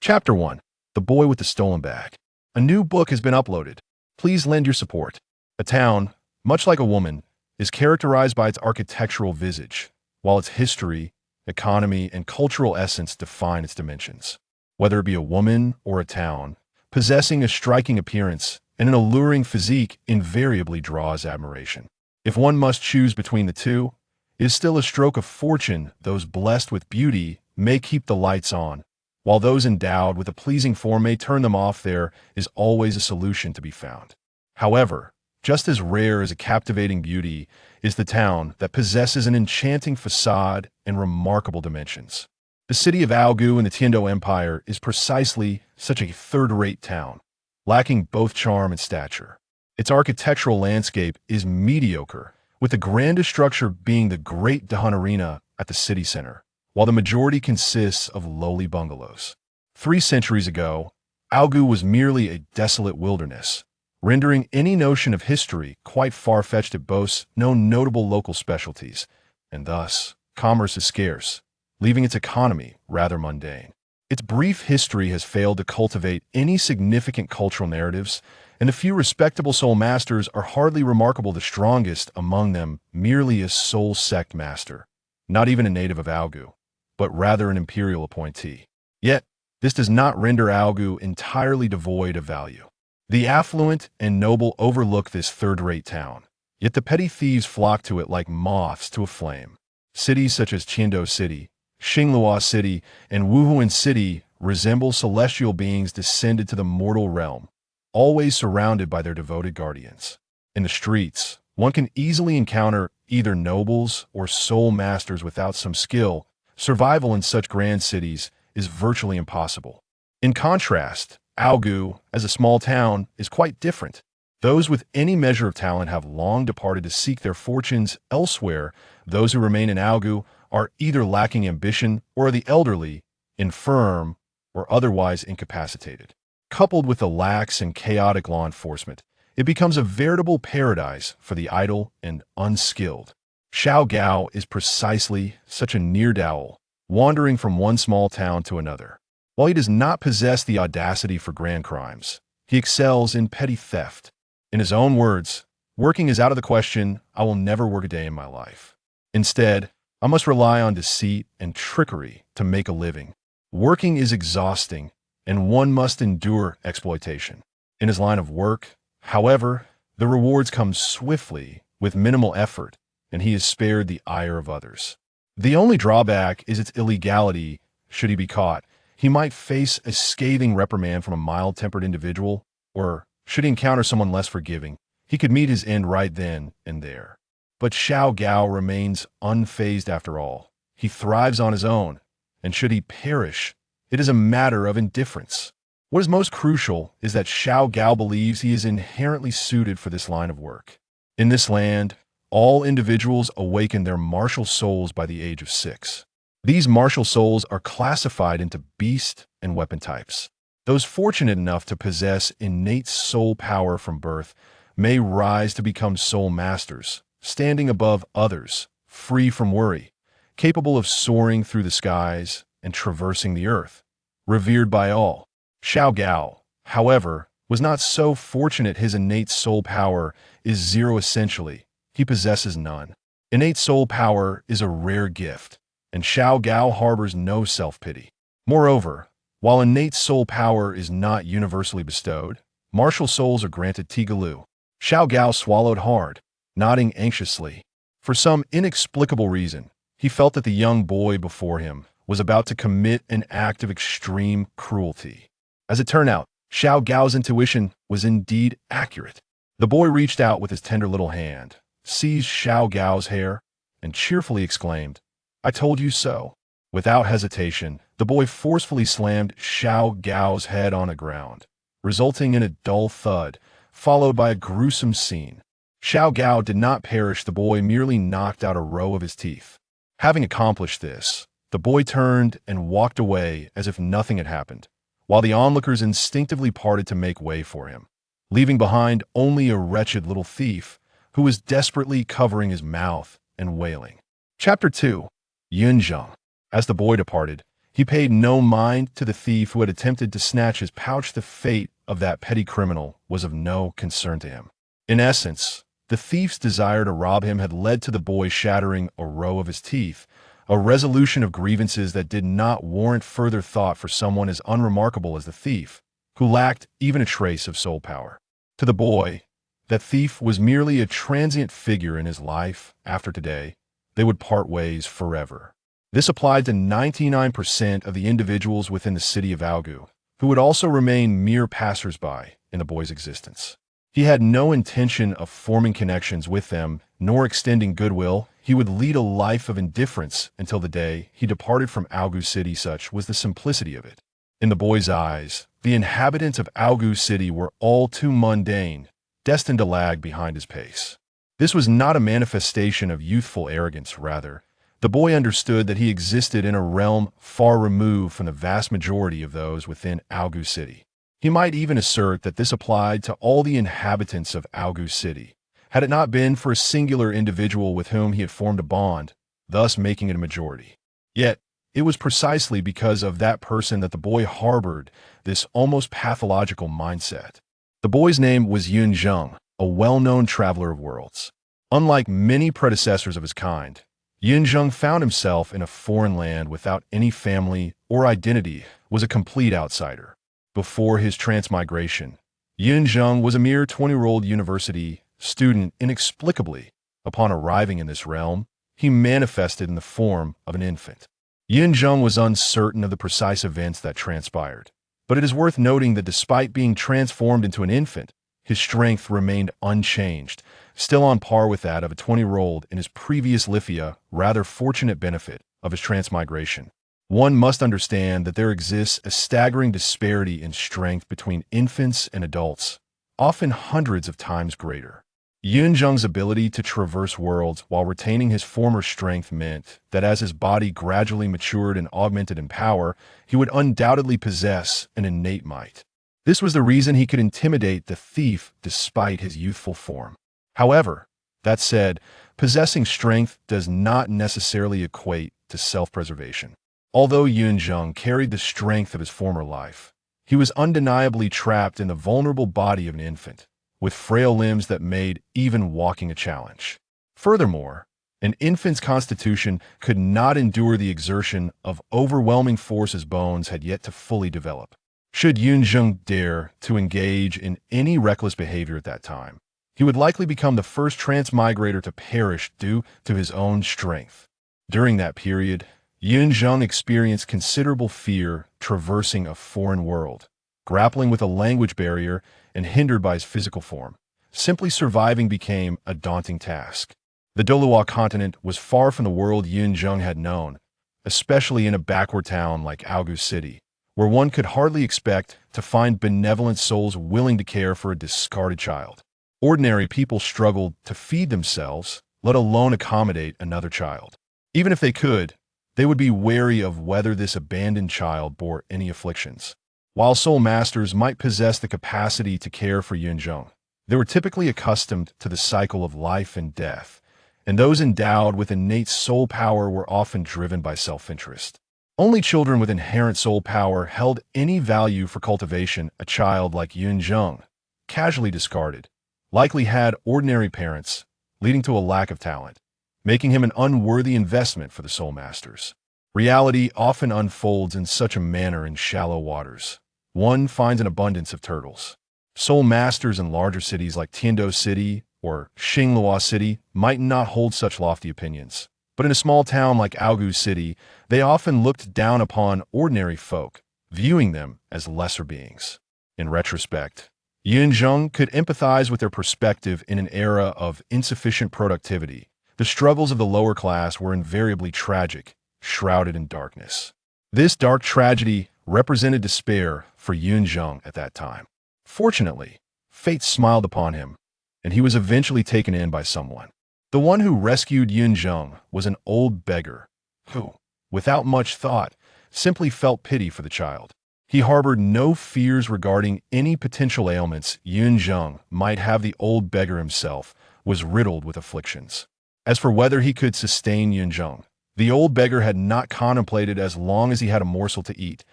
Chapter 1. The Boy with the Stolen Bag. A new book has been uploaded. Please lend your support. A town, much like a woman, is characterized by its architectural visage, while its history, economy, and cultural essence define its dimensions. Whether it be a woman or a town, possessing a striking appearance and an alluring physique invariably draws admiration. If one must choose between the two, it is still a stroke of fortune those blessed with beauty may keep the lights on, while those endowed with a pleasing form may turn them off. There is always a solution to be found. However, just as rare as a captivating beauty is the town that possesses an enchanting facade and remarkable dimensions. The city of Aogu in the Tiando Empire is precisely such a third-rate town, lacking both charm and stature. Its architectural landscape is mediocre, with the grandest structure being the Great Dahan Arena at the city center, while the majority consists of lowly bungalows. 3 centuries ago, Aogu was merely a desolate wilderness, rendering any notion of history quite far-fetched. It boasts no notable local specialties, and thus, commerce is scarce, leaving its economy rather mundane. Its brief history has failed to cultivate any significant cultural narratives, and a few respectable soul masters are hardly remarkable. The strongest among them merely a soul sect master, not even a native of Aogu, but rather an imperial appointee. Yet, this does not render Aogu entirely devoid of value. The affluent and noble overlook this third-rate town, yet the petty thieves flock to it like moths to a flame. Cities such as Qiando City, Xinglua City, and Wuhuan City resemble celestial beings descended to the mortal realm, always surrounded by their devoted guardians. In the streets, one can easily encounter either nobles or soul masters. Without some skill, survival in such grand cities is virtually impossible. In contrast, Aogu, as a small town, is quite different. Those with any measure of talent have long departed to seek their fortunes elsewhere. Those who remain in Aogu are either lacking ambition or are the elderly, infirm, or otherwise incapacitated. Coupled with the lax and chaotic law enforcement, it becomes a veritable paradise for the idle and unskilled. Xiao Gao is precisely such a near-dowl, wandering from one small town to another. While he does not possess the audacity for grand crimes, he excels in petty theft. In his own words, "Working is out of the question. I will never work a day in my life. Instead, I must rely on deceit and trickery to make a living. Working is exhausting, and one must endure exploitation." In his line of work, however, the rewards come swiftly with minimal effort, and he is spared the ire of others. The only drawback is its illegality. Should he be caught, he might face a scathing reprimand from a mild-tempered individual, or, should he encounter someone less forgiving, he could meet his end right then and there. But Xiao Gao remains unfazed after all. He thrives on his own, and should he perish, it is a matter of indifference. What is most crucial is that Xiao Gao believes he is inherently suited for this line of work. In this land, all individuals awaken their martial souls by the age of 6. These martial souls are classified into beast and weapon types. Those fortunate enough to possess innate soul power from birth may rise to become soul masters, standing above others, free from worry, capable of soaring through the skies and traversing the earth, revered by all. Xiao Gao, however, was not so fortunate. His innate soul power is 0 essentially. He possesses none. Innate soul power is a rare gift, and Xiao Gao harbors no self-pity. Moreover, while innate soul power is not universally bestowed, martial souls are granted Tigalu. Xiao Gao swallowed hard, nodding anxiously. For some inexplicable reason, he felt that the young boy before him was about to commit an act of extreme cruelty. As it turned out, Xiao Gao's intuition was indeed accurate. The boy reached out with his tender little hand, seized Xiao Gao's hair, and cheerfully exclaimed, "I told you so." Without hesitation, the boy forcefully slammed Xiao Gao's head on the ground, resulting in a dull thud, followed by a gruesome scene. Xiao Gao did not perish. The boy merely knocked out a row of his teeth. Having accomplished this, the boy turned and walked away as if nothing had happened, while the onlookers instinctively parted to make way for him, leaving behind only a wretched little thief who was desperately covering his mouth and wailing. Chapter 2. Yun Zheng. As the boy departed, He paid no mind to the thief who had attempted to snatch his pouch. The fate of that petty criminal was of no concern to him. In essence, the thief's desire to rob him had led to the boy shattering a row of his teeth, a resolution of grievances that did not warrant further thought for someone as unremarkable as the thief, who lacked even a trace of soul power. To the boy, that thief was merely a transient figure in his life. After today, they would part ways forever. This applied to 99% of the individuals within the city of Augu, who would also remain mere passers-by in the boy's existence. He had no intention of forming connections with them, nor extending goodwill. He would lead a life of indifference until the day he departed from Augu City. Such was the simplicity of it. In the boy's eyes, the inhabitants of Augu City were all too mundane, destined to lag behind his pace. This was not a manifestation of youthful arrogance. Rather, the boy understood that he existed in a realm far removed from the vast majority of those within Augu City. He might even assert that this applied to all the inhabitants of Augu City, had it not been for a singular individual with whom he had formed a bond, thus making it a majority. Yet, it was precisely because of that person that the boy harbored this almost pathological mindset. The boy's name was Yun Zheng, a well-known traveler of worlds. Unlike many predecessors of his kind, Yun Zheng found himself in a foreign land without any family or identity, was a complete outsider. Before his transmigration, Yun Zheng was a mere 20-year-old university student. Inexplicably, upon arriving in this realm, he manifested in the form of an infant. Yun Zheng was uncertain of the precise events that transpired, but it is worth noting that despite being transformed into an infant, his strength remained unchanged, still on par with that of a 20-year-old in his previous Lithia. Rather fortunate benefit of his transmigration. One must understand that there exists a staggering disparity in strength between infants and adults, often hundreds of times greater. Yun Zheng's ability to traverse worlds while retaining his former strength meant that as his body gradually matured and augmented in power, he would undoubtedly possess an innate might. This was the reason he could intimidate the thief despite his youthful form. However, that said, possessing strength does not necessarily equate to self-preservation. Although Yun Zheng carried the strength of his former life, he was undeniably trapped in the vulnerable body of an infant, with frail limbs that made even walking a challenge. Furthermore, an infant's constitution could not endure the exertion of overwhelming force his bones had yet to fully develop. Should Yun Zheng dare to engage in any reckless behavior at that time, he would likely become the first transmigrator to perish due to his own strength. During that period, Yun Zheng experienced considerable fear traversing a foreign world, grappling with a language barrier and hindered by his physical form. Simply surviving became a daunting task. The Douluo Continent was far from the world Yun Zheng had known, especially in a backward town like Augu City, where one could hardly expect to find benevolent souls willing to care for a discarded child. Ordinary people struggled to feed themselves, let alone accommodate another child. Even if they could, they would be wary of whether this abandoned child bore any afflictions. While soul masters might possess the capacity to care for Yun Zheng, they were typically accustomed to the cycle of life and death, and those endowed with innate soul power were often driven by self-interest. Only children with inherent soul power held any value for cultivation. A child like Yun Zheng, casually discarded, likely had ordinary parents, leading to a lack of talent, making him an unworthy investment for the soul masters. Reality often unfolds in such a manner in shallow waters. One finds an abundance of turtles. Soul masters in larger cities like Tiando City or Xinglua City might not hold such lofty opinions, but in a small town like Augu City, they often looked down upon ordinary folk, viewing them as lesser beings. In retrospect, Yun Zheng could empathize with their perspective. In an era of insufficient productivity, the struggles of the lower class were invariably tragic, shrouded in darkness. This dark tragedy represented despair for Yun Zheng at that time. Fortunately, fate smiled upon him, and he was eventually taken in by someone. The one who rescued Yun Zheng was an old beggar who, without much thought, simply felt pity for the child. He harbored no fears regarding any potential ailments Yun Zheng might have. The old beggar himself was riddled with afflictions. As for whether he could sustain Yun Zheng, The old beggar had not contemplated as long as he had a morsel to eat,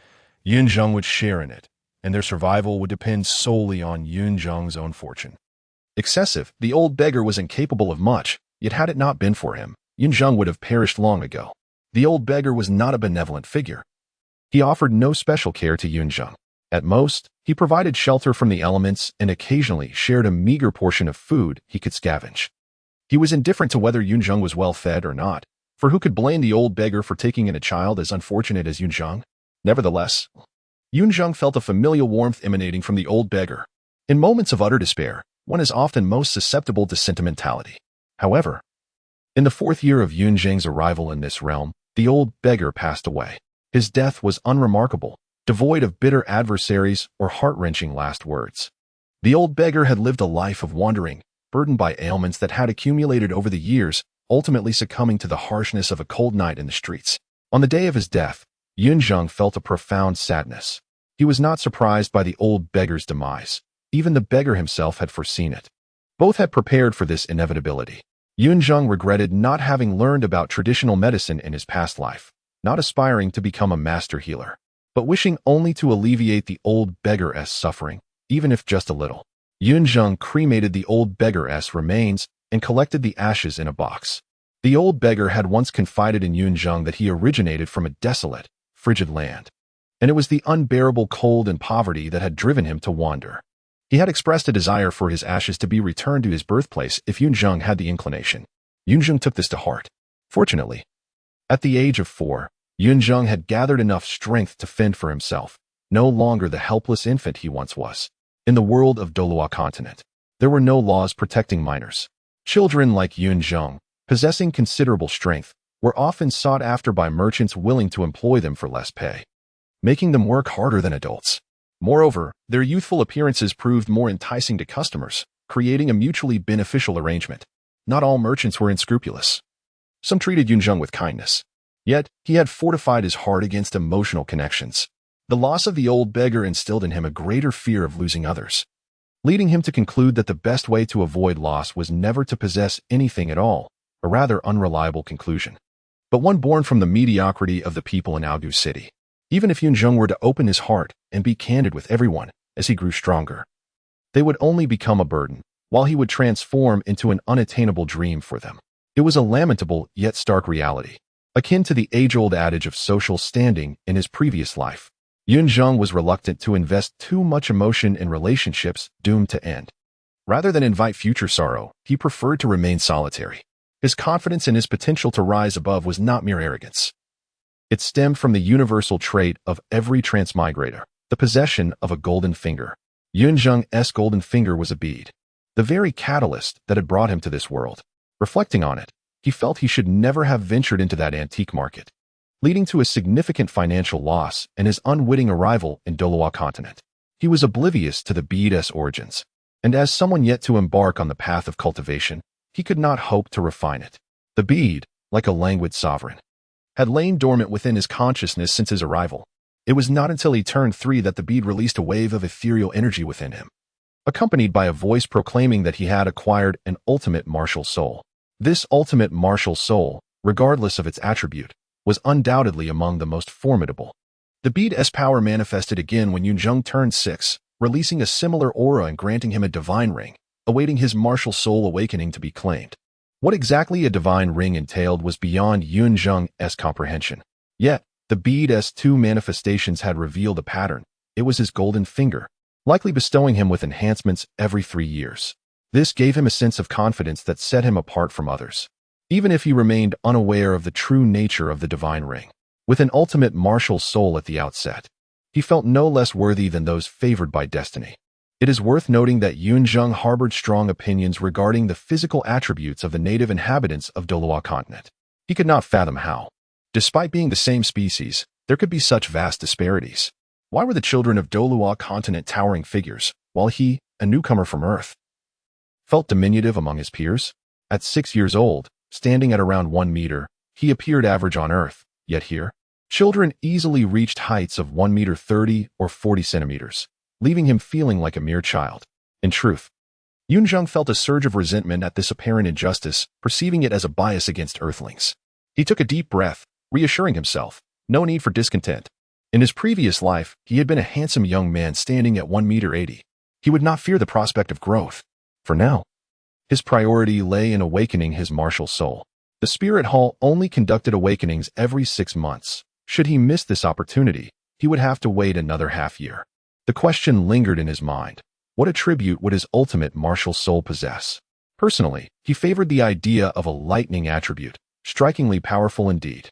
Yun Zheng would share in it, and their survival would depend solely on Yun Zheng's own fortune. Excessive, the old beggar was incapable of much, yet had it not been for him, Yun Zheng would have perished long ago. The old beggar was not a benevolent figure. He offered no special care to Yun Zheng. At most, he provided shelter from the elements and occasionally shared a meager portion of food he could scavenge. He was indifferent to whether Yun Zheng was well fed or not, for who could blame the old beggar for taking in a child as unfortunate as Yun Zheng? Nevertheless, Yun Zheng felt a familial warmth emanating from the old beggar. In moments of utter despair, one is often most susceptible to sentimentality. However, in the 4th year of Yun Zheng's arrival in this realm, the old beggar passed away. His death was unremarkable, devoid of bitter adversaries or heart-wrenching last words. The old beggar had lived a life of wandering, burdened by ailments that had accumulated over the years, ultimately succumbing to the harshness of a cold night in the streets. On the day of his death, Yun Zheng felt a profound sadness. He was not surprised by the old beggar's demise. Even the beggar himself had foreseen it. Both had prepared for this inevitability. Yun Zheng regretted not having learned about traditional medicine in his past life, not aspiring to become a master healer, but wishing only to alleviate the old beggar's suffering, even if just a little. Yun Zheng cremated the old beggar's remains and collected the ashes in a box. The old beggar had once confided in Yun Zheng that he originated from a desolate, frigid land, and it was the unbearable cold and poverty that had driven him to wander. He had expressed a desire for his ashes to be returned to his birthplace if Yun Zheng had the inclination. Yun Zheng took this to heart. Fortunately, at the age of 4, Yun Zheng had gathered enough strength to fend for himself, no longer the helpless infant he once was. In the world of Douluo Continent, there were no laws protecting minors. Children like Yun Zheng, possessing considerable strength, were often sought after by merchants willing to employ them for less pay, making them work harder than adults. Moreover, their youthful appearances proved more enticing to customers, creating a mutually beneficial arrangement. Not all merchants were unscrupulous. Some treated Yun Zheng with kindness. Yet, he had fortified his heart against emotional connections. The loss of the old beggar instilled in him a greater fear of losing others, leading him to conclude that the best way to avoid loss was never to possess anything at all, a rather unreliable conclusion, but one born from the mediocrity of the people in Aogu City. Even if Yun Zheng were to open his heart and be candid with everyone as he grew stronger, they would only become a burden, while he would transform into an unattainable dream for them. It was a lamentable yet stark reality, akin to the age-old adage of social standing in his previous life. Yun Zheng was reluctant to invest too much emotion in relationships doomed to end. Rather than invite future sorrow, he preferred to remain solitary. His confidence in his potential to rise above was not mere arrogance. It stemmed from the universal trait of every transmigrator, the possession of a golden finger. Yun Zheng's golden finger was a bead, the very catalyst that had brought him to this world. Reflecting on it, he felt he should never have ventured into that antique market, leading to a significant financial loss and his unwitting arrival in Douluo Continent. He was oblivious to the bead's origins, and as someone yet to embark on the path of cultivation, he could not hope to refine it. The bead, like a languid sovereign, had lain dormant within his consciousness since his arrival. It was not until he turned 3 that the bead released a wave of ethereal energy within him, accompanied by a voice proclaiming that he had acquired an ultimate martial soul. This ultimate martial soul, regardless of its attribute, was undoubtedly among the most formidable. The bead's power manifested again when Yun Zheng turned 6, releasing a similar aura and granting him a divine ring, awaiting his martial soul awakening to be claimed. What exactly a divine ring entailed was beyond Yun Zheng's comprehension. Yet, the bead's 2 manifestations had revealed a pattern. It was his golden finger, likely bestowing him with enhancements every 3 years. This gave him a sense of confidence that set him apart from others, even if he remained unaware of the true nature of the divine ring. With an ultimate martial soul at the outset, he felt no less worthy than those favored by destiny. It is worth noting that Yun Zheng harbored strong opinions regarding the physical attributes of the native inhabitants of Douluo Continent. He could not fathom how, despite being the same species, there could be such vast disparities. Why were the children of Douluo Continent towering figures, while he, a newcomer from Earth, felt diminutive among his peers? At 6 years old, standing at around 1 meter, he appeared average on Earth, yet here, children easily reached heights of 1 meter 30 or 40 centimeters. Leaving him feeling like a mere child. In truth, Yun Zheng felt a surge of resentment at this apparent injustice, perceiving it as a bias against Earthlings. He took a deep breath, reassuring himself, no need for discontent. In his previous life, he had been a handsome young man standing at 1 meter 80. He would not fear the prospect of growth. For now, his priority lay in awakening his martial soul. The Spirit Hall only conducted awakenings every 6 months. Should he miss this opportunity, he would have to wait another half-year. The question lingered in his mind. What attribute would his ultimate martial soul possess? Personally, he favored the idea of a lightning attribute, strikingly powerful indeed.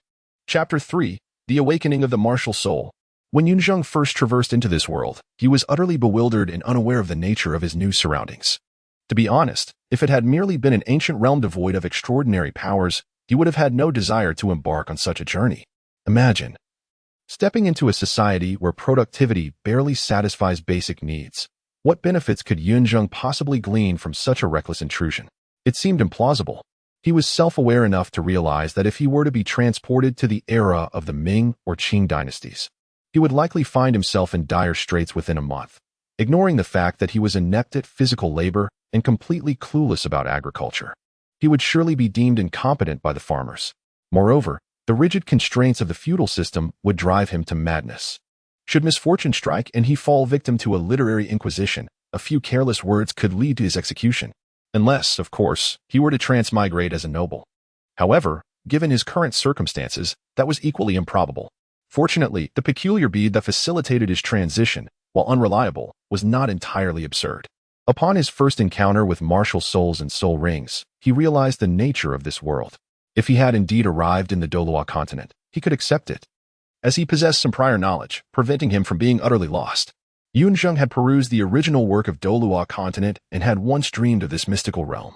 Chapter 3. The Awakening of the Martial Soul. When Yun Zheng first traversed into this world, he was utterly bewildered and unaware of the nature of his new surroundings. To be honest, if it had merely been an ancient realm devoid of extraordinary powers, he would have had no desire to embark on such a journey. Imagine stepping into a society where productivity barely satisfies basic needs. What benefits could Yun Zheng possibly glean from such a reckless intrusion? It seemed implausible. He was self-aware enough to realize that if he were to be transported to the era of the Ming or Qing dynasties, he would likely find himself in dire straits within a month. Ignoring the fact that he was inept at physical labor and completely clueless about agriculture, he would surely be deemed incompetent by the farmers. Moreover, the rigid constraints of the feudal system would drive him to madness. Should misfortune strike and he fall victim to a literary inquisition, a few careless words could lead to his execution. Unless, of course, he were to transmigrate as a noble. However, given his current circumstances, that was equally improbable. Fortunately, the peculiar bead that facilitated his transition, while unreliable, was not entirely absurd. Upon his first encounter with martial souls and soul rings, he realized the nature of this world. If he had indeed arrived in the Douluo Continent, he could accept it, as he possessed some prior knowledge, preventing him from being utterly lost. Yun Zheng had perused the original work of Douluo Continent and had once dreamed of this mystical realm,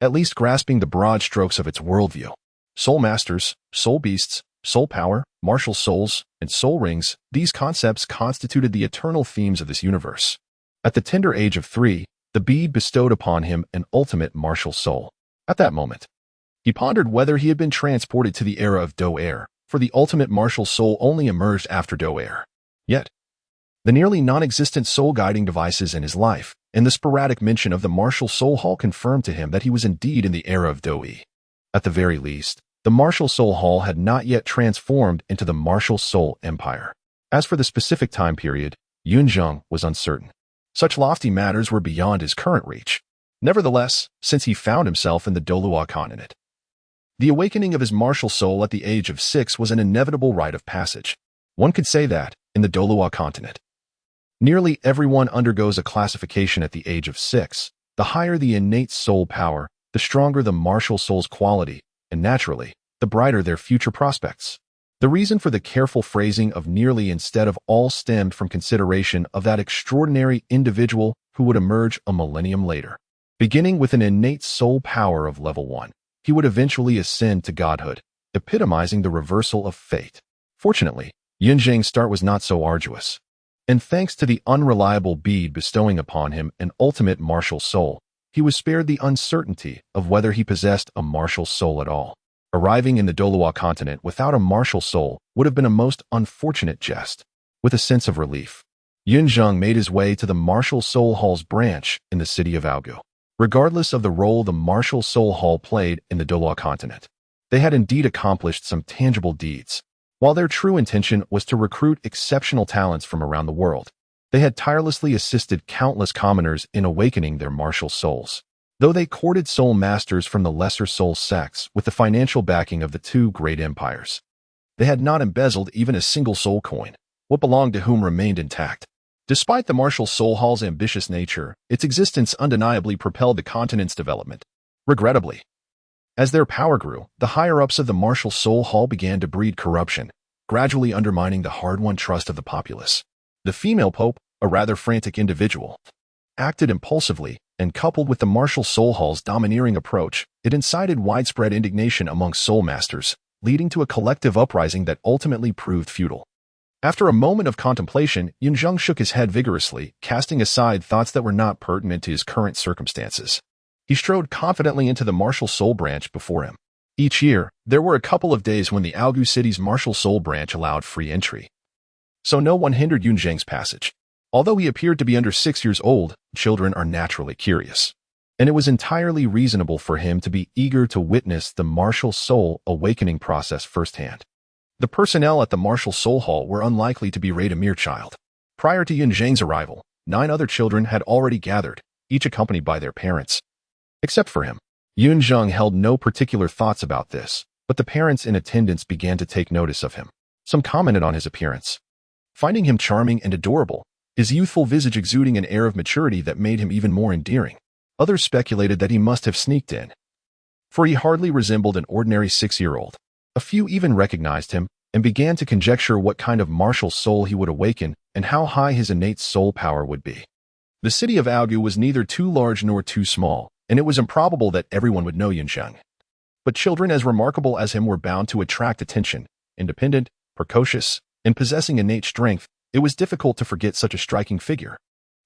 at least grasping the broad strokes of its worldview. Soul masters, soul beasts, soul power, martial souls, and soul rings, these concepts constituted the eternal themes of this universe. At the tender age of 3, the bead bestowed upon him an ultimate martial soul. At that moment, he pondered whether he had been transported to the era of Do-Er, for the ultimate martial soul only emerged after Do-Er. Yet, the nearly non-existent soul-guiding devices in his life, and the sporadic mention of the martial soul hall confirmed to him that he was indeed in the era of Do-E. At the very least, the martial soul hall had not yet transformed into the martial soul empire. As for the specific time period, Yun Zheng was uncertain. Such lofty matters were beyond his current reach. Nevertheless, since he found himself in the Douluo Continent, the awakening of his martial soul at the age of 6 was an inevitable rite of passage. One could say that, in the Douluo Continent, nearly everyone undergoes a classification at the age of 6. The higher the innate soul power, the stronger the martial soul's quality, and naturally, the brighter their future prospects. The reason for the careful phrasing of nearly instead of all stemmed from consideration of that extraordinary individual who would emerge a millennium later. Beginning with an innate soul power of level 1, he would eventually ascend to godhood, epitomizing the reversal of fate. Fortunately, Yun Zheng's start was not so arduous, and thanks to the unreliable bead bestowing upon him an ultimate martial soul, he was spared the uncertainty of whether he possessed a martial soul at all. Arriving in the Douluo Continent without a martial soul would have been a most unfortunate jest. With a sense of relief, Yun Zheng made his way to the Martial Soul Hall's branch in the city of Aogu. Regardless of the role the Martial Soul Hall played in the Douluo Continent, they had indeed accomplished some tangible deeds. While their true intention was to recruit exceptional talents from around the world, they had tirelessly assisted countless commoners in awakening their martial souls. Though they courted soul masters from the lesser soul sects with the financial backing of the two great empires, they had not embezzled even a single soul coin. What belonged to whom remained intact. Despite the Martial Soul Hall's ambitious nature, its existence undeniably propelled the continent's development. Regrettably, as their power grew, the higher-ups of the Martial Soul Hall began to breed corruption, gradually undermining the hard-won trust of the populace. The female pope, a rather frantic individual, acted impulsively, and coupled with the Martial Soul Hall's domineering approach, it incited widespread indignation among soul masters, leading to a collective uprising that ultimately proved futile. After a moment of contemplation, Yun Zheng shook his head vigorously, casting aside thoughts that were not pertinent to his current circumstances. He strode confidently into the Martial Soul branch before him. Each year, there were a couple of days when the Aogu city's Martial Soul branch allowed free entry, so no one hindered Yun Zheng's passage. Although he appeared to be under 6 years old, children are naturally curious. and it was entirely reasonable for him to be eager to witness the martial soul awakening process firsthand. The personnel at the martial soul hall were unlikely to berate a mere child. Prior to Yun Zheng's arrival, 9 other children had already gathered, each accompanied by their parents. Except for him. Yun Zheng held no particular thoughts about this, but the parents in attendance began to take notice of him. Some commented on his appearance, finding him charming and adorable, his youthful visage exuding an air of maturity that made him even more endearing. Others speculated that he must have sneaked in, for he hardly resembled an ordinary 6-year-old. A few even recognized him and began to conjecture what kind of martial soul he would awaken and how high his innate soul power would be. The city of Aogu was neither too large nor too small, and it was improbable that everyone would know Yun Zheng. But children as remarkable as him were bound to attract attention. Independent, precocious, and possessing innate strength, it was difficult to forget such a striking figure.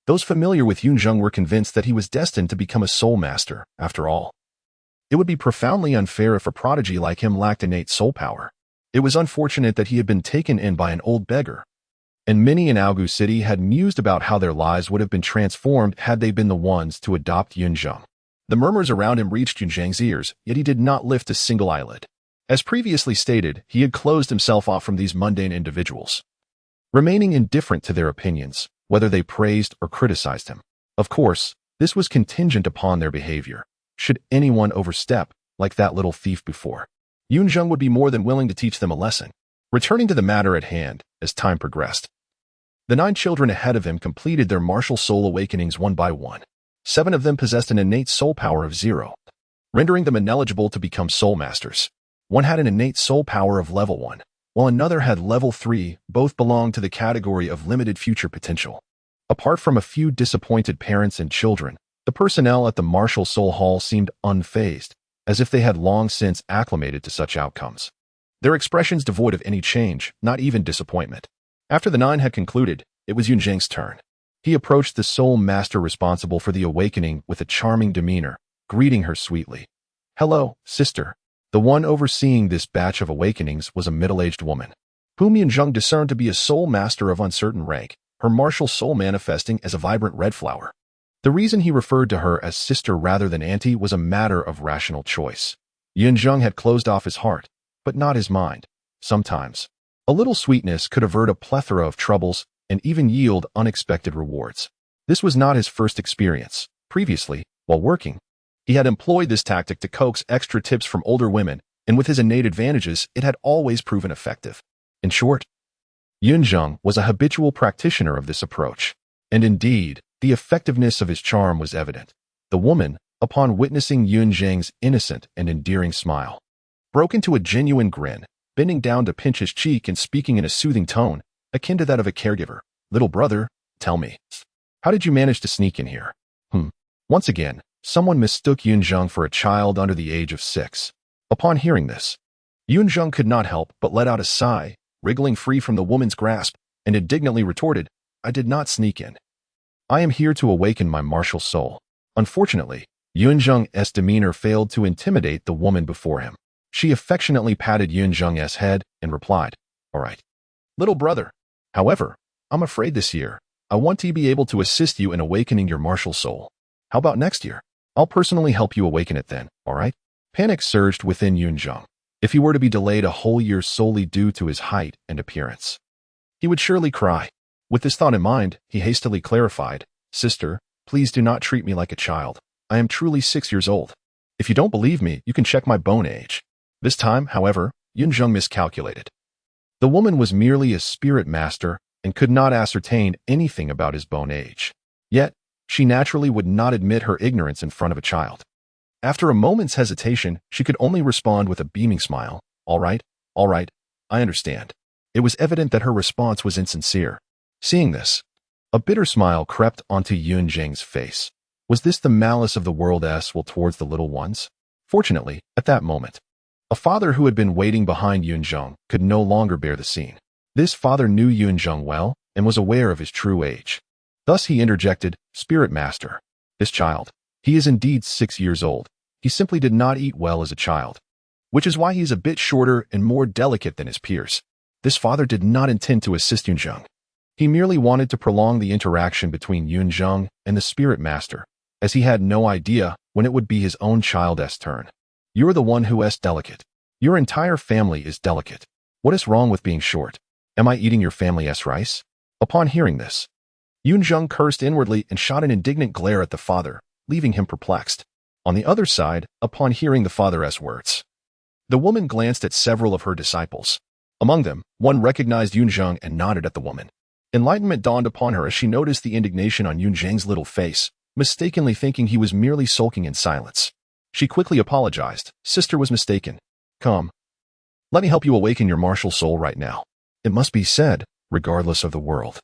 Those familiar with Yun Zheng were convinced that he was destined to become a soul master, after all. It would be profoundly unfair if a prodigy like him lacked innate soul power. It was unfortunate that he had been taken in by an old beggar, and many in Aogu City had mused about how their lives would have been transformed had they been the ones to adopt Yun Zheng. The murmurs around him reached Yun Zheng's ears, yet he did not lift a single eyelid. As previously stated, he had closed himself off from these mundane individuals, remaining indifferent to their opinions, whether they praised or criticized him. Of course, this was contingent upon their behavior. Should anyone overstep, like that little thief before, Yun Zheng would be more than willing to teach them a lesson. Returning to the matter at hand, as time progressed, the 9 children ahead of him completed their martial soul awakenings one by one. 7 of them possessed an innate soul power of 0, rendering them ineligible to become soul masters. One had an innate soul power of level 1, while another had level 3, both belonged to the category of limited future potential. Apart from a few disappointed parents and children, the personnel at the martial soul hall seemed unfazed, as if they had long since acclimated to such outcomes. Their expressions devoid of any change, not even disappointment. After the 9 had concluded, it was Yun Zheng's turn. He approached the soul master responsible for the awakening with a charming demeanor, greeting her sweetly. "Hello, sister." The one overseeing this batch of awakenings was a middle-aged woman, whom Yun Zheng discerned to be a soul master of uncertain rank, her martial soul manifesting as a vibrant red flower. The reason he referred to her as sister rather than auntie was a matter of rational choice. Yun Zheng had closed off his heart, but not his mind. Sometimes, a little sweetness could avert a plethora of troubles and even yield unexpected rewards. This was not his first experience. Previously, while working, he had employed this tactic to coax extra tips from older women, and with his innate advantages, it had always proven effective. In short, Yun Zheng was a habitual practitioner of this approach, and indeed, the effectiveness of his charm was evident. The woman, upon witnessing Yun Zheng's innocent and endearing smile, broke into a genuine grin, bending down to pinch his cheek and speaking in a soothing tone, akin to that of a caregiver. "Little brother, tell me, how did you manage to sneak in here?" Once again, someone mistook Yun Zheng for a child under the age of 6. Upon hearing this, Yun Zheng could not help but let out a sigh, wriggling free from the woman's grasp, and indignantly retorted, "I did not sneak in. I am here to awaken my martial soul." Unfortunately, Yun Zheng's demeanor failed to intimidate the woman before him. She affectionately patted Yun Zheng's head and replied, "All right, little brother. However, I'm afraid this year, I want to be able to assist you in awakening your martial soul. How about next year? I'll personally help you awaken it then, all right?" Panic surged within Yun Zheng. If he were to be delayed a whole year solely due to his height and appearance, he would surely cry. With this thought in mind, he hastily clarified, "Sister, please do not treat me like a child. I am truly 6 years old. If you don't believe me, you can check my bone age." This time, however, Yun Zheng miscalculated. The woman was merely a spirit master and could not ascertain anything about his bone age. Yet, she naturally would not admit her ignorance in front of a child. After a moment's hesitation, she could only respond with a beaming smile, all right, I understand." It was evident that her response was insincere. Seeing this, a bitter smile crept onto Yun Zheng's face. Was this the malice of the world as well towards the little ones? Fortunately, at that moment, a father who had been waiting behind Yun Zheng could no longer bear the scene. This father knew Yun Zheng well and was aware of his true age. Thus he interjected, "Spirit Master, this child, he is indeed 6 years old. He simply did not eat well as a child, which is why he is a bit shorter and more delicate than his peers." This father did not intend to assist Yun Zheng. He merely wanted to prolong the interaction between Yun Zheng and the Spirit Master, as he had no idea when it would be his own child's turn. You're the one who is delicate. Your entire family is delicate. What is wrong with being short? Am I eating your family's rice? Upon hearing this, Yun Zheng cursed inwardly and shot an indignant glare at the father, leaving him perplexed. On the other side, upon hearing the father's words, the woman glanced at several of her disciples. Among them, one recognized Yun Zheng and nodded at the woman. Enlightenment dawned upon her as she noticed the indignation on Yun Zheng's little face, mistakenly thinking he was merely sulking in silence. She quickly apologized. Sister was mistaken. Come. Let me help you awaken your martial soul right now. It must be said, regardless of the world,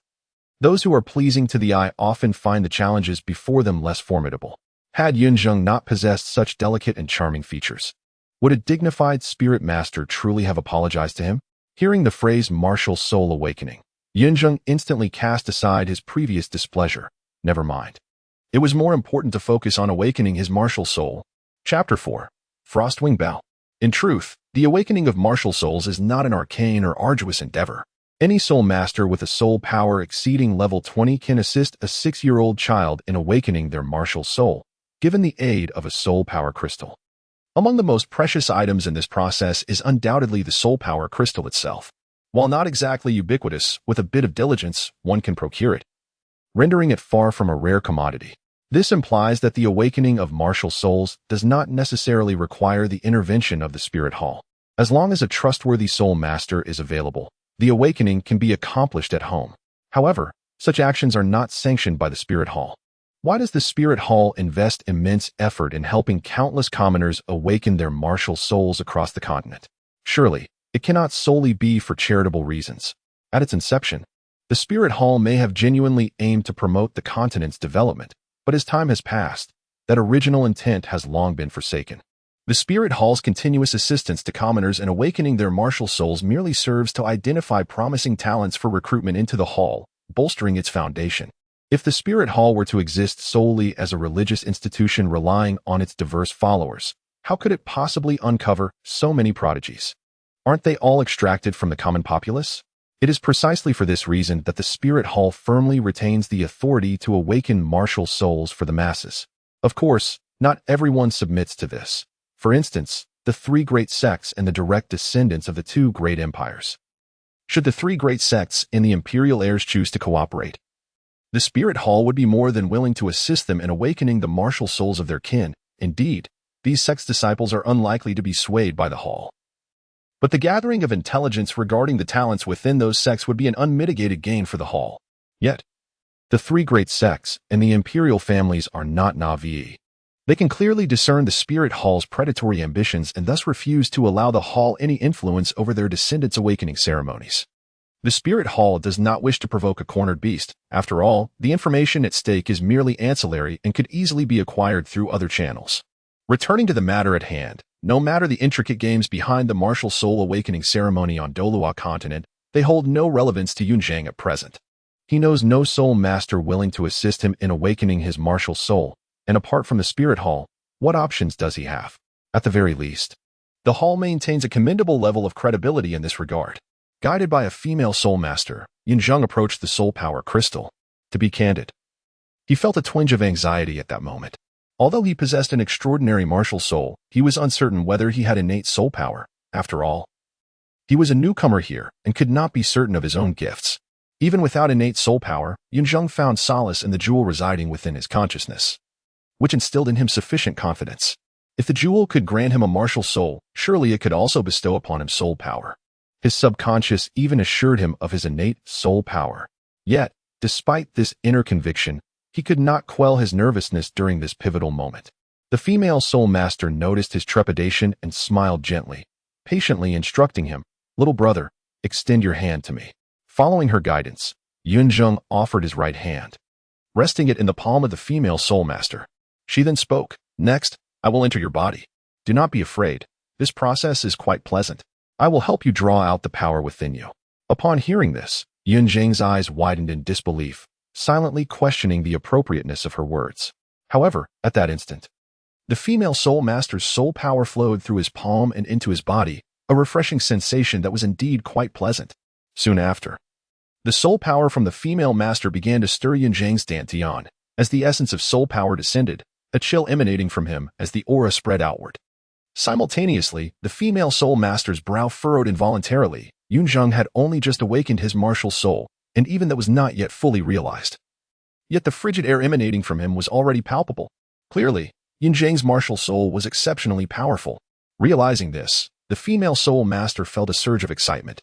those who are pleasing to the eye often find the challenges before them less formidable. Had Yun Zheng not possessed such delicate and charming features, would a dignified spirit master truly have apologized to him? Hearing the phrase martial soul awakening, Yun Zheng instantly cast aside his previous displeasure. Never mind. It was more important to focus on awakening his martial soul. Chapter 4. Frostwing Bell. In truth, the awakening of martial souls is not an arcane or arduous endeavor. Any soul master with a soul power exceeding level 20 can assist a 6-year-old child in awakening their martial soul, given the aid of a soul power crystal. Among the most precious items in this process is undoubtedly the soul power crystal itself. While not exactly ubiquitous, with a bit of diligence, one can procure it, rendering it far from a rare commodity. This implies that the awakening of martial souls does not necessarily require the intervention of the spirit hall. As long as a trustworthy soul master is available, the awakening can be accomplished at home. However, such actions are not sanctioned by the spirit hall. Why does the spirit hall invest immense effort in helping countless commoners awaken their martial souls across the continent? Surely, it cannot solely be for charitable reasons. At its inception, the spirit hall may have genuinely aimed to promote the continent's development, but as time has passed, that original intent has long been forsaken. The Spirit Hall's continuous assistance to commoners in awakening their martial souls merely serves to identify promising talents for recruitment into the hall, bolstering its foundation. If the Spirit Hall were to exist solely as a religious institution relying on its diverse followers, how could it possibly uncover so many prodigies? Aren't they all extracted from the common populace? It is precisely for this reason that the Spirit Hall firmly retains the authority to awaken martial souls for the masses. Of course, not everyone submits to this. For instance, the 3 great sects and the direct descendants of the 2 great empires. Should the 3 great sects and the imperial heirs choose to cooperate, the Spirit Hall would be more than willing to assist them in awakening the martial souls of their kin. Indeed, these sects' disciples are unlikely to be swayed by the hall. But the gathering of intelligence regarding the talents within those sects would be an unmitigated gain for the hall. Yet, the 3 great sects and the imperial families are not naive. They can clearly discern the Spirit Hall's predatory ambitions and thus refuse to allow the hall any influence over their descendants' awakening ceremonies. The Spirit Hall does not wish to provoke a cornered beast. After all, the information at stake is merely ancillary and could easily be acquired through other channels. Returning to the matter at hand, no matter the intricate games behind the martial soul awakening ceremony on Douluo Continent, they hold no relevance to Yun Zheng at present. He knows no soul master willing to assist him in awakening his martial soul, and apart from the Spirit Hall, what options does he have? At the very least, the hall maintains a commendable level of credibility in this regard. Guided by a female soul master, Yun Zheng approached the soul power crystal. To be candid, he felt a twinge of anxiety at that moment. Although he possessed an extraordinary martial soul, he was uncertain whether he had innate soul power. After all, he was a newcomer here and could not be certain of his own gifts. Even without innate soul power, Yun Zheng found solace in the jewel residing within his consciousness, which instilled in him sufficient confidence. If the jewel could grant him a martial soul, surely it could also bestow upon him soul power. His subconscious even assured him of his innate soul power. Yet, despite this inner conviction, he could not quell his nervousness during this pivotal moment. The female soul master noticed his trepidation and smiled gently, patiently instructing him, "Little brother, extend your hand to me." Following her guidance, Yun Zheng offered his right hand, resting it in the palm of the female soul master. She then spoke, "Next, I will enter your body. Do not be afraid. This process is quite pleasant. I will help you draw out the power within you." Upon hearing this, Yun Zheng's eyes widened in disbelief, silently questioning the appropriateness of her words. However, at that instant, the female soul master's soul power flowed through his palm and into his body, a refreshing sensation that was indeed quite pleasant. Soon after, the soul power from the female master began to stir Yun Zheng's dantian. As the essence of soul power descended, a chill emanating from him as the aura spread outward. Simultaneously, the female soul master's brow furrowed involuntarily. Yun Zheng had only just awakened his martial soul, and even that was not yet fully realized. Yet the frigid air emanating from him was already palpable. Clearly, Yun Zheng's martial soul was exceptionally powerful. Realizing this, the female soul master felt a surge of excitement.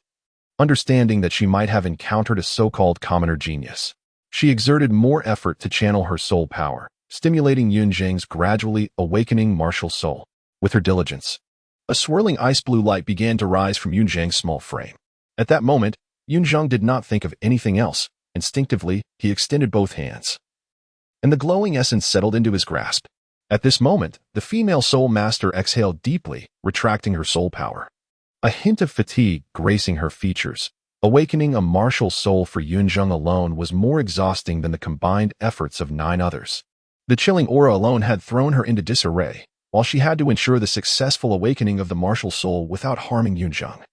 Understanding that she might have encountered a so-called commoner genius, she exerted more effort to channel her soul power, stimulating Yun Zheng's gradually awakening martial soul. With her diligence, a swirling ice blue light began to rise from Yun Zheng's small frame. At that moment, Yun Zheng did not think of anything else. Instinctively, he extended both hands, and the glowing essence settled into his grasp. At this moment, the female soul master exhaled deeply, retracting her soul power. A hint of fatigue gracing her features. Awakening a martial soul for Yun Zheng alone was more exhausting than the combined efforts of 9 others. The chilling aura alone had thrown her into disarray, while she had to ensure the successful awakening of the martial soul without harming Yun Zheng.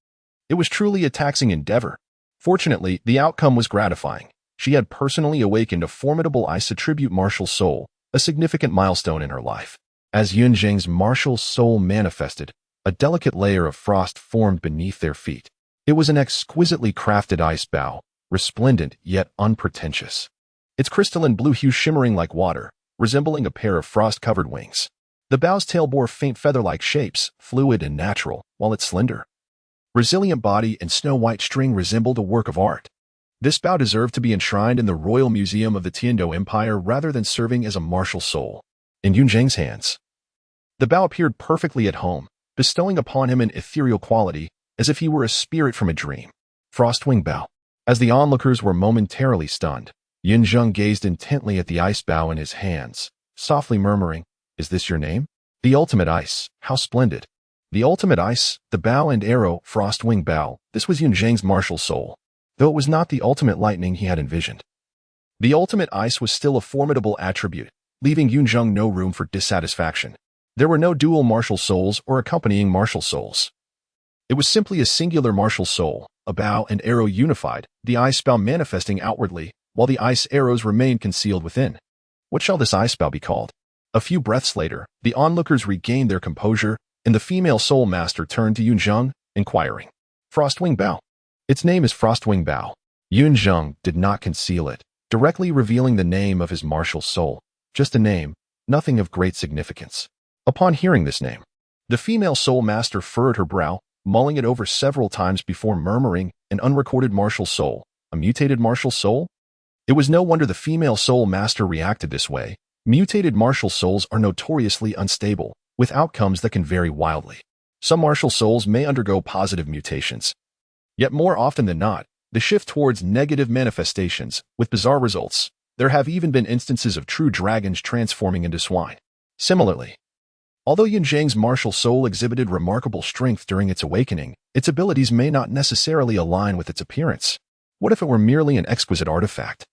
It was truly a taxing endeavor. Fortunately, the outcome was gratifying. She had personally awakened a formidable ice attribute martial soul, a significant milestone in her life. As Yun Zheng's martial soul manifested, a delicate layer of frost formed beneath their feet. It was an exquisitely crafted ice bow, resplendent yet unpretentious. Its crystalline blue hue shimmering like water, resembling a pair of frost-covered wings. The bow's tail bore faint feather-like shapes, fluid and natural, while its slender, resilient body and snow-white string resembled a work of art. This bow deserved to be enshrined in the Royal Museum of the Tiando Empire rather than serving as a martial soul. In Yun Zheng's hands, the bow appeared perfectly at home, bestowing upon him an ethereal quality, as if he were a spirit from a dream. Frostwing bow. As the onlookers were momentarily stunned, Yun Zheng gazed intently at the ice bow in his hands, softly murmuring, "Is this your name? The ultimate ice, how splendid." The ultimate ice, the bow and arrow, Frostwing bow, this was Yun Zheng's martial soul, though it was not the ultimate lightning he had envisioned. The ultimate ice was still a formidable attribute, leaving Yun Zheng no room for dissatisfaction. There were no dual martial souls or accompanying martial souls. It was simply a singular martial soul, a bow and arrow unified, the ice bow manifesting outwardly, while the ice arrows remained concealed within. What shall this ice bow be called? A few breaths later, the onlookers regained their composure, and the female soul master turned to Yun Zheng, inquiring, "Frostwing bow." Its name is Frostwing bow. Yun Zheng did not conceal it, directly revealing the name of his martial soul. Just a name, nothing of great significance. Upon hearing this name, the female soul master furrowed her brow, mulling it over several times before murmuring, "An unrecorded martial soul, a mutated martial soul?" It was no wonder the female soul master reacted this way. Mutated martial souls are notoriously unstable, with outcomes that can vary wildly. Some martial souls may undergo positive mutations. Yet more often than not, they shift towards negative manifestations, with bizarre results. There have even been instances of true dragons transforming into swine. Similarly, although Yun Zheng's martial soul exhibited remarkable strength during its awakening, its abilities may not necessarily align with its appearance. What if it were merely an exquisite artifact?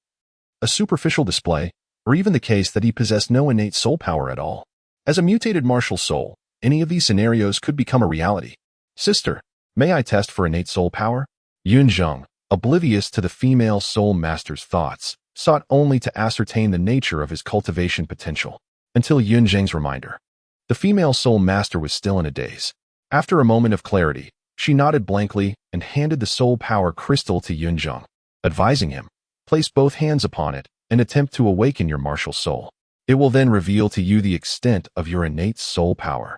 A superficial display, or even the case that he possessed no innate soul power at all? As a mutated martial soul, any of these scenarios could become a reality. "Sister, may I test for innate soul power?" Yun Zheng, oblivious to the female soul master's thoughts, sought only to ascertain the nature of his cultivation potential. Until Yun Zheng's reminder. The female soul master was still in a daze. After a moment of clarity, she nodded blankly and handed the soul power crystal to Yun Zheng, advising him, "Place both hands upon it and attempt to awaken your martial soul. It will then reveal to you the extent of your innate soul power."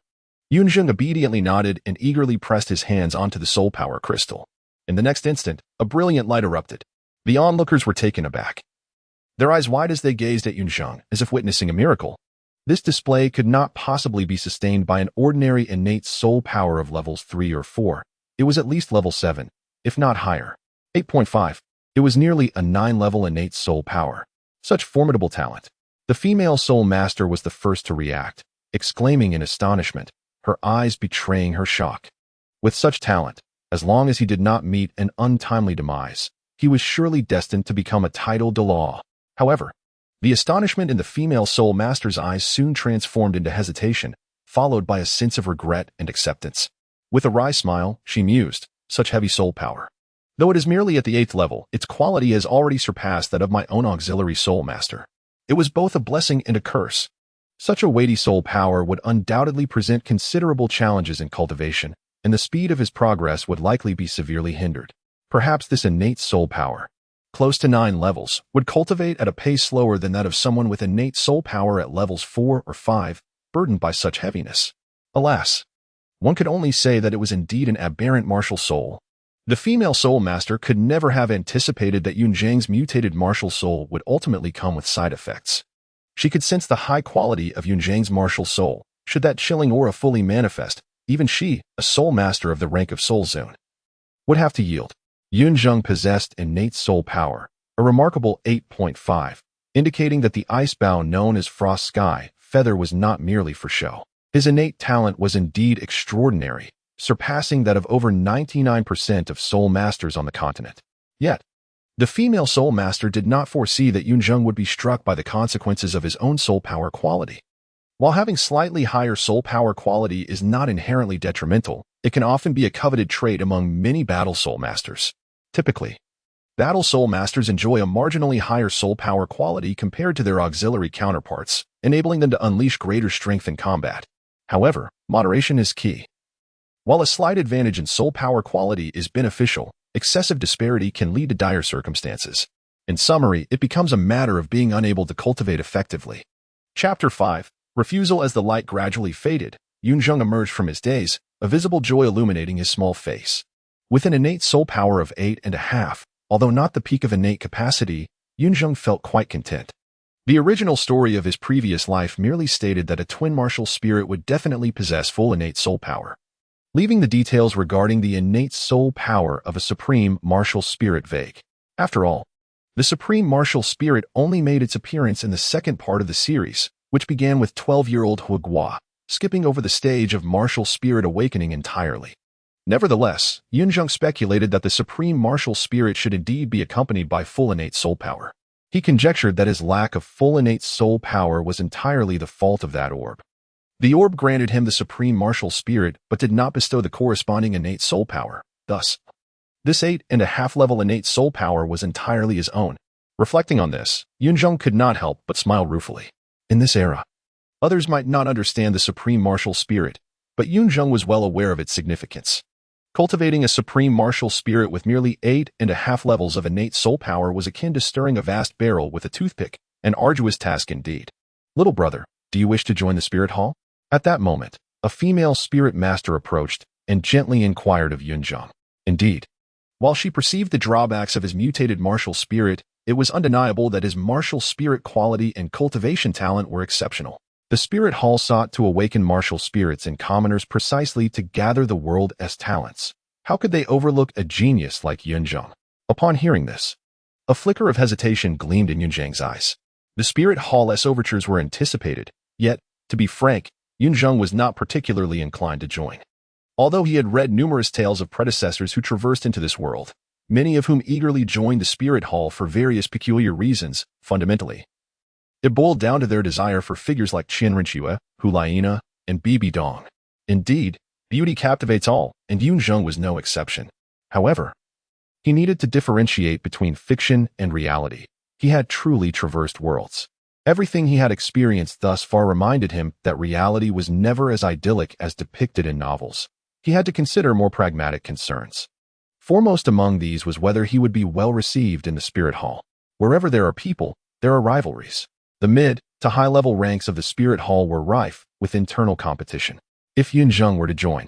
Yun Zheng obediently nodded and eagerly pressed his hands onto the soul power crystal. In the next instant, a brilliant light erupted. The onlookers were taken aback, their eyes wide as they gazed at Yun Zheng, as if witnessing a miracle. This display could not possibly be sustained by an ordinary innate soul power of levels 3 or 4. It was at least level 7, if not higher. 8.5. It was nearly a 9-level innate soul power. Such formidable talent. The female soul master was the first to react, exclaiming in astonishment, her eyes betraying her shock. With such talent, as long as he did not meet an untimely demise, he was surely destined to become a title de law. However, the astonishment in the female soul master's eyes soon transformed into hesitation, followed by a sense of regret and acceptance. With a wry smile, she mused, "Such heavy soul power. Though it is merely at the 8th level, its quality has already surpassed that of my own auxiliary soul master. It was both a blessing and a curse." Such a weighty soul power would undoubtedly present considerable challenges in cultivation, and the speed of his progress would likely be severely hindered. Perhaps this innate soul power, close to 9 levels, would cultivate at a pace slower than that of someone with innate soul power at levels 4 or 5, burdened by such heaviness. Alas, one could only say that it was indeed an aberrant martial soul. The female soul master could never have anticipated that Yun Zheng's mutated martial soul would ultimately come with side effects. She could sense the high quality of Yun Zheng's martial soul. Should that chilling aura fully manifest, even she, a soul master of the rank of Soul Zone, would have to yield. Yun Zheng possessed innate soul power, a remarkable 8.5, indicating that the ice bow known as Frost Sky Feather was not merely for show. His innate talent was indeed extraordinary, surpassing that of over 99% of soul masters on the continent. Yet, the female soul master did not foresee that Yun Zheng would be struck by the consequences of his own soul power quality. While having slightly higher soul power quality is not inherently detrimental, it can often be a coveted trait among many battle soul masters. Typically, battle soul masters enjoy a marginally higher soul power quality compared to their auxiliary counterparts, enabling them to unleash greater strength in combat. However, moderation is key. While a slight advantage in soul power quality is beneficial, excessive disparity can lead to dire circumstances. In summary, it becomes a matter of being unable to cultivate effectively. Chapter 5. Refusal. As the light gradually faded, Yun Zheng emerged from his daze, a visible joy illuminating his small face. With an innate soul power of 8.5, although not the peak of innate capacity, Yun Zheng felt quite content. The original story of his previous life merely stated that a twin martial spirit would definitely possess full innate soul power, leaving the details regarding the innate soul power of a supreme martial spirit vague. After all, the supreme martial spirit only made its appearance in the second part of the series, which began with 12-year-old Hua Guo, skipping over the stage of martial spirit awakening entirely. Nevertheless, Yun Zheng speculated that the supreme martial spirit should indeed be accompanied by full innate soul power. He conjectured that his lack of full innate soul power was entirely the fault of that orb. The orb granted him the supreme martial spirit but did not bestow the corresponding innate soul power. Thus, this 8.5 level innate soul power was entirely his own. Reflecting on this, Yun Zheng could not help but smile ruefully. In this era, others might not understand the supreme martial spirit, but Yun Zheng was well aware of its significance. Cultivating a supreme martial spirit with merely 8.5 levels of innate soul power was akin to stirring a vast barrel with a toothpick, an arduous task indeed. Little brother, do you wish to join the spirit hall? At that moment, a female spirit master approached and gently inquired of Yun Zheng. Indeed, while she perceived the drawbacks of his mutated martial spirit, it was undeniable that his martial spirit quality and cultivation talent were exceptional. The Spirit Hall sought to awaken martial spirits in commoners precisely to gather the world's talents. How could they overlook a genius like Yun Zheng? Upon hearing this, a flicker of hesitation gleamed in Yun Zheng's eyes. The Spirit Hall's overtures were anticipated, yet, to be frank, Yun Zheng was not particularly inclined to join. Although he had read numerous tales of predecessors who traversed into this world, many of whom eagerly joined the Spirit Hall for various peculiar reasons, fundamentally, it boiled down to their desire for figures like Qian Renxue, Hu Laina, and Bibi Dong. Indeed, beauty captivates all, and Yun Zheng was no exception. However, he needed to differentiate between fiction and reality. He had truly traversed worlds. Everything he had experienced thus far reminded him that reality was never as idyllic as depicted in novels. He had to consider more pragmatic concerns. Foremost among these was whether he would be well received in the Spirit Hall. Wherever there are people, there are rivalries. The mid to high-level ranks of the Spirit Hall were rife with internal competition. If Yun Zheng were to join,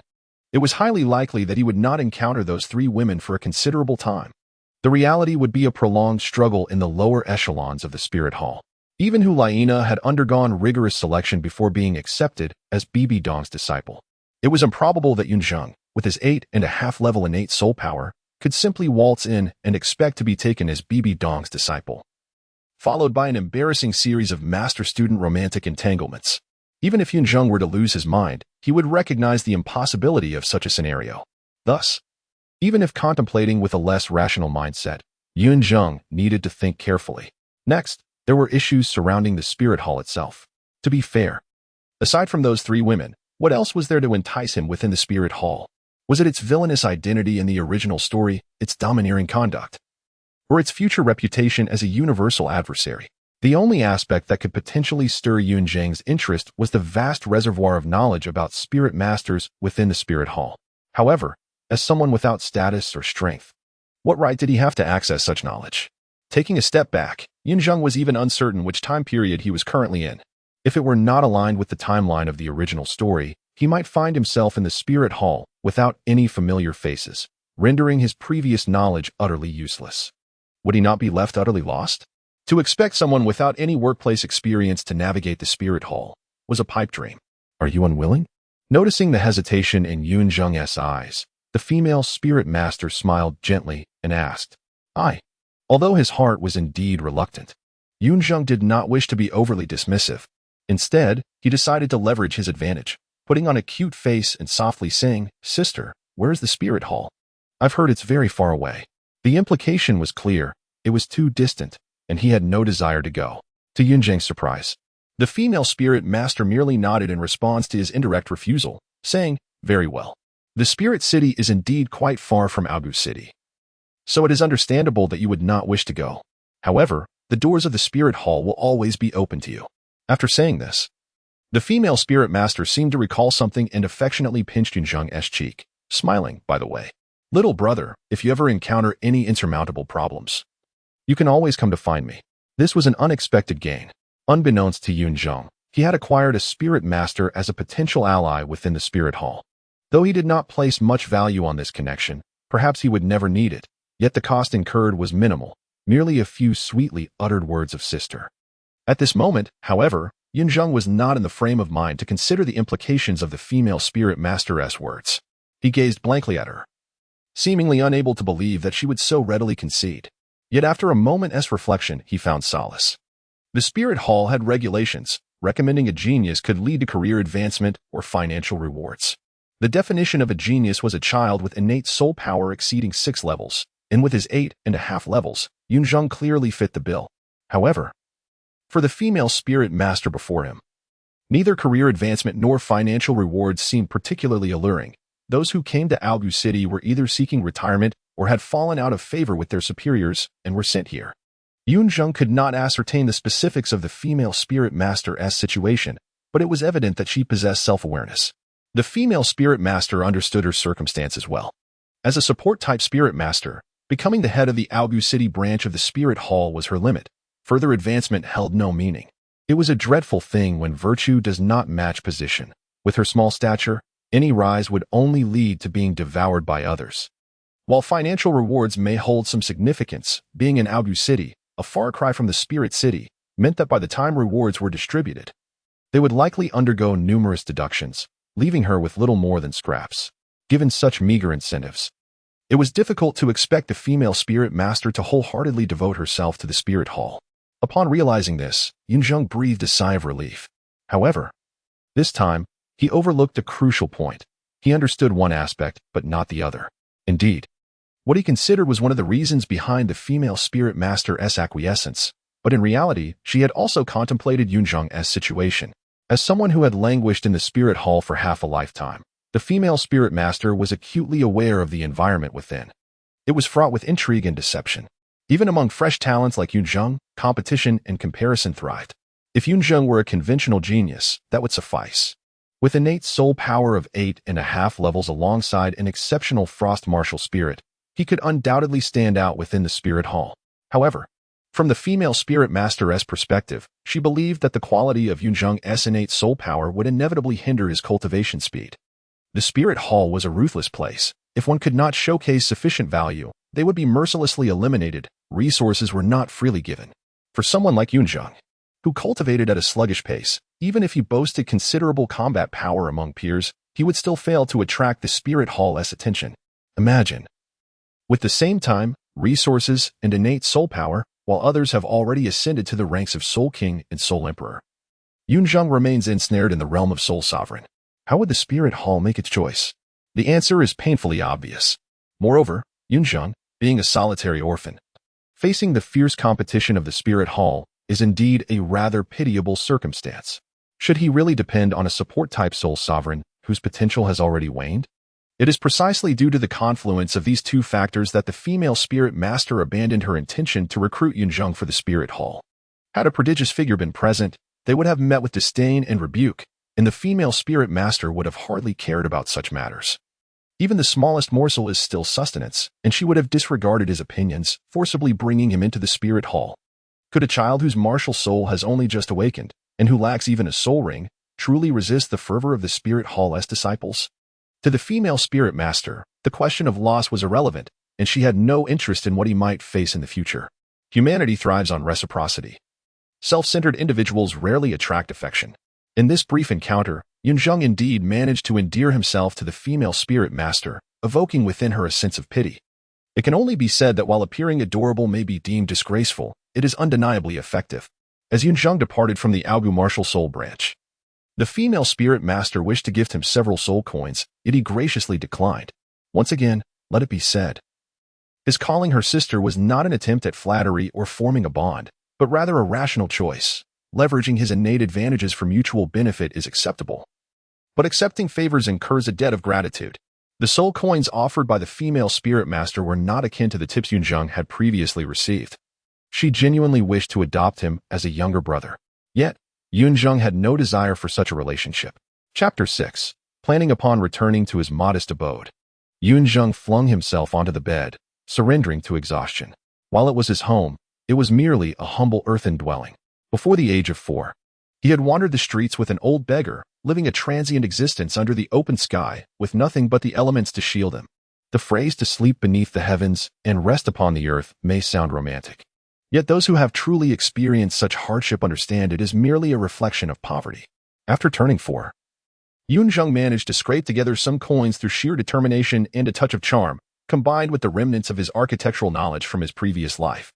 it was highly likely that he would not encounter those 3 women for a considerable time. The reality would be a prolonged struggle in the lower echelons of the Spirit Hall. Even Hu Laina had undergone rigorous selection before being accepted as Bibi Dong's disciple. It was improbable that Yun Zheng, with his 8.5 level innate soul power, could simply waltz in and expect to be taken as Bibi Dong's disciple, followed by an embarrassing series of master-student romantic entanglements. Even if Yun Zheng were to lose his mind, he would recognize the impossibility of such a scenario. Thus, even if contemplating with a less rational mindset, Yun Zheng needed to think carefully. Next, there were issues surrounding the Spirit Hall itself. To be fair, aside from those 3 women, what else was there to entice him within the Spirit Hall? Was it its villainous identity in the original story, its domineering conduct, or its future reputation as a universal adversary? The only aspect that could potentially stir Yun Zheng's interest was the vast reservoir of knowledge about spirit masters within the spirit hall. However, as someone without status or strength, what right did he have to access such knowledge? Taking a step back, Yun Zheng was even uncertain which time period he was currently in. If it were not aligned with the timeline of the original story, he might find himself in the spirit hall without any familiar faces, rendering his previous knowledge utterly useless. Would he not be left utterly lost? To expect someone without any workplace experience to navigate the spirit hall was a pipe dream. Are you unwilling? Noticing the hesitation in Yun Zheng's eyes, the female spirit master smiled gently and asked, "I." Although his heart was indeed reluctant, Yun Zheng did not wish to be overly dismissive. Instead, he decided to leverage his advantage, putting on a cute face and softly saying, "Sister, where is the spirit hall? I've heard it's very far away." The implication was clear. It was too distant, and he had no desire to go. To Yun Zheng's surprise, the female spirit master merely nodded in response to his indirect refusal, saying, "Very well. The spirit city is indeed quite far from Douluo City, so it is understandable that you would not wish to go. However, the doors of the spirit hall will always be open to you." After saying this, the female spirit master seemed to recall something and affectionately pinched Yun Zheng's cheek, smiling, "By the way, little brother, if you ever encounter any insurmountable problems, you can always come to find me." This was an unexpected gain. Unbeknownst to Yun Zheng, he had acquired a spirit master as a potential ally within the spirit hall. Though he did not place much value on this connection, perhaps he would never need it, yet the cost incurred was minimal, merely a few sweetly uttered words of sister. At this moment, however, Yun Zheng was not in the frame of mind to consider the implications of the female spirit master's words. He gazed blankly at her, seemingly unable to believe that she would so readily concede. Yet after a moment's reflection, he found solace. The spirit hall had regulations, recommending a genius could lead to career advancement or financial rewards. The definition of a genius was a child with innate soul power exceeding 6 levels, and with his 8.5 levels, Yun Zheng clearly fit the bill. However, for the female spirit master before him, neither career advancement nor financial rewards seemed particularly alluring. Those who came to Douluo City were either seeking retirement or had fallen out of favor with their superiors and were sent here. Yun Zheng could not ascertain the specifics of the female spirit master's situation, but it was evident that she possessed self-awareness. The female spirit master understood her circumstances well. As a support-type spirit master, becoming the head of the Douluo City branch of the spirit hall was her limit. Further advancement held no meaning. It was a dreadful thing when virtue does not match position. With her small stature, any rise would only lead to being devoured by others. While financial rewards may hold some significance, being in Douluo City, a far cry from the spirit city, meant that by the time rewards were distributed, they would likely undergo numerous deductions, leaving her with little more than scraps. Given such meager incentives, it was difficult to expect the female spirit master to wholeheartedly devote herself to the spirit hall. Upon realizing this, Yun Zheng breathed a sigh of relief. However, this time, he overlooked a crucial point. He understood one aspect, but not the other. Indeed, what he considered was one of the reasons behind the female spirit master's acquiescence, but in reality, she had also contemplated Yun Zheng's situation. As someone who had languished in the spirit hall for half a lifetime, the female spirit master was acutely aware of the environment within. It was fraught with intrigue and deception. Even among fresh talents like Yun Zheng, competition and comparison thrived. If Yun Zheng were a conventional genius, that would suffice. With innate soul power of 8.5 levels alongside an exceptional frost martial spirit, he could undoubtedly stand out within the spirit hall. However, from the female spirit master's perspective, she believed that the quality of Yun Zheng's innate soul power would inevitably hinder his cultivation speed. The spirit hall was a ruthless place. If one could not showcase sufficient value, they would be mercilessly eliminated. Resources were not freely given. For someone like Yun Zheng, who cultivated at a sluggish pace, even if he boasted considerable combat power among peers, he would still fail to attract the spirit hall's attention. Imagine, with the same time, resources, and innate soul power, while others have already ascended to the ranks of Soul King and Soul Emperor, Yun Zheng remains ensnared in the realm of Soul Sovereign. How would the spirit hall make its choice? The answer is painfully obvious. Moreover, Yun Zheng, being a solitary orphan, facing the fierce competition of the spirit hall, is indeed a rather pitiable circumstance. Should he really depend on a support-type Soul Sovereign whose potential has already waned? It is precisely due to the confluence of these two factors that the female spirit master abandoned her intention to recruit Yun Zheng for the spirit hall. Had a prodigious figure been present, they would have met with disdain and rebuke, and the female spirit master would have hardly cared about such matters. Even the smallest morsel is still sustenance, and she would have disregarded his opinions, forcibly bringing him into the spirit hall. Could a child whose martial soul has only just awakened, and who lacks even a soul ring, truly resist the fervor of the spirit hall's disciples? To the female spirit master, the question of loss was irrelevant, and she had no interest in what he might face in the future. Humanity thrives on reciprocity. Self-centered individuals rarely attract affection. In this brief encounter, Yun Zheng indeed managed to endear himself to the female spirit master, evoking within her a sense of pity. It can only be said that while appearing adorable may be deemed disgraceful, it is undeniably effective. As Yun Zheng departed from the Aogu martial soul branch, the female spirit master wished to gift him several soul coins, yet he graciously declined. Once again, let it be said, his calling her sister was not an attempt at flattery or forming a bond, but rather a rational choice. Leveraging his innate advantages for mutual benefit is acceptable. But accepting favors incurs a debt of gratitude. The soul coins offered by the female spirit master were not akin to the tips Yun Zheng had previously received. She genuinely wished to adopt him as a younger brother. Yet, Yun Zheng had no desire for such a relationship. Chapter 6. Planning upon returning to his modest abode, Yun Zheng flung himself onto the bed, surrendering to exhaustion. While it was his home, it was merely a humble earthen dwelling. Before the age of 4, he had wandered the streets with an old beggar, living a transient existence under the open sky, with nothing but the elements to shield him. The phrase to sleep beneath the heavens and rest upon the earth may sound romantic. Yet those who have truly experienced such hardship understand it is merely a reflection of poverty. After turning 4, Yun Zheng managed to scrape together some coins through sheer determination and a touch of charm, combined with the remnants of his architectural knowledge from his previous life,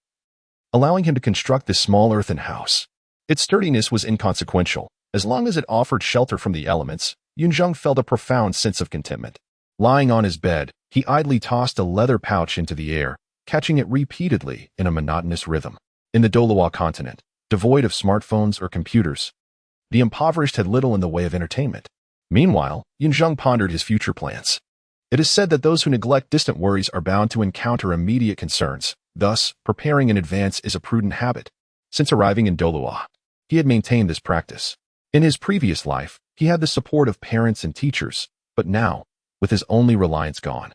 allowing him to construct this small earthen house. Its sturdiness was inconsequential. As long as it offered shelter from the elements, Yun Zheng felt a profound sense of contentment. Lying on his bed, he idly tossed a leather pouch into the air, catching it repeatedly in a monotonous rhythm. In the Douluo Continent, devoid of smartphones or computers, the impoverished had little in the way of entertainment. Meanwhile, Yun Zheng pondered his future plans. It is said that those who neglect distant worries are bound to encounter immediate concerns. Thus, preparing in advance is a prudent habit. Since arriving in Douluo, he had maintained this practice. In his previous life, he had the support of parents and teachers, but now, with his only reliance gone,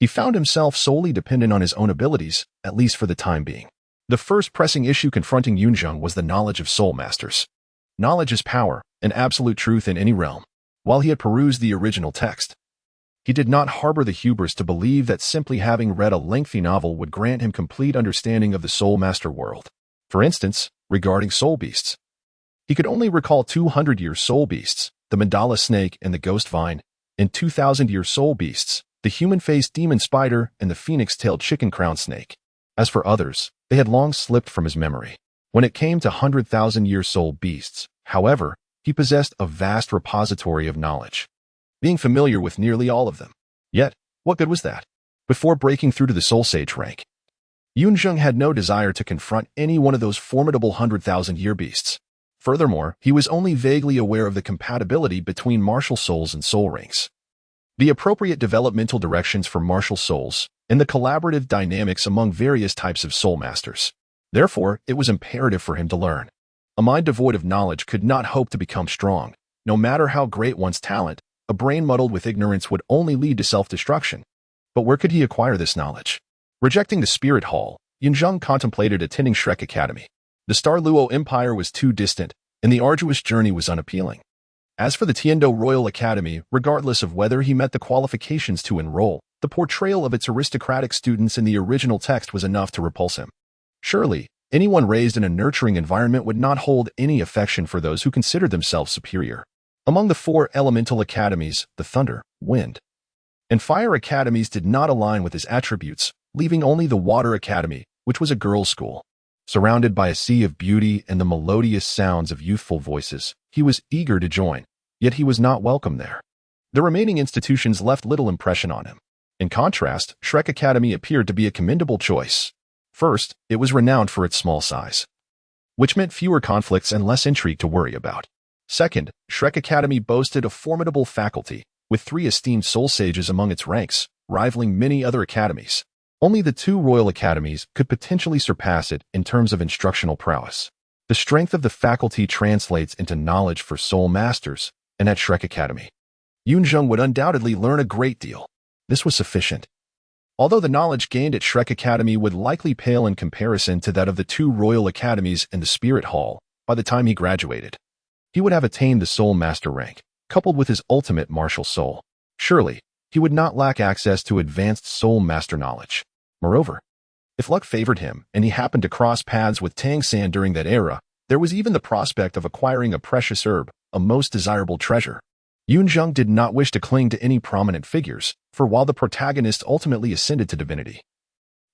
he found himself solely dependent on his own abilities, at least for the time being. The first pressing issue confronting Yun Zheng was the knowledge of soul masters. Knowledge is power, an absolute truth in any realm. While he had perused the original text, he did not harbor the hubris to believe that simply having read a lengthy novel would grant him complete understanding of the soul master world. For instance, regarding soul beasts, he could only recall 200-year soul beasts, the mandala snake and the ghost vine, and 2,000-year soul beasts, the human-faced demon spider and the phoenix-tailed chicken-crown snake. As for others, they had long slipped from his memory. When it came to 100,000-year soul beasts, however, he possessed a vast repository of knowledge, being familiar with nearly all of them. Yet, what good was that? Before breaking through to the soul sage rank, Yun Zheng had no desire to confront any one of those formidable 100,000-year beasts. Furthermore, he was only vaguely aware of the compatibility between martial souls and soul rings, the appropriate developmental directions for martial souls, and the collaborative dynamics among various types of soul masters. Therefore, it was imperative for him to learn. A mind devoid of knowledge could not hope to become strong. No matter how great one's talent, a brain muddled with ignorance would only lead to self-destruction. But where could he acquire this knowledge? Rejecting the spirit hall, Yun Zheng contemplated attending Shrek Academy. The Star Luo Empire was too distant, and the arduous journey was unappealing. As for the Tiando Royal Academy, regardless of whether he met the qualifications to enroll, the portrayal of its aristocratic students in the original text was enough to repulse him. Surely, anyone raised in a nurturing environment would not hold any affection for those who considered themselves superior. Among the 4 elemental academies, the Thunder, Wind, and Fire Academies did not align with his attributes, leaving only the Water Academy, which was a girls' school. Surrounded by a sea of beauty and the melodious sounds of youthful voices, he was eager to join, yet he was not welcome there. The remaining institutions left little impression on him. In contrast, Shrek Academy appeared to be a commendable choice. First, it was renowned for its small size, which meant fewer conflicts and less intrigue to worry about. Second, Shrek Academy boasted a formidable faculty, with 3 esteemed soul sages among its ranks, rivaling many other academies. Only the 2 royal academies could potentially surpass it in terms of instructional prowess. The strength of the faculty translates into knowledge for soul masters, and at Shrek Academy, Yun Zheng would undoubtedly learn a great deal. This was sufficient. Although the knowledge gained at Shrek Academy would likely pale in comparison to that of the two royal academies and the Spirit Hall, by the time he graduated, he would have attained the Soul Master rank, coupled with his ultimate martial soul. Surely, he would not lack access to advanced Soul Master knowledge. Moreover, if luck favored him and he happened to cross paths with Tang Sect during that era, there was even the prospect of acquiring a precious herb, a most desirable treasure. Yun Zheng did not wish to cling to any prominent figures, for while the protagonist ultimately ascended to divinity,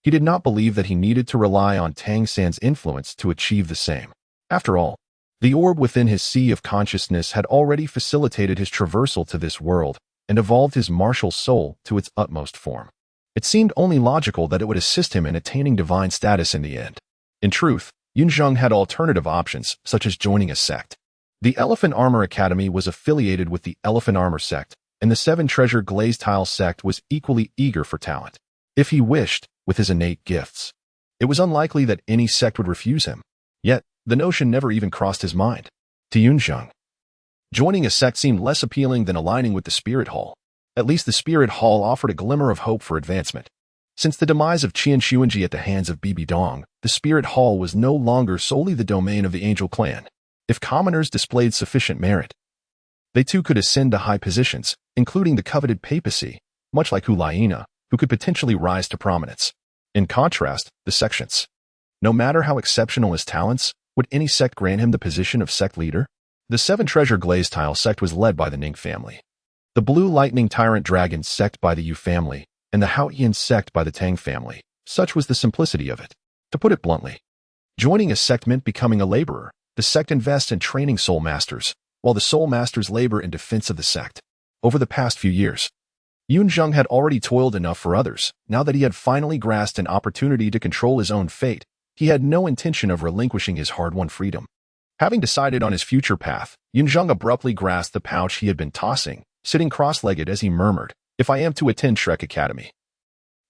he did not believe that he needed to rely on Tang Sect's influence to achieve the same. After all, the orb within his sea of consciousness had already facilitated his traversal to this world and evolved his martial soul to its utmost form. It seemed only logical that it would assist him in attaining divine status in the end. In truth, Yun Zheng had alternative options, such as joining a sect. The Elephant Armor Academy was affiliated with the Elephant Armor Sect, and the Seven Treasure Glazed Tile Sect was equally eager for talent. If he wished, with his innate gifts, it was unlikely that any sect would refuse him. Yet, the notion never even crossed his mind. To Yun Zheng, joining a sect seemed less appealing than aligning with the Spirit Hall. At least the Spirit Hall offered a glimmer of hope for advancement. Since the demise of Qian Xuanji at the hands of Bibi Dong, the Spirit Hall was no longer solely the domain of the Angel Clan. If commoners displayed sufficient merit, they too could ascend to high positions, including the coveted papacy, much like Hulaina, who could potentially rise to prominence. In contrast, the sections, no matter how exceptional his talents, would any sect grant him the position of sect leader? The Seven Treasure Glazed Tile Sect was led by the Ning family, the Blue Lightning Tyrant Dragon Sect by the Yu family, and the Haoyan Sect by the Tang family. Such was the simplicity of it. To put it bluntly, joining a sect meant becoming a laborer. The sect invests in training soul masters, while the soul masters labor in defense of the sect. Over the past few years, Yun Zheng had already toiled enough for others. Now that he had finally grasped an opportunity to control his own fate, he had no intention of relinquishing his hard-won freedom. Having decided on his future path, Yun Zheng abruptly grasped the pouch he had been tossing, sitting cross-legged as he murmured, "If I am to attend Shrek Academy,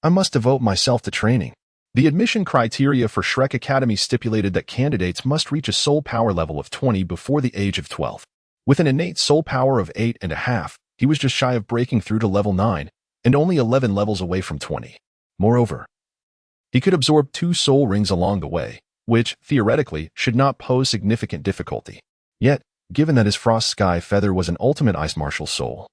I must devote myself to training." The admission criteria for Shrek Academy stipulated that candidates must reach a soul power level of 20 before the age of 12. With an innate soul power of 8.5, he was just shy of breaking through to level 9, and only 11 levels away from 20. Moreover, he could absorb 2 soul rings along the way, which, theoretically, should not pose significant difficulty. Yet, given that his Frost Sky Feather was an ultimate ice martial soul,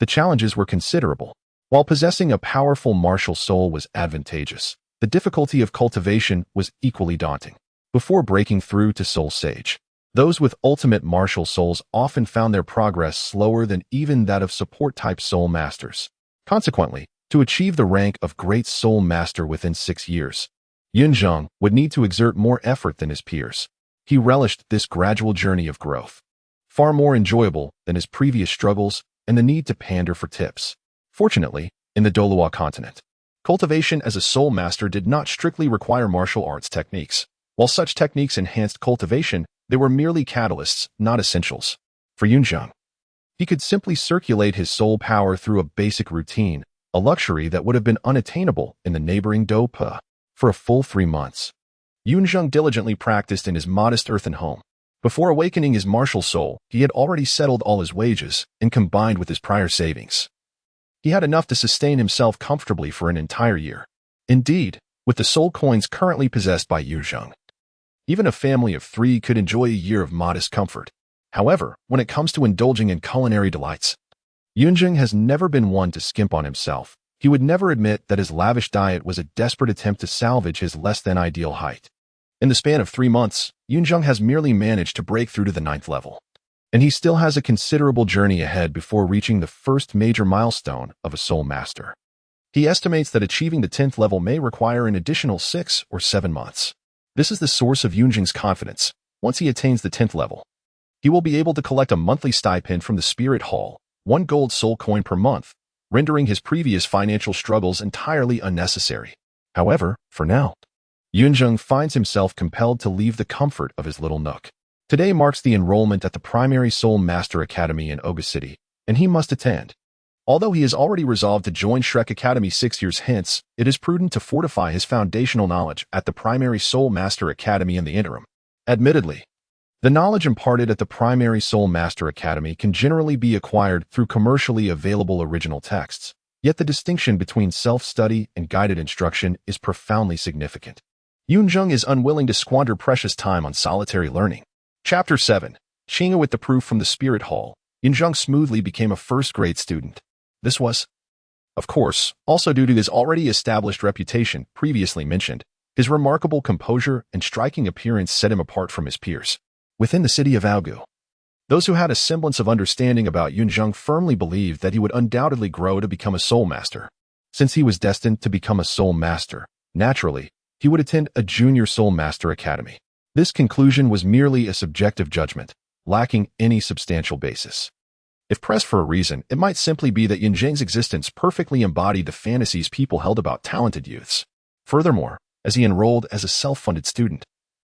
the challenges were considerable. While possessing a powerful martial soul was advantageous, the difficulty of cultivation was equally daunting. Before breaking through to Soul Sage, those with ultimate martial souls often found their progress slower than even that of support-type soul masters. Consequently, to achieve the rank of Great Soul Master within 6 years, Yun Zheng would need to exert more effort than his peers. He relished this gradual journey of growth, far more enjoyable than his previous struggles and the need to pander for tips. Fortunately, in the Douluo Continent, cultivation as a soul master did not strictly require martial arts techniques. While such techniques enhanced cultivation, they were merely catalysts, not essentials. For Yun Zheng, he could simply circulate his soul power through a basic routine, a luxury that would have been unattainable in the neighboring Doupa. For a full 3 months, Yun Zheng diligently practiced in his modest earthen home. Before awakening his martial soul, he had already settled all his wages and combined with his prior savings, he had enough to sustain himself comfortably for an entire year. Indeed, with the soul coins currently possessed by Yun Zheng, even a family of 3 could enjoy a year of modest comfort. However, when it comes to indulging in culinary delights, Yun Zheng has never been one to skimp on himself. He would never admit that his lavish diet was a desperate attempt to salvage his less-than-ideal height. In the span of 3 months, Yun Zheng has merely managed to break through to the 9th level, and he still has a considerable journey ahead before reaching the first major milestone of a soul master. He estimates that achieving the 10th level may require an additional 6 or 7 months. This is the source of Yun Zheng's confidence. Once he attains the 10th level, he will be able to collect a monthly stipend from the Spirit Hall, 1 gold soul coin per month, rendering his previous financial struggles entirely unnecessary. However, for now, Yun Zheng finds himself compelled to leave the comfort of his little nook. Today marks the enrollment at the primary Soul Master Academy in Oga City, and he must attend. Although he has already resolved to join Shrek Academy 6 years hence, it is prudent to fortify his foundational knowledge at the primary Soul Master Academy in the interim. Admittedly, the knowledge imparted at the primary Soul Master Academy can generally be acquired through commercially available original texts, yet the distinction between self-study and guided instruction is profoundly significant. Yun Zheng is unwilling to squander precious time on solitary learning. Chapter 7. Qing'e with the proof from the Spirit Hall. Yun Zheng smoothly became a first-grade student. This was, of course, also due to his already established reputation previously mentioned. His remarkable composure and striking appearance set him apart from his peers. Within the city of Aogu, those who had a semblance of understanding about Yun Zheng firmly believed that he would undoubtedly grow to become a Soul Master. Since he was destined to become a Soul Master, naturally, he would attend a Junior Soul Master Academy. This conclusion was merely a subjective judgment, lacking any substantial basis. If pressed for a reason, it might simply be that Yun Zheng's existence perfectly embodied the fantasies people held about talented youths. Furthermore, as he enrolled as a self-funded student,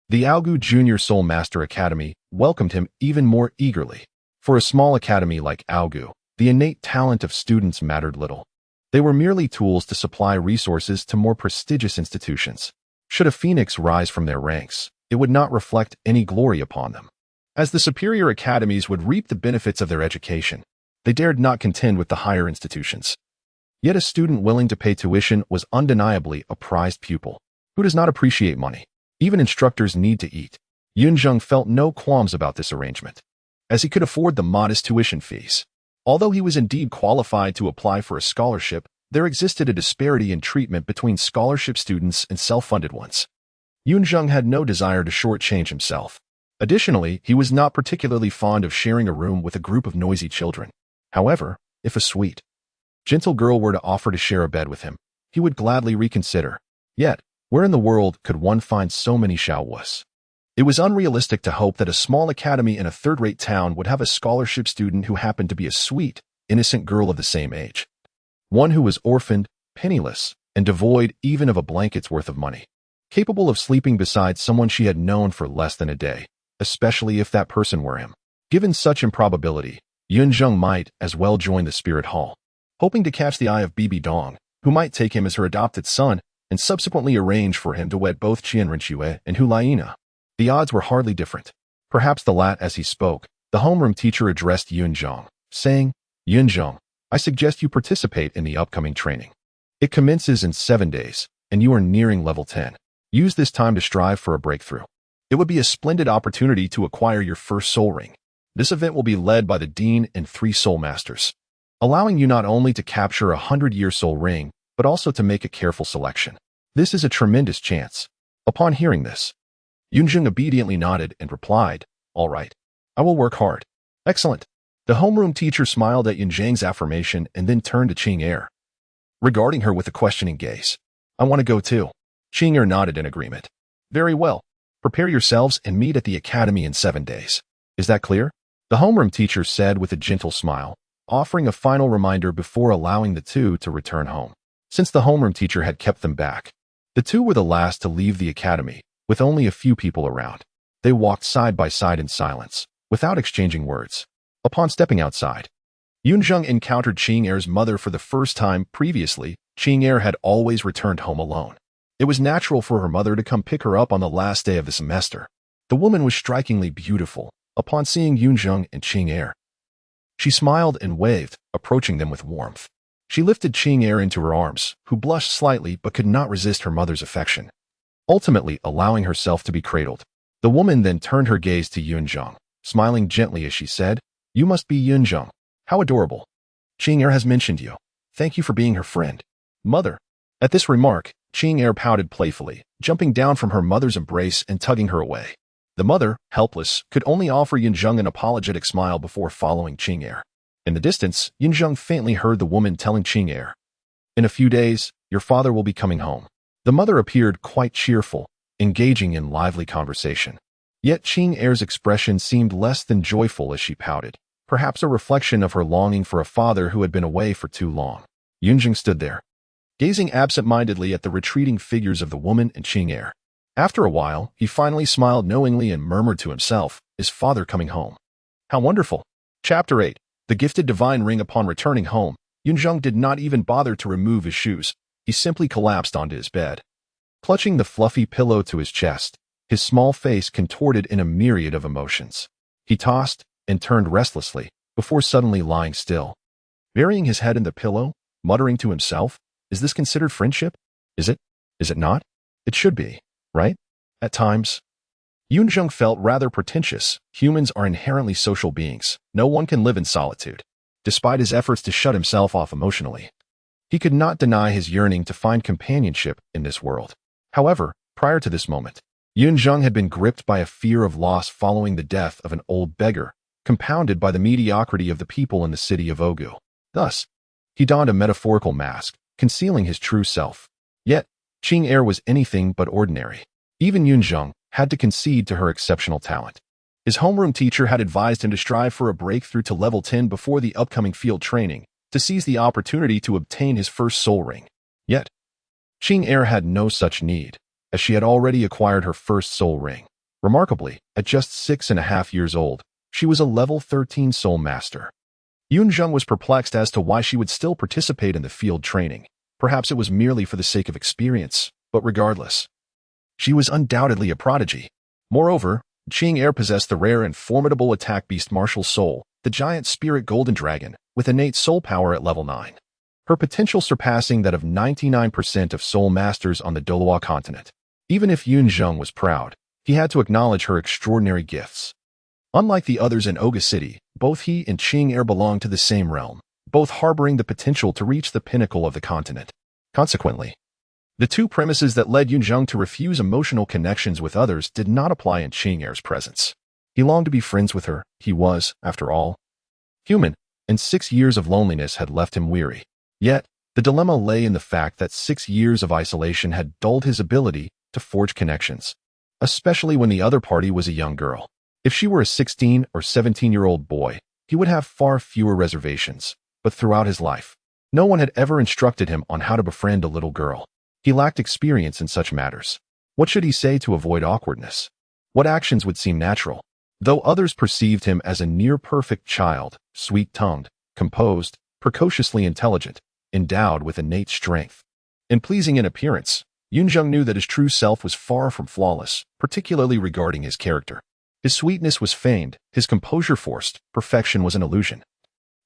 the Aogu Junior Soul Master Academy welcomed him even more eagerly. For a small academy like Aogu, the innate talent of students mattered little. They were merely tools to supply resources to more prestigious institutions. Should a phoenix rise from their ranks, it would not reflect any glory upon them. As the superior academies would reap the benefits of their education, they dared not contend with the higher institutions. Yet a student willing to pay tuition was undeniably a prized pupil. Who does not appreciate money? Even instructors need to eat. Yun Zheng felt no qualms about this arrangement, as he could afford the modest tuition fees. Although he was indeed qualified to apply for a scholarship, there existed a disparity in treatment between scholarship students and self-funded ones. Yun Zheng had no desire to shortchange himself. Additionally, he was not particularly fond of sharing a room with a group of noisy children. However, if a sweet, gentle girl were to offer to share a bed with him, he would gladly reconsider. Yet, where in the world could one find so many Shaowus? It was unrealistic to hope that a small academy in a third-rate town would have a scholarship student who happened to be a sweet, innocent girl of the same age. One who was orphaned, penniless, and devoid even of a blanket's worth of money. Capable of sleeping beside someone she had known for less than a day, especially if that person were him. Given such improbability, Yun Zheng might as well join the Spirit Hall, hoping to catch the eye of Bibi Dong, who might take him as her adopted son and subsequently arrange for him to wed both Qian Renque and Hu Laina. The odds were hardly different. Perhaps the lat as he spoke, the homeroom teacher addressed Yun Zheng, saying, Yun Zheng, I suggest you participate in the upcoming training. It commences in 7 days, and you are nearing level 10. Use this time to strive for a breakthrough. It would be a splendid opportunity to acquire your first soul ring. This event will be led by the Dean and 3 Soul Masters, allowing you not only to capture a 100-year soul ring, but also to make a careful selection. This is a tremendous chance. Upon hearing this, Yun Zheng obediently nodded and replied, All right, I will work hard. Excellent. The homeroom teacher smiled at Yun Zheng's affirmation and then turned to Qing'e, regarding her with a questioning gaze. I want to go too. Qing'e nodded in agreement. Very well. Prepare yourselves and meet at the academy in 7 days. Is that clear? The homeroom teacher said with a gentle smile, offering a final reminder before allowing the two to return home. Since the homeroom teacher had kept them back, the two were the last to leave the academy, with only a few people around. They walked side by side in silence, without exchanging words. Upon stepping outside, Yun Zheng encountered Qing'e's mother for the first time. Previously, Qing'e had always returned home alone. It was natural for her mother to come pick her up on the last day of the semester. The woman was strikingly beautiful. Upon seeing Yun Zheng and Qing'e, she smiled and waved, approaching them with warmth. She lifted Qing'e into her arms, who blushed slightly but could not resist her mother's affection, ultimately allowing herself to be cradled. The woman then turned her gaze to Yun Zheng, smiling gently as she said, You must be Yun Zheng. How adorable. Qing'e has mentioned you. Thank you for being her friend. Mother. At this remark, Qing'e pouted playfully, jumping down from her mother's embrace and tugging her away. The mother, helpless, could only offer Yun Zheng an apologetic smile before following Qing'e. In the distance, Yun Zheng faintly heard the woman telling Qing'e, In a few days, your father will be coming home. The mother appeared quite cheerful, engaging in lively conversation. Yet Qing'e's expression seemed less than joyful as she pouted, perhaps a reflection of her longing for a father who had been away for too long. Yun Zheng stood there, gazing absent-mindedly at the retreating figures of the woman and Qing'e. After a while, he finally smiled knowingly and murmured to himself, Is father coming home? How wonderful. Chapter 8. The gifted divine ring. Upon returning home, Yun Zheng did not even bother to remove his shoes. He simply collapsed onto his bed. Clutching the fluffy pillow to his chest, his small face contorted in a myriad of emotions. He tossed and turned restlessly before suddenly lying still. Burying his head in the pillow, muttering to himself, "Is this considered friendship? Is it? Is it not? It should be, right?" At times, Yun Zheng felt rather pretentious. Humans are inherently social beings. No one can live in solitude. Despite his efforts to shut himself off emotionally, he could not deny his yearning to find companionship in this world. However, prior to this moment, Yun Zheng had been gripped by a fear of loss following the death of an old beggar, compounded by the mediocrity of the people in the city of Ogu. Thus, he donned a metaphorical mask, concealing his true self. Yet, Qing Er was anything but ordinary. Even Yun Zheng had to concede to her exceptional talent. His homeroom teacher had advised him to strive for a breakthrough to level 10 before the upcoming field training, to seize the opportunity to obtain his first soul ring. Yet, Qing Er had no such need, as she had already acquired her first soul ring. Remarkably, at just 6.5 years old, she was a level 13 soul master. Yun Zheng was perplexed as to why she would still participate in the field training. Perhaps it was merely for the sake of experience, but regardless, she was undoubtedly a prodigy. Moreover, Qing Er possessed the rare and formidable attack beast martial soul, the giant spirit golden dragon, with innate soul power at level 9. Her potential surpassing that of 99% of soul masters on the Douluo Continent. Even if Yun Zheng was proud, he had to acknowledge her extraordinary gifts. Unlike the others in Oga City, both he and Qing Er belonged to the same realm, both harboring the potential to reach the pinnacle of the continent. Consequently, the two premises that led Yun Zheng to refuse emotional connections with others did not apply in Qing Er's presence. He longed to be friends with her. He was, after all, human, and 6 years of loneliness had left him weary. Yet, the dilemma lay in the fact that 6 years of isolation had dulled his ability to forge connections, especially when the other party was a young girl. If she were a 16 or 17-year-old boy, he would have far fewer reservations. But throughout his life, no one had ever instructed him on how to befriend a little girl. He lacked experience in such matters. What should he say to avoid awkwardness? What actions would seem natural? Though others perceived him as a near-perfect child, sweet-tongued, composed, precociously intelligent, endowed with innate strength, and pleasing in appearance, Yun Zheng knew that his true self was far from flawless, particularly regarding his character. His sweetness was feigned, his composure forced, perfection was an illusion.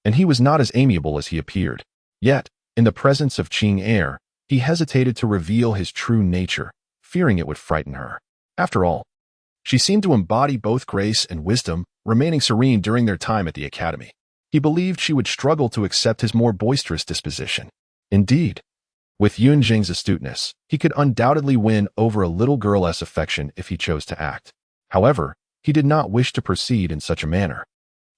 And he was not as amiable as he appeared. Yet, in the presence of Qing Er, he hesitated to reveal his true nature, fearing it would frighten her. After all, she seemed to embody both grace and wisdom, remaining serene during their time at the academy. He believed she would struggle to accept his more boisterous disposition. Indeed, with Yun Zheng's astuteness, he could undoubtedly win over a little girl's affection if he chose to act. However, he did not wish to proceed in such a manner.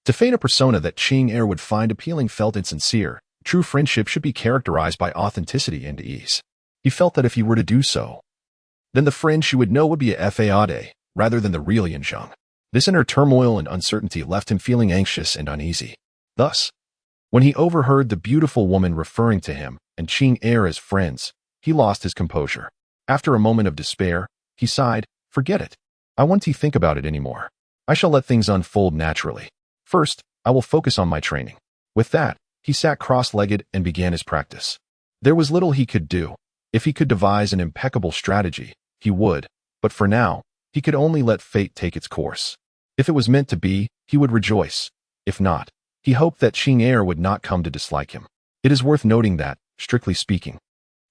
To feign a persona that Qing Er would find appealing felt insincere. True friendship should be characterized by authenticity and ease. He felt that if he were to do so, then the friend she would know would be a Fade, rather than the real Yun Zheng. This inner turmoil and uncertainty left him feeling anxious and uneasy. Thus, when he overheard the beautiful woman referring to him and Qing Er as friends, he lost his composure. After a moment of despair, he sighed, "Forget it. I won't think about it anymore. I shall let things unfold naturally. First, I will focus on my training." With that, he sat cross-legged and began his practice. There was little he could do. If he could devise an impeccable strategy, he would, but for now, he could only let fate take its course. If it was meant to be, he would rejoice. If not, he hoped that Qing Er would not come to dislike him. It is worth noting that, strictly speaking,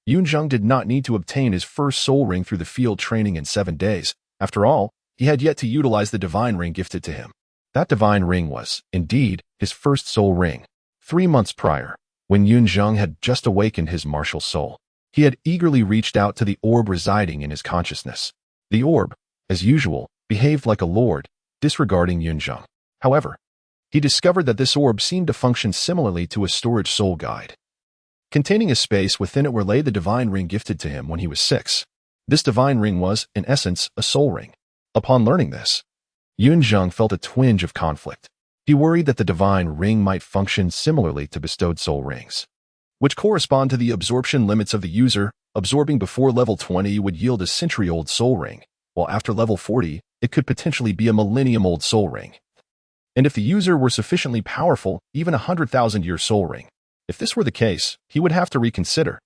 Yun Zheng did not need to obtain his first soul ring through the field training in 7 days. After all, he had yet to utilize the divine ring gifted to him. That divine ring was, indeed, his first soul ring. 3 months prior, when Yun Zheng had just awakened his martial soul, he had eagerly reached out to the orb residing in his consciousness. The orb, as usual, behaved like a lord, disregarding Yun Zheng. However, he discovered that this orb seemed to function similarly to a storage soul guide, containing a space within it where lay the divine ring gifted to him when he was 6. This divine ring was, in essence, a soul ring. Upon learning this, Yun Zheng felt a twinge of conflict. He worried that the divine ring might function similarly to bestowed soul rings, which correspond to the absorption limits of the user. Absorbing before level 20 would yield a century-old soul ring, while after level 40, it could potentially be a millennium-old soul ring. And if the user were sufficiently powerful, even a 100,000-year soul ring. If this were the case, he would have to reconsider.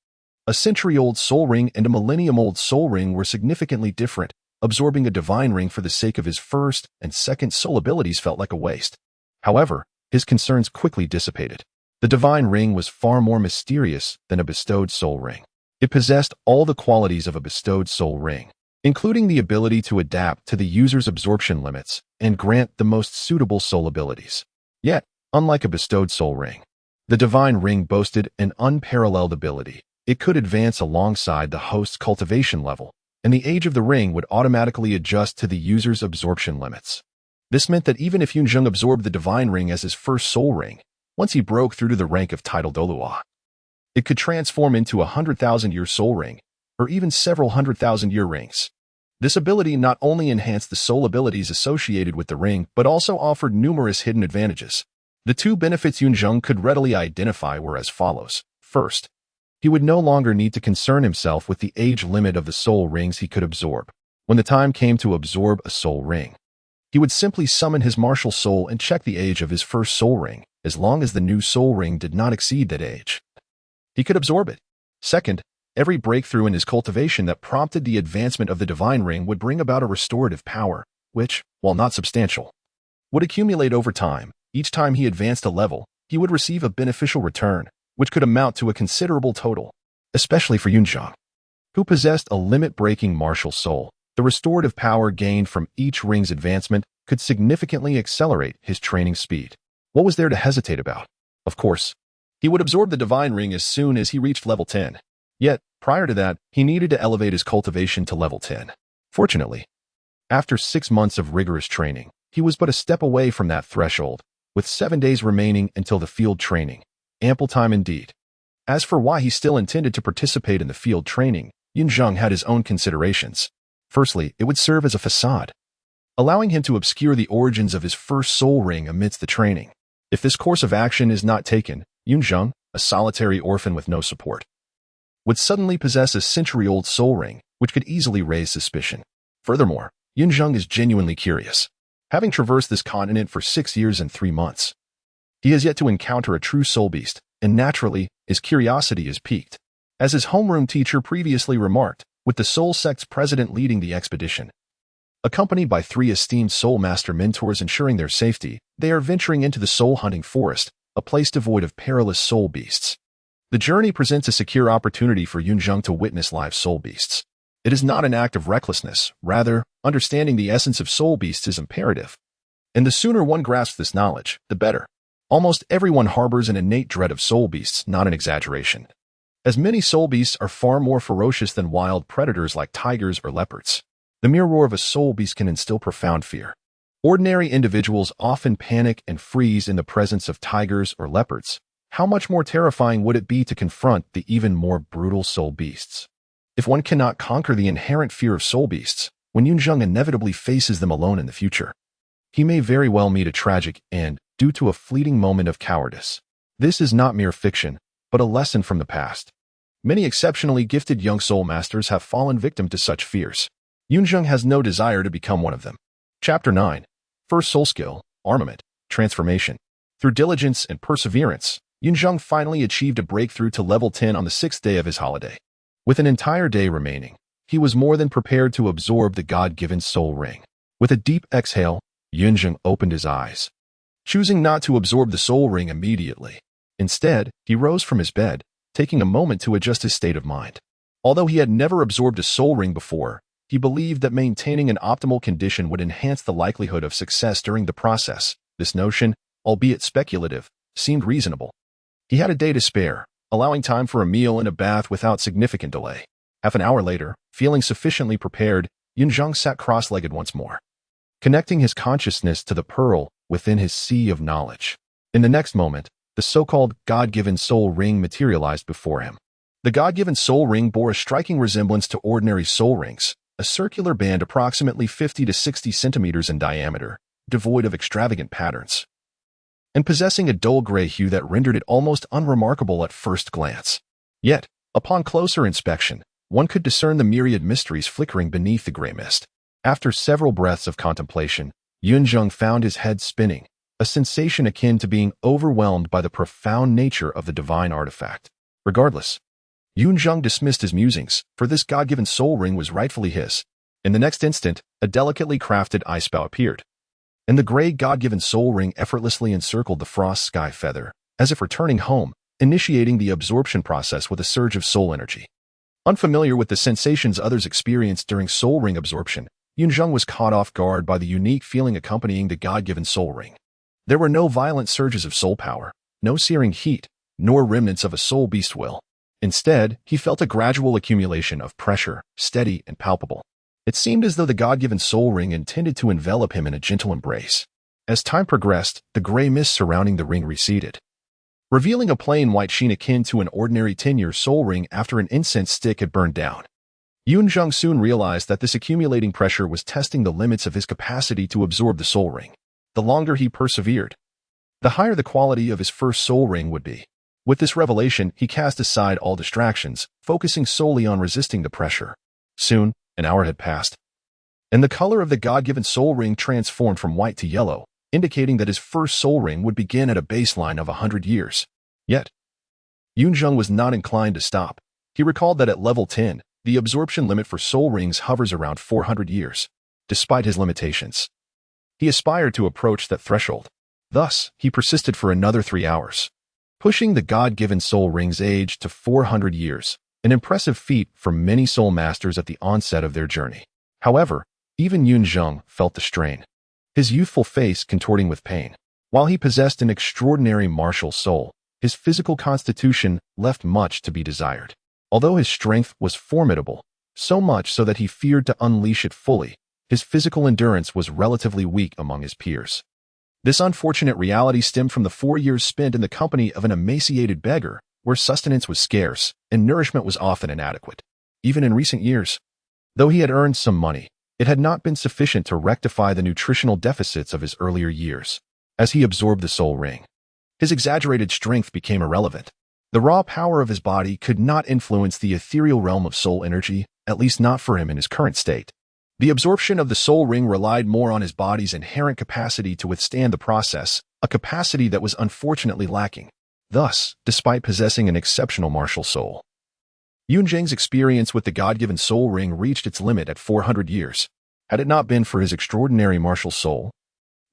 A century-old soul ring and a millennium-old soul ring were significantly different, absorbing a divine ring for the sake of his first and second soul abilities felt like a waste. However, his concerns quickly dissipated. The divine ring was far more mysterious than a bestowed soul ring. It possessed all the qualities of a bestowed soul ring, including the ability to adapt to the user's absorption limits and grant the most suitable soul abilities. Yet, unlike a bestowed soul ring, the divine ring boasted an unparalleled ability. It could advance alongside the host's cultivation level, and the age of the ring would automatically adjust to the user's absorption limits. This meant that even if Yun Zheng absorbed the divine ring as his first soul ring, once he broke through to the rank of title Douluo, it could transform into a 100,000-year soul ring, or even several 100,000-year rings. This ability not only enhanced the soul abilities associated with the ring, but also offered numerous hidden advantages. The two benefits Yun Zheng could readily identify were as follows. First, he would no longer need to concern himself with the age limit of the soul rings he could absorb. When the time came to absorb a soul ring, he would simply summon his martial soul and check the age of his first soul ring, as long as the new soul ring did not exceed that age. He could absorb it. Second, every breakthrough in his cultivation that prompted the advancement of the divine ring would bring about a restorative power, which, while not substantial, would accumulate over time. Each time he advanced a level, he would receive a beneficial return, which could amount to a considerable total, especially for Yun Zheng, who possessed a limit-breaking martial soul. The restorative power gained from each ring's advancement could significantly accelerate his training speed. What was there to hesitate about? Of course, he would absorb the divine ring as soon as he reached level 10. Yet, prior to that, he needed to elevate his cultivation to level 10. Fortunately, after 6 months of rigorous training, he was but a step away from that threshold, with 7 days remaining until the field training. Ample time indeed. As for why he still intended to participate in the field training, Yun Zheng had his own considerations. Firstly, it would serve as a facade, allowing him to obscure the origins of his first soul ring amidst the training. If this course of action is not taken, Yun Zheng, a solitary orphan with no support, would suddenly possess a century-old soul ring, which could easily raise suspicion. Furthermore, Yun Zheng is genuinely curious. Having traversed this continent for 6 years and 3 months, he has yet to encounter a true soul beast, and naturally, his curiosity is piqued. As his homeroom teacher previously remarked, with the Soul Sect's president leading the expedition, accompanied by 3 esteemed soul master mentors ensuring their safety, they are venturing into the soul-hunting forest, a place devoid of perilous soul beasts. The journey presents a secure opportunity for Yun Zheng to witness live soul beasts. It is not an act of recklessness, rather, understanding the essence of soul beasts is imperative. And the sooner one grasps this knowledge, the better. Almost everyone harbors an innate dread of soul beasts, not an exaggeration, as many soul beasts are far more ferocious than wild predators like tigers or leopards. The mere roar of a soul beast can instill profound fear. Ordinary individuals often panic and freeze in the presence of tigers or leopards. How much more terrifying would it be to confront the even more brutal soul beasts? If one cannot conquer the inherent fear of soul beasts, when Yun Zheng inevitably faces them alone in the future, he may very well meet a tragic end due to a fleeting moment of cowardice. This is not mere fiction, but a lesson from the past. Many exceptionally gifted young soul masters have fallen victim to such fears. Yun Zheng has no desire to become one of them. Chapter 9. First Soul Skill, Armament, Transformation. Through diligence and perseverance, Yun Zheng finally achieved a breakthrough to level 10 on the 6th day of his holiday. With an entire day remaining, he was more than prepared to absorb the God-given soul ring. With a deep exhale, Yun Zheng opened his eyes, choosing not to absorb the soul ring immediately. Instead, he rose from his bed, taking a moment to adjust his state of mind. Although he had never absorbed a soul ring before, he believed that maintaining an optimal condition would enhance the likelihood of success during the process. This notion, albeit speculative, seemed reasonable. He had a day to spare, allowing time for a meal and a bath without significant delay. Half an hour later, feeling sufficiently prepared, Yun Zheng sat cross-legged once more, connecting his consciousness to the peril within his sea of knowledge. In the next moment, the so-called God-given soul ring materialized before him. The God-given soul ring bore a striking resemblance to ordinary soul rings, a circular band approximately 50 to 60 centimeters in diameter, devoid of extravagant patterns, and possessing a dull gray hue that rendered it almost unremarkable at first glance. Yet, upon closer inspection, one could discern the myriad mysteries flickering beneath the gray mist. After several breaths of contemplation, Yun Zheng found his head spinning, a sensation akin to being overwhelmed by the profound nature of the divine artifact. Regardless, Yun Zheng dismissed his musings, for this God-given soul ring was rightfully his. In the next instant, a delicately crafted ice bow appeared, and the gray God-given soul ring effortlessly encircled the frost sky feather, as if returning home, initiating the absorption process with a surge of soul energy. Unfamiliar with the sensations others experienced during soul ring absorption, Yun Zheng was caught off guard by the unique feeling accompanying the God-given soul ring. There were no violent surges of soul power, no searing heat, nor remnants of a soul beast will. Instead, he felt a gradual accumulation of pressure, steady and palpable. It seemed as though the God-given soul ring intended to envelop him in a gentle embrace. As time progressed, the gray mist surrounding the ring receded, revealing a plain white sheen akin to an ordinary 10-year soul ring after an incense stick had burned down. Yun Zheng soon realized that this accumulating pressure was testing the limits of his capacity to absorb the soul ring. The longer he persevered, the higher the quality of his first soul ring would be. With this revelation, he cast aside all distractions, focusing solely on resisting the pressure. Soon, an hour had passed, and the color of the God-given soul ring transformed from white to yellow, indicating that his first soul ring would begin at a baseline of 100 years. Yet, Yun Zheng was not inclined to stop. He recalled that at level 10, the absorption limit for soul rings hovers around 400 years. Despite his limitations, he aspired to approach that threshold. Thus, he persisted for another 3 hours, pushing the God-given soul ring's age to 400 years, an impressive feat for many soul masters at the onset of their journey. However, even Yun Zheng felt the strain, his youthful face contorting with pain. While he possessed an extraordinary martial soul, his physical constitution left much to be desired. Although his strength was formidable, so much so that he feared to unleash it fully, his physical endurance was relatively weak among his peers. This unfortunate reality stemmed from the 4 years spent in the company of an emaciated beggar, where sustenance was scarce and nourishment was often inadequate. Even in recent years, though he had earned some money, it had not been sufficient to rectify the nutritional deficits of his earlier years. As he absorbed the soul ring, his exaggerated strength became irrelevant. The raw power of his body could not influence the ethereal realm of soul energy, at least not for him in his current state. The absorption of the soul ring relied more on his body's inherent capacity to withstand the process, a capacity that was unfortunately lacking. Thus, despite possessing an exceptional martial soul, Yun Zheng's experience with the God-given soul ring reached its limit at 400 years. Had it not been for his extraordinary martial soul,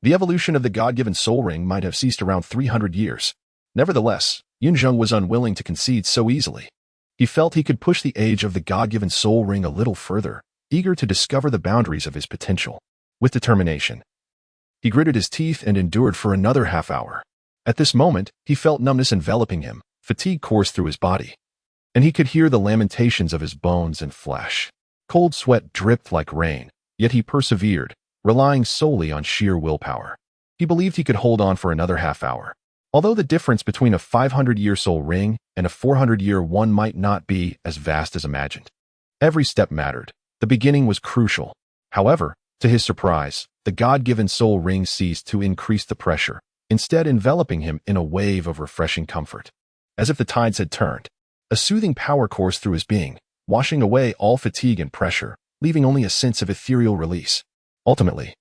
the evolution of the God-given soul ring might have ceased around 300 years. Nevertheless, Yun Zheng was unwilling to concede so easily. He felt he could push the age of the God-given soul ring a little further, eager to discover the boundaries of his potential. With determination, he gritted his teeth and endured for another half hour. At this moment, he felt numbness enveloping him, fatigue coursed through his body, and he could hear the lamentations of his bones and flesh. Cold sweat dripped like rain, yet he persevered, relying solely on sheer willpower. He believed he could hold on for another half hour. Although the difference between a 500-year soul ring and a 400-year one might not be as vast as imagined, every step mattered. The beginning was crucial. However, to his surprise, the God-given soul ring ceased to increase the pressure, instead enveloping him in a wave of refreshing comfort. As if the tides had turned, a soothing power coursed through his being, washing away all fatigue and pressure, leaving only a sense of ethereal release. Ultimately,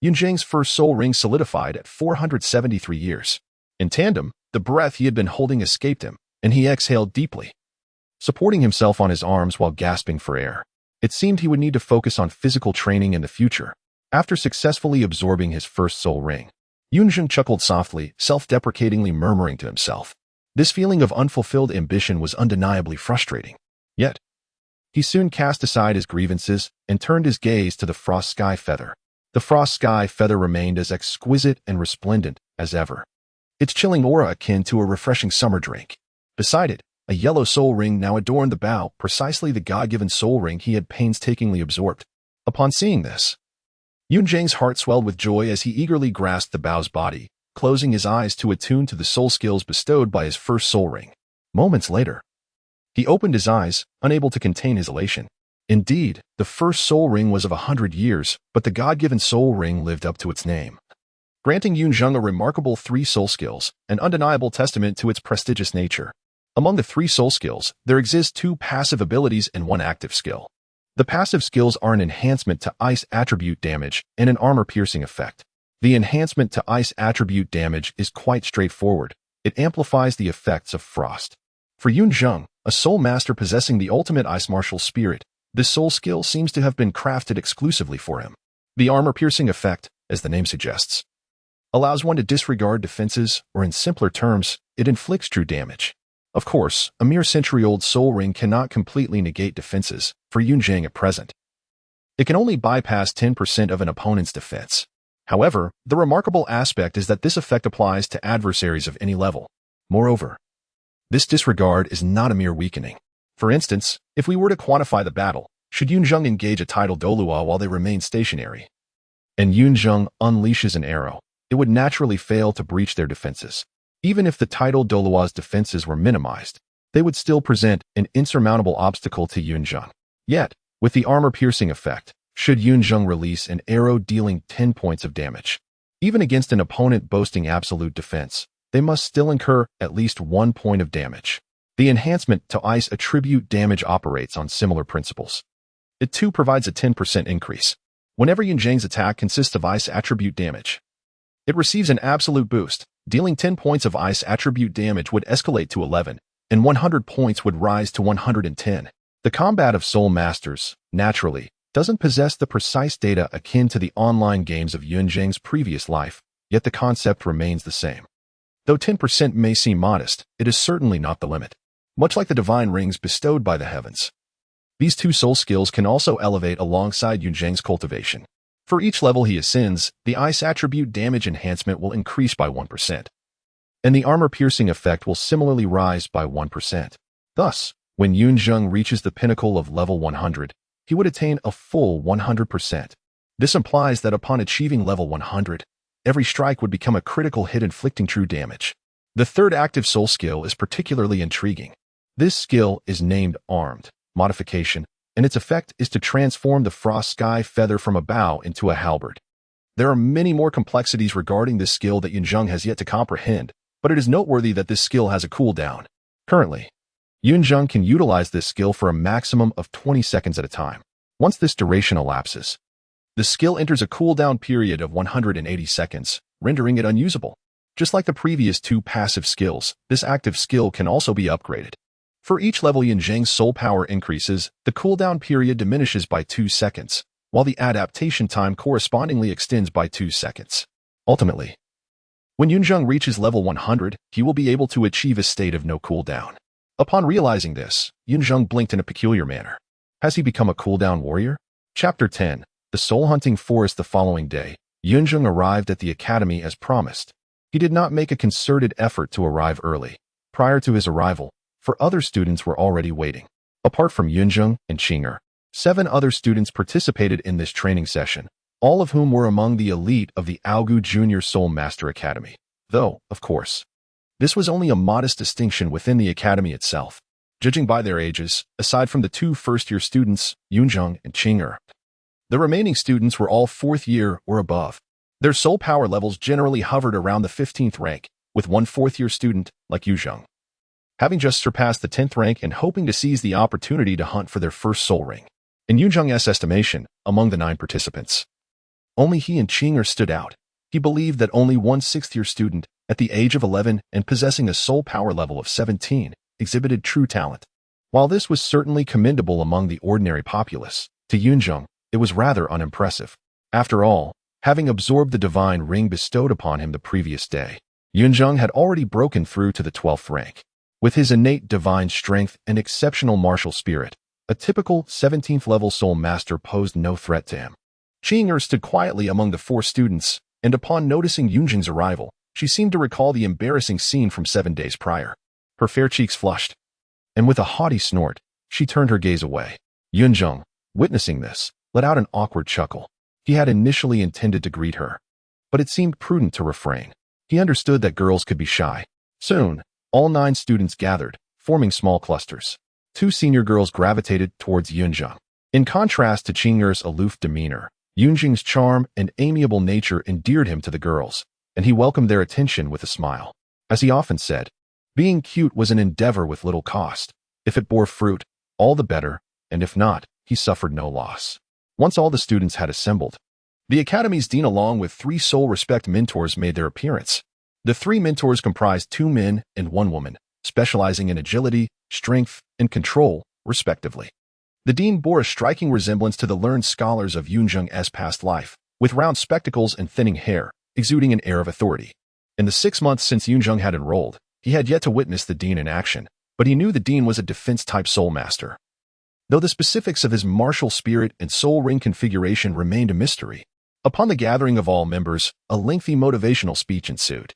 Yun Zheng's first soul ring solidified at 473 years. In tandem, the breath he had been holding escaped him, and he exhaled deeply, supporting himself on his arms while gasping for air. It seemed he would need to focus on physical training in the future. After successfully absorbing his first soul ring, Yun Zheng chuckled softly, self-deprecatingly murmuring to himself. This feeling of unfulfilled ambition was undeniably frustrating. Yet, he soon cast aside his grievances and turned his gaze to the frost sky feather. The frost sky feather remained as exquisite and resplendent as ever, its chilling aura akin to a refreshing summer drink. Beside it, a yellow soul ring now adorned the bow, precisely the God-given soul ring he had painstakingly absorbed. Upon seeing this, Yun Zheng's heart swelled with joy as he eagerly grasped the bow's body, closing his eyes to attune to the soul skills bestowed by his first soul ring. Moments later, he opened his eyes, unable to contain his elation. Indeed, the first soul ring was of 100 years, but the God-given soul ring lived up to its name, granting Yun Zheng a remarkable 3 soul skills, an undeniable testament to its prestigious nature. Among the 3 soul skills, there exist 2 passive abilities and 1 active skill. The passive skills are an enhancement to ice attribute damage and an armor-piercing effect. The enhancement to ice attribute damage is quite straightforward. It amplifies the effects of frost. For Yun Zheng, a soul master possessing the ultimate ice martial spirit, This soul skill seems to have been crafted exclusively for him. The armor-piercing effect, as the name suggests, allows one to disregard defenses, or in simpler terms, it inflicts true damage. Of course, a mere century-old soul ring cannot completely negate defenses for Yun Zheng at present. It can only bypass 10% of an opponent's defense. However, the remarkable aspect is that this effect applies to adversaries of any level. Moreover, this disregard is not a mere weakening. For instance, if we were to quantify the battle, should Yun Zheng engage a tidal Douluo while they remain stationary, and Yun Zheng unleashes an arrow, it would naturally fail to breach their defenses. Even if the tidal Douluo's defenses were minimized, they would still present an insurmountable obstacle to Yun Zheng. Yet, with the armor-piercing effect, should Yun Zheng release an arrow dealing 10 points of damage, even against an opponent boasting absolute defense, they must still incur at least 1 point of damage. The enhancement to ice attribute damage operates on similar principles. It too provides a 10% increase. Whenever Yun Zheng's attack consists of ice attribute damage, it receives an absolute boost. Dealing 10 points of ice attribute damage would escalate to 11, and 100 points would rise to 110. The combat of Soul Masters, naturally, doesn't possess the precise data akin to the online games of Yun Zheng's previous life, yet the concept remains the same. Though 10% may seem modest, it is certainly not the limit. Much like the divine rings bestowed by the heavens, these two soul skills can also elevate alongside Yun Zheng's cultivation. For each level he ascends, the ice attribute damage enhancement will increase by 1%, and the armor-piercing effect will similarly rise by 1%. Thus, when Yun Zheng reaches the pinnacle of level 100, he would attain a full 100%. This implies that upon achieving level 100, every strike would become a critical hit inflicting true damage. The third active soul skill is particularly intriguing. This skill is named Armed Modification, and its effect is to transform the frost sky feather from a bow into a halberd. There are many more complexities regarding this skill that Yun Zheng has yet to comprehend, but it is noteworthy that this skill has a cooldown. Currently, Yun Zheng can utilize this skill for a maximum of 20 seconds at a time. Once this duration elapses, the skill enters a cooldown period of 180 seconds, rendering it unusable. Just like the previous two passive skills, this active skill can also be upgraded. For each level Yun Zheng's soul power increases, the cooldown period diminishes by 2 seconds, while the adaptation time correspondingly extends by 2 seconds. Ultimately, when Yun Zheng reaches level 100, he will be able to achieve a state of no cooldown. Upon realizing this, Yun Zheng blinked in a peculiar manner. Has he become a cooldown warrior? Chapter 10. The Soul-Hunting Forest. The following day, Yun Zheng arrived at the academy as promised. He did not make a concerted effort to arrive early. Prior to his arrival, for other students were already waiting. Apart from Yun Zheng and Qing'er, 7 other students participated in this training session, all of whom were among the elite of the Aogu Junior Soul Master Academy. Though, of course, this was only a modest distinction within the academy itself. Judging by their ages, aside from the 2 first-year students, Yun Zheng and Qing'er, the remaining students were all 4th year or above. Their soul power levels generally hovered around the 15th rank, with one 4th-year student, like Yun Zheng, having just surpassed the 10th rank and hoping to seize the opportunity to hunt for their first soul ring. In Yun Zheng's estimation, among the 9 participants, only he and Qing'er stood out. He believed that only one 6th-year student, at the age of 11 and possessing a soul power level of 17, exhibited true talent. While this was certainly commendable among the ordinary populace, to Yun Zheng, it was rather unimpressive. After all, having absorbed the divine ring bestowed upon him the previous day, Yun Zheng had already broken through to the 12th rank. With his innate divine strength and exceptional martial spirit, a typical 17th-level soul master posed no threat to him. Qing'er stood quietly among the 4 students, and upon noticing Yun Zheng's arrival, she seemed to recall the embarrassing scene from 7 days prior. Her fair cheeks flushed, and with a haughty snort, she turned her gaze away. Yun Zheng, witnessing this, let out an awkward chuckle. He had initially intended to greet her, but it seemed prudent to refrain. He understood that girls could be shy. Soon, all 9 students gathered, forming small clusters. 2 senior girls gravitated towards Yun Zheng. In contrast to Qing'er's aloof demeanor, Yun Zheng's charm and amiable nature endeared him to the girls, and he welcomed their attention with a smile. As he often said, being cute was an endeavor with little cost. If it bore fruit, all the better, and if not, he suffered no loss. Once all the students had assembled, the Academy's dean along with 3 soul respect mentors made their appearance. The 3 mentors comprised 2 men and 1 woman, specializing in agility, strength, and control, respectively. The dean bore a striking resemblance to the learned scholars of Yun Zheng's past life, with round spectacles and thinning hair, exuding an air of authority. In the 6 months since Yun Zheng had enrolled, he had yet to witness the dean in action, but he knew the dean was a defense-type soul master. Though the specifics of his martial spirit and soul ring configuration remained a mystery, upon the gathering of all members, a lengthy motivational speech ensued.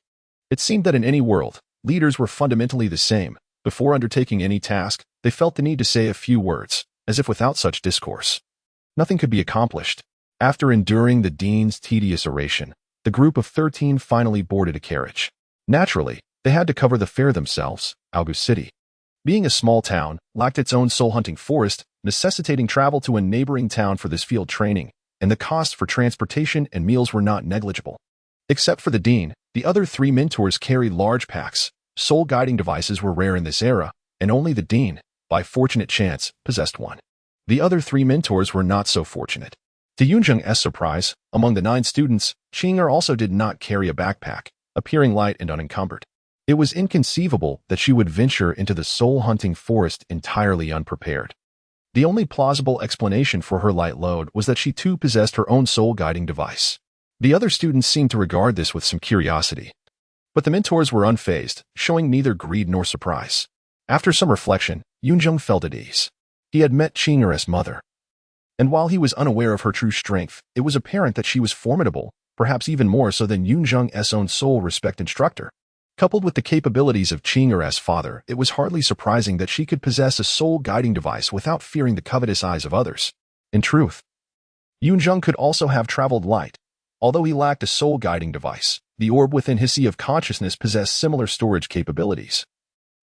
It seemed that in any world, leaders were fundamentally the same. Before undertaking any task, they felt the need to say a few words, as if without such discourse, nothing could be accomplished. After enduring the dean's tedious oration, the group of 13 finally boarded a carriage. Naturally, they had to cover the fare themselves. August City, being a small town, lacked its own soul-hunting forest, necessitating travel to a neighboring town for this field training, and the costs for transportation and meals were not negligible. Except for the dean, the other 3 mentors carried large packs. Soul-guiding devices were rare in this era, and only the dean, by fortunate chance, possessed one. The other 3 mentors were not so fortunate. To Yun Zheng's surprise, among the 9 students, Qing'er also did not carry a backpack, appearing light and unencumbered. It was inconceivable that she would venture into the soul-hunting forest entirely unprepared. The only plausible explanation for her light load was that she too possessed her own soul-guiding device. The other students seemed to regard this with some curiosity. But the mentors were unfazed, showing neither greed nor surprise. After some reflection, Yun Zheng felt at ease. He had met Qing'er's mother. And while he was unaware of her true strength, it was apparent that she was formidable, perhaps even more so than Yun Zheng's own soul-respect instructor. Coupled with the capabilities of Qing'er's father, it was hardly surprising that she could possess a soul-guiding device without fearing the covetous eyes of others. In truth, Yun Zheng could also have traveled light. Although he lacked a soul-guiding device, the orb within his sea of consciousness possessed similar storage capabilities.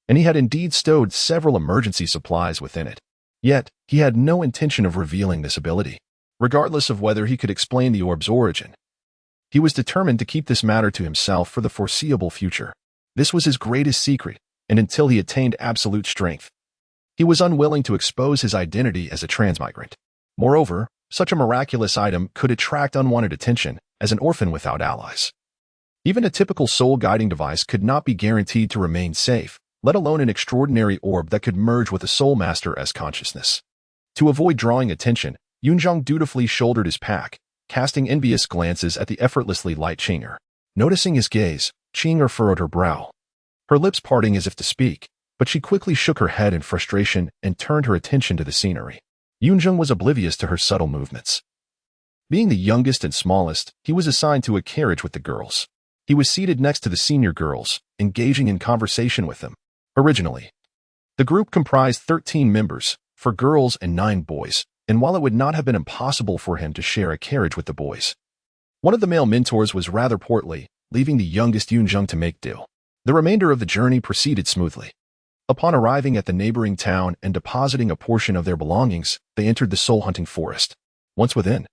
And he had indeed stowed several emergency supplies within it. Yet, he had no intention of revealing this ability, regardless of whether he could explain the orb's origin. He was determined to keep this matter to himself for the foreseeable future. This was his greatest secret, and until he attained absolute strength, he was unwilling to expose his identity as a transmigrant. Moreover, such a miraculous item could attract unwanted attention, as an orphan without allies. Even a typical soul-guiding device could not be guaranteed to remain safe, let alone an extraordinary orb that could merge with a soul master's consciousness. To avoid drawing attention, Yun Zheng dutifully shouldered his pack, casting envious glances at the effortlessly light Qing'er. Noticing his gaze, Qing'er furrowed her brow, her lips parting as if to speak, but she quickly shook her head in frustration and turned her attention to the scenery. Yun Zheng was oblivious to her subtle movements. Being the youngest and smallest, he was assigned to a carriage with the girls. He was seated next to the senior girls, engaging in conversation with them. Originally, the group comprised 13 members, 4 girls and 9 boys, and while it would not have been impossible for him to share a carriage with the boys, one of the male mentors was rather portly, leaving the youngest Yun Zheng to make do. The remainder of the journey proceeded smoothly. Upon arriving at the neighboring town and depositing a portion of their belongings, they entered the soul-hunting forest. Once within,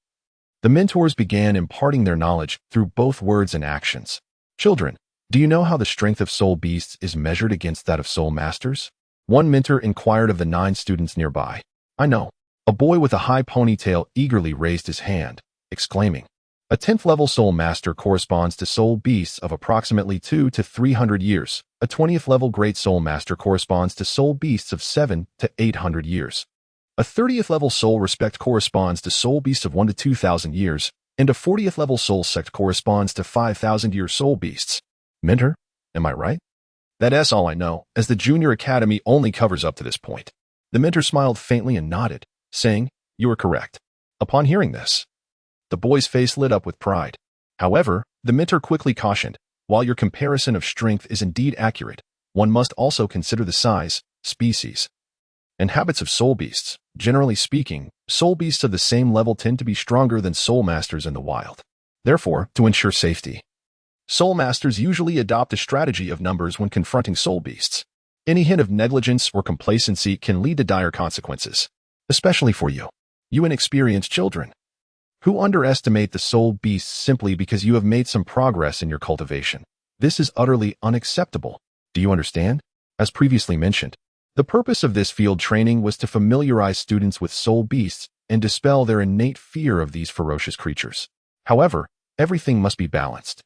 the mentors began imparting their knowledge through both words and actions. Children, do you know how the strength of soul beasts is measured against that of soul masters? One mentor inquired of the 9 students nearby. I know. A boy with a high ponytail eagerly raised his hand, exclaiming, a 10th level soul master corresponds to soul beasts of approximately 200 to 300 years. A 20th level great soul master corresponds to soul beasts of 700 to 800 years. A 30th level soul respect corresponds to soul beasts of 1 to 2,000 years, and a 40th level soul sect corresponds to 5,000-year soul beasts. Mentor, am I right? That's all I know, as the junior academy only covers up to this point. The mentor smiled faintly and nodded, saying, you are correct. Upon hearing this, the boy's face lit up with pride. However, the mentor quickly cautioned, while your comparison of strength is indeed accurate, one must also consider the size, species, and habits of soul beasts. Generally speaking, soul beasts of the same level tend to be stronger than soul masters in the wild. Therefore, to ensure safety, soul masters usually adopt a strategy of numbers when confronting soul beasts. Any hint of negligence or complacency can lead to dire consequences, especially for you inexperienced children, who underestimate the soul beasts simply because you have made some progress in your cultivation. This is utterly unacceptable. Do you understand? As previously mentioned, the purpose of this field training was to familiarize students with soul beasts and dispel their innate fear of these ferocious creatures. However, everything must be balanced.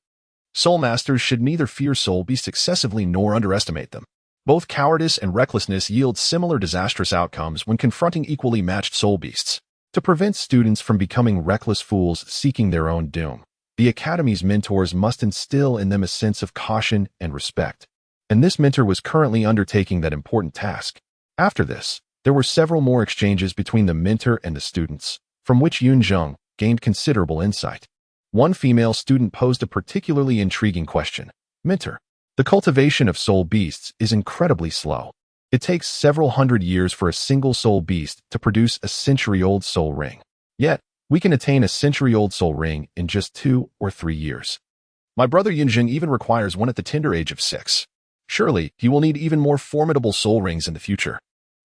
Soul masters should neither fear soul beasts excessively nor underestimate them. Both cowardice and recklessness yield similar disastrous outcomes when confronting equally matched soul beasts. To prevent students from becoming reckless fools seeking their own doom, the Academy's mentors must instill in them a sense of caution and respect. And this mentor was currently undertaking that important task. After this, there were several more exchanges between the mentor and the students, from which Yun Zheng gained considerable insight. One female student posed a particularly intriguing question. Mentor, the cultivation of soul beasts is incredibly slow. It takes several hundred years for a single soul beast to produce a century-old soul ring. Yet, we can attain a century-old soul ring in just 2 or 3 years. My brother Yun Zheng even requires one at the tender age of 6. Surely, he will need even more formidable soul rings in the future.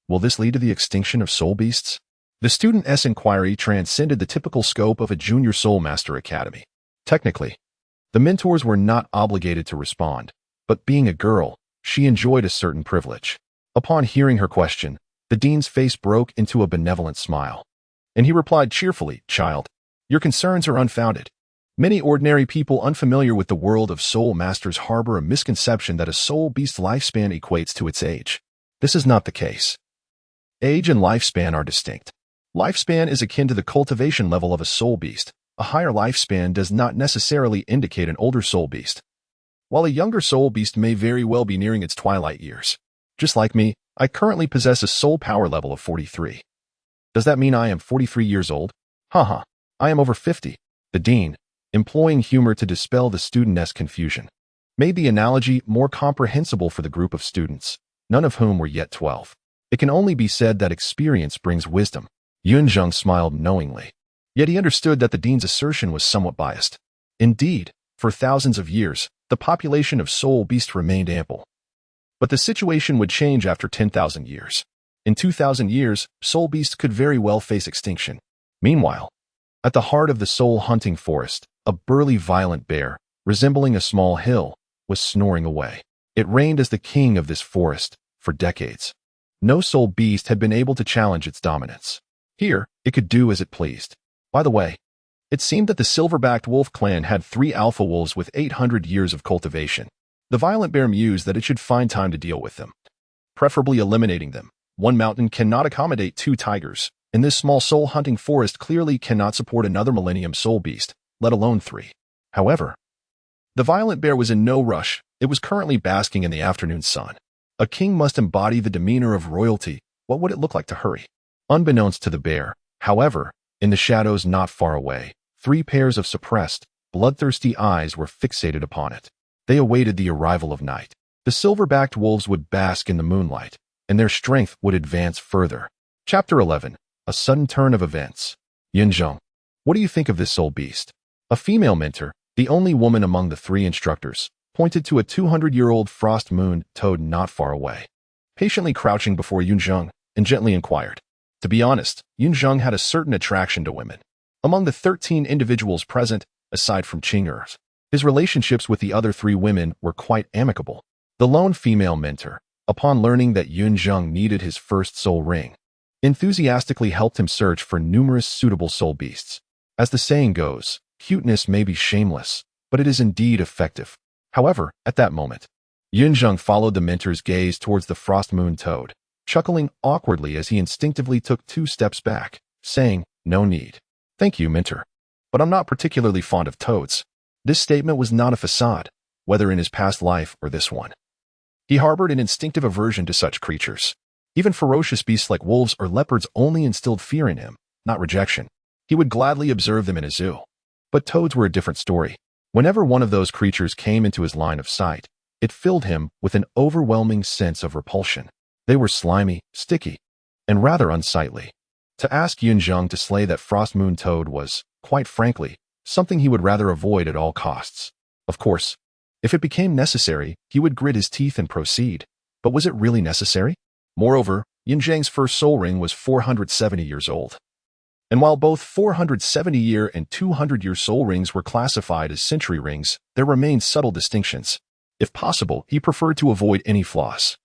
Will this lead to the extinction of soul beasts? The student's inquiry transcended the typical scope of a junior soul master academy. Technically, the mentors were not obligated to respond, but being a girl, she enjoyed a certain privilege. Upon hearing her question, the dean's face broke into a benevolent smile. And he replied cheerfully, "Child, your concerns are unfounded. Many ordinary people unfamiliar with the world of soul masters harbor a misconception that a soul beast's lifespan equates to its age. This is not the case. Age and lifespan are distinct. Lifespan is akin to the cultivation level of a soul beast. A higher lifespan does not necessarily indicate an older soul beast. While a younger soul beast may very well be nearing its twilight years. Just like me, I currently possess a soul power level of 43. Does that mean I am 43 years old? Haha, I am over 50. The dean, employing humor to dispel the student's confusion, made the analogy more comprehensible for the group of students, none of whom were yet 12. It can only be said that experience brings wisdom. Yun Zheng smiled knowingly. Yet he understood that the dean's assertion was somewhat biased. Indeed, for thousands of years, the population of soul beasts remained ample. But the situation would change after 10,000 years. In 2,000 years, soul beasts could very well face extinction. Meanwhile, at the heart of the soul-hunting forest, a burly violent bear, resembling a small hill, was snoring away. It reigned as the king of this forest for decades. No soul beast had been able to challenge its dominance. Here, it could do as it pleased. By the way, it seemed that the silver-backed wolf clan had 3 alpha wolves with 800 years of cultivation. The violent bear mused that it should find time to deal with them, preferably eliminating them. One mountain cannot accommodate 2 tigers, and this small soul-hunting forest clearly cannot support another millennium soul beast, let alone 3. However, the violent bear was in no rush. It was currently basking in the afternoon sun. A king must embody the demeanor of royalty. What would it look like to hurry? Unbeknownst to the bear, however, in the shadows not far away, 3 pairs of suppressed, bloodthirsty eyes were fixated upon it. They awaited the arrival of night. The silver-backed wolves would bask in the moonlight, and their strength would advance further. Chapter 11. A sudden turn of events. Yun Zheng, what do you think of this soul beast? A female mentor, the only woman among the 3 instructors, pointed to a 200-year-old frost moon toad not far away. Patiently crouching before Yun Zheng, and gently inquired. To be honest, Yun Zheng had a certain attraction to women. Among the 13 individuals present, aside from Qing'er, his relationships with the other 3 women were quite amicable. The lone female mentor, upon learning that Yun Zheng needed his first soul ring, enthusiastically helped him search for numerous suitable soul beasts. As the saying goes, cuteness may be shameless, but it is indeed effective. However, at that moment, Yun Zheng followed the mentor's gaze towards the frost moon toad, chuckling awkwardly as he instinctively took 2 steps back, saying, "No need. Thank you, mentor. But I'm not particularly fond of toads." This statement was not a facade, whether in his past life or this one. He harbored an instinctive aversion to such creatures. Even ferocious beasts like wolves or leopards only instilled fear in him, not rejection. He would gladly observe them in a zoo. But toads were a different story. Whenever one of those creatures came into his line of sight, it filled him with an overwhelming sense of repulsion. They were slimy, sticky, and rather unsightly. To ask Yun Zheng to slay that frost moon toad was, quite frankly, something he would rather avoid at all costs. Of course, if it became necessary, he would grit his teeth and proceed. But was it really necessary? Moreover, Yun Zheng's first soul ring was 470 years old. And while both 470-year and 200-year soul rings were classified as century rings, there remained subtle distinctions. If possible, he preferred to avoid any flaws.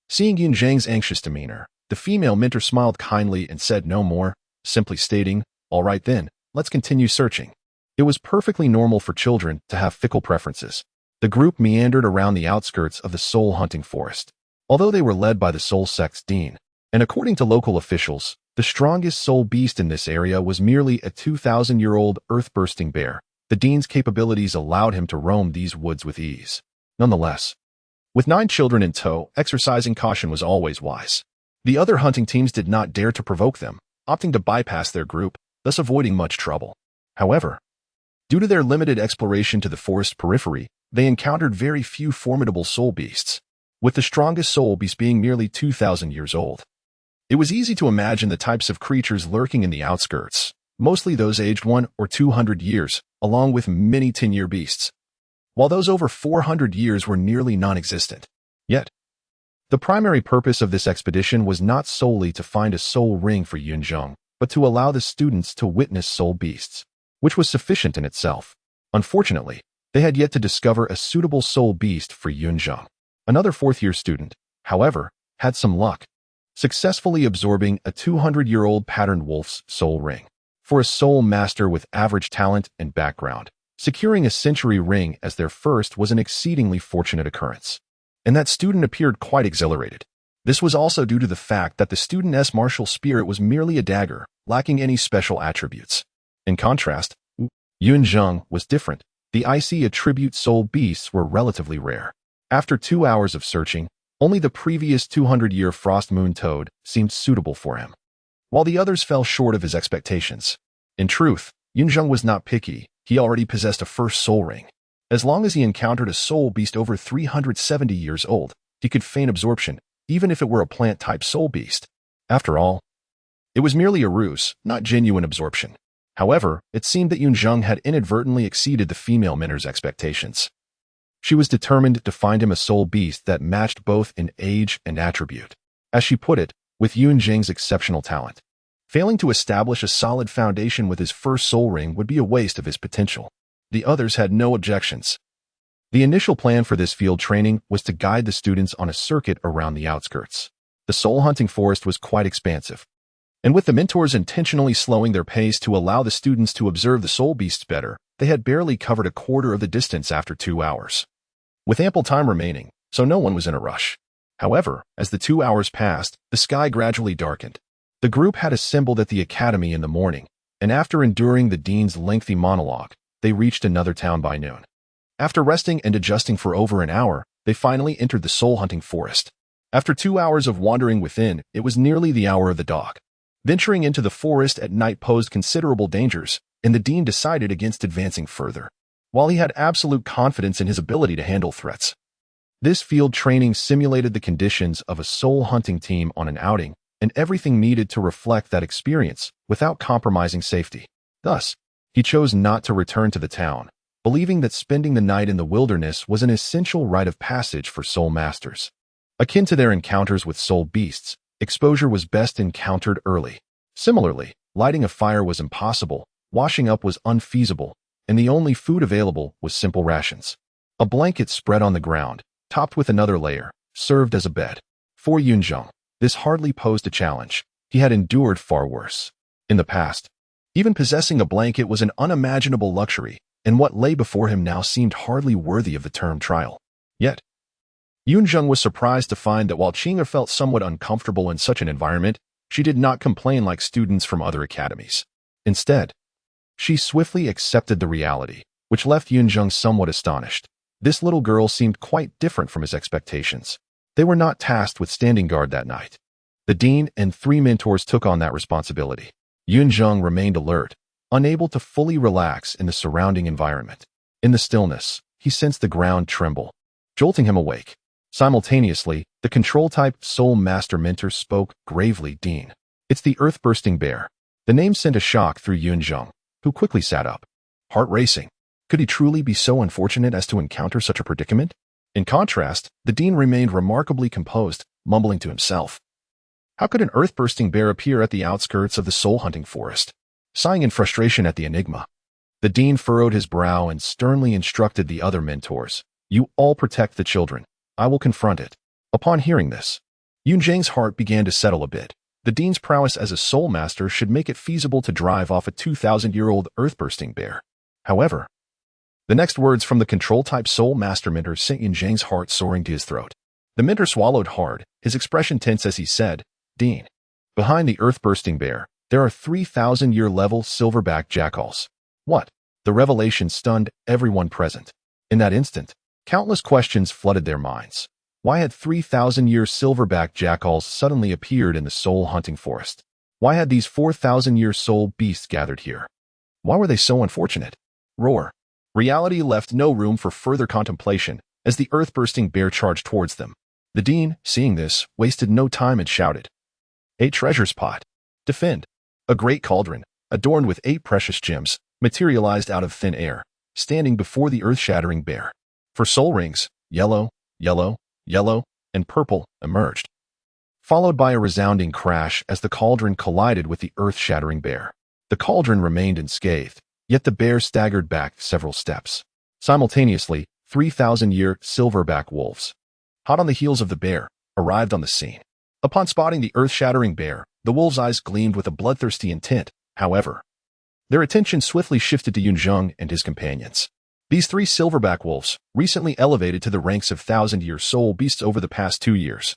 Seeing Yun Zheng's anxious demeanor, the female mentor smiled kindly and said no more, simply stating, "All right then, let's continue searching." It was perfectly normal for children to have fickle preferences. The group meandered around the outskirts of the soul-hunting forest. Although they were led by the Soul Sect's dean, and according to local officials, the strongest soul beast in this area was merely a 2,000-year-old earth-bursting bear, the dean's capabilities allowed him to roam these woods with ease. Nonetheless, with 9 children in tow, exercising caution was always wise. The other hunting teams did not dare to provoke them, opting to bypass their group, thus avoiding much trouble. However, due to their limited exploration to the forest periphery, they encountered very few formidable soul beasts, with the strongest soul beast being nearly 2,000 years old. It was easy to imagine the types of creatures lurking in the outskirts, mostly those aged 100 or 200 years, along with many 10-year beasts, while those over 400 years were nearly non-existent. Yet, the primary purpose of this expedition was not solely to find a soul ring for Yun Zheng, but to allow the students to witness soul beasts, which was sufficient in itself. Unfortunately, they had yet to discover a suitable soul beast for Yun Zheng. Another 4th-year student, however, had some luck, successfully absorbing a 200-year-old patterned wolf's soul ring. For a soul master with average talent and background, securing a century ring as their first was an exceedingly fortunate occurrence. And that student appeared quite exhilarated. This was also due to the fact that the student's martial spirit was merely a dagger, lacking any special attributes. In contrast, Yun Zheng was different. The icy attribute soul beasts were relatively rare. After 2 hours of searching, only the previous 200-year frost moon toad seemed suitable for him, while the others fell short of his expectations. In truth, Yun Zheng was not picky. He already possessed a first soul ring. As long as he encountered a soul beast over 370 years old, he could feign absorption, even if it were a plant-type soul beast. After all, it was merely a ruse, not genuine absorption. However, it seemed that Yun Zheng had inadvertently exceeded the female mentor's expectations. She was determined to find him a soul beast that matched both in age and attribute. As she put it, with Yun Zheng's exceptional talent, failing to establish a solid foundation with his first soul ring would be a waste of his potential. The others had no objections. The initial plan for this field training was to guide the students on a circuit around the outskirts. The soul hunting forest was quite expansive, and with the mentors intentionally slowing their pace to allow the students to observe the soul beasts better, they had barely covered a quarter of the distance after 2 hours. With ample time remaining, so no one was in a rush. However, as the 2 hours passed, the sky gradually darkened. The group had assembled at the academy in the morning, and after enduring the dean's lengthy monologue, they reached another town by noon. After resting and adjusting for over an hour, they finally entered the soul-hunting forest. After 2 hours of wandering within, it was nearly the hour of the dog. Venturing into the forest at night posed considerable dangers, and the dean decided against advancing further. While he had absolute confidence in his ability to handle threats, this field training simulated the conditions of a soul-hunting team on an outing, and everything needed to reflect that experience without compromising safety. Thus, he chose not to return to the town, believing that spending the night in the wilderness was an essential rite of passage for soul masters. Akin to their encounters with soul beasts, exposure was best encountered early. Similarly, lighting a fire was impossible, washing up was unfeasible, and the only food available was simple rations. A blanket spread on the ground, topped with another layer, served as a bed. For Yun Zheng, this hardly posed a challenge. He had endured far worse. In the past, even possessing a blanket was an unimaginable luxury, and what lay before him now seemed hardly worthy of the term trial. Yet, Yun Zheng was surprised to find that while Qing'er felt somewhat uncomfortable in such an environment, she did not complain like students from other academies. Instead, she swiftly accepted the reality, which left Yun Zheng somewhat astonished. This little girl seemed quite different from his expectations. They were not tasked with standing guard that night. The dean and 3 mentors took on that responsibility. Yun Zheng remained alert, unable to fully relax in the surrounding environment. In the stillness, he sensed the ground tremble, jolting him awake. Simultaneously, the control-type soul master mentor spoke gravely. Dean, it's the earth-bursting bear. The name sent a shock through Yun Zheng, who quickly sat up, heart racing. Could he truly be so unfortunate as to encounter such a predicament? In contrast, the dean remained remarkably composed, mumbling to himself. How could an earth-bursting bear appear at the outskirts of the soul-hunting forest? Sighing in frustration at the enigma, the dean furrowed his brow and sternly instructed the other mentors. You all protect the children. I will confront it. Upon hearing this, Yun Zheng's heart began to settle a bit. The dean's prowess as a soul master should make it feasible to drive off a 2,000-year-old earth-bursting bear. However, the next words from the control-type soul master mentor sent Yun Zheng's heart soaring to his throat. The mentor swallowed hard, his expression tense as he said, Dean. Behind the earth-bursting bear, there are 3,000-year-level silverback jackals. What? The revelation stunned everyone present. In that instant, countless questions flooded their minds. Why had 3,000-year silverback jackals suddenly appeared in the soul-hunting forest? Why had these 4,000-year soul beasts gathered here? Why were they so unfortunate? Roar. Reality left no room for further contemplation as the earth-bursting bear charged towards them. The dean, seeing this, wasted no time and shouted, 8 treasures pot. Defend. A great cauldron, adorned with 8 precious gems, materialized out of thin air, standing before the earth-shattering bear. 4 soul rings, yellow, yellow, yellow, and purple, emerged, followed by a resounding crash as the cauldron collided with the earth-shattering bear. The cauldron remained unscathed, yet the bear staggered back several steps. Simultaneously, 3,000-year silverback wolves, hot on the heels of the bear, arrived on the scene. Upon spotting the earth-shattering bear, the wolves' eyes gleamed with a bloodthirsty intent. However, their attention swiftly shifted to Yun Zheng and his companions. These 3 silverback wolves, recently elevated to the ranks of 1,000-year soul beasts over the past 2 years,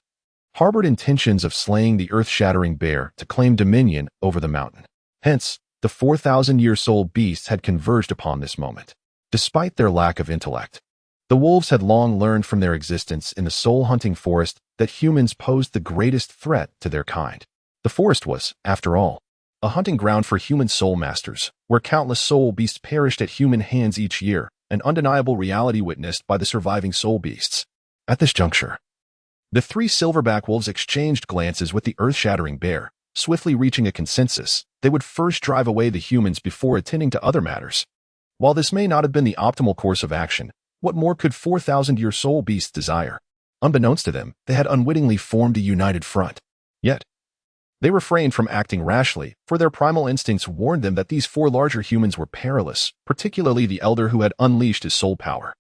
harbored intentions of slaying the earth-shattering bear to claim dominion over the mountain. Hence, the 4,000-year soul beasts had converged upon this moment. Despite their lack of intellect, the wolves had long learned from their existence in the soul-hunting forest that humans posed the greatest threat to their kind. The forest was, after all, a hunting ground for human soul masters, where countless soul beasts perished at human hands each year, an undeniable reality witnessed by the surviving soul beasts. At this juncture, the 3 silverback wolves exchanged glances with the earth-shattering bear, swiftly reaching a consensus. They would first drive away the humans before attending to other matters. While this may not have been the optimal course of action, what more could 4,000-year soul beasts desire? Unbeknownst to them, they had unwittingly formed a united front. Yet, they refrained from acting rashly, for their primal instincts warned them that these 4 larger humans were perilous, particularly the elder who had unleashed his soul power.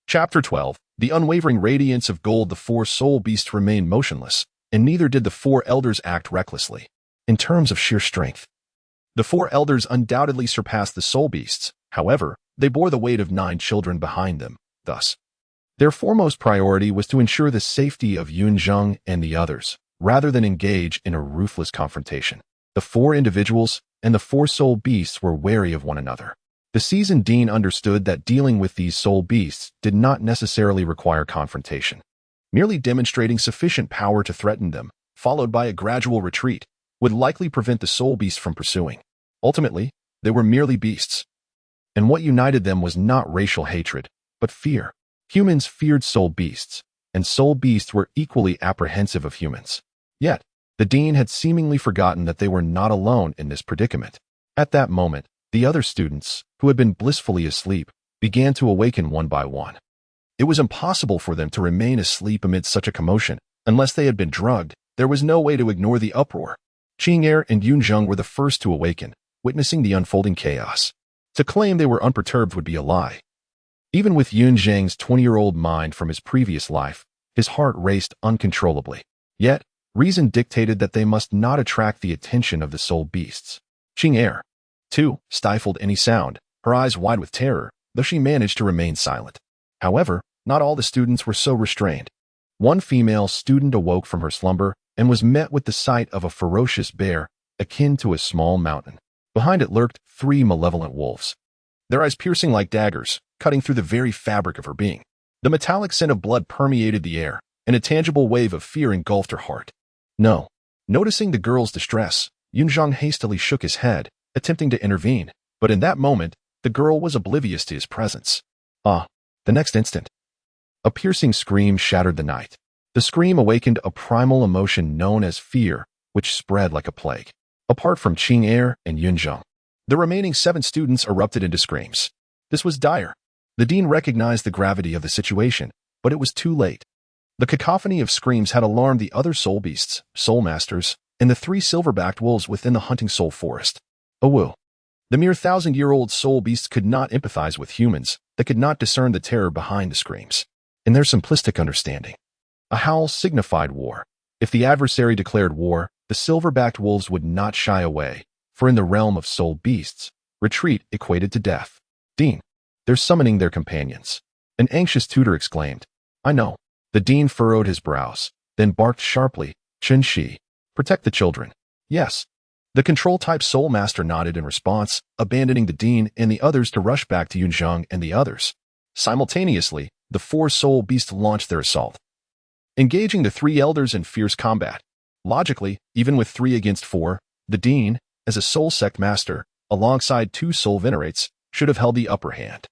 Chapter 12. The unwavering radiance of gold. The 4 soul beasts remained motionless, and neither did the 4 elders act recklessly. In terms of sheer strength, the 4 elders undoubtedly surpassed the soul beasts. However, they bore the weight of 9 children behind them. Thus, their foremost priority was to ensure the safety of Yun Zheng and the others, rather than engage in a ruthless confrontation. The 4 individuals and the 4 soul beasts were wary of one another. The seasoned dean understood that dealing with these soul beasts did not necessarily require confrontation. Merely demonstrating sufficient power to threaten them, followed by a gradual retreat, would likely prevent the soul beasts from pursuing. Ultimately, they were merely beasts. And what united them was not racial hatred, but fear. Humans feared soul beasts, and soul beasts were equally apprehensive of humans. Yet, the dean had seemingly forgotten that they were not alone in this predicament. At that moment, the other students, who had been blissfully asleep, began to awaken one by one. It was impossible for them to remain asleep amid such a commotion. Unless they had been drugged, there was no way to ignore the uproar. Qing'er and Yun Zheng were the first to awaken, witnessing the unfolding chaos. To claim they were unperturbed would be a lie. Even with Yun Zheng's 20-year-old mind from his previous life, his heart raced uncontrollably. Yet, reason dictated that they must not attract the attention of the soul beasts. Qing'er, too, stifled any sound, her eyes wide with terror, though she managed to remain silent. However, not all the students were so restrained. One female student awoke from her slumber and was met with the sight of a ferocious bear, akin to a small mountain. Behind it lurked 3 malevolent wolves, their eyes piercing like daggers, cutting through the very fabric of her being. The metallic scent of blood permeated the air, and a tangible wave of fear engulfed her heart. No. Noticing the girl's distress, Yun Zheng hastily shook his head, attempting to intervene, but in that moment, the girl was oblivious to his presence. The next instant, a piercing scream shattered the night. The scream awakened a primal emotion known as fear, which spread like a plague. Apart from Qing'er and Yun Zheng, the remaining 7 students erupted into screams. This was dire. The dean recognized the gravity of the situation, but it was too late. The cacophony of screams had alarmed the other soul beasts, soul masters, and the 3 silver-backed wolves within the hunting soul forest. Awoo. The mere 1,000-year-old soul beasts could not empathize with humans. They could not discern the terror behind the screams. In their simplistic understanding, a howl signified war. If the adversary declared war, the silver-backed wolves would not shy away, for in the realm of soul beasts, retreat equated to death. Dean, they're summoning their companions. An anxious tutor exclaimed. I know. The dean furrowed his brows, then barked sharply, "Chen Shi, protect the children." "Yes." The control-type soul master nodded in response, abandoning the dean and the others to rush back to Yun Zheng and the others. Simultaneously, the 4 soul beasts launched their assault, engaging the 3 elders in fierce combat. Logically, even with 3 against 4, the dean, as a soul sect master, alongside 2 soul venerates, should have held the upper hand.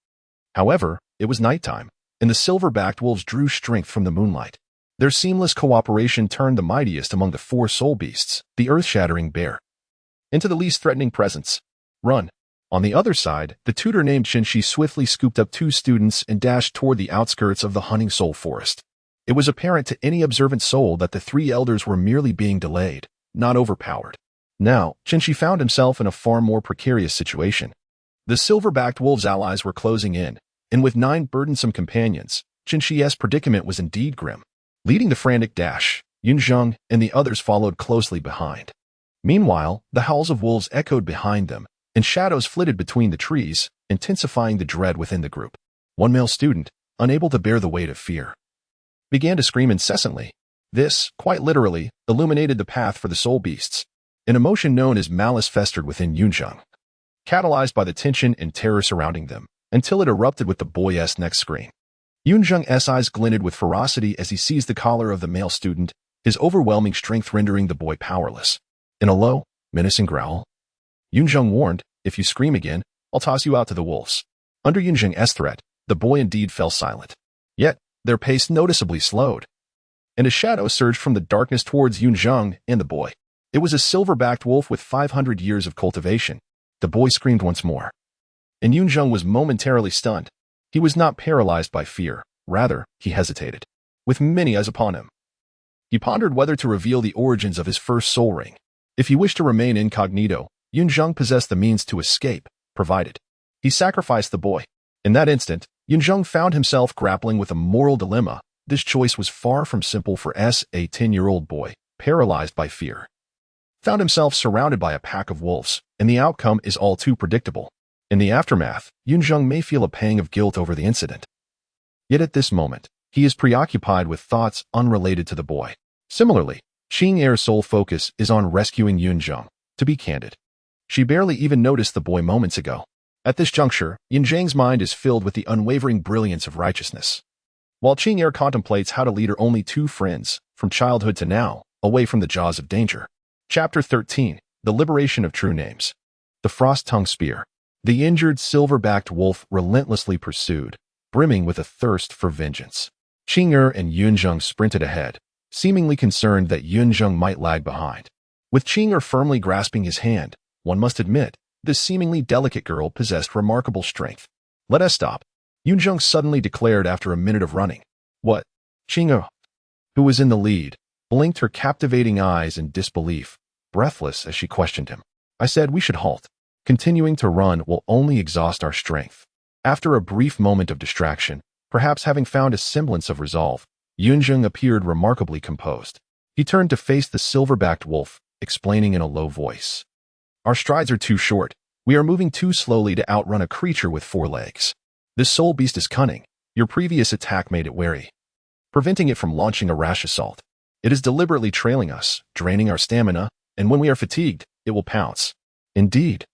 However, it was nighttime, and the silver-backed wolves drew strength from the moonlight. Their seamless cooperation turned the mightiest among the 4 soul beasts, the earth-shattering bear, into the least threatening presence. "Run." On the other side, the tutor named Chen Shi swiftly scooped up 2 students and dashed toward the outskirts of the hunting soul forest. It was apparent to any observant soul that the 3 elders were merely being delayed, not overpowered. Now, Chen Shi found himself in a far more precarious situation. The silver-backed wolves' allies were closing in, and with 9 burdensome companions, Chen Shi's predicament was indeed grim. Leading the frantic dash, Yun Zheng and the others followed closely behind. Meanwhile, the howls of wolves echoed behind them, and shadows flitted between the trees, intensifying the dread within the group. One male student, unable to bear the weight of fear, began to scream incessantly. This, quite literally, illuminated the path for the soul beasts. An emotion known as malice festered within Yun Zheng, catalyzed by the tension and terror surrounding them, until it erupted with the boy's next scream. Yun Zheng's eyes glinted with ferocity as he seized the collar of the male student, his overwhelming strength rendering the boy powerless. In a low, menacing growl, Yun Zheng warned, "If you scream again, I'll toss you out to the wolves." Under Yun Zheng's threat, the boy indeed fell silent. Yet, their pace noticeably slowed, and a shadow surged from the darkness towards Yun Zheng and the boy. It was a silver-backed wolf with 500 years of cultivation. The boy screamed once more, and Yun Zheng was momentarily stunned. He was not paralyzed by fear. Rather, he hesitated, with many eyes upon him. He pondered whether to reveal the origins of his first soul ring. If he wished to remain incognito, Yun Zheng possessed the means to escape, provided he sacrificed the boy. In that instant, Yun Zheng found himself grappling with a moral dilemma. This choice was far from simple for a 10-year-old boy, paralyzed by fear, found himself surrounded by a pack of wolves, and the outcome is all too predictable. In the aftermath, Yun Zheng may feel a pang of guilt over the incident. Yet at this moment, he is preoccupied with thoughts unrelated to the boy. Similarly, Xing Er's sole focus is on rescuing Yun Zheng. To be candid, she barely even noticed the boy moments ago. At this juncture, Yun Zheng's mind is filled with the unwavering brilliance of righteousness, while Xing Er contemplates how to lead her only 2 friends, from childhood to now, away from the jaws of danger. Chapter 13, The Liberation of True Names. The frost-tongue spear. The injured silver-backed wolf relentlessly pursued, brimming with a thirst for vengeance. Xing Er and Yun Zheng sprinted ahead, seemingly concerned that Yun Zheng might lag behind. With Xing Er firmly grasping his hand, one must admit, this seemingly delicate girl possessed remarkable strength. "Let us stop," Yun Zheng suddenly declared after a minute of running. "What?" Xing Er, who was in the lead, blinked her captivating eyes in disbelief, breathless as she questioned him. "I said we should halt. Continuing to run will only exhaust our strength." After a brief moment of distraction, perhaps having found a semblance of resolve, Yun Zheng appeared remarkably composed. He turned to face the silver-backed wolf, explaining in a low voice, "Our strides are too short. We are moving too slowly to outrun a creature with 4 legs. This soul beast is cunning. Your previous attack made it wary, preventing it from launching a rash assault. It is deliberately trailing us, draining our stamina, and when we are fatigued, it will pounce." Indeed.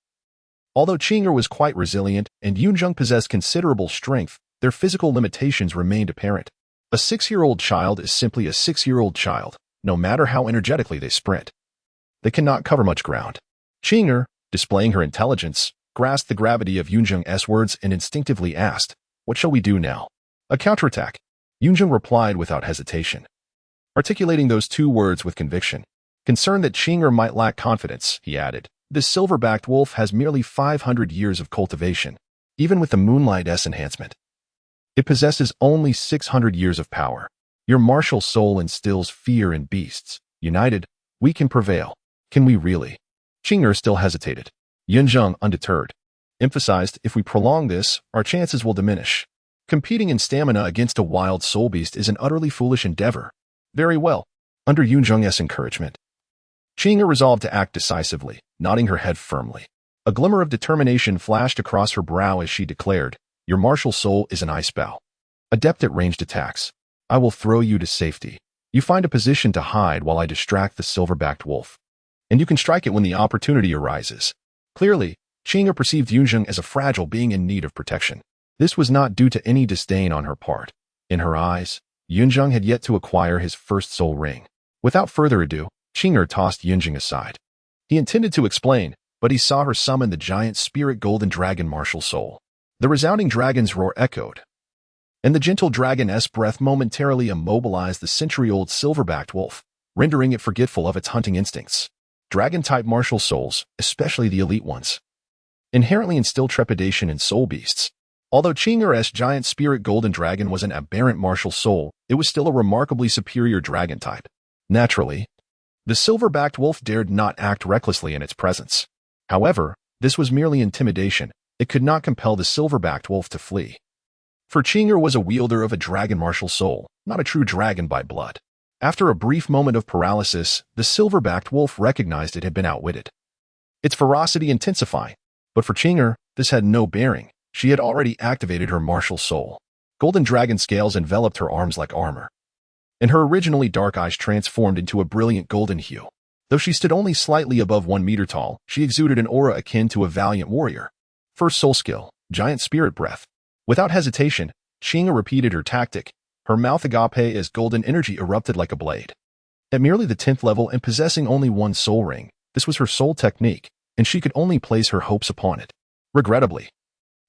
Although Xing Er was quite resilient and Yun Zheng possessed considerable strength, their physical limitations remained apparent. A 6-year-old child is simply a 6-year-old child, no matter how energetically they sprint. They cannot cover much ground. Xing Er, displaying her intelligence, grasped the gravity of Yun Zheng's words and instinctively asked, "What shall we do now?" "A counterattack," Yun Zheng replied without hesitation, articulating those 2 words with conviction. Concerned that Xing Er might lack confidence, he added, "This silver-backed wolf has merely 500 years of cultivation. Even with the Moonlight's enhancement, it possesses only 600 years of power. Your martial soul instills fear in beasts. United, we can prevail. Can we really?" Xing Er still hesitated. Yun Zheng, undeterred, emphasized, "If we prolong this, our chances will diminish. Competing in stamina against a wild soul beast is an utterly foolish endeavor." "Very well." Under Yun Zheng's encouragement, Xing Er resolved to act decisively, nodding her head firmly. A glimmer of determination flashed across her brow as she declared, "Your martial soul is an ice bow, adept at ranged attacks. I will throw you to safety. You find a position to hide while I distract the silver-backed wolf. And you can strike it when the opportunity arises. Clearly, Qing'er perceived Yun Zheng as a fragile being in need of protection. This was not due to any disdain on her part. In her eyes, Yun Zheng had yet to acquire his first soul ring. Without further ado, Qing'er tossed Yun Zheng aside. He intended to explain, but he saw her summon the giant spirit golden dragon martial soul. The resounding dragon's roar echoed, and the gentle dragon's breath momentarily immobilized the century-old silver-backed wolf, rendering it forgetful of its hunting instincts. Dragon-type martial souls, especially the elite ones, inherently instill trepidation in soul beasts. Although Qing'er's giant spirit golden dragon was an aberrant martial soul, it was still a remarkably superior dragon type. Naturally, the silver-backed wolf dared not act recklessly in its presence. However, this was merely intimidation. It could not compel the silver-backed wolf to flee. For Qing'er was a wielder of a dragon martial soul, not a true dragon by blood. After a brief moment of paralysis, the silver-backed wolf recognized it had been outwitted, its ferocity intensifying. But for Qing'er, this had no bearing. She had already activated her martial soul. Golden dragon scales enveloped her arms like armor, and her originally dark eyes transformed into a brilliant golden hue. Though she stood only slightly above 1 meter tall, she exuded an aura akin to a valiant warrior. First soul skill, giant spirit breath. Without hesitation, Qing'er repeated her tactic. Her mouth agape as golden energy erupted like a blade. At merely the 10th level and possessing only 1 soul ring, this was her sole technique, and she could only place her hopes upon it. Regrettably,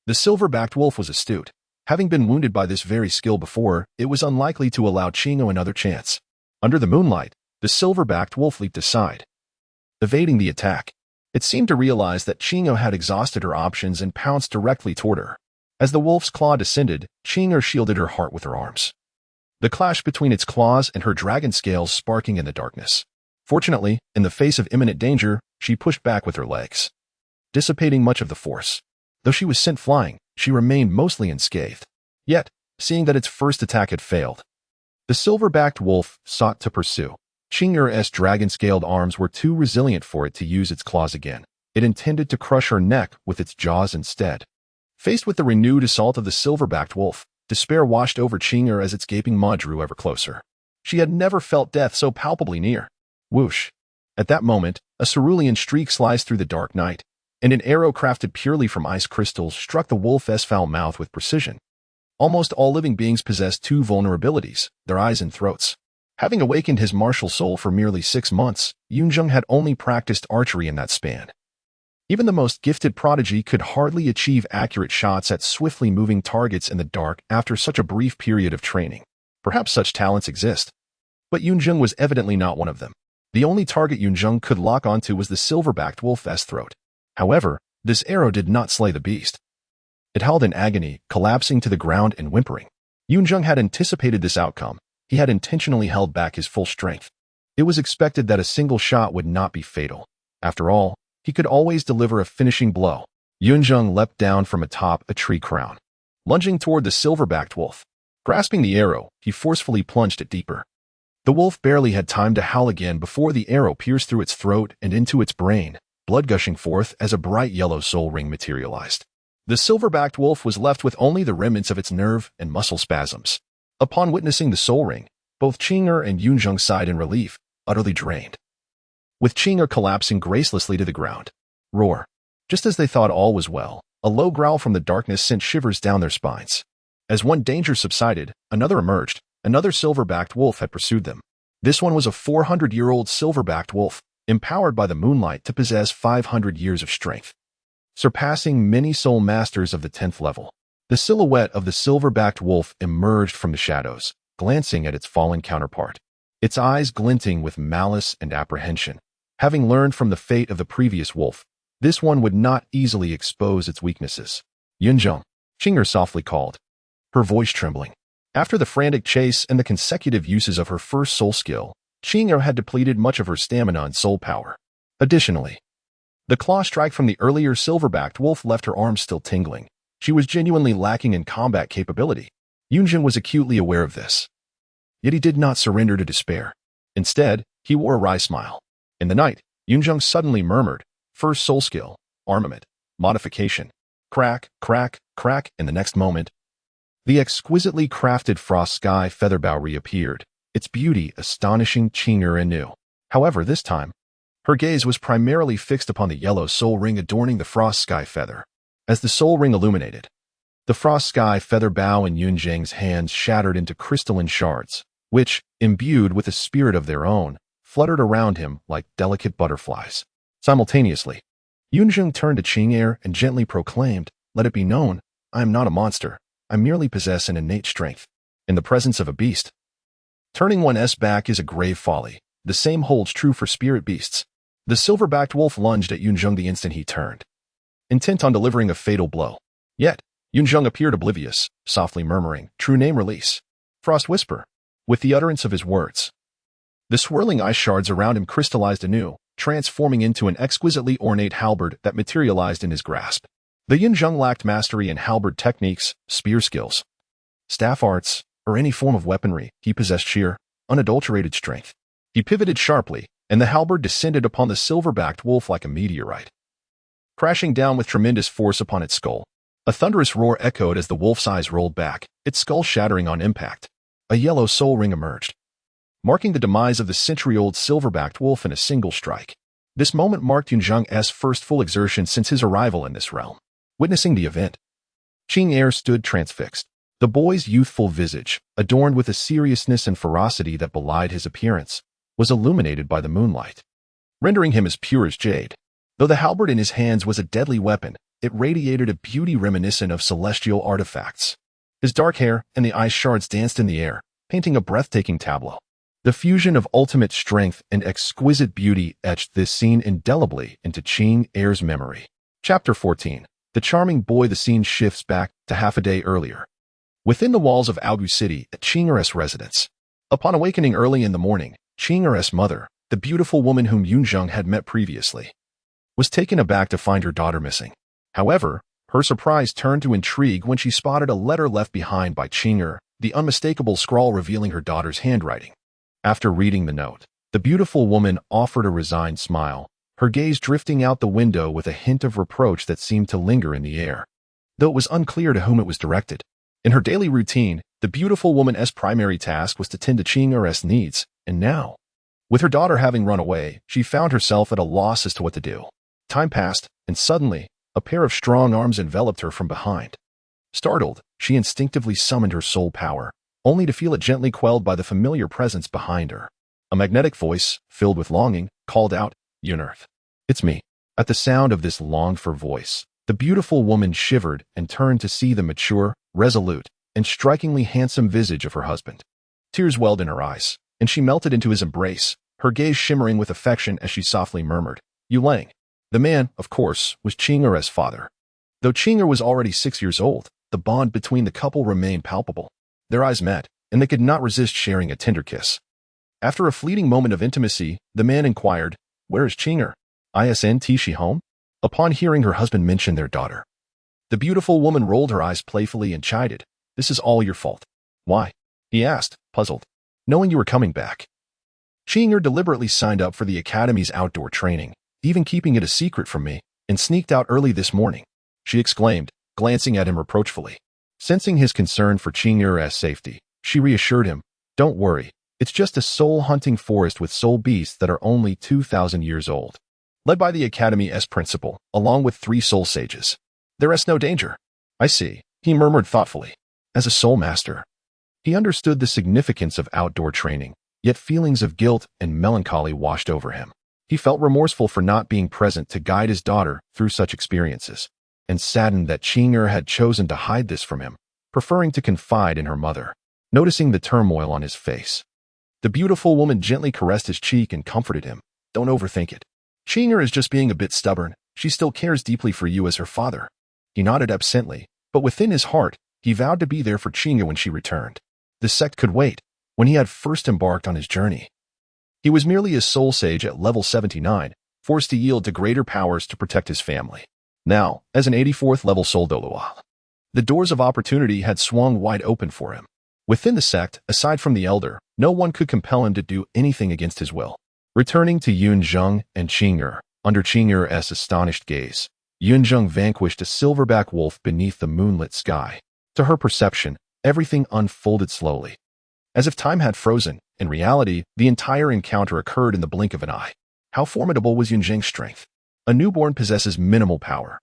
the silver-backed wolf was astute. Having been wounded by this very skill before, it was unlikely to allow Qing'er another chance. Under the moonlight, the silver-backed wolf leaped aside, evading the attack. It seemed to realize that Qing'er had exhausted her options and pounced directly toward her. As the wolf's claw descended, Qing'er shielded her heart with her arms, the clash between its claws and her dragon scales sparking in the darkness. Fortunately, in the face of imminent danger, she pushed back with her legs, dissipating much of the force. Though she was sent flying, she remained mostly unscathed. Yet, seeing that its first attack had failed, the silver-backed wolf sought to pursue. Qing'er's dragon-scaled arms were too resilient for it to use its claws again. It intended to crush her neck with its jaws instead. Faced with the renewed assault of the silver-backed wolf, despair washed over Qing'er as its gaping maw drew ever closer. She had never felt death so palpably near. Whoosh! At that moment, a cerulean streak sliced through the dark night, and an arrow crafted purely from ice crystals struck the wolf's foul mouth with precision. Almost all living beings possess 2 vulnerabilities, their eyes and throats. Having awakened his martial soul for merely 6 months, Yun Zheng had only practiced archery in that span. Even the most gifted prodigy could hardly achieve accurate shots at swiftly moving targets in the dark after such a brief period of training. Perhaps such talents exist, but Yun Zheng was evidently not one of them. The only target Yun Zheng could lock onto was the silver-backed wolf's throat. However, this arrow did not slay the beast. It howled in agony, collapsing to the ground and whimpering. Yun Zheng had anticipated this outcome. He had intentionally held back his full strength. It was expected that a single shot would not be fatal. After all, he could always deliver a finishing blow. Yun Zheng leapt down from atop a tree crown, lunging toward the silver-backed wolf. Grasping the arrow, he forcefully plunged it deeper. The wolf barely had time to howl again before the arrow pierced through its throat and into its brain, blood gushing forth as a bright yellow soul ring materialized. The silver-backed wolf was left with only the remnants of its nerve and muscle spasms. Upon witnessing the soul ring, both Qing'er and Yun Zheng sighed in relief, utterly drained, with Qing'er collapsing gracelessly to the ground. Roar! Just as they thought all was well, a low growl from the darkness sent shivers down their spines. As one danger subsided, another emerged. Another silver-backed wolf had pursued them. This one was a 400-year-old silver-backed wolf, empowered by the moonlight to possess 500 years of strength, surpassing many soul masters of the 10th level. The silhouette of the silver-backed wolf emerged from the shadows, glancing at its fallen counterpart, its eyes glinting with malice and apprehension. Having learned from the fate of the previous wolf, this one would not easily expose its weaknesses. Yun Zheng, Qing'er softly called, her voice trembling. After the frantic chase and the consecutive uses of her first soul skill, Qing'er had depleted much of her stamina and soul power. Additionally, the claw strike from the earlier silver-backed wolf left her arms still tingling. She was genuinely lacking in combat capability. Yun Zheng was acutely aware of this. Yet he did not surrender to despair. Instead, he wore a wry smile. In the night, Yun Zheng suddenly murmured, "First soul skill, armament, modification." Crack, crack, crack, in the next moment, The exquisitely crafted frost sky featherbow reappeared, its beauty astonishing Qing'er anew. However, this time, her gaze was primarily fixed upon the yellow soul ring adorning the frost sky feather. As the soul ring illuminated, the frost sky feather bow in Yun Zheng's hands shattered into crystalline shards, which, imbued with a spirit of their own, fluttered around him like delicate butterflies. Simultaneously, Yun Zheng turned to Qing'er and gently proclaimed, "Let it be known, I am not a monster. I merely possess an innate strength. In the presence of a beast, turning one's back is a grave folly. The same holds true for spirit beasts." The silver-backed wolf lunged at Yun Zheng the instant he turned, intent on delivering a fatal blow. Yet, Yun Zheng appeared oblivious, softly murmuring, "True name release. Frost whisper." With the utterance of his words, the swirling ice shards around him crystallized anew, transforming into an exquisitely ornate halberd that materialized in his grasp. The Yun Zheng lacked mastery in halberd techniques, spear skills, staff arts, or any form of weaponry. He possessed sheer, unadulterated strength. He pivoted sharply, and the halberd descended upon the silver-backed wolf like a meteorite, crashing down with tremendous force upon its skull. A thunderous roar echoed as the wolf's eyes rolled back, its skull shattering on impact. A yellow soul ring emerged, marking the demise of the century-old silver-backed wolf in a single strike. This moment marked Yun Zheng's first full exertion since his arrival in this realm. Witnessing the event, Qing'er stood transfixed. The boy's youthful visage, adorned with a seriousness and ferocity that belied his appearance, was illuminated by the moonlight, rendering him as pure as jade. Though the halberd in his hands was a deadly weapon, it radiated a beauty reminiscent of celestial artifacts. His dark hair and the ice shards danced in the air, painting a breathtaking tableau. The fusion of ultimate strength and exquisite beauty etched this scene indelibly into Qing'er's memory. Chapter 14. The charming boy. The scene shifts back to half a day earlier, within the walls of Aogu City at Qing'er's residence. Upon awakening early in the morning, Qing'er's mother, the beautiful woman whom Yun Zheng had met previously, was taken aback to find her daughter missing. However, her surprise turned to intrigue when she spotted a letter left behind by Qing'er, the unmistakable scrawl revealing her daughter's handwriting. After reading the note, the beautiful woman offered a resigned smile, her gaze drifting out the window with a hint of reproach that seemed to linger in the air, though it was unclear to whom it was directed. In her daily routine, the beautiful woman's primary task was to tend to Qing'er's needs, and now, with her daughter having run away, she found herself at a loss as to what to do. Time passed, and suddenly, a pair of strong arms enveloped her from behind. Startled, she instinctively summoned her soul power, only to feel it gently quelled by the familiar presence behind her. A magnetic voice, filled with longing, called out, "Yun-Earth, it's me." At the sound of this longed-for voice, the beautiful woman shivered and turned to see the mature, resolute, and strikingly handsome visage of her husband. Tears welled in her eyes, and she melted into his embrace, her gaze shimmering with affection as she softly murmured, "Yu Lang." The man, of course, was Qing'er's father. Though Qing'er was already 6 years old, the bond between the couple remained palpable. Their eyes met, and they could not resist sharing a tender kiss. After a fleeting moment of intimacy, the man inquired, "Where is Qing'er? Isn't she home?" Upon hearing her husband mention their daughter, the beautiful woman rolled her eyes playfully and chided, "This is all your fault." "Why?" he asked, puzzled. "Knowing you were coming back, Qing'er deliberately signed up for the academy's outdoor training, even keeping it a secret from me, and sneaked out early this morning," she exclaimed, glancing at him reproachfully. Sensing his concern for Qing'er's safety, she reassured him, "Don't worry, it's just a soul-hunting forest with soul beasts that are only 2,000 years old, led by the academy's principal, along with 3 soul sages. There's no danger." "I see," he murmured thoughtfully. As a soul master, he understood the significance of outdoor training, yet feelings of guilt and melancholy washed over him. He felt remorseful for not being present to guide his daughter through such experiences, and saddened that Qing'er had chosen to hide this from him, preferring to confide in her mother. Noticing the turmoil on his face, the beautiful woman gently caressed his cheek and comforted him. "Don't overthink it. Qing'er is just being a bit stubborn. She still cares deeply for you as her father." He nodded absently, but within his heart, he vowed to be there for Qing'er when she returned. The sect could wait. When he had first embarked on his journey, he was merely a soul sage at level 79, forced to yield to greater powers to protect his family. Now, as an 84th level soul Douluo, the doors of opportunity had swung wide open for him. Within the sect, aside from the elder, no one could compel him to do anything against his will. Returning to Yun Zheng and Qing'er, under Qing'er's astonished gaze, Yun Zheng vanquished a silverback wolf beneath the moonlit sky. To her perception, everything unfolded slowly. As if time had frozen, in reality, the entire encounter occurred in the blink of an eye. How formidable was Yun Zheng's strength? A newborn possesses minimal power,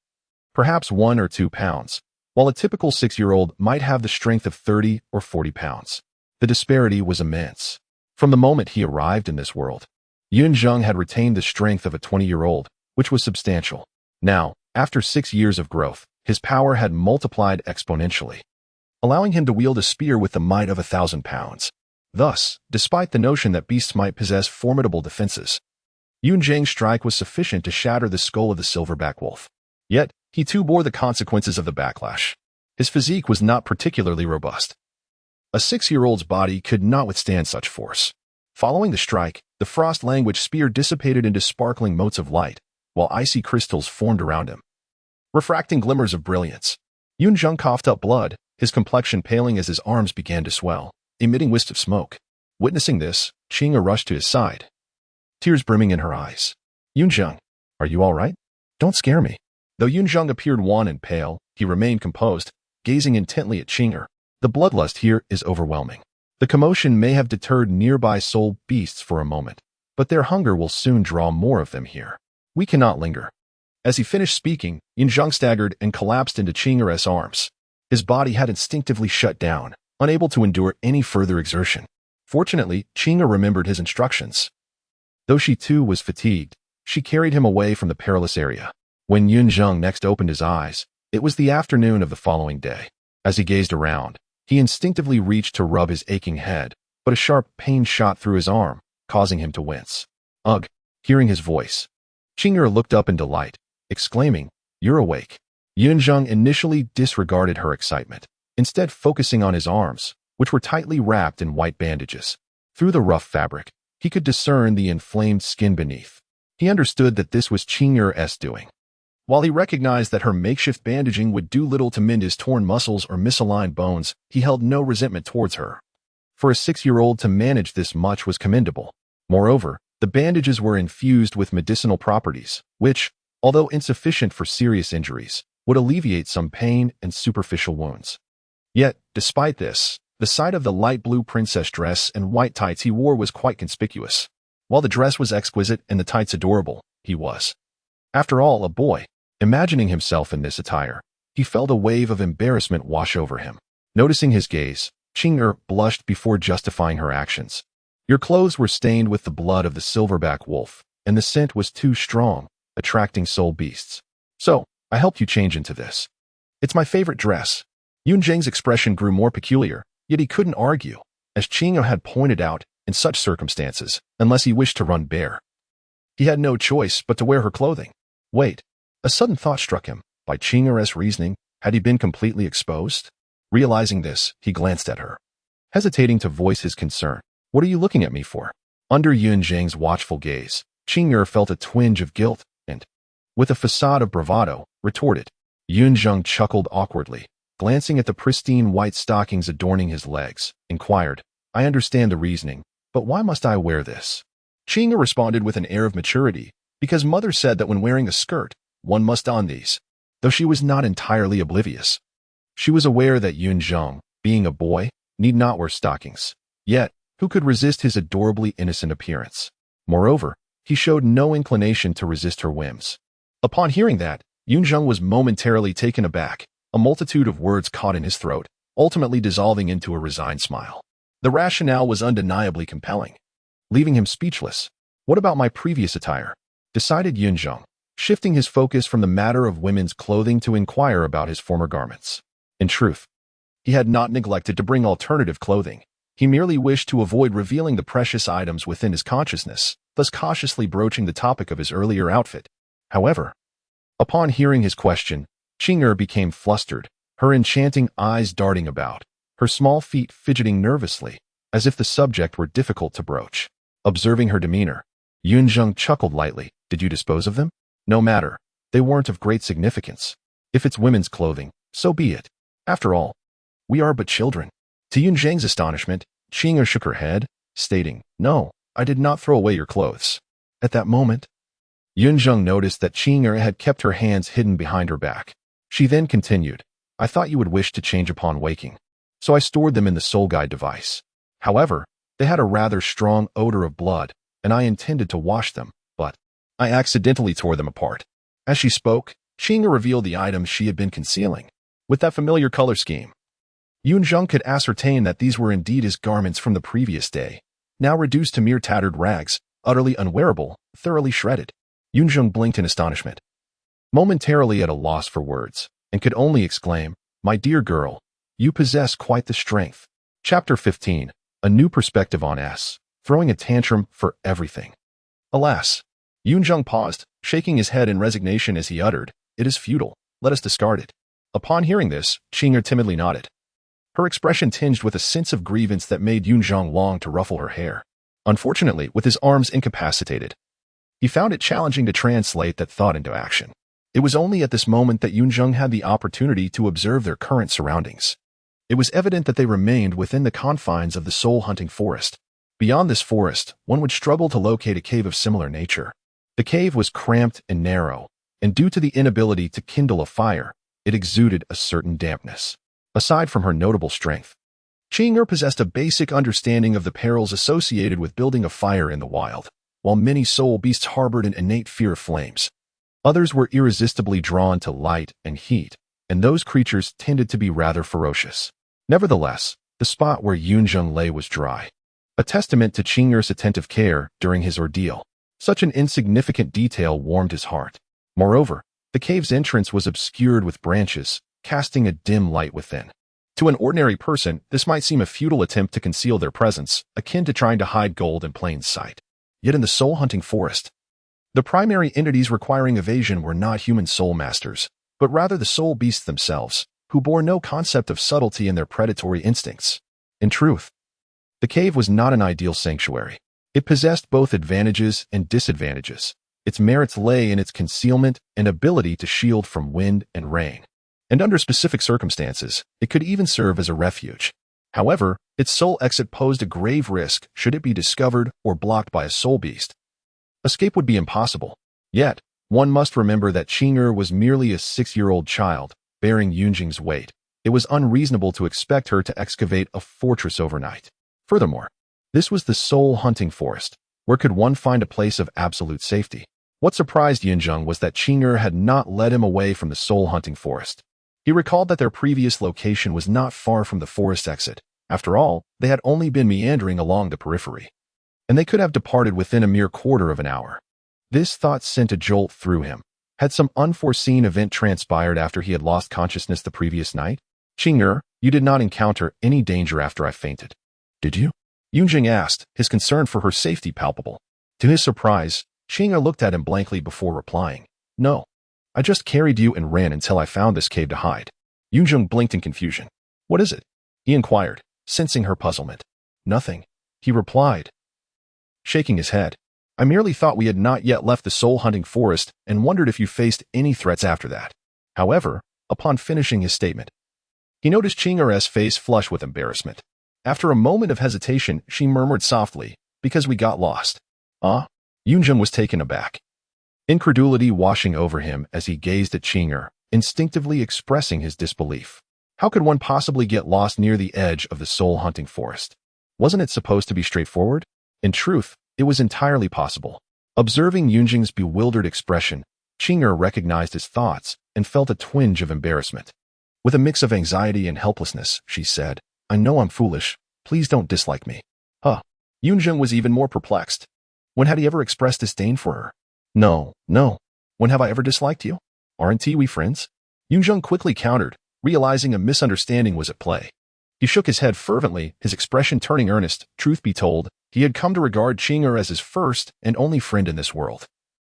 perhaps 1 or 2 pounds, while a typical 6-year-old might have the strength of 30 or 40 pounds. The disparity was immense. From the moment he arrived in this world, Yun Zheng had retained the strength of a 20-year-old, which was substantial. Now, after 6 years of growth, his power had multiplied exponentially, allowing him to wield a spear with the might of 1,000 pounds. Thus, despite the notion that beasts might possess formidable defenses, Yun Zheng's strike was sufficient to shatter the skull of the silverback wolf. Yet, he too bore the consequences of the backlash. His physique was not particularly robust. A 6-year-old's body could not withstand such force. Following the strike, the frost-language spear dissipated into sparkling motes of light, while icy crystals formed around him, refracting glimmers of brilliance. Yun Zheng coughed up blood, his complexion paling as his arms began to swell, emitting wisps of smoke. Witnessing this, Qing'er rushed to his side, tears brimming in her eyes. Yun Zheng, are you all right? Don't scare me. Though Yun Zheng appeared wan and pale, he remained composed, gazing intently at Qing'er. The bloodlust here is overwhelming. The commotion may have deterred nearby soul beasts for a moment, but their hunger will soon draw more of them here. We cannot linger. As he finished speaking, Yun Zheng staggered and collapsed into Qing'er's arms. His body had instinctively shut down, unable to endure any further exertion. Fortunately, Qing'er remembered his instructions. Though she too was fatigued, she carried him away from the perilous area. When Yun Zheng next opened his eyes, it was the afternoon of the following day. As he gazed around, he instinctively reached to rub his aching head, but a sharp pain shot through his arm, causing him to wince. Ugh! Hearing his voice, Qing'er looked up in delight, exclaiming, "You're awake." Yun Zheng initially disregarded her excitement, instead focusing on his arms, which were tightly wrapped in white bandages. Through the rough fabric, he could discern the inflamed skin beneath. He understood that this was Qing'er's doing. While he recognized that her makeshift bandaging would do little to mend his torn muscles or misaligned bones, he held no resentment towards her. For a 6-year-old to manage this much was commendable. Moreover, the bandages were infused with medicinal properties, which, although insufficient for serious injuries, would alleviate some pain and superficial wounds. Yet, despite this, the sight of the light blue princess dress and white tights he wore was quite conspicuous. While the dress was exquisite and the tights adorable, he was, after all, a boy. Imagining himself in this attire, he felt a wave of embarrassment wash over him. Noticing his gaze, Qing'er blushed before justifying her actions. Your clothes were stained with the blood of the silverback wolf, and the scent was too strong, attracting soul beasts. So, I helped you change into this. It's my favorite dress. Yun Zheng's expression grew more peculiar, yet he couldn't argue, as Qing'er had pointed out, in such circumstances, unless he wished to run bare, he had no choice but to wear her clothing. Wait. A sudden thought struck him. By Qing'er's reasoning, had he been completely exposed? Realizing this, he glanced at her, hesitating to voice his concern. What are you looking at me for? Under Yun Zheng's watchful gaze, Qing'er felt a twinge of guilt and, with a facade of bravado, retorted. Yun Zheng chuckled awkwardly, glancing at the pristine white stockings adorning his legs, inquired, I understand the reasoning, but why must I wear this? Qing'er responded with an air of maturity, because mother said that when wearing a skirt, one must don these. Though she was not entirely oblivious, she was aware that Yun Zheng, being a boy, need not wear stockings. Yet, who could resist his adorably innocent appearance? Moreover, he showed no inclination to resist her whims. Upon hearing that, Yun Zheng was momentarily taken aback, a multitude of words caught in his throat, ultimately dissolving into a resigned smile. The rationale was undeniably compelling, leaving him speechless. What about my previous attire? Decided Yun Zheng, shifting his focus from the matter of women's clothing to inquire about his former garments. In truth, he had not neglected to bring alternative clothing. He merely wished to avoid revealing the precious items within his consciousness, thus cautiously broaching the topic of his earlier outfit. However, upon hearing his question, Qing'er became flustered, her enchanting eyes darting about, her small feet fidgeting nervously, as if the subject were difficult to broach. Observing her demeanor, Yun Zheng chuckled lightly. Did you dispose of them? No matter. They weren't of great significance. If it's women's clothing, so be it. After all, we are but children. To Yun Zheng's astonishment, Qing'er shook her head, stating, No, I did not throw away your clothes. At that moment, Yun Zheng noticed that Qing'er had kept her hands hidden behind her back. She then continued, I thought you would wish to change upon waking. so I stored them in the soul guide device. However, they had a rather strong odor of blood, and I intended to wash them, but I accidentally tore them apart. As she spoke, Qing'er revealed the items she had been concealing. With that familiar color scheme, Yun Zheng could ascertain that these were indeed his garments from the previous day, now reduced to mere tattered rags, utterly unwearable, thoroughly shredded. Yun Zheng blinked in astonishment, momentarily at a loss for words, and could only exclaim, "My dear girl, you possess quite the strength." Chapter 15. A new perspective on S. Throwing a tantrum for everything. Alas. Yun Zheng paused, shaking his head in resignation as he uttered, "It is futile. Let us discard it." Upon hearing this, Qing'er timidly nodded, her expression tinged with a sense of grievance that made Yun Zheng long to ruffle her hair. Unfortunately, with his arms incapacitated, he found it challenging to translate that thought into action. It was only at this moment that Yun Zheng had the opportunity to observe their current surroundings. It was evident that they remained within the confines of the soul-hunting forest. Beyond this forest, one would struggle to locate a cave of similar nature. The cave was cramped and narrow, and due to the inability to kindle a fire, it exuded a certain dampness. Aside from her notable strength, Qing'er possessed a basic understanding of the perils associated with building a fire in the wild. While many soul beasts harbored an innate fear of flames, others were irresistibly drawn to light and heat, and those creatures tended to be rather ferocious. Nevertheless, the spot where Yun Zheng lay was dry, a testament to Qing'er's attentive care during his ordeal. Such an insignificant detail warmed his heart. Moreover, the cave's entrance was obscured with branches, casting a dim light within. To an ordinary person, this might seem a futile attempt to conceal their presence, akin to trying to hide gold in plain sight. Yet in the soul-hunting forest, the primary entities requiring evasion were not human soul masters, but rather the soul beasts themselves, who bore no concept of subtlety in their predatory instincts. In truth, the cave was not an ideal sanctuary. It possessed both advantages and disadvantages. Its merits lay in its concealment and ability to shield from wind and rain. And under specific circumstances, it could even serve as a refuge. However, its sole exit posed a grave risk should it be discovered or blocked by a soul beast. Escape would be impossible. Yet, one must remember that Qing'er was merely a 6-year-old child, bearing Yun Zheng's weight. It was unreasonable to expect her to excavate a fortress overnight. Furthermore, this was the soul-hunting forest. Where could one find a place of absolute safety? What surprised Yun Zheng was that Qing'er had not led him away from the soul-hunting forest. He recalled that their previous location was not far from the forest exit. After all, they had only been meandering along the periphery, and they could have departed within a mere quarter of an hour. This thought sent a jolt through him. Had some unforeseen event transpired after he had lost consciousness the previous night? "Qing'er, you did not encounter any danger after I fainted, did you?" Yun Zheng asked, his concern for her safety palpable. To his surprise, Qing'er looked at him blankly before replying, "No. I just carried you and ran until I found this cave to hide." Yun Zheng blinked in confusion. "What is it?" he inquired, sensing her puzzlement. "Nothing," he replied, shaking his head. "I merely thought we had not yet left the soul-hunting forest and wondered if you faced any threats after that." However, upon finishing his statement, he noticed Qing'er's face flush with embarrassment. After a moment of hesitation, she murmured softly, "Because we got lost." "Ah?" Yun Zheng was taken aback, incredulity washing over him as he gazed at Qing'er, instinctively expressing his disbelief. How could one possibly get lost near the edge of the soul-hunting forest? Wasn't it supposed to be straightforward? In truth, it was entirely possible. Observing Yun Zheng's bewildered expression, Qing'er recognized his thoughts and felt a twinge of embarrassment. With a mix of anxiety and helplessness, she said, "I know I'm foolish. Please don't dislike me." Huh. Yun Zheng was even more perplexed. When had he ever expressed disdain for her? No. When have I ever disliked you? Aren't we friends? Yun Zheng quickly countered, realizing a misunderstanding was at play. He shook his head fervently, his expression turning earnest. Truth be told, he had come to regard Qing'er as his first and only friend in this world,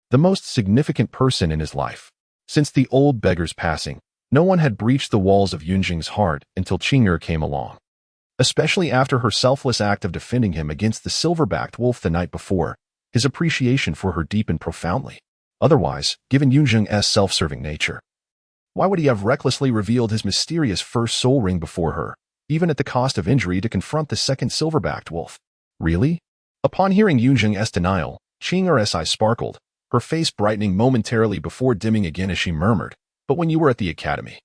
the most significant person in his life. Since the old beggar's passing, no one had breached the walls of Yun Zheng's heart until Qing'er came along. Especially after her selfless act of defending him against the silver-backed wolf the night before, his appreciation for her deepened profoundly. Otherwise, given Yun Zheng's self-serving nature, why would he have recklessly revealed his mysterious first soul ring before her, even at the cost of injury to confront the second silver-backed wolf? Really? Upon hearing Yun Zheng's denial, Qing'er's eyes sparkled, her face brightening momentarily before dimming again as she murmured, "But when you were at the academy,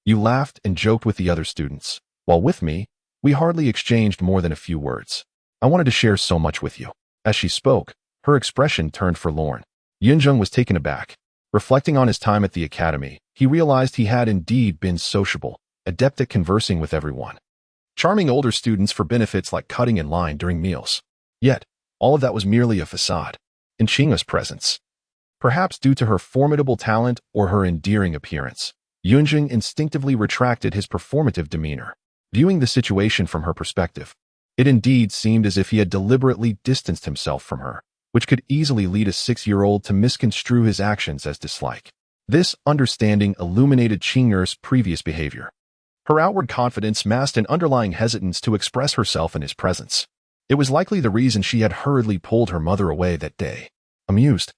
you laughed and joked with the other students. While with me, we hardly exchanged more than a few words. I wanted to share so much with you. As she spoke, her expression turned forlorn. Yun Zheng was taken aback. Reflecting on his time at the academy, he realized he had indeed been sociable, adept at conversing with everyone, charming older students for benefits like cutting in line during meals. Yet, all of that was merely a facade. In Qing'e's presence, perhaps due to her formidable talent or her endearing appearance, Yun Zheng instinctively retracted his performative demeanor. Viewing the situation from her perspective, it indeed seemed as if he had deliberately distanced himself from her, which could easily lead a 6-year-old to misconstrue his actions as dislike. This understanding illuminated Qing'er's previous behavior. Her outward confidence masked an underlying hesitance to express herself in his presence. It was likely the reason she had hurriedly pulled her mother away that day. Amused,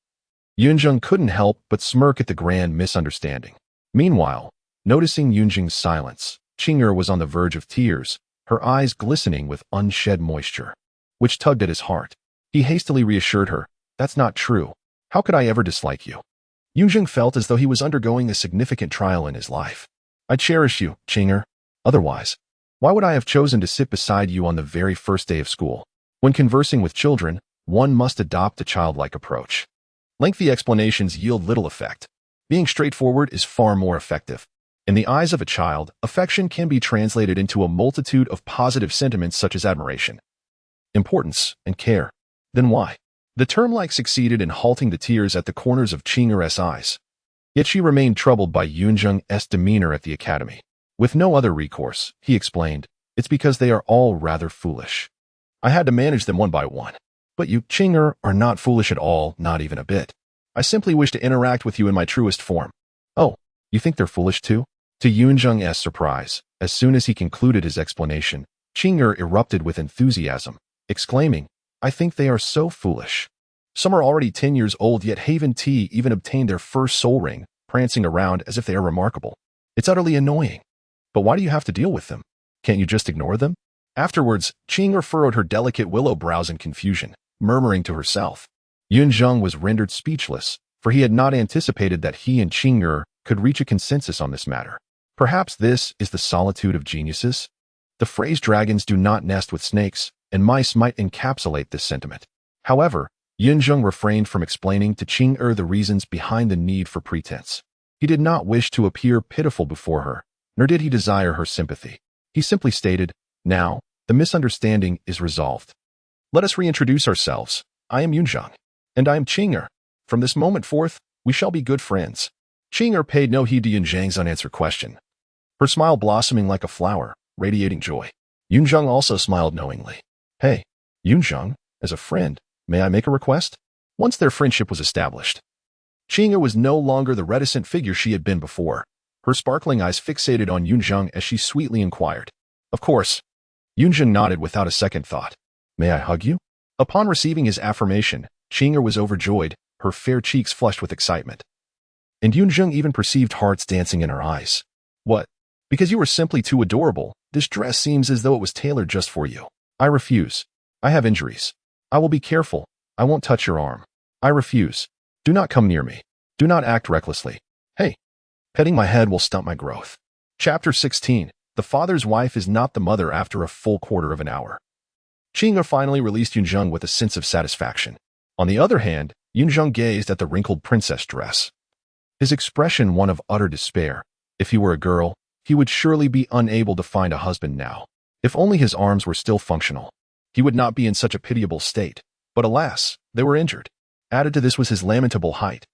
Yun Zheng couldn't help but smirk at the grand misunderstanding. Meanwhile, noticing Yun Zheng's silence, Qing'er was on the verge of tears, her eyes glistening with unshed moisture, which tugged at his heart. He hastily reassured her, "That's not true. How could I ever dislike you?" Yun Zheng felt as though he was undergoing a significant trial in his life. "I cherish you, Qing'er. Otherwise, why would I have chosen to sit beside you on the very first day of school?" When conversing with children, one must adopt a childlike approach. Lengthy explanations yield little effect. Being straightforward is far more effective. In the eyes of a child, affection can be translated into a multitude of positive sentiments such as admiration, importance, and care. Then why? The term like succeeded in halting the tears at the corners of Qing'er's eyes. Yet she remained troubled by Yun Zheng's demeanor at the academy. With no other recourse, he explained, "It's because they are all rather foolish. I had to manage them one by one. But you, Qing'er, are not foolish at all, not even a bit. I simply wish to interact with you in my truest form." "Oh, you think they're foolish too?" To Yun Zheng's surprise, as soon as he concluded his explanation, Qing'er erupted with enthusiasm, exclaiming, "I think they are so foolish. Some are already 10 years old, yet haven't even obtained their first soul ring, prancing around as if they are remarkable. It's utterly annoying. But why do you have to deal with them? Can't you just ignore them?" Afterwards, Qing'er furrowed her delicate willow brows in confusion, murmuring to herself. Yun Zheng was rendered speechless, for he had not anticipated that he and Qing'er could reach a consensus on this matter. Perhaps this is the solitude of geniuses? The phrase "dragons do not nest with snakes," and mice might encapsulate this sentiment. However, Yun Zheng refrained from explaining to Qing'er the reasons behind the need for pretense. He did not wish to appear pitiful before her, nor did he desire her sympathy. He simply stated, "Now, the misunderstanding is resolved. Let us reintroduce ourselves. I am Yun Zheng. And I am Qing'er. From this moment forth, we shall be good friends." Qing'er paid no heed to Yun Zheng's unanswered question, her smile blossoming like a flower, radiating joy. Yun Zheng also smiled knowingly. "Hey, Yun Zheng, as a friend, may I make a request?" Once their friendship was established, Qing'er was no longer the reticent figure she had been before, her sparkling eyes fixated on Yun Zheng as she sweetly inquired. "Of course." Yun Zheng nodded without a second thought. "May I hug you?" Upon receiving his affirmation, Qing'er was overjoyed, her fair cheeks flushed with excitement. And Yun Zheng even perceived hearts dancing in her eyes. "What? Because you were simply too adorable. This dress seems as though it was tailored just for you." "I refuse. I have injuries. I will be careful. I won't touch your arm." "I refuse. Do not come near me. Do not act recklessly. Hey, petting my head will stunt my growth." Chapter 16. The father's wife is not the mother after a full quarter of an hour. Qing'er finally released Yun Zheng with a sense of satisfaction. On the other hand, Yun Zheng gazed at the wrinkled princess dress, his expression one of utter despair. If he were a girl, he would surely be unable to find a husband now. If only his arms were still functional, he would not be in such a pitiable state. But alas, they were injured. Added to this was his lamentable height,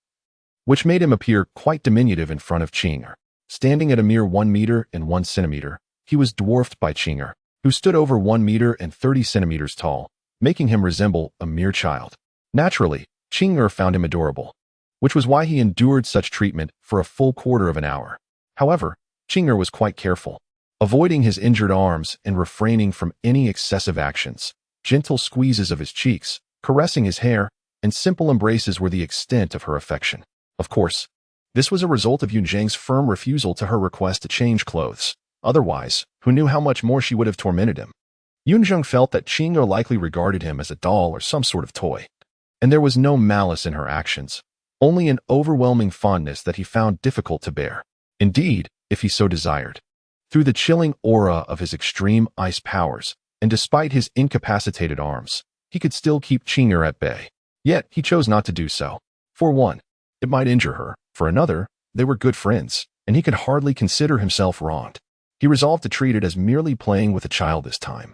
which made him appear quite diminutive in front of Qing'er. Standing at a mere 1 meter and 1 centimeter, he was dwarfed by Qing'er, who stood over 1 meter and 30 centimeters tall, making him resemble a mere child. Naturally, Qing'er found him adorable, which was why he endured such treatment for a full quarter of an hour. However, Qing'er was quite careful, avoiding his injured arms and refraining from any excessive actions. Gentle squeezes of his cheeks, caressing his hair, and simple embraces were the extent of her affection. Of course, this was a result of Yun Zheng's firm refusal to her request to change clothes. Otherwise, who knew how much more she would have tormented him? Yun Zheng felt that Qing'er likely regarded him as a doll or some sort of toy. And there was no malice in her actions, only an overwhelming fondness that he found difficult to bear. Indeed, if he so desired, Through the chilling aura of his extreme ice powers, and despite his incapacitated arms, he could still keep Qing'er at bay. Yet, he chose not to do so. For one, it might injure her. For another, they were good friends, and he could hardly consider himself wronged. He resolved to treat it as merely playing with a child this time,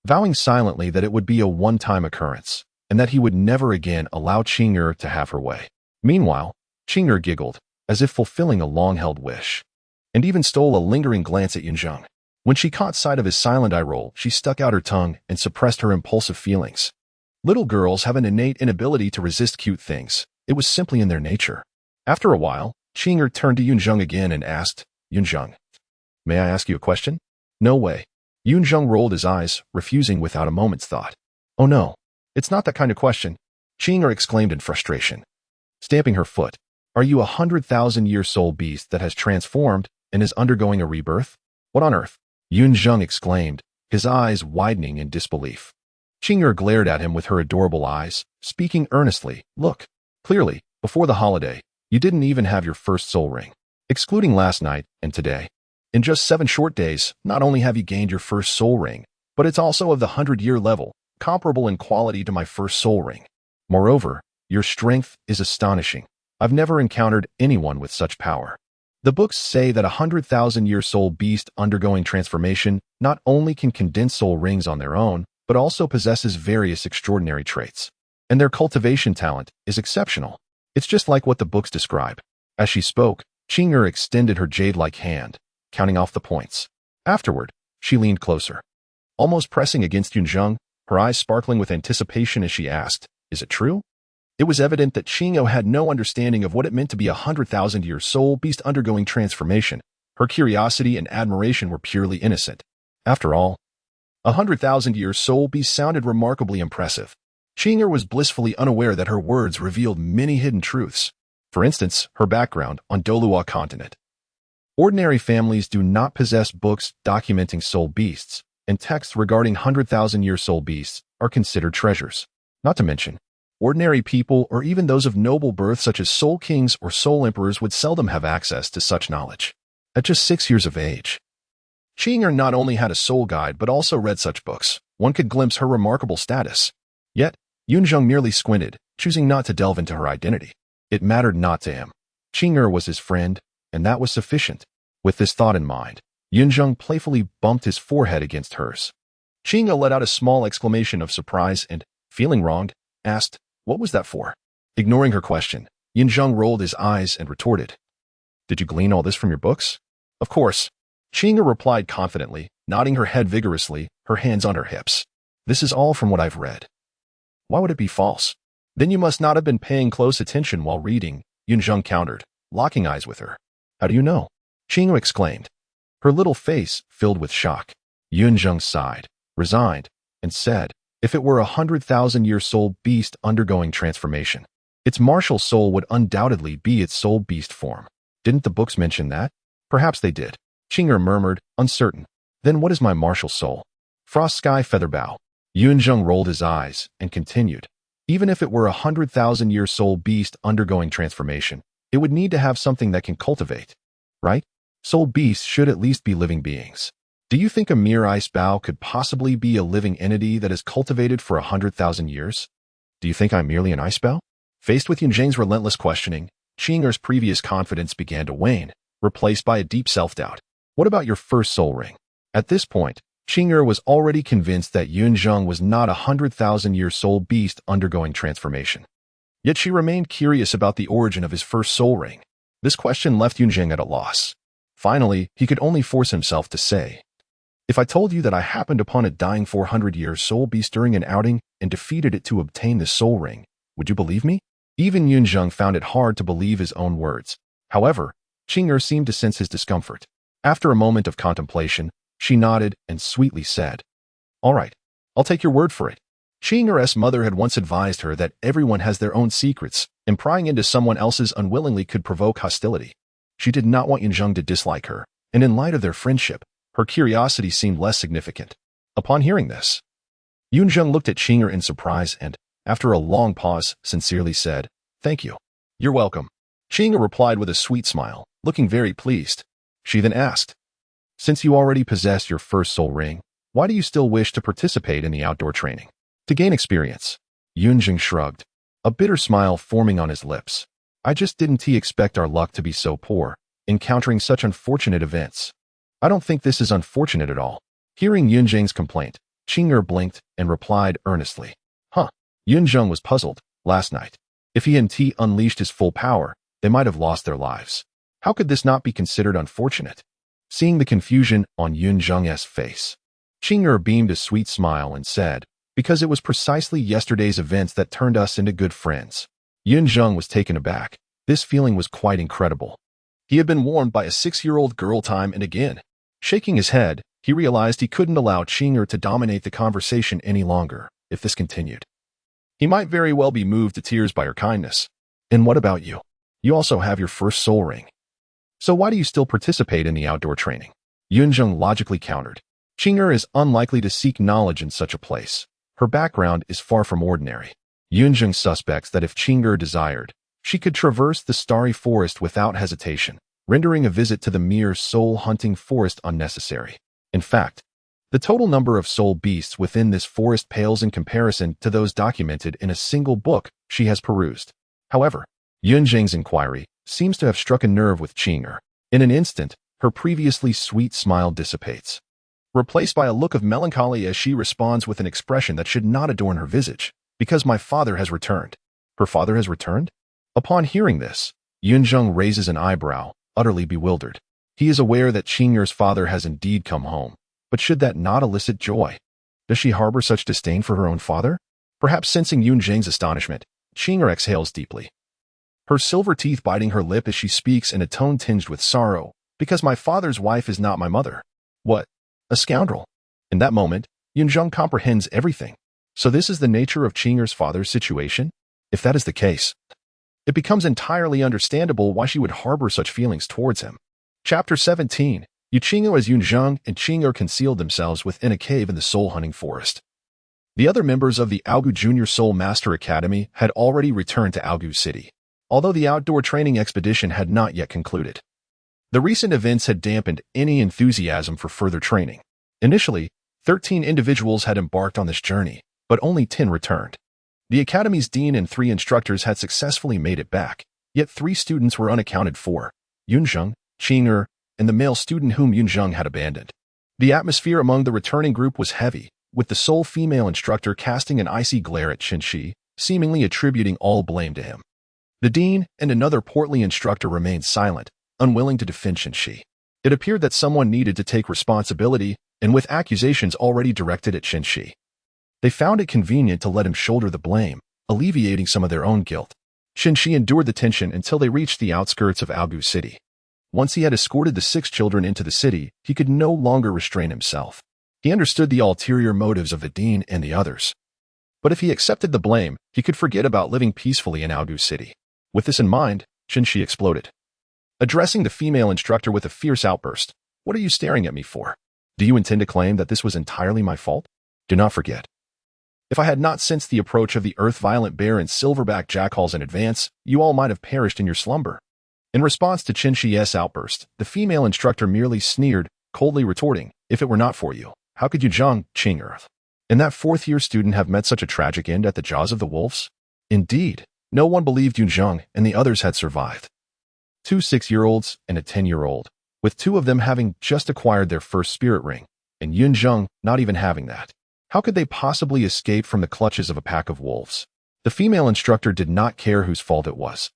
vowing silently that it would be a one-time occurrence, and that he would never again allow Qing'er to have her way. Meanwhile, Qing'er giggled, as if fulfilling a long-held wish, and even stole a lingering glance at Yun Zheng. When she caught sight of his silent eye roll, she stuck out her tongue and suppressed her impulsive feelings. Little girls have an innate inability to resist cute things. It was simply in their nature. After a while, Qing'er turned to Yun Zheng again and asked, "Yun Zheng, may I ask you a question?" "No way." Yun Zheng rolled his eyes, refusing without a moment's thought. "Oh no, it's not that kind of question," Qing'er exclaimed in frustration, stamping her foot. "Are you a 100,000-year soul beast that has transformed and is undergoing a rebirth? What on earth?" Yun Zheng exclaimed, his eyes widening in disbelief. Qing'er glared at him with her adorable eyes, speaking earnestly. "Look, clearly, before the holiday, you didn't even have your first soul ring. Excluding last night and today, in just 7 short days, not only have you gained your first soul ring, but it's also of the 100-year level, comparable in quality to my first soul ring. Moreover, your strength is astonishing. I've never encountered anyone with such power." The books say that a 100,000-year soul beast undergoing transformation not only can condense soul rings on their own, but also possesses various extraordinary traits. And their cultivation talent is exceptional. It's just like what the books describe. As she spoke, Qing'er extended her jade-like hand, counting off the points. Afterward, she leaned closer, almost pressing against Yun Zheng, her eyes sparkling with anticipation as she asked, "Is it true?" It was evident that Qing'er had no understanding of what it meant to be a 100,000-year soul beast undergoing transformation. Her curiosity and admiration were purely innocent. After all, a 100,000-year soul beast sounded remarkably impressive. Qing'er was blissfully unaware that her words revealed many hidden truths. For instance, her background on Douluo Continent. Ordinary families do not possess books documenting soul beasts, and texts regarding 100,000-year soul beasts are considered treasures. Not to mention, ordinary people or even those of noble birth such as soul kings or soul emperors would seldom have access to such knowledge. At just 6 years of age, Qing'er not only had a soul guide but also read such books. One could glimpse her remarkable status. Yet, Yun Zheng merely squinted, choosing not to delve into her identity. It mattered not to him. Qing'er was his friend, and that was sufficient. With this thought in mind, Yun Zheng playfully bumped his forehead against hers. Qing'er let out a small exclamation of surprise and, feeling wronged, asked, "What was that for?" Ignoring her question, Yun Zheng rolled his eyes and retorted, "Did you glean all this from your books?" "Of course," Qing'er replied confidently, nodding her head vigorously, her hands on her hips. "This is all from what I've read." "Why would it be false?" "Then you must not have been paying close attention while reading," Yun Zheng countered, locking eyes with her. "How do you know?" Qing'er exclaimed, her little face filled with shock. Yun Zheng sighed, resigned, and said, "If it were a 100,000-year soul beast undergoing transformation, its martial soul would undoubtedly be its soul beast form. Didn't the books mention that?" "Perhaps they did," Qing'er murmured, uncertain. "Then what is my martial soul?" "Frost Sky Featherbow." Yun Zheng rolled his eyes and continued, "Even if it were a 100,000-year soul beast undergoing transformation, it would need to have something that can cultivate, right? Soul beasts should at least be living beings. Do you think a mere ice bow could possibly be a living entity that is cultivated for 100,000 years? Do you think I'm merely an ice bow?" Faced with Yun Zheng's relentless questioning, Qing'er's previous confidence began to wane, replaced by a deep self-doubt. "What about your first soul ring?" At this point, Qing'er was already convinced that Yun Zheng was not a 100,000-year soul beast undergoing transformation. Yet she remained curious about the origin of his first soul ring. This question left Yun Zheng at a loss. Finally, he could only force himself to say, "If I told you that I happened upon a dying 400-year soul beast during an outing and defeated it to obtain this soul ring, would you believe me?" Even Yun Zheng found it hard to believe his own words. However, Qing'er seemed to sense his discomfort. After a moment of contemplation, she nodded and sweetly said, "All right, I'll take your word for it." Qing'er's mother had once advised her that everyone has their own secrets, and prying into someone else's unwillingly could provoke hostility. She did not want Yun Zheng to dislike her, and in light of their friendship, her curiosity seemed less significant. Upon hearing this, Yun Zheng looked at Qing'er in surprise and, after a long pause, sincerely said, "Thank you." "You're welcome," Qing'er replied with a sweet smile, looking very pleased. She then asked, Since you already possess your first soul ring, why do you still wish to participate in the outdoor training? To gain experience. Yun Zheng shrugged, a bitter smile forming on his lips. I just didn't expect our luck to be so poor, encountering such unfortunate events. I don't think this is unfortunate at all. Hearing Yun Zheng's complaint, Qing'er blinked and replied earnestly. Yun Zheng was puzzled. Last night, if he hadn't unleashed his full power, they might have lost their lives. How could this not be considered unfortunate? Seeing the confusion on Yun Zheng's face, Qing'er beamed a sweet smile and said, because it was precisely yesterday's events that turned us into good friends. Yun Zheng was taken aback. This feeling was quite incredible. He had been warned by a 6-year-old girl time and again. Shaking his head, he realized he couldn't allow Qing'er to dominate the conversation any longer. If this continued, he might very well be moved to tears by her kindness. And what about you? You also have your first soul ring. So why do you still participate in the outdoor training? Yun Zheng logically countered. Qing'er is unlikely to seek knowledge in such a place. Her background is far from ordinary. Yun Zheng suspects that if Qing'er desired, she could traverse the starry forest without hesitation, rendering a visit to the mere soul-hunting forest unnecessary. In fact, the total number of soul beasts within this forest pales in comparison to those documented in a single book she has perused. However, Yun Zheng's inquiry seems to have struck a nerve with Qing'er. In an instant, her previously sweet smile dissipates, replaced by a look of melancholy as she responds with an expression that should not adorn her visage. Because my father has returned. Her father has returned? Upon hearing this, Yun Zheng raises an eyebrow, utterly bewildered. He is aware that Qing'er's father has indeed come home, but should that not elicit joy? Does she harbor such disdain for her own father? Perhaps sensing Yun Zheng's astonishment, Qing'er exhales deeply, her silver teeth biting her lip as she speaks in a tone tinged with sorrow. Because my father's wife is not my mother. What? A scoundrel. In that moment, Yun Zheng comprehends everything. So this is the nature of Qing'er's father's situation? If that is the case, it becomes entirely understandable why she would harbor such feelings towards him. Chapter 17. Qing'er as Yun Zheng and Qing'er concealed themselves within a cave in the soul-hunting forest. The other members of the Aogu Junior Soul Master Academy had already returned to Aogu City, although the outdoor training expedition had not yet concluded. The recent events had dampened any enthusiasm for further training. Initially, 13 individuals had embarked on this journey, but only 10 returned. The Academy's dean and 3 instructors had successfully made it back, yet 3 students were unaccounted for: Yun Zheng, Qing'er, and the male student whom Yun Zheng had abandoned. The atmosphere among the returning group was heavy, with the sole female instructor casting an icy glare at Qinshi, seemingly attributing all blame to him. The dean and another portly instructor remained silent, unwilling to defend Qinshi. It appeared that someone needed to take responsibility, and with accusations already directed at Qinshi, they found it convenient to let him shoulder the blame, alleviating some of their own guilt. Qinshi endured the tension until they reached the outskirts of Aogu City. Once he had escorted the 6 children into the city, he could no longer restrain himself. He understood the ulterior motives of the dean and the others. But if he accepted the blame, he could forget about living peacefully in Aogu City. With this in mind, Qinshi exploded, addressing the female instructor with a fierce outburst. What are you staring at me for? Do you intend to claim that this was entirely my fault? Do not forget. If I had not sensed the approach of the earth-violent bear and silverback jackals in advance, you all might have perished in your slumber. In response to Qinshi's outburst, the female instructor merely sneered, coldly retorting, if it were not for you, how could you Zheng, Qing'er, and that 4th-year student have met such a tragic end at the jaws of the wolves? Indeed, no one believed Yun Zheng and the others had survived. 2 6-year-olds and a 10-year-old, with 2 of them having just acquired their first spirit ring, and Yun Zheng not even having that. How could they possibly escape from the clutches of a pack of wolves? The female instructor did not care whose fault it was.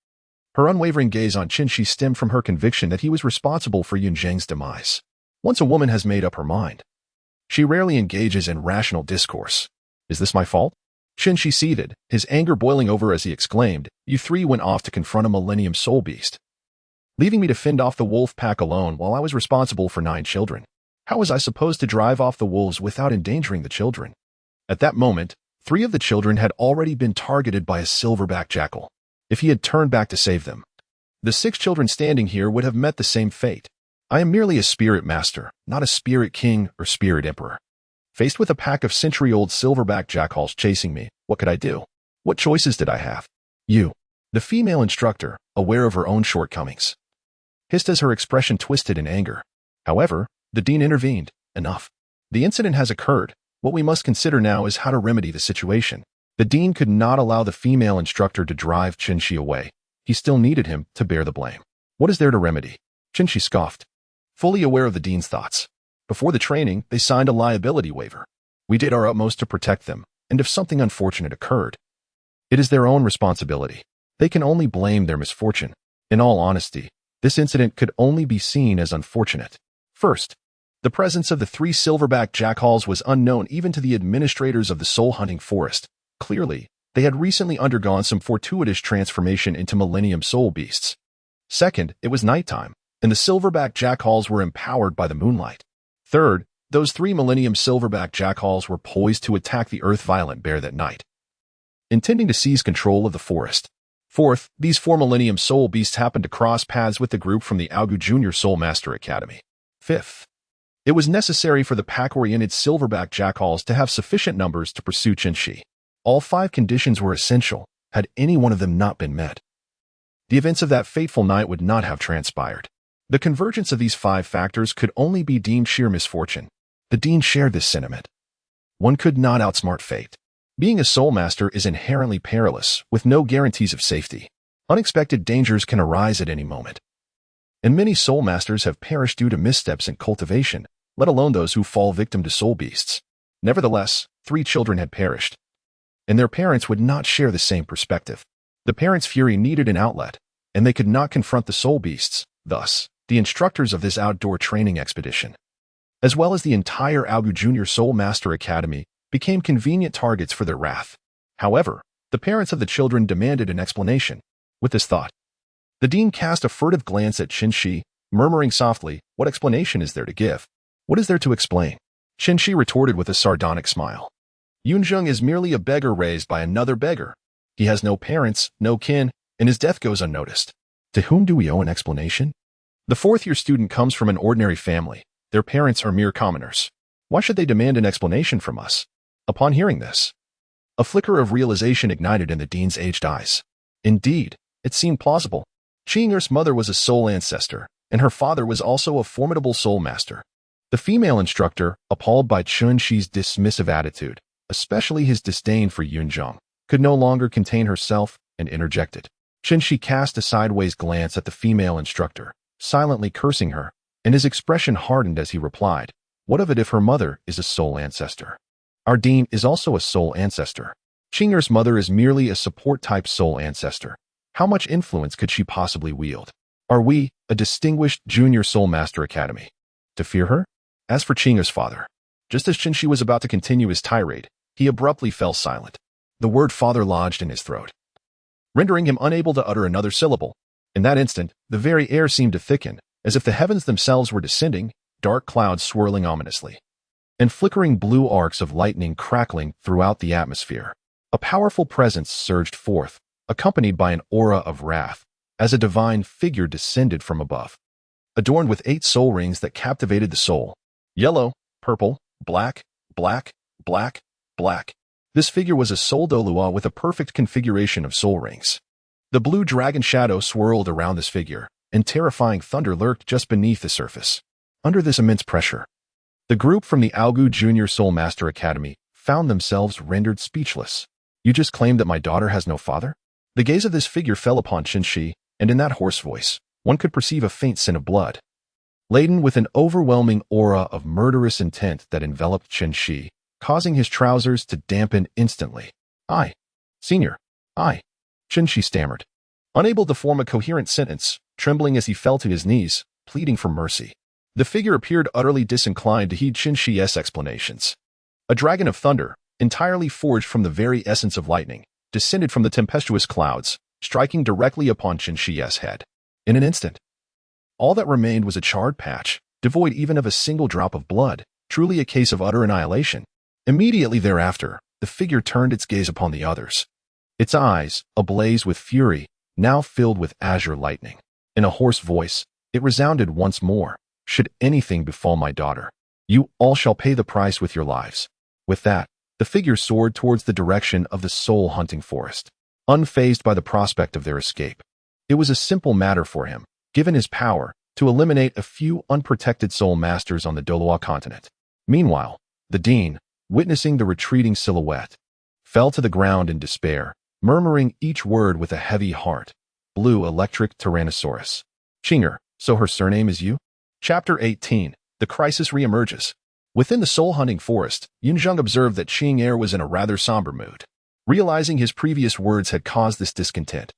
Her unwavering gaze on Qinshi stemmed from her conviction that he was responsible for Yun Zheng's demise. Once a woman has made up her mind, she rarely engages in rational discourse. Is this my fault? Qinshi seethed, his anger boiling over as he exclaimed, you 3 went off to confront a millennium soul beast, leaving me to fend off the wolf pack alone while I was responsible for 9 children. How was I supposed to drive off the wolves without endangering the children? At that moment, 3 of the children had already been targeted by a silverback jackal. If he had turned back to save them, the 6 children standing here would have met the same fate. I am merely a spirit master, not a spirit king or spirit emperor. Faced with a pack of century-old silverback jackals chasing me, what could I do? What choices did I have? You, the female instructor, aware of her own shortcomings, hissed as her expression twisted in anger. However, The dean intervened. Enough. The incident has occurred. What we must consider now is how to remedy the situation. The dean could not allow the female instructor to drive Qinshi away. He still needed him to bear the blame. What is there to remedy? Qinshi scoffed, fully aware of the dean's thoughts. Before the training, they signed a liability waiver. We did our utmost to protect them, and if something unfortunate occurred, it is their own responsibility. They can only blame their misfortune. In all honesty, this incident could only be seen as unfortunate. First, the presence of the 3 silverback jackals was unknown even to the administrators of the soul-hunting forest. Clearly, they had recently undergone some fortuitous transformation into millennium soul beasts. Second, it was nighttime, and the silverback jackals were empowered by the moonlight. Third, those 3 millennium silverback jackals were poised to attack the earth-violent bear that night, intending to seize control of the forest. Fourth, these 4 millennium soul beasts happened to cross paths with the group from the Aogu Junior Soul Master Academy. Fifth, it was necessary for the pack-oriented silverback jackals to have sufficient numbers to pursue Qinshi. All 5 conditions were essential. Had any one of them not been met, the events of that fateful night would not have transpired. The convergence of these 5 factors could only be deemed sheer misfortune. The dean shared this sentiment. One could not outsmart fate. Being a soul master is inherently perilous, with no guarantees of safety. Unexpected dangers can arise at any moment. And many soul masters have perished due to missteps in cultivation, let alone those who fall victim to soul beasts. Nevertheless, 3 children had perished, and their parents would not share the same perspective. The parents' fury needed an outlet, and they could not confront the soul beasts. Thus, the instructors of this outdoor training expedition, as well as the entire Aogu Junior Soul Master Academy, became convenient targets for their wrath. However, the parents of the children demanded an explanation. With this thought, the dean cast a furtive glance at Qinshi, murmuring softly, "What explanation is there to give? What is there to explain?" Qinshi retorted with a sardonic smile. "Yun Zheng is merely a beggar raised by another beggar. He has no parents, no kin, and his death goes unnoticed. To whom do we owe an explanation? The 4th-year student comes from an ordinary family. Their parents are mere commoners. Why should they demand an explanation from us?" Upon hearing this, a flicker of realization ignited in the dean's aged eyes. Indeed, it seemed plausible. Qing'er's mother was a soul ancestor, and her father was also a formidable soul master. The female instructor, appalled by Qinshi's dismissive attitude, especially his disdain for Yun Zheng, could no longer contain herself and interjected. Qinshi cast a sideways glance at the female instructor, silently cursing her, and his expression hardened as he replied, "What of it if her mother is a soul ancestor? Our dean is also a soul ancestor. Qing'er's mother is merely a support-type soul ancestor. How much influence could she possibly wield? Are we, a distinguished junior soul master academy, to fear her?" As for Qing'er's father, just as Qinshi was about to continue his tirade, he abruptly fell silent. The word father lodged in his throat, rendering him unable to utter another syllable. In that instant, the very air seemed to thicken, as if the heavens themselves were descending, dark clouds swirling ominously, and flickering blue arcs of lightning crackling throughout the atmosphere. A powerful presence surged forth, accompanied by an aura of wrath, as a divine figure descended from above, adorned with 8 soul rings that captivated the soul. Yellow, purple, black, black, black, black. This figure was a soul Douluo with a perfect configuration of soul rings. The blue dragon shadow swirled around this figure, and terrifying thunder lurked just beneath the surface. Under this immense pressure, the group from the Aogu Junior Soul Master Academy found themselves rendered speechless. "You just claimed that my daughter has no father?" The gaze of this figure fell upon Qinshi, and in that hoarse voice, one could perceive a faint scent of blood, laden with an overwhelming aura of murderous intent that enveloped Qinshi, causing his trousers to dampen instantly. "I, senior, I," Qinshi stammered, unable to form a coherent sentence, trembling as he fell to his knees, pleading for mercy. The figure appeared utterly disinclined to heed Qinshi's explanations. A dragon of thunder, entirely forged from the very essence of lightning, descended from the tempestuous clouds, striking directly upon Qinshi's head. In an instant, all that remained was a charred patch, devoid even of a single drop of blood, truly a case of utter annihilation. Immediately thereafter, the figure turned its gaze upon the others. Its eyes, ablaze with fury, now filled with azure lightning. In a hoarse voice, it resounded once more, "Should anything befall my daughter, you all shall pay the price with your lives." With that, the figure soared towards the direction of the soul-hunting forest, unfazed by the prospect of their escape. It was a simple matter for him. Given his power, to eliminate a few unprotected soul masters on the Douluo Continent. Meanwhile, the dean, witnessing the retreating silhouette, fell to the ground in despair, murmuring each word with a heavy heart. Blue electric Tyrannosaurus. Chinger, so her surname is Yu? Chapter 18. The crisis reemerges. Within the soul-hunting forest, Yun Zheng observed that Qing was in a rather somber mood. Realizing his previous words had caused this discontent,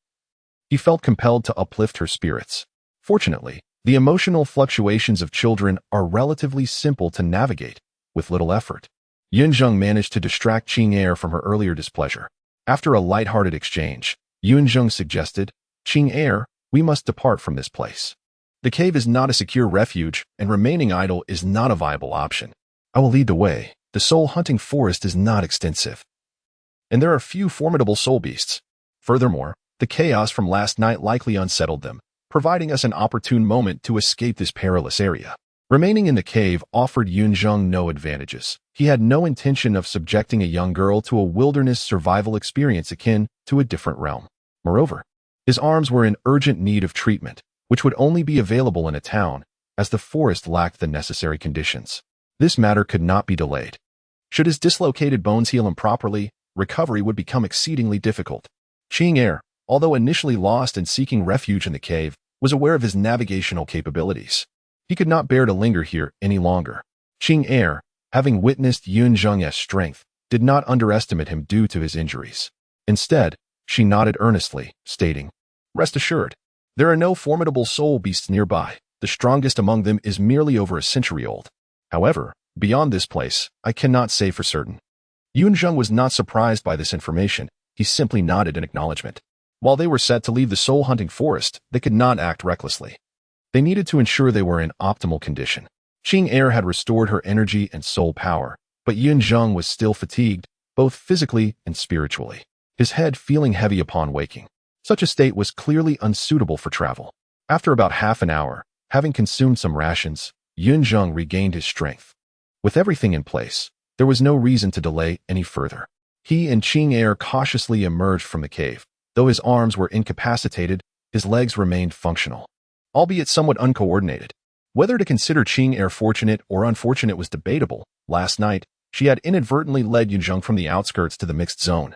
he felt compelled to uplift her spirits. Fortunately, the emotional fluctuations of children are relatively simple to navigate, with little effort. Yun Zheng managed to distract Qing from her earlier displeasure. After a light-hearted exchange, Yun Zheng suggested, Qing, we must depart from this place. The cave is not a secure refuge, and remaining idle is not a viable option. I will lead the way. The soul-hunting forest is not extensive, and there are few formidable soul beasts. Furthermore, the chaos from last night likely unsettled them, providing us an opportune moment to escape this perilous area. Remaining in the cave offered Yun Zheng no advantages. He had no intention of subjecting a young girl to a wilderness survival experience akin to a different realm. Moreover, his arms were in urgent need of treatment, which would only be available in a town, as the forest lacked the necessary conditions. This matter could not be delayed. Should his dislocated bones heal improperly, recovery would become exceedingly difficult. Qing, although initially lost and seeking refuge in the cave, was aware of his navigational capabilities. He could not bear to linger here any longer. Qing, having witnessed Yun Zheng's strength, did not underestimate him due to his injuries. Instead, she nodded earnestly, stating, Rest assured, there are no formidable soul beasts nearby. The strongest among them is merely over a century old. However, beyond this place, I cannot say for certain. Yun Zheng was not surprised by this information. He simply nodded in acknowledgement. While they were set to leave the soul-hunting forest, they could not act recklessly. They needed to ensure they were in optimal condition. Qing had restored her energy and soul power, but Yun Zheng was still fatigued, both physically and spiritually, his head feeling heavy upon waking. Such a state was clearly unsuitable for travel. After about half an hour, having consumed some rations, Yun Zheng regained his strength. With everything in place, there was no reason to delay any further. He and Qing cautiously emerged from the cave. Though his arms were incapacitated, his legs remained functional, albeit somewhat uncoordinated. Whether to consider Qing fortunate or unfortunate was debatable. Last night, she had inadvertently led Yun Zheng from the outskirts to the mixed zone,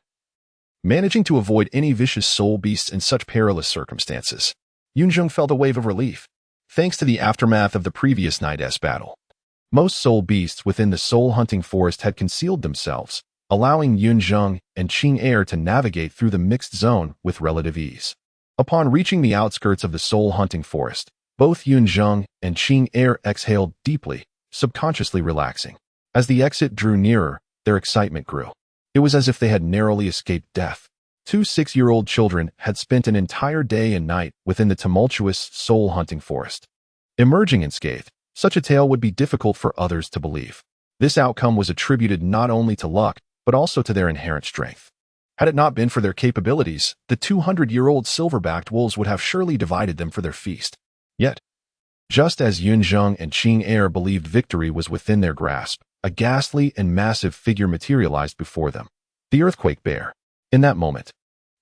managing to avoid any vicious soul beasts in such perilous circumstances. Yun Zheng felt a wave of relief, thanks to the aftermath of the previous night's battle. Most soul beasts within the soul-hunting forest had concealed themselves, allowing Yun Zheng and Qing to navigate through the mixed zone with relative ease. Upon reaching the outskirts of the soul-hunting forest, both Yun Zheng and Qing exhaled deeply, subconsciously relaxing. As the exit drew nearer, their excitement grew. It was as if they had narrowly escaped death. Two 6-year-old children had spent an entire day and night within the tumultuous soul-hunting forest. Emerging unscathed, such a tale would be difficult for others to believe. This outcome was attributed not only to luck, but also to their inherent strength. Had it not been for their capabilities, the 200-year-old silver-backed wolves would have surely divided them for their feast. Yet, just as Yun Zheng and Qing believed victory was within their grasp, a ghastly and massive figure materialized before them. The earthquake bear. In that moment,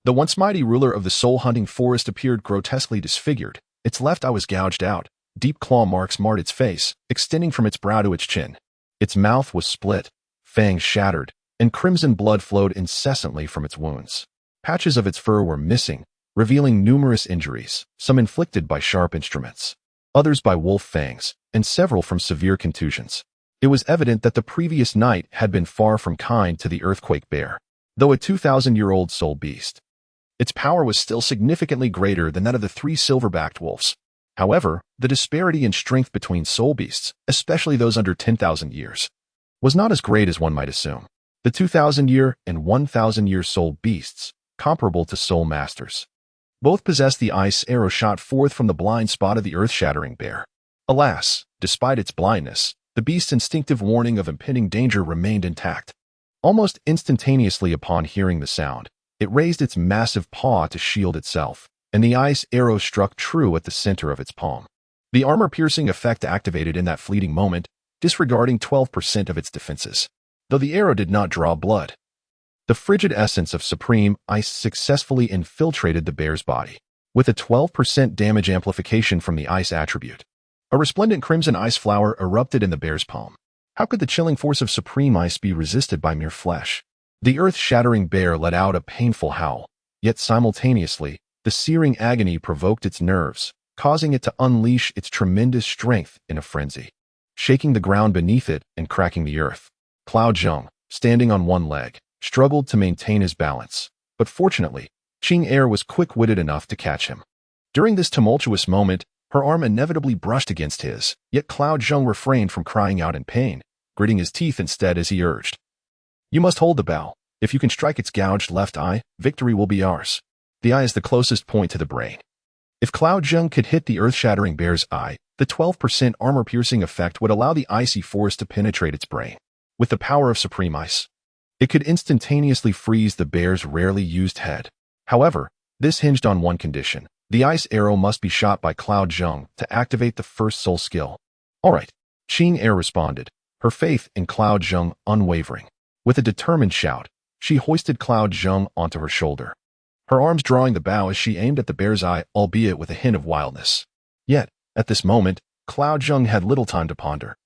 the once mighty ruler of the soul-hunting forest appeared grotesquely disfigured. Its left eye was gouged out, deep claw marks marred its face, extending from its brow to its chin. Its mouth was split, fangs shattered, and crimson blood flowed incessantly from its wounds. Patches of its fur were missing, revealing numerous injuries, some inflicted by sharp instruments, others by wolf fangs, and several from severe contusions. It was evident that the previous night had been far from kind to the earthquake bear. Though a 2,000-year-old soul beast, its power was still significantly greater than that of the 3 silver-backed wolves. However, the disparity in strength between soul beasts, especially those under 10,000 years, was not as great as one might assume. The 2,000-year and 1,000-year soul beasts, comparable to soul masters, both possessed the ice arrow shot forth from the blind spot of the earth-shattering bear. Alas, despite its blindness, the beast's instinctive warning of impending danger remained intact. Almost instantaneously upon hearing the sound, it raised its massive paw to shield itself, and the ice arrow struck true at the center of its palm. The armor-piercing effect activated in that fleeting moment, disregarding 12% of its defenses. Though the arrow did not draw blood, the frigid essence of supreme ice successfully infiltrated the bear's body. With a 12% damage amplification from the ice attribute, A resplendent crimson ice flower erupted in the bear's palm. How could the chilling force of supreme ice be resisted by mere flesh? The earth-shattering bear let out a painful howl, yet simultaneously, the searing agony provoked its nerves, causing it to unleash its tremendous strength in a frenzy, shaking the ground beneath it and cracking the earth. Cloud Zheng, standing on one leg, struggled to maintain his balance, but fortunately, Qing was quick-witted enough to catch him. During this tumultuous moment, her arm inevitably brushed against his, yet Cloud Zheng refrained from crying out in pain, gritting his teeth instead as he urged. You must hold the bow. If you can strike its gouged left eye, victory will be ours. The eye is the closest point to the brain. If Cloud Zheng could hit the earth-shattering bear's eye, the 12% armor-piercing effect would allow the icy force to penetrate its brain. With the power of supreme ice, it could instantaneously freeze the bear's rarely used head. However, this hinged on one condition. The ice arrow must be shot by Cloud Zheng to activate the first soul skill. All right, Qing responded, her faith in Cloud Zheng unwavering. With a determined shout, she hoisted Cloud Zheng onto her shoulder, her arms drawing the bow as she aimed at the bear's eye, albeit with a hint of wildness. Yet, at this moment, Cloud Zheng had little time to ponder.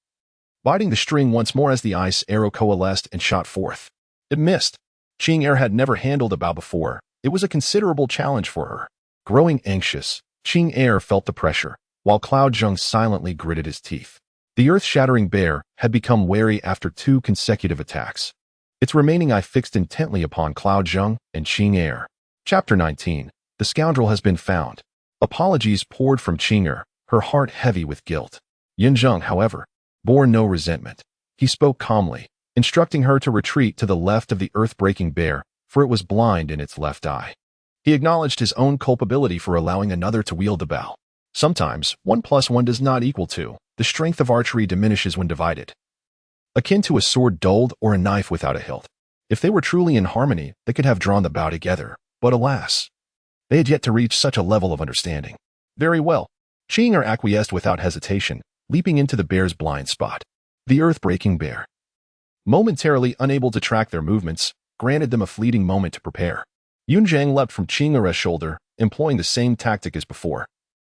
Biting the string once more as the ice arrow coalesced and shot forth. It missed. Qing had never handled a bow before. It was a considerable challenge for her. Growing anxious, Qing felt the pressure, while Cloud Zheng silently gritted his teeth. The earth-shattering bear had become wary after 2 consecutive attacks. Its remaining eye fixed intently upon Cloud Zheng and Qing. Chapter 19. The scoundrel has been found. Apologies poured from Qing, her heart heavy with guilt. Yun Zheng, however, bore no resentment. He spoke calmly, instructing her to retreat to the left of the earth-breaking bear, for it was blind in its left eye. He acknowledged his own culpability for allowing another to wield the bow. Sometimes, 1 + 1 does not equal 2. The strength of archery diminishes when divided. Akin to a sword dulled or a knife without a hilt. If they were truly in harmony, they could have drawn the bow together. But alas, they had yet to reach such a level of understanding. Very well. Qing acquiesced without hesitation, leaping into the bear's blind spot. The earth-breaking bear, momentarily unable to track their movements, granted them a fleeting moment to prepare. Yun Zheng leapt from Qing's shoulder, employing the same tactic as before.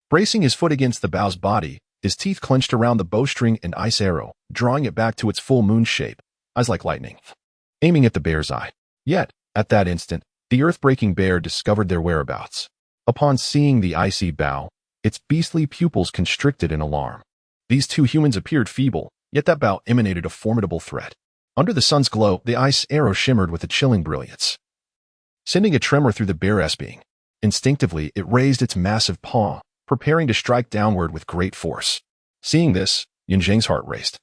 Bracing his foot against the bow's body, his teeth clenched around the bowstring and ice arrow, drawing it back to its full moon shape, eyes like lightning, aiming at the bear's eye. Yet, at that instant, the earth-breaking bear discovered their whereabouts. Upon seeing the icy bow, its beastly pupils constricted in alarm. These 2 humans appeared feeble, yet that bow emanated a formidable threat. Under the sun's glow, the ice arrow shimmered with a chilling brilliance, sending a tremor through the bear's being. Instinctively, it raised its massive paw, preparing to strike downward with great force. Seeing this, Yun Zheng's heart raced,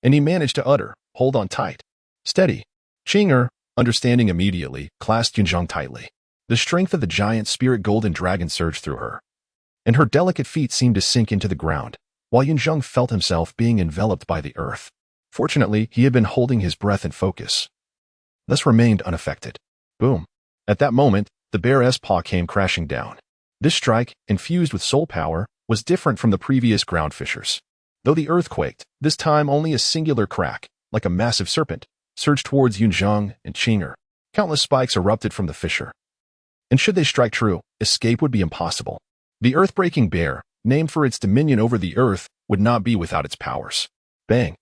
and he managed to utter, "Hold on tight." Steady. Qing, understanding immediately, clasped Yun Zheng tightly. The strength of the giant spirit golden dragon surged through her, and her delicate feet seemed to sink into the ground, while Yun Zheng felt himself being enveloped by the earth. Fortunately, he had been holding his breath and focus, thus remained unaffected. Boom. At that moment, the bear's paw came crashing down. This strike, infused with soul power, was different from the previous ground fissures. Though the earth quaked, this time only a singular crack, like a massive serpent, surged towards Yun Zheng and Qing. Countless spikes erupted from the fissure, and should they strike true, escape would be impossible. The earth-breaking bear, named for its dominion over the earth, would not be without its powers. Bang!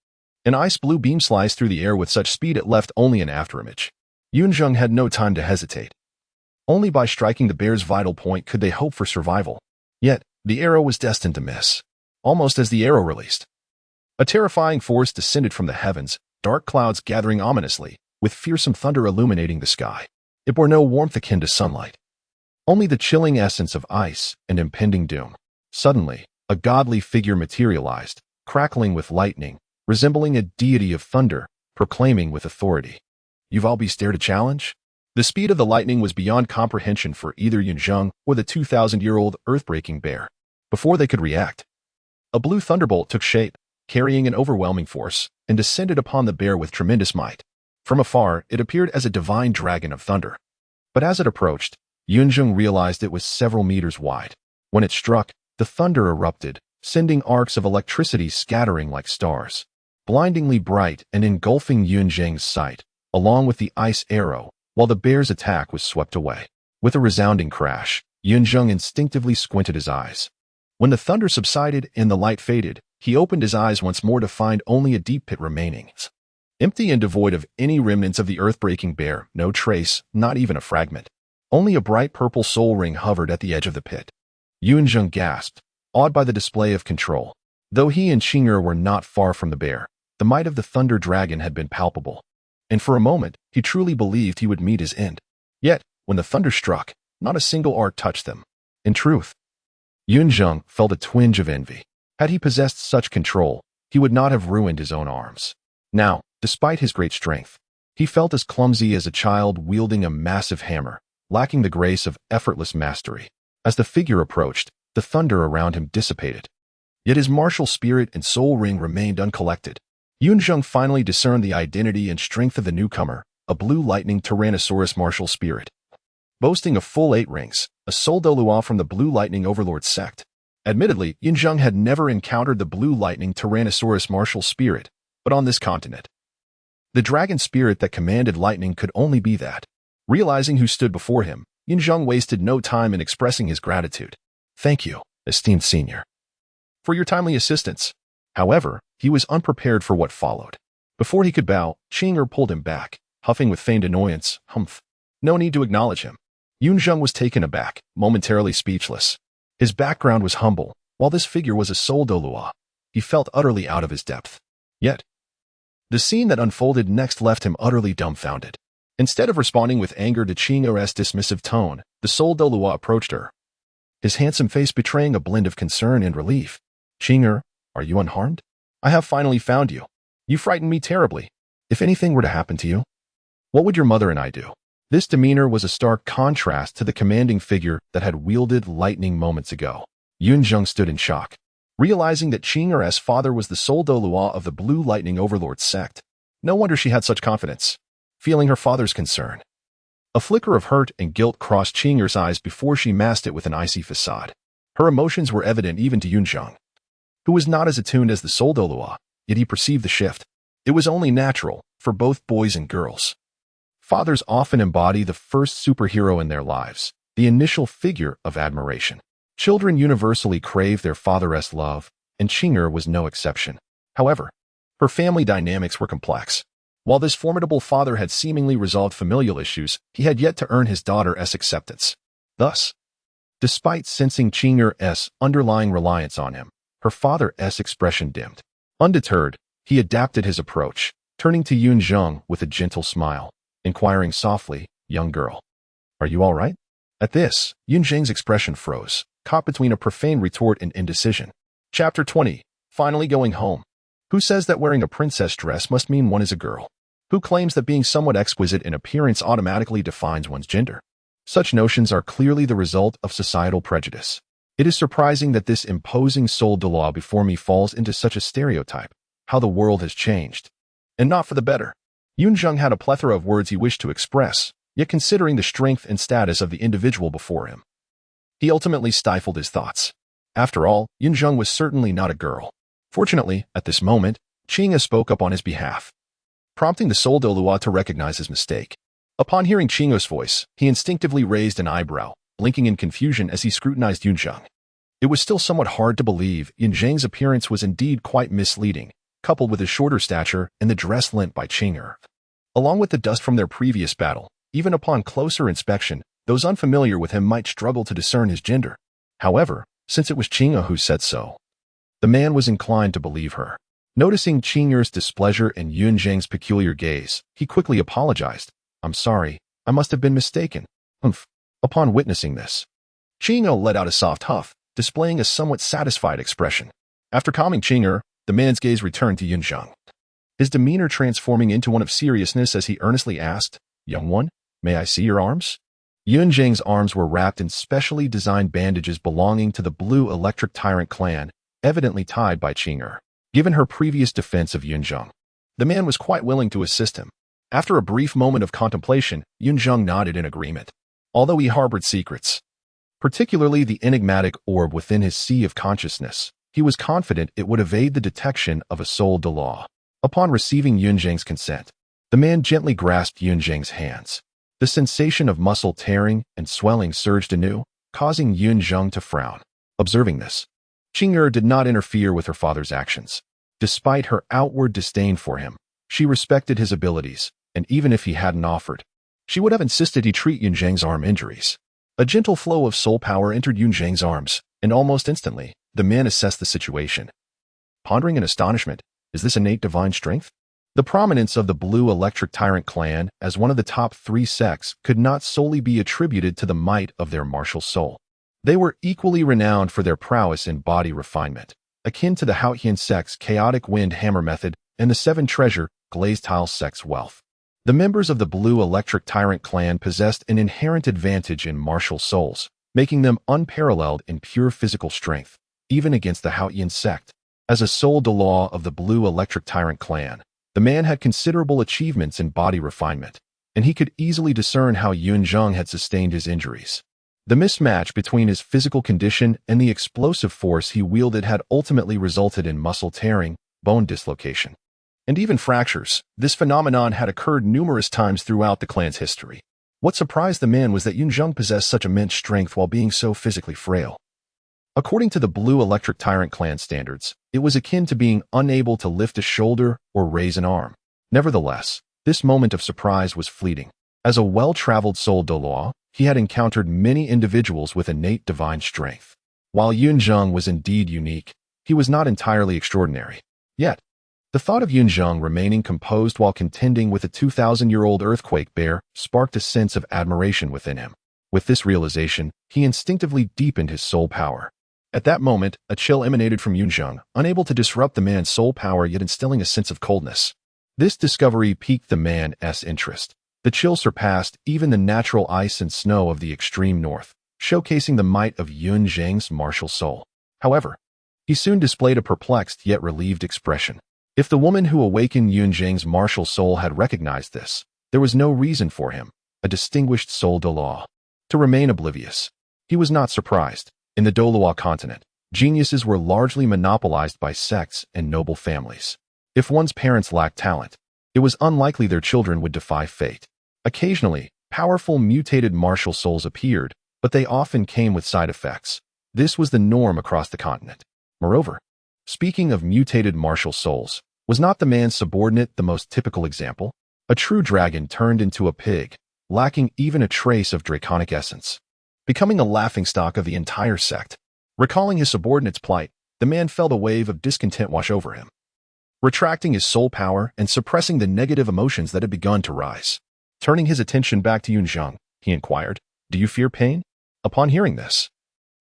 An ice-blue beam sliced through the air with such speed it left only an afterimage. Yun Zheng had no time to hesitate. Only by striking the bear's vital point could they hope for survival. Yet, the arrow was destined to miss. Almost as the arrow released, a terrifying force descended from the heavens, dark clouds gathering ominously, with fearsome thunder illuminating the sky. It bore no warmth akin to sunlight, only the chilling essence of ice and impending doom. Suddenly, a godly figure materialized, crackling with lightning, resembling a deity of thunder, proclaiming with authority, "You've all be dared to challenge?" The speed of the lightning was beyond comprehension for either Yun Zheng or the 2,000-year-old earth-breaking bear. Before they could react, a blue thunderbolt took shape, carrying an overwhelming force, and descended upon the bear with tremendous might. From afar, it appeared as a divine dragon of thunder. But as it approached, Yun Zheng realized it was several meters wide. When it struck, the thunder erupted, sending arcs of electricity scattering like stars, blindingly bright and engulfing Yun Zheng's sight, along with the ice arrow, while the bear's attack was swept away. With a resounding crash, Yun Zheng instinctively squinted his eyes. When the thunder subsided and the light faded, he opened his eyes once more to find only a deep pit remaining. Empty and devoid of any remnants of the earth-breaking bear, no trace, not even a fragment. Only a bright purple soul ring hovered at the edge of the pit. Yun Zheng gasped, awed by the display of control. Though he and Qing'er were not far from the bear, the might of the thunder dragon had been palpable. And for a moment, he truly believed he would meet his end. Yet, when the thunder struck, not a single art touched them. In truth, Yun Zheng felt a twinge of envy. Had he possessed such control, he would not have ruined his own arms. Now, despite his great strength, he felt as clumsy as a child wielding a massive hammer, lacking the grace of effortless mastery. As the figure approached, the thunder around him dissipated. Yet his martial spirit and soul ring remained uncollected. Yun Zheng finally discerned the identity and strength of the newcomer, a blue lightning Tyrannosaurus martial spirit. Boasting a full 8 rings, a soul Douluo from the Blue Lightning Overlord sect. Admittedly, Yun Zheng had never encountered the Blue Lightning Tyrannosaurus martial spirit, but on this continent, the dragon spirit that commanded lightning could only be that. Realizing who stood before him, Yun Zheng wasted no time in expressing his gratitude. Thank you, esteemed senior, for your timely assistance. However, he was unprepared for what followed. Before he could bow, Qing'er pulled him back, huffing with feigned annoyance. Humph. No need to acknowledge him. Yun Zheng was taken aback, momentarily speechless. His background was humble, while this figure was a soul Douluo. He felt utterly out of his depth. Yet, the scene that unfolded next left him utterly dumbfounded. Instead of responding with anger to Qing'er's dismissive tone, the soul Douluo approached her, his handsome face betraying a blend of concern and relief. Qing'er, are you unharmed? I have finally found you. You frightened me terribly. If anything were to happen to you, what would your mother and I do? This demeanor was a stark contrast to the commanding figure that had wielded lightning moments ago. Yun Zheng stood in shock, realizing that Qing'er's father was the soul Douluo of the Blue Lightning Overlord sect. No wonder she had such confidence, feeling her father's concern. A flicker of hurt and guilt crossed Qing'er's eyes before she masked it with an icy facade. Her emotions were evident even to Yun Zheng, who was not as attuned as the soul Douluo, yet he perceived the shift. It was only natural for both boys and girls. Fathers often embody the first superhero in their lives, the initial figure of admiration. Children universally crave their father's love, and Qing'er was no exception. However, her family dynamics were complex. While this formidable father had seemingly resolved familial issues, he had yet to earn his daughter's acceptance. Thus, despite sensing Qing'er's underlying reliance on him, her father's expression dimmed. Undeterred, he adapted his approach, turning to Yun Zheng with a gentle smile, inquiring softly, "Young girl, are you all right?" At this, Yun Zheng's expression froze, caught between a profane retort and indecision. Chapter 20. Finally going home. Who says that wearing a princess dress must mean one is a girl? Who claims that being somewhat exquisite in appearance automatically defines one's gender? Such notions are clearly the result of societal prejudice. It is surprising that this imposing soul Douluo before me falls into such a stereotype. How the world has changed. And not for the better. Yun Zheng had a plethora of words he wished to express, yet considering the strength and status of the individual before him, he ultimately stifled his thoughts. After all, Yun Zheng was certainly not a girl. Fortunately, at this moment, Qing'er spoke up on his behalf, prompting the soul Douluo to recognize his mistake. Upon hearing Qing'er's voice, he instinctively raised an eyebrow, blinking in confusion as he scrutinized Yun Zheng. It was still somewhat hard to believe Yun Zheng's appearance was indeed quite misleading, coupled with his shorter stature and the dress lent by Qing'er. Along with the dust from their previous battle, even upon closer inspection, those unfamiliar with him might struggle to discern his gender. However, since it was Qing'er who said so, the man was inclined to believe her. Noticing Qing'er's displeasure and Yun Zheng's peculiar gaze, he quickly apologized. "I'm sorry, I must have been mistaken." Humph. Upon witnessing this, Qing'er let out a soft huff, displaying a somewhat satisfied expression. After calming Qing'er, the man's gaze returned to Yun Zheng, his demeanor transforming into one of seriousness as he earnestly asked, "Young one, may I see your arms?" Yun Zheng's arms were wrapped in specially designed bandages belonging to the Blue Electric Tyrant clan, evidently tied by Qing'er. Given her previous defense of Yun Zheng, the man was quite willing to assist him. After a brief moment of contemplation, Yun Zheng nodded in agreement. Although he harbored secrets, particularly the enigmatic orb within his sea of consciousness, he was confident it would evade the detection of a soul Douluo. Upon receiving Yun Zheng's consent, the man gently grasped Yun Zheng's hands. The sensation of muscle tearing and swelling surged anew, causing Yun Zheng to frown. Observing this, Qing'er did not interfere with her father's actions. Despite her outward disdain for him, she respected his abilities, and even if he hadn't offered, she would have insisted he treat Yun Zheng's arm injuries. A gentle flow of soul power entered Yun Zheng's arms, and almost instantly, the man assessed the situation. Pondering in astonishment, is this innate divine strength? The prominence of the Blue Electric Tyrant clan as one of the top 3 sects could not solely be attributed to the might of their martial soul. They were equally renowned for their prowess in body refinement, akin to the Haotian sect's chaotic wind hammer method and the 7 treasure glazed tile sect's wealth. The members of the Blue Electric Tyrant clan possessed an inherent advantage in martial souls, making them unparalleled in pure physical strength, even against the Haotian sect. As a sole Douluo of the Blue Electric Tyrant clan, the man had considerable achievements in body refinement, and he could easily discern how Yun Zheng had sustained his injuries. The mismatch between his physical condition and the explosive force he wielded had ultimately resulted in muscle tearing, bone dislocation, and even fractures. This phenomenon had occurred numerous times throughout the clan's history. What surprised the man was that Yun Zheng possessed such immense strength while being so physically frail. According to the Blue Electric Tyrant clan standards, it was akin to being unable to lift a shoulder or raise an arm. Nevertheless, this moment of surprise was fleeting. As a well-traveled soul Douluo, he had encountered many individuals with innate divine strength. While Yun Zheng was indeed unique, he was not entirely extraordinary. Yet, the thought of Yun Zheng remaining composed while contending with a 2,000-year-old earthquake bear sparked a sense of admiration within him. With this realization, he instinctively deepened his soul power. At that moment, a chill emanated from Yun Zheng, unable to disrupt the man's soul power yet instilling a sense of coldness. This discovery piqued the man's interest. The chill surpassed even the natural ice and snow of the extreme north, showcasing the might of Yun Zheng's martial soul. However, he soon displayed a perplexed yet relieved expression. If the woman who awakened Yun Zheng's martial soul had recognized this, there was no reason for him, a distinguished soul Douluo, to remain oblivious. He was not surprised. In the Douluo Continent, geniuses were largely monopolized by sects and noble families. If one's parents lacked talent, it was unlikely their children would defy fate. Occasionally, powerful mutated martial souls appeared, but they often came with side effects. This was the norm across the continent. Moreover, speaking of mutated martial souls, was not the man's subordinate the most typical example? A true dragon turned into a pig, lacking even a trace of draconic essence, becoming a laughingstock of the entire sect. Recalling his subordinate's plight, the man felt a wave of discontent wash over him. Retracting his soul power and suppressing the negative emotions that had begun to rise. Turning his attention back to Yun Zheng, he inquired, "Do you fear pain?" Upon hearing this,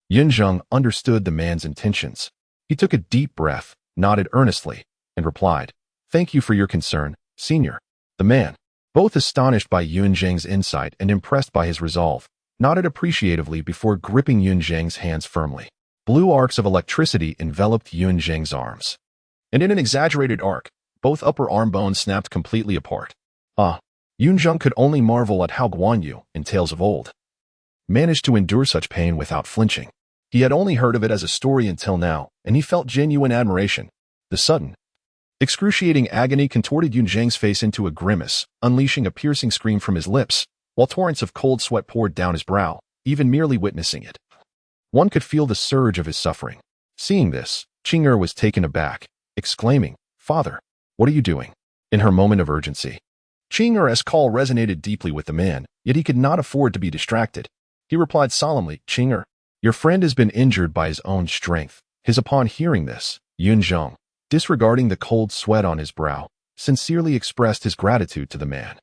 Yun Zheng understood the man's intentions. He took a deep breath, nodded earnestly, and replied, "Thank you for your concern, senior." The man, both astonished by Yun Zheng's insight and impressed by his resolve, nodded appreciatively before gripping Yun Zheng's hands firmly. Blue arcs of electricity enveloped Yun Zheng's arms, and in an exaggerated arc, both upper arm bones snapped completely apart. Yun Zheng could only marvel at how Guan Yu, in tales of old, managed to endure such pain without flinching. He had only heard of it as a story until now, and he felt genuine admiration. The sudden, excruciating agony contorted Yun Zheng's face into a grimace, unleashing a piercing scream from his lips, while torrents of cold sweat poured down his brow, even merely witnessing it. One could feel the surge of his suffering. Seeing this, Qing'er was taken aback, exclaiming, "Father, what are you doing?" In her moment of urgency, Qing'er's call resonated deeply with the man, yet he could not afford to be distracted. He replied solemnly, "Qing'er, your friend has been injured by his own strength." Upon hearing this, Yun Zheng, disregarding the cold sweat on his brow, sincerely expressed his gratitude to the man.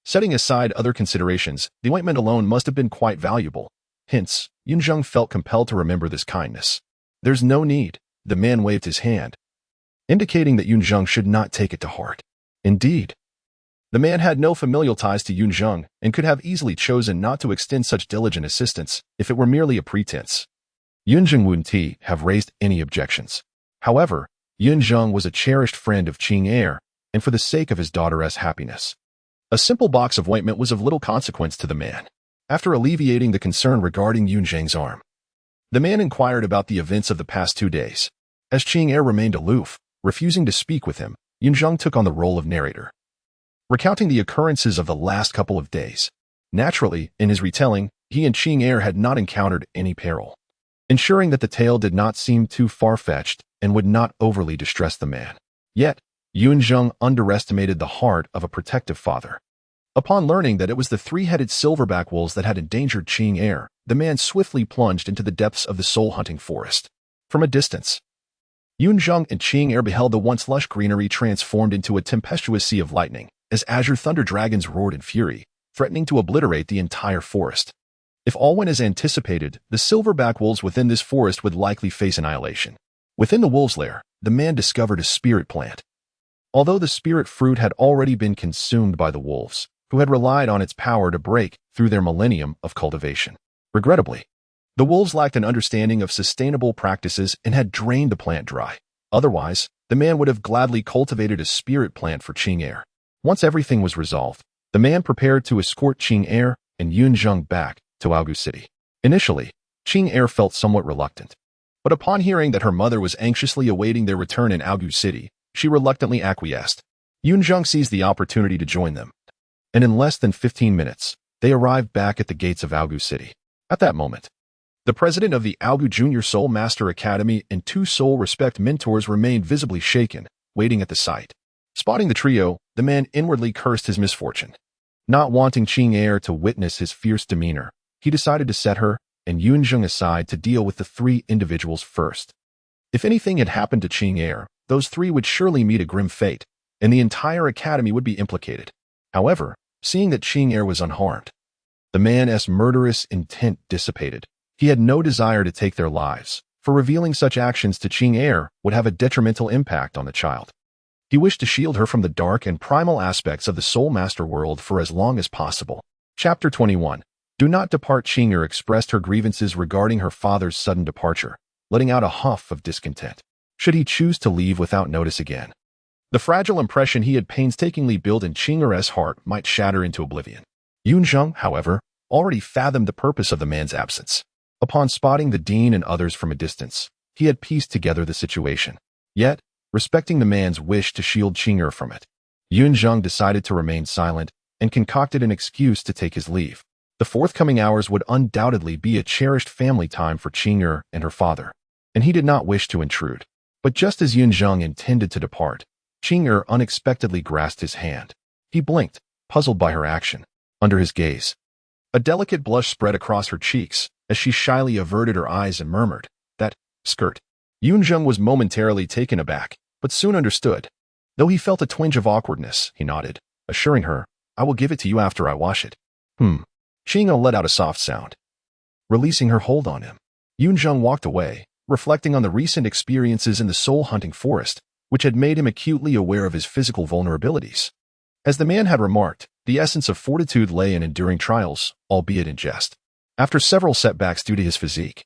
Setting aside other considerations, the ointment alone must have been quite valuable. Hence, Yun Zheng felt compelled to remember this kindness. "There's no need," the man waved his hand, indicating that Yun Zheng should not take it to heart. Indeed, the man had no familial ties to Yun Zheng and could have easily chosen not to extend such diligent assistance if it were merely a pretense. Yun Zheng wouldn't have raised any objections. However, Yun Zheng was a cherished friend of Qing'er, and for the sake of his daughter's happiness, a simple box of ointment was of little consequence to the man. After alleviating the concern regarding Yun Zheng's arm, the man inquired about the events of the past 2 days. As Qing'er remained aloof, refusing to speak with him, Yun Zheng took on the role of narrator, recounting the occurrences of the last couple of days. Naturally, in his retelling, he and Qing'er had not encountered any peril. ensuring that the tale did not seem too far-fetched and would not overly distress the man. Yet, Yun Zheng underestimated the heart of a protective father. Upon learning that it was the three-headed silverback wolves that had endangered Qing Air, the man swiftly plunged into the depths of the soul-hunting forest. From a distance, Yun Zheng and Qing Air beheld the once lush greenery transformed into a tempestuous sea of lightning, as azure thunder dragons roared in fury, threatening to obliterate the entire forest. If all went as anticipated, the silverback wolves within this forest would likely face annihilation. Within the wolves' lair, the man discovered a spirit plant. Although the spirit fruit had already been consumed by the wolves, who had relied on its power to break through their millennium of cultivation. Regrettably, the wolves lacked an understanding of sustainable practices and had drained the plant dry. Otherwise, the man would have gladly cultivated a spirit plant for Qing Air. Once everything was resolved, the man prepared to escort Qing Air and Yun Zheng back to Aogu City. Initially, Qing Air felt somewhat reluctant, but upon hearing that her mother was anxiously awaiting their return in Aogu City, she reluctantly acquiesced. Yun Zheng seized the opportunity to join them, and in less than 15 minutes, they arrived back at the gates of Aogu City. At that moment, the president of the Aogu Junior Soul Master Academy and two Soul Respect mentors remained visibly shaken, waiting at the sight. Spotting the trio, the man inwardly cursed his misfortune. Not wanting Qing Air to witness his fierce demeanor, he decided to set her and Yun Zheng aside to deal with the three individuals first. If anything had happened to Qing Air, those three would surely meet a grim fate, and the entire academy would be implicated. However, seeing that Qing Air was unharmed, the man's murderous intent dissipated. He had no desire to take their lives, for revealing such actions to Qing Air would have a detrimental impact on the child. He wished to shield her from the dark and primal aspects of the Soul Master world for as long as possible. Chapter 21. Do not depart. Qing Air expressed her grievances regarding her father's sudden departure, letting out a huff of discontent. Should he choose to leave without notice again, the fragile impression he had painstakingly built in Qing Air's heart might shatter into oblivion. Yun Zheng, however, already fathomed the purpose of the man's absence. Upon spotting the dean and others from a distance, he had pieced together the situation. Yet, respecting the man's wish to shield Qing Air from it, Yun Zheng decided to remain silent and concocted an excuse to take his leave. The forthcoming hours would undoubtedly be a cherished family time for Qing Air and her father, and he did not wish to intrude. But just as Yun Zheng intended to depart, Qing Air unexpectedly grasped his hand. He blinked, puzzled by her action. Under his gaze, a delicate blush spread across her cheeks as she shyly averted her eyes and murmured, "That skirt." Yun Zheng was momentarily taken aback, but soon understood. Though he felt a twinge of awkwardness, he nodded, assuring her, "I will give it to you after I wash it." Qing Air let out a soft sound, releasing her hold on him. Yun Zheng walked away, reflecting on the recent experiences in the soul-hunting forest, which had made him acutely aware of his physical vulnerabilities. As the man had remarked, the essence of fortitude lay in enduring trials, albeit in jest. After several setbacks due to his physique,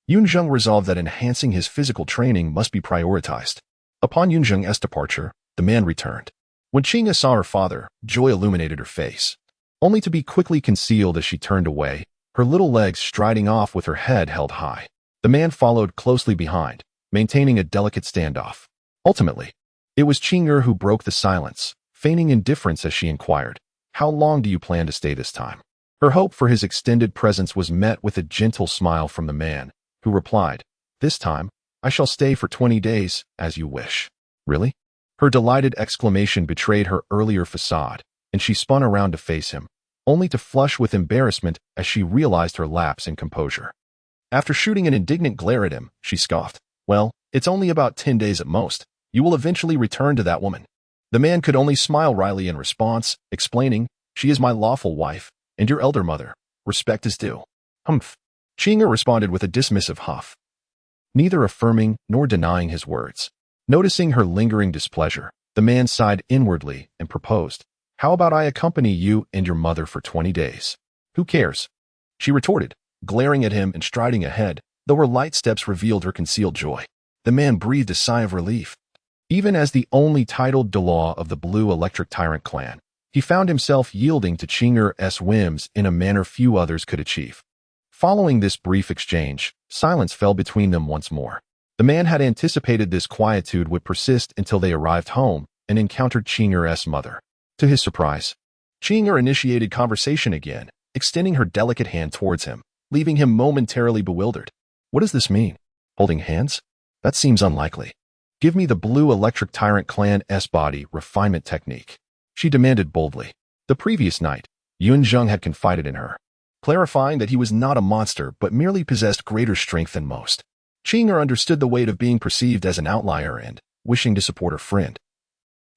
Yun Zheng resolved that enhancing his physical training must be prioritized. Upon Yun Zheng's departure, the man returned. When Qing Air saw her father, joy illuminated her face, only to be quickly concealed as she turned away, her little legs striding off with her head held high. The man followed closely behind, maintaining a delicate standoff. Ultimately, it was Qing Air who broke the silence, feigning indifference as she inquired, "How long do you plan to stay this time?" Her hope for his extended presence was met with a gentle smile from the man, who replied, "This time, I shall stay for 20 days, as you wish." "Really?" Her delighted exclamation betrayed her earlier facade, and she spun around to face him, only to flush with embarrassment as she realized her lapse in composure. After shooting an indignant glare at him, she scoffed, "Well, it's only about 10 days at most. You will eventually return to that woman." The man could only smile wryly in response, explaining, "She is my lawful wife, and your elder mother. Respect is due." "Humph." Qing Air responded with a dismissive huff, neither affirming nor denying his words. Noticing her lingering displeasure, the man sighed inwardly and proposed, "How about I accompany you and your mother for 20 days? "Who cares?" she retorted, glaring at him and striding ahead, though her light steps revealed her concealed joy. The man breathed a sigh of relief. Even as the only titled Douluo of the Blue Electric Tyrant clan, he found himself yielding to Qing Air's whims in a manner few others could achieve. Following this brief exchange, silence fell between them once more. The man had anticipated this quietude would persist until they arrived home and encountered Qing Air's mother. To his surprise, Qing Air initiated conversation again, extending her delicate hand towards him, leaving him momentarily bewildered. What does this mean? Holding hands? That seems unlikely. Give me the blue electric tyrant clan's body refinement technique, she demanded boldly. The previous night, Yun Zheng had confided in her, clarifying that he was not a monster but merely possessed greater strength than most. Qing'er understood the weight of being perceived as an outlier and, wishing to support her friend,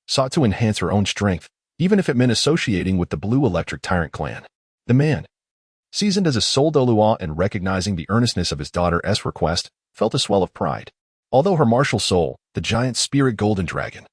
sought to enhance her own strength, even if it meant associating with the blue electric tyrant clan. The man, seasoned as a soul Douluo and recognizing the earnestness of his daughter's request, felt a swell of pride. Although her martial soul, the giant spirit golden dragon,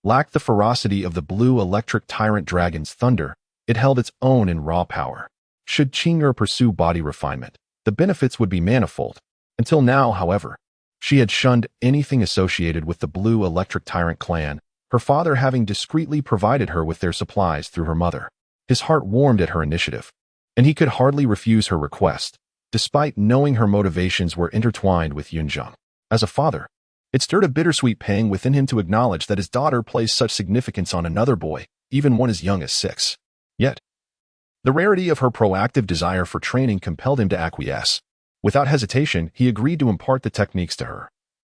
lacked the ferocity of the blue electric tyrant dragon's thunder, it held its own in raw power. Should Qing'er pursue body refinement, the benefits would be manifold. Until now, however, she had shunned anything associated with the blue electric tyrant clan, her father having discreetly provided her with their supplies through her mother. His heart warmed at her initiative, and he could hardly refuse her request, despite knowing her motivations were intertwined with Yun Zheng. As a father, it stirred a bittersweet pang within him to acknowledge that his daughter placed such significance on another boy, even one as young as 6. Yet, the rarity of her proactive desire for training compelled him to acquiesce. Without hesitation, he agreed to impart the techniques to her,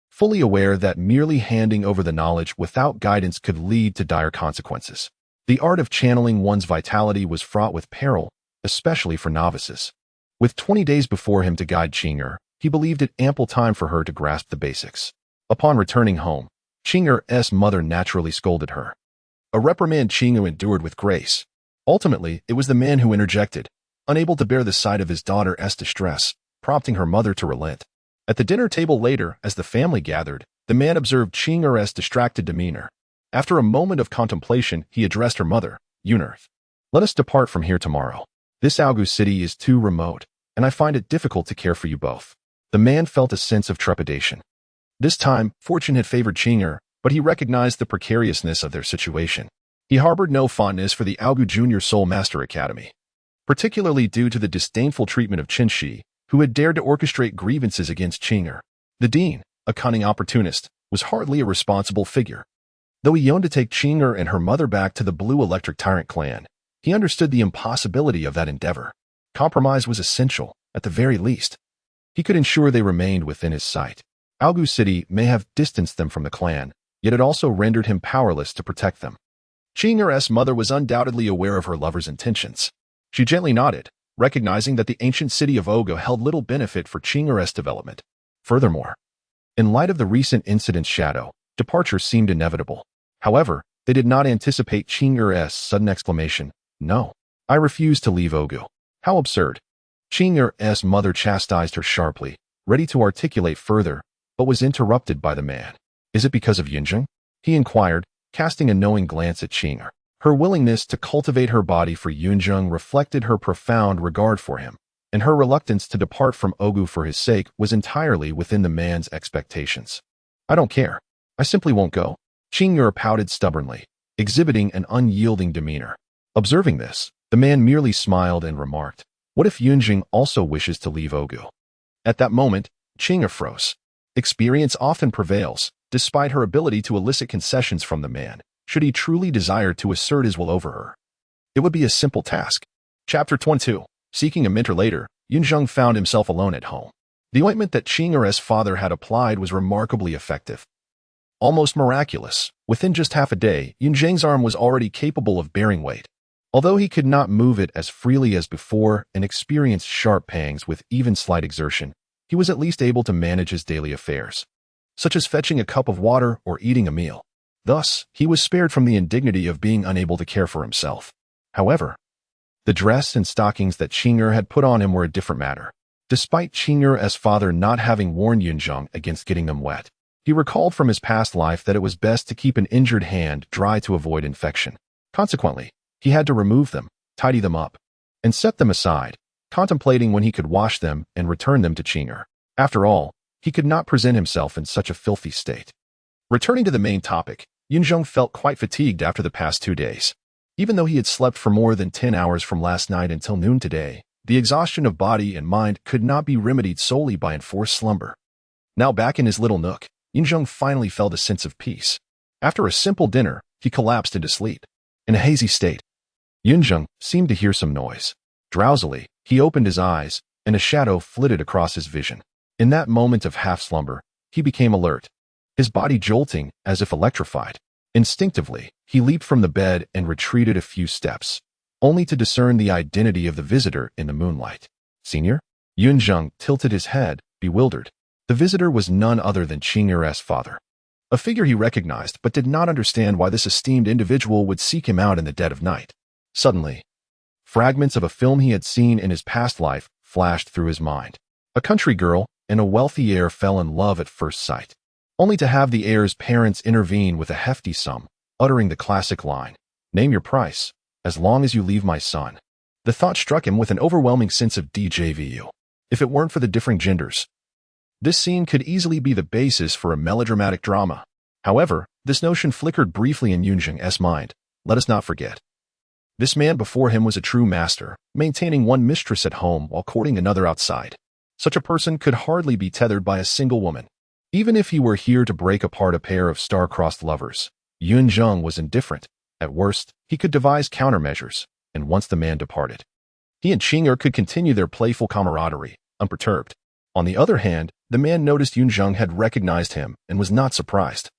fully aware that merely handing over the knowledge without guidance could lead to dire consequences. The art of channeling one's vitality was fraught with peril, especially for novices. With 20 days before him to guide Qing'er, he believed it ample time for her to grasp the basics. Upon returning home, Qing'er's mother naturally scolded her, a reprimand Qing'er endured with grace. Ultimately, it was the man who interjected, unable to bear the sight of his daughter's distress, prompting her mother to relent. At the dinner table later, as the family gathered, the man observed Qing'er's distracted demeanor. After a moment of contemplation, he addressed her mother, Yun'er. Let us depart from here tomorrow. This Douluo city is too remote, and I find it difficult to care for you both. The man felt a sense of trepidation. This time, fortune had favored Qing'er, but he recognized the precariousness of their situation. He harbored no fondness for the Douluo Junior Soul Master Academy, particularly due to the disdainful treatment of Qinshi, who had dared to orchestrate grievances against Qing'er. The dean, a cunning opportunist, was hardly a responsible figure. Though he yearned to take Qing'er and her mother back to the blue electric tyrant clan, he understood the impossibility of that endeavor. Compromise was essential, at the very least. He could ensure they remained within his sight. Douluo City may have distanced them from the clan, yet it also rendered him powerless to protect them. Qing'er's mother was undoubtedly aware of her lover's intentions. She gently nodded, recognizing that the ancient city of Douluo held little benefit for Qing'er's development. Furthermore, in light of the recent incident's shadow, departure seemed inevitable. However, they did not anticipate Qing'er's sudden exclamation, "No, I refuse to leave Douluo." How absurd. Qing'er's mother chastised her sharply, ready to articulate further, but was interrupted by the man. "Is it because of Yun Zheng?" he inquired, casting a knowing glance at Qing'er. Her willingness to cultivate her body for Yun Zheng reflected her profound regard for him, and her reluctance to depart from Douluo for his sake was entirely within the man's expectations. "I don't care. I simply won't go." Qing'er pouted stubbornly, exhibiting an unyielding demeanor. Observing this, the man merely smiled and remarked, "What if Yun Zheng also wishes to leave Douluo?" At that moment, Qing'er froze. Experience often prevails, despite her ability to elicit concessions from the man, should he truly desire to assert his will over her. It would be a simple task. Chapter 22. Seeking a mentor later, Yun Zheng found himself alone at home. The ointment that Qing'er's father had applied was remarkably effective. Almost miraculous. Within just half a day, Yun Zheng's arm was already capable of bearing weight. Although he could not move it as freely as before and experienced sharp pangs with even slight exertion, he was at least able to manage his daily affairs, such as fetching a cup of water or eating a meal. Thus, he was spared from the indignity of being unable to care for himself. However, the dress and stockings that Qing'er had put on him were a different matter. Despite Qing'er's father not having warned Yun Zheng against getting them wet, he recalled from his past life that it was best to keep an injured hand dry to avoid infection. Consequently, he had to remove them, tidy them up, and set them aside, contemplating when he could wash them and return them to Qing'er. After all, he could not present himself in such a filthy state. Returning to the main topic, Yun Zheng felt quite fatigued after the past 2 days. Even though he had slept for more than 10 hours from last night until noon today, the exhaustion of body and mind could not be remedied solely by enforced slumber. Now back in his little nook, Yun Zheng finally felt a sense of peace. After a simple dinner, he collapsed into sleep. In a hazy state, Yun Zheng seemed to hear some noise. Drowsily, he opened his eyes, and a shadow flitted across his vision. In that moment of half-slumber, he became alert, his body jolting as if electrified. Instinctively, he leaped from the bed and retreated a few steps, only to discern the identity of the visitor in the moonlight. Senior? Yun Zheng tilted his head, bewildered. The visitor was none other than Qing'er's father, a figure he recognized but did not understand why this esteemed individual would seek him out in the dead of night. Suddenly, fragments of a film he had seen in his past life flashed through his mind. A country girl and a wealthy heir fell in love at first sight, only to have the heir's parents intervene with a hefty sum, uttering the classic line, "Name your price, as long as you leave my son." The thought struck him with an overwhelming sense of déjà vu. If it weren't for the differing genders, this scene could easily be the basis for a melodramatic drama. However, this notion flickered briefly in Yun Zheng's mind. Let us not forget, this man before him was a true master, maintaining one mistress at home while courting another outside. Such a person could hardly be tethered by a single woman. Even if he were here to break apart a pair of star-crossed lovers, Yun Zheng was indifferent. At worst, he could devise countermeasures, and once the man departed, he and Qing'er could continue their playful camaraderie, unperturbed. On the other hand, the man noticed Yun Zheng had recognized him and was not surprised.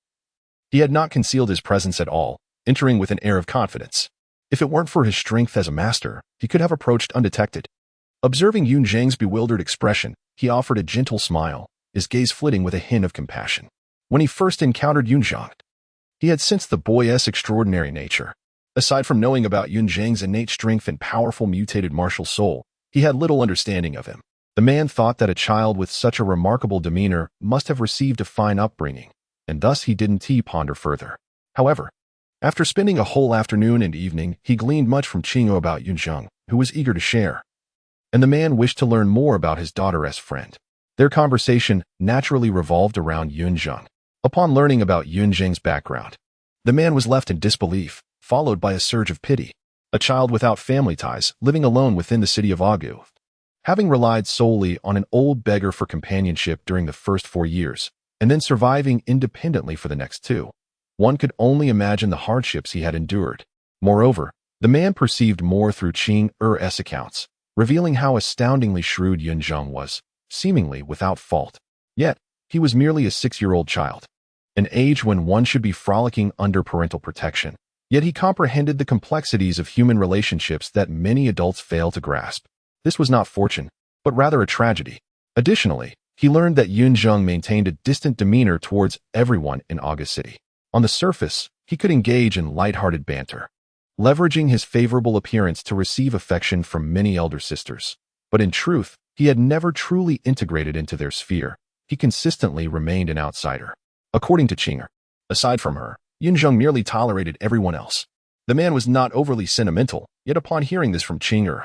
He had not concealed his presence at all, entering with an air of confidence. If it weren't for his strength as a master, he could have approached undetected. Observing Yun Zheng's bewildered expression, he offered a gentle smile, his gaze flitting with a hint of compassion. When he first encountered Yun Zheng, he had sensed the boy's extraordinary nature. Aside from knowing about Yun Zheng's innate strength and powerful mutated martial soul, he had little understanding of him. The man thought that a child with such a remarkable demeanor must have received a fine upbringing, and thus he didn't ponder further. However, after spending a whole afternoon and evening, he gleaned much from Qing'er about Yun Zheng, who was eager to share. And the man wished to learn more about his daughter's friend. Their conversation naturally revolved around Yun Zheng. Upon learning about Yun Zheng's background, the man was left in disbelief, followed by a surge of pity. A child without family ties, living alone within the city of Agu, having relied solely on an old beggar for companionship during the first 4 years, and then surviving independently for the next 2. One could only imagine the hardships he had endured. Moreover, the man perceived more through Qing'er's accounts, revealing how astoundingly shrewd Yun Zheng was, seemingly without fault. Yet, he was merely a 6-year-old child, an age when one should be frolicking under parental protection. Yet he comprehended the complexities of human relationships that many adults fail to grasp. This was not fortune, but rather a tragedy. Additionally, he learned that Yun Zheng maintained a distant demeanor towards everyone in Agu City. On the surface, he could engage in lighthearted banter, leveraging his favorable appearance to receive affection from many elder sisters. But in truth, he had never truly integrated into their sphere. He consistently remained an outsider. According to Qing'er, aside from her, Yun Zheng merely tolerated everyone else. The man was not overly sentimental, yet upon hearing this from Qing'er,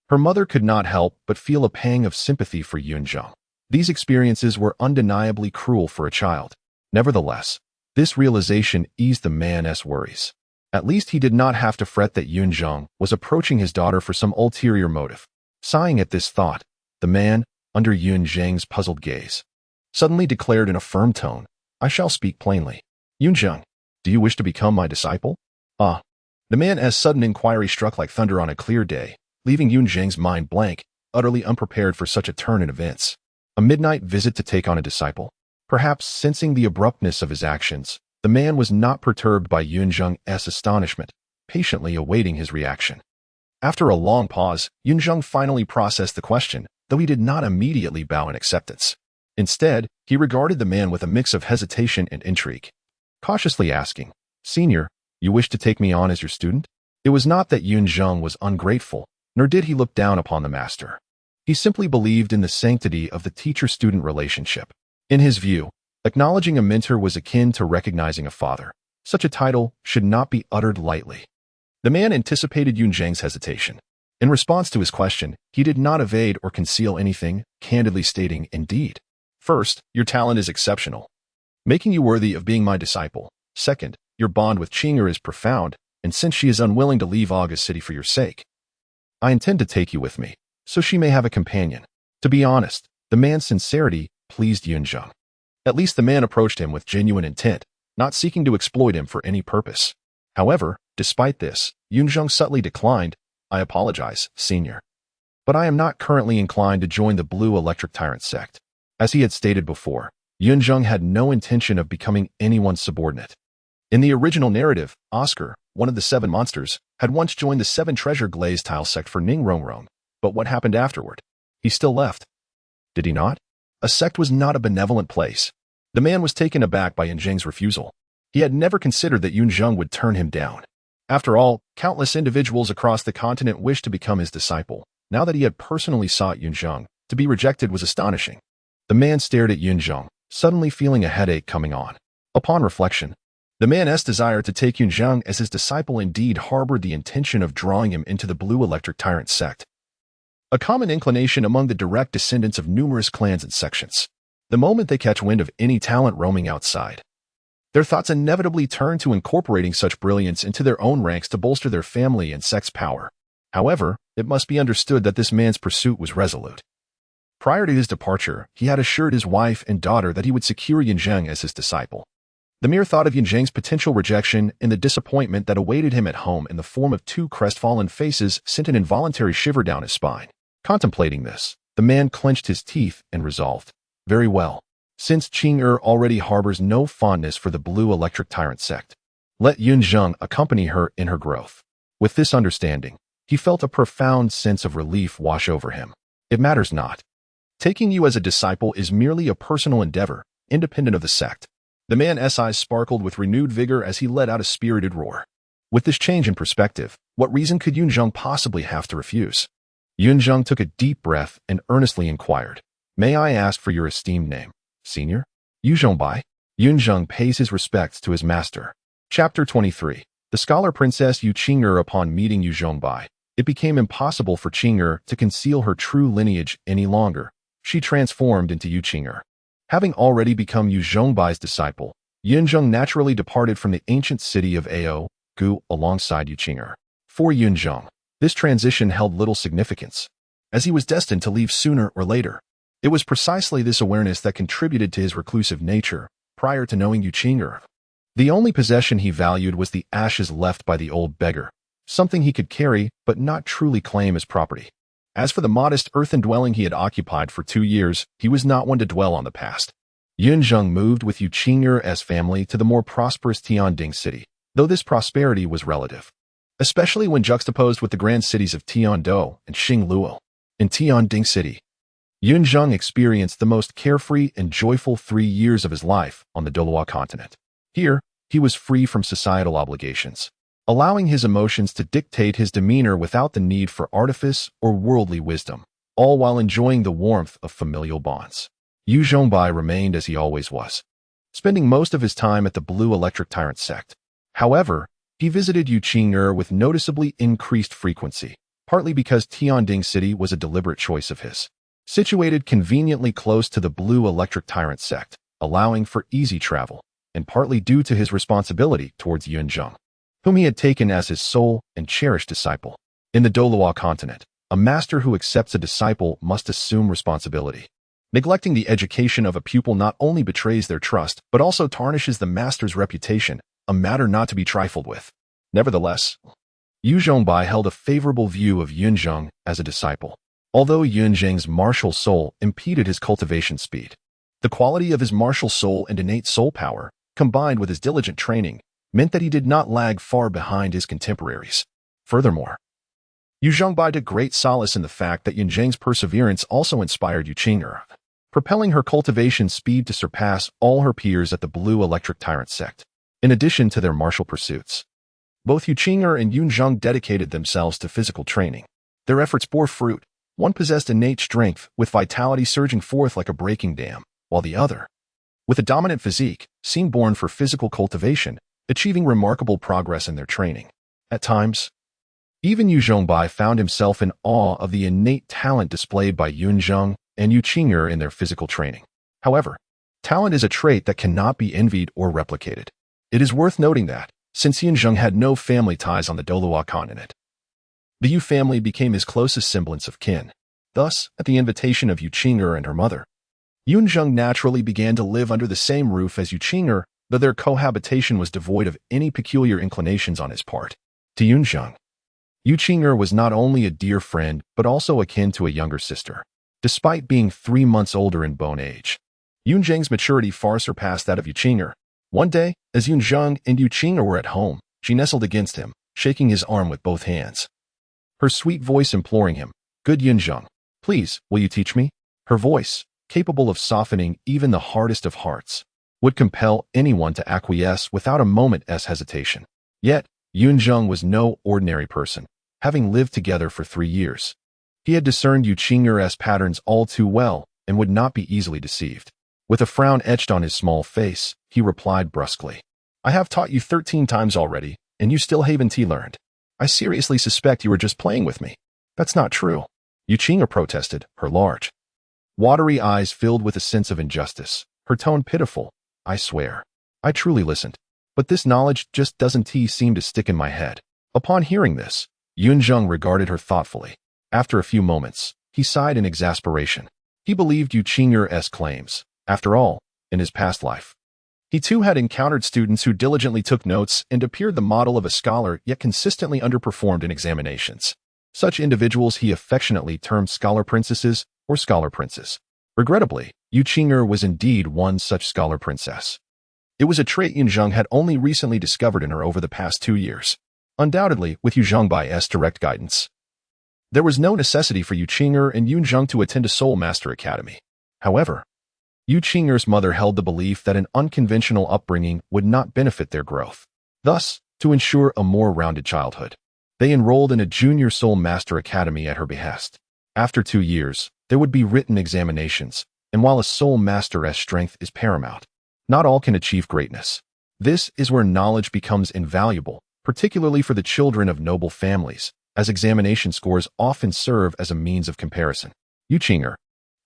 her mother could not help but feel a pang of sympathy for Yun Zheng. These experiences were undeniably cruel for a child. Nevertheless, this realization eased the man's worries. At least he did not have to fret that Yun Zheng was approaching his daughter for some ulterior motive. Sighing at this thought, the man, under Yun Zheng's puzzled gaze, suddenly declared in a firm tone, "I shall speak plainly. Yun Zheng, do you wish to become my disciple?" The man's sudden inquiry struck like thunder on a clear day, leaving Yun Zheng's mind blank, utterly unprepared for such a turn in events. A midnight visit to take on a disciple? Perhaps sensing the abruptness of his actions, the man was not perturbed by Yun Zheng's astonishment, patiently awaiting his reaction. After a long pause, Yun Zheng finally processed the question, though he did not immediately bow in acceptance. Instead, he regarded the man with a mix of hesitation and intrigue, cautiously asking, "Senior, you wish to take me on as your student?" It was not that Yun Zheng was ungrateful, nor did he look down upon the master. He simply believed in the sanctity of the teacher-student relationship. In his view, acknowledging a mentor was akin to recognizing a father. Such a title should not be uttered lightly. The man anticipated Yun Zheng's hesitation. In response to his question, he did not evade or conceal anything, candidly stating, "Indeed. First, your talent is exceptional, making you worthy of being my disciple. Second, your bond with Qing'er is profound, and since she is unwilling to leave Agu City for your sake, I intend to take you with me, so she may have a companion." To be honest, the man's sincerity pleased Yun Zheng. At least the man approached him with genuine intent, not seeking to exploit him for any purpose. However, despite this, Yun Zheng subtly declined, "I apologize, senior, but I am not currently inclined to join the Blue Electric Tyrant sect." As he had stated before, Yun Zheng had no intention of becoming anyone's subordinate. In the original narrative, Oscar, one of the 7 monsters, had once joined the 7 treasure glazed Tang Sect for Ning Rongrong, but what happened afterward? He still left. Did he not? A sect was not a benevolent place. The man was taken aback by Yun Zheng's refusal. He had never considered that Yun Zheng would turn him down. After all, countless individuals across the continent wished to become his disciple. Now that he had personally sought Yun Zheng, to be rejected was astonishing. The man stared at Yun Zheng, suddenly feeling a headache coming on. Upon reflection, the man's desire to take Yun Zheng as his disciple indeed harbored the intention of drawing him into the Blue Electric Tyrant sect, a common inclination among the direct descendants of numerous clans and sections. The moment they catch wind of any talent roaming outside, their thoughts inevitably turn to incorporating such brilliance into their own ranks to bolster their family and sect's power. However, it must be understood that this man's pursuit was resolute. Prior to his departure, he had assured his wife and daughter that he would secure Yun Zheng as his disciple. The mere thought of Yun Zheng's potential rejection and the disappointment that awaited him at home in the form of 2 crestfallen faces sent an involuntary shiver down his spine. Contemplating this, the man clenched his teeth and resolved, very well. Since Qing already harbors no fondness for the Blue Electric Tyrant sect, let Yun Zheng accompany her in her growth. With this understanding, he felt a profound sense of relief wash over him. It matters not. Taking you as a disciple is merely a personal endeavor, independent of the sect. The man's eyes sparkled with renewed vigor as he let out a spirited roar. With this change in perspective, what reason could Yun Zheng possibly have to refuse? Yun Zheng took a deep breath and earnestly inquired, "May I ask for your esteemed name, Senior?" Yu Zhongbai. Yun Zheng pays his respects to his master. Chapter 23. The scholar princess Yu Qing'er. Upon meeting Yu Zhongbai, it became impossible for Qing'er to conceal her true lineage any longer. She transformed into Yu Qing'er. Having already become Yu Zhongbai's disciple, Yun Zheng naturally departed from the ancient city of Ao, Gu alongside Yu Qing'er. For Yun Zheng, this transition held little significance, as he was destined to leave sooner or later. It was precisely this awareness that contributed to his reclusive nature prior to knowing Yu Qing'er. The only possession he valued was the ashes left by the old beggar, something he could carry but not truly claim as property. As for the modest earthen dwelling he had occupied for 2 years, he was not one to dwell on the past. Yun Zheng moved with Yu Qing'er's family to the more prosperous Tianding city, though this prosperity was relative, especially when juxtaposed with the grand cities of Tiandou and Xingluo. In Tianding city, Yun Zheng experienced the most carefree and joyful 3 years of his life on the Douluo Continent. Here, he was free from societal obligations, allowing his emotions to dictate his demeanor without the need for artifice or worldly wisdom, all while enjoying the warmth of familial bonds. Yu Zhongbai remained as he always was, spending most of his time at the Blue Electric Tyrant sect. However, he visited Yu Qing'er with noticeably increased frequency, partly because Tianding City was a deliberate choice of his. Situated conveniently close to the Blue Electric Tyrant sect, allowing for easy travel, and partly due to his responsibility towards Yun Zheng, whom he had taken as his sole and cherished disciple. In the Douluo Continent, a master who accepts a disciple must assume responsibility. Neglecting the education of a pupil not only betrays their trust, but also tarnishes the master's reputation, a matter not to be trifled with. Nevertheless, Yu Zhongbai held a favorable view of Yun Zheng as a disciple. Although Yun Zheng's martial soul impeded his cultivation speed, the quality of his martial soul and innate soul power, combined with his diligent training, meant that he did not lag far behind his contemporaries. Furthermore, Yu Zhongbai took great solace in the fact that Yun Zheng's perseverance also inspired Yu Qing'er, propelling her cultivation speed to surpass all her peers at the Blue Electric Tyrant sect. In addition to their martial pursuits, both Yu Qing'er and Yun Zheng dedicated themselves to physical training. Their efforts bore fruit. One possessed innate strength, with vitality surging forth like a breaking dam, while the other, with a dominant physique, seemed born for physical cultivation, achieving remarkable progress in their training. At times, even Yu Zhongbai found himself in awe of the innate talent displayed by Yun Zheng and Yu Qing'er in their physical training. However, talent is a trait that cannot be envied or replicated. It is worth noting that, since Yun Zheng had no family ties on the Douluo Continent, the Yu family became his closest semblance of kin. Thus, at the invitation of Yu Qing'er and her mother, Yun Zheng naturally began to live under the same roof as Yu Qing'er, though their cohabitation was devoid of any peculiar inclinations on his part. To Yun Zheng, Yu Qing'er was not only a dear friend, but also akin to a younger sister. despite being 3 months older in bone age. Yun Zheng's maturity far surpassed that of Yu Qing'er. One day, as Yun Zheng and Yu Qing'er were at home, she nestled against him, shaking his arm with both hands. Her sweet voice imploring him, "Good Yun Zheng, please, will you teach me?" Her voice, capable of softening even the hardest of hearts, would compel anyone to acquiesce without a moment's hesitation. Yet, Yun Zheng was no ordinary person, having lived together for 3 years. He had discerned Yu Qing'er's patterns all too well and would not be easily deceived. With a frown etched on his small face, he replied brusquely, "I have taught you 13 times already, and you still haven't learned. I seriously suspect you were just playing with me." "That's not true," Yu Qing'er protested, her large, watery eyes filled with a sense of injustice, her tone pitiful. "I swear, I truly listened. But this knowledge just doesn't seem to stick in my head." Upon hearing this, Yun Zheng regarded her thoughtfully. After a few moments, he sighed in exasperation. He believed Yu Qing'er's claims. After all, in his past life, he too had encountered students who diligently took notes and appeared the model of a scholar yet consistently underperformed in examinations. Such individuals he affectionately termed scholar princesses or scholar princes. Regrettably, Yu Qing'er was indeed one such scholar princess. It was a trait Yun Zheng had only recently discovered in her over the past 2 years. Undoubtedly, with Yu Zheng's direct guidance, there was no necessity for Yu Qing'er and Yun Zheng to attend a Soul Master Academy. However, Yu Qing'er's mother held the belief that an unconventional upbringing would not benefit their growth. Thus, to ensure a more rounded childhood, they enrolled in a junior Soul Master Academy at her behest. After 2 years, there would be written examinations, and while a Soul Master's strength is paramount, not all can achieve greatness. This is where knowledge becomes invaluable, particularly for the children of noble families, as examination scores often serve as a means of comparison. Yu Qing'er,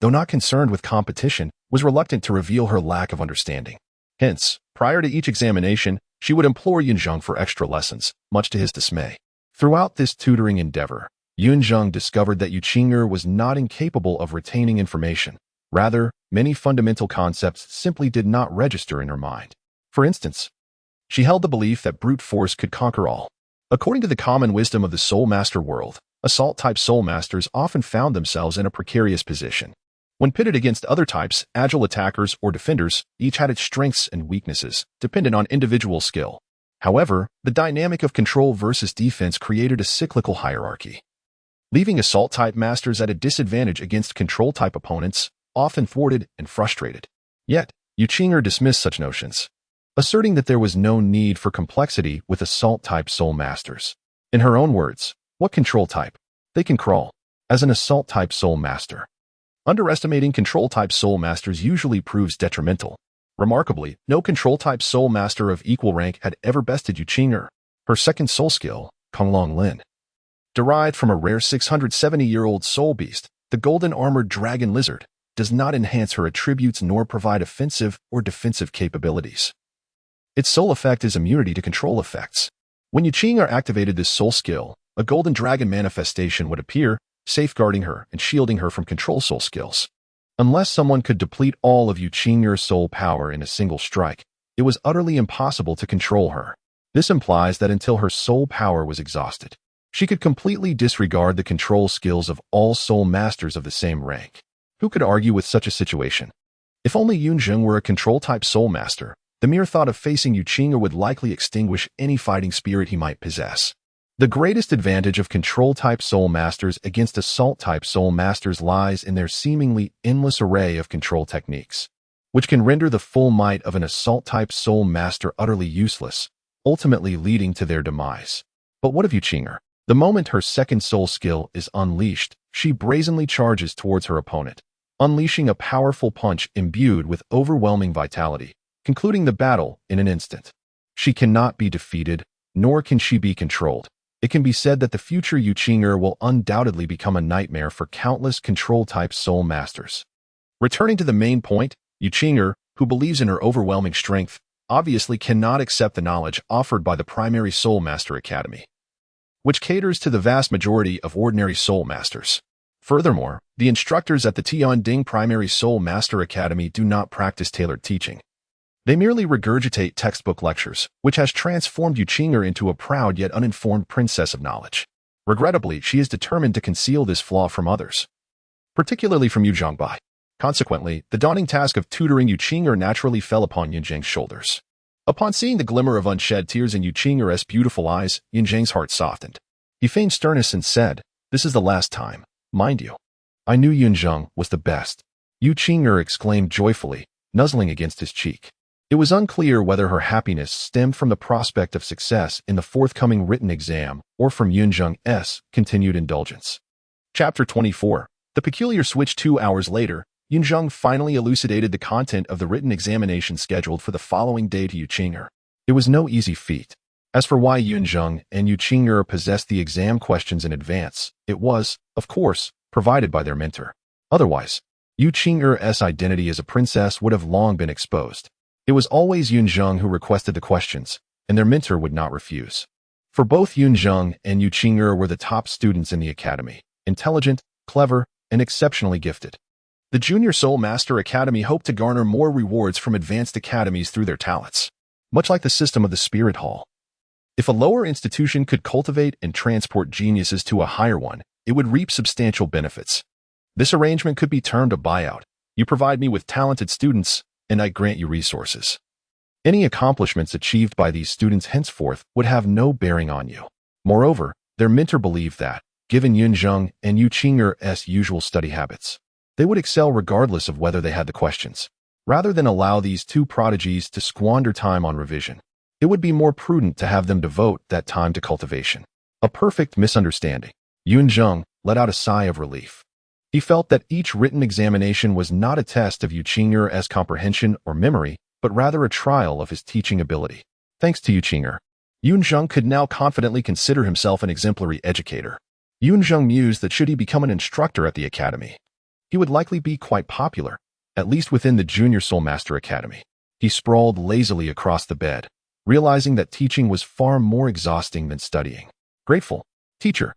though not concerned with competition, was reluctant to reveal her lack of understanding. Hence, prior to each examination, she would implore Yun Zheng for extra lessons, much to his dismay. Throughout this tutoring endeavor, Yun Zheng discovered that Yu Qing'er was not incapable of retaining information. Rather, many fundamental concepts simply did not register in her mind. For instance, she held the belief that brute force could conquer all. According to the common wisdom of the Soul Master world, Assault-type Soul Masters often found themselves in a precarious position. When pitted against other types, agile attackers or defenders, each had its strengths and weaknesses, dependent on individual skill. However, the dynamic of control versus defense created a cyclical hierarchy, leaving Assault-type Masters at a disadvantage against Control-type opponents, often thwarted and frustrated. Yet, Yu Qing'er dismissed such notions, asserting that there was no need for complexity with Assault-type Soul Masters. In her own words, "What Control type? They can crawl." As an Assault-type Soul Master, underestimating Control-type Soul Masters usually proves detrimental. Remarkably, no Control-type Soul Master of equal rank had ever bested Yu Qing'er. Her second soul skill, Konglong Lin, derived from a rare 670-year-old soul beast, the golden armored dragon lizard, does not enhance her attributes nor provide offensive or defensive capabilities. Its sole effect is immunity to control effects. When Yu Qing'er activated this soul skill, a golden dragon manifestation would appear, safeguarding her and shielding her from control soul skills. Unless someone could deplete all of Yu Qing'er's soul power in a single strike, it was utterly impossible to control her. This implies that until her soul power was exhausted, she could completely disregard the control skills of all soul masters of the same rank. Who could argue with such a situation? If only Yun Zheng were a control-type soul master, the mere thought of facing Yu Qing'er would likely extinguish any fighting spirit he might possess. The greatest advantage of Control-type Soul Masters against Assault-type Soul Masters lies in their seemingly endless array of control techniques, which can render the full might of an Assault-type Soul Master utterly useless, ultimately leading to their demise. But what of Yu Qing'er? The moment her second soul skill is unleashed, she brazenly charges towards her opponent, unleashing a powerful punch imbued with overwhelming vitality, concluding the battle in an instant. She cannot be defeated, nor can she be controlled. It can be said that the future Yu Qing'er will undoubtedly become a nightmare for countless control-type soul masters. Returning to the main point, Yu Qing'er, who believes in her overwhelming strength, obviously cannot accept the knowledge offered by the primary Soul Master Academy, which caters to the vast majority of ordinary soul masters. Furthermore, the instructors at the Tianding Primary Soul Master Academy do not practice tailored teaching. They merely regurgitate textbook lectures, which has transformed Yu Qing'er into a proud yet uninformed princess of knowledge. Regrettably, she is determined to conceal this flaw from others. particularly from Yun Zheng. Consequently, the daunting task of tutoring Yu Qing'er naturally fell upon Yun Zheng's shoulders. Upon seeing the glimmer of unshed tears in Yu Qing'er's beautiful eyes, Yun Zheng's heart softened. He feigned sternness and said, "This is the last time, mind you. I knew Yun Zheng was the best." Yu Qing'er exclaimed joyfully, nuzzling against his cheek. It was unclear whether her happiness stemmed from the prospect of success in the forthcoming written exam or from Yun Zheng's continued indulgence. Chapter 24. The peculiar switch. 2 hours later, Yun Zheng finally elucidated the content of the written examination scheduled for the following day to Yu Qing'er. It was no easy feat. As for why Yun Zheng and Yu Qing'er possessed the exam questions in advance, it was, of course, provided by their mentor. Otherwise, Yu Qing'er's identity as a princess would have long been exposed. It was always Yun Zheng who requested the questions, and their mentor would not refuse. For both Yun Zheng and Yu Qing'er were the top students in the academy, intelligent, clever, and exceptionally gifted. The Junior Soul Master Academy hoped to garner more rewards from advanced academies through their talents, much like the system of the Spirit Hall. If a lower institution could cultivate and transport geniuses to a higher one, it would reap substantial benefits. This arrangement could be termed a buyout. You provide me with talented students, and I grant you resources. Any accomplishments achieved by these students henceforth would have no bearing on you. Moreover, their mentor believed that, given Yun Zheng and Yu Qing'er's usual study habits, they would excel regardless of whether they had the questions. Rather than allow these two prodigies to squander time on revision, it would be more prudent to have them devote that time to cultivation. A perfect misunderstanding. Yun Zheng let out a sigh of relief. He felt that each written examination was not a test of Yu Qing'er's comprehension or memory, but rather a trial of his teaching ability. Thanks to Yu Qing'er, Yun Zheng could now confidently consider himself an exemplary educator. Yun Zheng mused that should he become an instructor at the academy, he would likely be quite popular, at least within the Junior Soul Master Academy. He sprawled lazily across the bed, realizing that teaching was far more exhausting than studying. Grateful, teacher.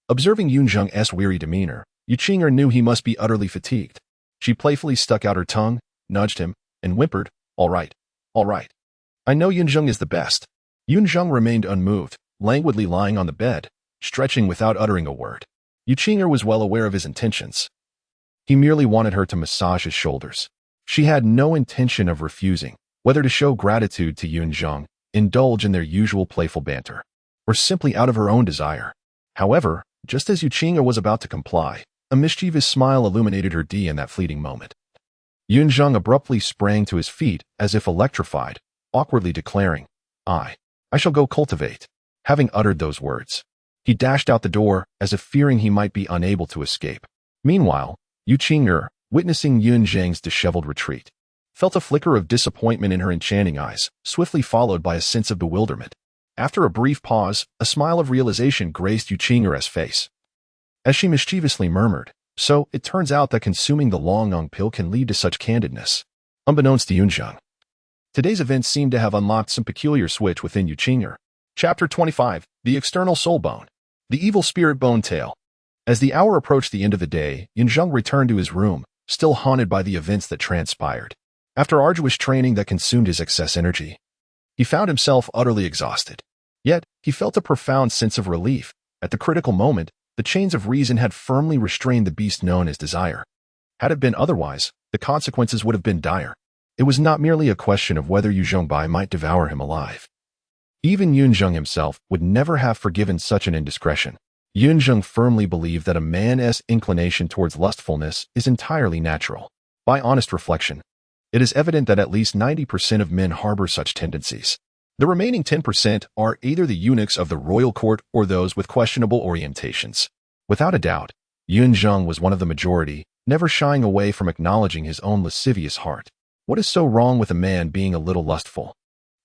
Observing Yun Zheng's weary demeanor, Yu Qing'er knew he must be utterly fatigued. She playfully stuck out her tongue, nudged him, and whimpered, all right. I know Yun Zheng is the best." Yun Zheng remained unmoved, languidly lying on the bed, stretching without uttering a word. Yu Qing'er was well aware of his intentions. He merely wanted her to massage his shoulders. She had no intention of refusing, whether to show gratitude to Yun Zheng, indulge in their usual playful banter, or simply out of her own desire. However, just as Yu Qing'er was about to comply, a mischievous smile illuminated her in that fleeting moment. Yun Zheng abruptly sprang to his feet as if electrified, awkwardly declaring, I shall go cultivate." Having uttered those words, he dashed out the door as if fearing he might be unable to escape. Meanwhile, Yu Qing'er, witnessing Yun Zheng's disheveled retreat, felt a flicker of disappointment in her enchanting eyes, swiftly followed by a sense of bewilderment. After a brief pause, a smile of realization graced Yu Qing'er's face. As she mischievously murmured, "So, it turns out that consuming the Long pill can lead to such candidness." Unbeknownst to Yun Zheng, today's events seemed to have unlocked some peculiar switch within Yu Qing'er. Chapter 25. The External Soul Bone. The Evil Spirit Bone Tale. As the hour approached the end of the day, Yun Zheng returned to his room, still haunted by the events that transpired. After arduous training that consumed his excess energy, he found himself utterly exhausted. Yet, he felt a profound sense of relief. At the critical moment, the chains of reason had firmly restrained the beast known as desire. Had it been otherwise, the consequences would have been dire. It was not merely a question of whether Yu Zhengbai might devour him alive. Even Yun Zheng himself would never have forgiven such an indiscretion. Yun Zheng firmly believed that a man's inclination towards lustfulness is entirely natural. By honest reflection, it is evident that at least 90% of men harbor such tendencies. The remaining 10% are either the eunuchs of the royal court or those with questionable orientations. Without a doubt, Yun Zheng was one of the majority, never shying away from acknowledging his own lascivious heart. What is so wrong with a man being a little lustful?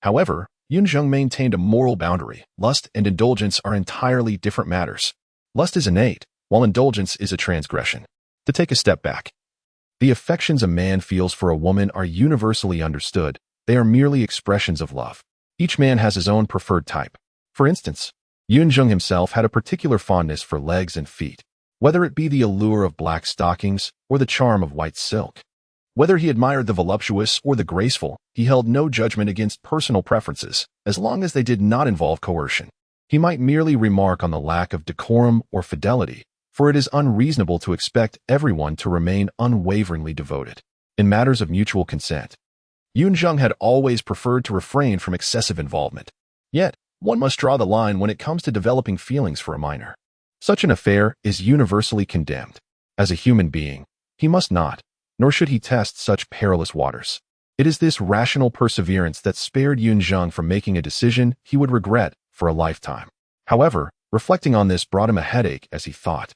However, Yun Zheng maintained a moral boundary. Lust and indulgence are entirely different matters. Lust is innate, while indulgence is a transgression. To take a step back, the affections a man feels for a woman are universally understood. They are merely expressions of love. Each man has his own preferred type. For instance, Yun Zheng himself had a particular fondness for legs and feet, whether it be the allure of black stockings or the charm of white silk. Whether he admired the voluptuous or the graceful, he held no judgment against personal preferences, as long as they did not involve coercion. He might merely remark on the lack of decorum or fidelity, for it is unreasonable to expect everyone to remain unwaveringly devoted. In matters of mutual consent, Yun Zheng had always preferred to refrain from excessive involvement. Yet, one must draw the line when it comes to developing feelings for a minor. Such an affair is universally condemned. As a human being, he must not, nor should he test such perilous waters. It is this rational perseverance that spared Yun Zheng from making a decision he would regret for a lifetime. However, reflecting on this brought him a headache as he thought,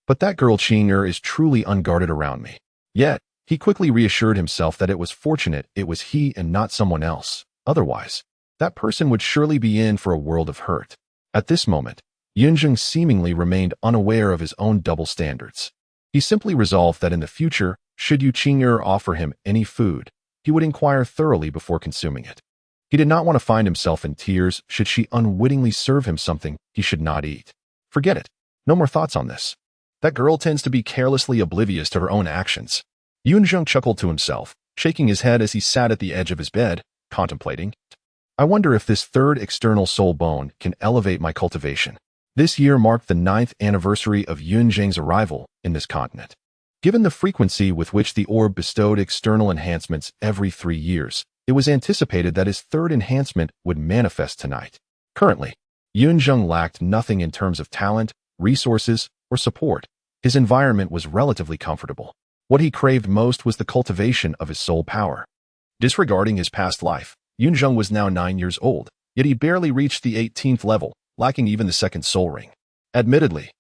"But that girl Qing'er is truly unguarded around me." Yet, he quickly reassured himself that it was fortunate it was he and not someone else. Otherwise, that person would surely be in for a world of hurt. At this moment, Yun Zheng seemingly remained unaware of his own double standards. He simply resolved that in the future, should Yu Qing'er offer him any food, he would inquire thoroughly before consuming it. He did not want to find himself in tears should she unwittingly serve him something he should not eat. Forget it. No more thoughts on this. That girl tends to be carelessly oblivious to her own actions. Yun Zheng chuckled to himself, shaking his head as he sat at the edge of his bed, contemplating. I wonder if this third external soul bone can elevate my cultivation. This year marked the 9th anniversary of Yun Zheng's arrival in this continent. Given the frequency with which the orb bestowed external enhancements every 3 years, it was anticipated that his third enhancement would manifest tonight. Currently, Yun Zheng lacked nothing in terms of talent, resources, or support. His environment was relatively comfortable. What he craved most was the cultivation of his soul power. Disregarding his past life, Yun Zheng was now 9 years old, yet he barely reached the 18th level, lacking even the second soul ring. Admittedly,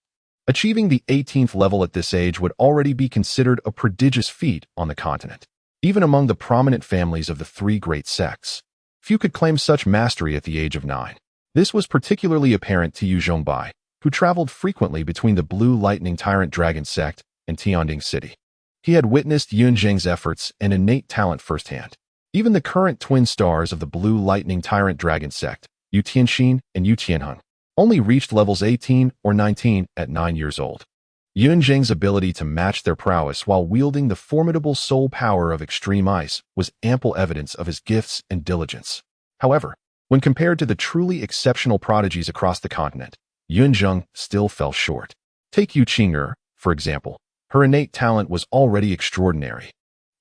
achieving the 18th level at this age would already be considered a prodigious feat on the continent. Even among the prominent families of the 3 great sects, few could claim such mastery at the age of 9. This was particularly apparent to Yu Zhongbai, who traveled frequently between the Blue Lightning Tyrant Dragon Sect and Tianding City. He had witnessed Yun Zheng's efforts and innate talent firsthand. Even the current twin stars of the Blue Lightning Tyrant Dragon Sect, Yu Tianxin and Yu Tianheng, only reached levels 18 or 19 at 9 years old. Yun Zheng's ability to match their prowess while wielding the formidable soul power of extreme ice was ample evidence of his gifts and diligence. However, when compared to the truly exceptional prodigies across the continent, Yun Zheng still fell short. Take Yu Qing'er, for example. Her innate talent was already extraordinary.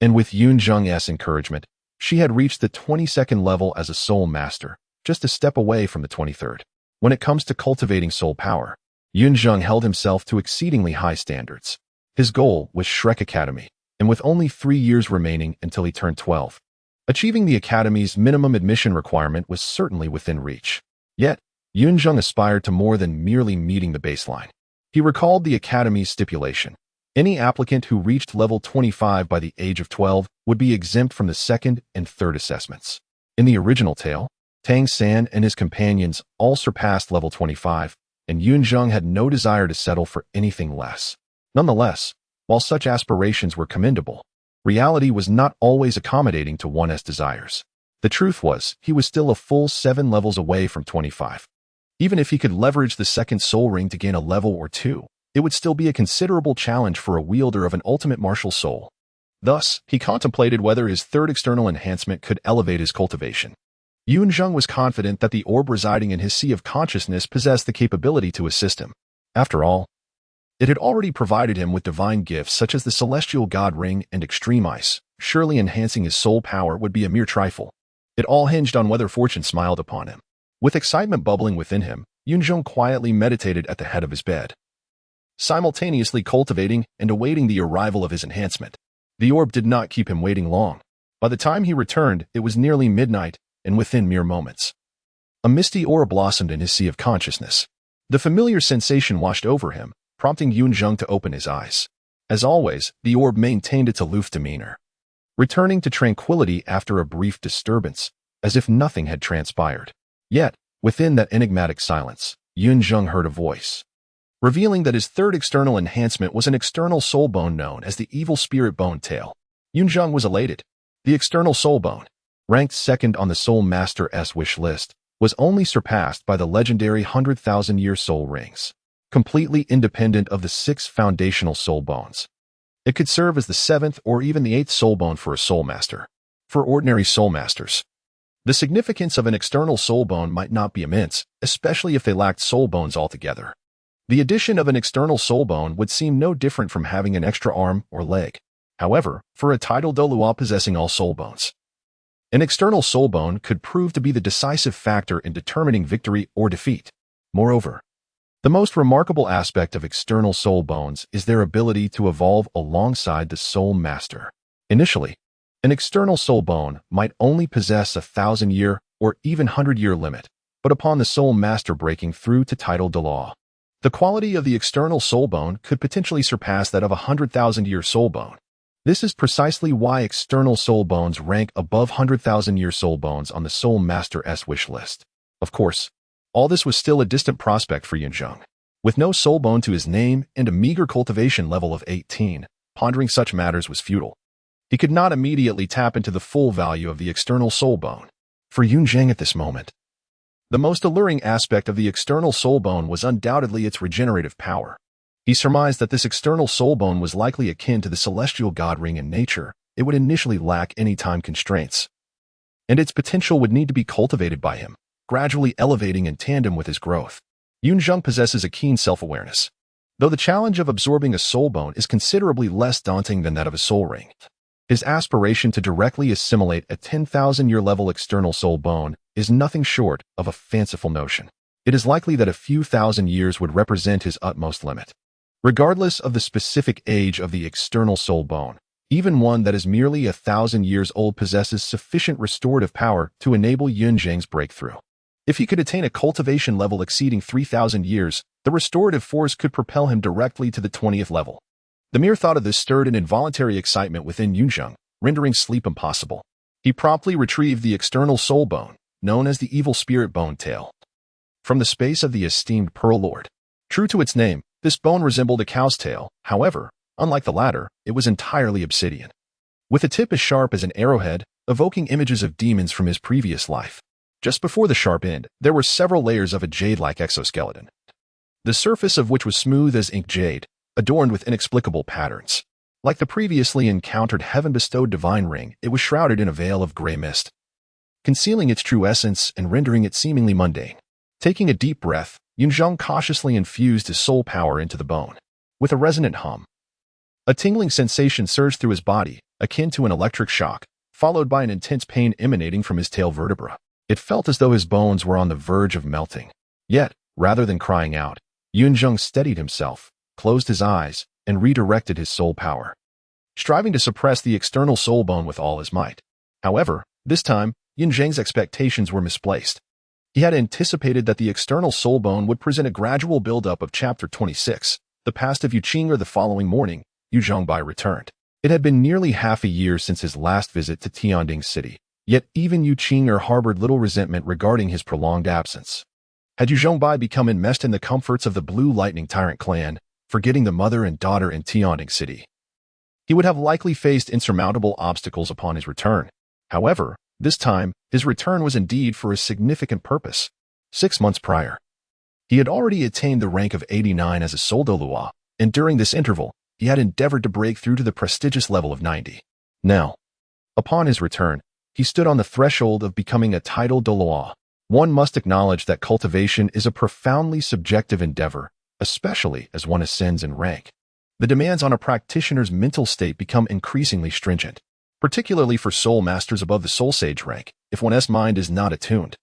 And with Yun Zheng's encouragement, she had reached the 22nd level as a soul master, just a step away from the 23rd. When it comes to cultivating soul power, Yun Zheng held himself to exceedingly high standards. His goal was Shrek Academy, and with only 3 years remaining until he turned 12, achieving the Academy's minimum admission requirement was certainly within reach. Yet, Yun Zheng aspired to more than merely meeting the baseline. He recalled the Academy's stipulation. Any applicant who reached level 25 by the age of 12 would be exempt from the second and third assessments. In the original tale, Tang Sect and his companions all surpassed level 25, and Yun Zheng had no desire to settle for anything less. Nonetheless, while such aspirations were commendable, reality was not always accommodating to one's desires. The truth was, he was still a full 7 levels away from 25. Even if he could leverage the second soul ring to gain a level or 2, it would still be a considerable challenge for a wielder of an ultimate martial soul. Thus, he contemplated whether his third external enhancement could elevate his cultivation. Yun Zheng was confident that the orb residing in his sea of consciousness possessed the capability to assist him. After all, it had already provided him with divine gifts such as the celestial god ring and extreme ice. Surely enhancing his soul power would be a mere trifle. It all hinged on whether fortune smiled upon him. With excitement bubbling within him, Yun Zheng quietly meditated at the head of his bed, simultaneously cultivating and awaiting the arrival of his enhancement. The orb did not keep him waiting long. By the time he returned, it was nearly midnight, and within mere moments, a misty aura blossomed in his sea of consciousness. The familiar sensation washed over him, prompting Yun Zheng to open his eyes. As always, the orb maintained its aloof demeanor, returning to tranquility after a brief disturbance, as if nothing had transpired. Yet, within that enigmatic silence, Yun Zheng heard a voice, revealing that his third external enhancement was an external soul bone known as the Evil Spirit Bone Tail. Yun Zheng was elated. The external soul bone, ranked second on the Soul Master's wish list, was only surpassed by the legendary 100,000-year soul rings. Completely independent of the 6 foundational soul bones, it could serve as the 7th or even the 8th soul bone for a soul master. For ordinary soul masters, the significance of an external soul bone might not be immense, especially if they lacked soul bones altogether. The addition of an external soul bone would seem no different from having an extra arm or leg. However, for a titled Douluo possessing all soul bones, an external soul bone could prove to be the decisive factor in determining victory or defeat. Moreover, the most remarkable aspect of external soul bones is their ability to evolve alongside the soul master. Initially, an external soul bone might only possess a 1,000-year or even 100-year limit, but upon the soul master breaking through to title Douluo, the quality of the external soul bone could potentially surpass that of a 100,000-year soul bone. This is precisely why external soul bones rank above 100,000-year soul bones on the soul master's wish list. Of course, all this was still a distant prospect for Yun Zheng. With no soul bone to his name and a meager cultivation level of 18, pondering such matters was futile. He could not immediately tap into the full value of the external soul bone. For Yun Zheng at this moment, the most alluring aspect of the external soul bone was undoubtedly its regenerative power. He surmised that this external soul bone was likely akin to the celestial god ring in nature. It would initially lack any time constraints, and its potential would need to be cultivated by him, gradually elevating in tandem with his growth. Yun Zheng possesses a keen self-awareness, though the challenge of absorbing a soul bone is considerably less daunting than that of a soul ring. His aspiration to directly assimilate a 10,000-year level external soul bone is nothing short of a fanciful notion. It is likely that a few thousand years would represent his utmost limit. Regardless of the specific age of the external soul bone, even one that is merely 1,000 years old possesses sufficient restorative power to enable Yun Zheng's breakthrough. If he could attain a cultivation level exceeding 3,000 years, the restorative force could propel him directly to the 20th level. The mere thought of this stirred an involuntary excitement within Yun Zheng, rendering sleep impossible. He promptly retrieved the external soul bone, known as the evil spirit bone tail, from the space of the esteemed Pearl Lord. True to its name, this bone resembled a cow's tail. However, unlike the latter, it was entirely obsidian, with a tip as sharp as an arrowhead, evoking images of demons from his previous life. Just before the sharp end, there were several layers of a jade-like exoskeleton, the surface of which was smooth as ink jade, adorned with inexplicable patterns. Like the previously encountered heaven-bestowed divine ring, it was shrouded in a veil of gray mist, concealing its true essence and rendering it seemingly mundane. Taking a deep breath, Yun Zheng cautiously infused his soul power into the bone. With a resonant hum, a tingling sensation surged through his body, akin to an electric shock, followed by an intense pain emanating from his tail vertebra. It felt as though his bones were on the verge of melting. Yet, rather than crying out, Yun Zheng steadied himself, closed his eyes, and redirected his soul power, striving to suppress the external soul bone with all his might. However, this time, Yun Zheng's expectations were misplaced. He had anticipated that the external soul bone would present a gradual buildup of Chapter 26, the past of Yu Qing. The following morning, Yu Zhongbai returned. It had been nearly half a year since his last visit to Tianding City, yet even Yu Qing harbored little resentment regarding his prolonged absence. Had Yu Zhongbai become enmeshed in the comforts of the Blue Lightning Tyrant clan, forgetting the mother and daughter in Tianding City, he would have likely faced insurmountable obstacles upon his return. However, this time, his return was indeed for a significant purpose. 6 months prior, he had already attained the rank of 89 as a soul Douluo, and during this interval, he had endeavored to break through to the prestigious level of 90. Now, upon his return, he stood on the threshold of becoming a titled Douluo. One must acknowledge that cultivation is a profoundly subjective endeavor, especially as one ascends in rank. The demands on a practitioner's mental state become increasingly stringent, particularly for soul masters above the soul sage rank, if one's mind is not attuned.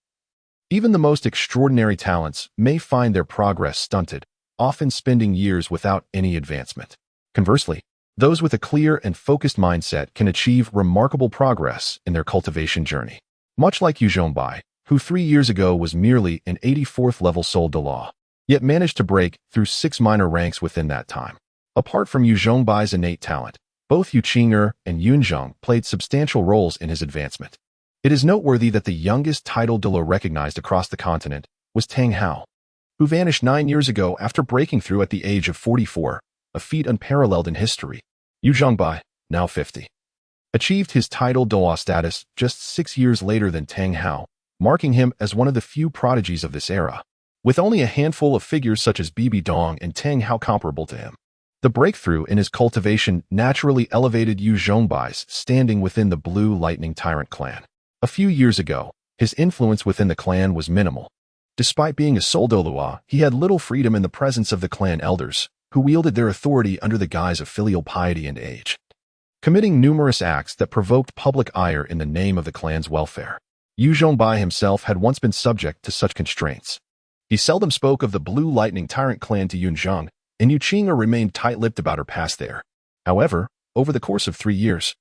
Even the most extraordinary talents may find their progress stunted, often spending years without any advancement. Conversely, those with a clear and focused mindset can achieve remarkable progress in their cultivation journey. Much like Yu Zhongbai, who 3 years ago was merely an 84th level soul Douluo, yet managed to break through 6 minor ranks within that time. Apart from Yu Zhongbai's innate talent, both Yu Qing and Yun Zheng played substantial roles in his advancement. It is noteworthy that the youngest titled Douluo recognized across the continent was Tang Hao, who vanished 9 years ago after breaking through at the age of 44, a feat unparalleled in history. Yu Zhongbai, now 50, achieved his titled Douluo status just 6 years later than Tang Hao, marking him as one of the few prodigies of this era, with only a handful of figures such as Bibi Dong and Tang Hao comparable to him. The breakthrough in his cultivation naturally elevated Yu Zhongbai's standing within the Blue Lightning Tyrant clan. A few years ago, his influence within the clan was minimal. Despite being a sole Douluo, he had little freedom in the presence of the clan elders, who wielded their authority under the guise of filial piety and age, committing numerous acts that provoked public ire in the name of the clan's welfare. Yun Zheng himself had once been subject to such constraints. He seldom spoke of the Blue Lightning Tyrant clan to Yun Zheng, and Yu Qing'er remained tight-lipped about her past there. However, over the course of 3 years,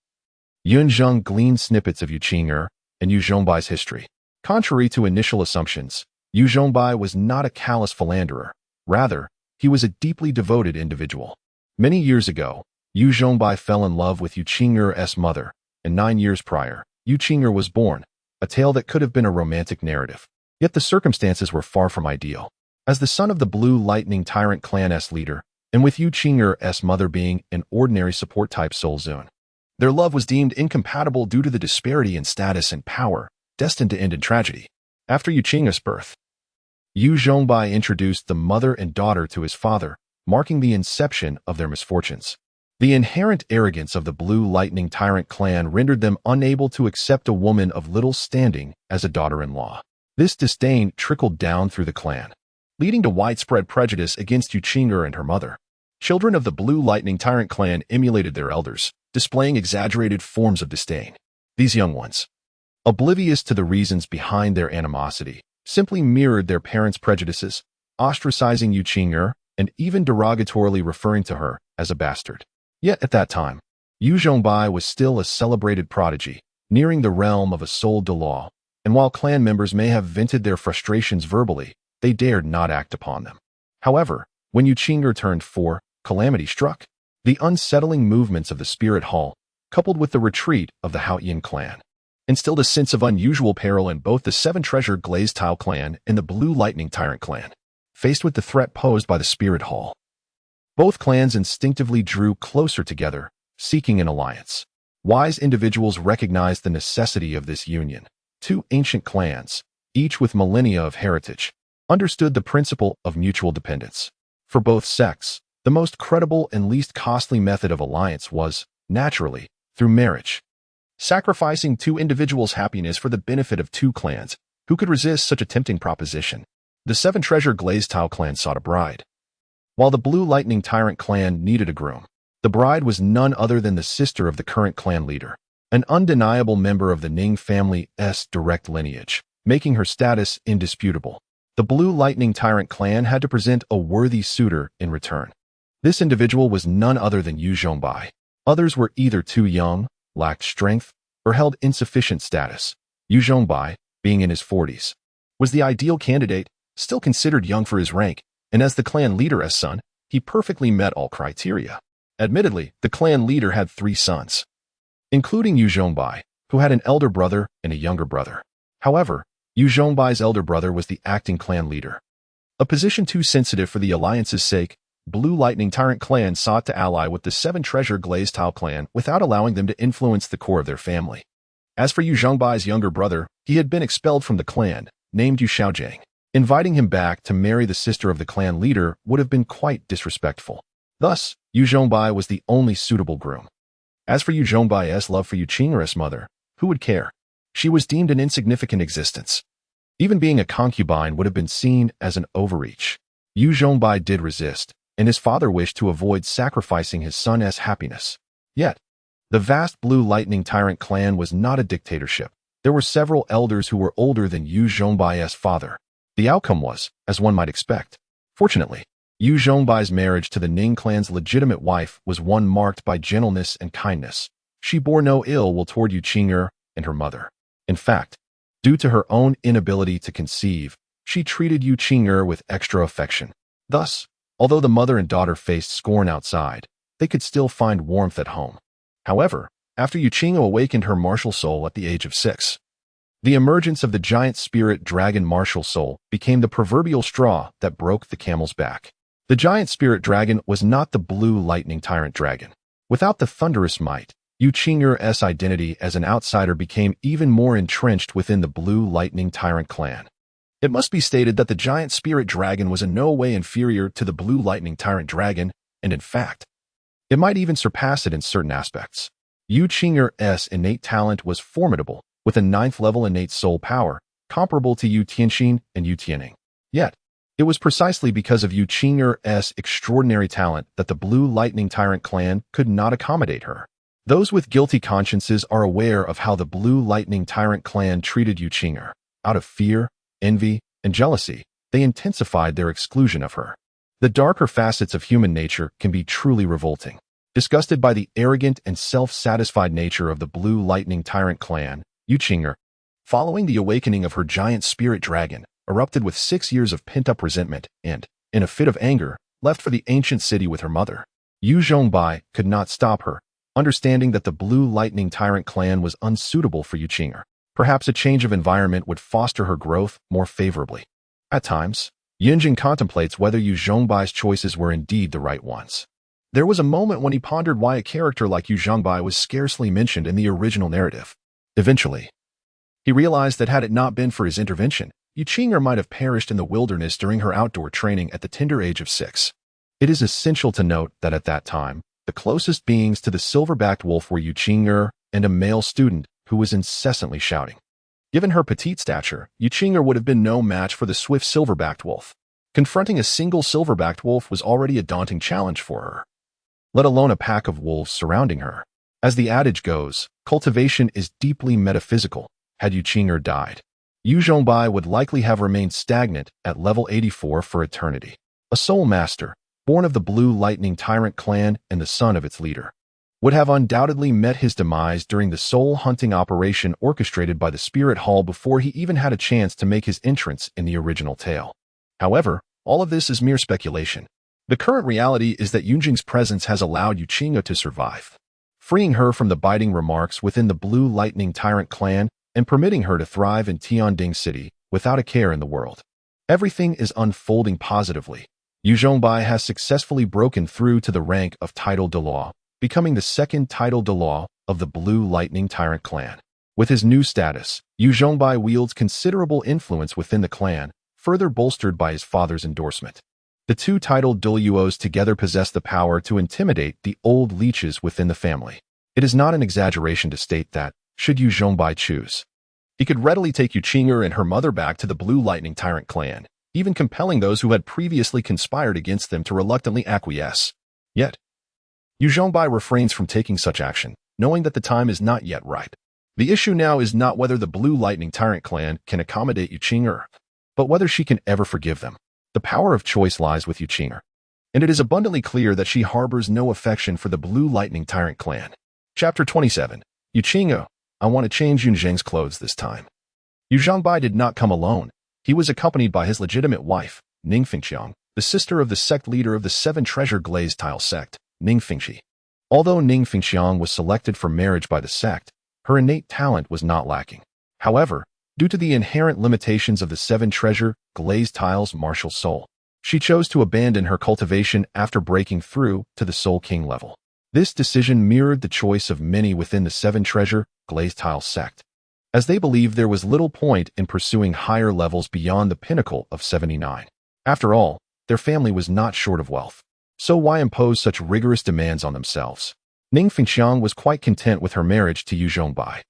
Yun Zheng gleaned snippets of Yu Qing'er and Yu Zhongbai's history. Contrary to initial assumptions, Yu Zhongbai was not a callous philanderer. Rather, he was a deeply devoted individual. Many years ago, Yu Zhongbai fell in love with Yu Qing'er's mother, and 9 years prior, Yu Qing'er was born, a tale that could have been a romantic narrative. Yet the circumstances were far from ideal. As the son of the Blue Lightning Tyrant clan's leader, and with Yu Qing'er's mother being an ordinary support-type Soul Zone, their love was deemed incompatible due to the disparity in status and power, destined to end in tragedy. After Yu Qing'er's birth, Yu Zhongbai introduced the mother and daughter to his father, marking the inception of their misfortunes. The inherent arrogance of the Blue Lightning Tyrant clan rendered them unable to accept a woman of little standing as a daughter-in-law. This disdain trickled down through the clan, leading to widespread prejudice against Yu Qing'er and her mother. Children of the Blue Lightning Tyrant clan emulated their elders, displaying exaggerated forms of disdain. These young ones, oblivious to the reasons behind their animosity, simply mirrored their parents' prejudices, ostracizing Yu Qing'er and even derogatorily referring to her as a bastard. Yet at that time, Yu Zhongbai was still a celebrated prodigy, nearing the realm of a sole Douluo, and while clan members may have vented their frustrations verbally, they dared not act upon them. However, when Yu Qing'er turned 4, calamity struck. The unsettling movements of the Spirit Hall, coupled with the retreat of the Haoyan clan, instilled a sense of unusual peril in both the Seven-Treasure Glazed Tile clan and the Blue Lightning Tyrant clan. Faced with the threat posed by the Spirit Hall, both clans instinctively drew closer together, seeking an alliance. Wise individuals recognized the necessity of this union. 2 ancient clans, each with millennia of heritage, understood the principle of mutual dependence. For both sects, the most credible and least costly method of alliance was, naturally, through marriage. Sacrificing 2 individuals' happiness for the benefit of 2 clans, who could resist such a tempting proposition? The Seven-Treasure Glazed Tile clan sought a bride, while the Blue Lightning Tyrant clan needed a groom. The bride was none other than the sister of the current clan leader, an undeniable member of the Ning family's direct lineage, making her status indisputable. The Blue Lightning Tyrant clan had to present a worthy suitor in return. This individual was none other than Yu Zhongbai. Others were either too young, lacked strength, or held insufficient status. Yu Zhongbai, being in his 40s, was the ideal candidate, still considered young for his rank, and as the clan leader's son, he perfectly met all criteria. Admittedly, the clan leader had 3 sons, including Yu Zhongbai, who had an elder brother and a younger brother. However, Yu Zhongbai's elder brother was the acting clan leader. A position too sensitive for the alliance's sake, Blue Lightning Tyrant clan sought to ally with the Seven-Treasure Glazed Tile clan without allowing them to influence the core of their family. As for Yu Zhongbai's younger brother, he had been expelled from the clan, named Yu Xiaojing. Inviting him back to marry the sister of the clan leader would have been quite disrespectful. Thus, Yu Zhongbai was the only suitable groom. As for Yu Zhongbai's love for Yu Qing'er's mother, who would care? She was deemed an insignificant existence. Even being a concubine would have been seen as an overreach. Yu Zhongbai did resist, and his father wished to avoid sacrificing his son's happiness. Yet, the vast Blue Lightning Tyrant clan was not a dictatorship. There were several elders who were older than Yu Zhongbai's father. The outcome was, as one might expect. Fortunately, Yu Zhongbai's marriage to the Ning clan's legitimate wife was one marked by gentleness and kindness. She bore no ill will toward Yu Qing'er and her mother. In fact, due to her own inability to conceive, she treated Yu Qing'er with extra affection. Thus, although the mother and daughter faced scorn outside, they could still find warmth at home. However, after Yu Qing'er awakened her martial soul at the age of 6, the emergence of the giant spirit dragon martial soul became the proverbial straw that broke the camel's back. The giant spirit dragon was not the Blue Lightning Tyrant dragon. Without the thunderous might, Yu Qing'er's identity as an outsider became even more entrenched within the Blue Lightning Tyrant clan. It must be stated that the giant spirit dragon was in no way inferior to the Blue Lightning Tyrant dragon, and in fact, it might even surpass it in certain aspects. Yu Qing'er's innate talent was formidable, with a 9th level innate soul power, comparable to Yu Tianxin and Yu Tianning. Yet, it was precisely because of Yu Qing'er's extraordinary talent that the Blue Lightning Tyrant clan could not accommodate her. Those with guilty consciences are aware of how the Blue Lightning Tyrant clan treated Yu Qing'er. Out of fear, envy, and jealousy, they intensified their exclusion of her. The darker facets of human nature can be truly revolting. Disgusted by the arrogant and self-satisfied nature of the Blue Lightning Tyrant clan, Yu Qing'er, following the awakening of her giant spirit dragon, erupted with 6 years of pent-up resentment and, in a fit of anger, left for the ancient city with her mother. Yu Zhengbai could not stop her, understanding that the Blue Lightning Tyrant clan was unsuitable for Yu Qing'er. Perhaps a change of environment would foster her growth more favorably. At times, Yun Zheng contemplates whether Yu Zhengbai's choices were indeed the right ones. There was a moment when he pondered why a character like Yu Zhengbai was scarcely mentioned in the original narrative. Eventually, he realized that had it not been for his intervention, Yu Qing'er might have perished in the wilderness during her outdoor training at the tender age of 6. It is essential to note that at that time, the closest beings to the silver-backed wolf were Yu Qing'er and a male student who was incessantly shouting. Given her petite stature, Yu Qing'er would have been no match for the swift silver-backed wolf. Confronting a single silver-backed wolf was already a daunting challenge for her, let alone a pack of wolves surrounding her. As the adage goes, cultivation is deeply metaphysical. Had Yu Qing'er died, Yu Zhengbai would likely have remained stagnant at level 84 for eternity. A soul master, born of the Blue Lightning Tyrant clan and the son of its leader, would have undoubtedly met his demise during the soul-hunting operation orchestrated by the Spirit Hall before he even had a chance to make his entrance in the original tale. However, all of this is mere speculation. The current reality is that Yun Zheng's presence has allowed Yu Qing'er to survive, freeing her from the biting remarks within the Blue Lightning Tyrant clan and permitting her to thrive in Tianding City without a care in the world. Everything is unfolding positively. Yu Zhengbai has successfully broken through to the rank of Title Douluo, becoming the second Title Douluo of the Blue Lightning Tyrant clan. With his new status, Yu Zhengbai wields considerable influence within the clan, further bolstered by his father's endorsement. The two titled Douluos together possess the power to intimidate the old leeches within the family. It is not an exaggeration to state that, should Yu Zhengbai choose, he could readily take Yu Qing'er and her mother back to the Blue Lightning Tyrant clan, even compelling those who had previously conspired against them to reluctantly acquiesce. Yet, Yu Zhengbai refrains from taking such action, knowing that the time is not yet right. The issue now is not whether the Blue Lightning Tyrant clan can accommodate Yu Qing'er, but whether she can ever forgive them. The power of choice lies with Yu Qing'er, and it is abundantly clear that she harbors no affection for the Blue Lightning Tyrant clan. Chapter 27. Yu Qing'er, I want to change Yun Zheng's clothes this time. Yu Zhengbai did not come alone. He was accompanied by his legitimate wife, Ning Fengxiang, the sister of the sect leader of the Seven Treasure Glazed Tile sect, Ning Fengxi. Although Ning Fengxiang was selected for marriage by the sect, her innate talent was not lacking. However, due to the inherent limitations of the Seven Treasure Glazed Tile's martial soul, she chose to abandon her cultivation after breaking through to the Soul King level. This decision mirrored the choice of many within the Seven Treasure Glazed Tile sect, as they believed there was little point in pursuing higher levels beyond the pinnacle of 79. After all, their family was not short of wealth, so why impose such rigorous demands on themselves? Ning Fengxiang was quite content with her marriage to Yu Zhengbai.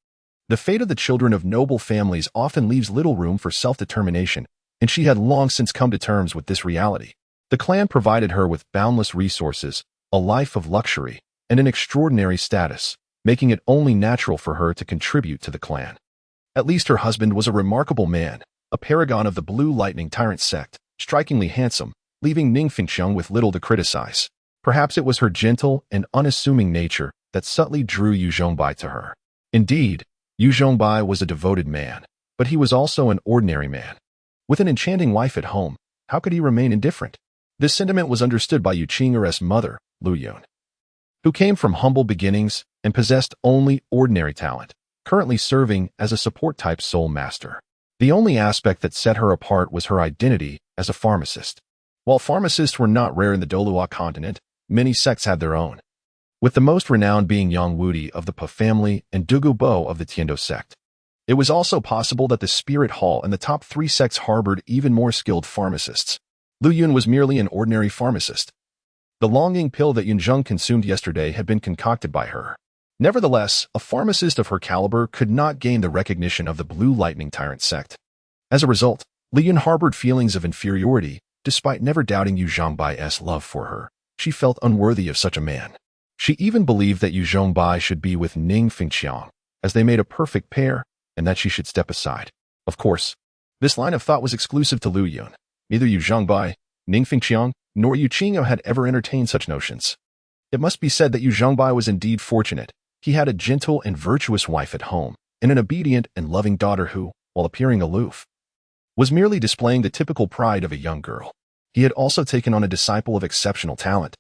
The fate of the children of noble families often leaves little room for self-determination, and she had long since come to terms with this reality. The clan provided her with boundless resources, a life of luxury, and an extraordinary status, making it only natural for her to contribute to the clan. At least her husband was a remarkable man, a paragon of the Blue Lightning Tyrant sect, strikingly handsome, leaving Ning Fengxiang with little to criticize. Perhaps it was her gentle and unassuming nature that subtly drew Yu Zhengbai to her. Indeed, Yu Zhengbai was a devoted man, but he was also an ordinary man. With an enchanting wife at home, how could he remain indifferent? This sentiment was understood by Yu Qing'er's mother, Lu Yun, who came from humble beginnings and possessed only ordinary talent, currently serving as a support-type soul master. The only aspect that set her apart was her identity as a pharmacist. While pharmacists were not rare in the Douluo Continent, many sects had their own, with the most renowned being Yang Wudi of the Pa family and Dugu Bo of the Tiando sect. It was also possible that the Spirit Hall and the top 3 sects harbored even more skilled pharmacists. Lu Yun was merely an ordinary pharmacist. The longing pill that Yun Zheng consumed yesterday had been concocted by her. Nevertheless, a pharmacist of her caliber could not gain the recognition of the Blue Lightning Tyrant sect. As a result, Li Yun harbored feelings of inferiority, despite never doubting Yu Zhengbai's love for her. She felt unworthy of such a man. She even believed that Yu Zhengbai should be with Ning Fengxiang, as they made a perfect pair, and that she should step aside. Of course, this line of thought was exclusive to Lu Yun. Neither Yu Zhengbai, Ning Fengxiang, nor Yu Qing'e had ever entertained such notions. It must be said that Yu Zhengbai was indeed fortunate. He had a gentle and virtuous wife at home, and an obedient and loving daughter who, while appearing aloof, was merely displaying the typical pride of a young girl. He had also taken on a disciple of exceptional talent,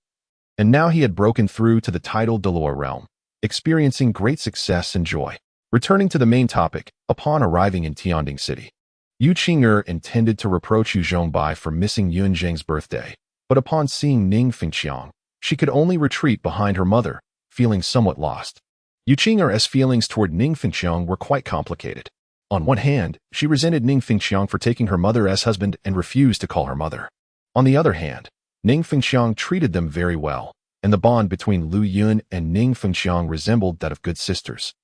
and now he had broken through to the titled Douluo realm, experiencing great success and joy. Returning to the main topic, upon arriving in Tianding City, Yu Qing'e intended to reproach Yu Zhengbai for missing Yun Zheng's birthday, but upon seeing Ning Fengxiang, she could only retreat behind her mother, feeling somewhat lost. Yu Qing'e's feelings toward Ning Fengxiang were quite complicated. On one hand, she resented Ning Fengxiang for taking her mother's husband and refused to call her mother. On the other hand, Ning Fengxiang treated them very well, and the bond between Lu Yun and Ning Fengxiang resembled that of good sisters,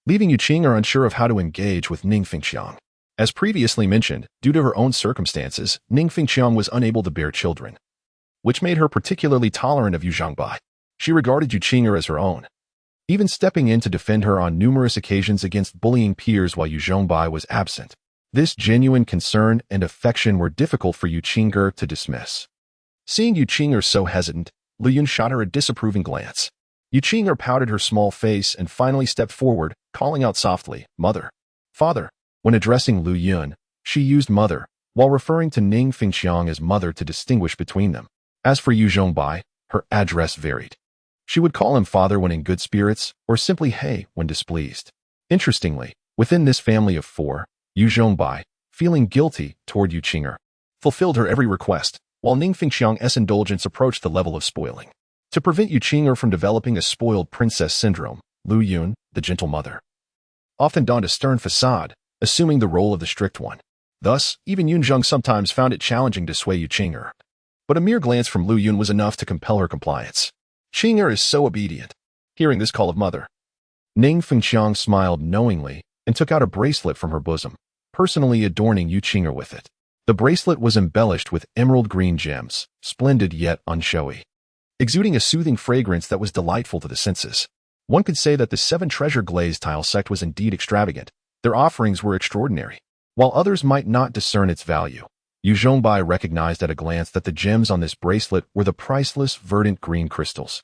leaving Yu Qing'e unsure of how to engage with Ning Fengxiang. As previously mentioned, due to her own circumstances, Ning Fengxiang was unable to bear children, which made her particularly tolerant of Yu Zhengbai. She regarded Yu Qing'e as her own, even stepping in to defend her on numerous occasions against bullying peers while Yu Zhengbai was absent. This genuine concern and affection were difficult for Yu Qing'e to dismiss. Seeing Yu Qing'e so hesitant, Lu Yun shot her a disapproving glance. Yu Qing'e pouted her small face and finally stepped forward, calling out softly, "Mother." "Father." When addressing Lu Yun, she used mother, while referring to Ning Fengxiang as mother to distinguish between them. As for Yu Zhengbai, her address varied. She would call him father when in good spirits, or simply hey when displeased. Interestingly, within this family of four, Yu Zhengbai, feeling guilty toward Yu Qing'e, fulfilled her every request, while Ning Fengxiang's indulgence approached the level of spoiling. To prevent Yu Qing'e from developing a spoiled princess syndrome, Lu Yun, the gentle mother, often donned a stern facade, assuming the role of the strict one. Thus, even Yun Zheng sometimes found it challenging to sway Yu Qing'e. But a mere glance from Lu Yun was enough to compel her compliance. Qing'e is so obedient. Hearing this call of mother, Ning Fengxiang smiled knowingly and took out a bracelet from her bosom, personally adorning Yu Qing'e with it. The bracelet was embellished with emerald green gems, splendid yet unshowy, exuding a soothing fragrance that was delightful to the senses. One could say that the 7 treasure glazed Tang Sect was indeed extravagant. Their offerings were extraordinary. While others might not discern its value, Yu Zhengbai recognized at a glance that the gems on this bracelet were the priceless verdant green crystals,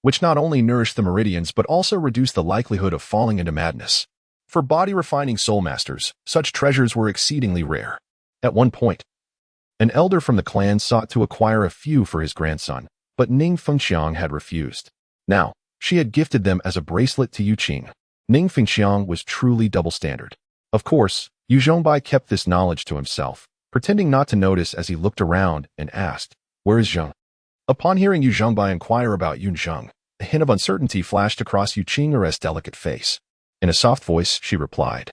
which not only nourished the meridians but also reduced the likelihood of falling into madness. For body-refining soul masters, such treasures were exceedingly rare. At one point, an elder from the clan sought to acquire a few for his grandson, but Ning Fengxiang had refused. Now, she had gifted them as a bracelet to Yu Qing'e. Ning Fengxiang was truly double standard. Of course, Yu Zhengbai kept this knowledge to himself, pretending not to notice as he looked around and asked, "Where is Zheng?" Upon hearing Yu Zhengbai inquire about Yun Zheng, a hint of uncertainty flashed across Yu Qing'e's delicate face. In a soft voice, she replied,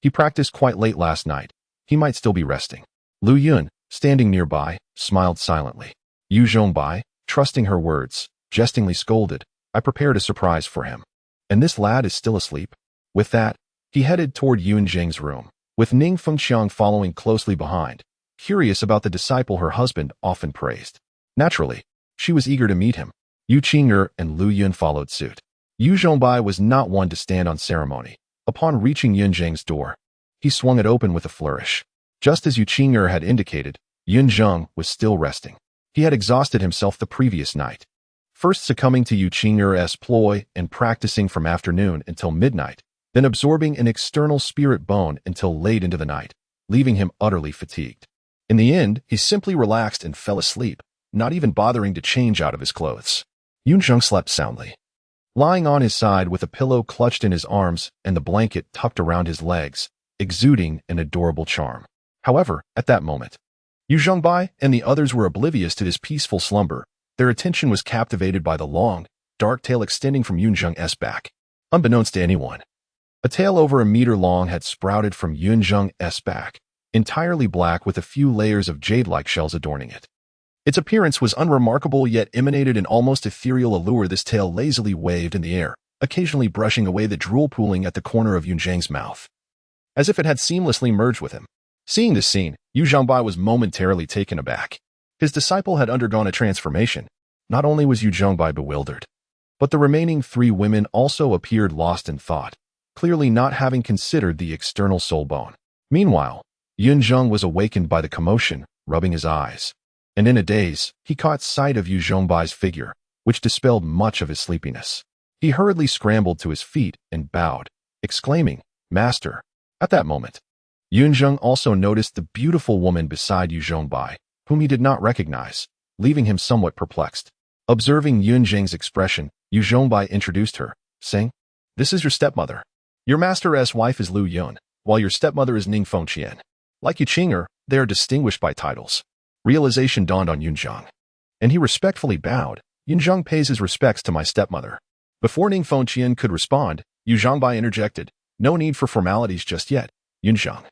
"He practiced quite late last night. He might still be resting." Lu Yun, standing nearby, smiled silently. Yu Zhengbai, trusting her words, jestingly scolded, "I prepared a surprise for him. And this lad is still asleep?" With that, he headed toward Yun Zheng's room, with Ning Fengxiang following closely behind, curious about the disciple her husband often praised. Naturally, she was eager to meet him. Yu Qing'e and Lu Yun followed suit. Yu Zhengbai was not one to stand on ceremony. Upon reaching Yun Zheng's door, he swung it open with a flourish. Just as Yu Qing'e had indicated, Yun Zheng was still resting. He had exhausted himself the previous night, first succumbing to Yu Qing'e's ploy and practicing from afternoon until midnight, then absorbing an external spirit bone until late into the night, leaving him utterly fatigued. In the end, he simply relaxed and fell asleep, not even bothering to change out of his clothes. Yun Zheng slept soundly, lying on his side with a pillow clutched in his arms and the blanket tucked around his legs, exuding an adorable charm. However, at that moment, Yu Zhengbai and the others were oblivious to this peaceful slumber. Their attention was captivated by the long, dark tail extending from Yun Zheng's back. Unbeknownst to anyone, a tail over a meter long had sprouted from Yun Zheng's back, entirely black with a few layers of jade-like shells adorning it. Its appearance was unremarkable yet emanated an almost ethereal allure. This tail lazily waved in the air, occasionally brushing away the drool pooling at the corner of Yun Zheng's mouth, as if it had seamlessly merged with him. Seeing this scene, Yu Zhengbai was momentarily taken aback. His disciple had undergone a transformation. Not only was Yu Zhengbai bewildered, but the remaining 3 women also appeared lost in thought, clearly not having considered the external soul bone. Meanwhile, Yun Zheng was awakened by the commotion, rubbing his eyes. And in a daze, he caught sight of Yu Zhengbai's figure, which dispelled much of his sleepiness. He hurriedly scrambled to his feet and bowed, exclaiming, "Master." At that moment, Yun Zheng also noticed the beautiful woman beside Yu Zhengbai, whom he did not recognize, leaving him somewhat perplexed. Observing Yun Zheng's expression, Yu Zhengbai introduced her, saying, "This is your stepmother. Your master's wife is Lu Yun, while your stepmother is Ning Fengqian. Like Yu Qing'er, they are distinguished by titles." Realization dawned on Yun Zheng, and he respectfully bowed. "Yun Zheng pays his respects to my stepmother." Before Ning Fengqian could respond, Yu Zhengbai interjected, "No need for formalities just yet, Yun Zheng.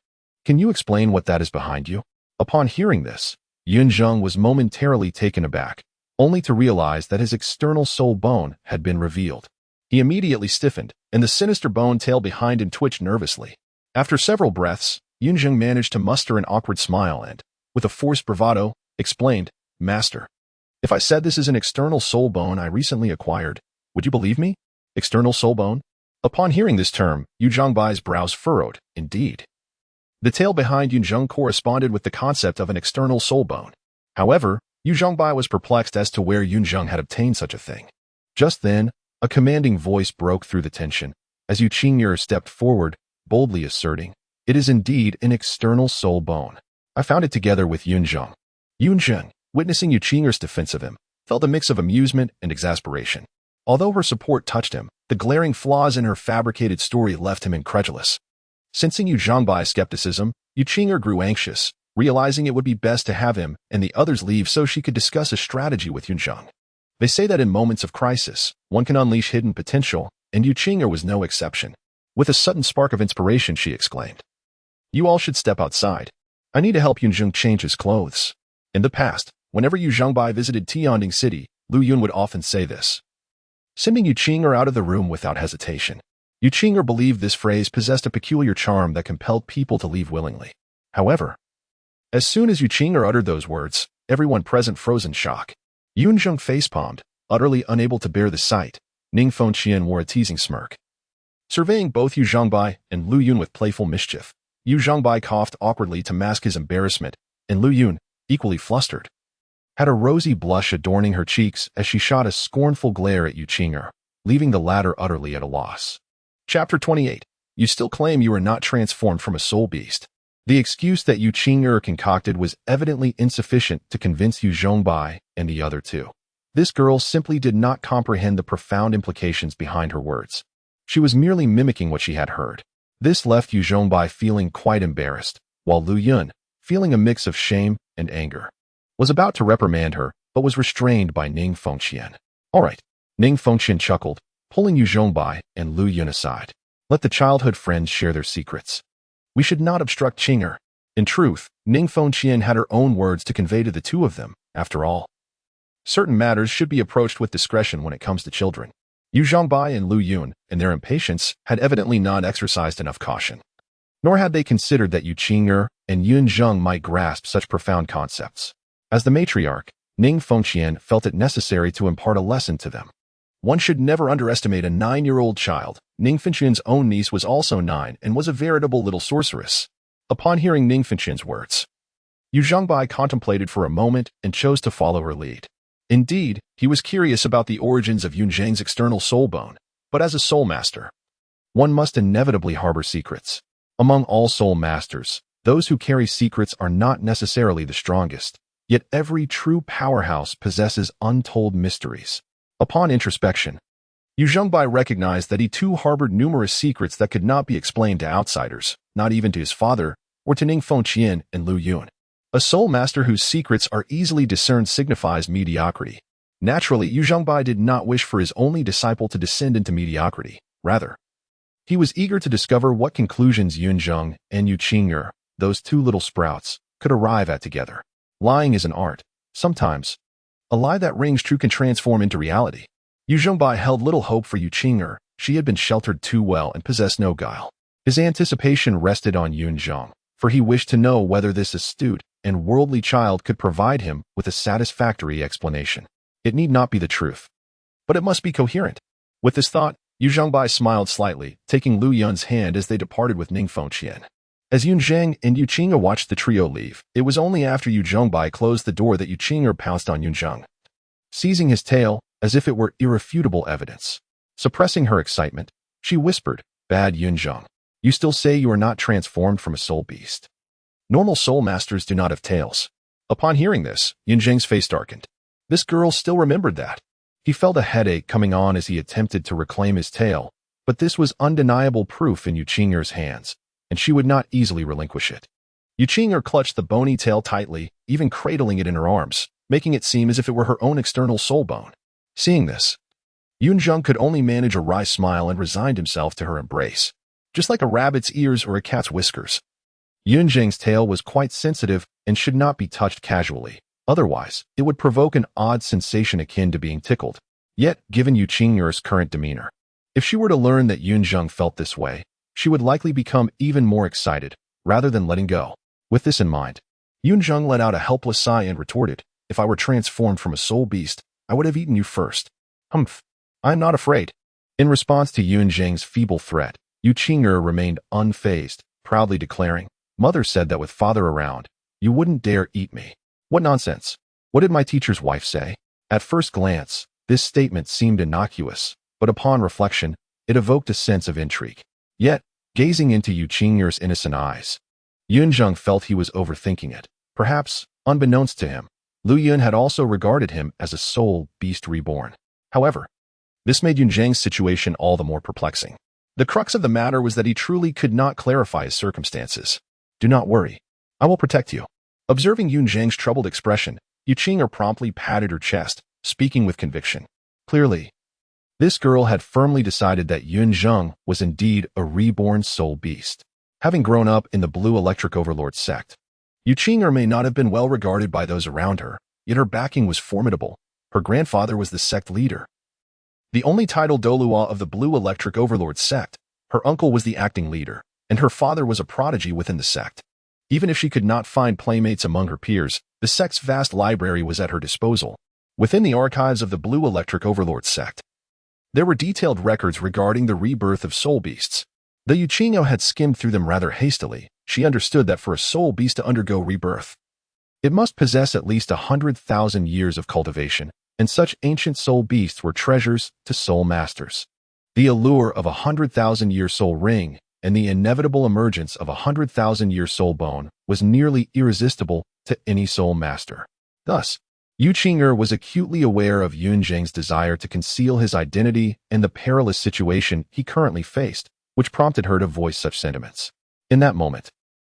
Can you explain what that is behind you?" Upon hearing this, Yun Zheng was momentarily taken aback, only to realize that his external soul bone had been revealed. He immediately stiffened, and the sinister bone tail behind him twitched nervously. After several breaths, Yun Zheng managed to muster an awkward smile and, with a forced bravado, explained, "Master, if I said this is an external soul bone I recently acquired, would you believe me?" External soul bone? Upon hearing this term, Yu Zhengbai's brows furrowed. Indeed, the tail behind Yun Zheng corresponded with the concept of an external soul bone. However, Yu Zhengbai was perplexed as to where Yun Zheng had obtained such a thing. Just then, a commanding voice broke through the tension, as Yu Qing'er stepped forward, boldly asserting, "It is indeed an external soul bone. I found it together with Yun Zheng." Yun Zheng, witnessing Yu Qing'er's defense of him, felt a mix of amusement and exasperation. Although her support touched him, the glaring flaws in her fabricated story left him incredulous. Sensing Yu Zhengbai's skepticism, Yu Qing'er grew anxious, realizing it would be best to have him and the others leave so she could discuss a strategy with Yun Zheng. They say that in moments of crisis, one can unleash hidden potential, and Yu Qing'er was no exception. With a sudden spark of inspiration, she exclaimed, "You all should step outside. I need to help Yun Zheng change his clothes." In the past, whenever Yu Zhengbai visited Tianding City, Lu Yun would often say this, sending Yu Qing'er out of the room without hesitation. Yu Qing'er believed this phrase possessed a peculiar charm that compelled people to leave willingly. However, as soon as Yu Qing'er uttered those words, everyone present froze in shock. Yun Zheng facepalmed, utterly unable to bear the sight. Ning Fengqian wore a teasing smirk. Surveying both Yu Zhengbai and Lu Yun with playful mischief, Yu Zhengbai coughed awkwardly to mask his embarrassment, and Lu Yun, equally flustered, had a rosy blush adorning her cheeks as she shot a scornful glare at Yu Qing'er, leaving the latter utterly at a loss. Chapter 28. You still claim you are not transformed from a soul beast. The excuse that Yu Qing'er concocted was evidently insufficient to convince Yu Zhengbai and the other two. This girl simply did not comprehend the profound implications behind her words. She was merely mimicking what she had heard. This left Yu Zhengbai feeling quite embarrassed, while Lu Yun, feeling a mix of shame and anger, was about to reprimand her, but was restrained by Ning Fengqian. "All right," Ning Fengqian chuckled, pulling Yu Zhengbai and Lu Yun aside. "Let the childhood friends share their secrets. We should not obstruct Qing'er." In truth, Ning Fengqian had her own words to convey to the two of them. After all, certain matters should be approached with discretion when it comes to children. Yu Zhengbai and Lu Yun, in their impatience, had evidently not exercised enough caution. Nor had they considered that Yu Qing'er and Yun Zheng might grasp such profound concepts. As the matriarch, Ning Fengqian felt it necessary to impart a lesson to them. One should never underestimate a 9-year-old child. Ning Fengqian's own niece was also 9 and was a veritable little sorceress. Upon hearing Ning Fengqian's words, Yu Zhengbai contemplated for a moment and chose to follow her lead. Indeed, he was curious about the origins of Yun Zheng's external soul bone, but as a soul master, one must inevitably harbor secrets. Among all soul masters, those who carry secrets are not necessarily the strongest, yet every true powerhouse possesses untold mysteries. Upon introspection, Yu Zhengbai recognized that he too harbored numerous secrets that could not be explained to outsiders, not even to his father, or to Ning Fengqian and Lu Yun. A soul master whose secrets are easily discerned signifies mediocrity. Naturally, Yu Zhengbai did not wish for his only disciple to descend into mediocrity. Rather, he was eager to discover what conclusions Yun Zheng and Yu Qing'er, those two little sprouts, could arrive at together. Lying is an art. Sometimes, a lie that rings true can transform into reality. Yu Zhengbai held little hope for Yu Qing'er. She had been sheltered too well and possessed no guile. His anticipation rested on Yun Zheng. for he wished to know whether this astute and worldly child could provide him with a satisfactory explanation. It need not be the truth, but it must be coherent. With this thought, Yu Zhengbai smiled slightly, taking Lu Yun's hand as they departed with Ning Fengqian. As Yun Zheng and Yu Qing'e watched the trio leave, it was only after Yu Zhengbai closed the door that Yu Qing'e pounced on Yun Zheng, seizing his tail as if it were irrefutable evidence. Suppressing her excitement, she whispered, "Bad Yun Zheng, you still say you are not transformed from a soul beast? Normal soul masters do not have tails." Upon hearing this, Yun Zheng's face darkened. This girl still remembered that. He felt a headache coming on as he attempted to reclaim his tail, but this was undeniable proof in Yu Qing'e's hands, and she would not easily relinquish it. Yu Qing'e clutched the bony tail tightly, even cradling it in her arms, making it seem as if it were her own external soul bone. Seeing this, Yun Zheng could only manage a wry smile and resigned himself to her embrace, just like a rabbit's ears or a cat's whiskers. Yun Zheng's tail was quite sensitive and should not be touched casually. Otherwise, it would provoke an odd sensation akin to being tickled. Yet, given Yu Qing'e's current demeanor, if she were to learn that Yun Zheng felt this way, she would likely become even more excited, rather than letting go. With this in mind, Yun Zheng let out a helpless sigh and retorted, "If I were transformed from a soul beast, I would have eaten you first." "Humph, I am not afraid." In response to Yun Zheng's feeble threat, Yu Qing'e remained unfazed, proudly declaring, "Mother said that with father around, you wouldn't dare eat me." What nonsense! What did my teacher's wife say? At first glance, this statement seemed innocuous, but upon reflection, it evoked a sense of intrigue. Yet, gazing into Yu Qing'e's innocent eyes, Yun Zheng felt he was overthinking it. Perhaps, unbeknownst to him, Lu Yun had also regarded him as a soul beast reborn. However, this made Yun Zheng's situation all the more perplexing. The crux of the matter was that he truly could not clarify his circumstances. "Do not worry. I will protect you." Observing Yun Zheng's troubled expression, Yu Qing'e promptly patted her chest, speaking with conviction. Clearly, this girl had firmly decided that Yun Zheng was indeed a reborn soul beast. Having grown up in the Blue Electric Overlord sect, Yu Qing'e may not have been well regarded by those around her, yet her backing was formidable. Her grandfather was the sect leader, the only titled Douluo of the Blue Electric Overlord sect. Her uncle was the acting leader, and her father was a prodigy within the sect. Even if she could not find playmates among her peers, the sect's vast library was at her disposal. Within the archives of the Blue Electric Overlord sect, there were detailed records regarding the rebirth of soul beasts. Though Yu Qing'e had skimmed through them rather hastily, she understood that for a soul beast to undergo rebirth, it must possess at least 100,000 years of cultivation, and such ancient soul beasts were treasures to soul masters. The allure of 100,000-year soul ring and the inevitable emergence of 100,000-year soul bone was nearly irresistible to any soul master. Thus, Yu Qing'e was acutely aware of Yun Zheng's desire to conceal his identity and the perilous situation he currently faced, which prompted her to voice such sentiments. In that moment,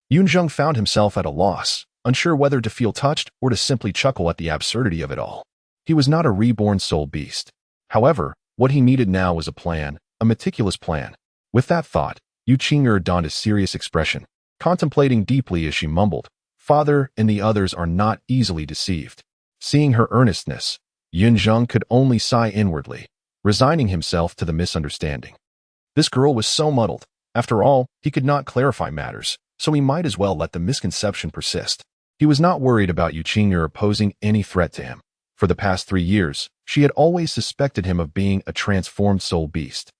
Yun Zheng found himself at a loss, unsure whether to feel touched or to simply chuckle at the absurdity of it all. He was not a reborn soul beast. However, what he needed now was a plan, a meticulous plan. With that thought, Yu Qing'e donned a serious expression, contemplating deeply as she mumbled, "Father and the others are not easily deceived." Seeing her earnestness, Yun Zheng could only sigh inwardly, resigning himself to the misunderstanding. This girl was so muddled. After all, he could not clarify matters, so he might as well let the misconception persist. He was not worried about Yu Qing'e posing any threat to him. For the past 3 years, she had always suspected him of being a transformed soul beast.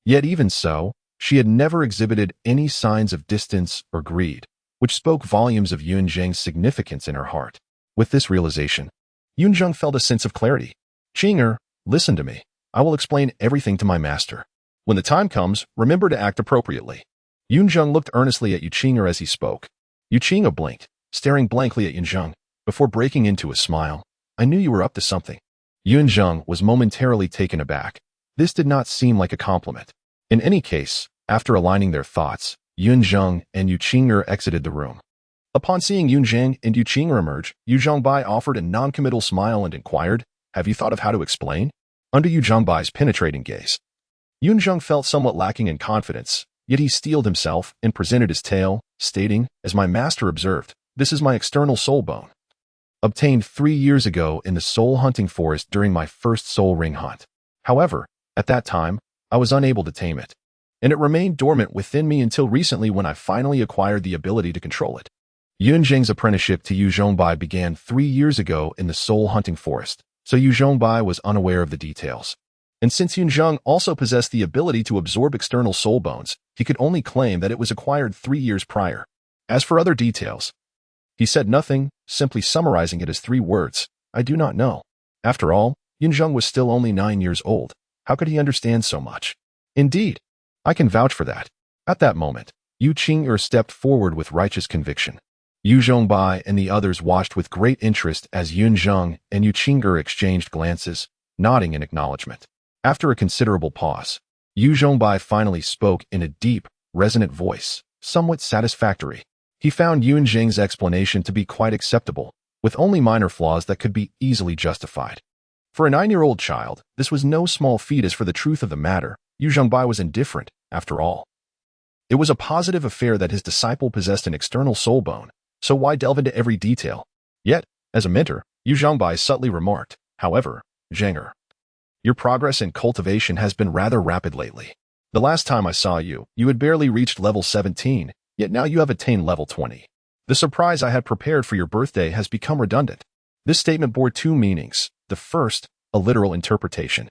Yet even so, she had never exhibited any signs of distance or greed, which spoke volumes of Yun Zheng's significance in her heart. With this realization, Yun Zheng felt a sense of clarity. "Qing'e, listen to me. I will explain everything to my master. When the time comes, remember to act appropriately." Yun Zheng looked earnestly at Yu Qing'e as he spoke. Yu Qing'e blinked, staring blankly at Yun Zheng, before breaking into a smile. "I knew you were up to something." Yun Zheng was momentarily taken aback. This did not seem like a compliment. In any case, after aligning their thoughts, Yun Zheng and Yu Qing'e exited the room. Upon seeing Yun Zheng and Yu Qing'e emerge, Yu Zhengbai offered a non-committal smile and inquired, "Have you thought of how to explain?" Under Yu Zhengbai's penetrating gaze, Yun Zheng felt somewhat lacking in confidence, yet he steeled himself and presented his tale, stating, "As my master observed, this is my external soul bone, obtained 3 years ago in the soul hunting forest during my first soul ring hunt. However, at that time, I was unable to tame it. and it remained dormant within me until recently when I finally acquired the ability to control it. Yun Zheng's apprenticeship to Yu Zhongbai began 3 years ago in the soul-hunting forest, so Yu Zhongbai was unaware of the details. And since Yun Zheng also possessed the ability to absorb external soul bones, he could only claim that it was acquired 3 years prior. As for other details, he said nothing, simply summarizing it as 3 words: I do not know. After all, Yun Zheng was still only 9 years old. How could he understand so much? Indeed, I can vouch for that. At that moment, Yu Qing'er stepped forward with righteous conviction. Yu Zhongbai and the others watched with great interest as Yun Zheng and Yu Qing'er exchanged glances, nodding in acknowledgement. After a considerable pause, Yu Zhongbai finally spoke in a deep, resonant voice, somewhat satisfactory. He found Yun Zheng's explanation to be quite acceptable, with only minor flaws that could be easily justified. For a 9-year-old child, this was no small feat, as for the truth of the matter, Yu Zhongbai was indifferent, after all. It was a positive affair that his disciple possessed an external soul bone, so why delve into every detail? Yet, as a mentor, Yu Zhongbai subtly remarked, however, Zhenger, your progress in cultivation has been rather rapid lately. The last time I saw you, you had barely reached level 17, yet now you have attained level 20. The surprise I had prepared for your birthday has become redundant. This statement bore 2 meanings. The first, a literal interpretation,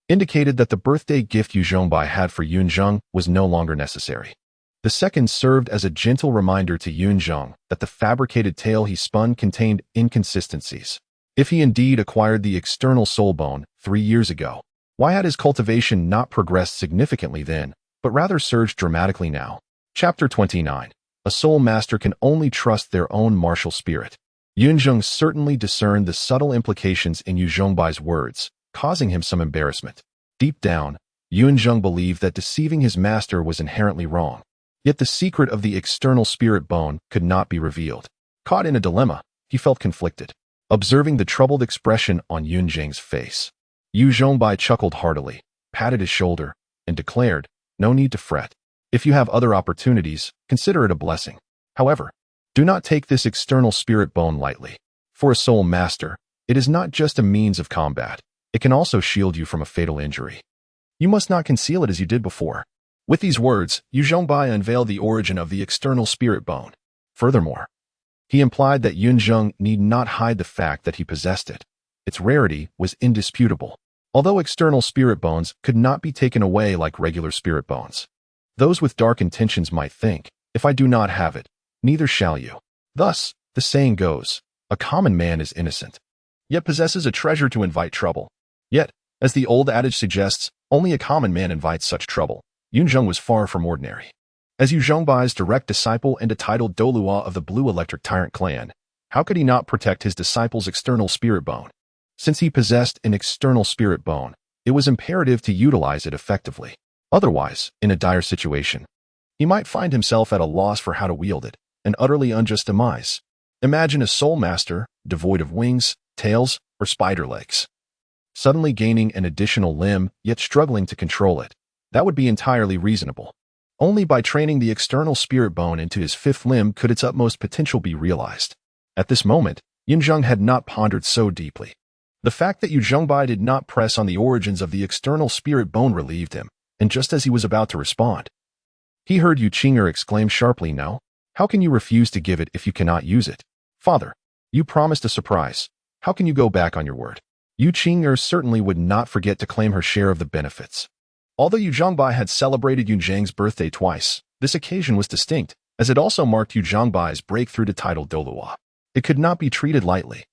indicated that the birthday gift Yu Zhongbai had for Yun Zheng was no longer necessary. The second served as a gentle reminder to Yun Zheng that the fabricated tale he spun contained inconsistencies. If he indeed acquired the external soul bone 3 years ago, why had his cultivation not progressed significantly then, but rather surged dramatically now? Chapter 29. A soul master can only trust their own martial spirit. Yun Zheng certainly discerned the subtle implications in Yu Zhongbai's words, causing him some embarrassment. Deep down, Yun Zheng believed that deceiving his master was inherently wrong. Yet the secret of the external spirit bone could not be revealed. Caught in a dilemma, he felt conflicted. Observing the troubled expression on Yun Zheng's face, Yu Zhongbai chuckled heartily, patted his shoulder, and declared, no need to fret. If you have other opportunities, consider it a blessing. However, do not take this external spirit bone lightly. For a soul master, it is not just a means of combat. It can also shield you from a fatal injury. You must not conceal it as you did before. With these words, Yu Zhongbai unveiled the origin of the external spirit bone. Furthermore, he implied that Yun Zheng need not hide the fact that he possessed it. Its rarity was indisputable, although external spirit bones could not be taken away like regular spirit bones. Those with dark intentions might think, if I do not have it, neither shall you. Thus, the saying goes, a common man is innocent, yet possesses a treasure to invite trouble. Yet, as the old adage suggests, only a common man invites such trouble. Yun Zheng was far from ordinary. As Yu Zhongbai's direct disciple and a titled Douluo of the Blue Electric Tyrant clan, how could he not protect his disciple's external spirit bone? Since he possessed an external spirit bone, it was imperative to utilize it effectively. Otherwise, in a dire situation, he might find himself at a loss for how to wield it, an utterly unjust demise. Imagine a soul master, devoid of wings, tails, or spider legs, suddenly gaining an additional limb, yet struggling to control it. That would be entirely reasonable. Only by training the external spirit bone into his 5th limb could its utmost potential be realized. At this moment, Yun Zheng had not pondered so deeply. The fact that Yu Zhongbai did not press on the origins of the external spirit bone relieved him, and just as he was about to respond, he heard Yu Qing'er exclaim sharply, no? How can you refuse to give it if you cannot use it? Father, you promised a surprise. How can you go back on your word? Yu Qing'er certainly would not forget to claim her share of the benefits. Although Yu Zhongbai had celebrated Yun Zheng's birthday twice, this occasion was distinct, as it also marked Yu Zhongbai's breakthrough to title Douluo. It could not be treated lightly.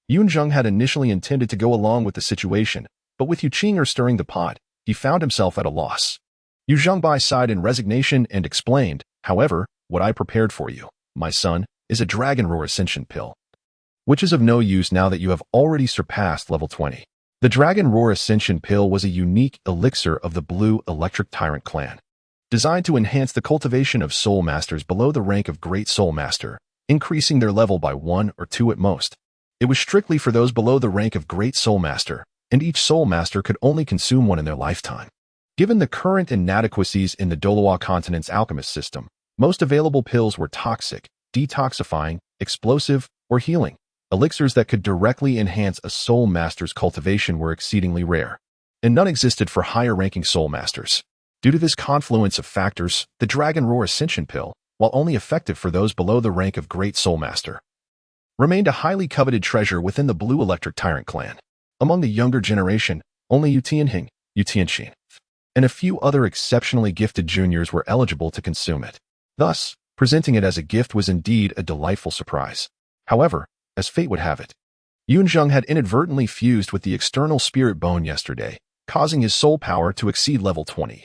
Yun Zheng had initially intended to go along with the situation, but with Yu Qing'er stirring the pot, he found himself at a loss. Yu Zhongbai sighed in resignation and explained, however, what I prepared for you, my son, is a dragon roar ascension pill, which is of no use now that you have already surpassed level 20. The Dragon Roar Ascension Pill was a unique elixir of the Blue Electric Tyrant clan, designed to enhance the cultivation of Soul Masters below the rank of Great Soul Master, increasing their level by 1 or 2 at most. It was strictly for those below the rank of Great Soul Master, and each Soul Master could only consume one in their lifetime. Given the current inadequacies in the Douluo Continent's alchemist system, most available pills were toxic, detoxifying, explosive, or healing. Elixirs that could directly enhance a soul master's cultivation were exceedingly rare, and none existed for higher-ranking soul masters. Due to this confluence of factors, the Dragon Roar Ascension Pill, while only effective for those below the rank of Great Soul Master, remained a highly coveted treasure within the Blue Electric Tyrant clan. Among the younger generation, only Yu Tianheng, Yu Tianxin, and a few other exceptionally gifted juniors were eligible to consume it. Thus, presenting it as a gift was indeed a delightful surprise. However, as fate would have it, Yun Zheng had inadvertently fused with the external spirit bone yesterday, causing his soul power to exceed level 20.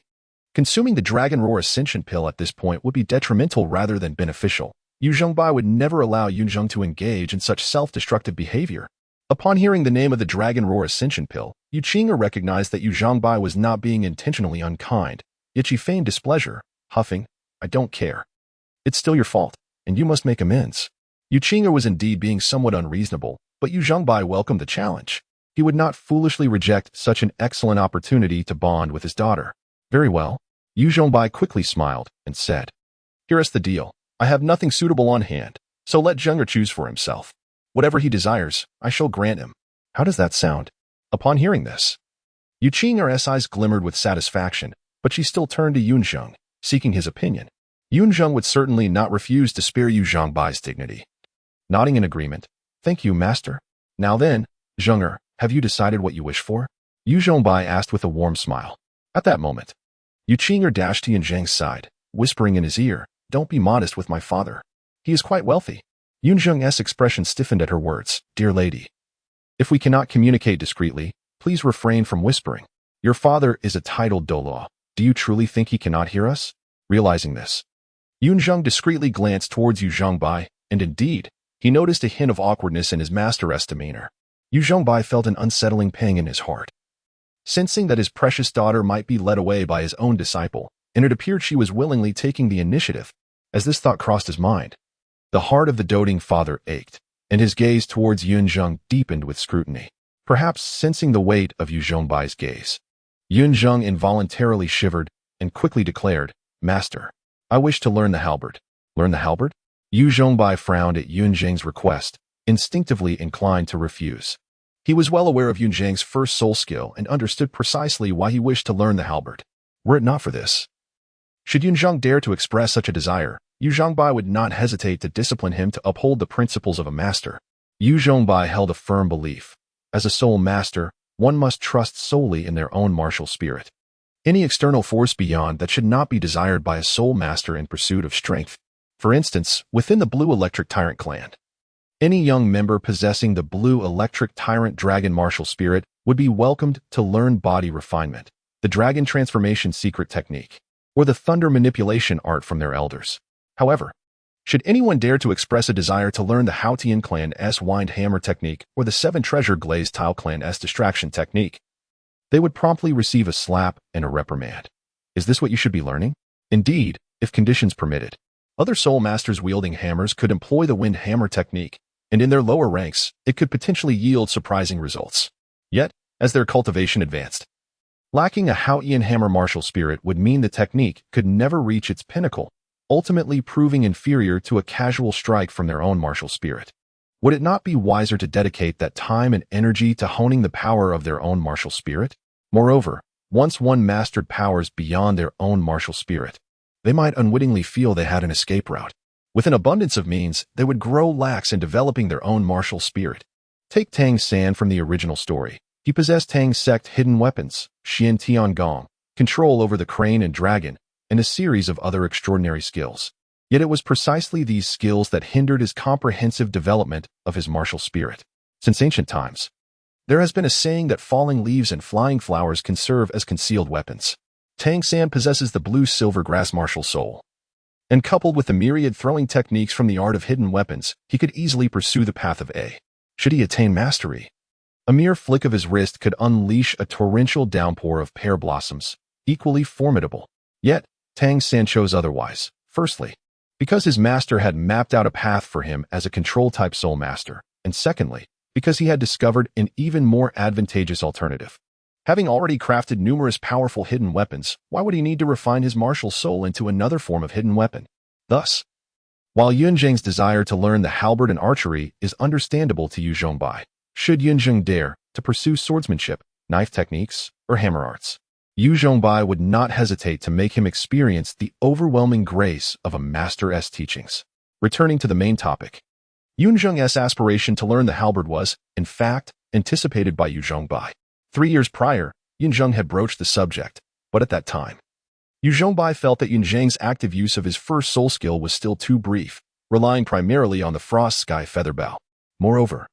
Consuming the Dragon Roar Ascension Pill at this point would be detrimental rather than beneficial. Yu Zhengbai would never allow Yun Zheng to engage in such self-destructive behavior. Upon hearing the name of the Dragon Roar Ascension Pill, Yu Qing'er recognized that Yu Zhengbai was not being intentionally unkind, yet she feigned displeasure, huffing, "I don't care. It's still your fault, and you must make amends." Yu Qing'er was indeed being somewhat unreasonable, but Yu Zhengbai welcomed the challenge. He would not foolishly reject such an excellent opportunity to bond with his daughter. Very well. Yu Zhengbai quickly smiled and said, "Here is the deal. I have nothing suitable on hand, so let Zheng'er choose for himself. Whatever he desires, I shall grant him." How does that sound? Upon hearing this, Yu Qing'er's eyes glimmered with satisfaction, but she still turned to Yun Zheng, seeking his opinion. Yun Zheng would certainly not refuse to spare Yu Zhengbai's dignity. Nodding in agreement, "Thank you, master. Now then, Zheng'er, have you decided what you wish for?" Yu Zhengbai asked with a warm smile. At that moment, Yu Qing'er dashed to Yun Zheng's side, whispering in his ear, "Don't be modest with my father. He is quite wealthy." Yun Zheng's expression stiffened at her words. "Dear lady, if we cannot communicate discreetly, please refrain from whispering. Your father is a titled Douluo. Do you truly think he cannot hear us?" Realizing this, Yun Zheng discreetly glanced towards Yu Zhengbai, and indeed, he noticed a hint of awkwardness in his master's demeanor. Yu Zhengbai felt an unsettling pang in his heart, sensing that his precious daughter might be led away by his own disciple, and it appeared she was willingly taking the initiative. As this thought crossed his mind, the heart of the doting father ached, and his gaze towards Yun Zheng deepened with scrutiny. Perhaps sensing the weight of Yu Zhengbai's gaze, Yun Zheng involuntarily shivered and quickly declared, "Master, I wish to learn the halberd." Learn the halberd? Yu Zhengbai frowned at Yun Zheng's request, instinctively inclined to refuse. He was well aware of Yun Zheng's first soul skill and understood precisely why he wished to learn the halberd. Were it not for this, should Yun Zheng dare to express such a desire, Yu Zhengbai would not hesitate to discipline him to uphold the principles of a master. Yu Zhengbai held a firm belief. As a soul master, one must trust solely in their own martial spirit. Any external force beyond that should not be desired by a soul master in pursuit of strength. For instance, within the Blue Electric Tyrant clan, any young member possessing the Blue Electric Tyrant Dragon martial spirit would be welcomed to learn body refinement, the Dragon Transformation secret technique, or the Thunder Manipulation art from their elders. However, should anyone dare to express a desire to learn the Haotian clan's Wind Hammer technique or the Seven Treasure Glazed Tile clan's Distraction technique, they would promptly receive a slap and a reprimand. Is this what you should be learning? Indeed, if conditions permitted, other soul masters wielding hammers could employ the Wind Hammer technique, and in their lower ranks, it could potentially yield surprising results. Yet, as their cultivation advanced, lacking a Haotian hammer martial spirit would mean the technique could never reach its pinnacle, ultimately proving inferior to a casual strike from their own martial spirit. Would it not be wiser to dedicate that time and energy to honing the power of their own martial spirit? Moreover, once one mastered powers beyond their own martial spirit, they might unwittingly feel they had an escape route. With an abundance of means, they would grow lax in developing their own martial spirit. Take Tang Sect from the original story. He possessed Tang Sect hidden weapons, Xian Tiangong, control over the crane and dragon, and a series of other extraordinary skills. Yet it was precisely these skills that hindered his comprehensive development of his martial spirit. Since ancient times, there has been a saying that falling leaves and flying flowers can serve as concealed weapons. Tang Sect possesses the blue-silver grass martial soul, and coupled with the myriad throwing techniques from the art of hidden weapons, he could easily pursue the path of A. Should he attain mastery, a mere flick of his wrist could unleash a torrential downpour of pear blossoms, equally formidable. Yet, Tang Sect chose otherwise. Firstly, because his master had mapped out a path for him as a control-type soul master, and secondly, because he had discovered an even more advantageous alternative. Having already crafted numerous powerful hidden weapons, why would he need to refine his martial soul into another form of hidden weapon? Thus, while Yun Zheng's desire to learn the halberd and archery is understandable to Yu Zhengbai, should Yun Zheng dare to pursue swordsmanship, knife techniques, or hammer arts, Yu Zhongbai would not hesitate to make him experience the overwhelming grace of a master's teachings. Returning to the main topic, Yun Zheng's aspiration to learn the halberd was, in fact, anticipated by Yu Zhongbai. 3 years prior, Yun Zheng had broached the subject, but at that time, Yu Zhongbai felt that Yun Zheng's active use of his first soul skill was still too brief, relying primarily on the frost sky feather bow. Moreover,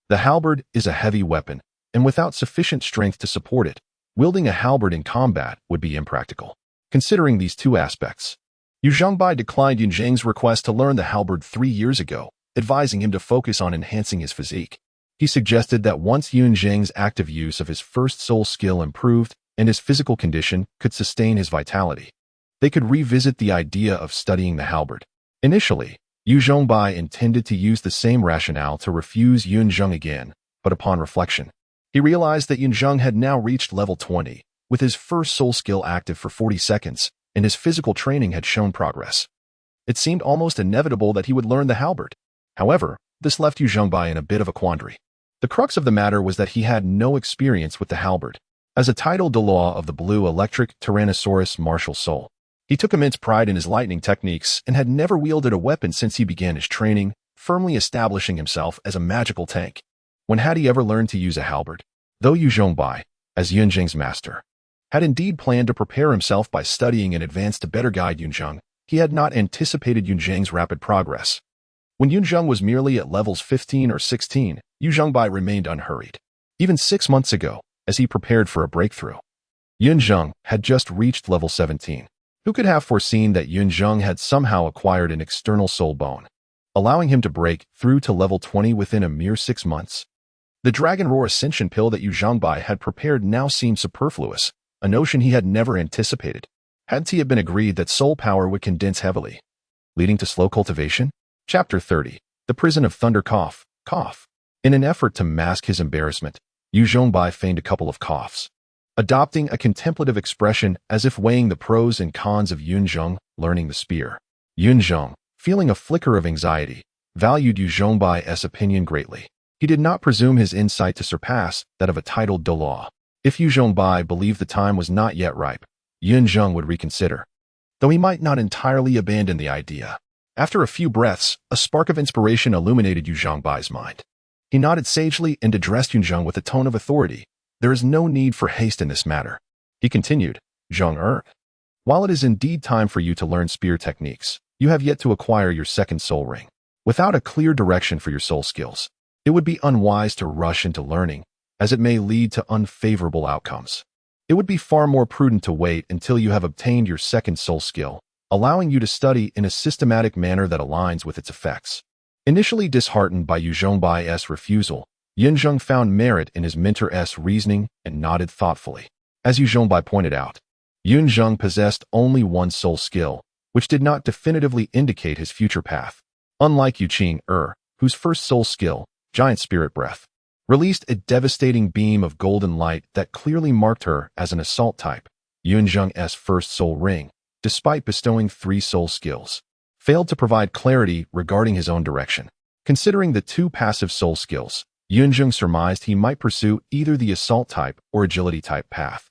the halberd is a heavy weapon, and without sufficient strength to support it, wielding a halberd in combat would be impractical. Considering these two aspects, Yu Zhongbai declined Yun Zheng's request to learn the halberd 3 years ago, advising him to focus on enhancing his physique. He suggested that once Yun Zheng's active use of his first soul skill improved and his physical condition could sustain his vitality, they could revisit the idea of studying the halberd. Initially, Yu Zhongbai intended to use the same rationale to refuse Yun Zheng again, but upon reflection, he realized that Yun Zheng had now reached level 20, with his first soul skill active for 40 seconds, and his physical training had shown progress. It seemed almost inevitable that he would learn the halberd. However, this left Yu Zhongbai in a bit of a quandary. The crux of the matter was that he had no experience with the halberd. As a titled Douluo of the blue electric Tyrannosaurus martial soul, he took immense pride in his lightning techniques and had never wielded a weapon since he began his training, firmly establishing himself as a magical tank. When had he ever learned to use a halberd? Though Yu Zhongbai, as Yun Zheng's master, had indeed planned to prepare himself by studying in advance to better guide Yun Zheng, he had not anticipated Yun Zheng's rapid progress. When Yun Zheng was merely at levels 15 or 16, Yu Zhongbai remained unhurried. Even 6 months ago, as he prepared for a breakthrough, Yun Zheng had just reached level 17. Who could have foreseen that Yun Zheng had somehow acquired an external soul bone, allowing him to break through to level 20 within a mere 6 months? The Dragon Roar Ascension pill that Yu Zhongbai had prepared now seemed superfluous, a notion he had never anticipated. Hadn't he been agreed that soul power would condense heavily, leading to slow cultivation? Chapter 30. The Prison of Thunder Cough. In an effort to mask his embarrassment, Yu Zhongbai feigned a couple of coughs, adopting a contemplative expression as if weighing the pros and cons of Yun Zheng learning the spear. Yun Zheng, feeling a flicker of anxiety, valued Yu Zhongbai's opinion greatly. He did not presume his insight to surpass that of a titled Douluo. If Yu Zhongbai believed the time was not yet ripe, Yun Zheng would reconsider, though he might not entirely abandon the idea. After a few breaths, a spark of inspiration illuminated Yu Zhongbai's mind. He nodded sagely and addressed Yun Zheng with a tone of authority. There is no need for haste in this matter. He continued, Zheng, while it is indeed time for you to learn spear techniques, you have yet to acquire your second soul ring. Without a clear direction for your soul skills, it would be unwise to rush into learning, as it may lead to unfavorable outcomes. It would be far more prudent to wait until you have obtained your second soul skill, allowing you to study in a systematic manner that aligns with its effects. Initially disheartened by Yu Zhongbai's refusal, Yun Zheng found merit in his mentor's reasoning and nodded thoughtfully. As Yu Zhongbai pointed out, Yun Zheng possessed only one soul skill, which did not definitively indicate his future path. Unlike Yu Qing, whose first soul skill, Giant Spirit Breath, released a devastating beam of golden light that clearly marked her as an assault type, Yun Zheng's first soul ring, despite bestowing 3 soul skills, failed to provide clarity regarding his own direction. Considering the 2 passive soul skills, Yun Zheng surmised he might pursue either the assault type or agility type path,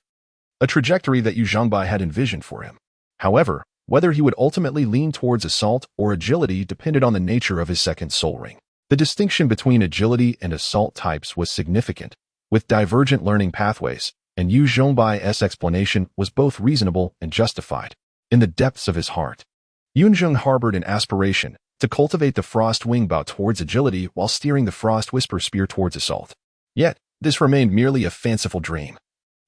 a trajectory that Yu Zhongbai had envisioned for him. However, whether he would ultimately lean towards assault or agility depended on the nature of his second soul ring. The distinction between agility and assault types was significant, with divergent learning pathways, and Yu Zhongbai's explanation was both reasonable and justified. In the depths of his heart, Yun Zheng harbored an aspiration to cultivate the Frost Wing Bow towards agility while steering the Frost Whisper Spear towards assault. Yet, this remained merely a fanciful dream,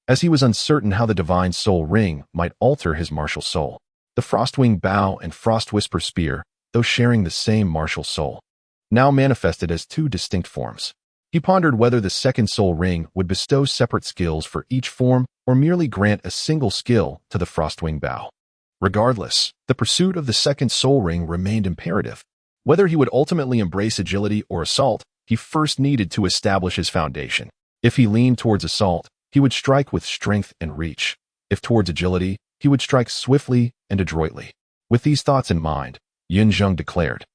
as he was uncertain how the Divine Soul Ring might alter his martial soul. The Frost Wing Bow and Frost Whisper Spear, though sharing the same martial soul, now manifested as 2 distinct forms. He pondered whether the second soul ring would bestow separate skills for each form or merely grant a single skill to the Frostwing Bow. Regardless, the pursuit of the second soul ring remained imperative. Whether he would ultimately embrace agility or assault, he first needed to establish his foundation. If he leaned towards assault, he would strike with strength and reach. If towards agility, he would strike swiftly and adroitly. With these thoughts in mind, Yun Zheng declared,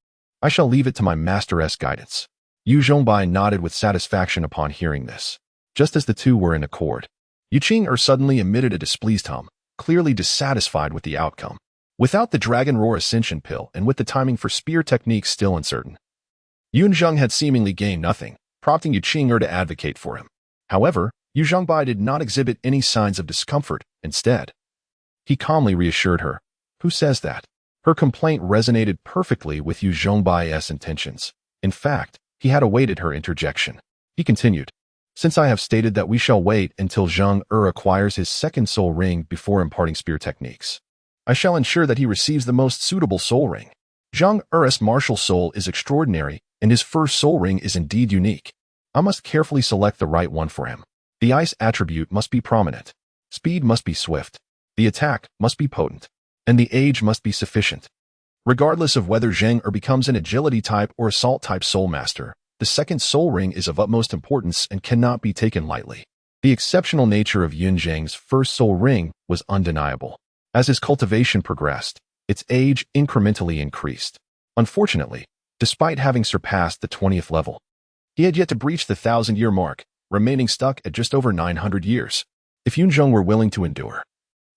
I shall leave it to my master's guidance. Yu Zhongbai nodded with satisfaction upon hearing this. Just as the two were in accord, Yuqing suddenly emitted a displeased hum, clearly dissatisfied with the outcome. Without the Dragon Roar Ascension Pill and with the timing for spear techniques still uncertain, Yun Zheng had seemingly gained nothing, prompting Yuqing to advocate for him. However, Yu Zhongbai did not exhibit any signs of discomfort. Instead, he calmly reassured her. Who says that? Her complaint resonated perfectly with Yu Zhongbai's intentions. In fact, he had awaited her interjection. He continued, since I have stated that we shall wait until Zheng acquires his second soul ring before imparting spear techniques, I shall ensure that he receives the most suitable soul ring. Zheng's martial soul is extraordinary, and his first soul ring is indeed unique. I must carefully select the right one for him. The ice attribute must be prominent. Speed must be swift. The attack must be potent. And the age must be sufficient. Regardless of whether Zheng becomes an agility type or assault type soul master, the second soul ring is of utmost importance and cannot be taken lightly. The exceptional nature of Yun Zheng's first soul ring was undeniable. As his cultivation progressed, its age incrementally increased. Unfortunately, despite having surpassed the 20th level, he had yet to breach the 1,000-year mark, remaining stuck at just over 900 years. If Yun Zheng were willing to endure,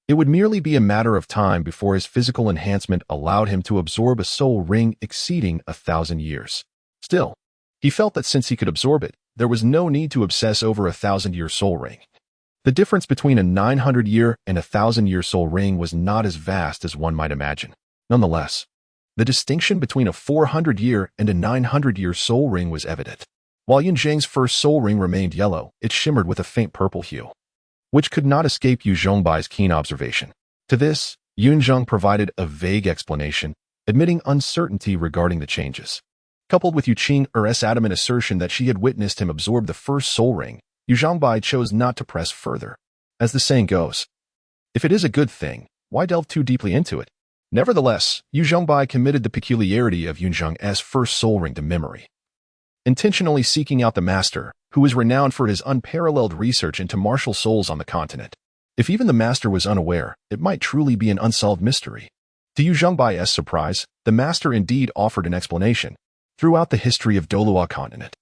it would merely be a matter of time before his physical enhancement allowed him to absorb a soul ring exceeding 1,000 years. Still, he felt that since he could absorb it, there was no need to obsess over a 1,000-year soul ring. The difference between a 900-year and a 1,000-year soul ring was not as vast as one might imagine. Nonetheless, the distinction between a 400-year and a 900-year soul ring was evident. While Yun Zheng's first soul ring remained yellow, it shimmered with a faint purple hue, which could not escape Yu Zhongbai's keen observation. To this, Yun Zheng provided a vague explanation, admitting uncertainty regarding the changes. Coupled with Yuqing's adamant assertion that she had witnessed him absorb the first soul ring, Yu Zhongbai chose not to press further. As the saying goes, if it is a good thing, why delve too deeply into it? Nevertheless, Yu Zhongbai committed the peculiarity of Yun Zheng's first soul ring to memory, intentionally seeking out the master, who was renowned for his unparalleled research into martial souls on the continent. If even the master was unaware, it might truly be an unsolved mystery. To Yu Zhongbai's surprise, the master indeed offered an explanation. Throughout the history of Douluo Continent,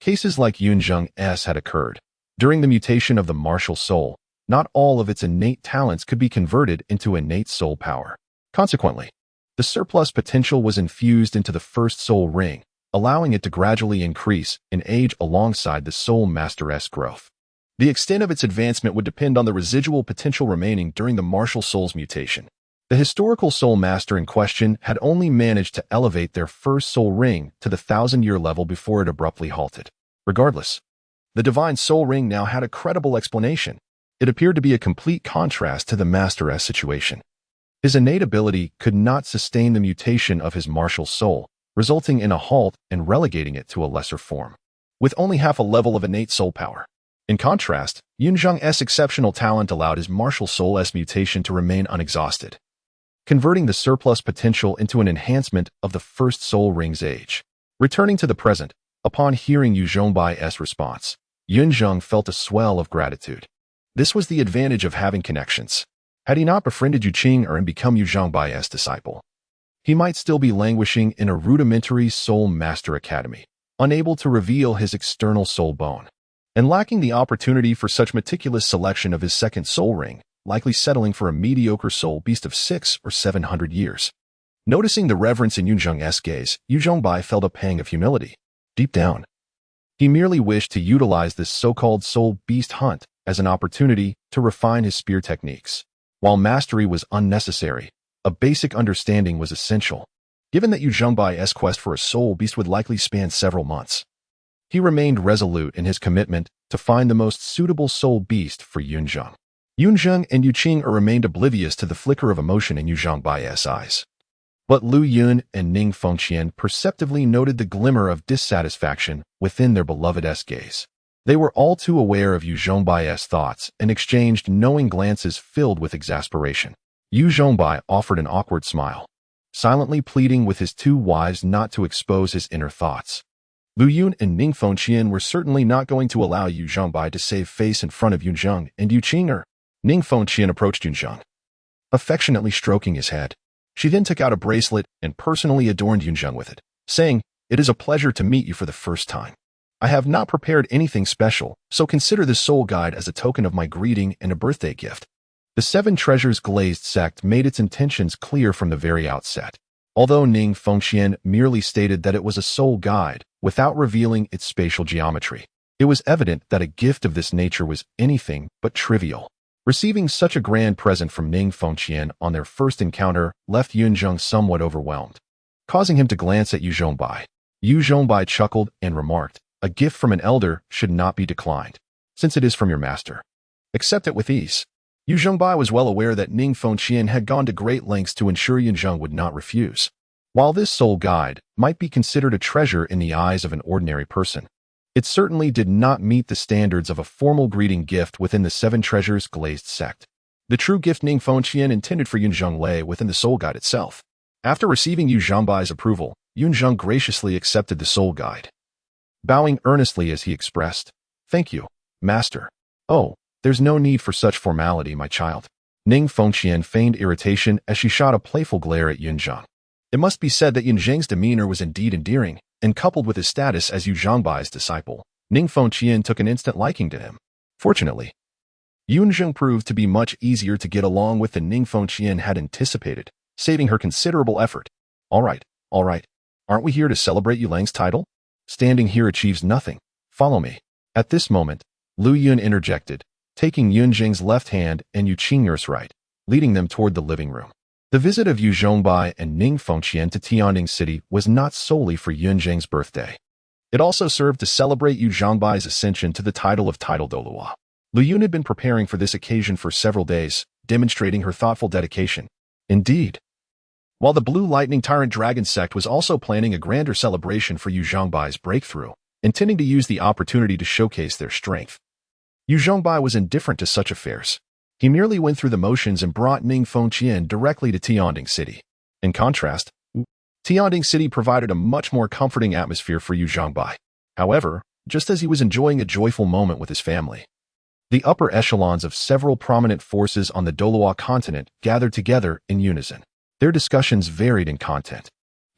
cases like Yun Zheng's had occurred. During the mutation of the martial soul, not all of its innate talents could be converted into innate soul power. Consequently, the surplus potential was infused into the first soul ring, allowing it to gradually increase in age alongside the soul master's growth. The extent of its advancement would depend on the residual potential remaining during the martial soul's mutation. The historical soul master in question had only managed to elevate their first soul ring to the 1,000-year level before it abruptly halted. Regardless, the divine soul ring now had a credible explanation. It appeared to be a complete contrast to the master's situation. His innate ability could not sustain the mutation of his martial soul, resulting in a halt and relegating it to a lesser form, with only half a level of innate soul power. In contrast, Yun Zheng's exceptional talent allowed his martial soul's mutation to remain unexhausted, converting the surplus potential into an enhancement of the first soul ring's age. Returning to the present, upon hearing Yu Zhongbai's response, Yun Zheng felt a swell of gratitude. This was the advantage of having connections. Had he not befriended Yuqing and become Yu Zhongbai's disciple, he might still be languishing in a rudimentary soul master academy, unable to reveal his external soul bone, and lacking the opportunity for such meticulous selection of his second soul ring, likely settling for a mediocre soul beast of 600 or 700 years. Noticing the reverence in Yun Zheng's gaze, Yu Zhongbai felt a pang of humility. Deep down, he merely wished to utilize this so-called soul beast hunt as an opportunity to refine his spear techniques. While mastery was unnecessary, a basic understanding was essential. Given that Yu Zhongbai's quest for a soul beast would likely span several months, he remained resolute in his commitment to find the most suitable soul beast for Yun Zheng. Yun Zheng and Yuqing remained oblivious to the flicker of emotion in Yu Zhongbai's eyes. But Lu Yun and Ning Fengqian perceptively noted the glimmer of dissatisfaction within their beloved's gaze. They were all too aware of Yu Zhongbai's thoughts and exchanged knowing glances filled with exasperation. Yu Zhongbai offered an awkward smile, silently pleading with his two wives not to expose his inner thoughts. Lu Yun and Ning Fengqian were certainly not going to allow Yu Zhongbai to save face in front of Yun Zheng and Yuqing. Ning Fengqian approached Yun Zheng, affectionately stroking his head. She then took out a bracelet and personally adorned Yun Zheng with it, saying, "It is a pleasure to meet you for the first time." I have not prepared anything special, so consider this soul guide as a token of my greeting and a birthday gift. The Seven Treasures Glazed Sect made its intentions clear from the very outset. Although Ning Fengxian merely stated that it was a soul guide, without revealing its spatial geometry, it was evident that a gift of this nature was anything but trivial. Receiving such a grand present from Ning Fengxian on their first encounter left Yun Zheng somewhat overwhelmed, causing him to glance at Yu Zhongbai. Yu Zhongbai chuckled and remarked, "A gift from an elder should not be declined, since it is from your master. Accept it with ease." Yu Zhongbai was well aware that Ning Fengxian had gone to great lengths to ensure Yun Zheng would not refuse. While this soul guide might be considered a treasure in the eyes of an ordinary person, it certainly did not meet the standards of a formal greeting gift within the Seven Treasures Glazed Sect. The true gift Ning Fengxian intended for Yun Zheng lay within the soul guide itself. After receiving Yu Zhongbai's approval, Yun Zheng graciously accepted the soul guide, bowing earnestly as he expressed, "Thank you, master." "Oh, there's no need for such formality, my child." Ning Fengxian feigned irritation as she shot a playful glare at Yun Zheng. It must be said that Yun Zheng's demeanor was indeed endearing, and coupled with his status as Yu Zhongbai's disciple, Ning Fengxian took an instant liking to him. Fortunately, Yun Zheng proved to be much easier to get along with than Ning Fengxian had anticipated, saving her considerable effort. All right. Aren't we here to celebrate Yulang's title? Standing here achieves nothing. Follow me." At this moment, Lu Yun interjected, taking Yun Zheng's left hand and Yu Qing'er's right, leading them toward the living room. The visit of Yu Zhongbai and Ning Fengxian to Tianding City was not solely for Yun Zheng's birthday. It also served to celebrate Yu Zhongbai's ascension to the title of Douluo. Lu Yun had been preparing for this occasion for several days, demonstrating her thoughtful dedication. Indeed, while the Blue Lightning Tyrant Dragon Sect was also planning a grander celebration for Yu Zhongbai's breakthrough, intending to use the opportunity to showcase their strength. Yu Zhongbai was indifferent to such affairs. He merely went through the motions and brought Ning Fengxian directly to Tianding City. In contrast, Tianding City provided a much more comforting atmosphere for Yu Zhongbai. However, just as he was enjoying a joyful moment with his family, the upper echelons of several prominent forces on the Douluo Continent gathered together in unison. Their discussions varied in content,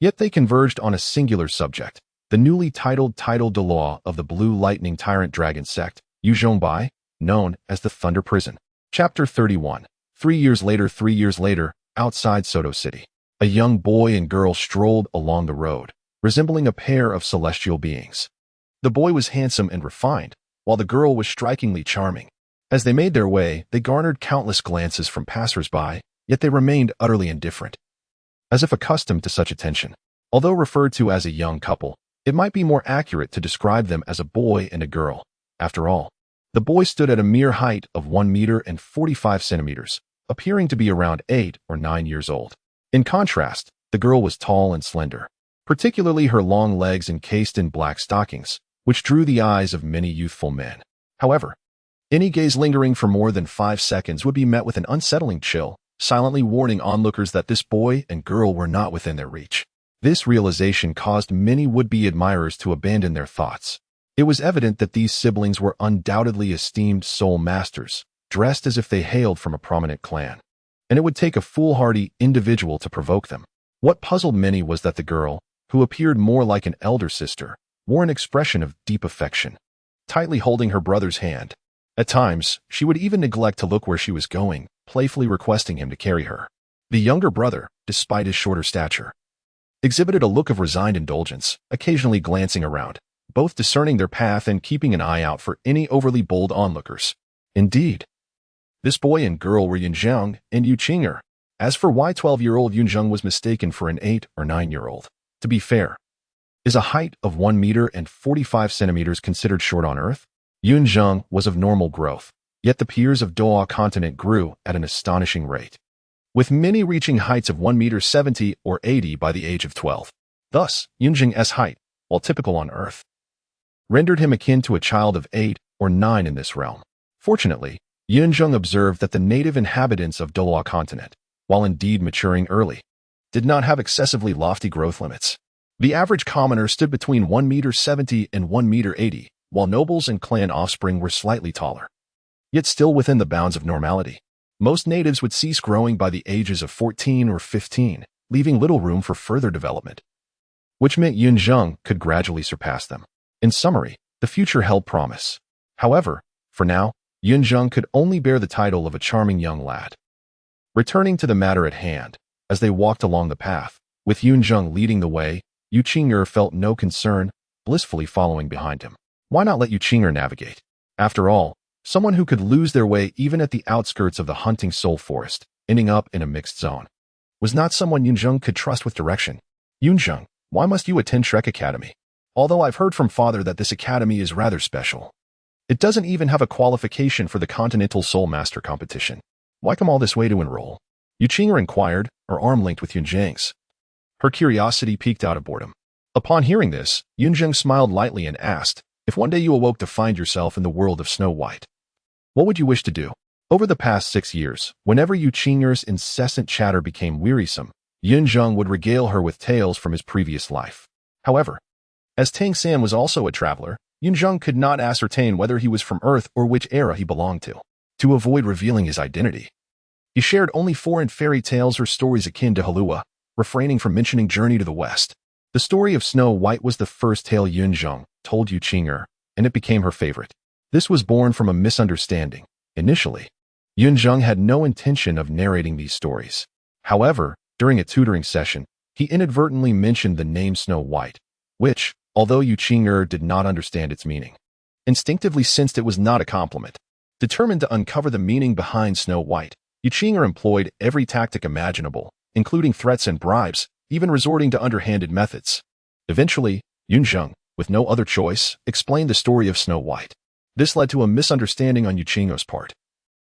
yet they converged on a singular subject: the newly titled Douluo of the Blue Lightning Tyrant Dragon Sect, Yu Zhongbai, known as the Thunder Prison. Chapter 31. 3 years later, outside Soto City, a young boy and girl strolled along the road, resembling a pair of celestial beings. The boy was handsome and refined, while the girl was strikingly charming. As they made their way, they garnered countless glances from passers-by, yet they remained utterly indifferent, as if accustomed to such attention. Although referred to as a young couple, it might be more accurate to describe them as a boy and a girl. After all, the boy stood at a mere height of 1 meter and 45 centimeters, appearing to be around 8 or 9 years old. In contrast, the girl was tall and slender, particularly her long legs encased in black stockings, which drew the eyes of many youthful men. However, any gaze lingering for more than 5 seconds would be met with an unsettling chill, silently warning onlookers that this boy and girl were not within their reach. This realization caused many would-be admirers to abandon their thoughts. It was evident that these siblings were undoubtedly esteemed soul masters, dressed as if they hailed from a prominent clan, and it would take a foolhardy individual to provoke them. What puzzled many was that the girl, who appeared more like an elder sister, wore an expression of deep affection, tightly holding her brother's hand. At times, she would even neglect to look where she was going, playfully requesting him to carry her. The younger brother, despite his shorter stature, exhibited a look of resigned indulgence, occasionally glancing around, both discerning their path and keeping an eye out for any overly bold onlookers. Indeed, this boy and girl were Yun Zheng and Yu Qing'er. As for why 12-year-old Yun Zheng was mistaken for an 8 or 9-year-old, to be fair, is a height of 1 meter and 45 centimeters considered short on Earth? Yun Zheng was of normal growth, yet the peers of Douluo Continent grew at an astonishing rate, with many reaching heights of 1 meter 70 or 80 by the age of 12. Thus, Yun Zheng's height, while typical on Earth, rendered him akin to a child of 8 or 9 in this realm. Fortunately, Yun Zheng observed that the native inhabitants of Douluo Continent, while indeed maturing early, did not have excessively lofty growth limits. The average commoner stood between 1 meter 70 and 1 meter 80, while nobles and clan offspring were slightly taller, yet still within the bounds of normality. Most natives would cease growing by the ages of 14 or 15, leaving little room for further development, which meant Yun Zheng could gradually surpass them. In summary, The future held promise. However, for now, Yun Zheng could only bear the title of a charming young lad. Returning to the matter at hand, as they walked along the path, with Yun Zheng leading the way, Yu Qing'er felt no concern, blissfully following behind him. Why not let Yu Qing'er navigate? After all, someone who could lose their way even at the outskirts of the hunting soul forest, ending up in a mixed zone, was not someone Yun Zheng could trust with direction. Yun Zheng, why must you attend Shrek Academy? Although I've heard from father that this academy is rather special. It doesn't even have a qualification for the Continental Soul Master competition. Why come all this way to enroll? Yu Qing'er inquired, her arm linked with Yun Zheng's. Her curiosity peaked out of boredom. Upon hearing this, Yun Zheng smiled lightly and asked, if one day you awoke to find yourself in the world of Snow White, what would you wish to do? Over the past 6 years, whenever Yu Qing'er's incessant chatter became wearisome, Yun Zheng would regale her with tales from his previous life. However, as Tang Sect was also a traveler, Yun Zheng could not ascertain whether he was from Earth or which era he belonged to. To avoid revealing his identity, he shared only foreign fairy tales or stories akin to Halua, refraining from mentioning Journey to the West. The story of Snow White was the first tale Yun Zheng told Yu Qing'er, and it became her favorite. This was born from a misunderstanding. Initially, Yun Zheng had no intention of narrating these stories. However, during a tutoring session, he inadvertently mentioned the name Snow White, which, although Yu Qing'er did not understand its meaning, instinctively sensed it was not a compliment. Determined to uncover the meaning behind Snow White, Yu Qing'er employed every tactic imaginable, including threats and bribes, even resorting to underhanded methods. Eventually, Yun Zheng, with no other choice, explained the story of Snow White. This led to a misunderstanding on Yu Qing'er's part,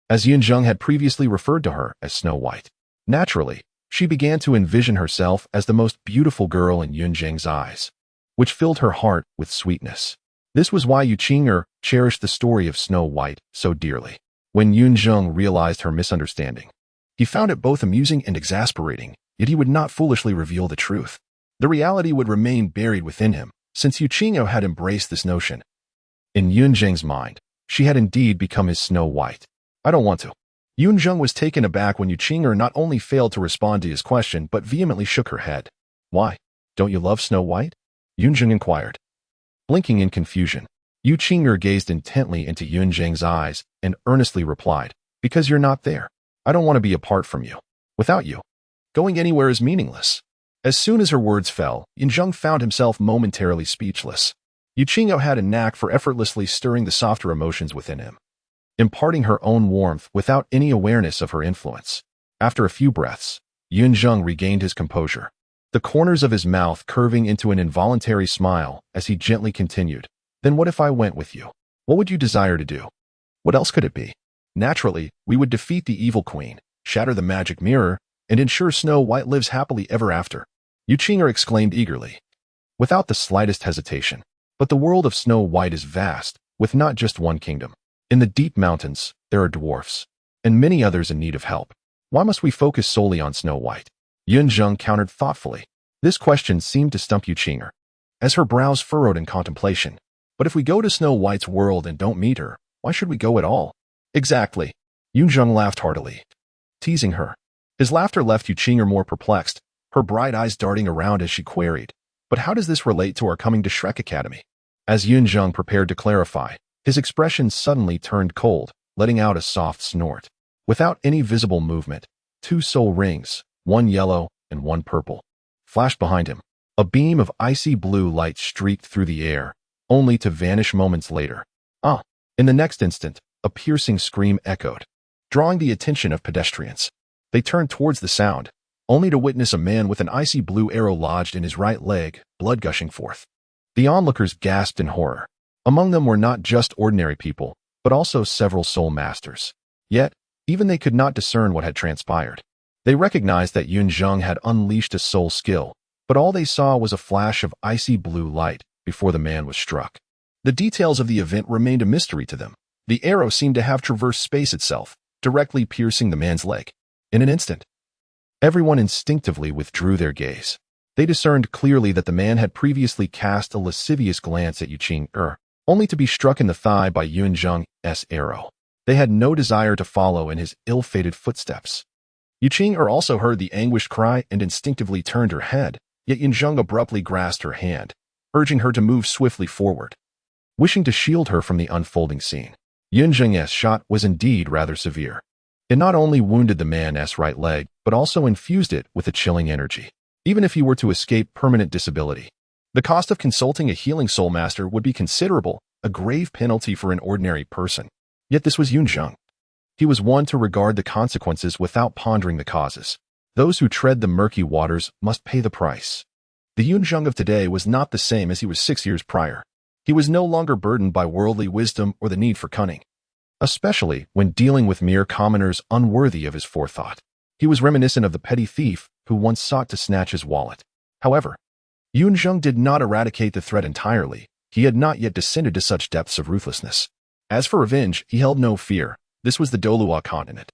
as Yun Zheng had previously referred to her as Snow White. Naturally, she began to envision herself as the most beautiful girl in Yun Zheng's eyes, which filled her heart with sweetness. This was why Yu Qing'er cherished the story of Snow White so dearly. When Yun Zheng realized her misunderstanding, he found it both amusing and exasperating, yet he would not foolishly reveal the truth. The reality would remain buried within him, since Yu Qing'er had embraced this notion. In Yun Zheng's mind, she had indeed become his Snow White. I don't want to. Yun Zheng was taken aback when Yu Qing'er not only failed to respond to his question but vehemently shook her head. Why? Don't you love Snow White? Yun Zheng inquired. Blinking in confusion, Yu Qing'er gazed intently into Yun Zheng's eyes and earnestly replied, because you're not there. I don't want to be apart from you. Without you, going anywhere is meaningless. As soon as her words fell, Yun Zheng found himself momentarily speechless. Yu Qing'er had a knack for effortlessly stirring the softer emotions within him, imparting her own warmth without any awareness of her influence. After a few breaths, Yun Zheng regained his composure, the corners of his mouth curving into an involuntary smile as he gently continued. Then what if I went with you? What would you desire to do? What else could it be? Naturally, we would defeat the evil queen, shatter the magic mirror, and ensure Snow White lives happily ever after. Yu Qing'er exclaimed eagerly, without the slightest hesitation. But the world of Snow White is vast, with not just one kingdom. In the deep mountains, there are dwarfs, and many others in need of help. Why must we focus solely on Snow White? Yun Zheng countered thoughtfully. This question seemed to stump Yu Qing'er, as her brows furrowed in contemplation. But if we go to Snow White's world and don't meet her, why should we go at all? Exactly. Yun Zheng laughed heartily, teasing her. His laughter left Yu Qing'er more perplexed, her bright eyes darting around as she queried, but how does this relate to our coming to Shrek Academy? As Yun Zheng prepared to clarify, his expression suddenly turned cold, letting out a soft snort. Without any visible movement, 2 soul rings, one yellow and one purple, flashed behind him. A beam of icy blue light streaked through the air, only to vanish moments later. Ah! In the next instant, a piercing scream echoed, drawing the attention of pedestrians. They turned towards the sound, only to witness a man with an icy blue arrow lodged in his right leg, blood gushing forth. The onlookers gasped in horror. Among them were not just ordinary people, but also several soul masters. Yet, even they could not discern what had transpired. They recognized that Yun Zheng had unleashed a soul skill, but all they saw was a flash of icy blue light before the man was struck. The details of the event remained a mystery to them. The arrow seemed to have traversed space itself, directly piercing the man's leg. In an instant, everyone instinctively withdrew their gaze. They discerned clearly that the man had previously cast a lascivious glance at Yu Qing'er, only to be struck in the thigh by Yun Zheng's arrow. They had no desire to follow in his ill-fated footsteps. Yu Qing'er also heard the anguished cry and instinctively turned her head, yet Yun Zheng abruptly grasped her hand, urging her to move swiftly forward. wishing to shield her from the unfolding scene. Yun Zheng's shot was indeed rather severe. It not only wounded the man's right leg, but also infused it with a chilling energy. Even if he were to escape permanent disability, the cost of consulting a healing soul master would be considerable, a grave penalty for an ordinary person. Yet this was Yun Zheng. He was one to regard the consequences without pondering the causes. Those who tread the murky waters must pay the price. The Yun Zheng of today was not the same as he was 6 years prior. He was no longer burdened by worldly wisdom or the need for cunning, especially when dealing with mere commoners unworthy of his forethought. He was reminiscent of the petty thief who once sought to snatch his wallet. However, Yun Zheng did not eradicate the threat entirely. He had not yet descended to such depths of ruthlessness. As for revenge, he held no fear. This was the Douluo Continent,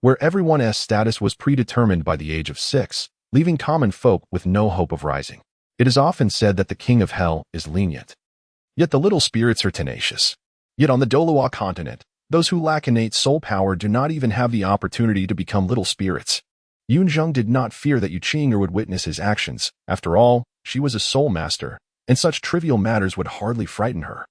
where everyone's status was predetermined by the age of 6, leaving common folk with no hope of rising. It is often said that the king of hell is lenient. Yet the little spirits are tenacious. Yet on the Douluo Continent, those who lack innate soul power do not even have the opportunity to become little spirits. Yun Zheng did not fear that Yuqing'er would witness his actions. After all, she was a soul master, and such trivial matters would hardly frighten her.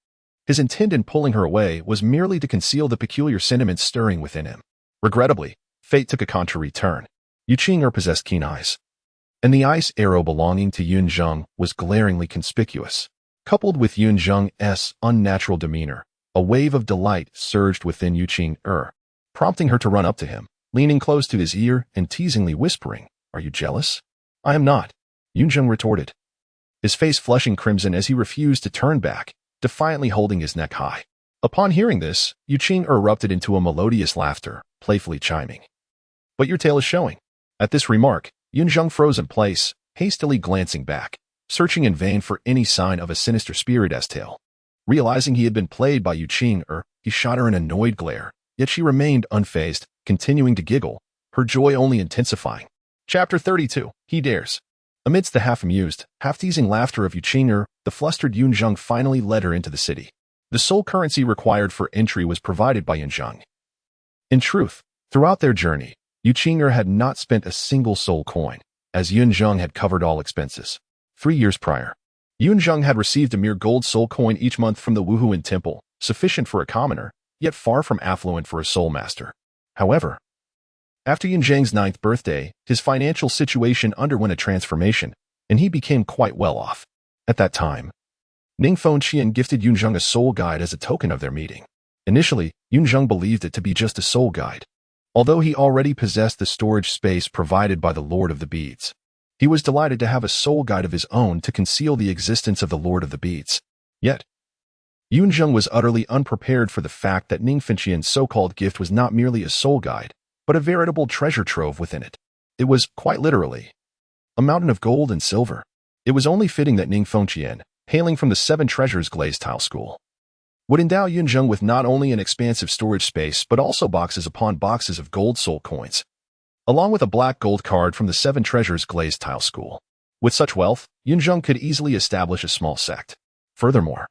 His intent in pulling her away was merely to conceal the peculiar sentiments stirring within him. Regrettably, fate took a contrary turn. Yuqing'er possessed keen eyes, and the ice arrow belonging to Yun Zheng was glaringly conspicuous. Coupled with Yun Zheng's unnatural demeanor, a wave of delight surged within Yuqing'er, prompting her to run up to him, leaning close to his ear and teasingly whispering, "Are you jealous?" "I am not," Yun Zheng retorted, his face flushing crimson as he refused to turn back, defiantly holding his neck high. Upon hearing this, Yuqing'er erupted into a melodious laughter, playfully chiming. "But your tail is showing." At this remark, Yun Zheng froze in place, hastily glancing back, searching in vain for any sign of a sinister spirit's tail. Realizing he had been played by Yuqing'er, he shot her an annoyed glare, yet she remained unfazed, continuing to giggle, her joy only intensifying. Chapter 32. He Dares. Amidst the half-amused, half-teasing laughter of Yuqing'er, the flustered Yun Zheng finally led her into the city. The soul currency required for entry was provided by Yun Zheng. In truth, throughout their journey, Yuqing'er had not spent a single soul coin, as Yun Zheng had covered all expenses. 3 years prior, Yun Zheng had received a mere gold soul coin each month from the Wuhuan temple, sufficient for a commoner, yet far from affluent for a soul master. However, after Yun Zheng's 9th birthday, his financial situation underwent a transformation, and he became quite well off. At that time, Ning Fengqian gifted Yun Zheng a soul guide as a token of their meeting. Initially, Yun Zheng believed it to be just a soul guide, although he already possessed the storage space provided by the Lord of the Beads. He was delighted to have a soul guide of his own to conceal the existence of the Lord of the Beads. Yet, Yun Zheng was utterly unprepared for the fact that Ning Fengqian's so-called gift was not merely a soul guide, but a veritable treasure trove within it. It was, quite literally, a mountain of gold and silver. It was only fitting that Ning Fengqian, hailing from the Seven Treasures glazed tile school, would endow Yun Zheng with not only an expansive storage space but also boxes upon boxes of gold soul coins, along with a black gold card from the Seven Treasures glazed tile school. With such wealth, Yun Zheng could easily establish a small sect. Furthermore,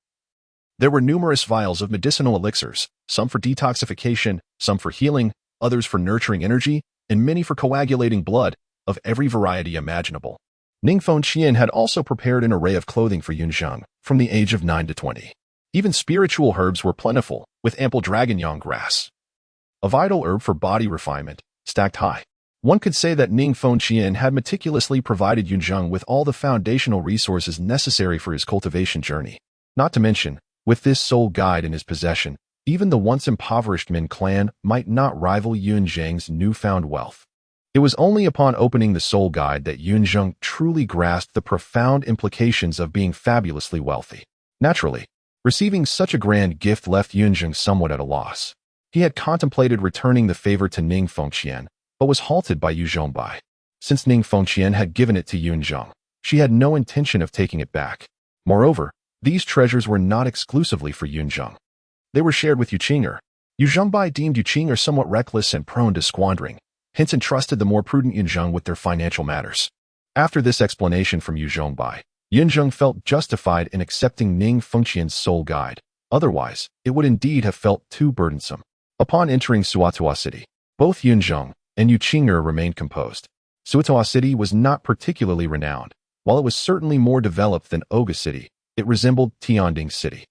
there were numerous vials of medicinal elixirs, some for detoxification, some for healing, others for nurturing energy, and many for coagulating blood, of every variety imaginable. Ning Fengqian had also prepared an array of clothing for Yun Zheng, from the age of 9 to 20. Even spiritual herbs were plentiful, with ample dragonyang grass, a vital herb for body refinement, stacked high. One could say that Ning Fengqian had meticulously provided Yun Zheng with all the foundational resources necessary for his cultivation journey. Not to mention, with this soul guide in his possession, even the once impoverished Min clan might not rival Yun Zheng's newfound wealth. It was only upon opening the soul guide that Yun Zheng truly grasped the profound implications of being fabulously wealthy. Naturally, receiving such a grand gift left Yun Zheng somewhat at a loss. He had contemplated returning the favor to Ning Fengqian, but was halted by Yu Zhongbai. Since Ning Fengqian had given it to Yun Zheng, she had no intention of taking it back. Moreover, these treasures were not exclusively for Yun Zheng. They were shared with Yuqing'er. Yu Zhongbai deemed Yuqing'er somewhat reckless and prone to squandering, hence entrusted the more prudent Yun Zheng with their financial matters. After this explanation from Yu Zhongbai, Yun Zheng felt justified in accepting Ning Fengqian's soul guide. Otherwise, it would indeed have felt too burdensome. Upon entering Suotua City, both Yun Zheng and Yuqing'er remained composed. Suotua City was not particularly renowned. While it was certainly more developed than Oga City, it resembled Tianding City.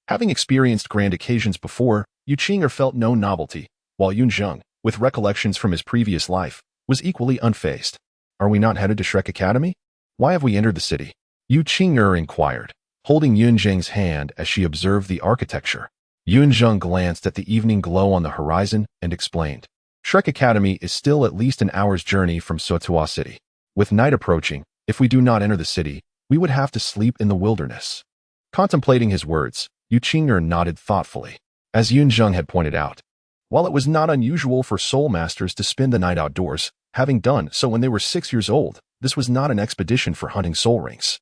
Having experienced grand occasions before, Yu Qing'er felt no novelty, while Yun Zheng, with recollections from his previous life, was equally unfazed. Are we not headed to Shrek Academy? Why have we entered the city? Yu Qing'er inquired, holding Yun Zheng's hand as she observed the architecture. Yun Zheng glanced at the evening glow on the horizon and explained. Shrek Academy is still at least an hour's journey from Sotuo City. With night approaching, if we do not enter the city, we would have to sleep in the wilderness. Contemplating his words, Yu Qing'er nodded thoughtfully. As Yun Zheng had pointed out, while it was not unusual for soul masters to spend the night outdoors, having done so when they were 6 years old, this was not an expedition for hunting soul rings.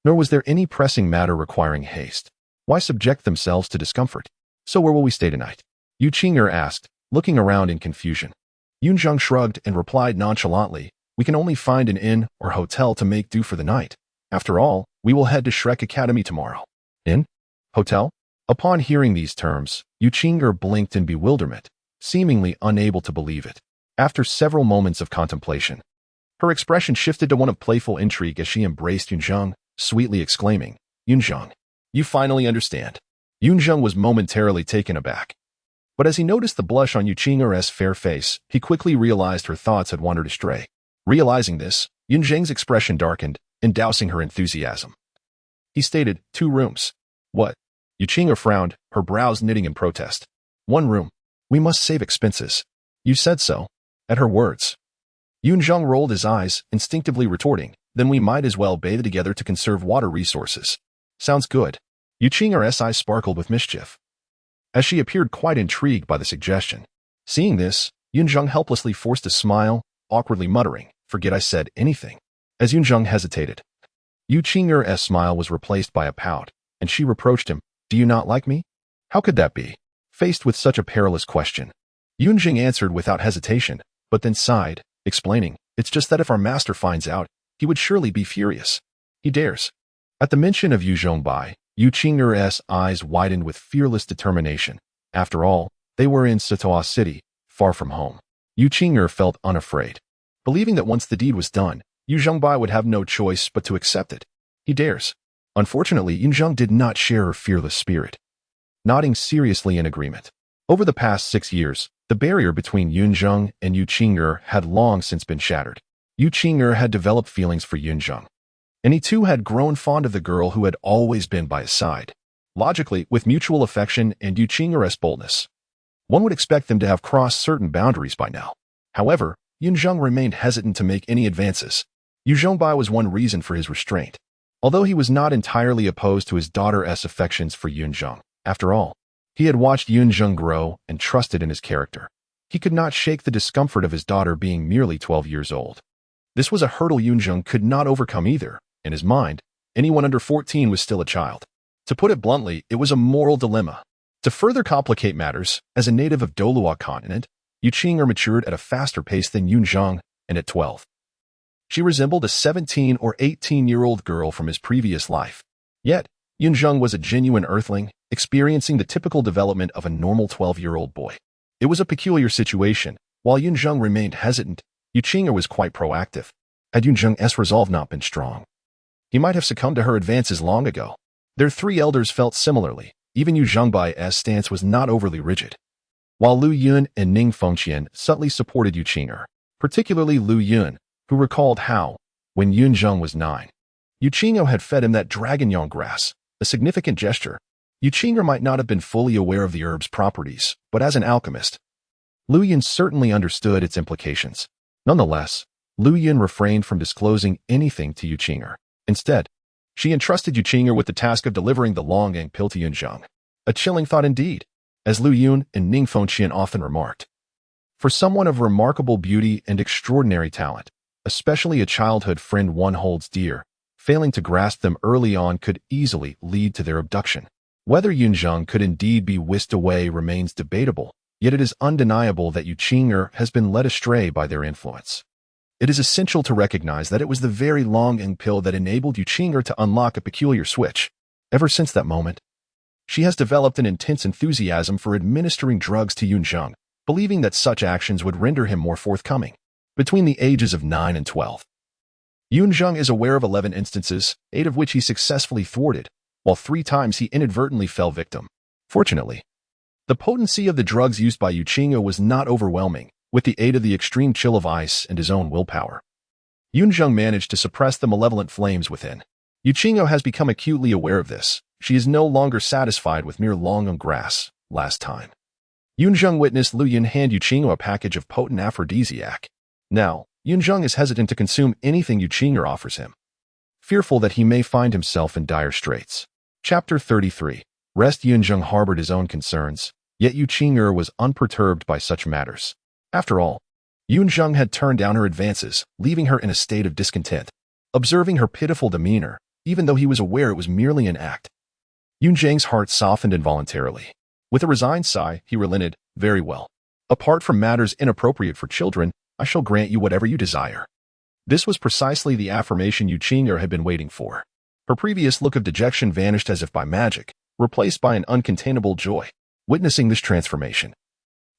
Nor was there any pressing matter requiring haste. Why subject themselves to discomfort? So where will we stay tonight? Yu Qing'er asked, looking around in confusion. Yun Zheng shrugged and replied nonchalantly, we can only find an inn or hotel to make do for the night. After all, we will head to Shrek Academy tomorrow. Inn? Hotel? Upon hearing these terms, Yu Qing'er blinked in bewilderment, seemingly unable to believe it. After several moments of contemplation, her expression shifted to one of playful intrigue as she embraced Yun Zheng, sweetly exclaiming, Yun Zheng, you finally understand. Yun Zheng was momentarily taken aback. But as he noticed the blush on Yu Qing'er's fair face, he quickly realized her thoughts had wandered astray. Realizing this, Yun Zheng's expression darkened, endousing her enthusiasm. He stated, 2 rooms. What? Yu Qing'er frowned, her brows knitting in protest. 1 room. We must save expenses. You said so. At her words, Yun Zheng rolled his eyes, instinctively retorting, then we might as well bathe together to conserve water resources. Sounds good. Yu Qing'er's eyes sparkled with mischief, as she appeared quite intrigued by the suggestion. Seeing this, Yun Zheng helplessly forced a smile, awkwardly muttering, forget I said anything. As Yun Zheng hesitated, Yu Qing'er's smile was replaced by a pout, and she reproached him, do you not like me? How could that be? Faced with such a perilous question, Yun Zheng answered without hesitation, but then sighed, explaining, it's just that if our master finds out, he would surely be furious. He dares. At the mention of Yu Zhongbai, Yu Qing'er's eyes widened with fearless determination. After all, they were in Sotuo City, far from home. Yu Qing'er felt unafraid, believing that once the deed was done, Yu Zhongbai would have no choice but to accept it. He dares. Unfortunately, Yun Zheng did not share her fearless spirit. Nodding seriously in agreement. Over the past 6 years, the barrier between Yun Zheng and Yu Qing'er had long since been shattered. Yu Qing'er had developed feelings for Yun Zheng, and he too had grown fond of the girl who had always been by his side. Logically, with mutual affection and Yu Qing'er's boldness, one would expect them to have crossed certain boundaries by now. However, Yun Zheng remained hesitant to make any advances. Yu Zhongbai was one reason for his restraint, although he was not entirely opposed to his daughter's affections for Yun Zheng. After all, he had watched Yun Zheng grow and trusted in his character. He could not shake the discomfort of his daughter being merely 12 years old. This was a hurdle Yun Zheng could not overcome either. In his mind, anyone under 14 was still a child. To put it bluntly, it was a moral dilemma. To further complicate matters, as a native of Douluo Continent, Yu Qing'er matured at a faster pace than Yun Zheng, and at 12, she resembled a 17 or 18-year-old girl from his previous life. Yet, Yun Zheng was a genuine earthling, experiencing the typical development of a normal 12-year-old boy. It was a peculiar situation. While Yun Zheng remained hesitant, Yu Qing'er was quite proactive. Had Yun Zheng's resolve not been strong, he might have succumbed to her advances long ago. Their 3 elders felt similarly. Even Yu Zhongbai's stance was not overly rigid. While Lu Yun and Ning Fengqian subtly supported Yu Qing'er, particularly Lu Yun, who recalled how, when Yun Zheng was 9, Yu Qing'er had fed him that dragon-yang grass, a significant gesture. Yu Qing'er might not have been fully aware of the herb's properties, but as an alchemist, Lu Yun certainly understood its implications. Nonetheless, Lu Yun refrained from disclosing anything to Yu Qing'er. Instead, she entrusted Yu Qing'er with the task of delivering the long-yang pill to Yun Zheng. A chilling thought indeed, as Lu Yun and Ning Fengqian often remarked. For someone of remarkable beauty and extraordinary talent, especially a childhood friend one holds dear, failing to grasp them early on could easily lead to their abduction. Whether Yun Zheng could indeed be whisked away remains debatable, yet it is undeniable that Yu Qing'er has been led astray by their influence. It is essential to recognize that it was the very long-yang pill that enabled Yu Qing'er to unlock a peculiar switch. Ever since that moment, she has developed an intense enthusiasm for administering drugs to Yun Zheng, believing that such actions would render him more forthcoming. Between the ages of 9 and 12, Yun Zheng is aware of 11 instances, 8 of which he successfully thwarted, while 3 times he inadvertently fell victim. Fortunately, the potency of the drugs used by Yu Qingyu was not overwhelming, with the aid of the extreme chill of ice and his own willpower. Yun Zheng managed to suppress the malevolent flames within. Yu Qingyu has become acutely aware of this. She is no longer satisfied with mere long grass. Last time, Yun Zheng witnessed Lu Yun hand Yu Qingyu a package of potent aphrodisiac. Now, Yun Zheng is hesitant to consume anything Yu Qingyu offers him, fearful that he may find himself in dire straits. Chapter 33. Rest. Yun Zheng harbored his own concerns, yet Yu Qingyu was unperturbed by such matters. After all, Yun Zheng had turned down her advances, leaving her in a state of discontent. Observing her pitiful demeanor, even though he was aware it was merely an act, Yun Zheng's heart softened involuntarily. With a resigned sigh, he relented, "Very well. Apart from matters inappropriate for children, I shall grant you whatever you desire." This was precisely the affirmation Yu Qingyu had been waiting for. Her previous look of dejection vanished as if by magic, replaced by an uncontainable joy. Witnessing this transformation,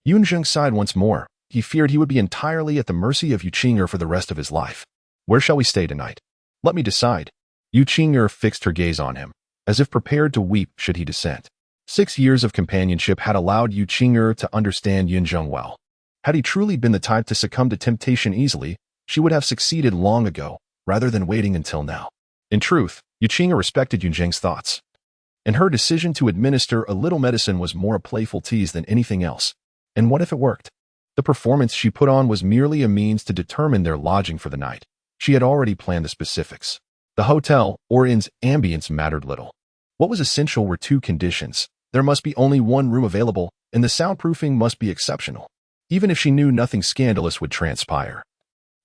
Yun Zheng sighed once more. He feared he would be entirely at the mercy of Yu Qingyu for the rest of his life. "Where shall we stay tonight? Let me decide." Yu Qingyu fixed her gaze on him, as if prepared to weep should he dissent. 6 years of companionship had allowed Yu Qingyu to understand Yun Zheng well. Had he truly been the type to succumb to temptation easily, she would have succeeded long ago, rather than waiting until now. In truth, Yu Qingyu respected Yun Zheng's thoughts, and her decision to administer a little medicine was more a playful tease than anything else. And what if it worked? The performance she put on was merely a means to determine their lodging for the night. She had already planned the specifics. The hotel, or inn's, ambience mattered little. What was essential were 2 conditions. There must be only 1 room available, and the soundproofing must be exceptional. Even if she knew nothing scandalous would transpire,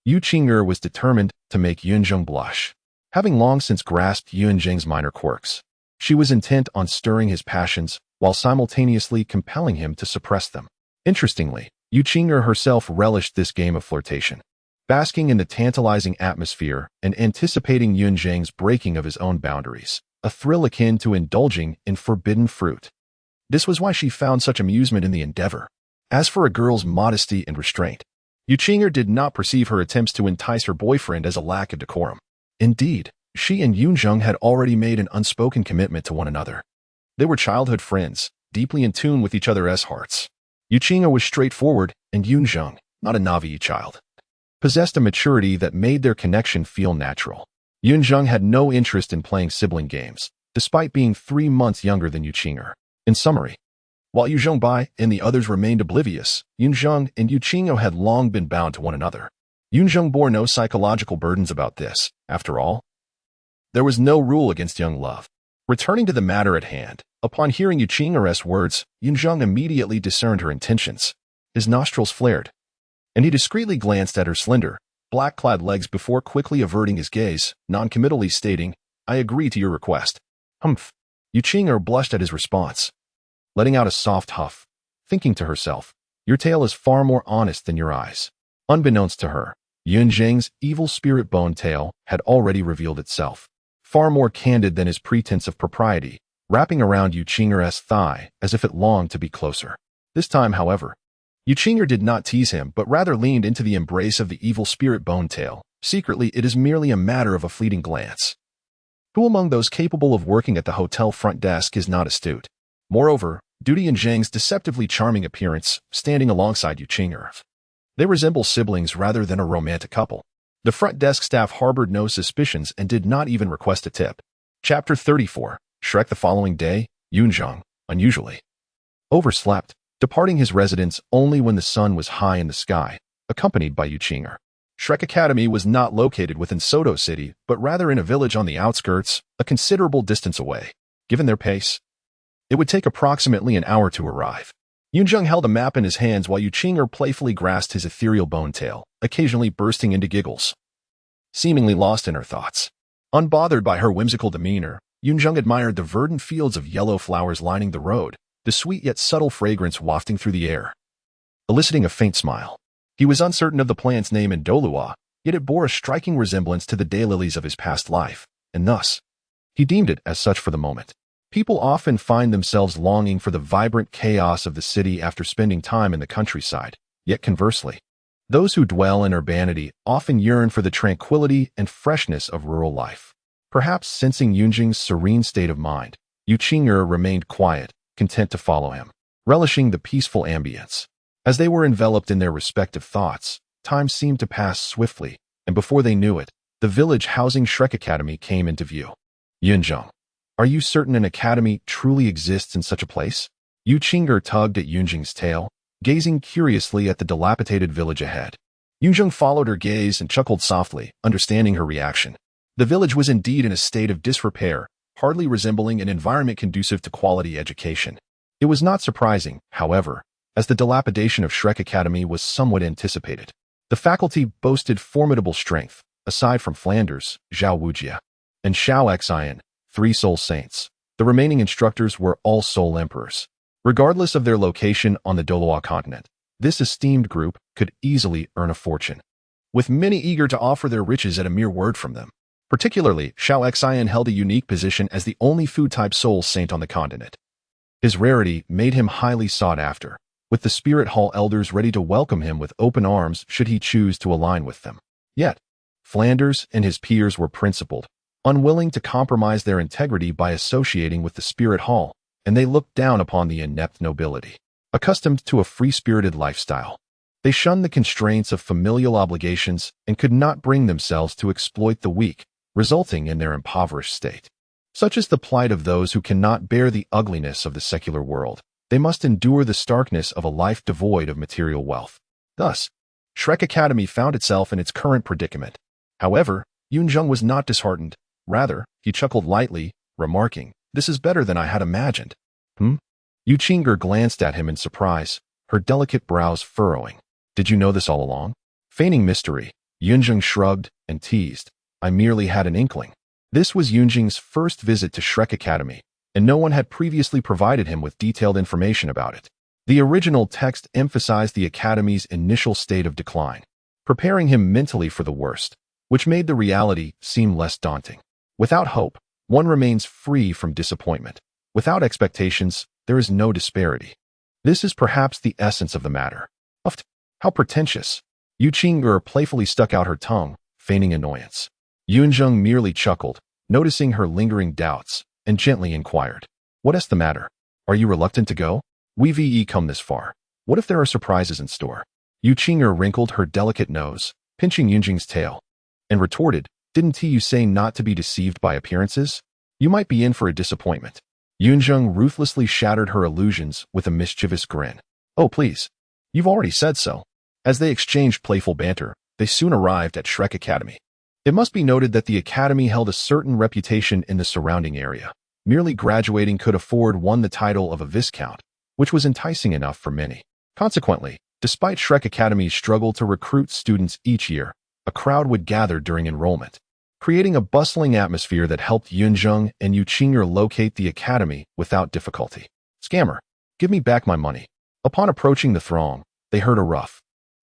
Yu Qingyu was determined to make Yun Zheng blush. Having long since grasped Yun Zheng's minor quirks, she was intent on stirring his passions while simultaneously compelling him to suppress them. Interestingly, Yu Qingyu herself relished this game of flirtation. Basking in the tantalizing atmosphere and anticipating Yun Zheng's breaking of his own boundaries, a thrill akin to indulging in forbidden fruit. This was why she found such amusement in the endeavor. As for a girl's modesty and restraint, Yu Qingyu did not perceive her attempts to entice her boyfriend as a lack of decorum. Indeed, she and Yun Zheng had already made an unspoken commitment to one another. They were childhood friends, deeply in tune with each other's hearts. Yu Qingyu was straightforward, and Yun Zheng, not a naive child, possessed a maturity that made their connection feel natural. Yun Zheng had no interest in playing sibling games, despite being 3 months younger than Yu Qingyu. In summary, while Yu Zhengbai and the others remained oblivious, Yun Zheng and Yu Qingyu had long been bound to one another. Yun Zheng bore no psychological burdens about this. After all, there was no rule against young love. Returning to the matter at hand, upon hearing Yu Qingyu's words, Yun Zheng immediately discerned her intentions. His nostrils flared, and he discreetly glanced at her slender, black-clad legs before quickly averting his gaze, noncommittally stating, "I agree to your request." Humph. Yu Qingyu blushed at his response, letting out a soft huff, thinking to herself, "Your tale is far more honest than your eyes." Unbeknownst to her, Yun Zheng's evil spirit bone tale had already revealed itself, far more candid than his pretense of propriety, wrapping around Yu Qingyu's thigh as if it longed to be closer. This time, however, Yu Qingyu did not tease him but rather leaned into the embrace of the evil spirit bone tale. Secretly, it is merely a matter of a fleeting glance. Who among those capable of working at the hotel front desk is not astute? Moreover, due to Yun Zheng's deceptively charming appearance, standing alongside Yu Qingyu, they resemble siblings rather than a romantic couple. The front desk staff harbored no suspicions and did not even request a tip. Chapter 34. Shrek. The following day, Yun Zheng, unusually, overslept, departing his residence only when the sun was high in the sky, accompanied by Yu Qingyu. Shrek Academy was not located within Soto City, but rather in a village on the outskirts, a considerable distance away. Given their pace, it would take approximately an hour to arrive. Yun Zheng held a map in his hands while Yu Qingyu playfully grasped his ethereal bone tail, occasionally bursting into giggles, seemingly lost in her thoughts. Unbothered by her whimsical demeanor, Yun Zheng admired the verdant fields of yellow flowers lining the road, the sweet yet subtle fragrance wafting through the air, eliciting a faint smile. He was uncertain of the plant's name in Douluo, yet it bore a striking resemblance to the daylilies of his past life, and thus, he deemed it as such for the moment. People often find themselves longing for the vibrant chaos of the city after spending time in the countryside, yet conversely, those who dwell in urbanity often yearn for the tranquility and freshness of rural life. Perhaps sensing Yun Zheng's serene state of mind, Yu Qing'er remained quiet, content to follow him, relishing the peaceful ambience. As they were enveloped in their respective thoughts, time seemed to pass swiftly, and before they knew it, the village housing Shrek Academy came into view. Yun Zheng, are you certain an academy truly exists in such a place? Yu Qing'er tugged at Yun Zheng's tail, gazing curiously at the dilapidated village ahead. Yun Zheng followed her gaze and chuckled softly, understanding her reaction. The village was indeed in a state of disrepair, hardly resembling an environment conducive to quality education. It was not surprising, however, as the dilapidation of Shrek Academy was somewhat anticipated. The faculty boasted formidable strength, aside from Flanders, Zhao Wujia, and Xiao Xian, 3 soul saints. The remaining instructors were all soul emperors. Regardless of their location on the Douluo Continent, this esteemed group could easily earn a fortune, with many eager to offer their riches at a mere word from them. Particularly, Xiao Xian held a unique position as the only food-type soul saint on the continent. His rarity made him highly sought after, with the Spirit Hall elders ready to welcome him with open arms should he choose to align with them. Yet, Flanders and his peers were principled, unwilling to compromise their integrity by associating with the Spirit Hall, and they looked down upon the inept nobility. Accustomed to a free-spirited lifestyle, they shunned the constraints of familial obligations and could not bring themselves to exploit the weak, resulting in their impoverished state. Such is the plight of those who cannot bear the ugliness of the secular world. They must endure the starkness of a life devoid of material wealth. Thus, Shrek Academy found itself in its current predicament. However, Yun Zheng was not disheartened. Rather, he chuckled lightly, remarking, "This is better than I had imagined." Yu Qing'er glanced at him in surprise, her delicate brows furrowing. "Did you know this all along?" Feigning mystery, Yun Zheng shrugged and teased, "I merely had an inkling." This was Yun Zheng's first visit to Shrek Academy, and no one had previously provided him with detailed information about it. The original text emphasized the Academy's initial state of decline, preparing him mentally for the worst, which made the reality seem less daunting. Without hope, one remains free from disappointment. Without expectations, there is no disparity. This is perhaps the essence of the matter. How pretentious. Yu Qing'er playfully stuck out her tongue, feigning annoyance. Yun Zheng merely chuckled, noticing her lingering doubts, and gently inquired, "What is the matter? Are you reluctant to go? We've come this far. What if there are surprises in store?" Yu Qing'er wrinkled her delicate nose, pinching Yun Zheng's tail, and retorted, "Didn't you say not to be deceived by appearances? You might be in for a disappointment." Yun Zheng ruthlessly shattered her illusions with a mischievous grin. "Oh, please. You've already said so." As they exchanged playful banter, they soon arrived at Shrek Academy. It must be noted that the academy held a certain reputation in the surrounding area. Merely graduating could afford one the title of a viscount, which was enticing enough for many. Consequently, despite Shrek Academy's struggle to recruit students each year, a crowd would gather during enrollment, creating a bustling atmosphere that helped Yun Zheng and Yu Qing'er locate the academy without difficulty. "Scammer, give me back my money." Upon approaching the throng, they heard a rough,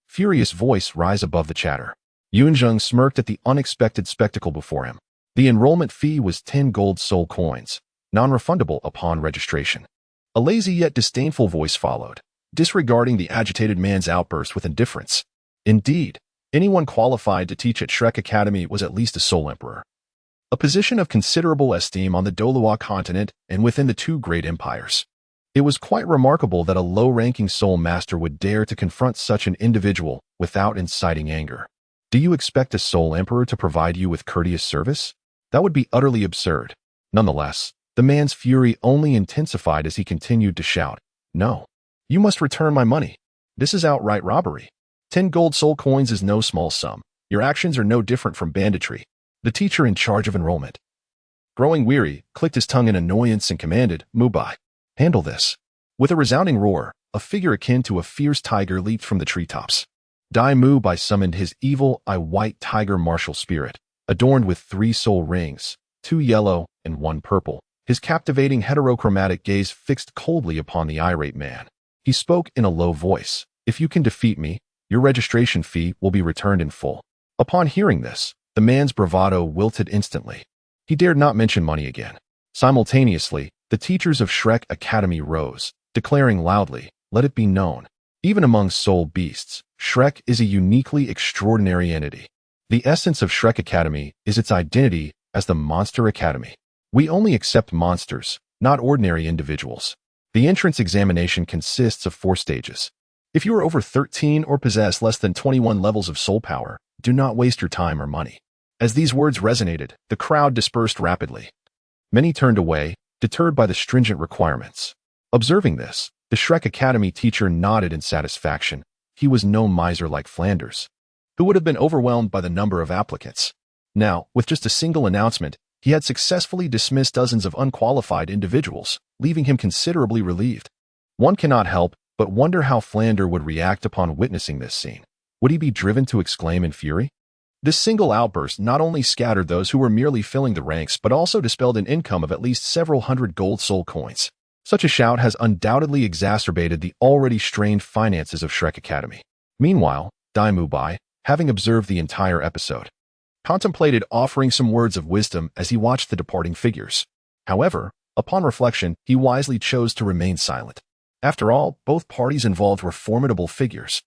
furious voice rise above the chatter. Yun Zheng smirked at the unexpected spectacle before him. The enrollment fee was 10 gold soul coins, non-refundable upon registration. A lazy yet disdainful voice followed, disregarding the agitated man's outburst with indifference. Indeed, anyone qualified to teach at Shrek Academy was at least a soul emperor, a position of considerable esteem on the Douluo Continent and within the 2 great empires. It was quite remarkable that a low-ranking soul master would dare to confront such an individual without inciting anger. Do you expect a soul emperor to provide you with courteous service? That would be utterly absurd. Nonetheless, the man's fury only intensified as he continued to shout, "No. You must return my money. This is outright robbery. 10 gold soul coins is no small sum. Your actions are no different from banditry." The teacher in charge of enrollment, growing weary, clicked his tongue in annoyance and commanded, "Mubai, handle this." With a resounding roar, a figure akin to a fierce tiger leaped from the treetops. Dai Mubai summoned his evil eye-white tiger martial spirit, adorned with 3 soul rings, 2 yellow and 1 purple. His captivating heterochromatic gaze fixed coldly upon the irate man. He spoke in a low voice, "If you can defeat me, your registration fee will be returned in full." Upon hearing this, the man's bravado wilted instantly. He dared not mention money again. Simultaneously, the teachers of Shrek Academy rose, declaring loudly, "Let it be known, even among soul beasts, Shrek is a uniquely extraordinary entity. The essence of Shrek Academy is its identity as the Monster Academy. We only accept monsters, not ordinary individuals. The entrance examination consists of 4 stages. If you are over 13 or possess less than 21 levels of soul power, do not waste your time or money. As these words resonated, the crowd dispersed rapidly. Many turned away, deterred by the stringent requirements. Observing this, the Shrek Academy teacher nodded in satisfaction. He was no miser like Flanders, who would have been overwhelmed by the number of applicants. Now, with just a single announcement, he had successfully dismissed dozens of unqualified individuals, leaving him considerably relieved. One cannot help but wonder how Flanders would react upon witnessing this scene. Would he be driven to exclaim in fury? This single outburst not only scattered those who were merely filling the ranks but also dispelled an income of at least several hundred gold soul coins. Such a shout has undoubtedly exacerbated the already strained finances of Shrek Academy. Meanwhile, Dai Mubai, having observed the entire episode, contemplated offering some words of wisdom as he watched the departing figures. However, upon reflection, he wisely chose to remain silent. After all, both parties involved were formidable figures.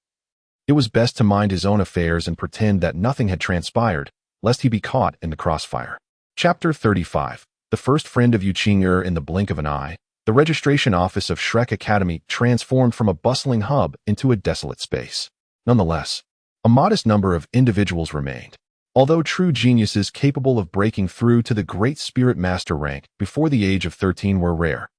It was best to mind his own affairs and pretend that nothing had transpired, lest he be caught in the crossfire. Chapter 35. The first friend of Yu Qing'er in the blink of an eye. The registration office of Shrek Academy transformed from a bustling hub into a desolate space. Nonetheless, a modest number of individuals remained. Although true geniuses capable of breaking through to the Great Spirit Master rank before the age of 13 were rare,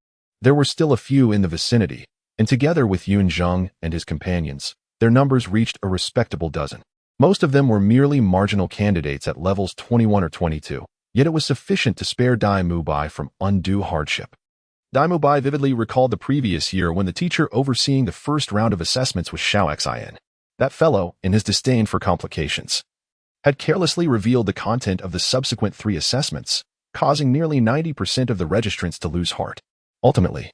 there were still a few in the vicinity, and together with Yun Zheng and his companions, their numbers reached a respectable dozen. Most of them were merely marginal candidates at levels 21 or 22, yet it was sufficient to spare Dai Mubai from undue hardship. Dai Mubai vividly recalled the previous year when the teacher overseeing the first round of assessments was Xiao Xin. That fellow, in his disdain for complications, had carelessly revealed the content of the subsequent 3 assessments, causing nearly 90% of the registrants to lose heart. Ultimately,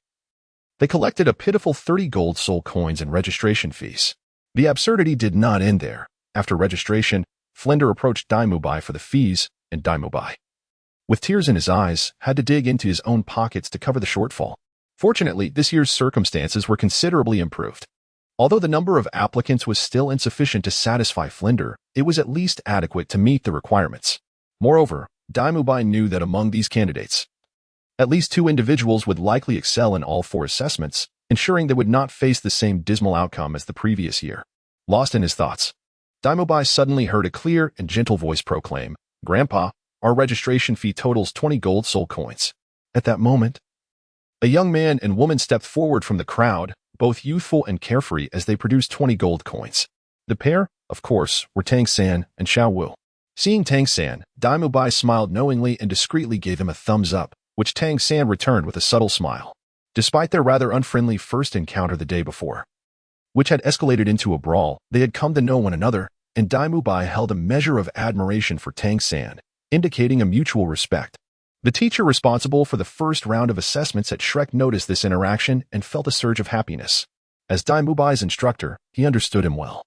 they collected a pitiful 30 gold soul coins in registration fees. The absurdity did not end there. After registration, Flinder approached Dai Mubai for the fees, and Dai Mubai, with tears in his eyes, had to dig into his own pockets to cover the shortfall. Fortunately, this year's circumstances were considerably improved. Although the number of applicants was still insufficient to satisfy Flinder, it was at least adequate to meet the requirements. Moreover, Dai Mubai knew that among these candidates, at least 2 individuals would likely excel in all 4 assessments, ensuring they would not face the same dismal outcome as the previous year. Lost in his thoughts, Dai Mubai suddenly heard a clear and gentle voice proclaim, "Grandpa, our registration fee totals 20 gold soul coins." At that moment, a young man and woman stepped forward from the crowd, both youthful and carefree as they produced 20 gold coins. The pair, of course, were Tang San and Xiao Wu. Seeing Tang San, Dai Mubai smiled knowingly and discreetly gave him a thumbs up, which Tang San returned with a subtle smile. Despite their rather unfriendly first encounter the day before, which had escalated into a brawl, they had come to know one another, and Dai Mubai held a measure of admiration for Tang San, indicating a mutual respect. The teacher responsible for the first round of assessments at Shrek noticed this interaction and felt a surge of happiness. As Dai Mubai's instructor, he understood him well.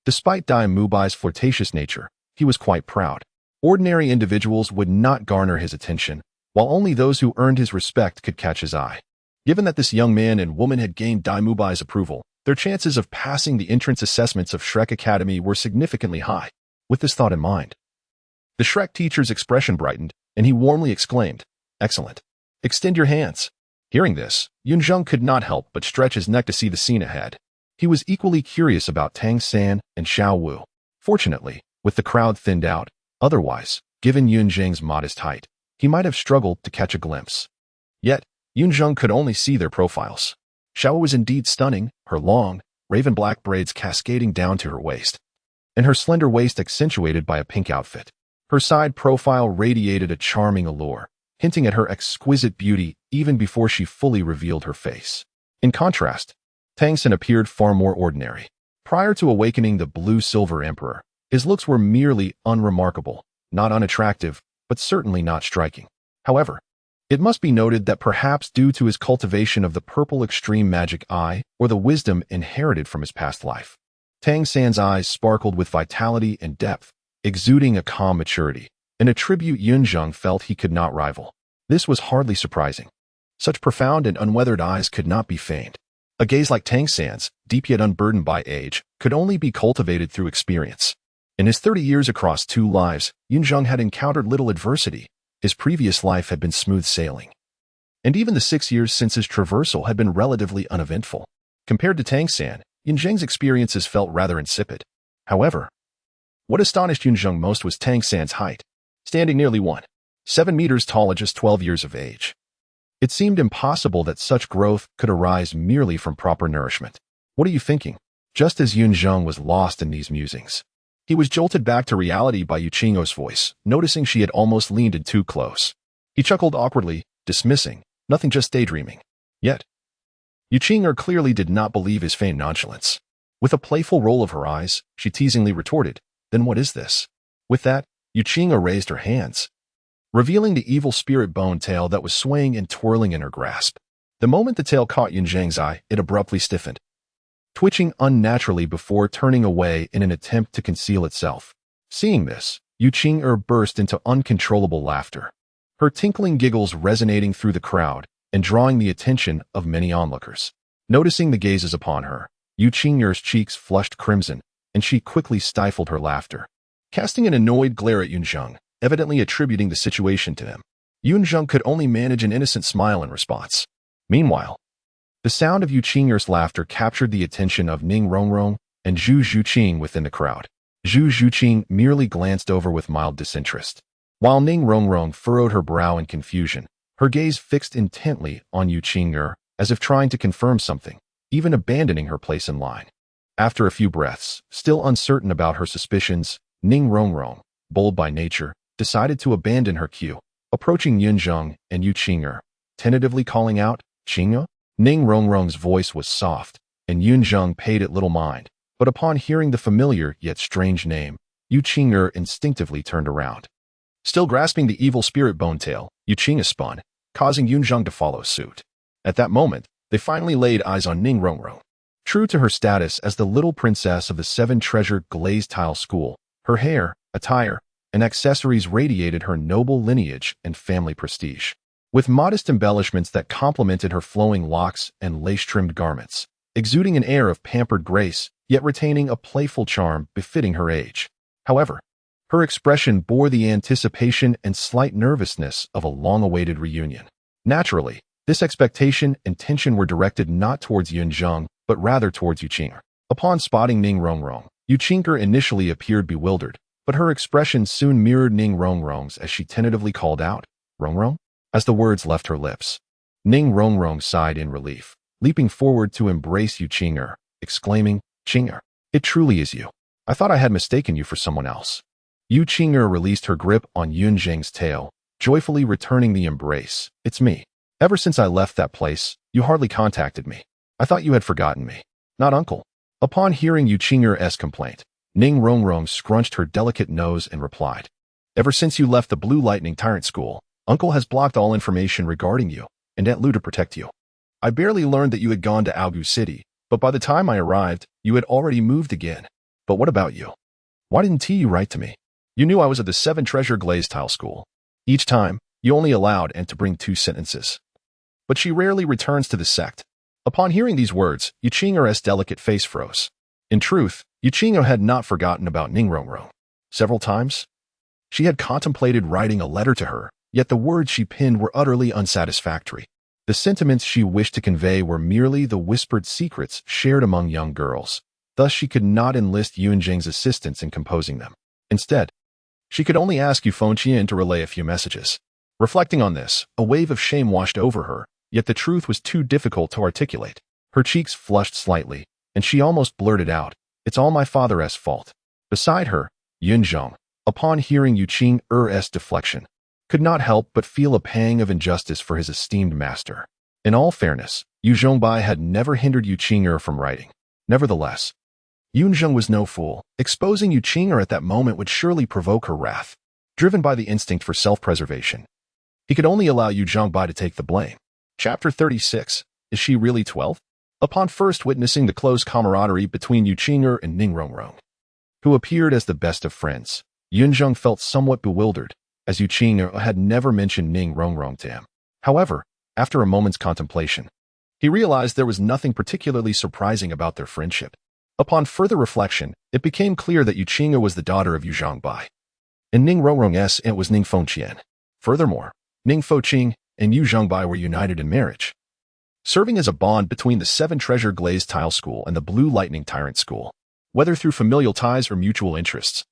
Despite Dai Mubai's flirtatious nature, he was quite proud. Ordinary individuals would not garner his attention, while only those who earned his respect could catch his eye. Given that this young man and woman had gained Dai Mubai's approval, their chances of passing the entrance assessments of Shrek Academy were significantly high. With this thought in mind, the Shrek teacher's expression brightened, and he warmly exclaimed, "Excellent. Extend your hands." Hearing this, Yun Zheng could not help but stretch his neck to see the scene ahead. He was equally curious about Tang San and Xiao Wu. Fortunately, with the crowd thinned out, otherwise, given Yun Zheng's modest height, he might have struggled to catch a glimpse. Yet, Yun Zheng could only see their profiles. Xiao was indeed stunning, her long, raven-black braids cascading down to her waist, and her slender waist accentuated by a pink outfit. Her side profile radiated a charming allure, hinting at her exquisite beauty even before she fully revealed her face. In contrast, Tang San appeared far more ordinary. Prior to awakening the Blue-Silver Emperor, his looks were merely unremarkable, not unattractive, but certainly not striking. However, it must be noted that perhaps due to his cultivation of the purple extreme magic eye or the wisdom inherited from his past life, Tang San's eyes sparkled with vitality and depth, exuding a calm maturity, an attribute Yun Zheng felt he could not rival. This was hardly surprising. Such profound and unweathered eyes could not be feigned. A gaze like Tang San's, deep yet unburdened by age, could only be cultivated through experience. In his 30 years across 2 lives, Yun Zheng had encountered little adversity, His previous life had been smooth sailing. And even the 6 years since his traversal had been relatively uneventful. Compared to Tang Sect, Yun Zheng's experiences felt rather insipid. However, what astonished Yun Zheng most was Tang Sect's height, standing nearly 1.7 meters tall at just 12 years of age. It seemed impossible that such growth could arise merely from proper nourishment. What are you thinking? Just as Yun Zheng was lost in these musings, he was jolted back to reality by Yu Qing's voice, noticing she had almost leaned in too close. He chuckled awkwardly, dismissing, "Nothing, just daydreaming." Yet, Yu Qing clearly did not believe his feigned nonchalance. With a playful roll of her eyes, she teasingly retorted, "Then what is this?" With that, Yu Qing raised her hands, revealing the evil spirit bone tail that was swaying and twirling in her grasp. The moment the tail caught Yun Zheng's eye, it abruptly stiffened, twitching unnaturally before turning away in an attempt to conceal itself. Seeing this, Yu Qing burst into uncontrollable laughter, her tinkling giggles resonating through the crowd and drawing the attention of many onlookers. Noticing the gazes upon her, Yu Qing's cheeks flushed crimson, and she quickly stifled her laughter, casting an annoyed glare at Yun Zheng, evidently attributing the situation to him. Yun Zheng could only manage an innocent smile in response. Meanwhile, the sound of Yu Qing's laughter captured the attention of Ning Rongrong and Zhu Zhuqing within the crowd. Zhu Zhuqing merely glanced over with mild disinterest, while Ning Rongrong furrowed her brow in confusion, her gaze fixed intently on Yu Qing as if trying to confirm something, even abandoning her place in line. After a few breaths, still uncertain about her suspicions, Ning Rongrong, bold by nature, decided to abandon her queue, approaching Yun Zheng and Yu Qing, tentatively calling out, "Qing?" Ning Rongrong's voice was soft, and Yun Zheng paid it little mind, but upon hearing the familiar yet strange name, Yu Qing instinctively turned around. Still grasping the evil spirit bone tail, Yu Qing spun, causing Yun Zheng to follow suit. At that moment, they finally laid eyes on Ning Rongrong. True to her status as the little princess of the 7-treasure glazed tile school, her hair, attire, and accessories radiated her noble lineage and family prestige. With modest embellishments that complemented her flowing locks and lace-trimmed garments, exuding an air of pampered grace, yet retaining a playful charm befitting her age. However, her expression bore the anticipation and slight nervousness of a long-awaited reunion. Naturally, this expectation and tension were directed not towards Yun Zheng, but rather towards Yu Qing. Upon spotting Ning Rongrong, Yu Qing initially appeared bewildered, but her expression soon mirrored Ning Rongrong's as she tentatively called out, "Rongrong?" As the words left her lips, Ning Rongrong sighed in relief, leaping forward to embrace Yu Qing, exclaiming, "Qing, it truly is you. I thought I had mistaken you for someone else." Yu Qing released her grip on Yun Zheng's tail, joyfully returning the embrace. "It's me. Ever since I left that place, you hardly contacted me. I thought you had forgotten me. Not uncle." Upon hearing Yu Qing's complaint, Ning Rongrong scrunched her delicate nose and replied, "Ever since you left the Blue Lightning Tyrant School, Uncle has blocked all information regarding you, and Aunt Lu to protect you. I barely learned that you had gone to Aogu City, but by the time I arrived, you had already moved again. But what about you? Why didn't you write to me? You knew I was at the 7-treasure glazed tile school. Each time, you only allowed Aunt to bring 2 sentences. But she rarely returns to the sect." Upon hearing these words, Yu Qing's delicate face froze. In truth, Yu Qing had not forgotten about Ning Rongrong. Several times, she had contemplated writing a letter to her, yet the words she penned were utterly unsatisfactory. The sentiments she wished to convey were merely the whispered secrets shared among young girls. Thus, she could not enlist Yun Zheng's assistance in composing them. Instead, she could only ask Yu Fengqian to relay a few messages. Reflecting on this, a wave of shame washed over her, yet the truth was too difficult to articulate. Her cheeks flushed slightly, and she almost blurted out, "It's all my father's fault." Beside her, Yun Zheng, upon hearing Yu Qing's deflection, could not help but feel a pang of injustice for his esteemed master. In all fairness, Yu Zhongbai had never hindered Yu Qing from writing. Nevertheless, Yun Zheng was no fool. Exposing Yu Qing at that moment would surely provoke her wrath. Driven by the instinct for self-preservation, he could only allow Yu Zhongbai to take the blame. Chapter 36. Is she really 12? Upon first witnessing the close camaraderie between Yu Qing and Ning Rongrong, who appeared as the best of friends, Yun Zheng felt somewhat bewildered, as Yu Qing had never mentioned Ning Rongrong to him. However, after a moment's contemplation, he realized there was nothing particularly surprising about their friendship. Upon further reflection, it became clear that Yu Qing was the daughter of Yu Zhongbai, and Ning Rongrong's aunt was Ning Fengqian. Furthermore, Ning Fouqing and Yu Zhengbai were united in marriage, serving as a bond between the Seven Treasure Glazed Tile School and the Blue Lightning Tyrant School, whether through familial ties or mutual interests.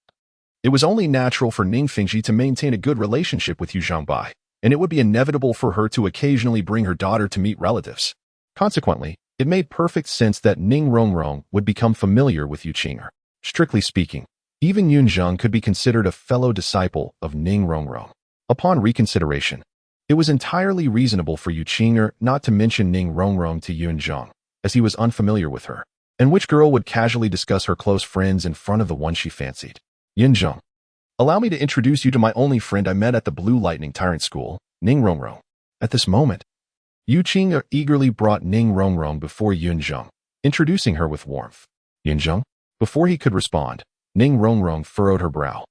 It was only natural for Ning Fengji to maintain a good relationship with Yu Zhengbai, and it would be inevitable for her to occasionally bring her daughter to meet relatives. Consequently, it made perfect sense that Ning Rongrong would become familiar with Yu Qing'er. Strictly speaking, even Yun Zheng could be considered a fellow disciple of Ning Rongrong. Upon reconsideration, it was entirely reasonable for Yu Qing'er not to mention Ning Rongrong to Yun Zheng, as he was unfamiliar with her, and which girl would casually discuss her close friends in front of the one she fancied. Yun Zheng, allow me to introduce you to my only friend I met at the Blue Lightning Tyrant School, Ning Rongrong. At this moment, Yu Qing'er eagerly brought Ning Rongrong before Yun Zheng, introducing her with warmth. Yun Zheng, before he could respond, Ning Rongrong furrowed her brow.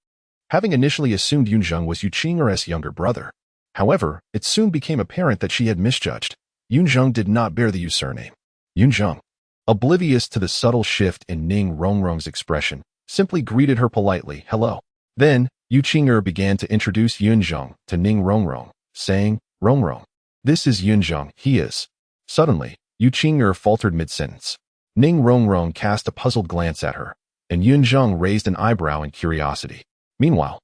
Having initially assumed Yun Zheng was Yu Qing'er's younger brother, however, it soon became apparent that she had misjudged. Yun Zheng did not bear the Yu surname. Yun Zheng, oblivious to the subtle shift in Ning Rongrong's expression, simply greeted her politely, "Hello." Then, Yu Qing'er began to introduce Yun Zheng to Ning Rongrong, saying, "Rongrong, this is Yun Zheng, he is." Suddenly, Yu Qing'er faltered mid-sentence. Ning Rongrong cast a puzzled glance at her, and Yun Zheng raised an eyebrow in curiosity. Meanwhile,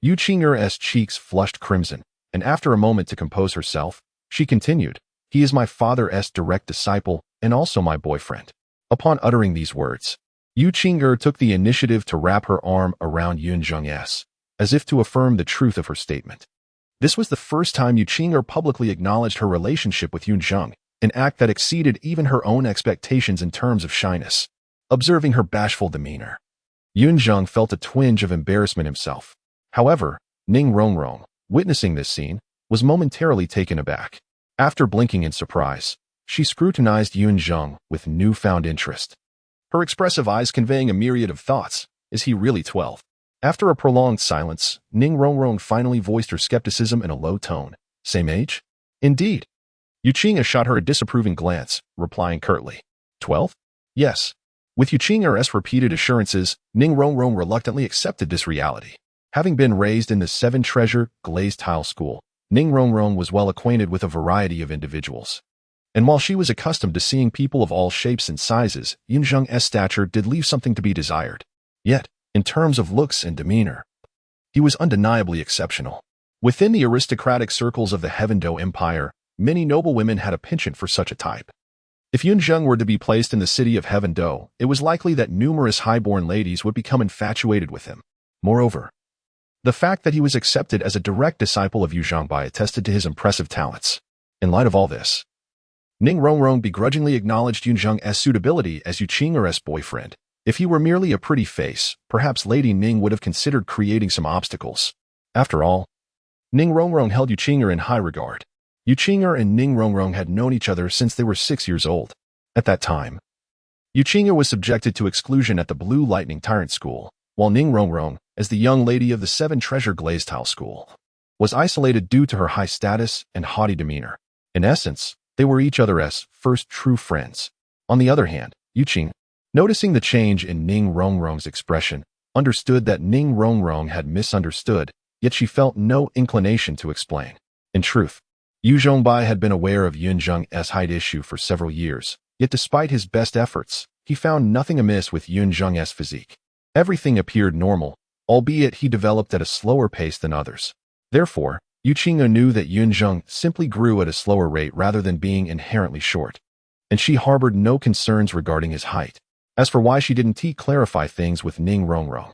Yu Qing'er's cheeks flushed crimson, and after a moment to compose herself, she continued, "He is my father's direct disciple and also my boyfriend." Upon uttering these words, Yu Qing'er took the initiative to wrap her arm around Yun Zheng's, as if to affirm the truth of her statement. This was the first time Yu Qing'er publicly acknowledged her relationship with Yun Zheng, an act that exceeded even her own expectations in terms of shyness. Observing her bashful demeanor, Yun Zheng felt a twinge of embarrassment himself. However, Ning Rongrong, witnessing this scene, was momentarily taken aback. After blinking in surprise, she scrutinized Yun Zheng with newfound interest, her expressive eyes conveying a myriad of thoughts. Is he really 12? After a prolonged silence, Ning Rongrong finally voiced her skepticism in a low tone. Same age? Indeed. Yu Qing'er shot her a disapproving glance, replying curtly. 12? Yes. With Yu Qing'er's repeated assurances, Ning Rongrong reluctantly accepted this reality. Having been raised in the Seven Treasure Glazed Tile School, Ning Rongrong was well acquainted with a variety of individuals. And while she was accustomed to seeing people of all shapes and sizes, Yun Zheng's stature did leave something to be desired. Yet, in terms of looks and demeanor, he was undeniably exceptional. Within the aristocratic circles of the Heavendo Empire, many noble women had a penchant for such a type. If Yun Zheng were to be placed in the city of Heavendo, it was likely that numerous highborn ladies would become infatuated with him. Moreover, the fact that he was accepted as a direct disciple of Yu Zhengbai attested to his impressive talents. In light of all this, Ning Rongrong begrudgingly acknowledged Yun Zheng's suitability as Yu Qing'er's boyfriend. If he were merely a pretty face, perhaps Lady Ning would have considered creating some obstacles. After all, Ning Rongrong held Yu Qing'er in high regard. Yu Qing'er and Ning Rongrong had known each other since they were 6 years old. At that time, Yu Qing'er was subjected to exclusion at the Blue Lightning Tyrant School, while Ning Rongrong, as the young lady of the Seven Treasure Glazed Tile School, was isolated due to her high status and haughty demeanor. In essence, they were each other's first true friends. On the other hand, Yu Qing, noticing the change in Ning Rongrong's expression, understood that Ning Rongrong had misunderstood, yet she felt no inclination to explain. In truth, Yu Zhengbai had been aware of Yun Zheng's height issue for several years, yet despite his best efforts, he found nothing amiss with Yun Zheng's physique. Everything appeared normal, albeit he developed at a slower pace than others. Therefore, Yu Qing'er knew that Yun Zheng simply grew at a slower rate rather than being inherently short, and she harbored no concerns regarding his height. As for why she didn't clarify things with Ning Rongrong,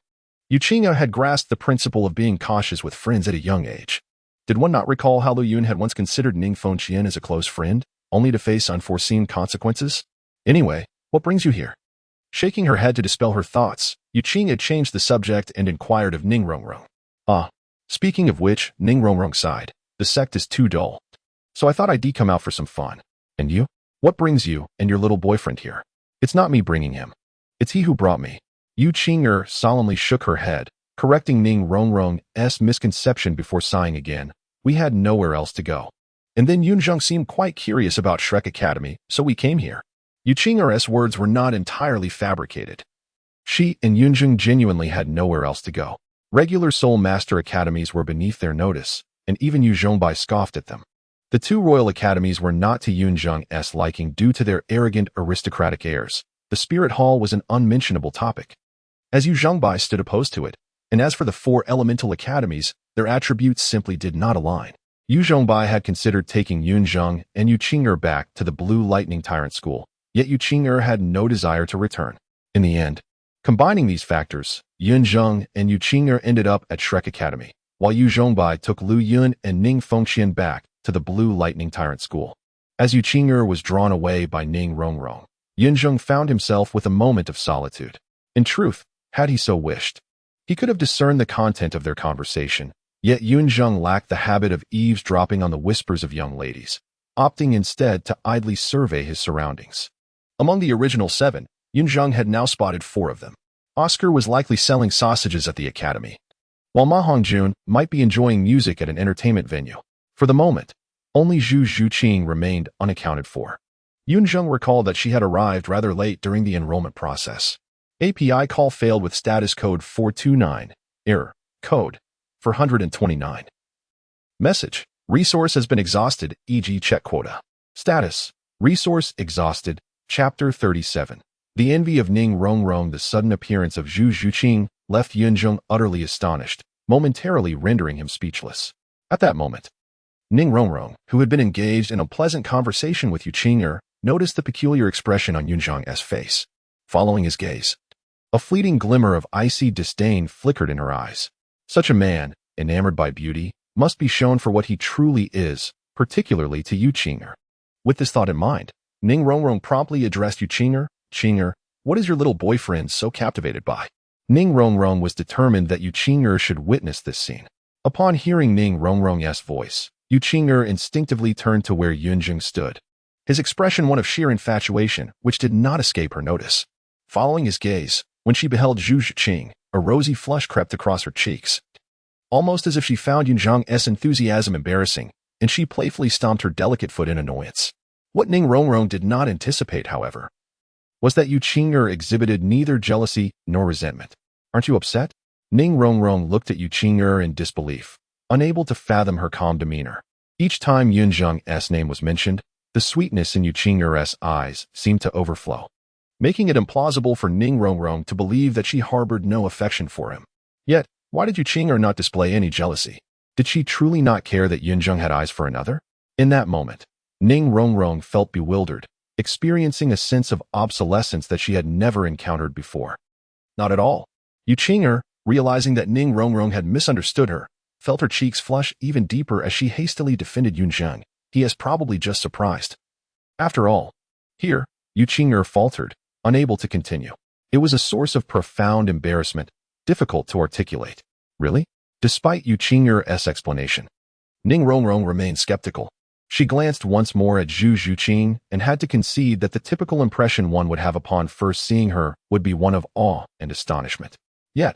Yu Qing'er had grasped the principle of being cautious with friends at a young age. Did one not recall how Lu Yun had once considered Ning Fengji as a close friend, only to face unforeseen consequences? Anyway, what brings you here? Shaking her head to dispel her thoughts, Yu Qing'er changed the subject and inquired of Ning Rongrong. Ah, speaking of which, Ning Rongrong sighed. The sect is too dull. So I thought I'd come out for some fun. And you? What brings you and your little boyfriend here? It's not me bringing him. It's he who brought me. Yu Qing'er solemnly shook her head, correcting Ning Rongrong's misconception before sighing again. We had nowhere else to go. And then Yun Zheng seemed quite curious about Shrek Academy, so we came here. Yu Qing'er's words were not entirely fabricated. She and Yun Zheng genuinely had nowhere else to go. Regular Soul Master Academies were beneath their notice, and even Yun Zheng scoffed at them. The two royal academies were not to Yun Zheng's liking due to their arrogant aristocratic airs. The spirit hall was an unmentionable topic, as Yun Zheng stood opposed to it, and as for the four elemental academies, their attributes simply did not align. Yun Zheng had considered taking Yun Zheng and Yu Qing'er back to the Blue Lightning Tyrant School, yet Yu Qing'er had no desire to return. In the end, combining these factors, Yun Zheng and Yu Qing'er ended up at Shrek Academy, while Yu Zhongbai took Lu Yun and Ning Fengxian back to the Blue Lightning Tyrant School. As Yu Qing'er was drawn away by Ning Rongrong, Yun Zheng found himself with a moment of solitude. In truth, had he so wished, he could have discerned the content of their conversation, yet Yun Zheng lacked the habit of eavesdropping on the whispers of young ladies, opting instead to idly survey his surroundings. Among the original 7, Yun Zheng had now spotted 4 of them. Oscar was likely selling sausages at the academy, while Ma Hongjun might be enjoying music at an entertainment venue. For the moment, only Zhu Zhuqing remained unaccounted for. Yun Zheng recalled that she had arrived rather late during the enrollment process. API call failed with status code 429, error, code 429. Message, resource has been exhausted, e.g. check quota. Status, resource exhausted, chapter 37. The envy of Ning Rongrong. The sudden appearance of Zhu Zhuqing left Yun Zheng utterly astonished, momentarily rendering him speechless. At that moment, Ning Rongrong, who had been engaged in a pleasant conversation with Yu Qing'er, noticed the peculiar expression on Yun Zheng's face. Following his gaze, a fleeting glimmer of icy disdain flickered in her eyes. Such a man, enamored by beauty, must be shown for what he truly is, particularly to Yu Qing'er. With this thought in mind, Ning Rongrong promptly addressed Yu Qing'er. Qing'er, what is your little boyfriend so captivated by? Ning Rongrong was determined that Yu Qing'er should witness this scene. Upon hearing Ning Rongrong's voice, Yu Qing'er instinctively turned to where Yun Zheng stood, his expression one of sheer infatuation, which did not escape her notice. Following his gaze, when she beheld Zhu Zhuqing, a rosy flush crept across her cheeks, almost as if she found Yun Zheng's enthusiasm embarrassing, and she playfully stomped her delicate foot in annoyance. What Ning Rongrong did not anticipate, however, was that Yu Qing'er exhibited neither jealousy nor resentment. Aren't you upset? Ning Rongrong looked at Yu Qing'er in disbelief, unable to fathom her calm demeanor. Each time Yun Zheng's name was mentioned, the sweetness in Yu Qing'er's eyes seemed to overflow, making it implausible for Ning Rongrong to believe that she harbored no affection for him. Yet, why did Yu Qing'er not display any jealousy? Did she truly not care that Yun Zheng had eyes for another? In that moment, Ning Rongrong felt bewildered, experiencing a sense of obsolescence that she had never encountered before. Not at all. Yu Qing'er, realizing that Ning Rongrong had misunderstood her, felt her cheeks flush even deeper as she hastily defended Yun Zheng. He is probably just surprised. After all, here, Yu Qing'er faltered, unable to continue. It was a source of profound embarrassment, difficult to articulate. Really? Despite Yu Qing'er's explanation, Ning Rongrong remained skeptical. She glanced once more at Zhu Zhuqing and had to concede that the typical impression one would have upon first seeing her would be one of awe and astonishment. Yet,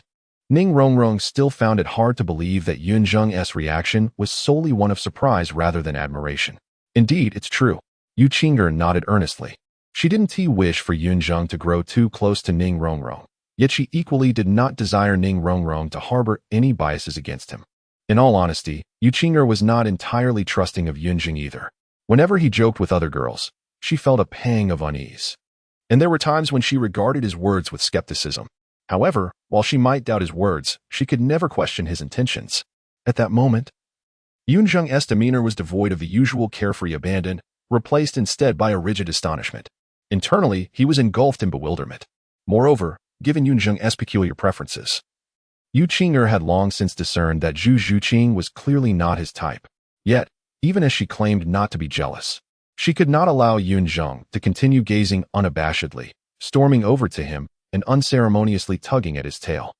Ning Rongrong still found it hard to believe that Yun Zheng's reaction was solely one of surprise rather than admiration. Indeed, it's true. Yu Qing'er nodded earnestly. She didn't wish for Yun Zheng to grow too close to Ning Rongrong, yet she equally did not desire Ning Rongrong to harbor any biases against him. In all honesty, Yu Qing'er was not entirely trusting of Yun Zheng either. Whenever he joked with other girls, she felt a pang of unease. And there were times when she regarded his words with skepticism. However, while she might doubt his words, she could never question his intentions. At that moment, Yun Zheng's demeanor was devoid of the usual carefree abandon, replaced instead by a rigid astonishment. Internally, he was engulfed in bewilderment. Moreover, given Yun Zheng's peculiar preferences, Yu Qing'er had long since discerned that Zhu Zhuqing was clearly not his type. Yet, even as she claimed not to be jealous, she could not allow Yun Zheng to continue gazing unabashedly, storming over to him and unceremoniously tugging at his tail.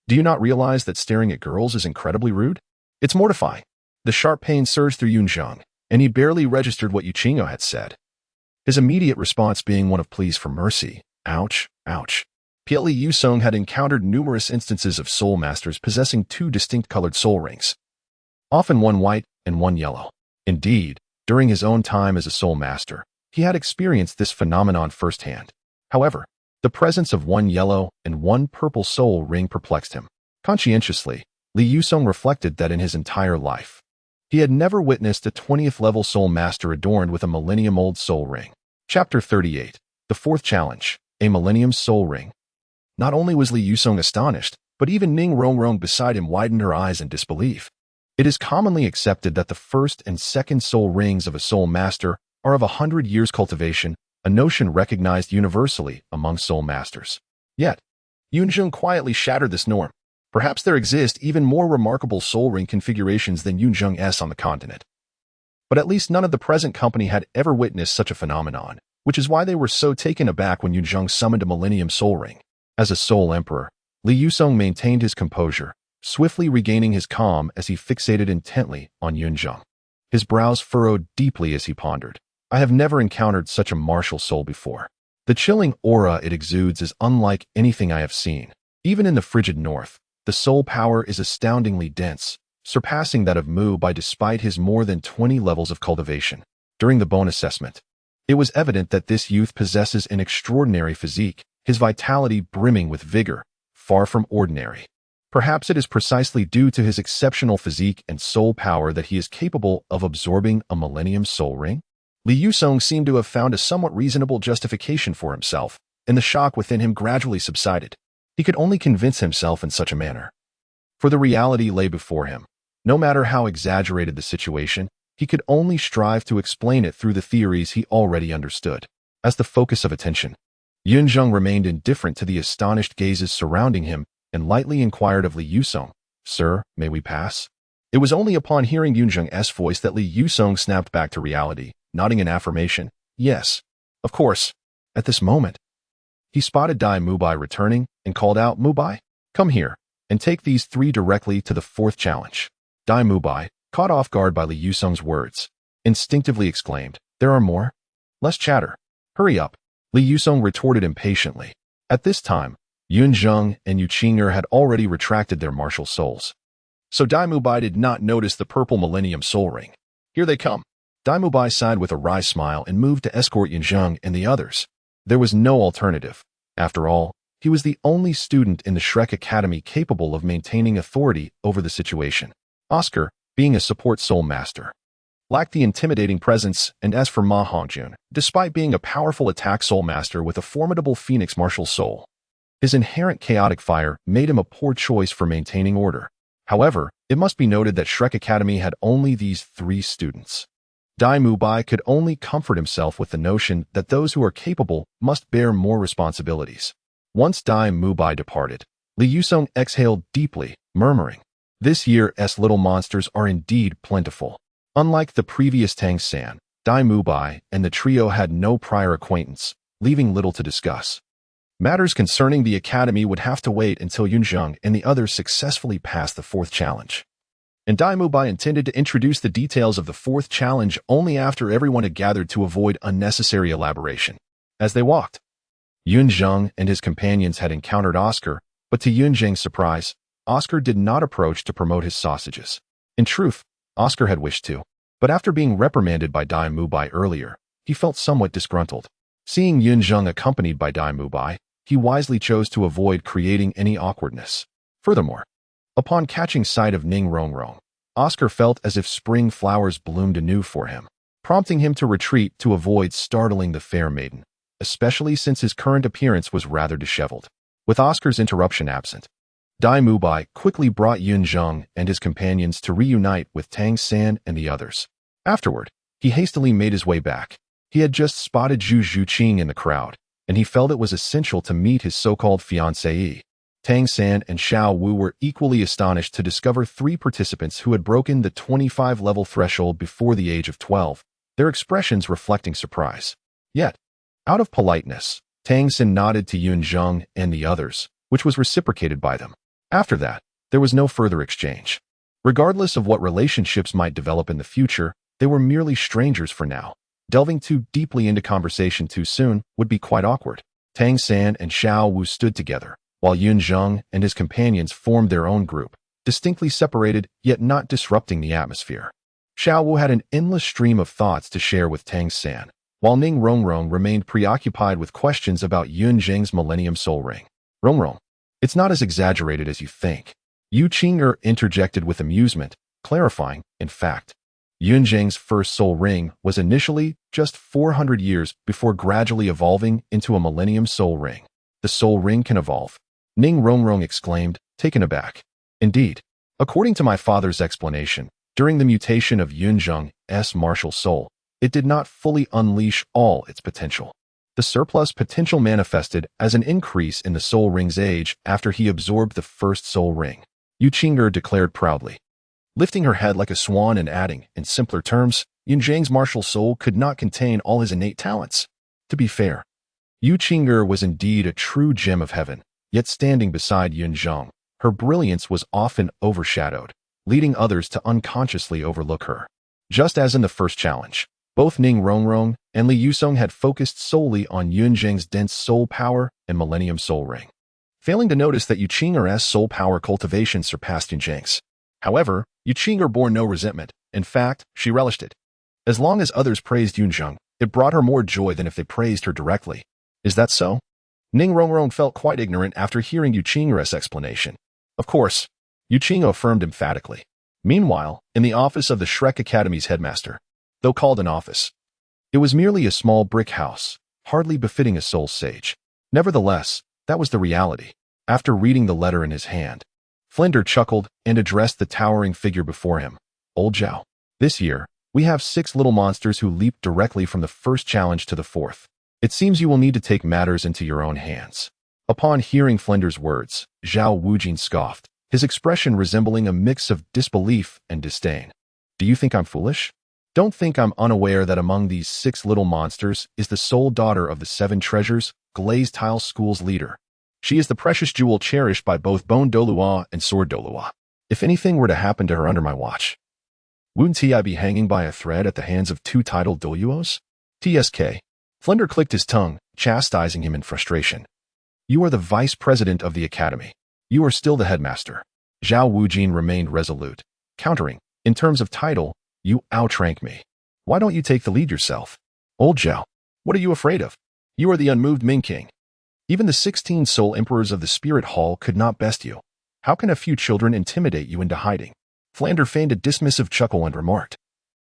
Do you not realize that staring at girls is incredibly rude? It's mortifying. The sharp pain surged through Yun Zheng, and he barely registered what Yu Qing'er had said, his immediate response being one of pleas for mercy. Ouch, ouch. Ple Yusong had encountered numerous instances of soul masters possessing 2 distinct colored soul rings, often one white and one yellow. Indeed, during his own time as a soul master, he had experienced this phenomenon firsthand. However, the presence of one yellow and one purple soul ring perplexed him. Conscientiously, Li Yusong reflected that in his entire life, He had never witnessed a 20th level soul master adorned with a millennium-old soul ring. Chapter 38. The Fourth Challenge, a Millennium Soul Ring. Not only was Li Yuzheng astonished, but even Ning Rongrong beside him widened her eyes in disbelief. It is commonly accepted that the first and second soul rings of a soul master are of 100 years cultivation, a notion recognized universally among soul masters. Yet, Yun Zheng quietly shattered this norm. Perhaps there exist even more remarkable soul ring configurations than Yun Zheng's on the continent. But at least none of the present company had ever witnessed such a phenomenon, which is why they were so taken aback when Yun Zheng summoned a Millennium Soul Ring. As a soul emperor, Li Yuzheng maintained his composure, swiftly regaining his calm as he fixated intently on Yun Zheng. His brows furrowed deeply as he pondered. I have never encountered such a martial soul before. The chilling aura it exudes is unlike anything I have seen. Even in the frigid north, the soul power is astoundingly dense, surpassing that of Mu Bai despite his more than 20 levels of cultivation. During the bone assessment, it was evident that this youth possesses an extraordinary physique, his vitality brimming with vigor, far from ordinary. Perhaps it is precisely due to his exceptional physique and soul power that he is capable of absorbing a Millennium Soul Ring. Li Yuzheng seemed to have found a somewhat reasonable justification for himself, and the shock within him gradually subsided. He could only convince himself in such a manner. For the reality lay before him. No matter how exaggerated the situation, he could only strive to explain it through the theories he already understood. As the focus of attention, Yun Zheng remained indifferent to the astonished gazes surrounding him and lightly inquired of Li Yuzheng, "Sir, may we pass?" It was only upon hearing Yun Zheng's voice that Li Yuzheng snapped back to reality, nodding in affirmation. Yes, of course. At this moment, he spotted Dai Mubai returning and called out, "Mubai, come here, and take these three directly to the fourth challenge." Dai Mubai, caught off guard by Li Yuzheng's words, instinctively exclaimed, "There are more? Less chatter. Hurry up." Li Yuzheng retorted impatiently. At this time, Yun Zheng and Yu Qing'er had already retracted their martial souls. So Dai Mubai did not notice the purple Millennium Soul Ring. Here they come. Dai Mubai sighed with a wry smile and moved to escort Yun Zheng and the others. There was no alternative. After all, he was the only student in the Shrek Academy capable of maintaining authority over the situation. Oscar, being a support soul master, lacked the intimidating presence, and as for Ma Hongjun, despite being a powerful attack soul master with a formidable phoenix martial soul, his inherent chaotic fire made him a poor choice for maintaining order. However, it must be noted that Shrek Academy had only these three students. Dai Mubai could only comfort himself with the notion that those who are capable must bear more responsibilities. Once Dai Mubai departed, Li Yuzheng exhaled deeply, murmuring, "This year's little monsters are indeed plentiful." Unlike the previous Tang Sect, Dai Mubai and the trio had no prior acquaintance, leaving little to discuss. Matters concerning the academy would have to wait until Yun Zheng and the others successfully passed the fourth challenge. And Dai Mubai intended to introduce the details of the fourth challenge only after everyone had gathered to avoid unnecessary elaboration. As they walked, Yun Zheng and his companions had encountered Oscar, but to Yun Zheng's surprise, Oscar did not approach to promote his sausages. In truth, Oscar had wished to, but after being reprimanded by Dai Mubai earlier, he felt somewhat disgruntled. Seeing Yun Zheng accompanied by Dai Mubai, he wisely chose to avoid creating any awkwardness. Furthermore, upon catching sight of Ning Rongrong, Oscar felt as if spring flowers bloomed anew for him, prompting him to retreat to avoid startling the fair maiden, especially since his current appearance was rather disheveled. With Oscar's interruption absent, Dai Mubai quickly brought Yun Zheng and his companions to reunite with Tang Sect and the others. Afterward, he hastily made his way back. He had just spotted Zhu Zhuqing in the crowd, and he felt it was essential to meet his so-called fiancée. Tang Sect and Xiao Wu were equally astonished to discover three participants who had broken the 25-level threshold before the age of 12, their expressions reflecting surprise. Yet, out of politeness, Tang Sect nodded to Yun Zheng and the others, which was reciprocated by them. After that, there was no further exchange. Regardless of what relationships might develop in the future, they were merely strangers for now. Delving too deeply into conversation too soon would be quite awkward. Tang Sect and Xiao Wu stood together, while Yun Zheng and his companions formed their own group, distinctly separated yet not disrupting the atmosphere. Xiao Wu had an endless stream of thoughts to share with Tang Sect, while Ning Rongrong remained preoccupied with questions about Yun Zheng's Millennium Soul Ring. "Rongrong, it's not as exaggerated as you think," Yu Qing'er interjected with amusement, clarifying, "In fact, Yun Zheng's first soul ring was initially just 400 years before gradually evolving into a millennium soul ring. The soul ring can evolve, Ning Rongrong exclaimed, taken aback. Indeed, according to my father's explanation, during the mutation of Yun Zheng's martial soul, it did not fully unleash all its potential. The surplus potential manifested as an increase in the soul ring's age after he absorbed the first soul ring, Yu Qing'er declared proudly, lifting her head like a swan and adding, in simpler terms, Yun Zheng's martial soul could not contain all his innate talents. To be fair, Yu Qing'er was indeed a true gem of heaven, yet standing beside Yun Zheng, her brilliance was often overshadowed, leading others to unconsciously overlook her. Just as in the first challenge, both Ning Rongrong and Li Yusong had focused solely on Yun Zheng's dense soul power and Millennium Soul Ring, failing to notice that Yu Qing'er's soul power cultivation surpassed Yun Zheng's. However, Yu Qing'er bore no resentment. In fact, she relished it. As long as others praised Yun Zheng, it brought her more joy than if they praised her directly. Is that so? Ning Rongrong felt quite ignorant after hearing Yu Qing'er's explanation. Of course, Yu Qing'er affirmed emphatically. Meanwhile, in the office of the Shrek Academy's headmaster, though called an office, it was merely a small brick house, hardly befitting a soul sage. Nevertheless, that was the reality. After reading the letter in his hand, Flinder chuckled and addressed the towering figure before him. Old Zhao, this year, we have 6 little monsters who leaped directly from the first challenge to the 4th. It seems you will need to take matters into your own hands. Upon hearing Flinder's words, Zhao Wujin scoffed, his expression resembling a mix of disbelief and disdain. Do you think I'm foolish? Don't think I'm unaware that among these 6 little monsters is the sole daughter of the 7 treasures, Glazed Tile School's leader. She is the precious jewel cherished by both Bone Douluo and Sword Douluo. If anything were to happen to her under my watch, wouldn't I be hanging by a thread at the hands of 2 titled Douluos? TSK. Flinder clicked his tongue, chastising him in frustration. You are the vice president of the academy. You are still the headmaster. Zhao Wujin remained resolute, countering, in terms of title, you outrank me. Why don't you take the lead yourself? Old Zhao, what are you afraid of? You are the unmoved Ming King. Even the 16 soul emperors of the Spirit Hall could not best you. How can a few children intimidate you into hiding? Flander feigned a dismissive chuckle and remarked.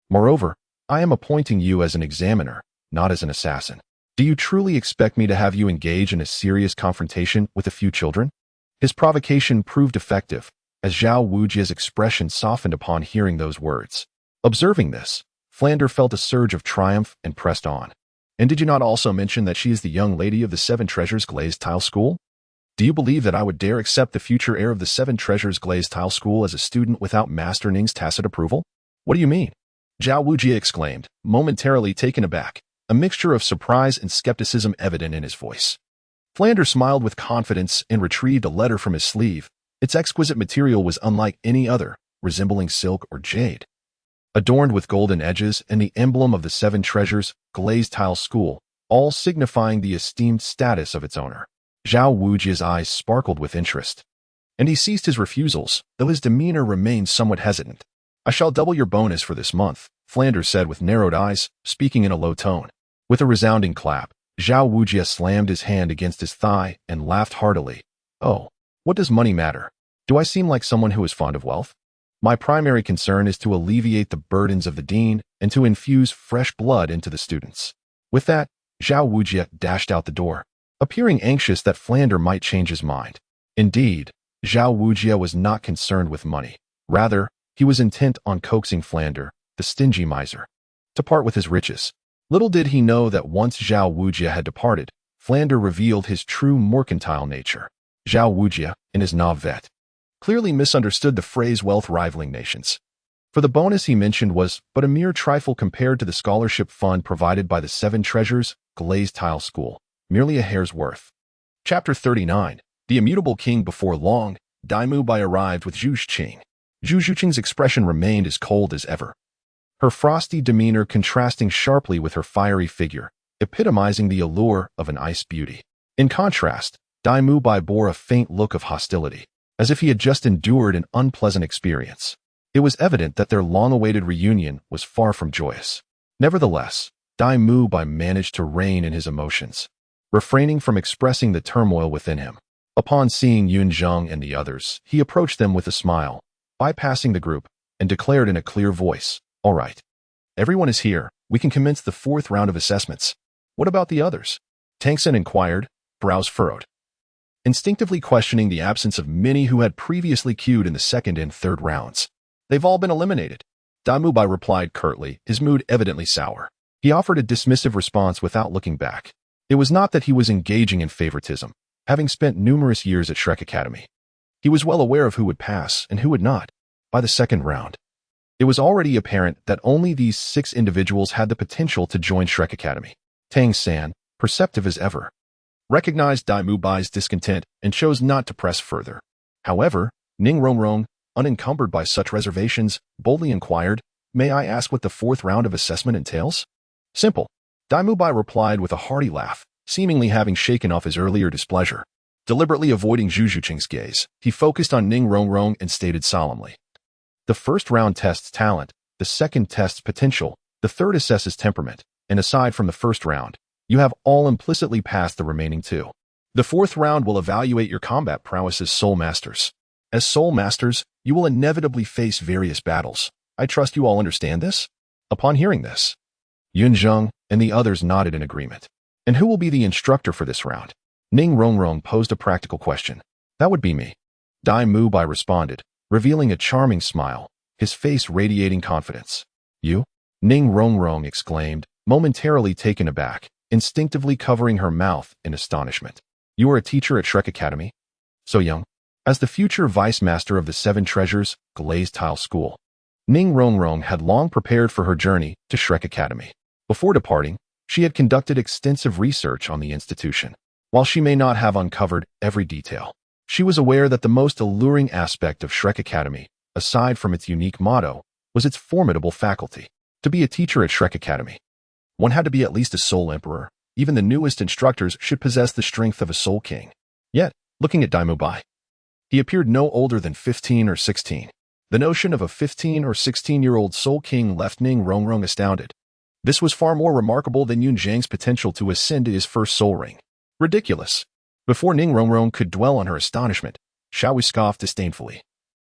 Moreover, I am appointing you as an examiner, not as an assassin. Do you truly expect me to have you engage in a serious confrontation with a few children? His provocation proved effective, as Zhao Wujia's expression softened upon hearing those words. Observing this, Flander felt a surge of triumph and pressed on. And did you not also mention that she is the young lady of the 7 Treasures Glazed Tile School? Do you believe that I would dare accept the future heir of the 7 Treasures Glazed Tile School as a student without Master Ning's tacit approval? What do you mean? Zhao Wujia exclaimed, momentarily taken aback, a mixture of surprise and skepticism evident in his voice. Flander smiled with confidence and retrieved a letter from his sleeve. Its exquisite material was unlike any other, resembling silk or jade. Adorned with golden edges and the emblem of the 7 Treasures Glazed Tile School, all signifying the esteemed status of its owner. Zhao Wujia's eyes sparkled with interest, and he ceased his refusals, though his demeanor remained somewhat hesitant. I shall double your bonus for this month, Flander said with narrowed eyes, speaking in a low tone. With a resounding clap, Zhao Wujia slammed his hand against his thigh and laughed heartily. Oh, what does money matter? Do I seem like someone who is fond of wealth? My primary concern is to alleviate the burdens of the dean and to infuse fresh blood into the students. With that, Zhao Wujia dashed out the door, appearing anxious that Flander might change his mind. Indeed, Zhao Wujia was not concerned with money. Rather, he was intent on coaxing Flander, the stingy miser, to part with his riches. Little did he know that once Zhao Wujia had departed, Flander revealed his true mercantile nature. Zhao Wujia, in his navet, clearly misunderstood the phrase wealth rivaling nations. For the bonus he mentioned was but a mere trifle compared to the scholarship fund provided by the 7 Treasures Glazed Tile School, merely a hair's worth. Chapter 39. The Immutable King. Before long, Daimu Bai arrived with Zhu Xing. Zhu Xuqing's expression remained as cold as ever, her frosty demeanor contrasting sharply with her fiery figure, epitomizing the allure of an ice beauty. In contrast, Daimu Bai bore a faint look of hostility, as if he had just endured an unpleasant experience. It was evident that their long-awaited reunion was far from joyous. Nevertheless, Daimu Bai managed to rein in his emotions, refraining from expressing the turmoil within him. Upon seeing Yun Zheng and the others, he approached them with a smile, bypassing the group, and declared in a clear voice, "All right, Everyone is here. We can commence the 4th round of assessments. What about the others? Tang Sect inquired, brows furrowed, instinctively questioning the absence of many who had previously queued in the 2nd and 3rd rounds. They've all been eliminated. Daimubai replied curtly, his mood evidently sour. He offered a dismissive response without looking back. It was not that he was engaging in favoritism, having spent numerous years at Shrek Academy. He was well aware of who would pass and who would not. By the 2nd round, it was already apparent that only these 6 individuals had the potential to join Shrek Academy. Tang San, perceptive as ever, recognized Daimubai's discontent and chose not to press further. However, Ning Rongrong, unencumbered by such reservations, boldly inquired, "May I ask what the 4th round of assessment entails?" "Simple," Daimubai replied with a hearty laugh, seemingly having shaken off his earlier displeasure. Deliberately avoiding Zhu Juqing's gaze, he focused on Ning Rongrong and stated solemnly, "The 1st round tests talent, the 2nd tests potential, the 3rd assesses temperament, and aside from the 1st round, you have all implicitly passed the remaining 2. The 4th round will evaluate your combat prowess as Soul Masters. As Soul Masters, you will inevitably face various battles. I trust you all understand this?" Upon hearing this, Yun Zheng and the others nodded in agreement. "And who will be the instructor for this round?" Ning Rongrong posed a practical question. "That would be me," Daimubai responded, revealing a charming smile, his face radiating confidence. "You?" Ning Rongrong exclaimed, momentarily taken aback, instinctively covering her mouth in astonishment. "You are a teacher at Shrek Academy? So young?" As the future vice master of the 7 Treasures Glazed Tile School, Ning Rongrong had long prepared for her journey to Shrek Academy. Before departing, she had conducted extensive research on the institution. While she may not have uncovered every detail, she was aware that the most alluring aspect of Shrek Academy, aside from its unique motto, was its formidable faculty. To be a teacher at Shrek Academy, one had to be at least a Soul Emperor. Even the newest instructors should possess the strength of a Soul King. Yet, looking at Daimubai, he appeared no older than 15 or 16. The notion of a 15 or 16-year-old Soul King left Ning Rongrong astounded. This was far more remarkable than Yun Zheng's potential to ascend to his first Soul Ring. Ridiculous. Before Ning Rongrong could dwell on her astonishment, Xiaowu scoffed disdainfully,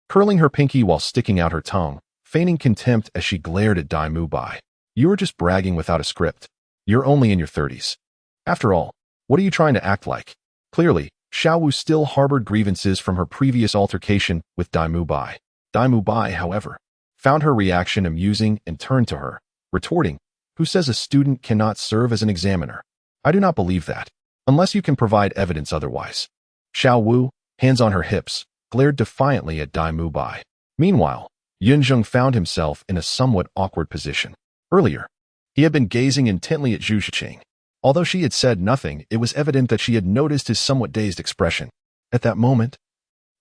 curling her pinky while sticking out her tongue, feigning contempt as she glared at Daimubai. "You are just bragging without a script. You're only in your 30s. After all, what are you trying to act like?" Clearly, Xiaowu still harbored grievances from her previous altercation with Daimubai. Daimubai, however, found her reaction amusing and turned to her, retorting, "Who says a student cannot serve as an examiner? I do not believe that, unless you can provide evidence otherwise." Xiaowu, hands on her hips, glared defiantly at Daimubai. Meanwhile, Yun Zheng found himself in a somewhat awkward position. Earlier, he had been gazing intently at Zhu Juqing. Although she had said nothing, it was evident that she had noticed his somewhat dazed expression. At that moment,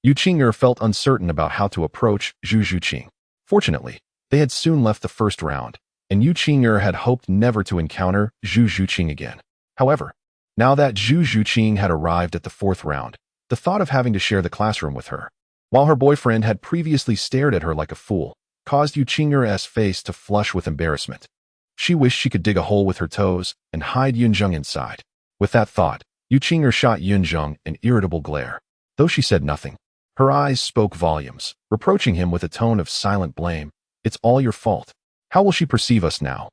Yu Qing'er felt uncertain about how to approach Zhu Juqing. Fortunately, they had soon left the 1st round, and Yu Qing'er had hoped never to encounter Zhu Juqing again. However, now that Zhu Juqing had arrived at the 4th round, the thought of having to share the classroom with her, while her boyfriend had previously stared at her like a fool, caused Yu Qing'er's face to flush with embarrassment. She wished she could dig a hole with her toes and hide Yun Zheng inside. With that thought, Yu Qing'er shot Yun Zheng an irritable glare. Though she said nothing, her eyes spoke volumes, reproaching him with a tone of silent blame. "It's all your fault. How will she perceive us now?"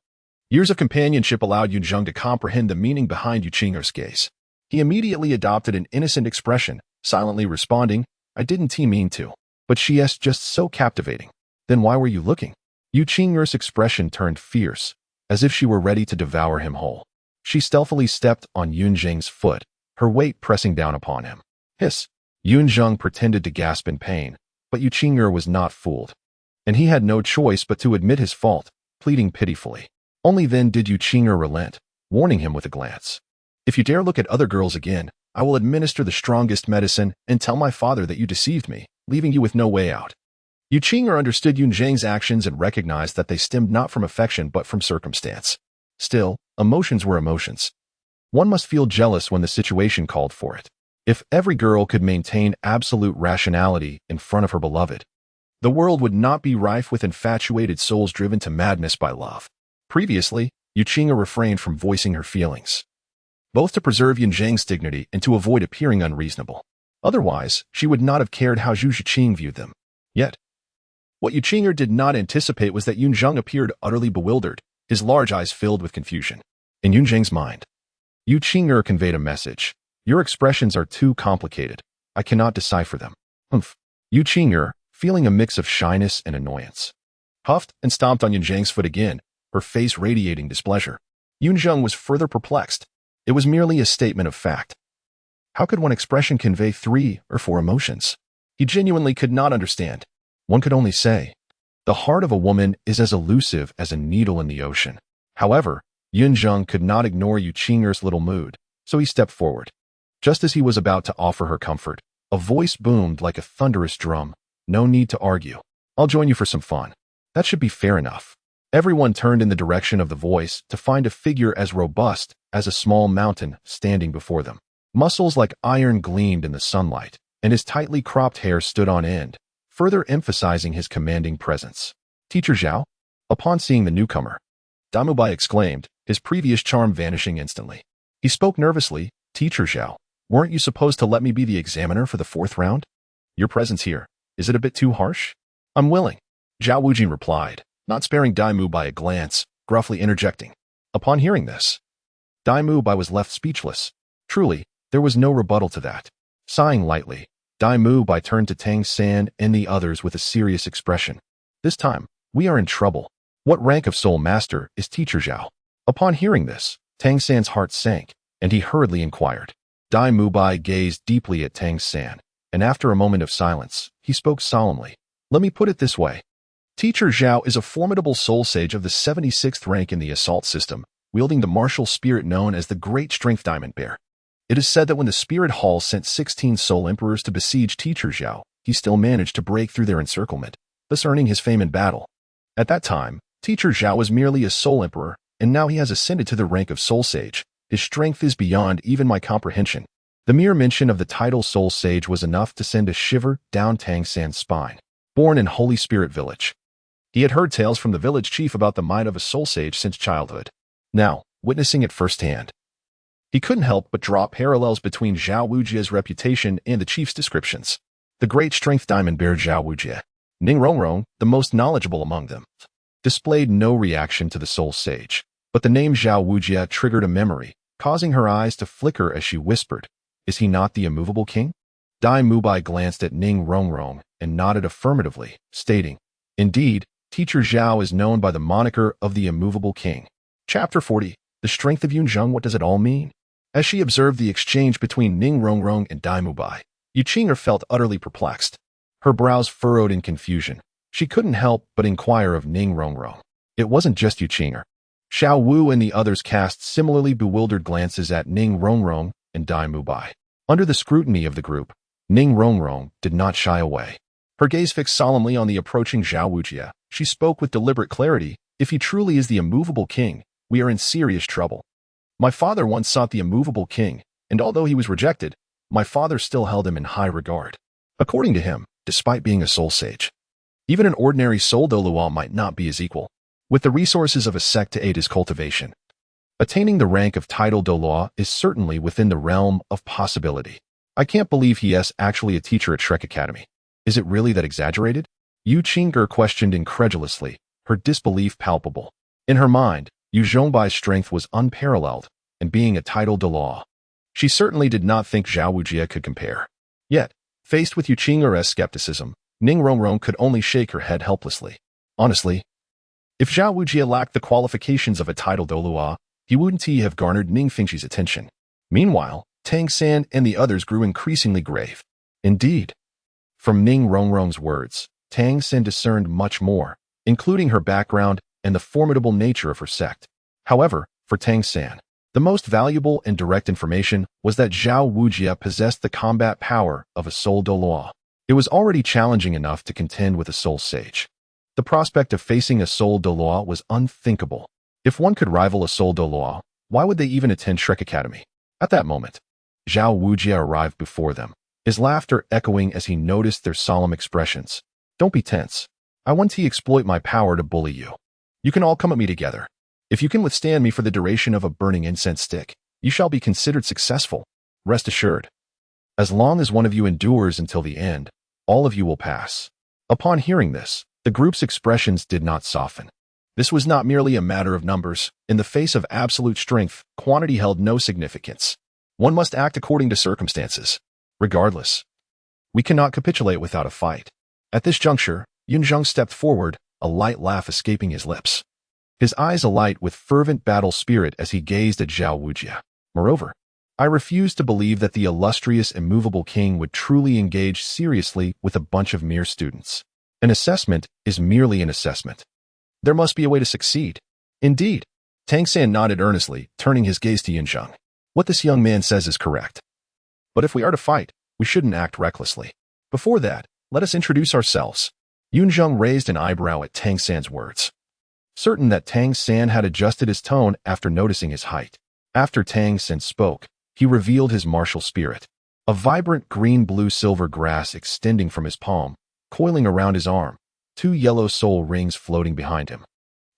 Years of companionship allowed Yun Zheng to comprehend the meaning behind Yu Qing'er's gaze. He immediately adopted an innocent expression, silently responding, "I didn't mean to. But she is just so captivating." "Then why were you looking?" Yu Qing'er's expression turned fierce, as if she were ready to devour him whole. She stealthily stepped on Yun Zheng's foot, her weight pressing down upon him. "Hiss!" Yun Zheng pretended to gasp in pain, but Yu Qing'er was not fooled, and he had no choice but to admit his fault, pleading pitifully. Only then did Yu Qing'er relent, warning him with a glance. "If you dare look at other girls again, I will administer the strongest medicine and tell my father that you deceived me, leaving you with no way out." Yu Qing'er understood Yun Zheng's actions and recognized that they stemmed not from affection but from circumstance. Still, emotions were emotions. One must feel jealous when the situation called for it. If every girl could maintain absolute rationality in front of her beloved, the world would not be rife with infatuated souls driven to madness by love. Previously, Yu Qing'er refrained from voicing her feelings, both to preserve Yun Zheng's dignity and to avoid appearing unreasonable. Otherwise, she would not have cared how Zhu Juqing viewed them. Yet, What Yuchinger did not anticipate was that Yun Zheng appeared utterly bewildered, his large eyes filled with confusion. In Yun Zheng's mind, Yuchinger conveyed a message. Your expressions are too complicated. I cannot decipher them. Humph. Yuchinger, feeling a mix of shyness and annoyance, huffed and stomped on Yun Zheng's foot again, her face radiating displeasure. Yun Zheng was further perplexed. It was merely a statement of fact. How could one expression convey 3 or 4 emotions? He genuinely could not understand. One could only say, the heart of a woman is as elusive as a needle in the ocean. However, Yun Zheng could not ignore Yuchinger's little mood, so he stepped forward. Just as he was about to offer her comfort, a voice boomed like a thunderous drum. No need to argue. I'll join you for some fun. That should be fair enough. Everyone turned in the direction of the voice to find a figure as robust as a small mountain standing before them. Muscles like iron gleamed in the sunlight, and his tightly cropped hair stood on end, further emphasizing his commanding presence. Teacher Zhao? Upon seeing the newcomer, Damubai exclaimed, his previous charm vanishing instantly. He spoke nervously. Teacher Zhao, weren't you supposed to let me be the examiner for the 4th round? Your presence here, is it a bit too harsh? I'm willing, Zhao Wujin replied, not sparing Damubai a glance, gruffly interjecting. Upon hearing this, Damubai was left speechless. Truly, there was no rebuttal to that. Sighing lightly, Damubai turned to Tang San and the others with a serious expression. This time, we are in trouble. What rank of Soul Master is Teacher Zhao? Upon hearing this, Tang San's heart sank, and he hurriedly inquired. Damubai gazed deeply at Tang San, and after a moment of silence, he spoke solemnly. Let me put it this way. Teacher Zhao is a formidable soul sage of the 76th rank in the assault system, wielding the martial spirit known as the Great Strength Diamond Bear. It is said that when the Spirit Hall sent 16 Soul Emperors to besiege Teacher Zhao, he still managed to break through their encirclement, thus earning his fame in battle. At that time, Teacher Zhao was merely a Soul Emperor, and now he has ascended to the rank of Soul Sage. His strength is beyond even my comprehension. The mere mention of the title Soul Sage was enough to send a shiver down Tang San's spine. Born in Holy Spirit Village, he had heard tales from the village chief about the might of a Soul Sage since childhood. Now, witnessing it firsthand, he couldn't help but draw parallels between Zhao Wujia's reputation and the chief's descriptions. The Great Strength Diamond Bear Zhao Wujia, Ning Rongrong, the most knowledgeable among them, displayed no reaction to the Soul Sage, but the name Zhao Wujia triggered a memory, causing her eyes to flicker as she whispered, is he not the immovable king? Damubai glanced at Ning Rongrong and nodded affirmatively, stating, indeed, Teacher Zhao is known by the moniker of the immovable king. Chapter 40, The Strength of Yun Zheng, what does it all mean? As she observed the exchange between Ning Rongrong and Damubai, Yuchinger felt utterly perplexed. Her brows furrowed in confusion. She couldn't help but inquire of Ning Rongrong. It wasn't just Yuchinger. Xiao Wu and the others cast similarly bewildered glances at Ning Rongrong and Damubai. Under the scrutiny of the group, Ning Rongrong did not shy away. Her gaze fixed solemnly on the approaching Zhao Wujia. She spoke with deliberate clarity. If he truly is the immovable king, we are in serious trouble. My father once sought the immovable king, and although he was rejected, my father still held him in high regard. According to him, despite being a soul sage, even an ordinary soul Douluo might not be his equal. With the resources of a sect to aid his cultivation, attaining the rank of title Douluo is certainly within the realm of possibility. I can't believe he is actually a teacher at Shrek Academy. Is it really that exaggerated? Yuchinger questioned incredulously, her disbelief palpable. In her mind, Yu Zhongbai's strength was unparalleled, and being a title Douluo, she certainly did not think Zhao Wujia could compare. Yet, faced with Yuchinger's skepticism, Ning Rongrong could only shake her head helplessly. Honestly, if Zhao Wujia lacked the qualifications of a title Douluo, he wouldn't have garnered Ning Fingxi's attention. Meanwhile, Tang San and the others grew increasingly grave. Indeed, from Ning Rongrong's words, Tang San discerned much more, including her background and the formidable nature of her sect. However, for Tang San, the most valuable and direct information was that Zhao Wujia possessed the combat power of a soul Douluo. It was already challenging enough to contend with a soul sage. The prospect of facing a soul Douluo was unthinkable. If one could rival a soul Douluo, why would they even attend Shrek Academy? At that moment, Zhao Wujia arrived before them, his laughter echoing as he noticed their solemn expressions. Don't be tense. I want to exploit my power to bully you. You can all come at me together. If you can withstand me for the duration of a burning incense stick, you shall be considered successful. Rest assured. As long as one of you endures until the end, all of you will pass. Upon hearing this, The group's expressions did not soften. This was not merely a matter of numbers. In the face of absolute strength, quantity held no significance. One must act according to circumstances. Regardless, we cannot capitulate without a fight. At this juncture, Yun Zheng stepped forward, a light laugh escaping his lips. His eyes alight with fervent battle spirit as he gazed at Zhao Wujia. Moreover, I refuse to believe that the illustrious immovable king would truly engage seriously with a bunch of mere students. An assessment is merely an assessment. There must be a way to succeed. Indeed. Tang Sect nodded earnestly, turning his gaze to Yun Zheng. What this young man says is correct. But if we are to fight, we shouldn't act recklessly. Before that, let us introduce ourselves. Yun Zheng raised an eyebrow at Tang Sect's words. Certain that Tang Sect had adjusted his tone after noticing his height. After Tang Sect spoke, he revealed his martial spirit. A vibrant green-blue-silver grass extending from his palm, coiling around his arm, 2 yellow soul rings floating behind him.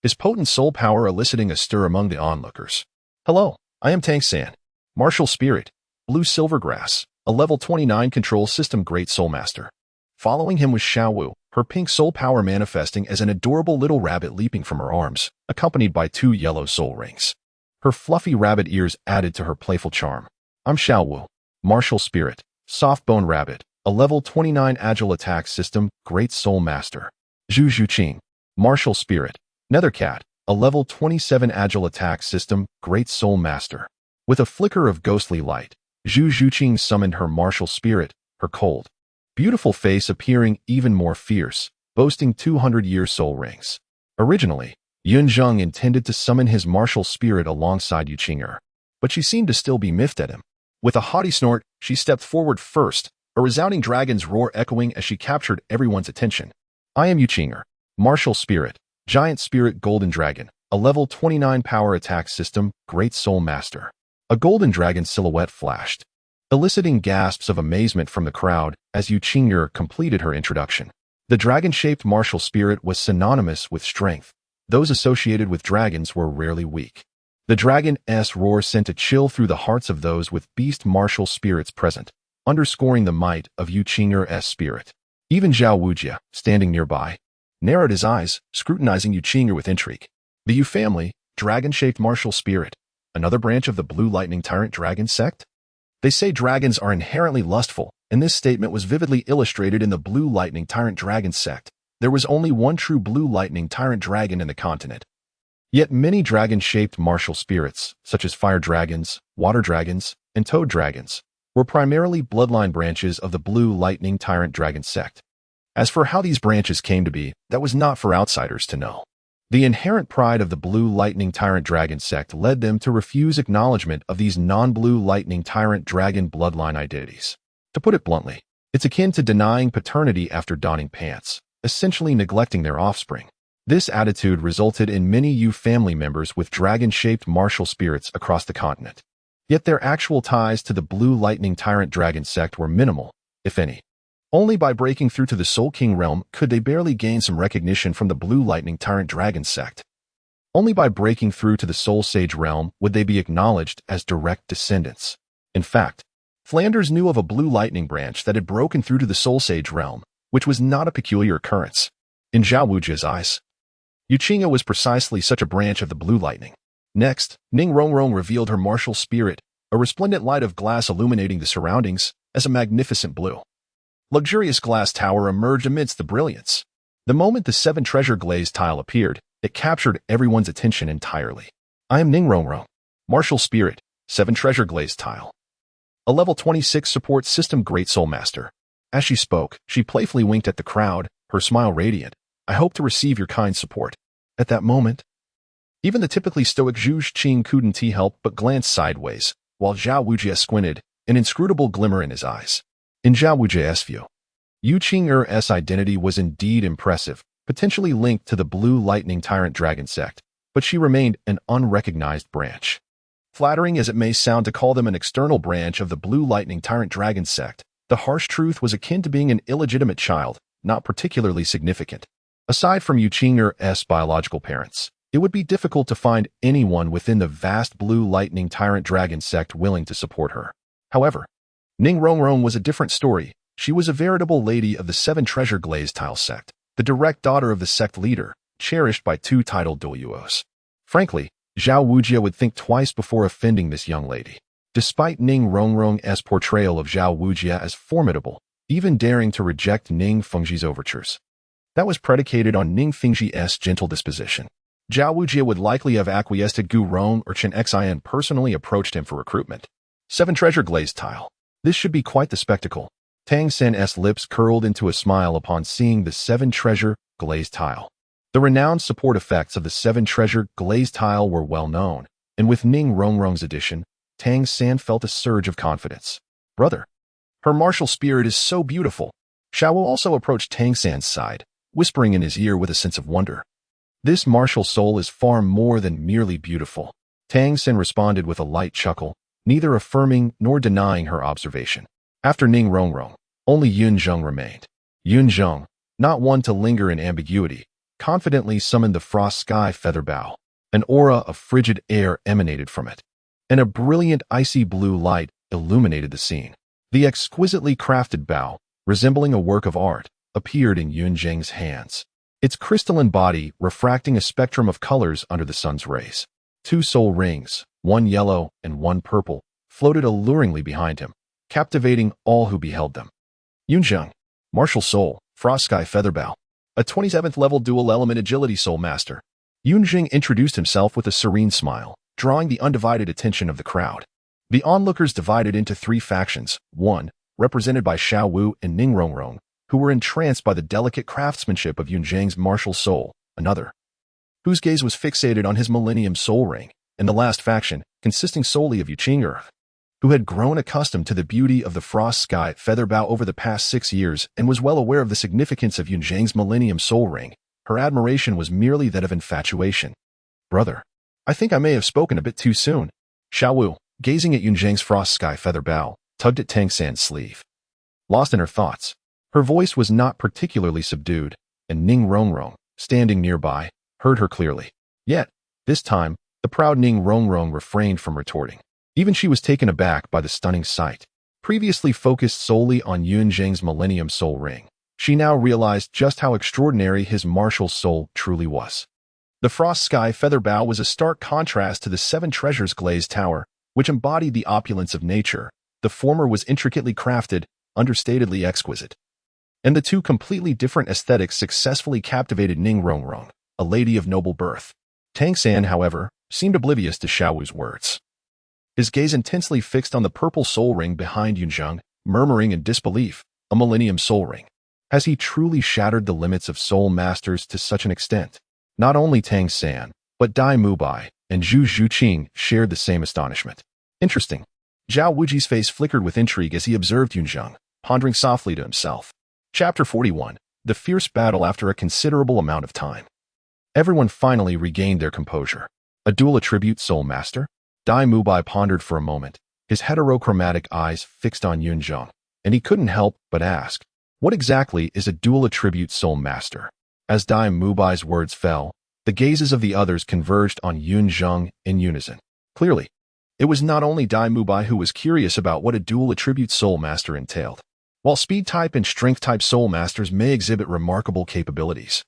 His potent soul power eliciting a stir among the onlookers. Hello, I am Tang Sect. Martial spirit, blue-silver grass, a level 29 control system great soul master. Following him was Xiaowu, her pink soul power manifesting as an adorable little rabbit leaping from her arms, accompanied by 2 yellow soul rings. Her fluffy rabbit ears added to her playful charm. I'm Xiaowu, martial spirit, soft bone rabbit, a level 29 agile attack system great soul master. Zhu Zhuqing, martial spirit, nethercat, a level 27 agile attack system great soul master. With a flicker of ghostly light, Zhu Zhuqing summoned her martial spirit, her cold, beautiful face appearing even more fierce, boasting 200-year soul rings. Originally, Yun Zheng intended to summon his martial spirit alongside Yuqing'er, but she seemed to still be miffed at him. With a haughty snort, she stepped forward first, a resounding dragon's roar echoing as she captured everyone's attention. I am Yuqing'er, martial spirit, giant spirit golden dragon, a level 29 power attack system, great soul master. A golden dragon silhouette flashed, eliciting gasps of amazement from the crowd as Yuqing'er completed her introduction. The dragon-shaped martial spirit was synonymous with strength. Those associated with dragons were rarely weak. The dragon's roar sent a chill through the hearts of those with beast martial spirits present, underscoring the might of Yuqing'er's spirit. Even Zhao Wujia, standing nearby, narrowed his eyes, scrutinizing Yuqing'er with intrigue. The Yu family, dragon-shaped martial spirit, another branch of the Blue Lightning Tyrant Dragon Sect? They say dragons are inherently lustful, and this statement was vividly illustrated in the Blue Lightning Tyrant Dragon Sect. There was only one true Blue Lightning Tyrant Dragon in the continent. Yet many dragon-shaped martial spirits, such as fire dragons, water dragons, and toad dragons, were primarily bloodline branches of the Blue Lightning Tyrant Dragon Sect. As for how these branches came to be, that was not for outsiders to know. The inherent pride of the Blue Lightning Tyrant Dragon Sect led them to refuse acknowledgement of these non-Blue Lightning Tyrant Dragon bloodline identities. To put it bluntly, it's akin to denying paternity after donning pants, essentially neglecting their offspring. This attitude resulted in many Yu family members with dragon-shaped martial spirits across the continent. Yet their actual ties to the Blue Lightning Tyrant Dragon Sect were minimal, if any. Only by breaking through to the Soul King realm could they barely gain some recognition from the Blue Lightning Tyrant Dragon Sect. Only by breaking through to the Soul Sage realm would they be acknowledged as direct descendants. In fact, Flanders knew of a Blue Lightning branch that had broken through to the Soul Sage realm, which was not a peculiar occurrence. In Zhao Wujia's eyes, Yuqing'er was precisely such a branch of the Blue Lightning. Next, Ning Rongrong revealed her martial spirit, a resplendent light of glass illuminating the surroundings, as a magnificent blue. Luxurious glass tower emerged amidst the brilliance. The moment the 7 treasure glaze tile appeared, it captured everyone's attention entirely. I am Ning Rongrong, martial spirit, 7 treasure glaze tile. A level 26 support system great soul master. As she spoke, she playfully winked at the crowd, her smile radiant. I hope to receive your kind support. At that moment, even the typically stoic Zhu Zhuqing couldn't help but glance sideways, while Zhao Wujia squinted, an inscrutable glimmer in his eyes. In Zhao Wujia's view, Yuqing'er's identity was indeed impressive, potentially linked to the Blue Lightning Tyrant Dragon Sect, but she remained an unrecognized branch. Flattering as it may sound to call them an external branch of the Blue Lightning Tyrant Dragon Sect, the harsh truth was akin to being an illegitimate child, not particularly significant. Aside from Yuqing'er's biological parents, it would be difficult to find anyone within the vast Blue Lightning Tyrant Dragon Sect willing to support her. However, Ning Rongrong was a different story. She was a veritable lady of the 7 treasure glaze tile sect. the direct daughter of the sect leader, cherished by two titled Douluos. Frankly, Zhao Wujia would think twice before offending this young lady. Despite Ning Rongrong's portrayal of Zhao Wujia as formidable, even daring to reject Ning Fengji's overtures, that was predicated on Ning Fengji's gentle disposition. Zhao Wujia would likely have acquiesced had Gu Rong or Chen Xin personally approached him for recruitment. 7 treasure glazed tile. This should be quite the spectacle. Tang Sec's lips curled into a smile upon seeing the 7 treasure glazed tile. The renowned support effects of the 7 treasure glazed tile were well known, and with Ning Rongrong's addition, Tang Sect felt a surge of confidence. Brother, her martial spirit is so beautiful. Xiao Wu also approached Tang Sec's side, whispering in his ear with a sense of wonder. This martial soul is far more than merely beautiful. Tang Sect responded with a light chuckle, neither affirming nor denying her observation. After Ning Rongrong, only Yun Zheng remained. Yun Zheng, not one to linger in ambiguity, confidently summoned the frost sky feather bow. An aura of frigid air emanated from it, and a brilliant icy blue light illuminated the scene. The exquisitely crafted bow, resembling a work of art, appeared in Yun Zheng's hands, its crystalline body refracting a spectrum of colors under the sun's rays. 2 soul rings, one yellow and one purple, floated alluringly behind him, captivating all who beheld them. Yun Zheng, martial soul, frost sky featherbow, a 27th level dual element agility soul master. Yun Zheng introduced himself with a serene smile, drawing the undivided attention of the crowd. The onlookers divided into 3 factions, one, represented by Xiao Wu and Ning Rongrong, who were entranced by the delicate craftsmanship of Yun Zheng's martial soul, another, whose gaze was fixated on his Millennium Soul Ring, and the last faction, consisting solely of Yuqing, who had grown accustomed to the beauty of the frost sky featherbow over the past 6 years and was well aware of the significance of Yun Zheng's Millennium Soul Ring. Her admiration was merely that of infatuation. Brother, I think I may have spoken a bit too soon. Xiao Wu, gazing at Yun Zheng's frost sky featherbow, tugged at Tang Sec's sleeve. Lost in her thoughts, her voice was not particularly subdued, and Ning Rongrong, standing nearby, heard her clearly. Yet, this time, the proud Ning Rongrong refrained from retorting. Even she was taken aback by the stunning sight. Previously focused solely on Yun Zheng's Millennium Soul Ring, she now realized just how extraordinary his martial soul truly was. The frost sky featherbow was a stark contrast to the 7 treasures glazed tower, which embodied the opulence of nature. The former was intricately crafted, understatedly exquisite. And the 2 completely different aesthetics successfully captivated Ning Rongrong, a lady of noble birth. Tang Sect, however, seemed oblivious to Xiao Wu's words. His gaze intensely fixed on the purple soul ring behind Yun Zheng, murmuring in disbelief, a Millennium Soul Ring. Has he truly shattered the limits of soul masters to such an extent? Not only Tang Sect, but Dai Mubai and Zhu Zhuqing shared the same astonishment. Interesting. Zhao Wuji's face flickered with intrigue as he observed Yun Zheng, pondering softly to himself. Chapter 41. The fierce battle after a considerable amount of time. Everyone finally regained their composure. A dual attribute soul master? Dai Mubai pondered for a moment, his heterochromatic eyes fixed on Yun Zheng, and he couldn't help but ask, what exactly is a dual attribute soul master? As Dai Mubai's words fell, the gazes of the others converged on Yun Zheng in unison. Clearly, it was not only Dai Mubai who was curious about what a dual attribute soul master entailed. While speed type and strength type soul masters may exhibit remarkable capabilities,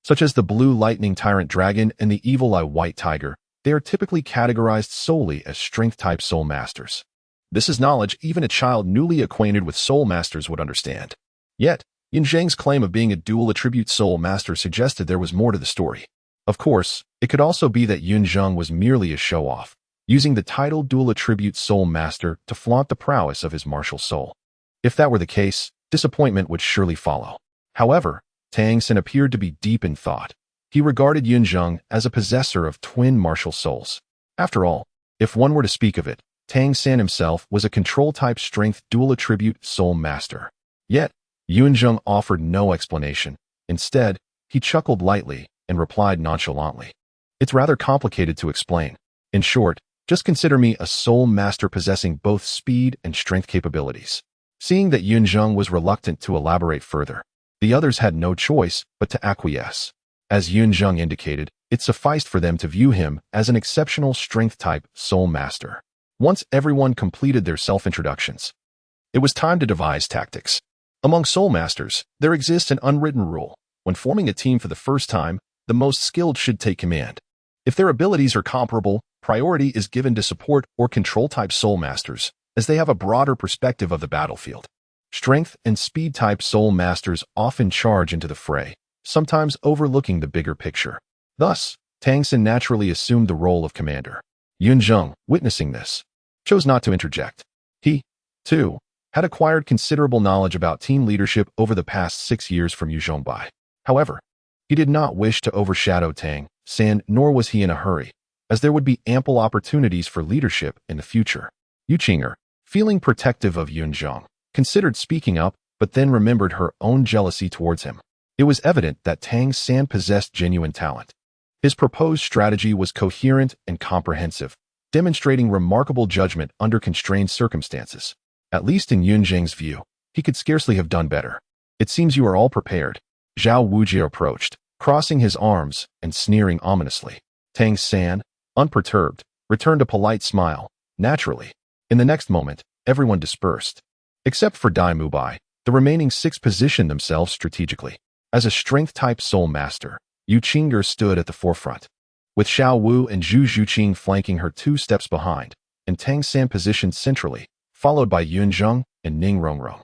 such as the blue lightning tyrant dragon and the evil eye white tiger, they are typically categorized solely as strength-type soul masters. This is knowledge even a child newly acquainted with soul masters would understand. Yet, Yun Zheng's claim of being a dual attribute soul master suggested there was more to the story. Of course, it could also be that Yun Zheng was merely a show-off, using the title dual attribute soul master to flaunt the prowess of his martial soul. If that were the case, disappointment would surely follow. However, Tang Sect appeared to be deep in thought. He regarded Yun Zheng as a possessor of twin martial souls. After all, if one were to speak of it, Tang Sect himself was a control-type strength dual attribute soul master. Yet, Yun Zheng offered no explanation. Instead, he chuckled lightly and replied nonchalantly. It's rather complicated to explain. In short, just consider me a soul master possessing both speed and strength capabilities. Seeing that Yun Zheng was reluctant to elaborate further, the others had no choice but to acquiesce. As Yun Zheng indicated, it sufficed for them to view him as an exceptional strength-type soul master. Once everyone completed their self-introductions, it was time to devise tactics. Among soul masters, there exists an unwritten rule. When forming a team for the first time, the most skilled should take command. If their abilities are comparable, priority is given to support or control-type soul masters, as they have a broader perspective of the battlefield. Strength and speed-type soul masters often charge into the fray, sometimes overlooking the bigger picture. Thus, Tang Sect naturally assumed the role of commander. Yun Zheng, witnessing this, chose not to interject. He, too, had acquired considerable knowledge about team leadership over the past 6 years from Yun Zheng. However, he did not wish to overshadow Tang Sect, nor was he in a hurry, as there would be ample opportunities for leadership in the future. Yu Qing'er, feeling protective of Yun Zheng, considered speaking up, but then remembered her own jealousy towards him. It was evident that Tang Sect possessed genuine talent. His proposed strategy was coherent and comprehensive, demonstrating remarkable judgment under constrained circumstances. At least in Yun Zheng's view, he could scarcely have done better. It seems you are all prepared. Zhao Wujie approached, crossing his arms and sneering ominously. Tang Sect, unperturbed, returned a polite smile. Naturally, in the next moment, everyone dispersed. Except for Dai Mubai, the remaining 6 positioned themselves strategically. As a strength-type soul master, Yu Qing'er stood at the forefront, with Xiao Wu and Zhu Zhuqing flanking her 2 steps behind, and Tang Sect positioned centrally, followed by Yun Zheng and Ning Rongrong.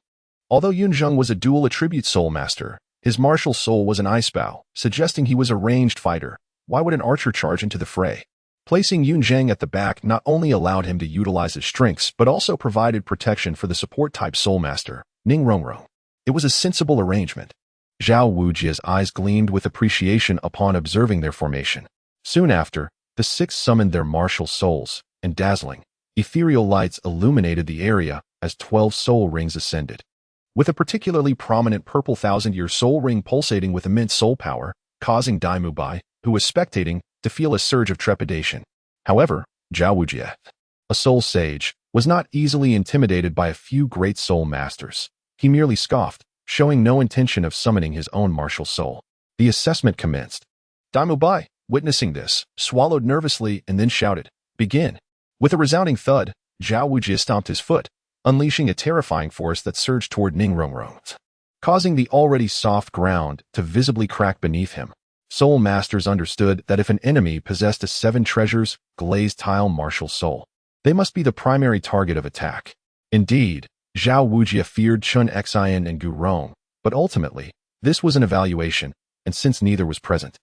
Although Yun Zheng was a dual attribute soul master, his martial soul was an icebow, suggesting he was a ranged fighter. Why would an archer charge into the fray? Placing Yun Zheng at the back not only allowed him to utilize his strengths, but also provided protection for the support-type soul master, Ning Rongrong. It was a sensible arrangement. Zhao Wujie's eyes gleamed with appreciation upon observing their formation. Soon after, the 6 summoned their martial souls, and dazzling, ethereal lights illuminated the area as 12 soul rings ascended. With a particularly prominent purple 1000-year soul ring pulsating with immense soul power, causing Dai Mubai, who was spectating, to feel a surge of trepidation. However, Zhao Wujie, a soul sage, was not easily intimidated by a few great soul masters. He merely scoffed, showing no intention of summoning his own martial soul. The assessment commenced. Dai Mubai, witnessing this, swallowed nervously and then shouted, "Begin!" With a resounding thud, Zhao Wujie stomped his foot, unleashing a terrifying force that surged toward Ning Rongrong, causing the already soft ground to visibly crack beneath him. Soul masters understood that if an enemy possessed a 7 treasures, glazed tile martial soul, they must be the primary target of attack. Indeed, Zhao Wujie feared Chun Xian and Gu Rong, but ultimately, this was an evaluation, and since neither was present,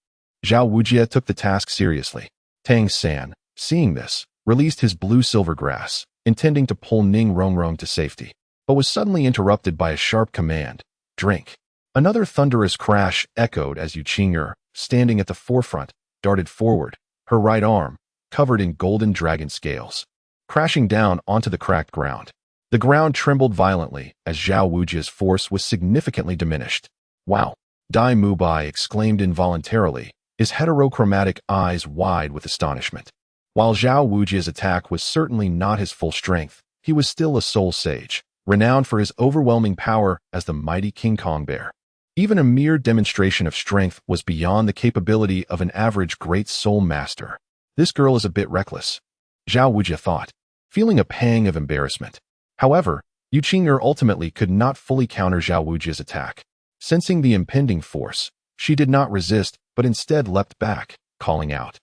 Zhao Wujie took the task seriously. Tang Sect, seeing this, released his blue-silver grass, intending to pull Ning Rongrong to safety, but was suddenly interrupted by a sharp command, "Drink." Another thunderous crash echoed as Yu Qing'er, standing at the forefront, darted forward, her right arm, covered in golden dragon scales, crashing down onto the cracked ground. The ground trembled violently as Zhao Wujie's force was significantly diminished. "Wow!" Dai Mubai exclaimed involuntarily, his heterochromatic eyes wide with astonishment. While Zhao Wujie's attack was certainly not his full strength, he was still a soul sage, renowned for his overwhelming power as the mighty King Kong bear. Even a mere demonstration of strength was beyond the capability of an average great soul master. This girl is a bit reckless, Zhao Wujie thought, feeling a pang of embarrassment. However, Yu Qing'er ultimately could not fully counter Zhao Wujie's attack. Sensing the impending force, she did not resist, but instead leapt back, calling out,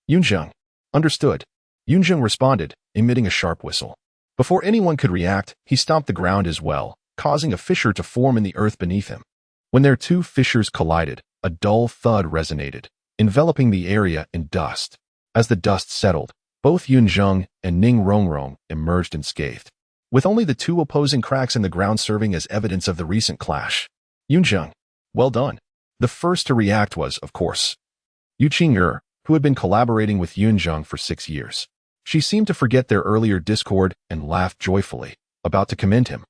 "Yun Zheng." "Understood." Yun Zheng responded, emitting a sharp whistle. Before anyone could react, he stomped the ground as well, causing a fissure to form in the earth beneath him. When their 2 fissures collided, a dull thud resonated, enveloping the area in dust. As the dust settled, both Yun Zheng and Ning Rongrong emerged unscathed, with only the 2 opposing cracks in the ground serving as evidence of the recent clash. Yun Zheng, well done. The first to react was, of course, Yu Qing'er, who had been collaborating with Yun Zheng for 6 years. She seemed to forget their earlier discord and laughed joyfully, about to commend him,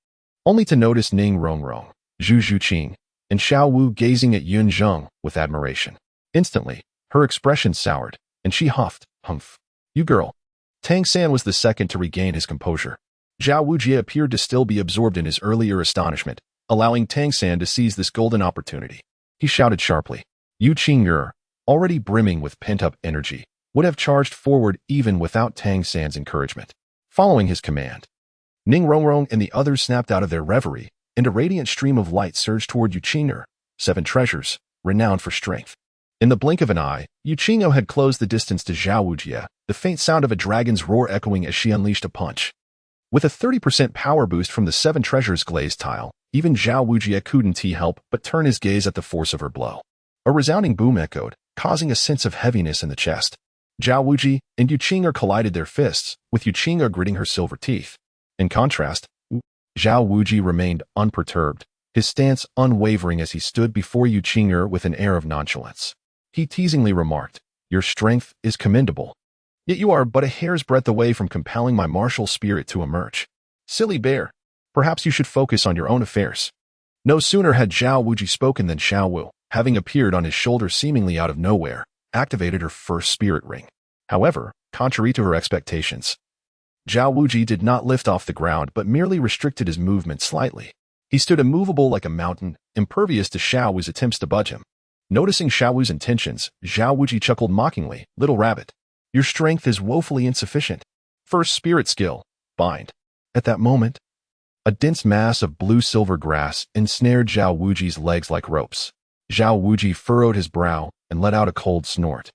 only to notice Ning Rongrong, Zhu Zhuqing, and Xiao Wu gazing at Yun Zheng with admiration. Instantly, her expression soured, and she huffed, "Humph. You girl." Tang Sect was the second to regain his composure. Zhao Wujie appeared to still be absorbed in his earlier astonishment, allowing Tang Sect to seize this golden opportunity. He shouted sharply. Yu Qing'er, already brimming with pent-up energy, would have charged forward even without Tang Sect's encouragement. Following his command, Ning Rongrong and the others snapped out of their reverie, and a radiant stream of light surged toward Yu Qing'er. 7 treasures, renowned for strength. In the blink of an eye, Yu Qingyo had closed the distance to Zhao Wujie, the faint sound of a dragon's roar echoing as she unleashed a punch. With a 30% power boost from the 7 treasures glazed tile, even Zhao Wujie couldn't help but turn his gaze at the force of her blow. A resounding boom echoed, causing a sense of heaviness in the chest. Zhao Wujie and Yu Qingyo collided their fists, with Yu Qingyo gritting her silver teeth. In contrast, Zhao Wujie remained unperturbed, his stance unwavering as he stood before Yu Qingyo with an air of nonchalance. He teasingly remarked, "Your strength is commendable. Yet you are but a hair's breadth away from compelling my martial spirit to emerge. Silly bear, perhaps you should focus on your own affairs." No sooner had Zhao Wujie spoken than Xiao Wu, having appeared on his shoulder seemingly out of nowhere, activated her first spirit ring. However, contrary to her expectations, Zhao Wujie did not lift off the ground but merely restricted his movement slightly. He stood immovable like a mountain, impervious to Xiao Wu's attempts to budge him. Noticing Xiao Wu's intentions, Zhao Wujie chuckled mockingly, "Little rabbit, your strength is woefully insufficient. First spirit skill, bind." At that moment, a dense mass of blue-silver grass ensnared Zhao Wujie's legs like ropes. Zhao Wujie furrowed his brow and let out a cold snort,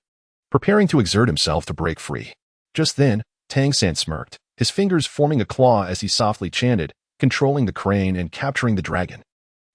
preparing to exert himself to break free. Just then, Tang Sect smirked, his fingers forming a claw as he softly chanted, controlling the crane and capturing the dragon.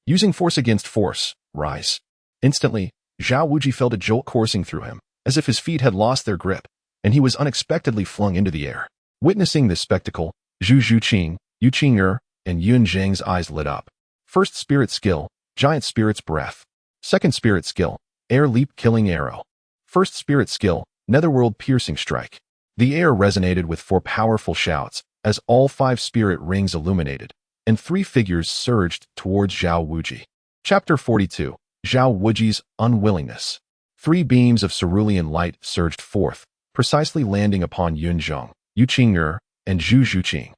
Using force against force, rise. Instantly, Zhao Wujie felt a jolt coursing through him, as if his feet had lost their grip, and he was unexpectedly flung into the air. Witnessing this spectacle, Zhu Zhuqing, Yu Qingyo, and Yun Zheng's eyes lit up. First spirit skill, Giant Spirit's Breath. Second spirit skill, Air Leap Killing Arrow. First spirit skill, Netherworld Piercing Strike. The air resonated with 4 powerful shouts, as all 5 spirit rings illuminated, and 3 figures surged towards Zhao Wujie. Chapter 42. Zhao Wujie's Unwillingness. 3 beams of cerulean light surged forth, precisely landing upon Yun Zheng, Yu Qingyo, and Zhu Zhuqing.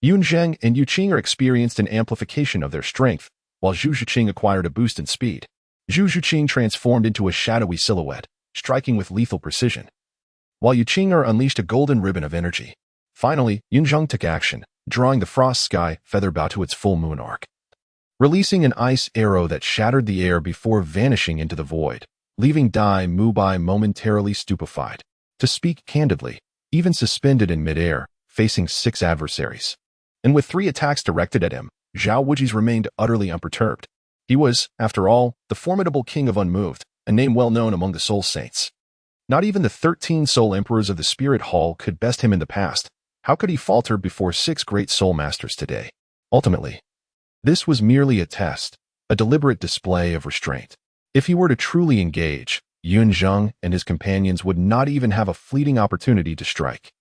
Yun Zheng and Yu Qingyo experienced an amplification of their strength, while Zhu Zhuqing acquired a boost in speed. Zhu Zhuqing transformed into a shadowy silhouette, striking with lethal precision, while Yu Qingyo unleashed a golden ribbon of energy. Finally, Yun Zheng took action, drawing the frost sky feather bow to its full moon arc, releasing an ice arrow that shattered the air before vanishing into the void, leaving Dai Mubai momentarily stupefied. To speak candidly, even suspended in midair, facing 6 adversaries, and with 3 attacks directed at him, Zhao Wujie's remained utterly unperturbed. He was, after all, the formidable king of Unmoved, a name well known among the Soul Saints. Not even the 13 Soul Emperors of the Spirit Hall could best him in the past. How could he falter before 6 great Soul Masters today? Ultimately, this was merely a test, a deliberate display of restraint. If he were to truly engage, Yun Zheng and his companions would not even have a fleeting opportunity to strike.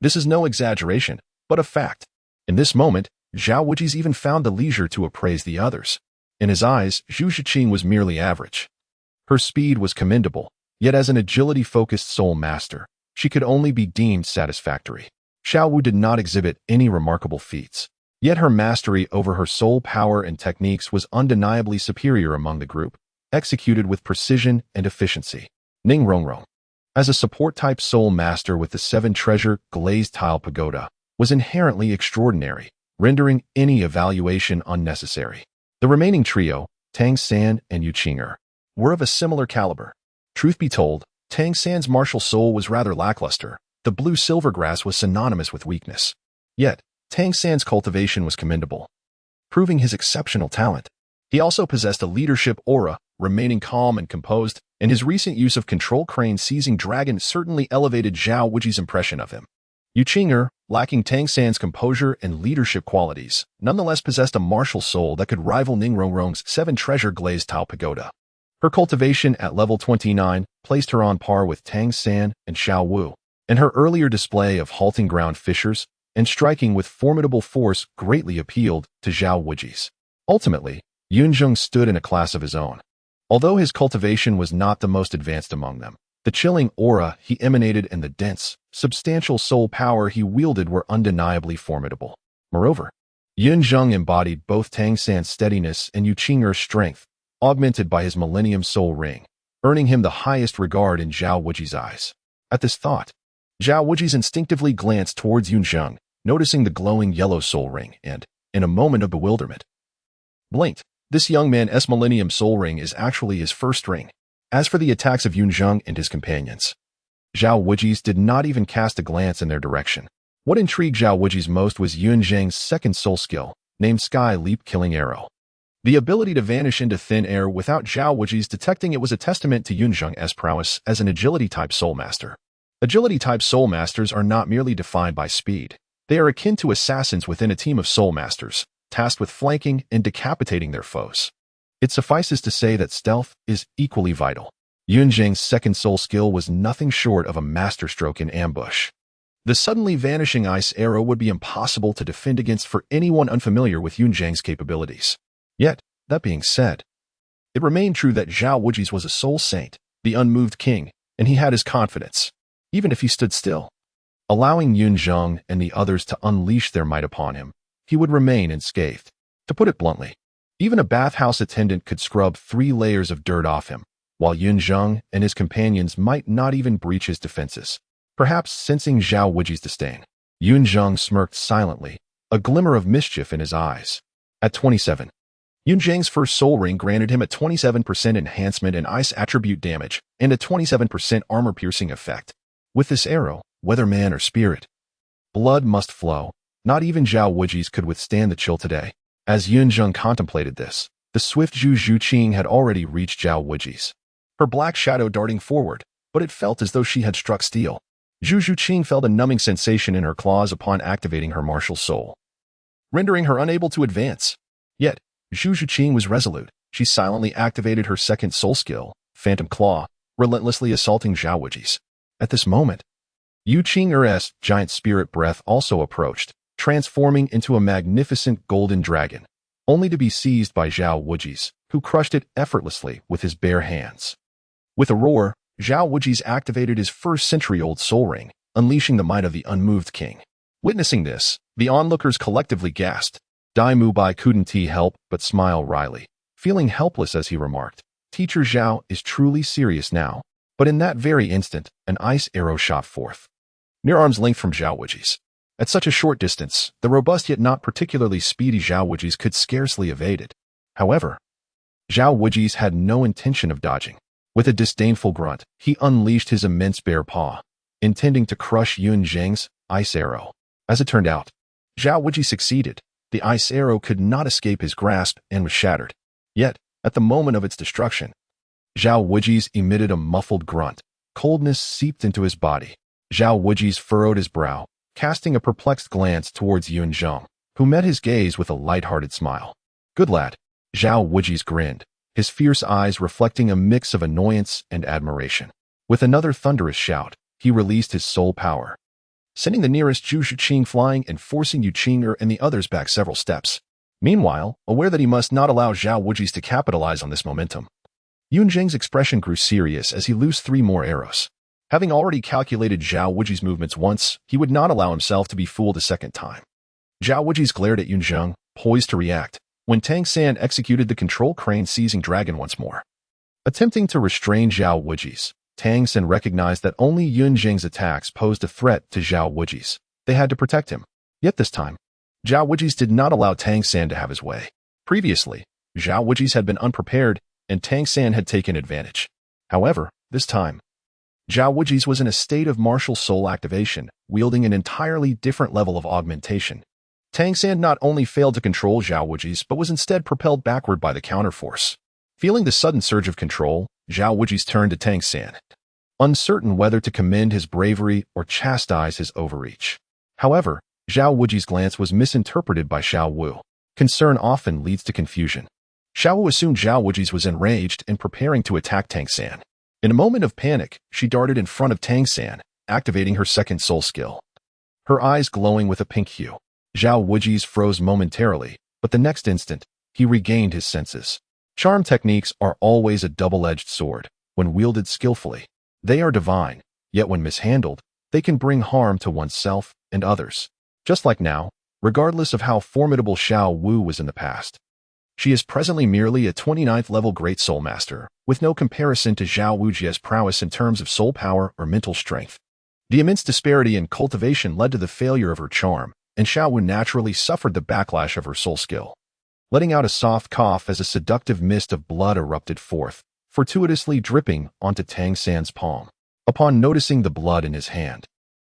This is no exaggeration, but a fact. In this moment, Zhao Wujie's even found the leisure to appraise the others. In his eyes, Zhu Zhuqing was merely average. Her speed was commendable, yet as an agility-focused soul master, she could only be deemed satisfactory. Xiao Wu did not exhibit any remarkable feats, yet her mastery over her soul power and techniques was undeniably superior among the group, executed with precision and efficiency. Ning Rongrong, as a support-type soul master with the 7 treasure glazed tile pagoda, was inherently extraordinary, rendering any evaluation unnecessary. The remaining trio, Tang Sect and Yu Qingyo, were of a similar caliber. Truth be told, Tang Sect's martial soul was rather lackluster. The blue-silver grass was synonymous with weakness. Yet, Tang Sect's cultivation was commendable, proving his exceptional talent. He also possessed a leadership aura, remaining calm and composed, and his recent use of control crane seizing dragon certainly elevated Zhao Wujie's impression of him. Yu Qingyo, lacking Tang Sect's composure and leadership qualities, nonetheless possessed a martial soul that could rival Ning Rongrong's 7 treasure glazed tile pagoda. Her cultivation at level 29 placed her on par with Tang Sect and Xiao Wu, and her earlier display of halting ground fissures and striking with formidable force greatly appealed to Zhao Wujie's. Ultimately, Yun Zheng stood in a class of his own. Although his cultivation was not the most advanced among them, the chilling aura he emanated and the dense, substantial soul power he wielded were undeniably formidable. Moreover, Yun Zheng embodied both Tang Sect's steadiness and Yu Qingyo's strength, augmented by his Millennium Soul Ring, earning him the highest regard in Zhao Wujie's eyes. At this thought, Zhao Wujie's instinctively glanced towards Yun Zheng, noticing the glowing yellow soul ring, and, in a moment of bewilderment, blinked. This young man's Millennium Soul Ring is actually his first ring. As for the attacks of Yun Zheng and his companions, Zhao Wuji's did not even cast a glance in their direction. What intrigued Zhao Wuji's most was Yun Zheng's second soul skill, named Sky Leap Killing Arrow. The ability to vanish into thin air without Zhao Wuji's detecting it was a testament to Yun Zheng's prowess as an agility-type soul master. Agility-type soul masters are not merely defined by speed. They are akin to assassins within a team of soul masters, tasked with flanking and decapitating their foes. It suffices to say that stealth is equally vital. Yun Zheng's second soul skill was nothing short of a masterstroke in ambush. The suddenly vanishing ice arrow would be impossible to defend against for anyone unfamiliar with Yun Zheng's capabilities. Yet, that being said, it remained true that Zhao Wuji's was a soul saint, the unmoved king, and he had his confidence, even if he stood still. Allowing Yun Zheng and the others to unleash their might upon him, he would remain unscathed. To put it bluntly, even a bathhouse attendant could scrub 3 layers of dirt off him, while Yun Zheng and his companions might not even breach his defenses. Perhaps sensing Zhao Wuji's disdain, Yun Zheng smirked silently, a glimmer of mischief in his eyes. At 27, Yun Zheng's first soul ring granted him a 27% enhancement in ice attribute damage and a 27% armor-piercing effect. With this arrow, whether man or spirit, blood must flow. Not even Zhao Wuji's could withstand the chill today. As Yun Zheng contemplated this, the swift Zhu Zhuqing had already reached Zhao Wuji's, her black shadow darting forward, but it felt as though she had struck steel. Zhu Zhuqing felt a numbing sensation in her claws upon activating her martial soul, rendering her unable to advance. Yet, Zhu Zhuqing was resolute. She silently activated her second soul skill, Phantom Claw, relentlessly assaulting Zhao Wuji's. At this moment, Yu Qing'er's giant spirit breath also approached, transforming into a magnificent golden dragon, only to be seized by Zhao Wuji's, who crushed it effortlessly with his bare hands. With a roar, Zhao Wuji's activated his first century-old soul ring, unleashing the might of the unmoved king. Witnessing this, the onlookers collectively gasped. Dai Mubai couldn't help but smile wryly, feeling helpless as he remarked, "Teacher Zhao is truly serious now." But in that very instant, an ice arrow shot forth, near arm's length from Zhao Wuji's. At such a short distance, the robust yet not particularly speedy Zhao Wuji's could scarcely evade it. However, Zhao Wuji's had no intention of dodging. With a disdainful grunt, he unleashed his immense bare paw, intending to crush Yun Zheng's ice arrow. As it turned out, Zhao Wuji succeeded. The ice arrow could not escape his grasp and was shattered. Yet, at the moment of its destruction, Zhao Wuji's emitted a muffled grunt. Coldness seeped into his body. Zhao Wuji's furrowed his brow, casting a perplexed glance towards Yun Zheng, who met his gaze with a light-hearted smile. "Good lad," Zhao Wuji's grinned, his fierce eyes reflecting a mix of annoyance and admiration. With another thunderous shout, he released his soul power, sending the nearest Zhu Zhuqing flying and forcing Yu Qing'er and the others back several steps. Meanwhile, aware that he must not allow Zhao Wuji's to capitalize on this momentum, Yun Zheng's expression grew serious as he loosed 3 more arrows. Having already calculated Zhao Wuji's movements once, he would not allow himself to be fooled a second time. Zhao Wuji's glared at Yun Zheng, poised to react, when Tang Sect executed the control crane seizing dragon once more. Attempting to restrain Zhao Wuji's, Tang Sect recognized that only Yun Zheng's attacks posed a threat to Zhao Wuji's. They had to protect him. Yet this time, Zhao Wuji's did not allow Tang Sect to have his way. Previously, Zhao Wuji's had been unprepared, and Tang Sect had taken advantage. However, this time, Zhao Wuji's was in a state of martial soul activation, wielding an entirely different level of augmentation. Tang Sect not only failed to control Zhao Wuji's, but was instead propelled backward by the counterforce. Feeling the sudden surge of control, Zhao Wuji's turned to Tang Sect, uncertain whether to commend his bravery or chastise his overreach. However, Zhao Wuji's glance was misinterpreted by Xiao Wu. Concern often leads to confusion. Xiao Wu assumed Zhao Wuji's was enraged and preparing to attack Tang Sect. In a moment of panic, she darted in front of Tang Sect, activating her second soul skill, her eyes glowing with a pink hue. Zhao Wuji's froze momentarily, but the next instant, he regained his senses. Charm techniques are always a double-edged sword. When wielded skillfully, they are divine, yet when mishandled, they can bring harm to oneself and others. Just like now, regardless of how formidable Xiao Wu was in the past, she is presently merely a 29th level Great Soul Master, with no comparison to Zhao Wuji's prowess in terms of soul power or mental strength. The immense disparity in cultivation led to the failure of her charm, and Xiao Wu naturally suffered the backlash of her soul skill. letting out a soft cough as a seductive mist of blood erupted forth, fortuitously dripping onto Tang Sect's palm. Upon noticing the blood in his hand,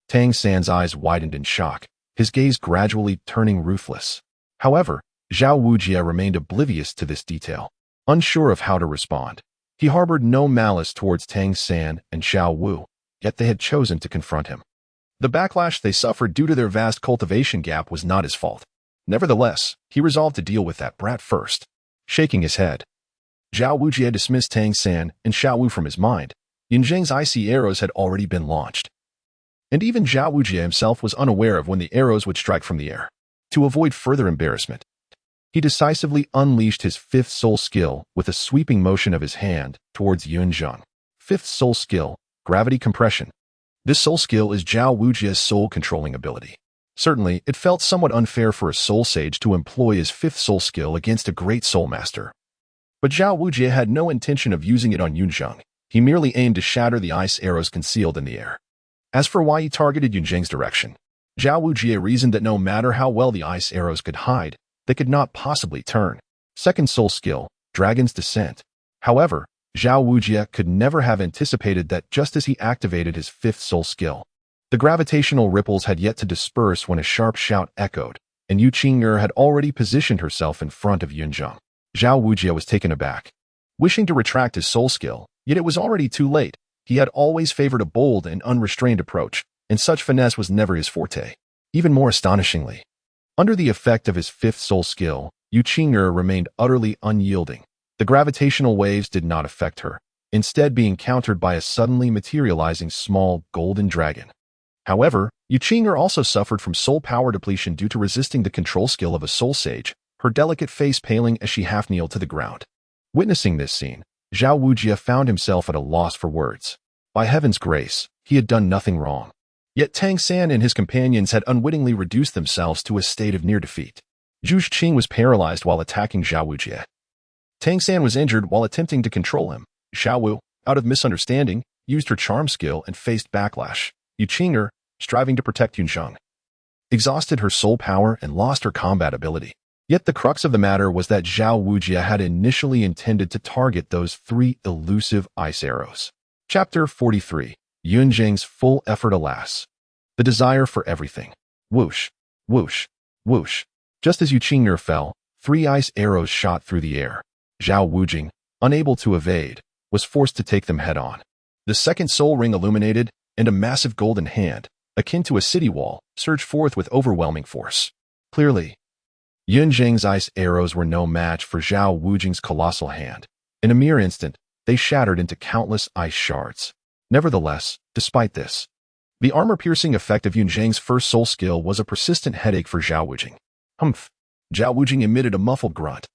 Tang Sect's eyes widened in shock, his gaze gradually turning ruthless. However, Zhao Wujie remained oblivious to this detail, unsure of how to respond. He harbored no malice towards Tang Sect and Xiao Wu, yet they had chosen to confront him. The backlash they suffered due to their vast cultivation gap was not his fault. Nevertheless, he resolved to deal with that brat first. Shaking his head, Zhao Wujie dismissed Tang Sect and Xiao Wu from his mind. Yun Zheng's icy arrows had already been launched, and even Zhao Wujie himself was unaware of when the arrows would strike from the air. To avoid further embarrassment, he decisively unleashed his fifth soul skill with a sweeping motion of his hand towards Yun Zheng. Fifth soul skill, gravity compression. This soul skill is Zhao Wujie's soul-controlling ability. Certainly, it felt somewhat unfair for a soul sage to employ his fifth soul skill against a great soul master. But Zhao Wujie had no intention of using it on Yun Zheng. He merely aimed to shatter the ice arrows concealed in the air. As for why he targeted Yun Zheng's direction, Zhao Wujie reasoned that no matter how well the ice arrows could hide, they could not possibly turn. Second soul skill, Dragon's Descent. However, Zhao Wujie could never have anticipated that just as he activated his fifth soul skill, the gravitational ripples had yet to disperse when a sharp shout echoed, and Yu Qing'er had already positioned herself in front of Yun Zheng. Zhao Wujie was taken aback, wishing to retract his soul skill, yet it was already too late. He had always favored a bold and unrestrained approach, and such finesse was never his forte. Even more astonishingly, under the effect of his fifth soul skill, Yu Qing'er remained utterly unyielding. The gravitational waves did not affect her, instead being countered by a suddenly materializing small golden dragon. However, Yu Qing'er also suffered from soul power depletion due to resisting the control skill of a soul sage, her delicate face paling as she half-kneeled to the ground. Witnessing this scene, Zhao Wujie found himself at a loss for words. By heaven's grace, he had done nothing wrong. Yet Tang Sect and his companions had unwittingly reduced themselves to a state of near defeat. Zhu Qing was paralyzed while attacking Zhao Wujie. Tang Sect was injured while attempting to control him. Xiao Wu, out of misunderstanding, used her charm skill and faced backlash. Yu Qing'er, striving to protect Yun Zheng, exhausted her soul power and lost her combat ability. Yet the crux of the matter was that Zhao Wujie had initially intended to target those 3 elusive ice arrows. Chapter 43. Yun Zheng's full effort. Alas, the desire for everything. Whoosh, whoosh, whoosh. Just as Yu Qing'er fell, 3 ice arrows shot through the air. Zhao Wujing, unable to evade, was forced to take them head-on. The second soul ring illuminated, and a massive golden hand, akin to a city wall, surged forth with overwhelming force. Clearly, Yun Zheng's ice arrows were no match for Zhao Wujing's colossal hand. In a mere instant, they shattered into countless ice shards. Nevertheless, despite this, the armor-piercing effect of Yun Zheng's first soul skill was a persistent headache for Zhao Wujing. Humph! Zhao Wujing emitted a muffled grunt,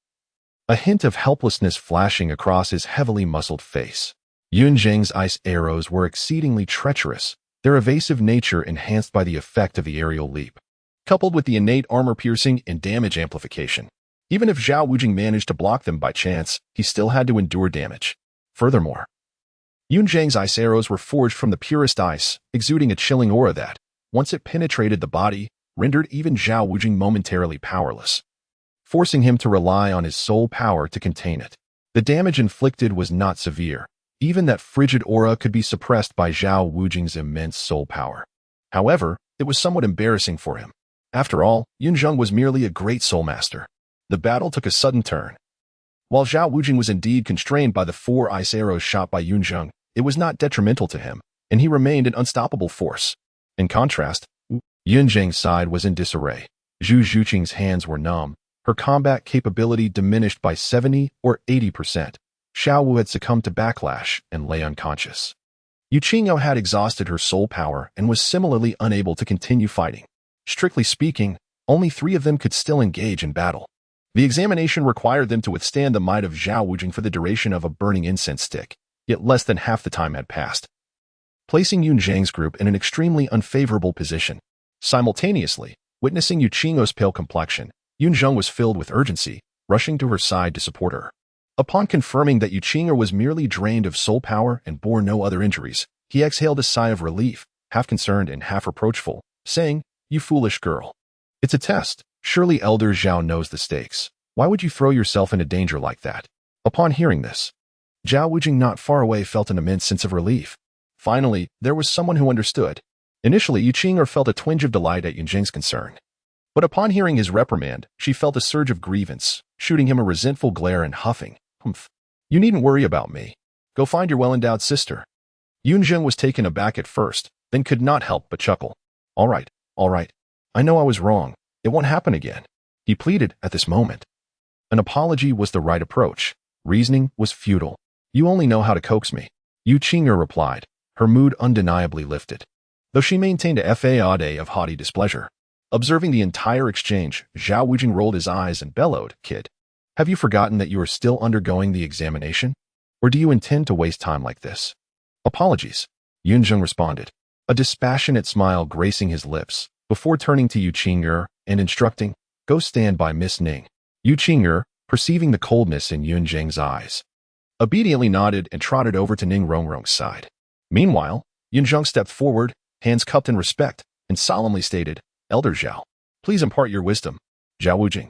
a hint of helplessness flashing across his heavily muscled face. Yun Zheng's ice arrows were exceedingly treacherous, their evasive nature enhanced by the effect of the aerial leap, coupled with the innate armor-piercing and damage amplification. Even if Zhao Wujing managed to block them by chance, he still had to endure damage. Furthermore, Yun Zheng's ice arrows were forged from the purest ice, exuding a chilling aura that, once it penetrated the body, rendered even Zhao Wujing momentarily powerless, forcing him to rely on his soul power to contain it. The damage inflicted was not severe. Even that frigid aura could be suppressed by Zhao Wujing's immense soul power. However, it was somewhat embarrassing for him. After all, Yun Zheng was merely a great soul master. The battle took a sudden turn. While Zhao Wujing was indeed constrained by the 4 ice arrows shot by Yun Zheng, it was not detrimental to him, and he remained an unstoppable force. In contrast, Yun Zheng's side was in disarray. Zhu Zhuqing's hands were numb, her combat capability diminished by 70 or 80%. Xiao Wu had succumbed to backlash and lay unconscious. Yu Qing'er had exhausted her soul power and was similarly unable to continue fighting. Strictly speaking, only 3 of them could still engage in battle. The examination required them to withstand the might of Zhao Wujing for the duration of a burning incense stick, yet less than half the time had passed, placing Yun Zheng's group in an extremely unfavorable position. Simultaneously, witnessing Yu Qing'er's pale complexion, Yun Zheng was filled with urgency, rushing to her side to support her. Upon confirming that Yu Qing'er was merely drained of soul power and bore no other injuries, he exhaled a sigh of relief, half concerned and half reproachful, saying, "You foolish girl. It's a test. Surely Elder Zhao knows the stakes." Why would you throw yourself into danger like that? Upon hearing this, Zhao Wujing not far away felt an immense sense of relief. Finally, there was someone who understood. Initially, Yu Qing'er felt a twinge of delight at Yun Zheng's concern. But upon hearing his reprimand, she felt a surge of grievance, shooting him a resentful glare and huffing. Humph. You needn't worry about me. Go find your well-endowed sister. Yun Zheng was taken aback at first, then could not help but chuckle. All right. I know I was wrong. It won't happen again. He pleaded at this moment. An apology was the right approach. Reasoning was futile. You only know how to coax me. Yu Qing'er replied, her mood undeniably lifted, though she maintained a facade of haughty displeasure. Observing the entire exchange, Zhao Wujing rolled his eyes and bellowed, Kid, have you forgotten that you are still undergoing the examination? Or do you intend to waste time like this? Apologies, Yun Zheng responded, a dispassionate smile gracing his lips, before turning to Yu Qing'er and instructing, go stand by Miss Ning. Yu Qing'er, perceiving the coldness in Yun Zheng's eyes, obediently nodded and trotted over to Ning Rongrong's side. Meanwhile, Yun Zheng stepped forward, hands cupped in respect, and solemnly stated, Elder Zhao, please impart your wisdom. Zhao Wujing,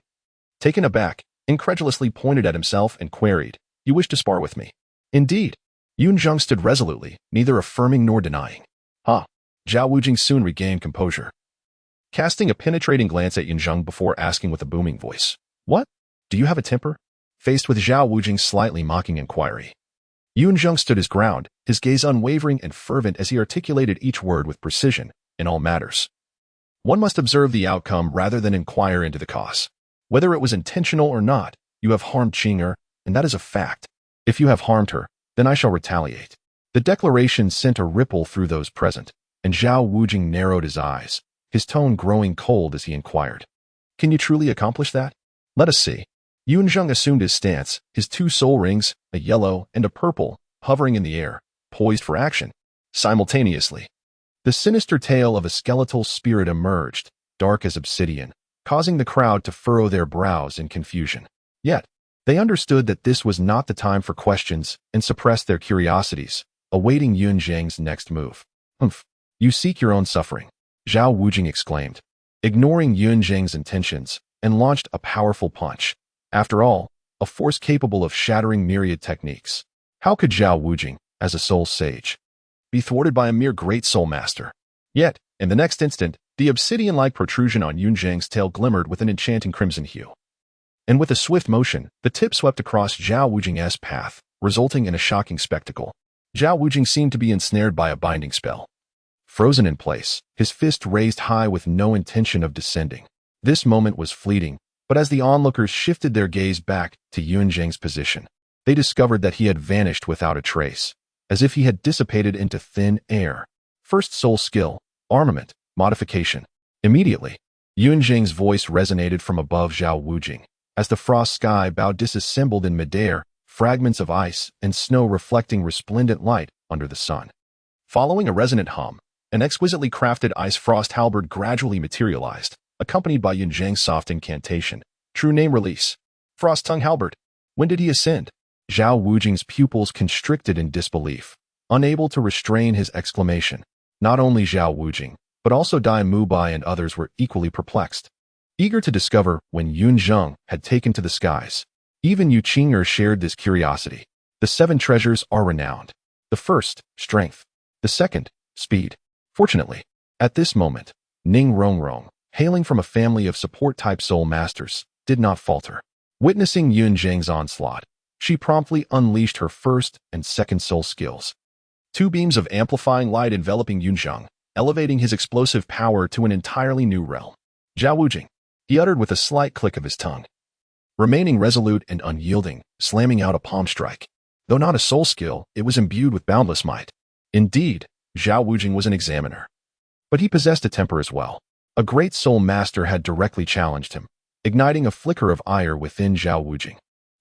taken aback, incredulously pointed at himself and queried, you wish to spar with me? Indeed. Yun Zheng stood resolutely, neither affirming nor denying. Zhao Wujing soon regained composure, casting a penetrating glance at Yun Zheng before asking with a booming voice, what? Do you have a temper? Faced with Zhao Wujing's slightly mocking inquiry, Yun Zheng stood his ground, his gaze unwavering and fervent as he articulated each word with precision. In all matters, one must observe the outcome rather than inquire into the cause. Whether it was intentional or not, you have harmed Qing'er, and that is a fact. If you have harmed her, then I shall retaliate. The declaration sent a ripple through those present, and Zhao Wujing narrowed his eyes, his tone growing cold as he inquired, can you truly accomplish that? Let us see. Yun Zheng assumed his stance, his two soul rings, a yellow and a purple, hovering in the air, poised for action. Simultaneously, the sinister tail of a skeletal spirit emerged, dark as obsidian, causing the crowd to furrow their brows in confusion. Yet, they understood that this was not the time for questions and suppressed their curiosities, awaiting Yun Zheng's next move. Humph, you seek your own suffering, Zhao Wujing exclaimed, ignoring Yun Zheng's intentions, and launched a powerful punch. After all, a force capable of shattering myriad techniques. How could Zhao Wujing, as a soul sage, be thwarted by a mere great soul master? Yet, in the next instant, the obsidian-like protrusion on Yun Zheng's tail glimmered with an enchanting crimson hue. And with a swift motion, the tip swept across Zhao Wujing's path, resulting in a shocking spectacle. Zhao Wujing seemed to be ensnared by a binding spell. Frozen in place, his fist raised high with no intention of descending. This moment was fleeting, but as the onlookers shifted their gaze back to Yun Zheng's position, they discovered that he had vanished without a trace, as if he had dissipated into thin air. First soul skill, armament, modification. Immediately, Yun Zheng's voice resonated from above Zhao Wujing, as the frost sky bow disassembled in midair, fragments of ice and snow reflecting resplendent light under the sun. Following a resonant hum, an exquisitely crafted ice frost halberd gradually materialized, accompanied by Yun Zheng's soft incantation. True name release. Frost Tongue Halberd. When did he ascend? Zhao Wujing's pupils constricted in disbelief, unable to restrain his exclamation. Not only Zhao Wujing, but also Dai Mubai and others were equally perplexed, eager to discover when Yun Zheng had taken to the skies. Even Yu Qing'er shared this curiosity. The 7 treasures are renowned. The first, strength. The second, speed. Fortunately, at this moment, Ning Rongrong, hailing from a family of support-type soul masters, did not falter. Witnessing Yun Zheng's onslaught, she promptly unleashed her first and second soul skills. 2 beams of amplifying light enveloping Yun Zheng, elevating his explosive power to an entirely new realm. Zhao Wujing, he uttered with a slight click of his tongue, remaining resolute and unyielding, slamming out a palm strike. Though not a soul skill, it was imbued with boundless might. Indeed, Zhao Wujing was an examiner. But he possessed a temper as well. A great soul master had directly challenged him, igniting a flicker of ire within Zhao Wujing.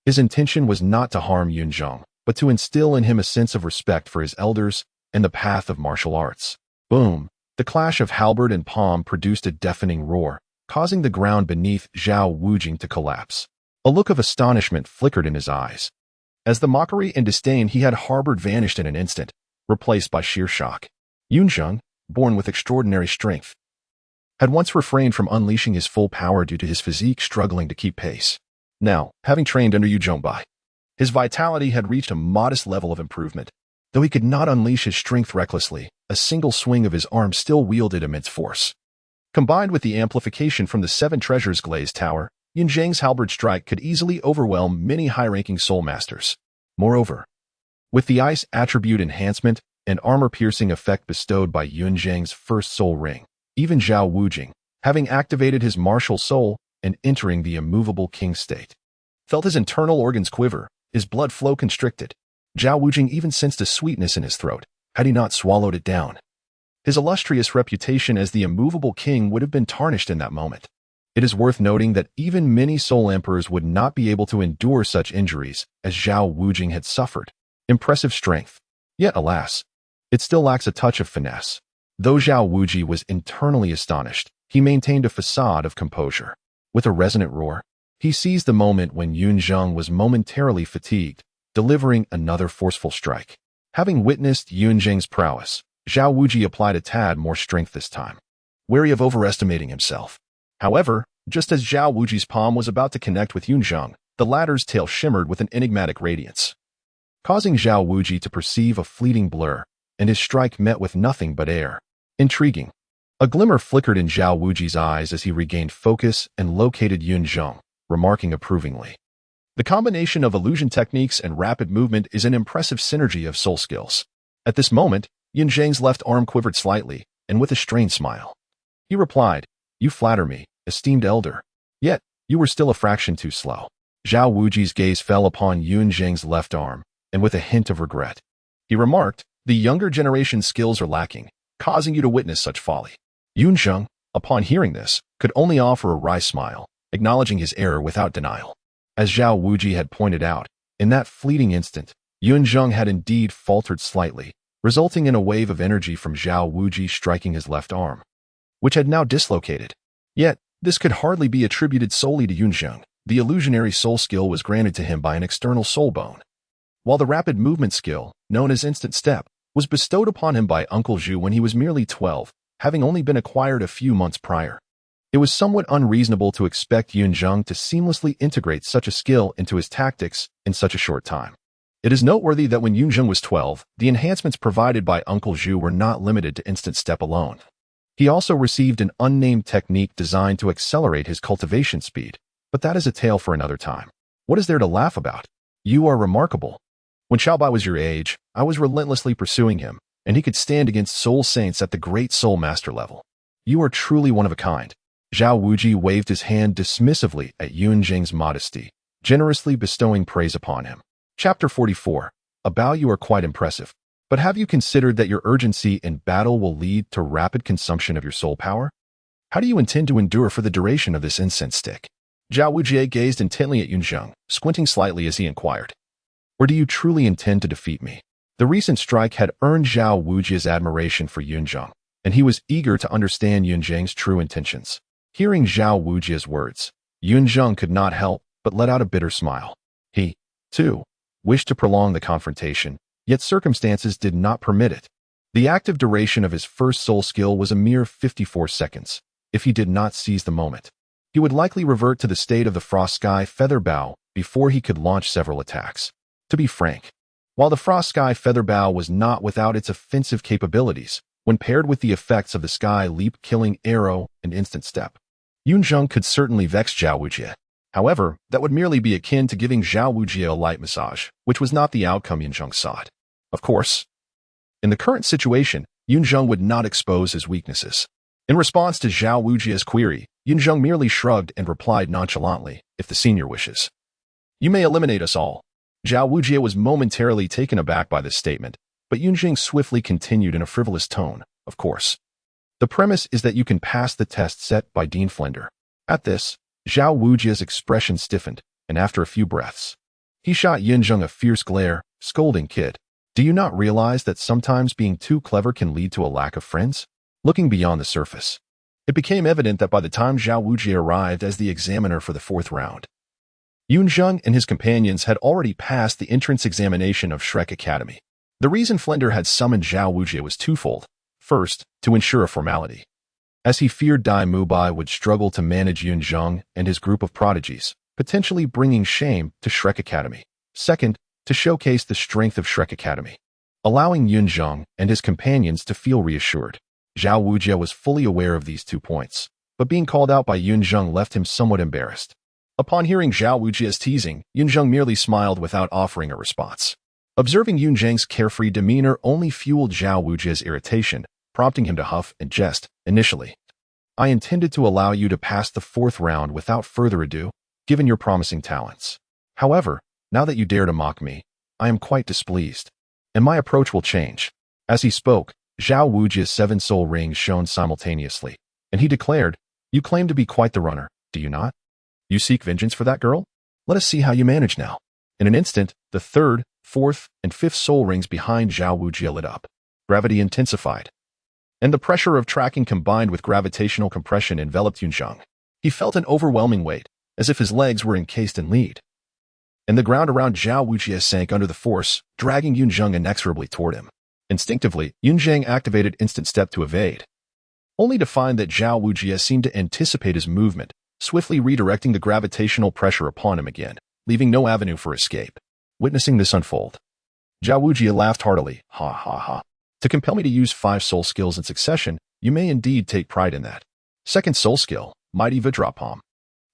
His intention was not to harm Yun Zheng, but to instill in him a sense of respect for his elders and the path of martial arts. Boom! The clash of halberd and palm produced a deafening roar, causing the ground beneath Zhao Wujing to collapse. A look of astonishment flickered in his eyes, as the mockery and disdain he had harbored vanished in an instant, replaced by sheer shock. Yun Zheng, born with extraordinary strength, had once refrained from unleashing his full power due to his physique struggling to keep pace. Now, having trained under Yun Zheng, his vitality had reached a modest level of improvement. Though he could not unleash his strength recklessly, a single swing of his arm still wielded immense force. Combined with the amplification from the Seven Treasures Glazed Tower, Yun Zheng's halberd strike could easily overwhelm many high-ranking soul masters. Moreover, with the ice attribute enhancement and armor-piercing effect bestowed by Yun Zheng's first soul ring, even Zhao Wujing, having activated his martial soul and entering the immovable king state, felt his internal organs quiver, his blood flow constricted. Zhao Wujing even sensed a sweetness in his throat, had he not swallowed it down. His illustrious reputation as the immovable king would have been tarnished in that moment. It is worth noting that even many soul emperors would not be able to endure such injuries as Zhao Wujing had suffered. Impressive strength. Yet, alas, it still lacks a touch of finesse. Though Zhao Wuji was internally astonished, he maintained a facade of composure. With a resonant roar, he seized the moment when Yun Zheng was momentarily fatigued, delivering another forceful strike. Having witnessed Yun Zheng's prowess, Zhao Wuji applied a tad more strength this time, wary of overestimating himself. However, just as Zhao Wuji's palm was about to connect with Yun Zheng, the latter's tail shimmered with an enigmatic radiance, causing Zhao Wuji to perceive a fleeting blur, and his strike met with nothing but air. Intriguing. A glimmer flickered in Zhao Wuji's eyes as he regained focus and located Yun Zheng, remarking approvingly. The combination of illusion techniques and rapid movement is an impressive synergy of soul skills. At this moment, Yun Zheng's left arm quivered slightly, and with a strained smile, he replied, "You flatter me, esteemed elder. Yet, you were still a fraction too slow." Zhao Wuji's gaze fell upon Yun Zheng's left arm, and with a hint of regret, he remarked, "The younger generation's skills are lacking, causing you to witness such folly." Yun Zheng, upon hearing this, could only offer a wry smile, acknowledging his error without denial. As Zhao Wuji had pointed out, in that fleeting instant, Yun Zheng had indeed faltered slightly, resulting in a wave of energy from Zhao Wuji striking his left arm, which had now dislocated. Yet, this could hardly be attributed solely to Yun Zheng. The illusionary soul skill was granted to him by an external soul bone, while the rapid movement skill, known as instant step, was bestowed upon him by Uncle Zhu when he was merely 12, having only been acquired a few months prior. It was somewhat unreasonable to expect Yun Zheng to seamlessly integrate such a skill into his tactics in such a short time. It is noteworthy that when Yun Zheng was 12, the enhancements provided by Uncle Zhu were not limited to instant step alone. He also received an unnamed technique designed to accelerate his cultivation speed, but that is a tale for another time. What is there to laugh about? You are remarkable. When Xiaobai was your age, I was relentlessly pursuing him, and he could stand against soul saints at the great soul master level. You are truly one of a kind. Zhao Wuji waved his hand dismissively at Yun Zheng's modesty, generously bestowing praise upon him. Chapter 44. About you are quite impressive. But have you considered that your urgency in battle will lead to rapid consumption of your soul power? How do you intend to endure for the duration of this incense stick? Zhao Wuji gazed intently at Yun Zheng, squinting slightly as he inquired. Or do you truly intend to defeat me? The recent strike had earned Zhao Wuji's admiration for Yun Zheng, and he was eager to understand Yun Zheng's true intentions. Hearing Zhao Wuji's words, Yun Zheng could not help but let out a bitter smile. He, too, wished to prolong the confrontation, yet circumstances did not permit it. The active duration of his first soul skill was a mere 54 seconds. If he did not seize the moment, he would likely revert to the state of the frost sky feather bow before he could launch several attacks. To be frank, while the frost sky feather bow was not without its offensive capabilities, when paired with the effects of the sky leap killing arrow and instant step, Yun Zheng could certainly vex Zhao Wuji. However, that would merely be akin to giving Zhao Wuji a light massage, which was not the outcome Yun Zheng sought. Of course, in the current situation, Yun Zheng would not expose his weaknesses. In response to Zhao Wuji's query, Yun Zheng merely shrugged and replied nonchalantly, "If the senior wishes. You may eliminate us all." Zhao Wuji was momentarily taken aback by this statement, but Yun Zheng swiftly continued in a frivolous tone, "Of course. The premise is that you can pass the test set by Dean Flender." At this, Zhao Wuji's expression stiffened, and after a few breaths, he shot Yun Zheng a fierce glare, scolding, "Kid, do you not realize that sometimes being too clever can lead to a lack of friends?" Looking beyond the surface, it became evident that by the time Zhao Wuji arrived as the examiner for the fourth round, Yun Zheng and his companions had already passed the entrance examination of Shrek Academy. The reason Flender had summoned Zhao Wuji was twofold. First, to ensure a formality, as he feared Dai Mubai would struggle to manage Yun Zheng and his group of prodigies, potentially bringing shame to Shrek Academy. Second, to showcase the strength of Shrek Academy, allowing Yun Zheng and his companions to feel reassured. Zhao Wujie was fully aware of these 2 points, but being called out by Yun Zheng left him somewhat embarrassed. Upon hearing Zhao Wujie's teasing, Yun Zheng merely smiled without offering a response. Observing Yun Zheng's carefree demeanor only fueled Zhao Wujie's irritation, prompting him to huff and jest. Initially, I intended to allow you to pass the 4th round without further ado, given your promising talents. However, now that you dare to mock me, I am quite displeased, and my approach will change. As he spoke, Zhao Wujie's 7 soul rings shone simultaneously, and he declared, "You claim to be quite the runner, do you not? You seek vengeance for that girl? Let us see how you manage now." In an instant, the 3rd, 4th, and 5th soul rings behind Zhao Wujie lit up. Gravity intensified, and the pressure of tracking combined with gravitational compression enveloped Yun Zheng. He felt an overwhelming weight, as if his legs were encased in lead, and the ground around Zhao Wujie sank under the force, dragging Yun Zheng inexorably toward him. Instinctively, Yun Zheng activated instant step to evade, only to find that Zhao Wujie seemed to anticipate his movement, swiftly redirecting the gravitational pressure upon him again, leaving no avenue for escape. Witnessing this unfold, Zhao Wujie laughed heartily. Ha ha ha. To compel me to use 5 soul skills in succession, you may indeed take pride in that. 2nd soul skill, Mighty Vajra Palm.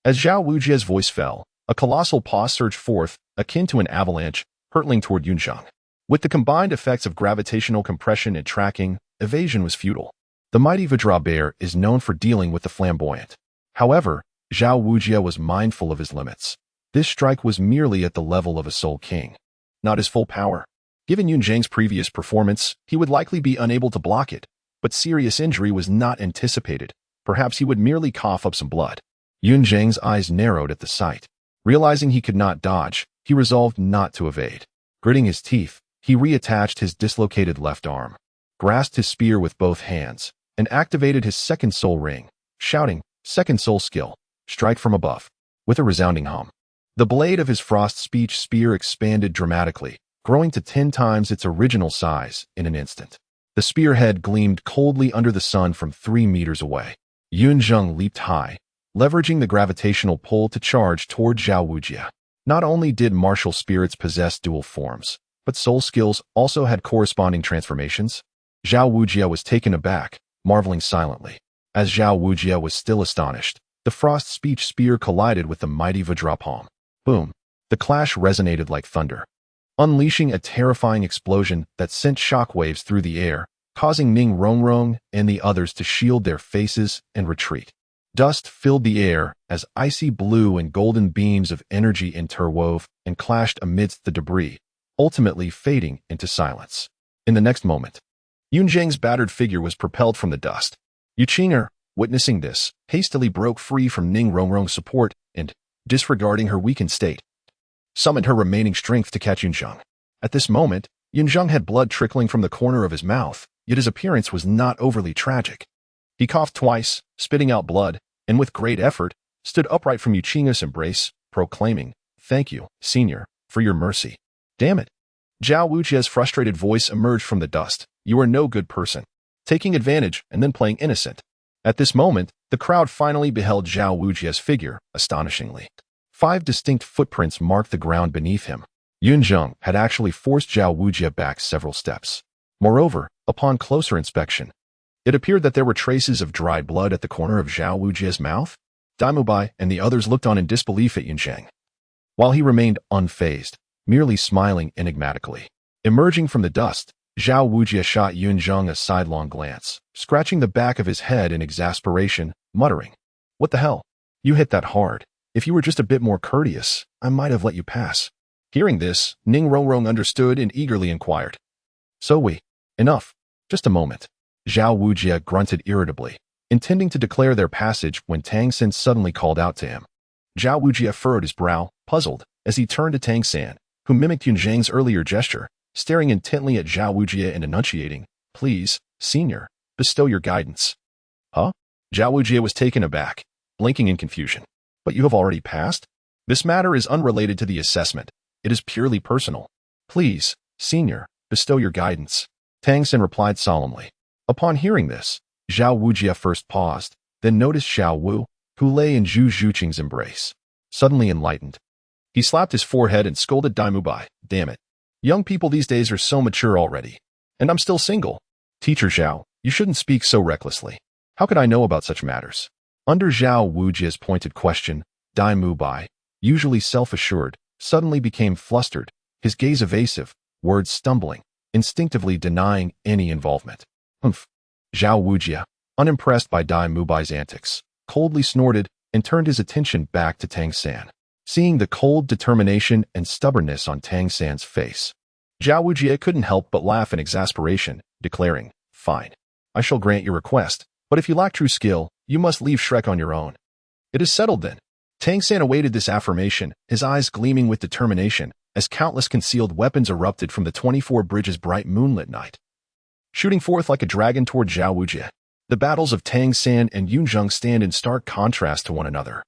As Zhao Wujie's voice fell, a colossal paw surged forth, akin to an avalanche, hurtling toward Yun Zheng. With the combined effects of gravitational compression and tracking, evasion was futile. The mighty Vajra bear is known for dealing with the flamboyant. However, Zhao Wujie was mindful of his limits. This strike was merely at the level of a soul king, not his full power. Given Yun Zheng's previous performance, he would likely be unable to block it, but serious injury was not anticipated. Perhaps he would merely cough up some blood. Yun Zheng's eyes narrowed at the sight. Realizing he could not dodge, he resolved not to evade. Gritting his teeth, he reattached his dislocated left arm, grasped his spear with both hands, and activated his 2nd soul ring, shouting, "2nd soul skill, strike from above." With a resounding hum, the blade of his frost speech spear expanded dramatically, growing to 10 times its original size in an instant. The spearhead gleamed coldly under the sun from 3 meters away. Yun Zheng leaped high, leveraging the gravitational pull to charge toward Zhao Wujie. Not only did martial spirits possess dual forms, but soul skills also had corresponding transformations. Zhao Wujie was taken aback, marveling silently. As Zhao Wujie was still astonished, the frost speech spear collided with the mighty Vajra palm. Boom! The clash resonated like thunder, unleashing a terrifying explosion that sent shockwaves through the air, causing Ning Rongrong and the others to shield their faces and retreat. Dust filled the air as icy blue and golden beams of energy interwove and clashed amidst the debris, ultimately fading into silence. In the next moment, Yun Zheng's battered figure was propelled from the dust. Yu Qing'er, witnessing this, hastily broke free from Ning Rongrong's support and, disregarding her weakened state, summoned her remaining strength to catch Yun Zheng. At this moment, Yun Zheng had blood trickling from the corner of his mouth, yet his appearance was not overly tragic. He coughed twice, spitting out blood, and with great effort, stood upright from Yu Qing'er's embrace, proclaiming, "Thank you, senior, for your mercy." "Damn it." Zhao Wujie's frustrated voice emerged from the dust. "You are no good person, taking advantage and then playing innocent." At this moment, the crowd finally beheld Zhao Wujie's figure, astonishingly. 5 distinct footprints marked the ground beneath him. Yun Zheng had actually forced Zhao Wujie back several steps. Moreover, upon closer inspection, it appeared that there were traces of dried blood at the corner of Zhao Wujie's mouth. Daimubai and the others looked on in disbelief at Yun Zheng, while he remained unfazed, merely smiling enigmatically. Emerging from the dust, Zhao Wujie shot Yun Zheng a sidelong glance, scratching the back of his head in exasperation, muttering, "What the hell? You hit that hard. If you were just a bit more courteous, I might have let you pass." Hearing this, Ning Rongrong understood and eagerly inquired, Enough. Just a moment." Zhao Wujie grunted irritably, intending to declare their passage when Tang San suddenly called out to him. Zhao Wujie furrowed his brow, puzzled, as he turned to Tang San, who mimicked Yun Zheng's earlier gesture, staring intently at Zhao Wujie and enunciating, "Please, senior, bestow your guidance." "Huh?" Zhao Wujie was taken aback, blinking in confusion. "But you have already passed? This matter is unrelated to the assessment. It is purely personal. Please, senior, bestow your guidance." Tang San replied solemnly. Upon hearing this, Zhao Wujie first paused, then noticed Xiao Wu, who lay in Zhu Zhuqing's embrace. suddenly enlightened. He slapped his forehead and scolded Daimubai. Damn it. Young people these days are so mature already. And I'm still single. Teacher Zhao, you shouldn't speak so recklessly. How could I know about such matters? Under Zhao Wujia's pointed question, Daimubai, usually self-assured, suddenly became flustered, his gaze evasive, words stumbling, instinctively denying any involvement. Humph. Zhao Wujia, unimpressed by Daimubai's antics, coldly snorted and turned his attention back to Tang San. Seeing the cold determination and stubbornness on Tang San's face, Zhao Wujia couldn't help but laugh in exasperation, declaring, Fine. I shall grant your request, but if you lack true skill, you must leave Shrek on your own. It is settled then. Tang San awaited this affirmation, his eyes gleaming with determination, as countless concealed weapons erupted from the 24 bridges' bright moonlit night. Shooting forth like a dragon toward Zhao Wujia, the battles of Tang San and Yun Zheng stand in stark contrast to one another.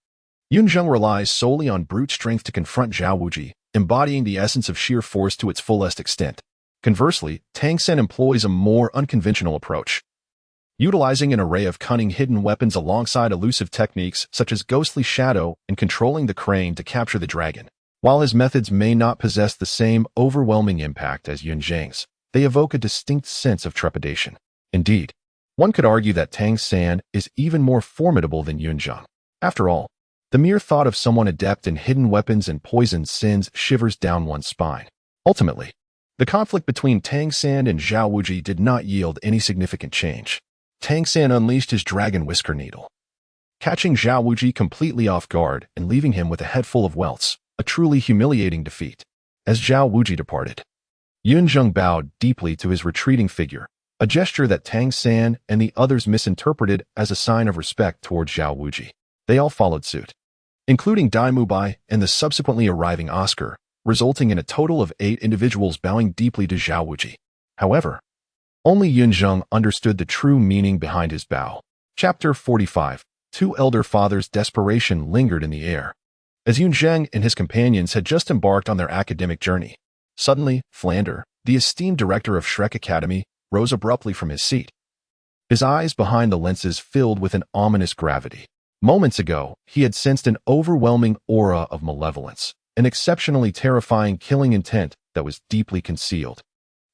Yun Zheng relies solely on brute strength to confront Zhao Wuji, embodying the essence of sheer force to its fullest extent. Conversely, Tang San employs a more unconventional approach, utilizing an array of cunning hidden weapons alongside elusive techniques such as ghostly shadow and controlling the crane to capture the dragon. While his methods may not possess the same overwhelming impact as Yun Zheng's, they evoke a distinct sense of trepidation. Indeed, one could argue that Tang San is even more formidable than Yun Zheng. After all, the mere thought of someone adept in hidden weapons and poison sends shivers down one's spine. Ultimately, the conflict between Tang San and Zhao Wuji did not yield any significant change. Tang San unleashed his dragon whisker needle, catching Zhao Wuji completely off guard and leaving him with a head full of welts, a truly humiliating defeat. As Zhao Wuji departed, Yun Zheng bowed deeply to his retreating figure, a gesture that Tang San and the others misinterpreted as a sign of respect toward Zhao Wuji. They all followed suit, including Daimubai and the subsequently arriving Oscar, resulting in a total of 8 individuals bowing deeply to Zhao Wuji. However, only Yun Zheng understood the true meaning behind his bow. Chapter 45. 2 elder fathers' desperation lingered in the air, as Yun Zheng and his companions had just embarked on their academic journey. Suddenly, Flander, the esteemed director of Shrek Academy, rose abruptly from his seat. His eyes behind the lenses filled with an ominous gravity. Moments ago, he had sensed an overwhelming aura of malevolence, an exceptionally terrifying killing intent that was deeply concealed,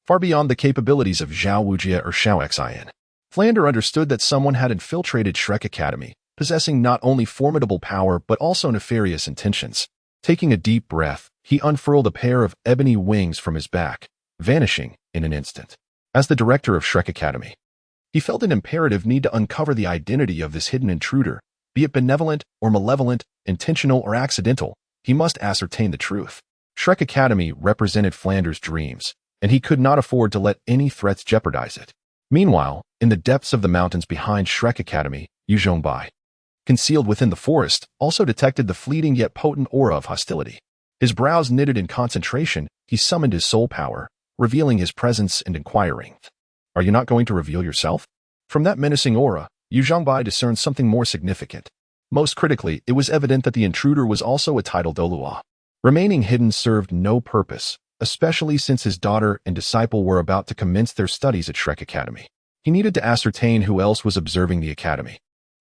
far beyond the capabilities of Zhao Wujia or Xiao Xin. Flander understood that someone had infiltrated Shrek Academy, possessing not only formidable power but also nefarious intentions. Taking a deep breath, he unfurled a pair of ebony wings from his back, vanishing in an instant. As the director of Shrek Academy, he felt an imperative need to uncover the identity of this hidden intruder. Be it benevolent or malevolent, intentional or accidental, he must ascertain the truth. Shrek Academy represented Flander's dreams, and he could not afford to let any threats jeopardize it. Meanwhile, in the depths of the mountains behind Shrek Academy, Yun Zheng, concealed within the forest, also detected the fleeting yet potent aura of hostility. His brows knitted in concentration, he summoned his soul power, revealing his presence and inquiring, Are you not going to reveal yourself? From that menacing aura, Yun Zheng discerned something more significant. Most critically, it was evident that the intruder was also a titled Douluo. Remaining hidden served no purpose, especially since his daughter and disciple were about to commence their studies at Shrek Academy. He needed to ascertain who else was observing the academy.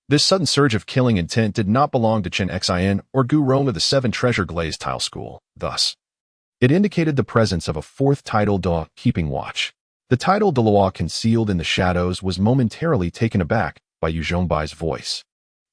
This sudden surge of killing intent did not belong to Chen Xin or Gu Rong of the 7 Treasure Glazed Tile School. Thus, it indicated the presence of a 4th titled Douluo keeping watch. The titled Douluo concealed in the shadows was momentarily taken aback by Yun Zhengbai's voice,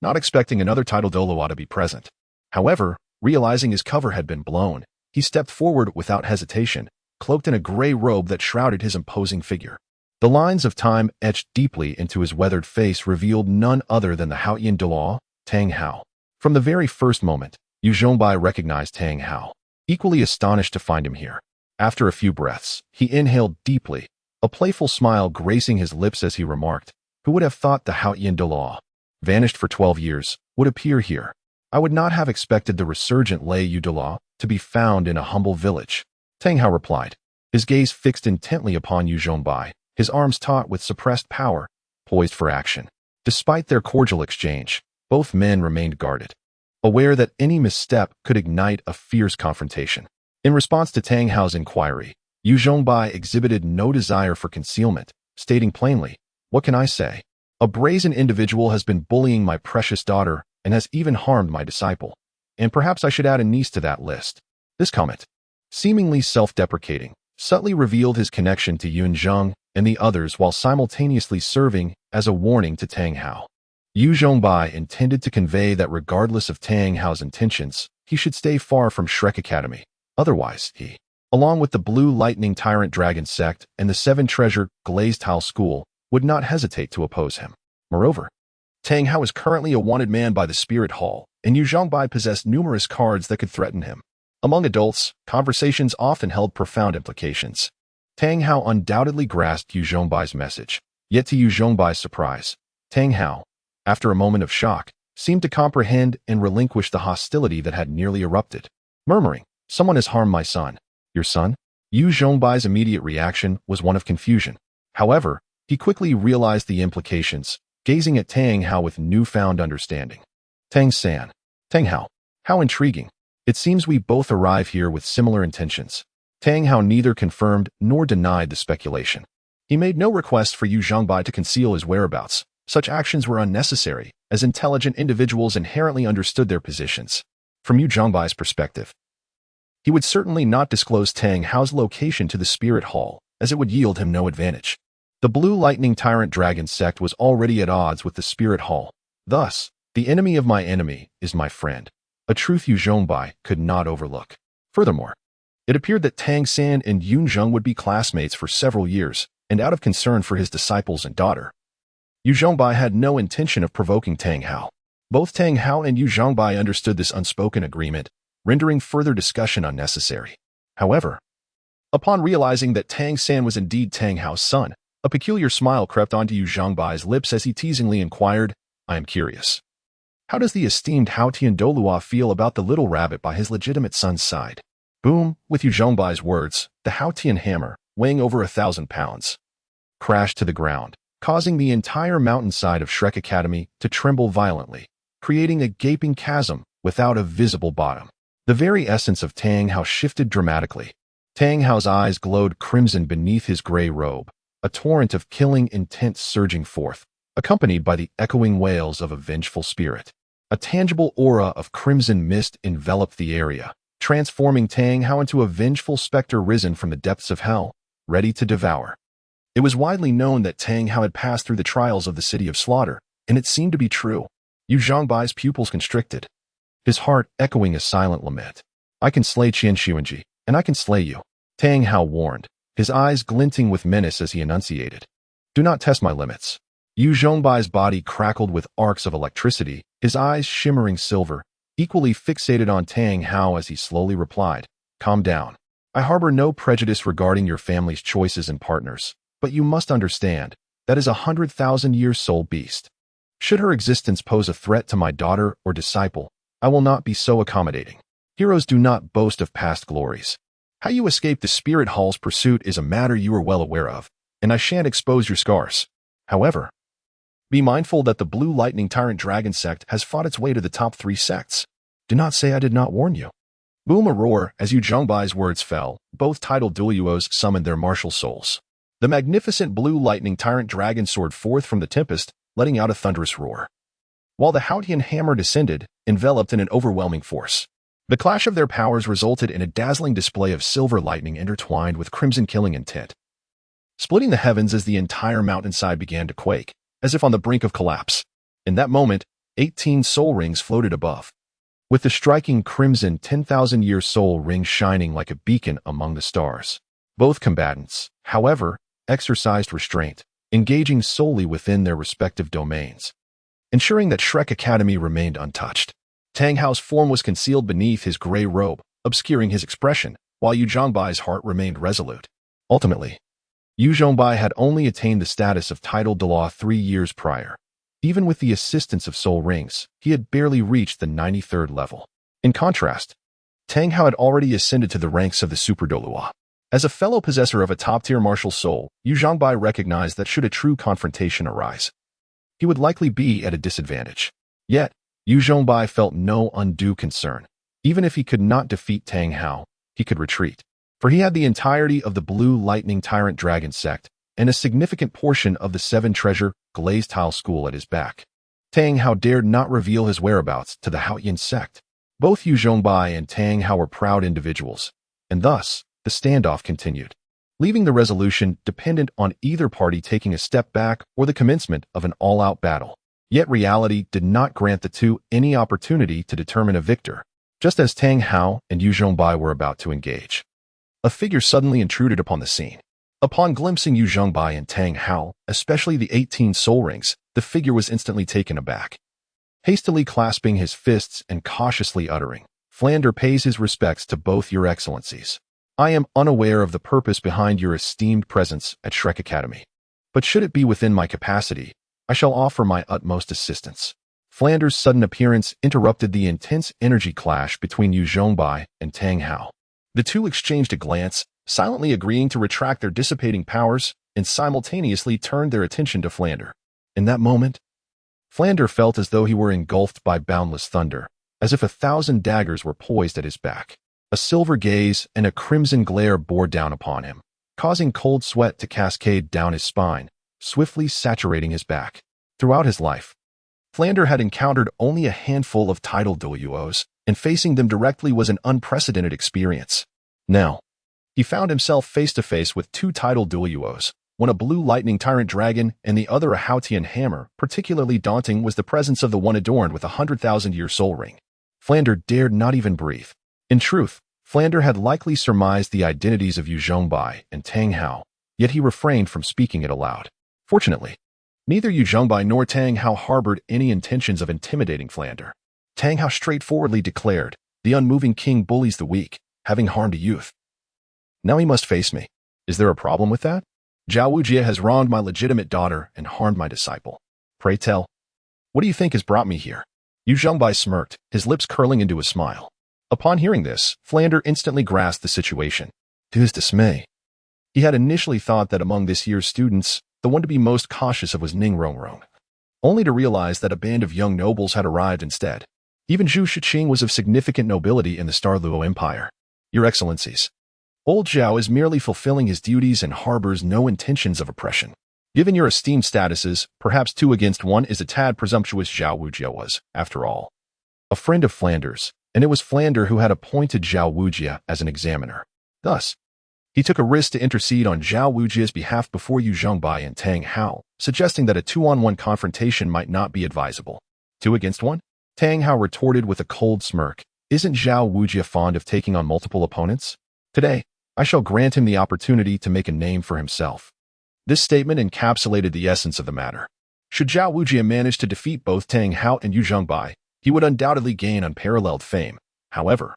not expecting another titled Douluo to be present. However, realizing his cover had been blown, he stepped forward without hesitation, cloaked in a gray robe that shrouded his imposing figure. The lines of time etched deeply into his weathered face revealed none other than the Haoyin Douluo, Tang Hao. From the very first moment, Yun Zheng recognized Tang Hao, equally astonished to find him here. After a few breaths, he inhaled deeply, a playful smile gracing his lips as he remarked, Who would have thought the Haoyin Douluo, vanished for 12 years, would appear here? I would not have expected the resurgent Lei Yu Douluo to be found in a humble village. Tang Hao replied, his gaze fixed intently upon Yun Zheng, his arms taut with suppressed power, poised for action. Despite their cordial exchange, both men remained guarded, aware that any misstep could ignite a fierce confrontation. In response to Tang Hao's inquiry, Yun Zheng exhibited no desire for concealment, stating plainly, What can I say? A brazen individual has been bullying my precious daughter and has even harmed my disciple. And perhaps I should add a niece to that list. This comment, seemingly self-deprecating, subtly revealed his connection to Yun Zheng and the others while simultaneously serving as a warning to Tang Hao. Yu Zhongbai intended to convey that regardless of Tang Hao's intentions, he should stay far from Shrek Academy. Otherwise, he, along with the Blue Lightning Tyrant Dragon Sect and the Seven Treasure Glazed Tile School, would not hesitate to oppose him. Moreover, Tang Hao is currently a wanted man by the Spirit Hall, and Yu Zhongbai possessed numerous cards that could threaten him. Among adults, conversations often held profound implications. Tang Hao undoubtedly grasped Yu Zhongbai's message. Yet to Yu Zhongbai's surprise, Tang Hao, after a moment of shock, seemed to comprehend and relinquish the hostility that had nearly erupted. Murmuring, "Someone has harmed my son." "Your son?" Yu Zhongbai's immediate reaction was one of confusion. However, he quickly realized the implications, gazing at Tang Hao with newfound understanding. "Tang-san." "Tang Hao. How intriguing. It seems we both arrive here with similar intentions." Tang Hao neither confirmed nor denied the speculation. He made no request for Yu Zhongbai to conceal his whereabouts. Such actions were unnecessary, as intelligent individuals inherently understood their positions. From Yu Zhongbai's perspective, he would certainly not disclose Tang Hao's location to the Spirit Hall, as it would yield him no advantage. The Blue Lightning Tyrant Dragon Sect was already at odds with the Spirit Hall. Thus, the enemy of my enemy is my friend, a truth Yu Zhongbai could not overlook. Furthermore, it appeared that Tang San and Yun Zheng would be classmates for several years, and out of concern for his disciples and daughter, Yu Zhongbai had no intention of provoking Tang Hao. Both Tang Hao and Yu Zhongbai understood this unspoken agreement, rendering further discussion unnecessary. However, upon realizing that Tang San was indeed Tang Hao's son, a peculiar smile crept onto Yu Zhongbai's lips as he teasingly inquired, "I am curious. How does the esteemed Haotian Douluo feel about the little rabbit by his legitimate son's side?" Boom! With Yu Zhongbai's words, the Haotian hammer, weighing over 1,000 pounds, crashed to the ground, causing the entire mountainside of Shrek Academy to tremble violently, creating a gaping chasm without a visible bottom. The very essence of Tang Hao shifted dramatically. Tang Hao's eyes glowed crimson beneath his gray robe, a torrent of killing intent surging forth, accompanied by the echoing wails of a vengeful spirit. A tangible aura of crimson mist enveloped the area, transforming Tang Hao into a vengeful specter risen from the depths of hell, ready to devour. It was widely known that Tang Hao had passed through the trials of the City of Slaughter, and it seemed to be true. Yu Zhongbai's pupils constricted, his heart echoing a silent lament. "I can slay Qian Xuanji, and I can slay you," Tang Hao warned, his eyes glinting with menace as he enunciated. "Do not test my limits." Yu Zhongbai's body crackled with arcs of electricity, his eyes shimmering silver, equally fixated on Tang Hao as he slowly replied, "Calm down. I harbor no prejudice regarding your family's choices and partners. But you must understand, that is 100,000-year soul beast. Should her existence pose a threat to my daughter or disciple, I will not be so accommodating. Heroes do not boast of past glories. How you escaped the Spirit Hall's pursuit is a matter you are well aware of, and I shan't expose your scars. However, be mindful that the Blue Lightning Tyrant Dragon Sect has fought its way to the top 3 sects. Do not say I did not warn you." Boom! A roar as Yu Zhongbai's words fell. Both titled Douluos summoned their martial souls. The magnificent Blue Lightning Tyrant Dragon soared forth from the tempest, letting out a thunderous roar, while the Haotian hammer descended, enveloped in an overwhelming force. The clash of their powers resulted in a dazzling display of silver lightning intertwined with crimson killing intent, splitting the heavens as the entire mountainside began to quake, as if on the brink of collapse. In that moment, 18 soul rings floated above, with the striking crimson 10,000-year soul ring shining like a beacon among the stars. Both combatants, however, exercised restraint, engaging solely within their respective domains, ensuring that Shrek Academy remained untouched. Tang Hao's form was concealed beneath his gray robe, obscuring his expression, while Yu Zhongbai's heart remained resolute. Ultimately, Yu Zhongbai had only attained the status of titled Douluo 3 years prior. Even with the assistance of soul rings, he had barely reached the 93rd level. In contrast, Tang Hao had already ascended to the ranks of the Super Douluo. As a fellow possessor of a top-tier martial soul, Yu Zhongbai recognized that should a true confrontation arise, he would likely be at a disadvantage. Yet, Yu Zhongbai felt no undue concern. Even if he could not defeat Tang Hao, he could retreat, for he had the entirety of the Blue Lightning Tyrant Dragon Sect and a significant portion of the Seven Treasure Glazed Tile School at his back. Tang Hao dared not reveal his whereabouts to the Haotian sect. Both Yu Zhongbai and Tang Hao were proud individuals, and thus, the standoff continued, leaving the resolution dependent on either party taking a step back or the commencement of an all-out battle. Yet reality did not grant the two any opportunity to determine a victor, just as Tang Hao and Yu Zhongbai were about to engage. A figure suddenly intruded upon the scene. Upon glimpsing Yu Zhongbai and Tang Hao, especially the 18 soul rings, the figure was instantly taken aback. Hastily clasping his fists and cautiously uttering, "Flander pays his respects to both your excellencies. I am unaware of the purpose behind your esteemed presence at Shrek Academy. But should it be within my capacity, I shall offer my utmost assistance." Flander's sudden appearance interrupted the intense energy clash between Yu Zhongbai and Tang Hao. The two exchanged a glance, silently agreeing to retract their dissipating powers, and simultaneously turned their attention to Flander. In that moment, Flander felt as though he were engulfed by boundless thunder, as if 1,000 daggers were poised at his back. A silver gaze and a crimson glare bore down upon him, causing cold sweat to cascade down his spine, swiftly saturating his back. Throughout his life, Flander had encountered only a handful of titled Douluos, and facing them directly was an unprecedented experience. Now, he found himself face-to-face with two titled Douluos, one a blue lightning tyrant dragon and the other a Haotian hammer. Particularly daunting was the presence of the one adorned with a 100,000-year soul ring. Flander dared not even breathe. In truth, Flander had likely surmised the identities of Yu Zhongbai and Tang Hao, yet he refrained from speaking it aloud. Fortunately, neither Yu Zhongbai nor Tang Hao harbored any intentions of intimidating Flander. Tang Hao straightforwardly declared, "The unmoving king bullies the weak, having harmed a youth. Now he must face me. Is there a problem with that? Zhao Wujie has wronged my legitimate daughter and harmed my disciple. Pray tell, what do you think has brought me here?" Yu Zhongbai smirked, his lips curling into a smile. Upon hearing this, Flander instantly grasped the situation. To his dismay, he had initially thought that among this year's students, the one to be most cautious of was Ning Rongrong, only to realize that a band of young nobles had arrived instead. Even Zhu Shiqing was of significant nobility in the Star Luo Empire. "Your Excellencies, old Zhao is merely fulfilling his duties and harbors no intentions of oppression. Given your esteemed statuses, perhaps 2 against 1 is a tad presumptuous." Zhao Wujie was, after all, a friend of Flander's, and it was Flander who had appointed Zhao Wujie as an examiner. Thus, he took a risk to intercede on Zhao Wujie's behalf before Yu Zhongbai and Tang Hao, suggesting that a 2-on-1 confrontation might not be advisable. 2 against 1? Tang Hao retorted with a cold smirk. "Isn't Zhao Wujie fond of taking on multiple opponents? Today, I shall grant him the opportunity to make a name for himself." This statement encapsulated the essence of the matter. Should Zhao Wujie manage to defeat both Tang Hao and Yu Zhongbai, he would undoubtedly gain unparalleled fame. However,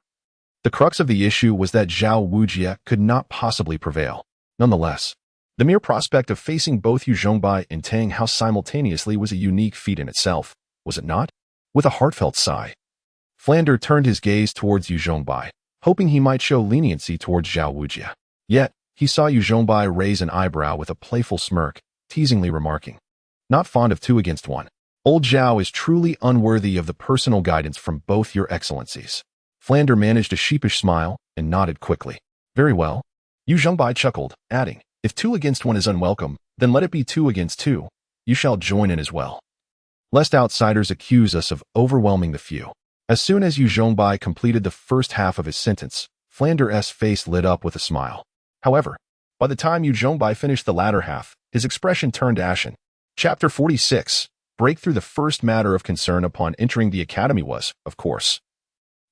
the crux of the issue was that Zhao Wujie could not possibly prevail. Nonetheless, the mere prospect of facing both Yu Zhongbai and Tang Hao simultaneously was a unique feat in itself, was it not? With a heartfelt sigh, Flander turned his gaze towards Yu Zhongbai, hoping he might show leniency towards Zhao Wujie. Yet, he saw Yu Zhongbai raise an eyebrow with a playful smirk, teasingly remarking, "Not fond of 2 against 1. Old Zhao is truly unworthy of the personal guidance from both your excellencies." Flander managed a sheepish smile and nodded quickly. "Very well." Yu Zhongbai chuckled, adding, "If 2 against 1 is unwelcome, then let it be 2 against 2. You shall join in as well, lest outsiders accuse us of overwhelming the few." As soon as Yu Zhongbai completed the first half of his sentence, Flander's face lit up with a smile. However, by the time Yu Zhongbai finished the latter half, his expression turned ashen. Chapter 46. Breakthrough. The first matter of concern upon entering the academy was, of course,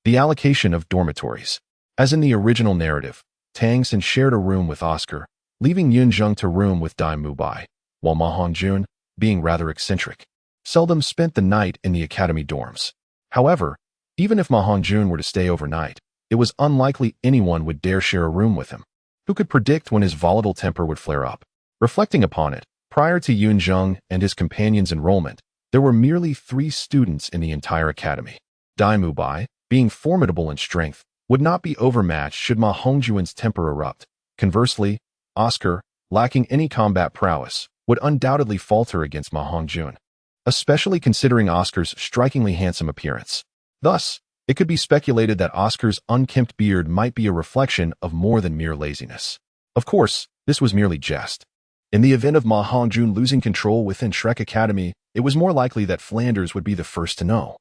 the allocation of dormitories. As in the original narrative, Tang Sect shared a room with Oscar, leaving Yun Zheng to room with Dai Mubai, while Ma Hongjun, being rather eccentric, seldom spent the night in the academy dorms. However, even if Ma Hongjun were to stay overnight, it was unlikely anyone would dare share a room with him. Who could predict when his volatile temper would flare up? Reflecting upon it, prior to Yun Zheng and his companion's enrollment, there were merely 3 students in the entire academy. Dai Mubai, being formidable in strength, would not be overmatched should Ma Hongjun's temper erupt. Conversely, Oscar, lacking any combat prowess, would undoubtedly falter against Ma Hongjun, especially considering Oscar's strikingly handsome appearance. Thus, it could be speculated that Oscar's unkempt beard might be a reflection of more than mere laziness. Of course, this was merely jest. In the event of Ma Hongjun losing control within Shrek Academy, it was more likely that Flanders would be the first to know.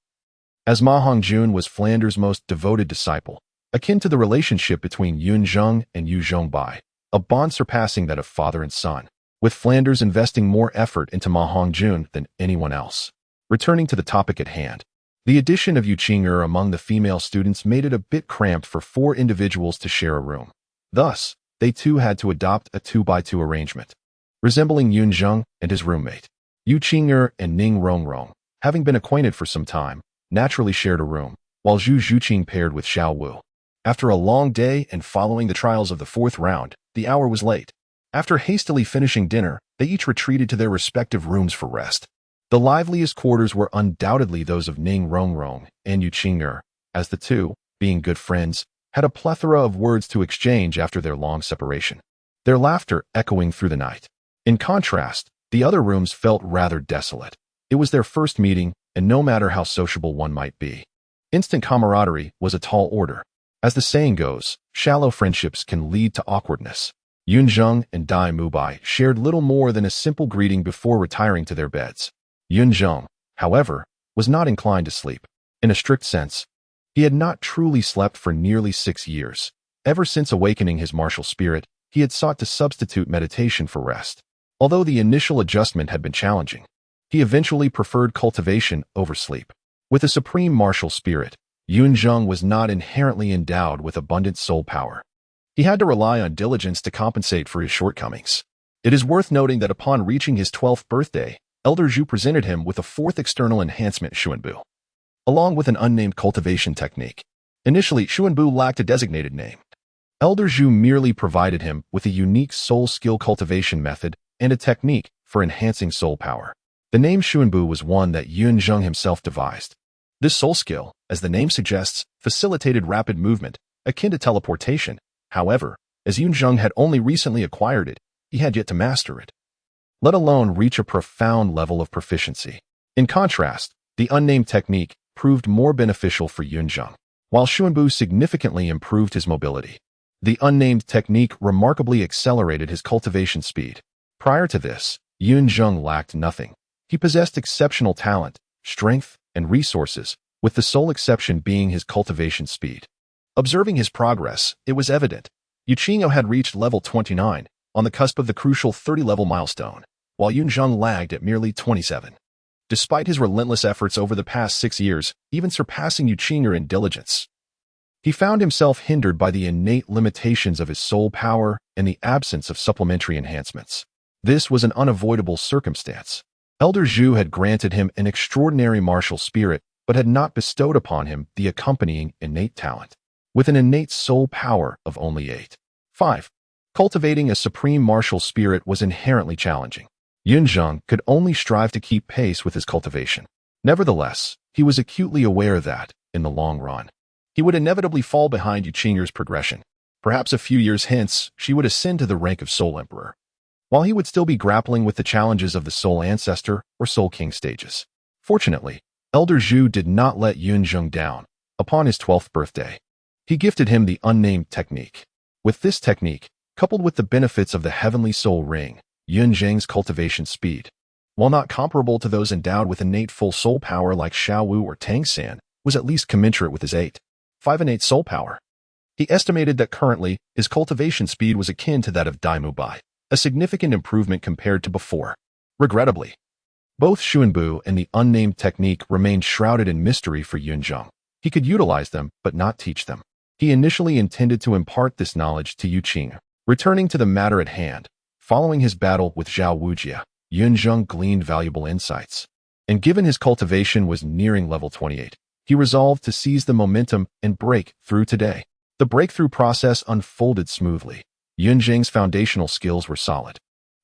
as Ma Hongjun was Flanders' most devoted disciple, akin to the relationship between Yun Zheng and Yu Zhongbai, a bond surpassing that of father and son, with Flanders investing more effort into Ma Hongjun than anyone else. Returning to the topic at hand, the addition of Yu Qing'er among the female students made it a bit cramped for 4 individuals to share a room. Thus, they too had to adopt a 2-by-2 arrangement. Resembling Yun Zheng and his roommate, Yu Qing'er and Ning Rongrong, having been acquainted for some time, naturally shared a room, while Zhu Zhuqing paired with Xiao Wu. After a long day and following the trials of the 4th round, the hour was late. After hastily finishing dinner, they each retreated to their respective rooms for rest. The liveliest quarters were undoubtedly those of Ning Rongrong and Yu Qing'er, as the two, being good friends, had a plethora of words to exchange after their long separation, their laughter echoing through the night. In contrast, the other rooms felt rather desolate. It was their first meeting, and no matter how sociable one might be, instant camaraderie was a tall order. As the saying goes, shallow friendships can lead to awkwardness. Yun Zheng and Dai Mubai shared little more than a simple greeting before retiring to their beds. Yun Zheng, however, was not inclined to sleep. In a strict sense, he had not truly slept for nearly 6 years. Ever since awakening his martial spirit, he had sought to substitute meditation for rest. Although the initial adjustment had been challenging, he eventually preferred cultivation over sleep. With a supreme martial spirit, Yun Zheng was not inherently endowed with abundant soul power. He had to rely on diligence to compensate for his shortcomings. It is worth noting that upon reaching his 12th birthday, Elder Zhu presented him with a 4th external enhancement Xuanbu, along with an unnamed cultivation technique. Initially, Xuanbu lacked a designated name. Elder Zhu merely provided him with a unique soul skill cultivation method and a technique for enhancing soul power. The name Xuanbu was one that Yun Zheng himself devised. This soul skill, as the name suggests, facilitated rapid movement, akin to teleportation. However, as Yun Zheng had only recently acquired it, he had yet to master it, let alone reach a profound level of proficiency. In contrast, the unnamed technique proved more beneficial for Yun Zheng, while Xuanbu significantly improved his mobility. The unnamed technique remarkably accelerated his cultivation speed. Prior to this, Yun Zheng lacked nothing. He possessed exceptional talent, strength, and resources, with the sole exception being his cultivation speed. Observing his progress, it was evident. Yu Qing'er had reached level 29, on the cusp of the crucial 30-level milestone, while Yun Zheng lagged at merely 27. Despite his relentless efforts over the past 6 years, even surpassing Yu Qing'er in diligence, he found himself hindered by the innate limitations of his soul power and the absence of supplementary enhancements. This was an unavoidable circumstance. Elder Zhu had granted him an extraordinary martial spirit, but had not bestowed upon him the accompanying innate talent, with an innate soul power of only 8. 5. Cultivating a supreme martial spirit was inherently challenging. Yun Zheng could only strive to keep pace with his cultivation. Nevertheless, he was acutely aware that, in the long run, he would inevitably fall behind Yu Qing'er's progression. Perhaps a few years hence, she would ascend to the rank of Soul Emperor, while he would still be grappling with the challenges of the Soul Ancestor or Soul King stages. Fortunately, Elder Zhu did not let Yun Zheng down. Upon his 12th birthday, he gifted him the unnamed technique. With this technique, coupled with the benefits of the Heavenly Soul Ring, Yun Zheng's cultivation speed, while not comparable to those endowed with innate full soul power like Xiao Wu or Tang Sect, was at least commensurate with his 8.5 innate soul power. He estimated that currently, his cultivation speed was akin to that of Dai Mubai, a significant improvement compared to before. Regrettably, both Xuanbu and the unnamed technique remained shrouded in mystery for Yun Zheng. He could utilize them, but not teach them. He initially intended to impart this knowledge to Yu Qing'er. Returning to the matter at hand, following his battle with Zhao Wujia, Yun Zheng gleaned valuable insights. And given his cultivation was nearing level 28, he resolved to seize the momentum and break through today. The breakthrough process unfolded smoothly. Yun Zheng's foundational skills were solid,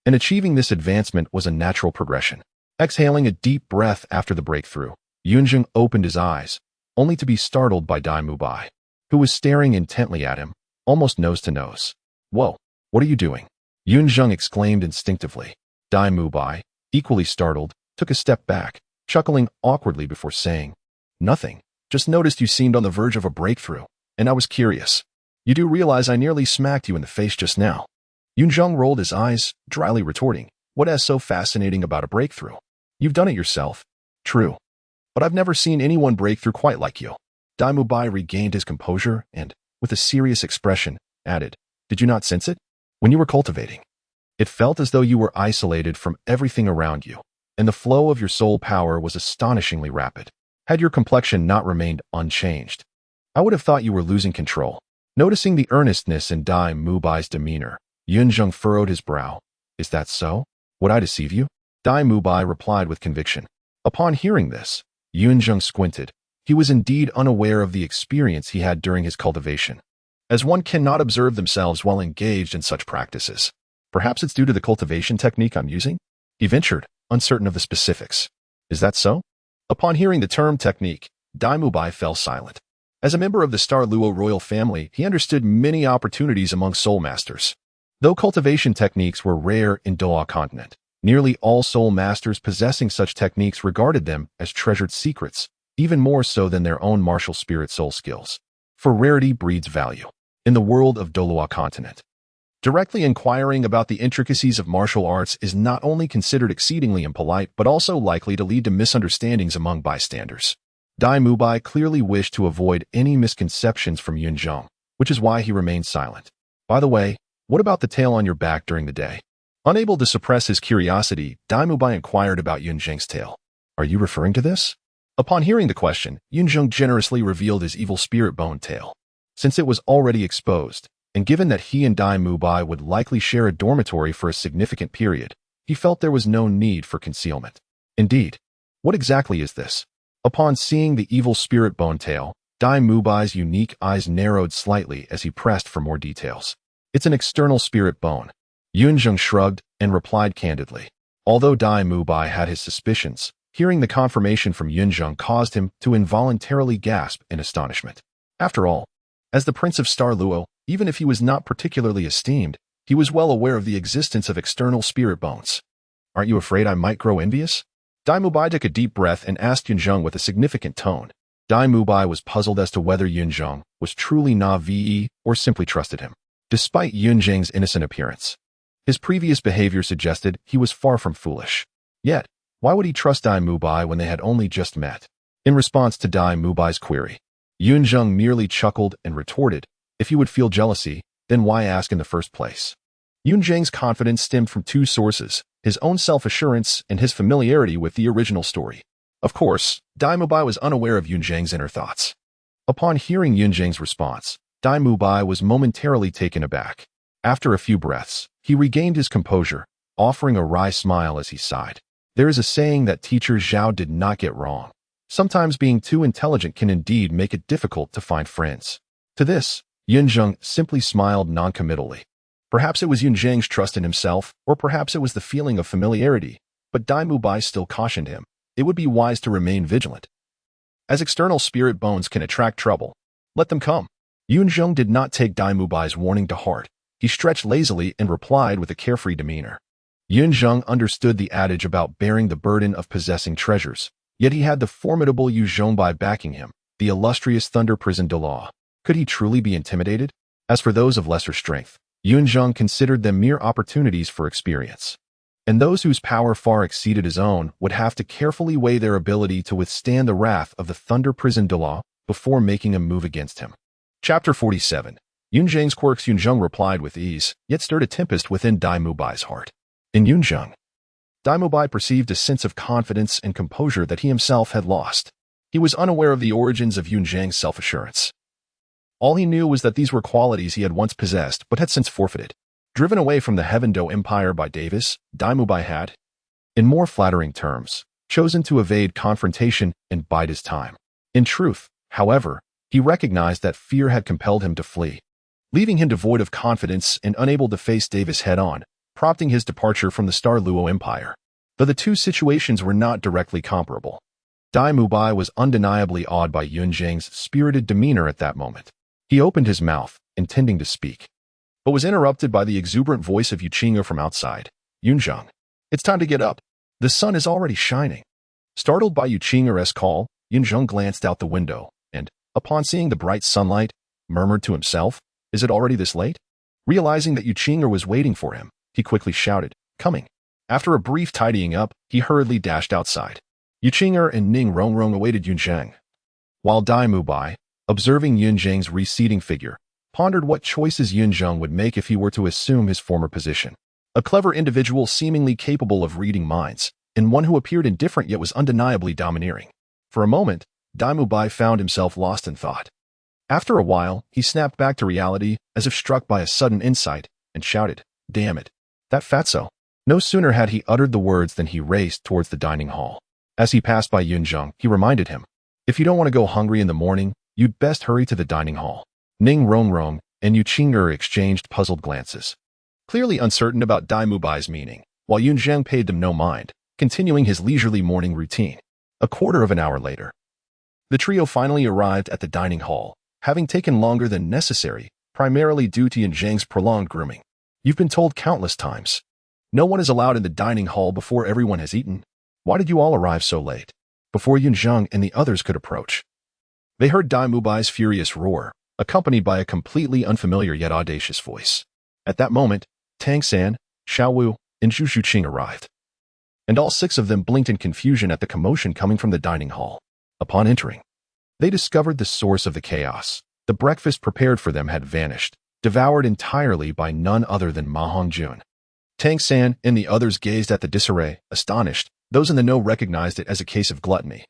and achieving this advancement was a natural progression. Exhaling a deep breath after the breakthrough, Yun Zheng opened his eyes, only to be startled by Dai Mubai, who was staring intently at him, almost nose to nose. "Whoa, what are you doing?" Yun Zheng exclaimed instinctively. Dai Mubai, equally startled, took a step back, chuckling awkwardly before saying, "Nothing. Just noticed you seemed on the verge of a breakthrough, and I was curious. You do realize I nearly smacked you in the face just now?" Yun Zheng rolled his eyes, dryly retorting, "What is so fascinating about a breakthrough? You've done it yourself." "True. but I've never seen anyone break through quite like you. Dai Mubai regained his composure and, with a serious expression, added, "Did you not sense it? When you were cultivating, it felt as though you were isolated from everything around you, and the flow of your soul power was astonishingly rapid. Had your complexion not remained unchanged, I would have thought you were losing control." Noticing the earnestness in Dai Mubai's demeanor, Yun Zheng furrowed his brow. "Is that so? Would I deceive you?" Dai Mubai replied with conviction. Upon hearing this, Yun Zheng squinted. He was indeed unaware of the experience he had during his cultivation, as one cannot observe themselves while engaged in such practices. "Perhaps it's due to the cultivation technique I'm using?" he ventured, uncertain of the specifics. "Is that so?" Upon hearing the term technique, Dai Mubai fell silent. As a member of the Luo royal family, he understood many opportunities among soul masters. Though cultivation techniques were rare in Douluo Continent, nearly all soul masters possessing such techniques regarded them as treasured secrets, even more so than their own martial spirit soul skills. For rarity breeds value. In the world of Douluo Continent, directly inquiring about the intricacies of martial arts is not only considered exceedingly impolite, but also likely to lead to misunderstandings among bystanders. Dai Mubai clearly wished to avoid any misconceptions from Yun Zheng, which is why he remained silent. "By the way, what about the tail on your back during the day?" Unable to suppress his curiosity, Dai Mubai inquired about Yun Zheng's tail. "Are you referring to this?" Upon hearing the question, Yun Zheng generously revealed his evil spirit bone tail. Since it was already exposed, and given that he and Dai Mubai would likely share a dormitory for a significant period, he felt there was no need for concealment. "Indeed. What exactly is this?" Upon seeing the evil spirit bone tail, Dai Mubai's unique eyes narrowed slightly as he pressed for more details. "It's an external spirit bone." Yun Zheng shrugged and replied candidly. Although Dai Mubai had his suspicions, hearing the confirmation from Yun Zheng caused him to involuntarily gasp in astonishment. After all, as the Prince of Luo, even if he was not particularly esteemed, he was well aware of the existence of external spirit bones. "Aren't you afraid I might grow envious?" Dai Mubai took a deep breath and asked Yun Zheng with a significant tone. Dai Mubai was puzzled as to whether Yun Zheng was truly Na'vi or simply trusted him. Despite Yun Zheng's innocent appearance, his previous behavior suggested he was far from foolish. Yet, why would he trust Dai Mubai when they had only just met? In response to Dai Mubai's query, Yun Zheng merely chuckled and retorted, "If you would feel jealousy, then why ask in the first place?" Yun Zheng's confidence stemmed from two sources: his own self-assurance and his familiarity with the original story. Of course, Dai Mubai was unaware of Yun Zheng's inner thoughts. Upon hearing Yun Zheng's response, Dai Mubai was momentarily taken aback. After a few breaths, he regained his composure, offering a wry smile as he sighed. There is a saying that teacher Zhao did not get wrong. Sometimes being too intelligent can indeed make it difficult to find friends. To this, Yun Zheng simply smiled noncommittally. Perhaps it was Yun Zheng's trust in himself, or perhaps it was the feeling of familiarity, but Dai Mubai still cautioned him. It would be wise to remain vigilant. As external spirit bones can attract trouble, let them come. Yun Zheng did not take Dai Mubai's warning to heart. He stretched lazily and replied with a carefree demeanor. Yun Zheng understood the adage about bearing the burden of possessing treasures, yet he had the formidable Yu Zhongbai backing him, the illustrious Thunder Prison Douluo. Could he truly be intimidated? As for those of lesser strength, Yun Zheng considered them mere opportunities for experience. And those whose power far exceeded his own would have to carefully weigh their ability to withstand the wrath of the Thunder Prison Douluo before making a move against him. Chapter 47. Yun Zheng's quirks. Yun Zheng replied with ease, yet stirred a tempest within Dai Mubai's heart. In Yun Zheng, Dai Mubai perceived a sense of confidence and composure that he himself had lost. He was unaware of the origins of Yun Zheng's self-assurance. All he knew was that these were qualities he had once possessed but had since forfeited. Driven away from the Heaven Do Empire by Davis, Dai Mubai had, in more flattering terms, chosen to evade confrontation and bide his time. In truth, however, he recognized that fear had compelled him to flee, leaving him devoid of confidence and unable to face Davis head-on, prompting his departure from the Luo Empire. Though the two situations were not directly comparable, Dai Mubai was undeniably awed by Yun Zheng's spirited demeanor at that moment. He opened his mouth, intending to speak, but was interrupted by the exuberant voice of Yuqing'er from outside. Yun Zheng, it's time to get up. The sun is already shining. Startled by Yuqing'er's call, Yun Zheng glanced out the window and, upon seeing the bright sunlight, murmured to himself, "Is it already this late?" Realizing that Yuqing'er was waiting for him, he quickly shouted, "Coming." After a brief tidying up, he hurriedly dashed outside. Yu Qing'er and Ning Rongrong awaited Yun Zheng, while Dai Mubai, observing Yun Zheng's receding figure, pondered what choices Yun Zheng would make if he were to assume his former position. A clever individual seemingly capable of reading minds, and one who appeared indifferent yet was undeniably domineering. For a moment, Dai Mubai found himself lost in thought. After a while, he snapped back to reality as if struck by a sudden insight, and shouted, "Damn it, that fatso." No sooner had he uttered the words than he raced towards the dining hall. As he passed by Yun Zheng, he reminded him, "If you don't want to go hungry in the morning, you'd best hurry to the dining hall." Ning Rongrong and Yu Qing'er exchanged puzzled glances, clearly uncertain about Dai Mubai's meaning, while Yun Zheng paid them no mind, continuing his leisurely morning routine. A quarter of an hour later, the trio finally arrived at the dining hall, having taken longer than necessary, primarily due to Yun Zheng's prolonged grooming. You've been told countless times. No one is allowed in the dining hall before everyone has eaten. Why did you all arrive so late? Before Yun Zheng and the others could approach, they heard Dai Mubai's furious roar, accompanied by a completely unfamiliar yet audacious voice. At that moment, Tang San, Xiao Wu, and Zhu Xuqing arrived, and all six of them blinked in confusion at the commotion coming from the dining hall. Upon entering, they discovered the source of the chaos. The breakfast prepared for them had vanished, devoured entirely by none other than Ma Hongjun. Tang San and the others gazed at the disarray, astonished. Those in the know recognized it as a case of gluttony,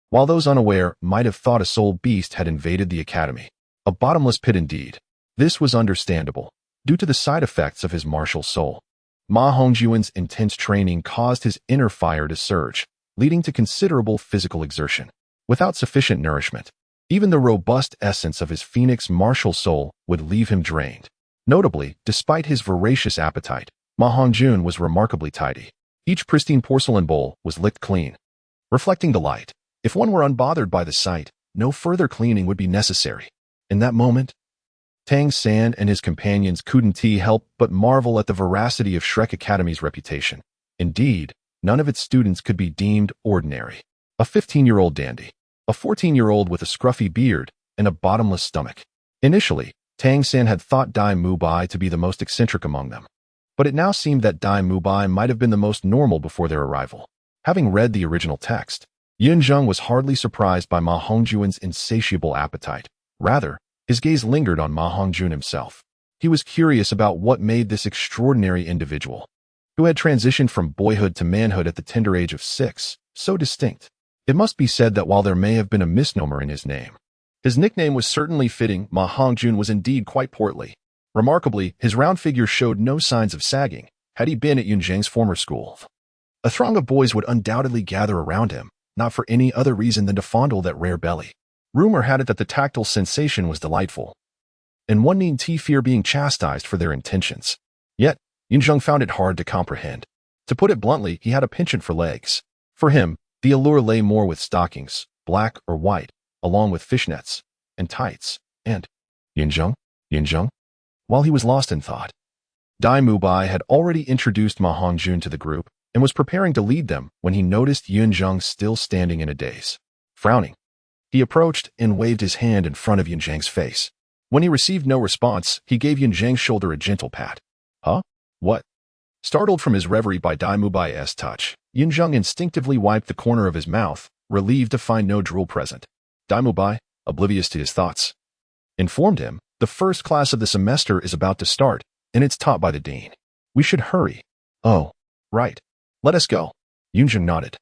while those unaware might have thought a soul beast had invaded the academy. A bottomless pit indeed. This was understandable, due to the side effects of his martial soul. Ma Hongjun's intense training caused his inner fire to surge, leading to considerable physical exertion. Without sufficient nourishment, even the robust essence of his phoenix martial soul would leave him drained. Notably, despite his voracious appetite, Ma Hongjun was remarkably tidy. Each pristine porcelain bowl was licked clean, reflecting the light. If one were unbothered by the sight, no further cleaning would be necessary. In that moment, Tang San and his companions couldn't help but marvel at the veracity of Shrek Academy's reputation. Indeed, none of its students could be deemed ordinary. A 15-year-old dandy, a 14-year-old with a scruffy beard, and a bottomless stomach. Initially, Tang San had thought Dai Mubai to be the most eccentric among them, but it now seemed that Dai Mubai might have been the most normal before their arrival. Having read the original text, Yun Zheng was hardly surprised by Ma Hongjun's insatiable appetite. Rather, his gaze lingered on Ma Hongjun himself. He was curious about what made this extraordinary individual, who had transitioned from boyhood to manhood at the tender age of 6, so distinct. It must be said that while there may have been a misnomer in his name, his nickname was certainly fitting. Ma Hongjun was indeed quite portly. Remarkably, his round figure showed no signs of sagging, had he been at Yun Zheng's former school. A throng of boys would undoubtedly gather around him, not for any other reason than to fondle that rare belly. Rumor had it that the tactile sensation was delightful, and one need fear being chastised for their intentions. Yet, Yun Zheng found it hard to comprehend. To put it bluntly, he had a penchant for legs. For him, the allure lay more with stockings, black or white, along with fishnets and tights, and Yun Zheng. While he was lost in thought, Dai Mubai had already introduced Ma Hongjun to the group and was preparing to lead them when he noticed Yun Zheng still standing in a daze. Frowning, he approached and waved his hand in front of Yun Zheng's face. When he received no response, he gave Yun Zheng's shoulder a gentle pat. Huh? What? Startled from his reverie by Dai Mubai's touch, Yun Zheng instinctively wiped the corner of his mouth, relieved to find no drool present. Dai Mubai, oblivious to his thoughts, informed him, "The first class of the semester is about to start, and it's taught by the dean. We should hurry." "Oh, right. Let us go." Yun Zheng nodded,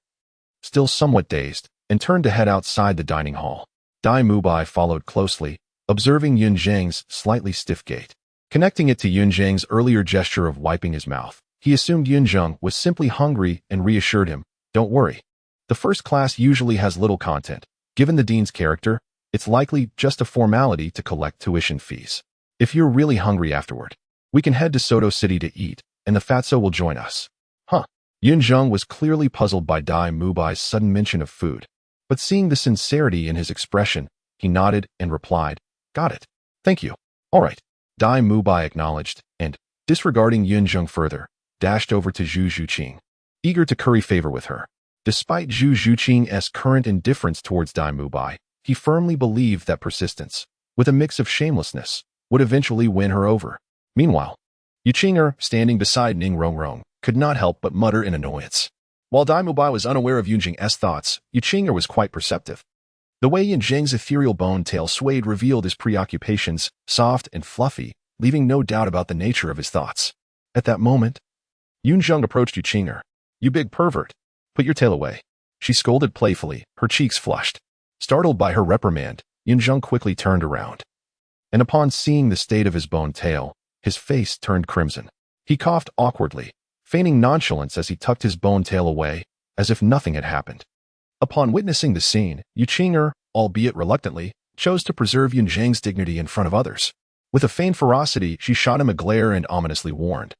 still somewhat dazed, and turned to head outside the dining hall. Dai Mubai followed closely, observing Yun Zheng's slightly stiff gait. Connecting it to Yun Zheng's earlier gesture of wiping his mouth, he assumed Yun Zheng was simply hungry and reassured him, "Don't worry. The first class usually has little content. Given the dean's character, it's likely just a formality to collect tuition fees. If you're really hungry afterward, we can head to Soto City to eat, and the fatso will join us." Huh. Yun Zheng was clearly puzzled by Dai Mubai's sudden mention of food, but seeing the sincerity in his expression, he nodded and replied, "Got it. Thank you." "All right." Dai Mubai acknowledged, and, disregarding Yun Zheng further, dashed over to Zhu Xuqing, eager to curry favor with her. Despite Zhu Xuqing's current indifference towards Dai Mubai, he firmly believed that persistence, with a mix of shamelessness, would eventually win her over. Meanwhile, Yu Qing'er, standing beside Ning Rongrong, could not help but mutter in annoyance. While Dai Mubai was unaware of Yun Zheng's thoughts, Yu Qing'er was quite perceptive. The way Yun Zheng's ethereal bone tail swayed revealed his preoccupations, soft and fluffy, leaving no doubt about the nature of his thoughts. At that moment, Yun Zheng approached Yu Qing'er. "You big pervert. Put your tail away." She scolded playfully, her cheeks flushed. Startled by her reprimand, Yun Zheng quickly turned around. And upon seeing the state of his bone tail, his face turned crimson. He coughed awkwardly, feigning nonchalance as he tucked his bone tail away, as if nothing had happened. Upon witnessing the scene, Yu Qing'er, albeit reluctantly, chose to preserve Yun Zheng's dignity in front of others. With a feigned ferocity, she shot him a glare and ominously warned,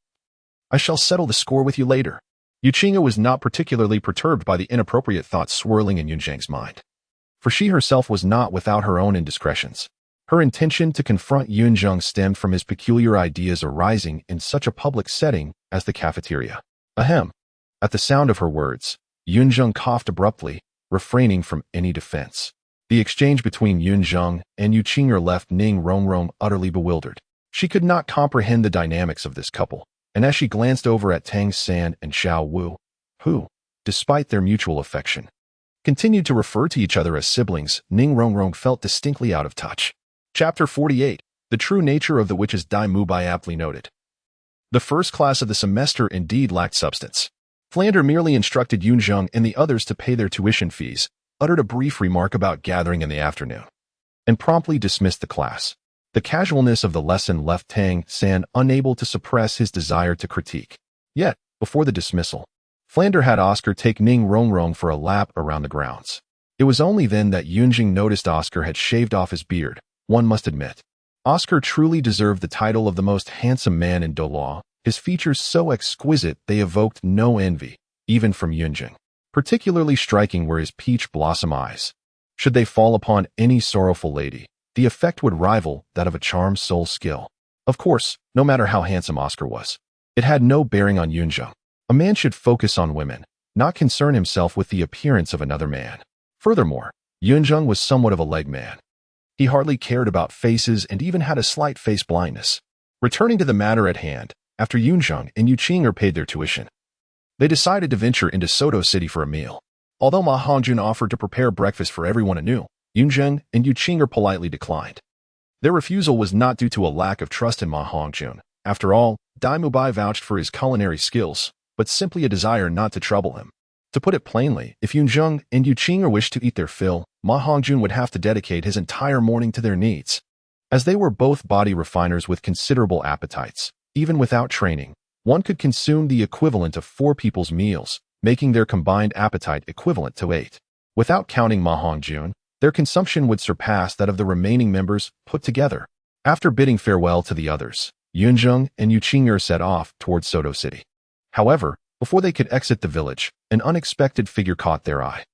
"I shall settle the score with you later." Yu Qing'er was not particularly perturbed by the inappropriate thoughts swirling in Yun Zheng's mind, for she herself was not without her own indiscretions. Her intention to confront Yun Zheng stemmed from his peculiar ideas arising in such a public setting as the cafeteria. Ahem. At the sound of her words, Yun Zheng coughed abruptly, refraining from any defense. The exchange between Yun Zheng and Yu Qing'er left Ning Rongrong utterly bewildered. She could not comprehend the dynamics of this couple, and as she glanced over at Tang San and Xiao Wu, who, despite their mutual affection, continued to refer to each other as siblings, Ning Rongrong felt distinctly out of touch. Chapter 48. The True Nature of the Witches. Dai Mubai aptly noted. The first class of the semester indeed lacked substance. Flander merely instructed Yun Zheng and the others to pay their tuition fees, uttered a brief remark about gathering in the afternoon, and promptly dismissed the class. The casualness of the lesson left Tang San unable to suppress his desire to critique. Yet, before the dismissal, Flander had Oscar take Ning Rongrong for a lap around the grounds. It was only then that Yun Zheng noticed Oscar had shaved off his beard. One must admit, Oscar truly deserved the title of the most handsome man in Douluo, his features so exquisite they evoked no envy, even from Yun Zheng. Particularly striking were his peach blossom eyes. Should they fall upon any sorrowful lady, the effect would rival that of a charmed soul skill. Of course, no matter how handsome Oscar was, it had no bearing on Yun Zheng. A man should focus on women, not concern himself with the appearance of another man. Furthermore, Yun Zheng was somewhat of a leg man. He hardly cared about faces and even had a slight face blindness. Returning to the matter at hand, after Yun Zheng and Yu Qing'er paid their tuition, they decided to venture into Soto City for a meal. Although Ma Hongjun offered to prepare breakfast for everyone anew, Yun Zheng and Yu Qing'er politely declined. Their refusal was not due to a lack of trust in Ma Hongjun. After all, Dai Mubai vouched for his culinary skills, but simply a desire not to trouble him. To put it plainly, if Yun Zheng and Yu Qing'er wished to eat their fill, Ma Hongjun would have to dedicate his entire morning to their needs. As they were both body refiners with considerable appetites, even without training, one could consume the equivalent of 4 people's meals, making their combined appetite equivalent to 8. Without counting Ma Hongjun, their consumption would surpass that of the remaining members put together. After bidding farewell to the others, Yun Zheng and Yu Qing'er set off towards Soto City. However, before they could exit the village, an unexpected figure caught their eye.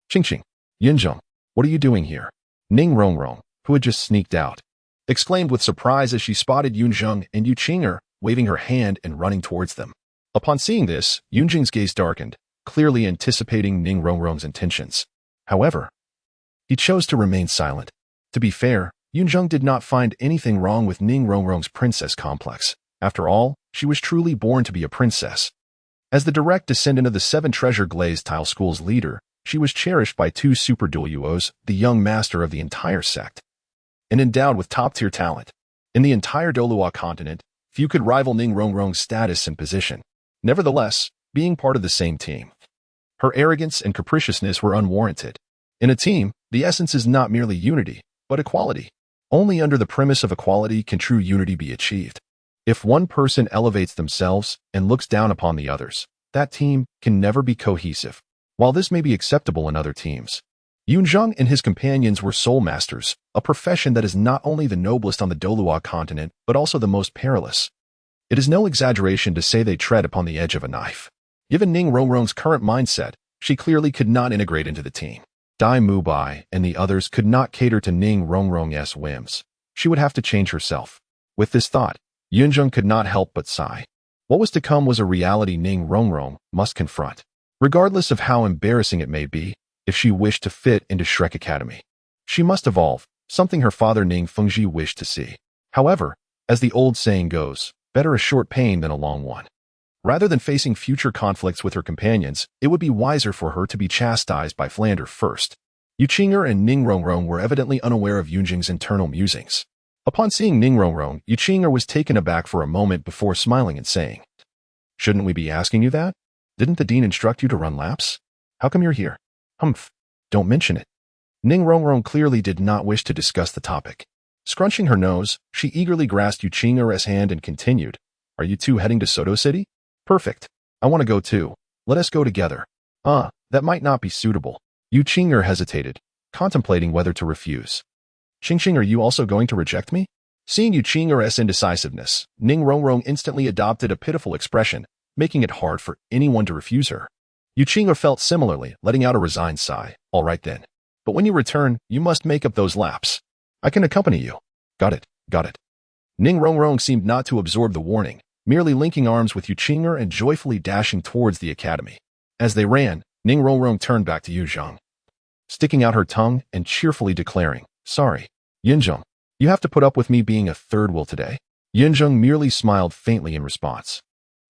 Ching. Yun Zheng, what are you doing here? Ning Rongrong, who had just sneaked out, exclaimed with surprise as she spotted Yun Zheng and Yu Qing'er waving her hand and running towards them. Upon seeing this, Yun Zheng's gaze darkened, clearly anticipating Ning Rongrong's intentions. However, he chose to remain silent. To be fair, Yun Zheng did not find anything wrong with Ning Rongrong's princess complex. After all, she was truly born to be a princess. As the direct descendant of the 7 Treasure Glazed Tile School's leader, she was cherished by 2 super duelos, the young master of the entire sect, and endowed with top-tier talent. In the entire Douluo Continent, few could rival Ning Rongrong's status and position. Nevertheless, being part of the same team, her arrogance and capriciousness were unwarranted. In a team, the essence is not merely unity, but equality. Only under the premise of equality can true unity be achieved. If one person elevates themselves and looks down upon the others, that team can never be cohesive. While this may be acceptable in other teams, Yun Zheng and his companions were soul masters, a profession that is not only the noblest on the Douluo Continent, but also the most perilous. It is no exaggeration to say they tread upon the edge of a knife. Given Ning Rongrong's current mindset, she clearly could not integrate into the team. Dai Mubai and the others could not cater to Ning Rongrong's whims. She would have to change herself. With this thought, Yun Zheng could not help but sigh. What was to come was a reality Ning Rongrong must confront, regardless of how embarrassing it may be. If she wished to fit into Shrek Academy, she must evolve, something her father Ning Fengji wished to see. However, as the old saying goes, better a short pain than a long one. Rather than facing future conflicts with her companions, it would be wiser for her to be chastised by Flander first. Yuqing'er and Ningrongrong were evidently unaware of Yun Zheng's internal musings. Upon seeing Ningrongrong, Yuqing'er was taken aback for a moment before smiling and saying, "Shouldn't we be asking you that? Didn't the dean instruct you to run laps? How come you're here?" "Humph, don't mention it." Ningrongrong clearly did not wish to discuss the topic. Scrunching her nose, she eagerly grasped Yuqing'er's hand and continued, "Are you two heading to Soto City? Perfect. I want to go too. Let us go together." That might not be suitable." Yuqing'er hesitated, contemplating whether to refuse. "Qingqing, are you also going to reject me?" Seeing Yuqing'er's indecisiveness, Ningrongrong instantly adopted a pitiful expression, making it hard for anyone to refuse her. Yuqing'er felt similarly, letting out a resigned sigh. "All right then. But when you return, you must make up those laps. I can accompany you." Got it. Ningrongrong seemed not to absorb the warning, merely linking arms with Yuqing'er and joyfully dashing towards the academy. As they ran, Ningrongrong turned back to Yun Zheng, sticking out her tongue and cheerfully declaring, "Sorry, Yun Zheng, you have to put up with me being a third wheel today." Yun Zheng merely smiled faintly in response,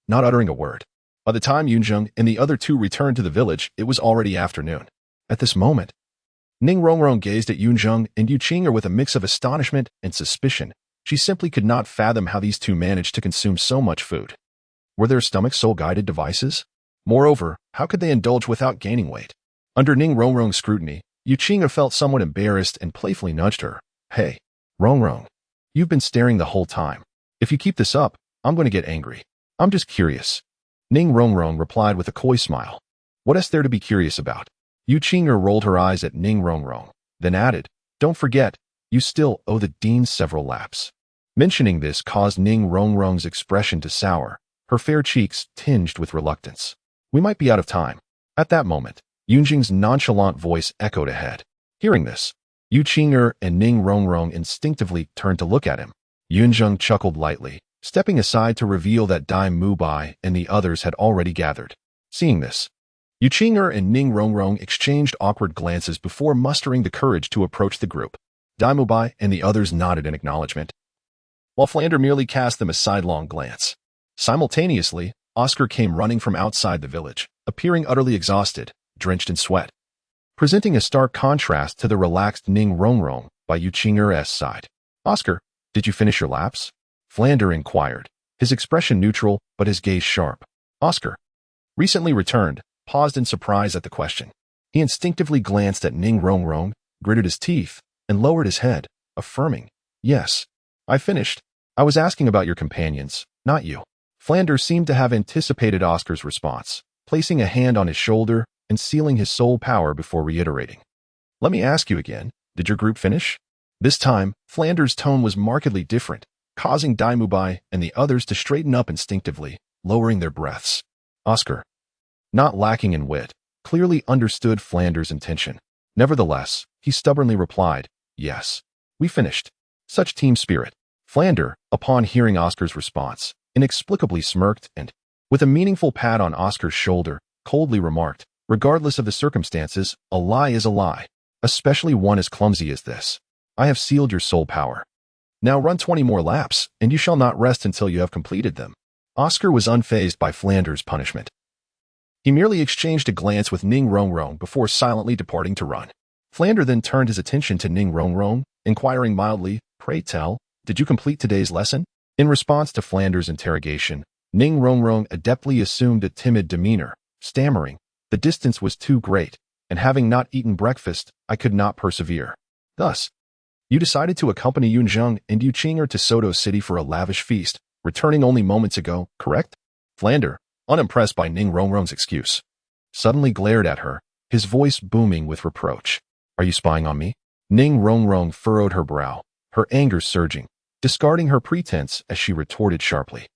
not uttering a word. By the time Yun Zheng and the other two returned to the village, it was already afternoon. At this moment, Ningrongrong gazed at Yun Zheng and Yuqing'er with a mix of astonishment and suspicion. She simply could not fathom how these two managed to consume so much food. Were their stomachs soul-guided devices? Moreover, how could they indulge without gaining weight? Under Ningrongrong's scrutiny, Yuqing'er felt somewhat embarrassed and playfully nudged her. "Hey, Rongrong, you've been staring the whole time. If you keep this up, I'm going to get angry. I'm just curious." Ningrongrong replied with a coy smile. "What is there to be curious about?" Yuqing'er rolled her eyes at Ningrongrong, then added, "Don't forget, you still owe the dean several laps." Mentioning this caused Ningrongrong's expression to sour, her fair cheeks tinged with reluctance. "We might be out of time." At that moment, Yun Zheng's nonchalant voice echoed ahead. Hearing this, Yuqing'er and Ningrongrong instinctively turned to look at him. Yun Zheng chuckled lightly, stepping aside to reveal that Dai Mubai and the others had already gathered. Seeing this, Yuqing'er and Ningrongrong exchanged awkward glances before mustering the courage to approach the group. Dai Mubai and the others nodded in acknowledgement, while Flander merely cast them a sidelong glance. Simultaneously, Oscar came running from outside the village, appearing utterly exhausted, drenched in sweat, presenting a stark contrast to the relaxed Ningrongrong by Yuqing'er's side. "Oscar, did you finish your laps?" Flander inquired, his expression neutral but his gaze sharp. Oscar, recently returned, paused in surprise at the question. He instinctively glanced at Ningrongrong, gritted his teeth, and lowered his head, affirming, "Yes, I finished. I was asking about your companions, not you." Flander seemed to have anticipated Oscar's response, placing a hand on his shoulder and sealing his soul power before reiterating, "Let me ask you again, did your group finish?" This time, Flander's tone was markedly different, causing Dai Mubai and the others to straighten up instinctively, lowering their breaths. Oscar, not lacking in wit, clearly understood Flander's intention. Nevertheless, he stubbornly replied, "Yes, we finished." Such team spirit. Flander, upon hearing Oscar's response, inexplicably smirked and, with a meaningful pat on Oscar's shoulder, coldly remarked, "Regardless of the circumstances, a lie is a lie, especially one as clumsy as this. I have sealed your soul power. Now run 20 more laps, and you shall not rest until you have completed them." Oscar was unfazed by Flander's punishment. He merely exchanged a glance with Ningrongrong before silently departing to run. Flander then turned his attention to Ningrongrong, inquiring mildly, "Pray tell, did you complete today's lesson?" In response to Flander's interrogation, Ningrongrong adeptly assumed a timid demeanor, stammering, "The distance was too great, and having not eaten breakfast, I could not persevere." Thus, you decided to accompany Yun Zheng and Yuqing'er to Soto City for a lavish feast, returning only moments ago, correct? Flander, unimpressed by Ningrongrong's excuse, suddenly glared at her, his voice booming with reproach. "Are you spying on me?" Ningrongrong furrowed her brow, her anger surging, discarding her pretense as she retorted sharply,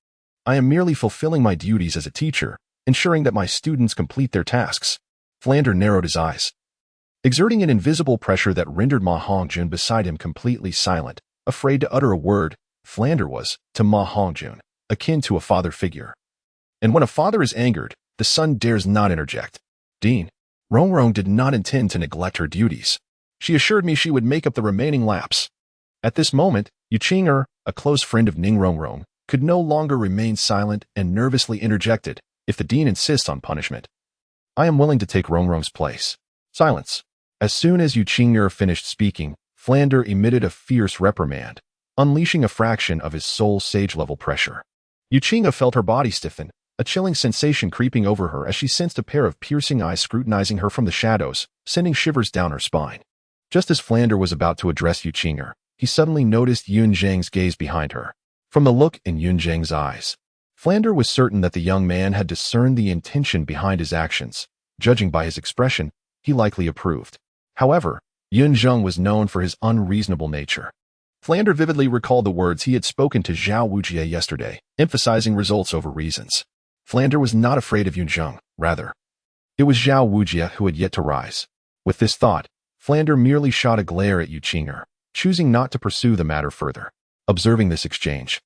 "I am merely fulfilling my duties as a teacher, ensuring that my students complete their tasks." Flander narrowed his eyes, exerting an invisible pressure that rendered Ma Hongjun beside him completely silent, afraid to utter a word. Flander was, to Ma Hongjun, akin to a father figure. And when a father is angered, the son dares not interject. Dean, Rongrong did not intend to neglect her duties. She assured me she would make up the remaining laps. At this moment, Yuqing'er, a close friend of Ningrongrong, could no longer remain silent and nervously interjected, "If the dean insists on punishment, I am willing to take Rongrong's place." Silence. As soon as Yuqing'er finished speaking, Flander emitted a fierce reprimand, unleashing a fraction of his soul sage-level pressure. Yuqing'er felt her body stiffen, a chilling sensation creeping over her as she sensed a pair of piercing eyes scrutinizing her from the shadows, sending shivers down her spine. Just as Flander was about to address Yuqing'er, he suddenly noticed Yun Zheng's gaze behind her. From the look in Yun Zheng's eyes, Flander was certain that the young man had discerned the intention behind his actions. Judging by his expression, he likely approved. However, Yun Zheng was known for his unreasonable nature. Flander vividly recalled the words he had spoken to Zhao Wujie yesterday, emphasizing results over reasons. Flander was not afraid of Yun Zheng, rather. It was Zhao Wujie who had yet to rise. With this thought, Flander merely shot a glare at Yuqing'er, choosing not to pursue the matter further. Observing this exchange,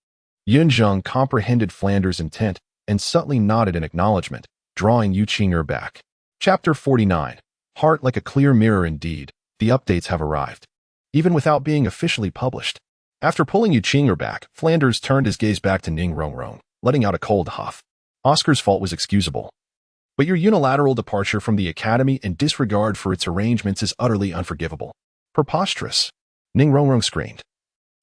Yun Zheng comprehended Flander's intent and subtly nodded in acknowledgement, drawing Yuqing'er back. Chapter 49. Heart like a clear mirror indeed, the updates have arrived. Even without being officially published. After pulling Yuqing'er back, Flanders turned his gaze back to Ning Rongrong, letting out a cold huff. Oscar's fault was excusable. But your unilateral departure from the academy and disregard for its arrangements is utterly unforgivable. Preposterous. Ning Rongrong screamed,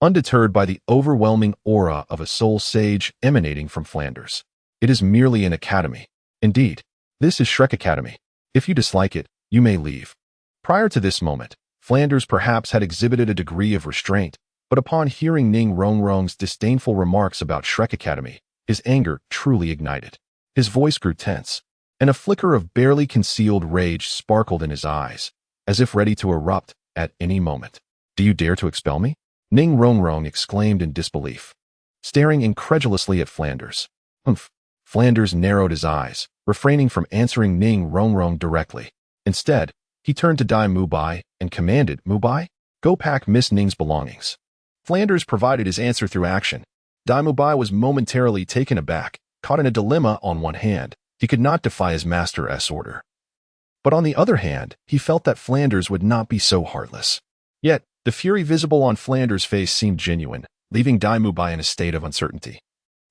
undeterred by the overwhelming aura of a soul sage emanating from Flanders. It is merely an academy. Indeed, this is Shrek Academy. If you dislike it, you may leave. Prior to this moment, Flanders perhaps had exhibited a degree of restraint, but upon hearing Ning Rongrong's disdainful remarks about Shrek Academy, his anger truly ignited. His voice grew tense, and a flicker of barely concealed rage sparkled in his eyes, as if ready to erupt at any moment. "Do you dare to expel me?" Ning Rongrong exclaimed in disbelief, staring incredulously at Flanders. "Humph." Flanders narrowed his eyes, refraining from answering Ning Rongrong directly. Instead, he turned to Dai Mubai and commanded, "Mubai, go pack Miss Ning's belongings." Flanders provided his answer through action. Dai Mubai was momentarily taken aback, caught in a dilemma. On one hand, he could not defy his master's order. But on the other hand, he felt that Flanders would not be so heartless. Yet, the fury visible on Flanders' face seemed genuine, leaving Dai Mubai in a state of uncertainty.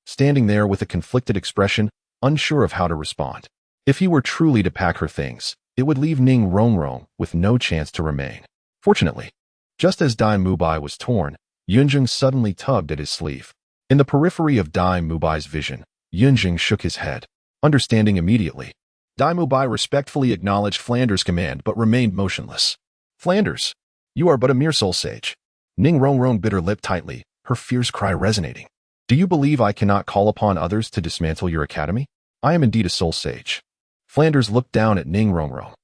Standing there with a conflicted expression, unsure of how to respond. If he were truly to pack her things, it would leave Ning Rongrong with no chance to remain. Fortunately, just as Dai Mubai was torn, Yun Zheng suddenly tugged at his sleeve. In the periphery of Dai Mubai's vision, Yun Zheng shook his head, understanding immediately. Dai Mubai respectfully acknowledged Flanders' command but remained motionless. "Flanders, you are but a mere soul sage." Ning Rongrong bit her lip tightly, her fierce cry resonating. "Do you believe I cannot call upon others to dismantle your academy? I am indeed a soul sage." Flanders looked down at Ning Rongrong,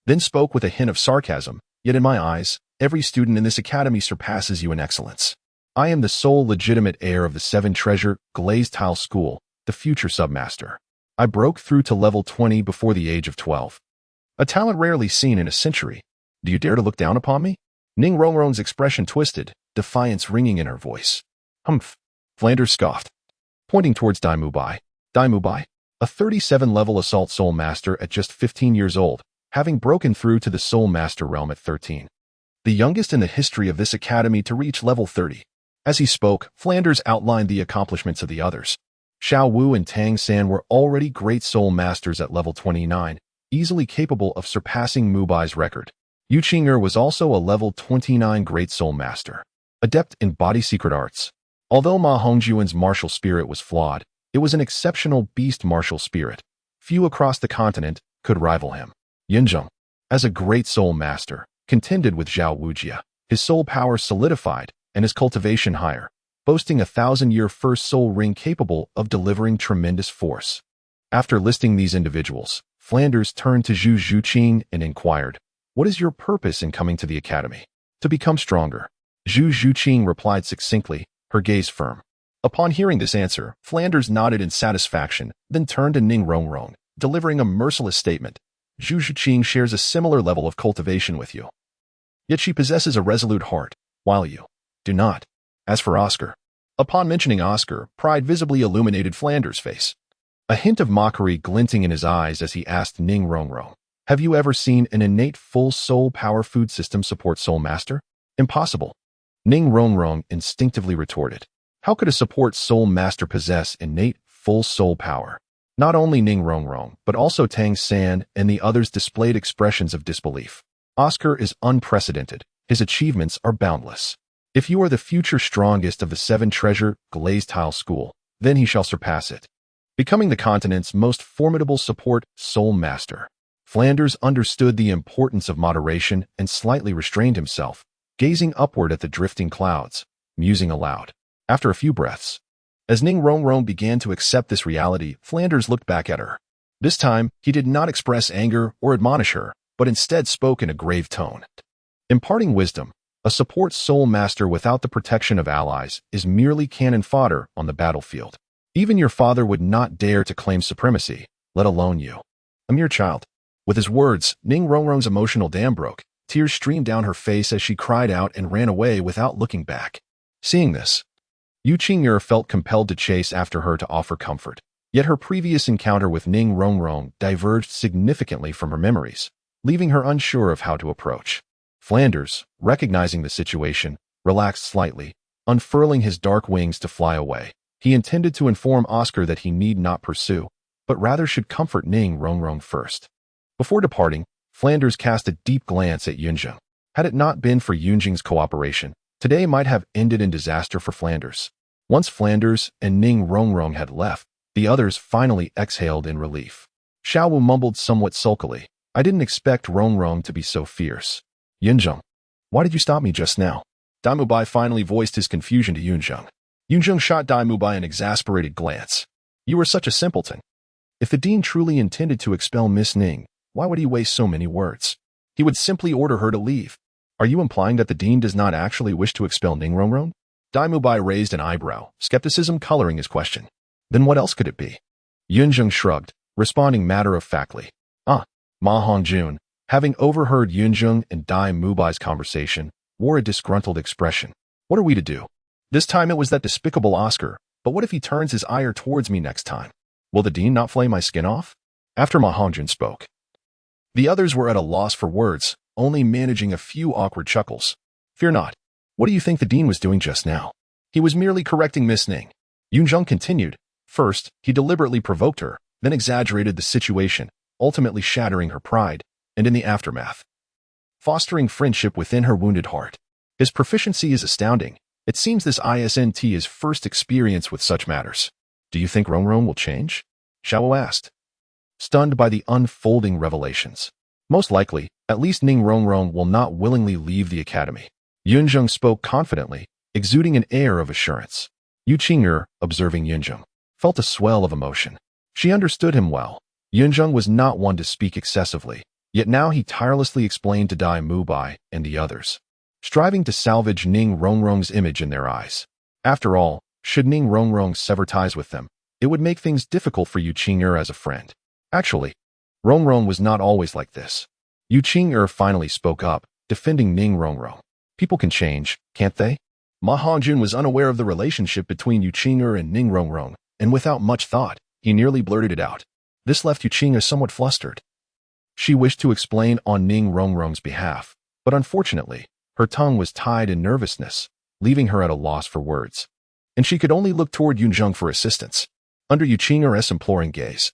then spoke with a hint of sarcasm, "Yet in my eyes, every student in this academy surpasses you in excellence. I am the sole legitimate heir of the Seven Treasure Glazed Tile School, the future submaster. I broke through to level 20 before the age of 12. A talent rarely seen in a century. Do you dare to look down upon me?" Ning Rongrong's expression twisted, defiance ringing in her voice. "Humph." Flanders scoffed, pointing towards Dai Mubai. Dai Mubai, a 37-level assault soul master at just 15 years old, having broken through to the soul master realm at 13. The youngest in the history of this academy to reach level 30. As he spoke, Flanders outlined the accomplishments of the others. Xiao Wu and Tang San were already great soul masters at level 29, easily capable of surpassing Mubai's record. Yuqing'er was also a level 29 great soul master, adept in body secret arts. Although Ma Hongjuan's martial spirit was flawed, it was an exceptional beast martial spirit. Few across the continent could rival him. Yun Zheng, as a great soul master, contended with Zhao Wujie, his soul power solidified and his cultivation higher, boasting a 1,000-year first soul ring capable of delivering tremendous force. After listing these individuals, Flanders turned to Zhu Zhuqing and inquired, "What is your purpose in coming to the academy?" "To become stronger." Zhu Zhuqing replied succinctly, her gaze firm. Upon hearing this answer, Flanders nodded in satisfaction, then turned to Ning Rongrong, delivering a merciless statement. "Zhu Zhuqing shares a similar level of cultivation with you. Yet she possesses a resolute heart, while you do not." As for Oscar, upon mentioning Oscar, pride visibly illuminated Flanders' face. A hint of mockery glinting in his eyes as he asked Ning Rongrong, "Have you ever seen an innate full soul power food system support soul master?" "Impossible," Ning Rongrong instinctively retorted. How could a support soul master possess innate, full soul power? Not only Ning Rongrong, but also Tang Sect and the others displayed expressions of disbelief. Oscar is unprecedented. His achievements are boundless. If you are the future strongest of the 7 treasure glazed tile school, then he shall surpass it, becoming the continent's most formidable support soul master. Flanders understood the importance of moderation and slightly restrained himself, gazing upward at the drifting clouds, musing aloud. After a few breaths, as Ning Rongrong began to accept this reality, Flanders looked back at her. This time, he did not express anger or admonish her, but instead spoke in a grave tone. Imparting wisdom, a support soul master without the protection of allies is merely cannon fodder on the battlefield. Even your father would not dare to claim supremacy, let alone you, a mere child. With his words, Ning Rongrong's emotional dam broke. Tears streamed down her face as she cried out and ran away without looking back. Seeing this, Yu Qing'er felt compelled to chase after her to offer comfort. Yet her previous encounter with Ning Rongrong diverged significantly from her memories, leaving her unsure of how to approach. Flanders, recognizing the situation, relaxed slightly, unfurling his dark wings to fly away. He intended to inform Oscar that he need not pursue, but rather should comfort Ning Rongrong first. Before departing, Flanders cast a deep glance at Yun Zheng. Had it not been for Yun Zheng's cooperation, today might have ended in disaster for Flanders. Once Flanders and Ning Rongrong had left, the others finally exhaled in relief. Xiaowu mumbled somewhat sulkily, I didn't expect Rongrong to be so fierce. Yun Zheng, why did you stop me just now? Dai Mubai finally voiced his confusion to Yun Zheng. Yun Zheng shot Dai Mubai an exasperated glance. You were such a simpleton. If the dean truly intended to expel Miss Ning, why would he waste so many words? He would simply order her to leave. Are you implying that the dean does not actually wish to expel Ning Rongrong? Dai Mubai raised an eyebrow, skepticism coloring his question. Then what else could it be? Yun Zheng shrugged, responding matter-of-factly. Ma Hongjun, having overheard Yun Zheng and Dai Mubai's conversation, wore a disgruntled expression. What are we to do? This time it was that despicable Oscar, but what if he turns his ire towards me next time? Will the dean not flay my skin off? After Ma Hongjun spoke, the others were at a loss for words, only managing a few awkward chuckles. Fear not. What do you think the dean was doing just now? He was merely correcting Miss Ning. Yun Zheng continued. First, he deliberately provoked her, then exaggerated the situation, ultimately shattering her pride, and in the aftermath, fostering friendship within her wounded heart. His proficiency is astounding. It seems this isn't his first experience with such matters. Do you think Rongrong will change? Xiaowu asked, stunned by the unfolding revelations. Most likely, at least Ning Rongrong will not willingly leave the academy. Yun Zheng spoke confidently, exuding an air of assurance. Yu Qing'er, observing Yun Zheng, felt a swell of emotion. She understood him well. Yun Zheng was not one to speak excessively, yet now he tirelessly explained to Dai Mubai and the others, striving to salvage Ning Rongrong's image in their eyes. After all, should Ning Rongrong sever ties with them, it would make things difficult for Yu Qing'er as a friend. Actually, Rongrong was not always like this. Yu Qing'er finally spoke up, defending Ning Rongrong. People can change, can't they? Ma Hongjun was unaware of the relationship between Yu Qing'er and Ning Rongrong, and without much thought, he nearly blurted it out. This left Yu Qing'er somewhat flustered. She wished to explain on Ning Rongrong's behalf, but unfortunately, her tongue was tied in nervousness, leaving her at a loss for words. And she could only look toward Yun Zheng for assistance. Under Yu Qing'er's imploring gaze,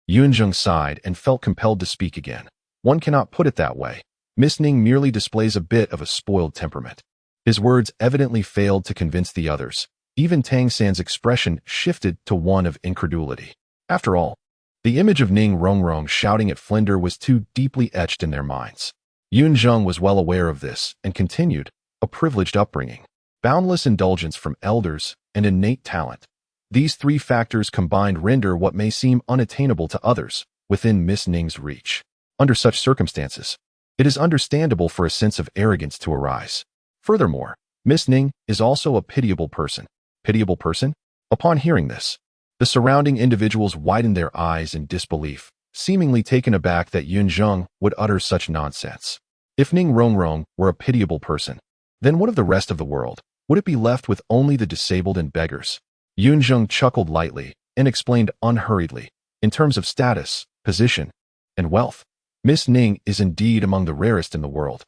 Yun Zheng sighed and felt compelled to speak again. One cannot put it that way. Miss Ning merely displays a bit of a spoiled temperament. His words evidently failed to convince the others. Even Tang Sect's expression shifted to one of incredulity. After all, the image of Ning Rongrong shouting at Flinder was too deeply etched in their minds. Yun Zheng was well aware of this and continued, a privileged upbringing, boundless indulgence from elders, and innate talent. These 3 factors combined render what may seem unattainable to others within Miss Ning's reach. Under such circumstances, it is understandable for a sense of arrogance to arise. Furthermore, Miss Ning is also a pitiable person. Pitiable person? Upon hearing this, the surrounding individuals widened their eyes in disbelief, seemingly taken aback that Yun Zheng would utter such nonsense. If Ning Rongrong were a pitiable person, then what of the rest of the world? Would it be left with only the disabled and beggars? Yun Zheng chuckled lightly and explained unhurriedly, in terms of status, position, and wealth, Miss Ning is indeed among the rarest in the world.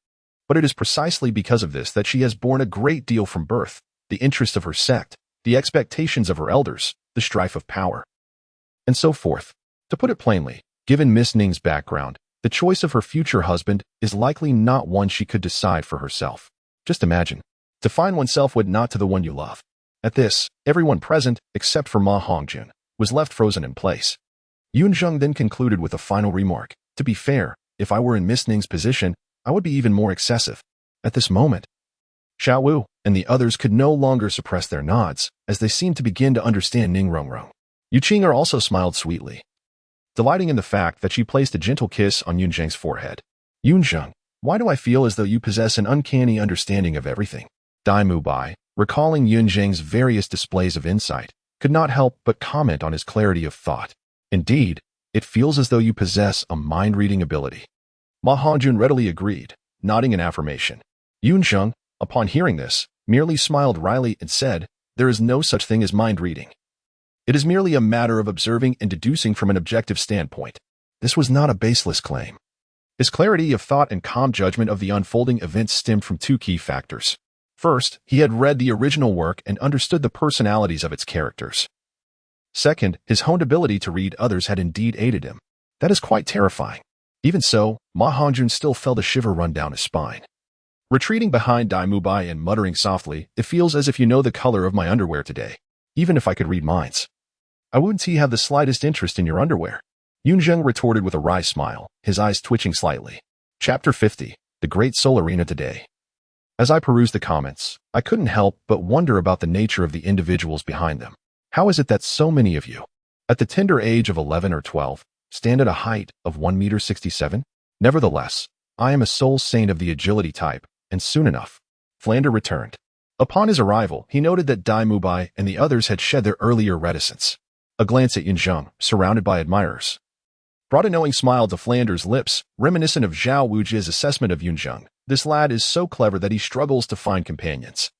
But it is precisely because of this that she has borne a great deal from birth, the interests of her sect, the expectations of her elders, the strife of power, and so forth. To put it plainly, given Miss Ning's background, the choice of her future husband is likely not one she could decide for herself. Just imagine, to find oneself wed not to the one you love. At this, everyone present, except for Ma Hongjun, was left frozen in place. Yun Zheng then concluded with a final remark. To be fair, if I were in Miss Ning's position, I would be even more excessive. At this moment, Xiao Wu and the others could no longer suppress their nods, as they seemed to begin to understand Ning Rongrong. Yu Qing'er also smiled sweetly, delighting in the fact that she placed a gentle kiss on Yun Zheng's forehead. Yun Zheng, why do I feel as though you possess an uncanny understanding of everything? Dai Mubai, recalling Yun Zheng's various displays of insight, could not help but comment on his clarity of thought. Indeed, it feels as though you possess a mind-reading ability. Ma Hongjun readily agreed, nodding in affirmation. Yun Zheng, upon hearing this, merely smiled wryly and said, there is no such thing as mind-reading. It is merely a matter of observing and deducing from an objective standpoint. This was not a baseless claim. His clarity of thought and calm judgment of the unfolding events stemmed from two key factors. First, he had read the original work and understood the personalities of its characters. Second, his honed ability to read others had indeed aided him. That is quite terrifying. Even so, Ma Hongjun still felt a shiver run down his spine. Retreating behind Dai Mubai and muttering softly, it feels as if you know the color of my underwear today, even if I could read minds. I wouldn't see you have the slightest interest in your underwear. Yun Zheng retorted with a wry smile, his eyes twitching slightly. Chapter 50, The Great Soul Arena Today. As I perused the comments, I couldn't help but wonder about the nature of the individuals behind them. How is it that so many of you, at the tender age of 11 or 12, stand at a height of 1.67 meters? Nevertheless, I am a soul saint of the agility type, and soon enough, Flander returned. Upon his arrival, he noted that Dai Mubai and the others had shed their earlier reticence. A glance at Yun Zheng, surrounded by admirers, brought a knowing smile to Flander's lips, reminiscent of Zhao Wuji's assessment of Yun Zheng. This lad is so clever that he struggles to find companions.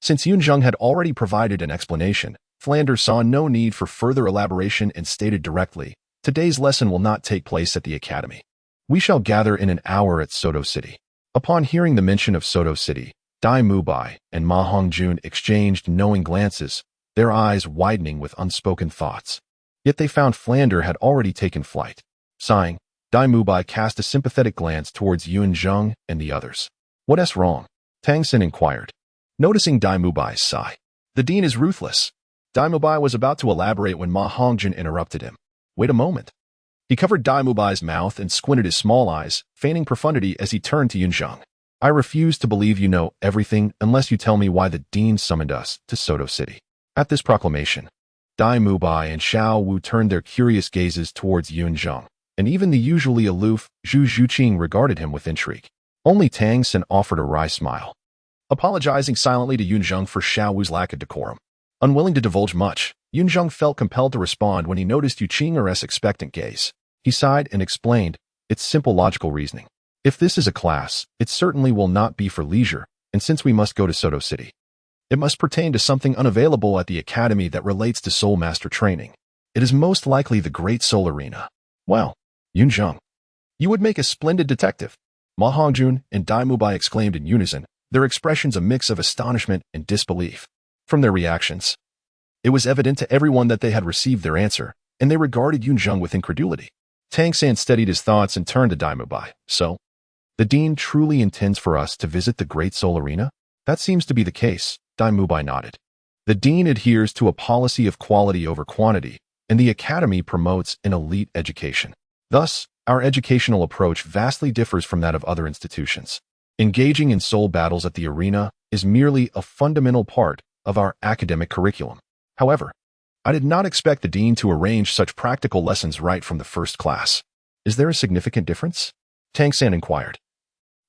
Since Yun Zheng had already provided an explanation, Flander saw no need for further elaboration and stated directly, today's lesson will not take place at the academy. We shall gather in an hour at Soto City. Upon hearing the mention of Soto City, Dai Mubai and Ma Hongjun exchanged knowing glances, their eyes widening with unspoken thoughts. Yet they found Flander had already taken flight. Sighing, Dai Mubai cast a sympathetic glance towards Yun Zheng and the others. What's wrong? Tang Sect inquired, noticing Dai Mubai's sigh. The dean is ruthless. Dai Mubai was about to elaborate when Ma Hongjun interrupted him. Wait a moment. He covered Dai Mubai's mouth and squinted his small eyes, feigning profundity as he turned to Yun Zheng. I refuse to believe you know everything unless you tell me why the dean summoned us to Soto City. At this proclamation, Dai Mubai and Xiao Wu turned their curious gazes towards Yun Zheng, and even the usually aloof Zhu Zhuqing regarded him with intrigue. Only Tang Sect offered a wry smile, apologizing silently to Yun Zheng for Xiao Wu's lack of decorum. Unwilling to divulge much, Yun Zheng felt compelled to respond when he noticed Yu Qing'er's expectant gaze. He sighed and explained, it's simple logical reasoning. If this is a class, it certainly will not be for leisure, and since we must go to Soto City, it must pertain to something unavailable at the academy that relates to Soul Master training. It is most likely the Great Soul Arena. Well, Yun Zheng, you would make a splendid detective. Ma Hongjun and Dai Mubai exclaimed in unison, their expressions a mix of astonishment and disbelief. From their reactions, it was evident to everyone that they had received their answer, and they regarded Yun Zheng with incredulity. Tang Sect steadied his thoughts and turned to Dai Mubai. So, the dean truly intends for us to visit the Great Soul Arena? That seems to be the case. Dai Mubai nodded. The dean adheres to a policy of quality over quantity, and the academy promotes an elite education. Thus, our educational approach vastly differs from that of other institutions. Engaging in soul battles at the arena is merely a fundamental part of our academic curriculum. However, I did not expect the dean to arrange such practical lessons right from the first class. Is there a significant difference? Tang Sect inquired.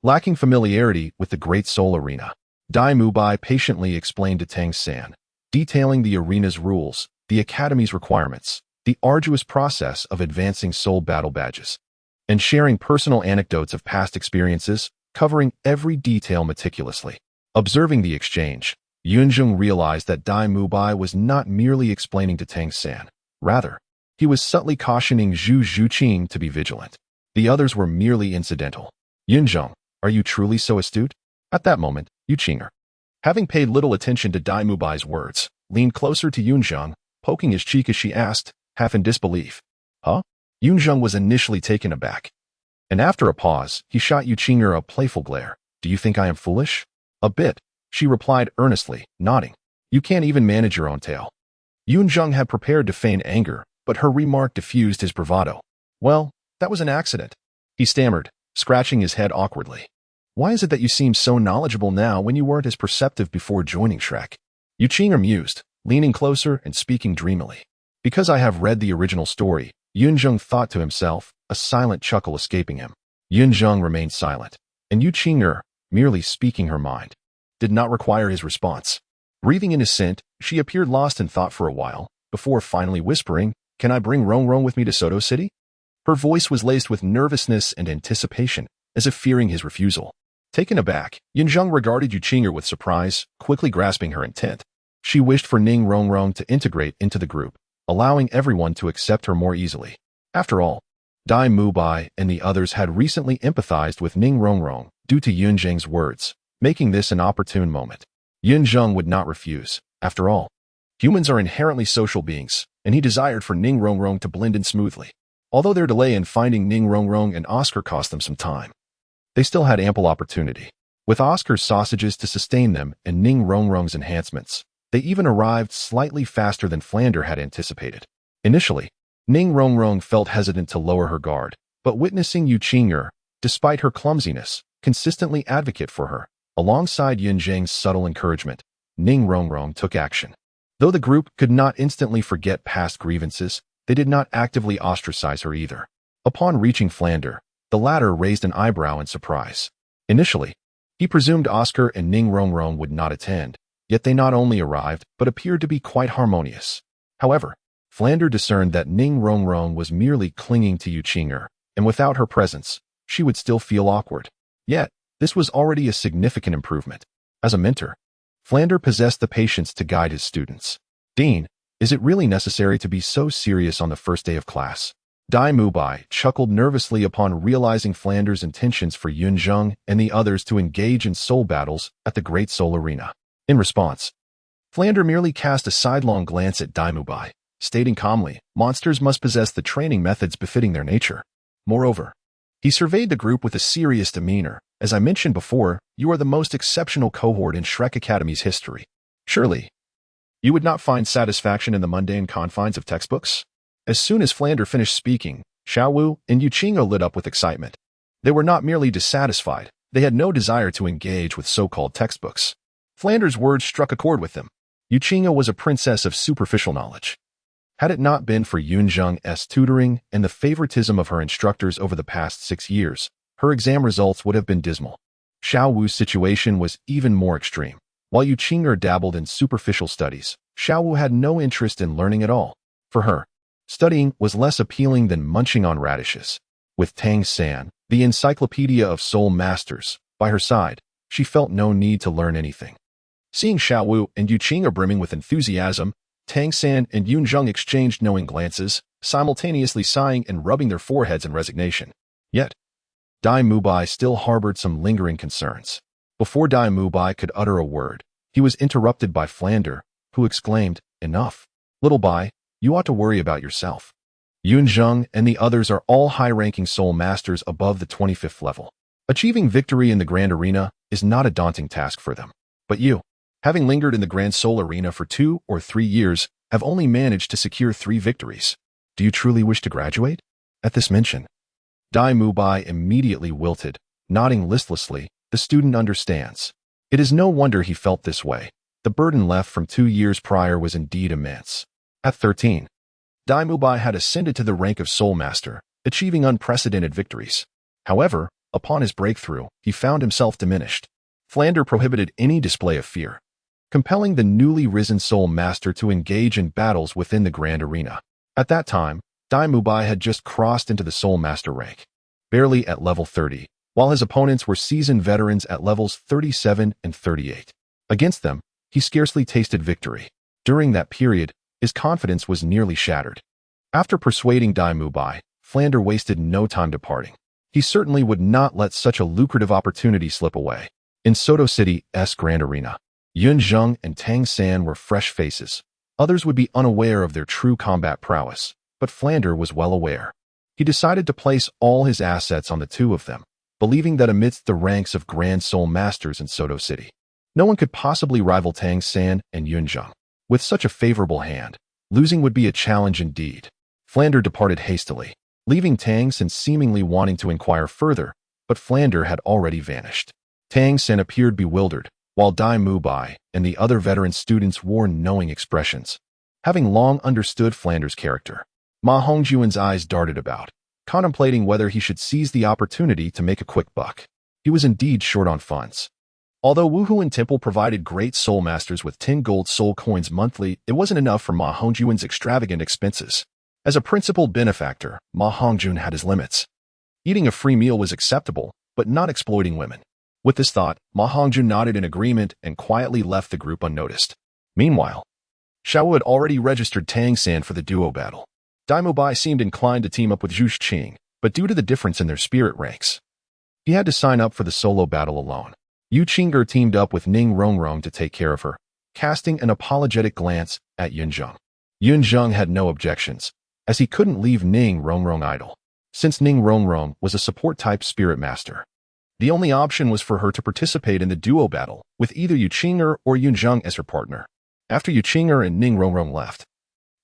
Lacking familiarity with the Great Soul Arena, Dai Mubai patiently explained to Tang Sect, detailing the arena's rules, the academy's requirements, the arduous process of advancing soul battle badges, and sharing personal anecdotes of past experiences, covering every detail meticulously. Observing the exchange, Yun Zheng realized that Dai Mubai was not merely explaining to Tang Sect. Rather, he was subtly cautioning Zhu Zhuqing to be vigilant. The others were merely incidental. Yun Zheng, are you truly so astute? At that moment, Yu Qing'er, having paid little attention to Dai Mubai's words, leaned closer to Yun Zheng, poking his cheek as she asked, half in disbelief. Huh? Yun Zheng was initially taken aback. And after a pause, he shot Yu Qing'er a playful glare. Do you think I am foolish? A bit, she replied earnestly, nodding. You can't even manage your own tail. Yun Zheng had prepared to feign anger, but her remark diffused his bravado. Well, that was an accident, he stammered, scratching his head awkwardly. Why is it that you seem so knowledgeable now when you weren't as perceptive before joining Shrek? Yu Qing'er mused, leaning closer and speaking dreamily. Because I have read the original story, Yun Zheng thought to himself, a silent chuckle escaping him. Yun Zheng remained silent, and Yu Qing'er, merely speaking her mind, did not require his response. Breathing in assent, she appeared lost in thought for a while, before finally whispering, Can I bring Rong Rong with me to Soto City? Her voice was laced with nervousness and anticipation, as if fearing his refusal. Taken aback, Yun Zheng regarded Yu Qing'er with surprise, quickly grasping her intent. She wished for Ning Rong Rong to integrate into the group, allowing everyone to accept her more easily. After all, Dai Mubai and the others had recently empathized with Ning Rong Rong due to Yun Zheng's words, making this an opportune moment. Yun Zheng would not refuse. After all, humans are inherently social beings, and he desired for Ning Rong Rong to blend in smoothly. Although their delay in finding Ning Rong Rong and Oscar cost them some time, they still had ample opportunity. With Oscar's sausages to sustain them and Ning Rong Rong's enhancements, they even arrived slightly faster than Flander had anticipated. Initially, Ning Rong Rong felt hesitant to lower her guard, but witnessing Yu Qing'er, despite her clumsiness, consistently advocate for her, alongside Yun Zheng's subtle encouragement, Ning Rong Rong took action. Though the group could not instantly forget past grievances, they did not actively ostracize her either. Upon reaching Flander, the latter raised an eyebrow in surprise. Initially, he presumed Oscar and Ning Rong Rong would not attend, yet they not only arrived, but appeared to be quite harmonious. However, Flander discerned that Ning Rong Rong was merely clinging to Yu Qing'er, and without her presence, she would still feel awkward. Yet, this was already a significant improvement. As a mentor, Flander possessed the patience to guide his students. Dean, is it really necessary to be so serious on the first day of class? Dai Mubai chuckled nervously upon realizing Flander's intentions for Yun Zheng and the others to engage in soul battles at the Great Soul Arena. In response, Flander merely cast a sidelong glance at Dai Mubai, stating calmly, monsters must possess the training methods befitting their nature. Moreover, he surveyed the group with a serious demeanor. As I mentioned before, you are the most exceptional cohort in Shrek Academy's history. Surely, you would not find satisfaction in the mundane confines of textbooks? As soon as Flander finished speaking, Xiaowu and Yu Qing'er lit up with excitement. They were not merely dissatisfied, they had no desire to engage with so-called textbooks. Flander's words struck a chord with them. Yu Qing'er was a princess of superficial knowledge. Had it not been for Yun Zheng's tutoring and the favoritism of her instructors over the past 6 years, her exam results would have been dismal. Xiaowu's situation was even more extreme. While Yu Qing'er dabbled in superficial studies, Xiaowu had no interest in learning at all. For her, studying was less appealing than munching on radishes. With Tang Sect, the encyclopedia of soul masters, by her side, she felt no need to learn anything. Seeing Xiaowu and Yu Qing'er brimming with enthusiasm, Tang Sect and Yun Zheng exchanged knowing glances, simultaneously sighing and rubbing their foreheads in resignation. Yet, Dai Mubai still harbored some lingering concerns. Before Dai Mubai could utter a word, he was interrupted by Flander, who exclaimed, Enough. Little Bai, you ought to worry about yourself. Yun Zheng and the others are all high-ranking soul masters above the 25th level. Achieving victory in the Grand Arena is not a daunting task for them. But you, having lingered in the Grand Soul Arena for 2 or 3 years, have only managed to secure 3 victories. Do you truly wish to graduate? At this mention, Dai Mubai immediately wilted, nodding listlessly. The student understands. It is no wonder he felt this way. The burden left from 2 years prior was indeed immense. At 13, Dai Mubai had ascended to the rank of Soul Master, achieving unprecedented victories. However, upon his breakthrough, he found himself diminished. Flander prohibited any display of fear, compelling the newly risen Soul Master to engage in battles within the Grand Arena. At that time, Dai Mubai had just crossed into the Soul Master rank, barely at level 30. While his opponents were seasoned veterans at levels 37 and 38. Against them, he scarcely tasted victory. During that period, his confidence was nearly shattered. After persuading Dai Mubai, Flander wasted no time departing. He certainly would not let such a lucrative opportunity slip away. In Soto City's Grand Arena, Yun Zheng and Tang Sect were fresh faces. Others would be unaware of their true combat prowess, but Flander was well aware. He decided to place all his assets on the two of them, believing that amidst the ranks of Grand Soul Masters in Soto City, no one could possibly rival Tang Sect and Yun Zheng. With such a favorable hand, losing would be a challenge indeed. Flander departed hastily, leaving Tang Sect seemingly wanting to inquire further, but Flander had already vanished. Tang Sect appeared bewildered, while Dai Mubai and the other veteran students wore knowing expressions. Having long understood Flander's character, Ma Hongjuan's eyes darted about, contemplating whether he should seize the opportunity to make a quick buck. He was indeed short on funds. Although Wuhuan Temple provided great soul masters with 10 gold soul coins monthly, it wasn't enough for Ma Hongjuan's extravagant expenses. As a principal benefactor, Ma Hongjuan had his limits. Eating a free meal was acceptable, but not exploiting women. With this thought, Ma Hongjuan nodded in agreement and quietly left the group unnoticed. Meanwhile, Xiao had already registered Tang Sect for the duo battle. Dai Mubai seemed inclined to team up with Zhu Qing, but due to the difference in their spirit ranks, he had to sign up for the solo battle alone. Yu Qing'er teamed up with Ning Rongrong to take care of her, casting an apologetic glance at Yun Zheng. Yun Zheng had no objections, as he couldn't leave Ning Rongrong idle, since Ning Rongrong was a support-type spirit master. The only option was for her to participate in the duo battle, with either Yu Qing'er or Yun Zheng as her partner. After Yu Qing'er and Ning Rongrong left,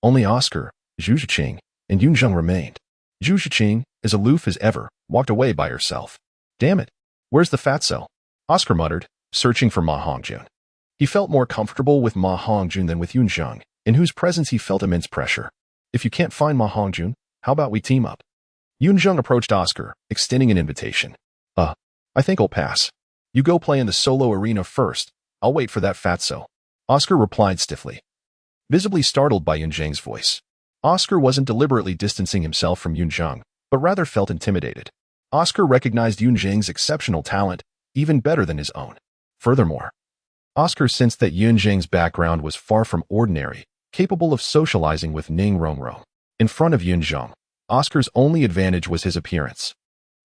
only Oscar, Zhu Zhiqing, and Yun Zheng remained. Zhu Zhiqing, as aloof as ever, walked away by herself. Damn it, where's the fatso? Oscar muttered, searching for Ma Hongjuan. He felt more comfortable with Ma Hongjuan than with Yun Zheng, in whose presence he felt immense pressure. If you can't find Ma Hongjuan, how about we team up? Yun Zheng approached Oscar, extending an invitation. I think I'll pass. You go play in the solo arena first. I'll wait for that fatso. Oscar replied stiffly, visibly startled by Yun Zheng's voice. Oscar wasn't deliberately distancing himself from Yun Zheng, but rather felt intimidated. Oscar recognized Yun Zheng's exceptional talent, even better than his own. Furthermore, Oscar sensed that Yun Zheng's background was far from ordinary, capable of socializing with Ning Rongrong. In front of Yun Zheng, Oscar's only advantage was his appearance.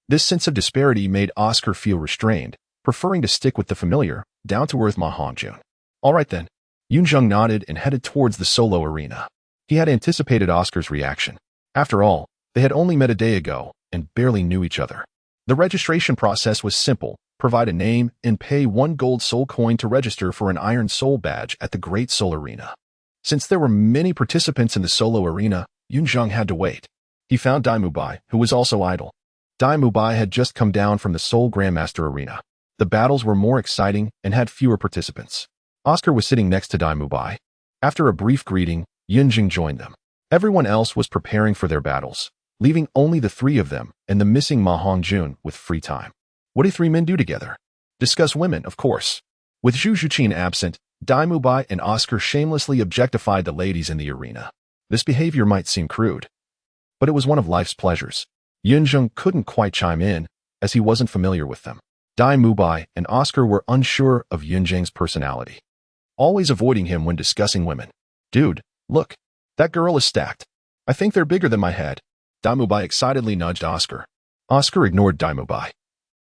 This sense of disparity made Oscar feel restrained, preferring to stick with the familiar, down-to-earth Ma Hongjuan. All right then. Yun Zheng nodded and headed towards the solo arena. He had anticipated Oscar's reaction. After all, they had only met a day ago and barely knew each other. The registration process was simple. Provide a name and pay 1 gold soul coin to register for an Iron Soul badge at the Great Soul Arena. Since there were many participants in the solo arena, Yun Zheng had to wait. He found Dai Mubai, who was also idle. Dai Mubai had just come down from the Soul Grandmaster Arena. The battles were more exciting and had fewer participants. Oscar was sitting next to Dai Mubai. After a brief greeting, Yun Zheng joined them. Everyone else was preparing for their battles, leaving only the three of them and the missing Ma Hongjuan with free time. What do 3 men do together? Discuss women, of course. With Zhu Zhiqing absent, Dai Mubai and Oscar shamelessly objectified the ladies in the arena. This behavior might seem crude, but it was one of life's pleasures. Yun Zheng couldn't quite chime in, as he wasn't familiar with them. Dai Mubai and Oscar were unsure of Yun Zheng's personality, always avoiding him when discussing women. Dude, look, that girl is stacked. I think they're bigger than my head. Dai Mubai excitedly nudged Oscar. Oscar ignored Dai Mubai,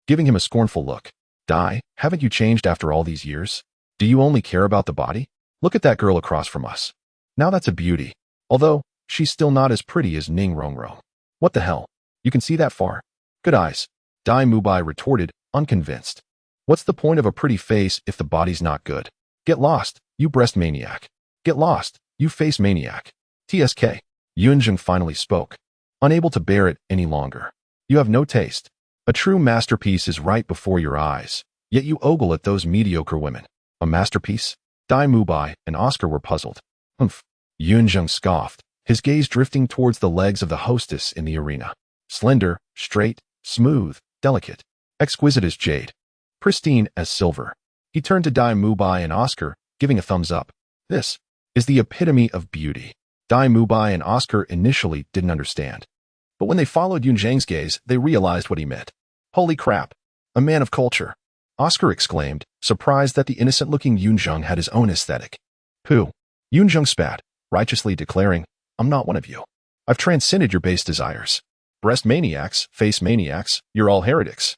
giving him a scornful look. Dai, haven't you changed after all these years? Do you only care about the body? Look at that girl across from us. Now that's a beauty, although she's still not as pretty as Ning Rongrong. What the hell? You can see that far? Good eyes. Dai Mubai retorted, unconvinced. What's the point of a pretty face if the body's not good? Get lost, you breast maniac. Get lost, you face maniac. TSK. Yun Zheng finally spoke, unable to bear it any longer. You have no taste. A true masterpiece is right before your eyes, yet you ogle at those mediocre women. A masterpiece? Dai Mubai and Oscar were puzzled. Humph. Yun Zheng scoffed, his gaze drifting towards the legs of the hostess in the arena. Slender, straight, smooth, delicate, exquisite as jade, pristine as silver. He turned to Dai Mubai and Oscar, giving a thumbs up. This is the epitome of beauty. Dai Mubai and Oscar initially didn't understand, but when they followed Yun Zheng's gaze, they realized what he meant. Holy crap! A man of culture! Oscar exclaimed, surprised that the innocent-looking Yun Zheng had his own aesthetic. Pooh! Yun Zheng spat, righteously declaring, I'm not one of you. I've transcended your base desires. Breast maniacs, face maniacs, you're all heretics.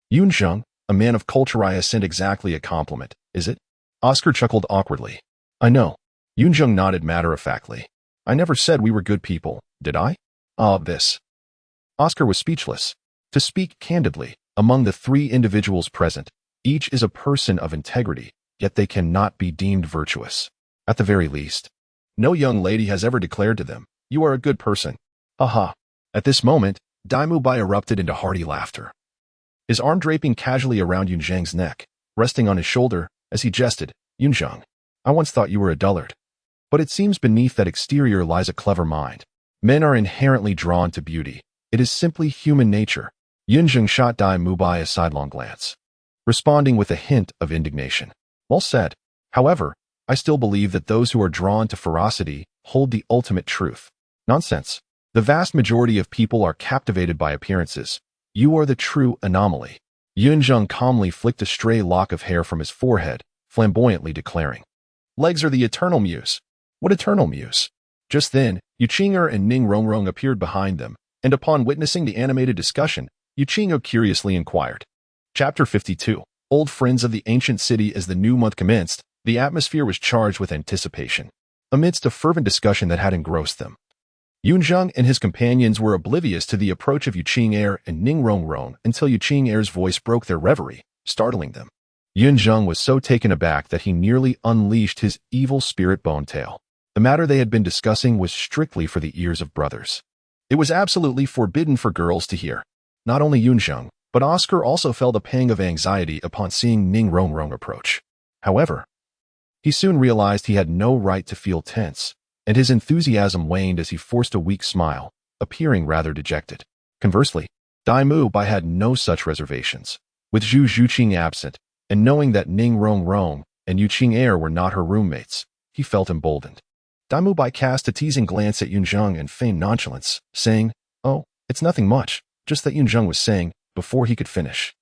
Yun Zheng, a man of culture, I sent exactly a compliment, is it? Oscar chuckled awkwardly. I know. Yun Zheng nodded matter-of-factly. I never said we were good people, did I? This. Oscar was speechless. To speak candidly, among the three individuals present, each is a person of integrity, yet they cannot be deemed virtuous. At the very least, no young lady has ever declared to them, you are a good person. Haha. At this moment, Daimu Bai erupted into hearty laughter. His arm draping casually around Yun Zheng's neck, resting on his shoulder, as he jested, Yun Zheng, I once thought you were a dullard. But it seems beneath that exterior lies a clever mind. Men are inherently drawn to beauty. It is simply human nature. Yun Zheng shot Daimu Bai a sidelong glance, responding with a hint of indignation. Well said. However, I still believe that those who are drawn to ferocity hold the ultimate truth. Nonsense. The vast majority of people are captivated by appearances. You are the true anomaly. Yun Zheng calmly flicked a stray lock of hair from his forehead, flamboyantly declaring, legs are the eternal muse. What eternal muse? Just then, Yu Qing'er and Ning Rongrong appeared behind them, and upon witnessing the animated discussion, Yu Qing'er curiously inquired. Chapter 52. Old friends of the ancient city. As the new month commenced, the atmosphere was charged with anticipation. Amidst a fervent discussion that had engrossed them, Yun Zheng and his companions were oblivious to the approach of Yu Qing'er and Ning Rongrong until Yu Qing'er's voice broke their reverie, startling them. Yun Zheng was so taken aback that he nearly unleashed his evil spirit bone tail. The matter they had been discussing was strictly for the ears of brothers. It was absolutely forbidden for girls to hear. Not only Yun Zheng, but Oscar also felt a pang of anxiety upon seeing Ning Rongrong approach. However, he soon realized he had no right to feel tense, and his enthusiasm waned as he forced a weak smile, appearing rather dejected. Conversely, Daimu Bai had no such reservations. With Zhu Zhuqing absent, and knowing that Ning Rongrong and Yu Qing'er were not her roommates, he felt emboldened. Daimu Bai cast a teasing glance at Yun Zheng and feigned nonchalance, saying, oh, it's nothing much, just that Yun Zheng was saying, before he could finish.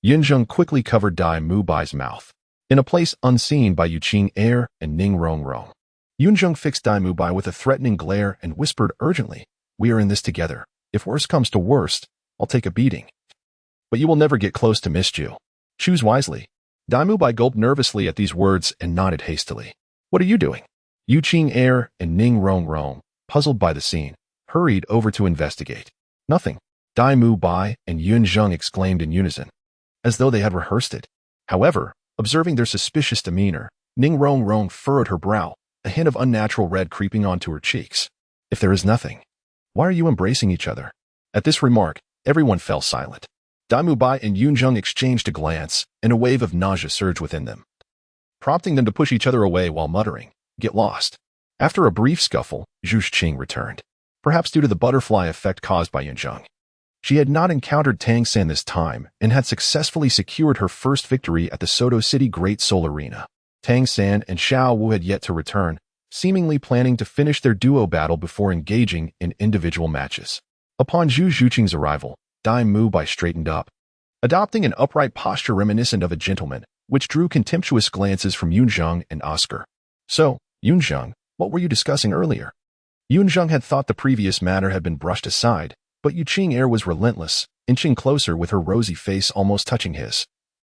Yun Zheng quickly covered Daimu Bai's mouth, in a place unseen by Yu Qing'er and Ning Rongrong. Yun Zheng fixed Daimu Bai with a threatening glare and whispered urgently, we are in this together. If worst comes to worst, I'll take a beating. But you will never get close to Miss Ju. Choose wisely. Daimu Bai gulped nervously at these words and nodded hastily. What are you doing? Yu Qing'er and Ning Rongrong, puzzled by the scene, hurried over to investigate. Nothing. Daimu Bai and Yun Zheng exclaimed in unison, as though they had rehearsed it. However, observing their suspicious demeanor, Ning Rongrong furrowed her brow, a hint of unnatural red creeping onto her cheeks. If there is nothing, why are you embracing each other? At this remark, everyone fell silent. Daimu Bai and Yun Zheng exchanged a glance, and a wave of nausea surged within them, prompting them to push each other away while muttering, get lost. After a brief scuffle, Zhu Qing returned, perhaps due to the butterfly effect caused by Yun Zheng. She had not encountered Tang Sect this time and had successfully secured her first victory at the Soto City Great Soul Arena. Tang Sect and Xiao Wu had yet to return, seemingly planning to finish their duo battle before engaging in individual matches. Upon Zhu Zhuqing's arrival, Daimu Bai straightened up, adopting an upright posture reminiscent of a gentleman, which drew contemptuous glances from Yun Zheng and Oscar. So, Yun Zheng, what were you discussing earlier? Yun Zheng had thought the previous matter had been brushed aside, but Yu Qing'er was relentless, inching closer with her rosy face almost touching his,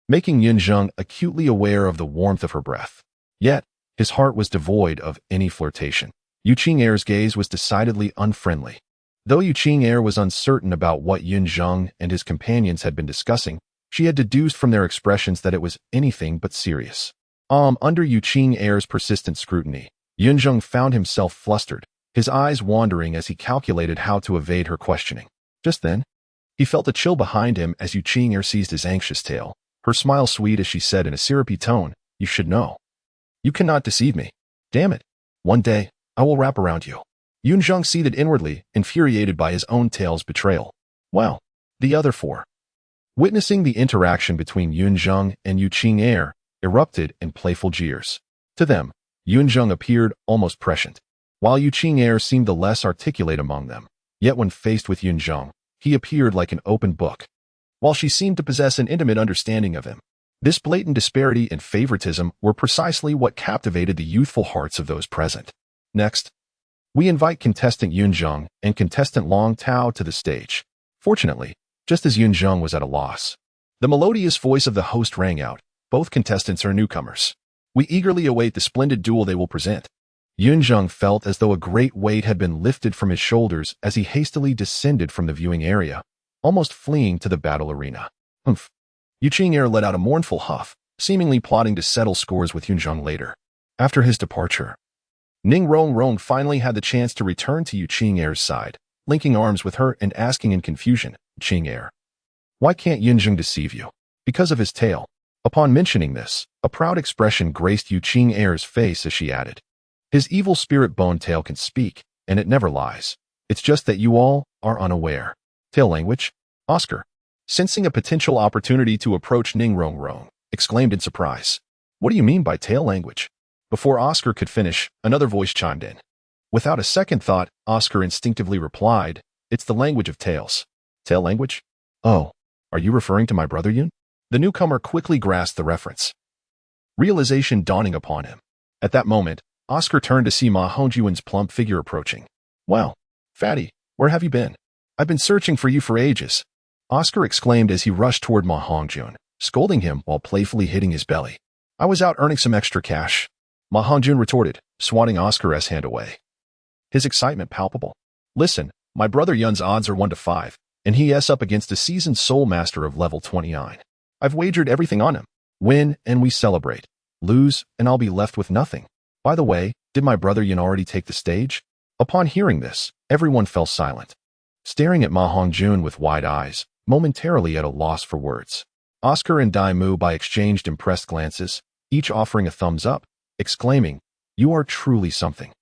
making Yun Zheng acutely aware of the warmth of her breath. Yet, his heart was devoid of any flirtation. Yu Qing'er's gaze was decidedly unfriendly. Though Yu Qing'er was uncertain about what Yun Zheng and his companions had been discussing, she had deduced from their expressions that it was anything but serious. Under Yu Qing'er's persistent scrutiny, Yun Zheng found himself flustered, his eyes wandering as he calculated how to evade her questioning. Just then, he felt a chill behind him as Yu Qing'er seized his anxious tail, her smile sweet as she said in a syrupy tone, you should know. You cannot deceive me. Damn it. One day, I will wrap around you. Yun Zheng seethed inwardly, infuriated by his own tail's betrayal. Well, the other four, witnessing the interaction between Yun Zheng and Yu Qing'er, erupted in playful jeers. To them, Yun Zheng appeared almost prescient, while Yu Qing'er seemed the less articulate among them. Yet when faced with Yun Zheng, he appeared like an open book, while she seemed to possess an intimate understanding of him. This blatant disparity and favoritism were precisely what captivated the youthful hearts of those present. Next, we invite contestant Yun Zheng and contestant Long Tao to the stage. Fortunately, just as Yun Zheng was at a loss, the melodious voice of the host rang out, both contestants are newcomers. We eagerly await the splendid duel they will present. Yun Zheng felt as though a great weight had been lifted from his shoulders as he hastily descended from the viewing area, almost fleeing to the battle arena. Humph. Yu Qing'er let out a mournful huff, seemingly plotting to settle scores with Yun Zheng later. After his departure, Ning Rongrong finally had the chance to return to Yu Qing'er's side, linking arms with her and asking in confusion, Qing'er, why can't Yun Zheng deceive you? Because of his tail. Upon mentioning this, a proud expression graced Yu Qing'er's face as she added, his evil spirit bone tail can speak, and it never lies. It's just that you all are unaware. Tail language? Oscar, sensing a potential opportunity to approach Ning Rongrong, exclaimed in surprise. What do you mean by tail language? Before Oscar could finish, another voice chimed in. Without a second thought, Oscar instinctively replied, it's the language of tails. Tail language? Oh, are you referring to my brother Yun? The newcomer quickly grasped the reference, realization dawning upon him. At that moment, Oscar turned to see Ma Hongyuan's plump figure approaching. Well, fatty, where have you been? I've been searching for you for ages. Oscar exclaimed as he rushed toward Ma Hongyun, scolding him while playfully hitting his belly. I was out earning some extra cash. Ma Hongjun retorted, swatting Oscar's hand away. His excitement palpable. Listen, my brother Yun's odds are 1 to 5, and he is up against a seasoned soul master of level 29. I've wagered everything on him. Win, and we celebrate. Lose, and I'll be left with nothing. By the way, did my brother Yun already take the stage? Upon hearing this, everyone fell silent, staring at Ma Hongjun with wide eyes, momentarily at a loss for words. Oscar and Dai Mu Bai exchanged impressed glances, each offering a thumbs up, exclaiming, you are truly something.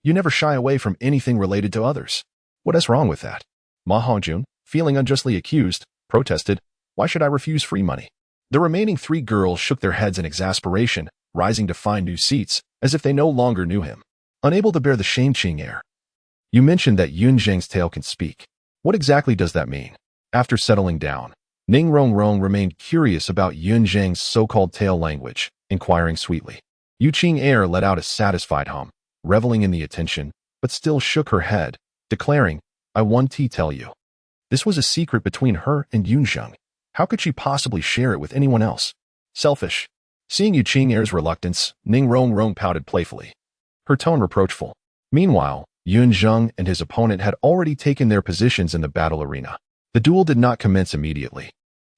You never shy away from anything related to others. What is wrong with that? Ma Hongjun, feeling unjustly accused, protested, why should I refuse free money? The remaining 3 girls shook their heads in exasperation, rising to find new seats, as if they no longer knew him. Unable to bear the shame, Qing'er. You mentioned that Yun Zheng's tail can speak. What exactly does that mean? After settling down, Ning Rongrong remained curious about Yun Zheng's so-called tail language, inquiring sweetly. Yu Qing'er let out a satisfied hum, reveling in the attention, but still shook her head, declaring, I want to tell you. This was a secret between her and Yun Zheng. How could she possibly share it with anyone else? Selfish. Seeing Yu Qing'er's reluctance, Ning Rongrong pouted playfully, her tone reproachful. Meanwhile, Yun Zheng and his opponent had already taken their positions in the battle arena. The duel did not commence immediately.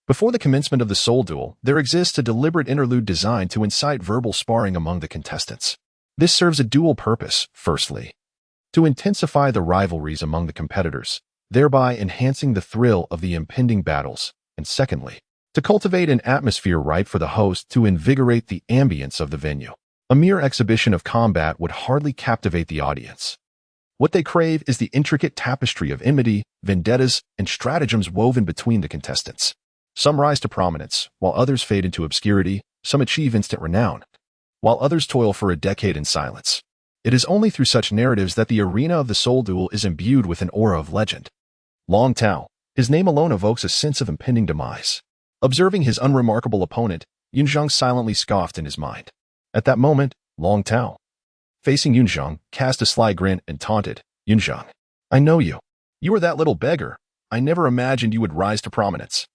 Before the commencement of the soul duel, there exists a deliberate interlude designed to incite verbal sparring among the contestants. This serves a dual purpose, firstly, to intensify the rivalries among the competitors, thereby enhancing the thrill of the impending battles, and secondly, to cultivate an atmosphere ripe for the host to invigorate the ambience of the venue. A mere exhibition of combat would hardly captivate the audience. What they crave is the intricate tapestry of enmity, vendettas, and stratagems woven between the contestants. Some rise to prominence, while others fade into obscurity. Some achieve instant renown, while others toil for a decade in silence. It is only through such narratives that the arena of the soul duel is imbued with an aura of legend. Long Tao, his name alone evokes a sense of impending demise. Observing his unremarkable opponent, Yun Zheng silently scoffed in his mind. At that moment, Long Tao, facing Yun Zheng, cast a sly grin and taunted, Yun Zheng, I know you. You are that little beggar. I never imagined you would rise to prominence.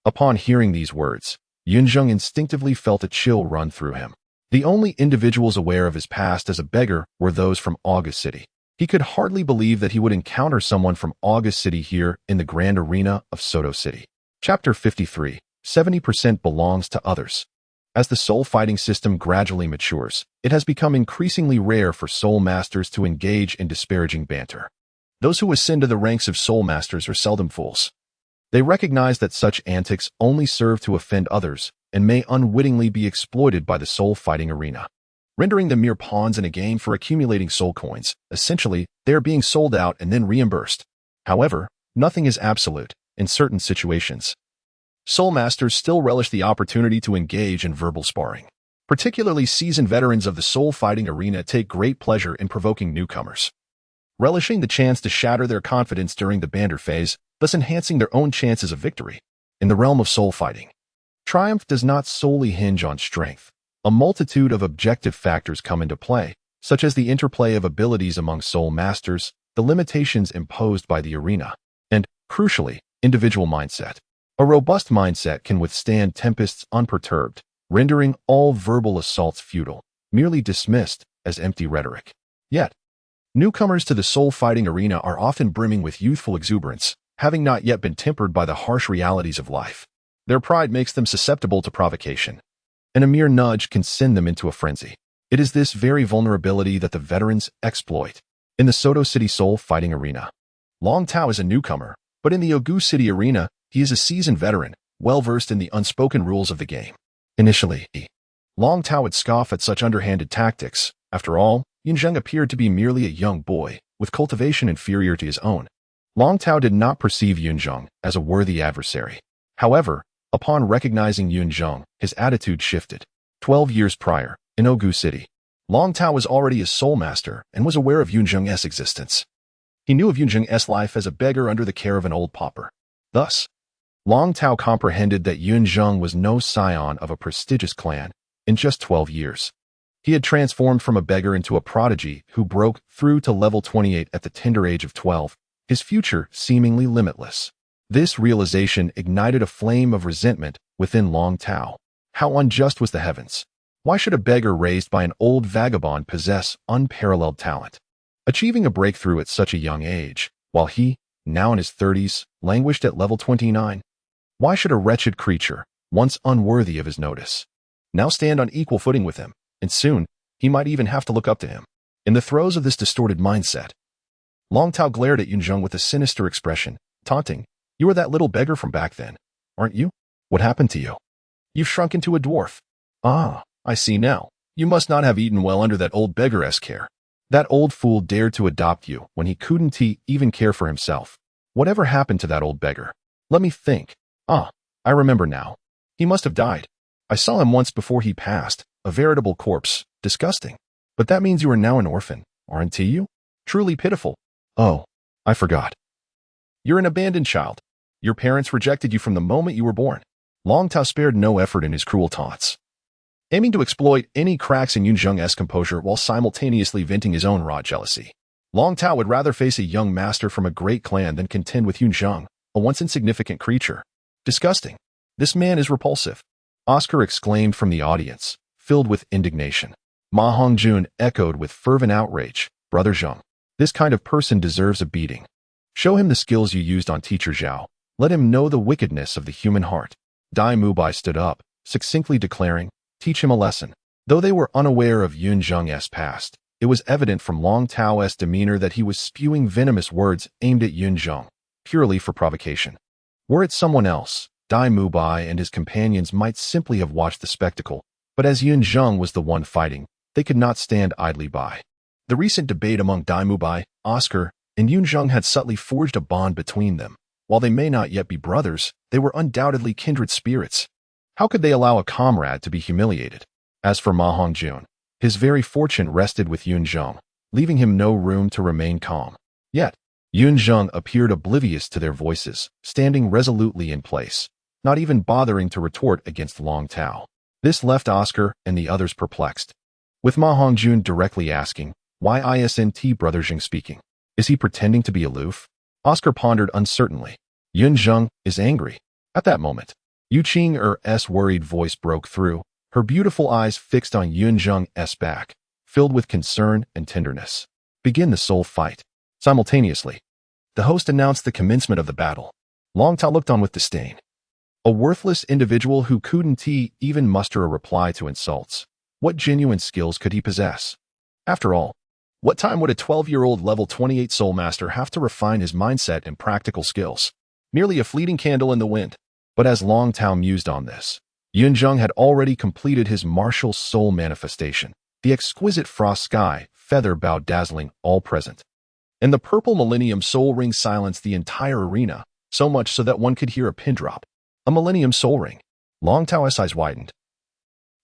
Upon hearing these words, Yun Zheng instinctively felt a chill run through him. The only individuals aware of his past as a beggar were those from August City. He could hardly believe that he would encounter someone from August City here in the grand arena of Soto City. Chapter 53, 70% belongs to others. As the soul fighting system gradually matures, it has become increasingly rare for soul masters to engage in disparaging banter. Those who ascend to the ranks of soul masters are seldom fools. They recognize that such antics only serve to offend others and may unwittingly be exploited by the soul fighting arena, rendering them mere pawns in a game for accumulating soul coins. Essentially, they are being sold out and then reimbursed. However, nothing is absolute. In certain situations, soul masters still relish the opportunity to engage in verbal sparring. Particularly seasoned veterans of the soul fighting arena take great pleasure in provoking newcomers, relishing the chance to shatter their confidence during the banter phase, thus enhancing their own chances of victory. In the realm of soul fighting, triumph does not solely hinge on strength. A multitude of objective factors come into play, such as the interplay of abilities among soul masters, the limitations imposed by the arena, and, crucially, individual mindset. A robust mindset can withstand tempests unperturbed, rendering all verbal assaults futile. merely dismissed as empty rhetoric. Yet, newcomers to the soul-fighting arena are often brimming with youthful exuberance, having not yet been tempered by the harsh realities of life. Their pride makes them susceptible to provocation, and a mere nudge can send them into a frenzy. It is this very vulnerability that the veterans exploit. In the Soto City soul-fighting arena, Long Tao is a newcomer, but in the Ogu City arena, he is a seasoned veteran, well-versed in the unspoken rules of the game. Initially, Long Tao would scoff at such underhanded tactics. After all, Yun Zheng appeared to be merely a young boy, with cultivation inferior to his own. Long Tao did not perceive Yun Zheng as a worthy adversary. However, upon recognizing Yun Zheng, his attitude shifted. 12 years prior, in Ogu City, Long Tao was already a soul master and was aware of Yun Zheng's existence. He knew of Yun Zheng's life as a beggar under the care of an old pauper. Thus, Long Tao comprehended that Yun Zheng was no scion of a prestigious clan. In just 12 years, he had transformed from a beggar into a prodigy who broke through to level 28 at the tender age of 12, his future seemingly limitless. This realization ignited a flame of resentment within Long Tao. How unjust was the heavens! Why should a beggar raised by an old vagabond possess unparalleled talent, achieving a breakthrough at such a young age, while he, now in his 30s, languished at level 29? Why should a wretched creature, once unworthy of his notice, now stand on equal footing with him, and soon, he might even have to look up to him? In the throes of this distorted mindset, Long Tao glared at Yun Zheng with a sinister expression, taunting, "You are that little beggar from back then, aren't you? What happened to you? You've shrunk into a dwarf. Ah, I see now. You must not have eaten well under that old beggar's care. That old fool dared to adopt you when he couldn't even care for himself. Whatever happened to that old beggar? Let me think. Ah, I remember now. He must have died. I saw him once before he passed, a veritable corpse. Disgusting. But that means you are now an orphan, aren't you? Truly pitiful. Oh, I forgot. You're an abandoned child. Your parents rejected you from the moment you were born." Long Tao spared no effort in his cruel taunts, aiming to exploit any cracks in Yun Zheng's composure while simultaneously venting his own raw jealousy. Long Tao would rather face a young master from a great clan than contend with Yun Zheng, a once insignificant creature. Disgusting. This man is repulsive. Oscar exclaimed from the audience, filled with indignation. Ma Hongjun echoed with fervent outrage, "Brother Zheng, this kind of person deserves a beating. Show him the skills you used on Teacher Zhao. Let him know the wickedness of the human heart." Dai Mubai stood up, succinctly declaring, "Teach him a lesson." Though they were unaware of Yun Zheng's past, it was evident from Long Tao's demeanor that he was spewing venomous words aimed at Yun Zheng, purely for provocation. Were it someone else, Dai Mubai and his companions might simply have watched the spectacle, but as Yun Zheng was the one fighting, they could not stand idly by. The recent debate among Dai Mubai, Oscar, and Yun Zheng had subtly forged a bond between them. While they may not yet be brothers, they were undoubtedly kindred spirits. How could they allow a comrade to be humiliated? As for Ma Hongjun, his very fortune rested with Yun Zheng, leaving him no room to remain calm. Yet, Yun Zheng appeared oblivious to their voices, standing resolutely in place, not even bothering to retort against Long Tao. This left Oscar and the others perplexed, with Ma Hongjun directly asking, "Why isn't Brother Zheng speaking? Is he pretending to be aloof?" Oscar pondered uncertainly. Yun Zheng is angry. At that moment, Yu Qing's worried voice broke through, her beautiful eyes fixed on Yun Zheng's back, filled with concern and tenderness. "Begin the soul fight." Simultaneously, the host announced the commencement of the battle. Long Tao looked on with disdain. A worthless individual who couldn't even muster a reply to insults. What genuine skills could he possess? After all, what time would a 12-year-old level 28 soul master have to refine his mindset and practical skills? Merely a fleeting candle in the wind. But as Long Tao mused on this, Yun Zheng had already completed his martial soul manifestation, the exquisite frost sky, feather bow dazzling all present. And the purple millennium soul ring silenced the entire arena, so much so that one could hear a pin drop. A millennium soul ring. Long Tao's eyes widened.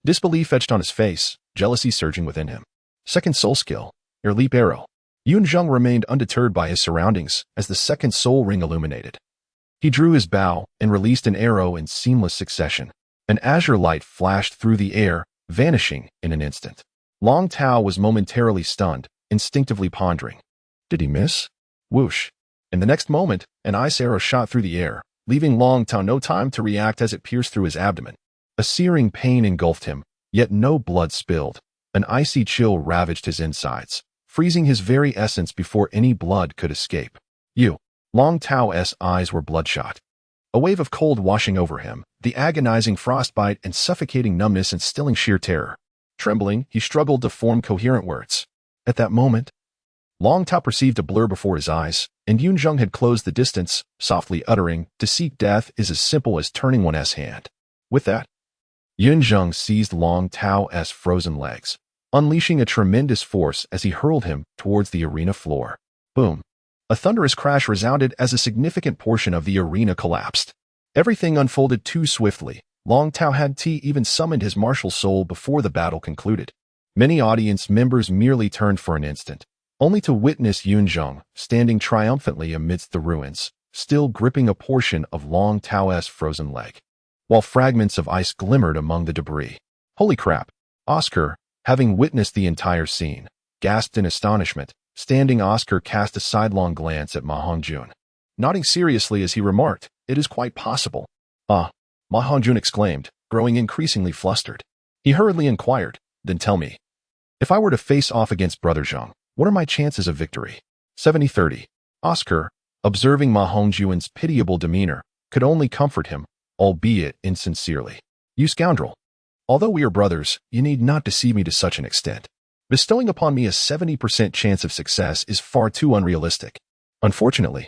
Disbelief etched on his face, jealousy surging within him. Second soul skill, Air Leap Arrow. Yun Zheng remained undeterred by his surroundings as the second soul ring illuminated. He drew his bow and released an arrow in seamless succession. An azure light flashed through the air, vanishing in an instant. Long Tao was momentarily stunned, instinctively pondering. Did he miss? Whoosh. In the next moment, an ice arrow shot through the air, leaving Long Tao no time to react as it pierced through his abdomen. A searing pain engulfed him, yet no blood spilled. An icy chill ravaged his insides, freezing his very essence before any blood could escape. Long Tao's eyes were bloodshot. A wave of cold washing over him, the agonizing frostbite and suffocating numbness instilling sheer terror. Trembling, he struggled to form coherent words. At that moment, Long Tao perceived a blur before his eyes, and Yun Zheng had closed the distance, softly uttering, "To seek death is as simple as turning one's hand." With that, Yun Zheng seized Long Tao's frozen legs, unleashing a tremendous force as he hurled him towards the arena floor. Boom! A thunderous crash resounded as a significant portion of the arena collapsed. Everything unfolded too swiftly. Long Tao had even summoned his martial soul before the battle concluded. Many audience members merely turned for an instant, only to witness Yun Zheng standing triumphantly amidst the ruins, still gripping a portion of Long Tao's frozen leg, while fragments of ice glimmered among the debris. Holy crap! Oscar, having witnessed the entire scene, gasped in astonishment. Standing Oscar cast a sidelong glance at Ma Hongjun, nodding seriously as he remarked, "It is quite possible." "Ah," Ma Hongjun exclaimed, growing increasingly flustered. He hurriedly inquired, "Then tell me, if I were to face off against Brother Zheng, what are my chances of victory?" 70-30. Oscar, observing Ma Hongjun's pitiable demeanor, could only comfort him, albeit insincerely. "You scoundrel! Although we are brothers, you need not deceive me to such an extent. Bestowing upon me a 70% chance of success is far too unrealistic." Unfortunately,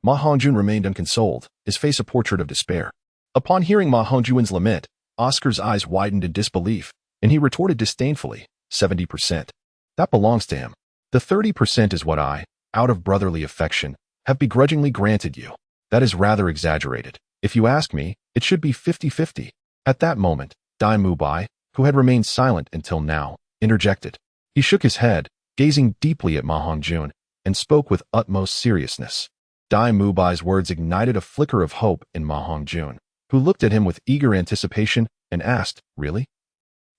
Ma Hongjun remained unconsoled, his face a portrait of despair. Upon hearing Ma Hongjun's lament, Oscar's eyes widened in disbelief, and he retorted disdainfully, 70%. That belongs to him. The 30% is what I, out of brotherly affection, have begrudgingly granted you. That is rather exaggerated. If you ask me, it should be 50-50. At that moment, Dai Mubai, who had remained silent until now, interjected. He shook his head, gazing deeply at Ma Hongjun, and spoke with utmost seriousness. Dai Mubai's words ignited a flicker of hope in Ma Hongjun, who looked at him with eager anticipation and asked, "Really?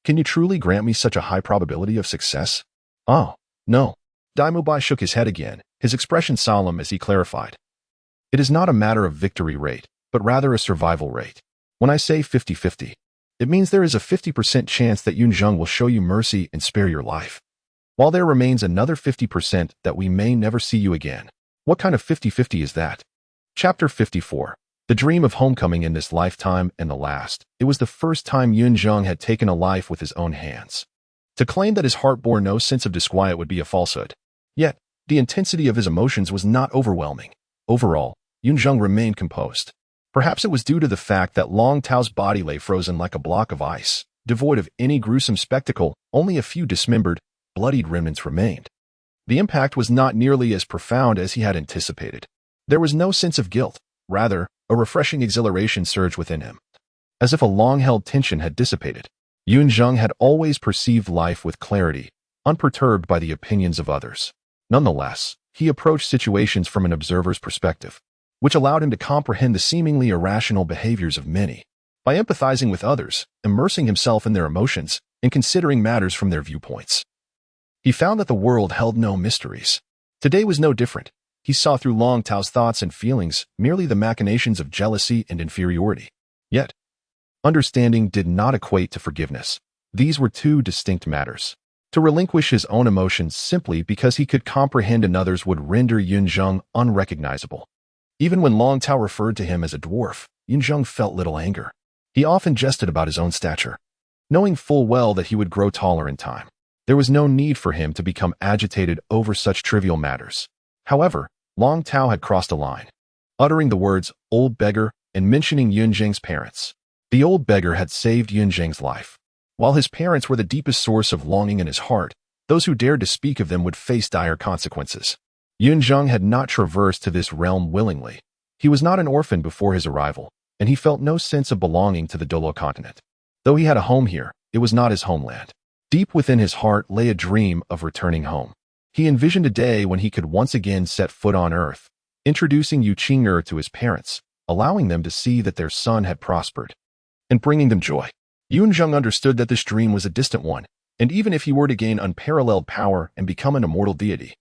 Can you truly grant me such a high probability of success?" "Oh, no." Dai Mubai shook his head again, his expression solemn as he clarified. "It is not a matter of victory rate, but rather a survival rate. When I say 50-50, it means there is a 50% chance that Yun Zheng will show you mercy and spare your life, while there remains another 50% that we may never see you again." What kind of 50-50 is that? Chapter 54. The dream of homecoming in this lifetime and the last. It was the first time Yun Zheng had taken a life with his own hands. To claim that his heart bore no sense of disquiet would be a falsehood. Yet, the intensity of his emotions was not overwhelming. Overall, Yun Zheng remained composed. Perhaps it was due to the fact that Long Tao's body lay frozen like a block of ice, devoid of any gruesome spectacle. Only a few dismembered, bloodied remnants remained. The impact was not nearly as profound as he had anticipated. There was no sense of guilt. Rather, a refreshing exhilaration surged within him, as if a long-held tension had dissipated. Yun Zheng had always perceived life with clarity, unperturbed by the opinions of others. Nonetheless, he approached situations from an observer's perspective, which allowed him to comprehend the seemingly irrational behaviors of many. By empathizing with others, immersing himself in their emotions, and considering matters from their viewpoints, he found that the world held no mysteries. Today was no different. He saw through Long Tao's thoughts and feelings merely the machinations of jealousy and inferiority. Yet, understanding did not equate to forgiveness. These were two distinct matters. To relinquish his own emotions simply because he could comprehend another's would render Yun Zheng unrecognizable. Even when Long Tao referred to him as a dwarf, Yun Zheng felt little anger. He often jested about his own stature, knowing full well that he would grow taller in time. There was no need for him to become agitated over such trivial matters. However, Long Tao had crossed a line, uttering the words, "old beggar," and mentioning Yun Zheng's parents. The old beggar had saved Yun Zheng's life. While his parents were the deepest source of longing in his heart, those who dared to speak of them would face dire consequences. Yun Zheng had not traversed to this realm willingly. He was not an orphan before his arrival, and he felt no sense of belonging to the Douluo Continent. Though he had a home here, it was not his homeland. Deep within his heart lay a dream of returning home. He envisioned a day when he could once again set foot on Earth, introducing Yu Qing'er to his parents, allowing them to see that their son had prospered, and bringing them joy. Yun Zheng understood that this dream was a distant one, and even if he were to gain unparalleled power and become an immortal deity,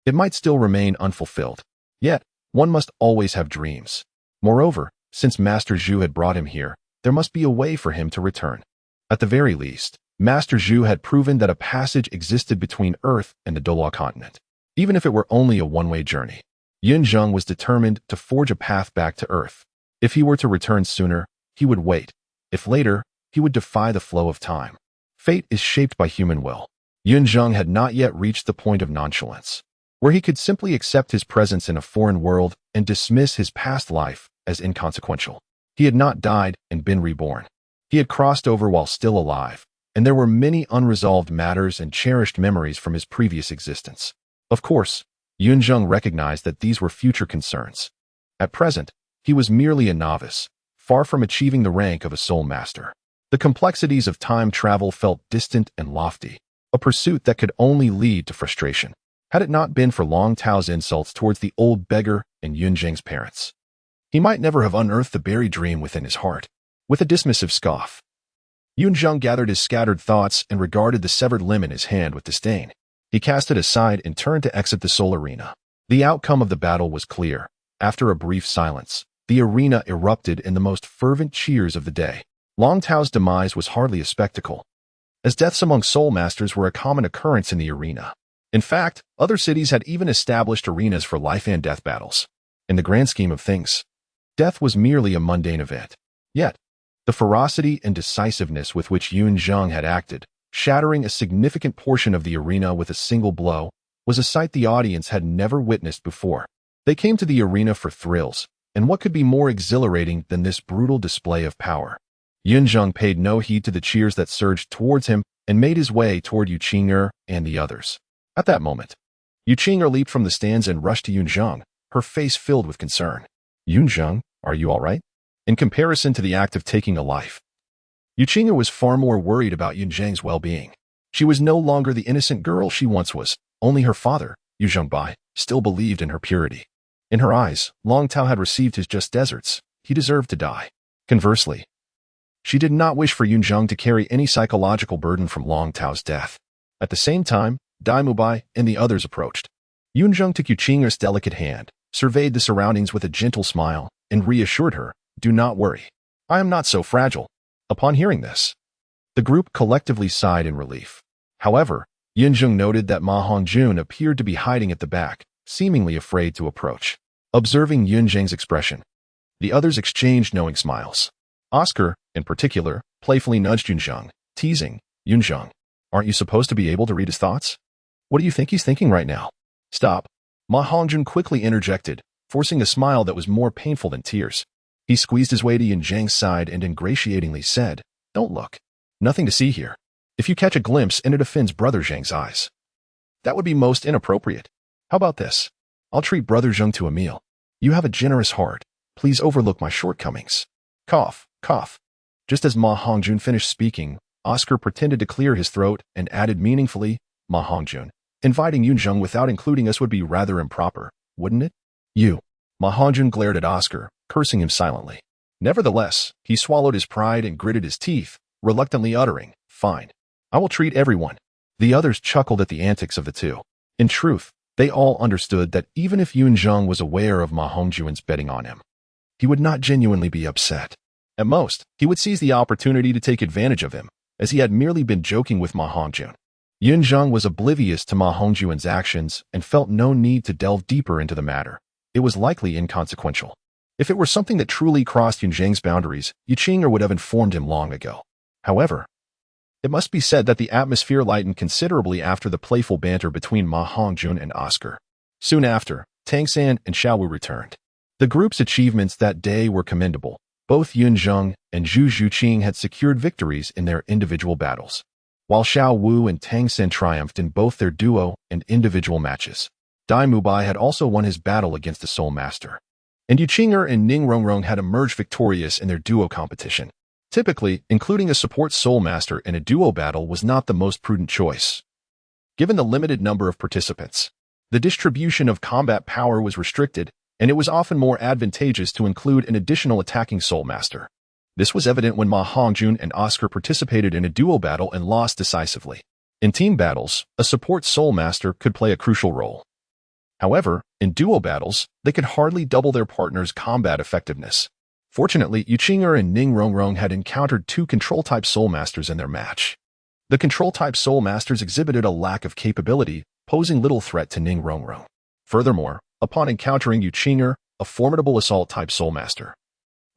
it might still remain unfulfilled. Yet, one must always have dreams. Moreover, since Master Zhu had brought him here, there must be a way for him to return. At the very least, Master Zhu had proven that a passage existed between Earth and the Douluo Continent, even if it were only a one-way journey. Yun Zheng was determined to forge a path back to Earth. If he were to return sooner, he would wait. If later, he would defy the flow of time. Fate is shaped by human will. Yun Zheng had not yet reached the point of nonchalance, where he could simply accept his presence in a foreign world and dismiss his past life as inconsequential. He had not died and been reborn. He had crossed over while still alive, and there were many unresolved matters and cherished memories from his previous existence. Of course, Yun Zheng recognized that these were future concerns. At present, he was merely a novice, far from achieving the rank of a soul master. The complexities of time travel felt distant and lofty, a pursuit that could only lead to frustration, had it not been for Long Tao's insults towards the old beggar and Yun Zheng's parents. He might never have unearthed the buried dream within his heart. With a dismissive scoff, Yun Zheng gathered his scattered thoughts and regarded the severed limb in his hand with disdain. He cast it aside and turned to exit the soul arena. The outcome of the battle was clear. After a brief silence, the arena erupted in the most fervent cheers of the day. Long Tao's demise was hardly a spectacle, as deaths among soul masters were a common occurrence in the arena. In fact, other cities had even established arenas for life and death battles. In the grand scheme of things, death was merely a mundane event. Yet, the ferocity and decisiveness with which Yun Zheng had acted, shattering a significant portion of the arena with a single blow, was a sight the audience had never witnessed before. They came to the arena for thrills, and what could be more exhilarating than this brutal display of power? Yun Zheng paid no heed to the cheers that surged towards him and made his way toward Yu Qing'er and the others. At that moment, Yu Qing'er leaped from the stands and rushed to Yun Zheng, her face filled with concern. "Yun Zheng, are you all right?" In comparison to the act of taking a life, Yu Qing'er was far more worried about Yun Zheng's well-being. She was no longer the innocent girl she once was. Only her father, Yu Zhengbai, still believed in her purity. In her eyes, Long Tao had received his just deserts. He deserved to die. Conversely, she did not wish for Yun Zheng to carry any psychological burden from Long Tao's death. At the same time, Dai Mubai and the others approached. Yun Zheng took Yu Qing'er's delicate hand, surveyed the surroundings with a gentle smile, and reassured her, "Do not worry. I am not so fragile." Upon hearing this, the group collectively sighed in relief. However, Yun Zheng noted that Ma Hongjun appeared to be hiding at the back, seemingly afraid to approach. Observing Yun Zheng's expression, the others exchanged knowing smiles. Oscar, in particular, playfully nudged Yun Zheng, teasing, "Yun Zheng, aren't you supposed to be able to read his thoughts? What do you think he's thinking right now?" "Stop." Ma Hongjun quickly interjected, forcing a smile that was more painful than tears. He squeezed his way to Yun Zheng's side and ingratiatingly said, "Don't look. Nothing to see here. If you catch a glimpse and it offends Brother Zheng's eyes, that would be most inappropriate. How about this? I'll treat Brother Zheng to a meal. You have a generous heart. Please overlook my shortcomings." Cough, cough. Just as Ma Hongjun finished speaking, Oscar pretended to clear his throat and added meaningfully, "Ma Hongjun, inviting Yun Zheng without including us would be rather improper, wouldn't it?" "You." Ma Hongjun glared at Oscar, cursing him silently. Nevertheless, he swallowed his pride and gritted his teeth, reluctantly uttering, "Fine. I will treat everyone." The others chuckled at the antics of the two. In truth, they all understood that even if Yun Zheng was aware of Ma Hongjun's betting on him, he would not genuinely be upset. At most, he would seize the opportunity to take advantage of him, as he had merely been joking with Ma Hongjun. Yun Zheng was oblivious to Ma Hongjun's actions and felt no need to delve deeper into the matter. It was likely inconsequential. If it were something that truly crossed Yun Zheng's boundaries, Yu Qing'er would have informed him long ago. However, it must be said that the atmosphere lightened considerably after the playful banter between Ma Hongjun and Oscar. Soon after, Tang Sect and Xiao Wu returned. The group's achievements that day were commendable. Both Yun Zheng and Zhu Zhuqing had secured victories in their individual battles, while Xiao Wu and Tang Sect triumphed in both their duo and individual matches. Dai Mubai had also won his battle against the Soul Master, and Yu Qing'er and Ning Rongrong had emerged victorious in their duo competition. Typically, including a support Soul Master in a duo battle was not the most prudent choice. Given the limited number of participants, the distribution of combat power was restricted, and it was often more advantageous to include an additional attacking Soul Master. This was evident when Ma Hongjun and Oscar participated in a duo battle and lost decisively. In team battles, a support Soul Master could play a crucial role. However, in duo battles, they could hardly double their partner's combat effectiveness. Fortunately, Yu Qing'er and Ning Rongrong had encountered two control-type Soul Masters in their match. The control-type soul masters exhibited a lack of capability, posing little threat to Ning Rongrong. Furthermore, upon encountering Yu Qinger, a formidable assault-type soul master,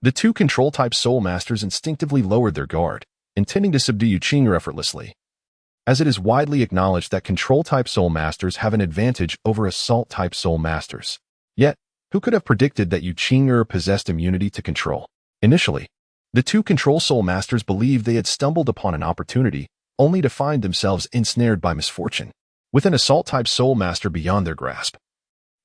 the two control-type soul masters instinctively lowered their guard, intending to subdue Yu Qinger effortlessly. As it is widely acknowledged that control-type soul masters have an advantage over assault-type soul masters. Yet, who could have predicted that Yu Qinger possessed immunity to control? Initially, the two control soul masters believed they had stumbled upon an opportunity, only to find themselves ensnared by misfortune, with an assault-type soul master beyond their grasp.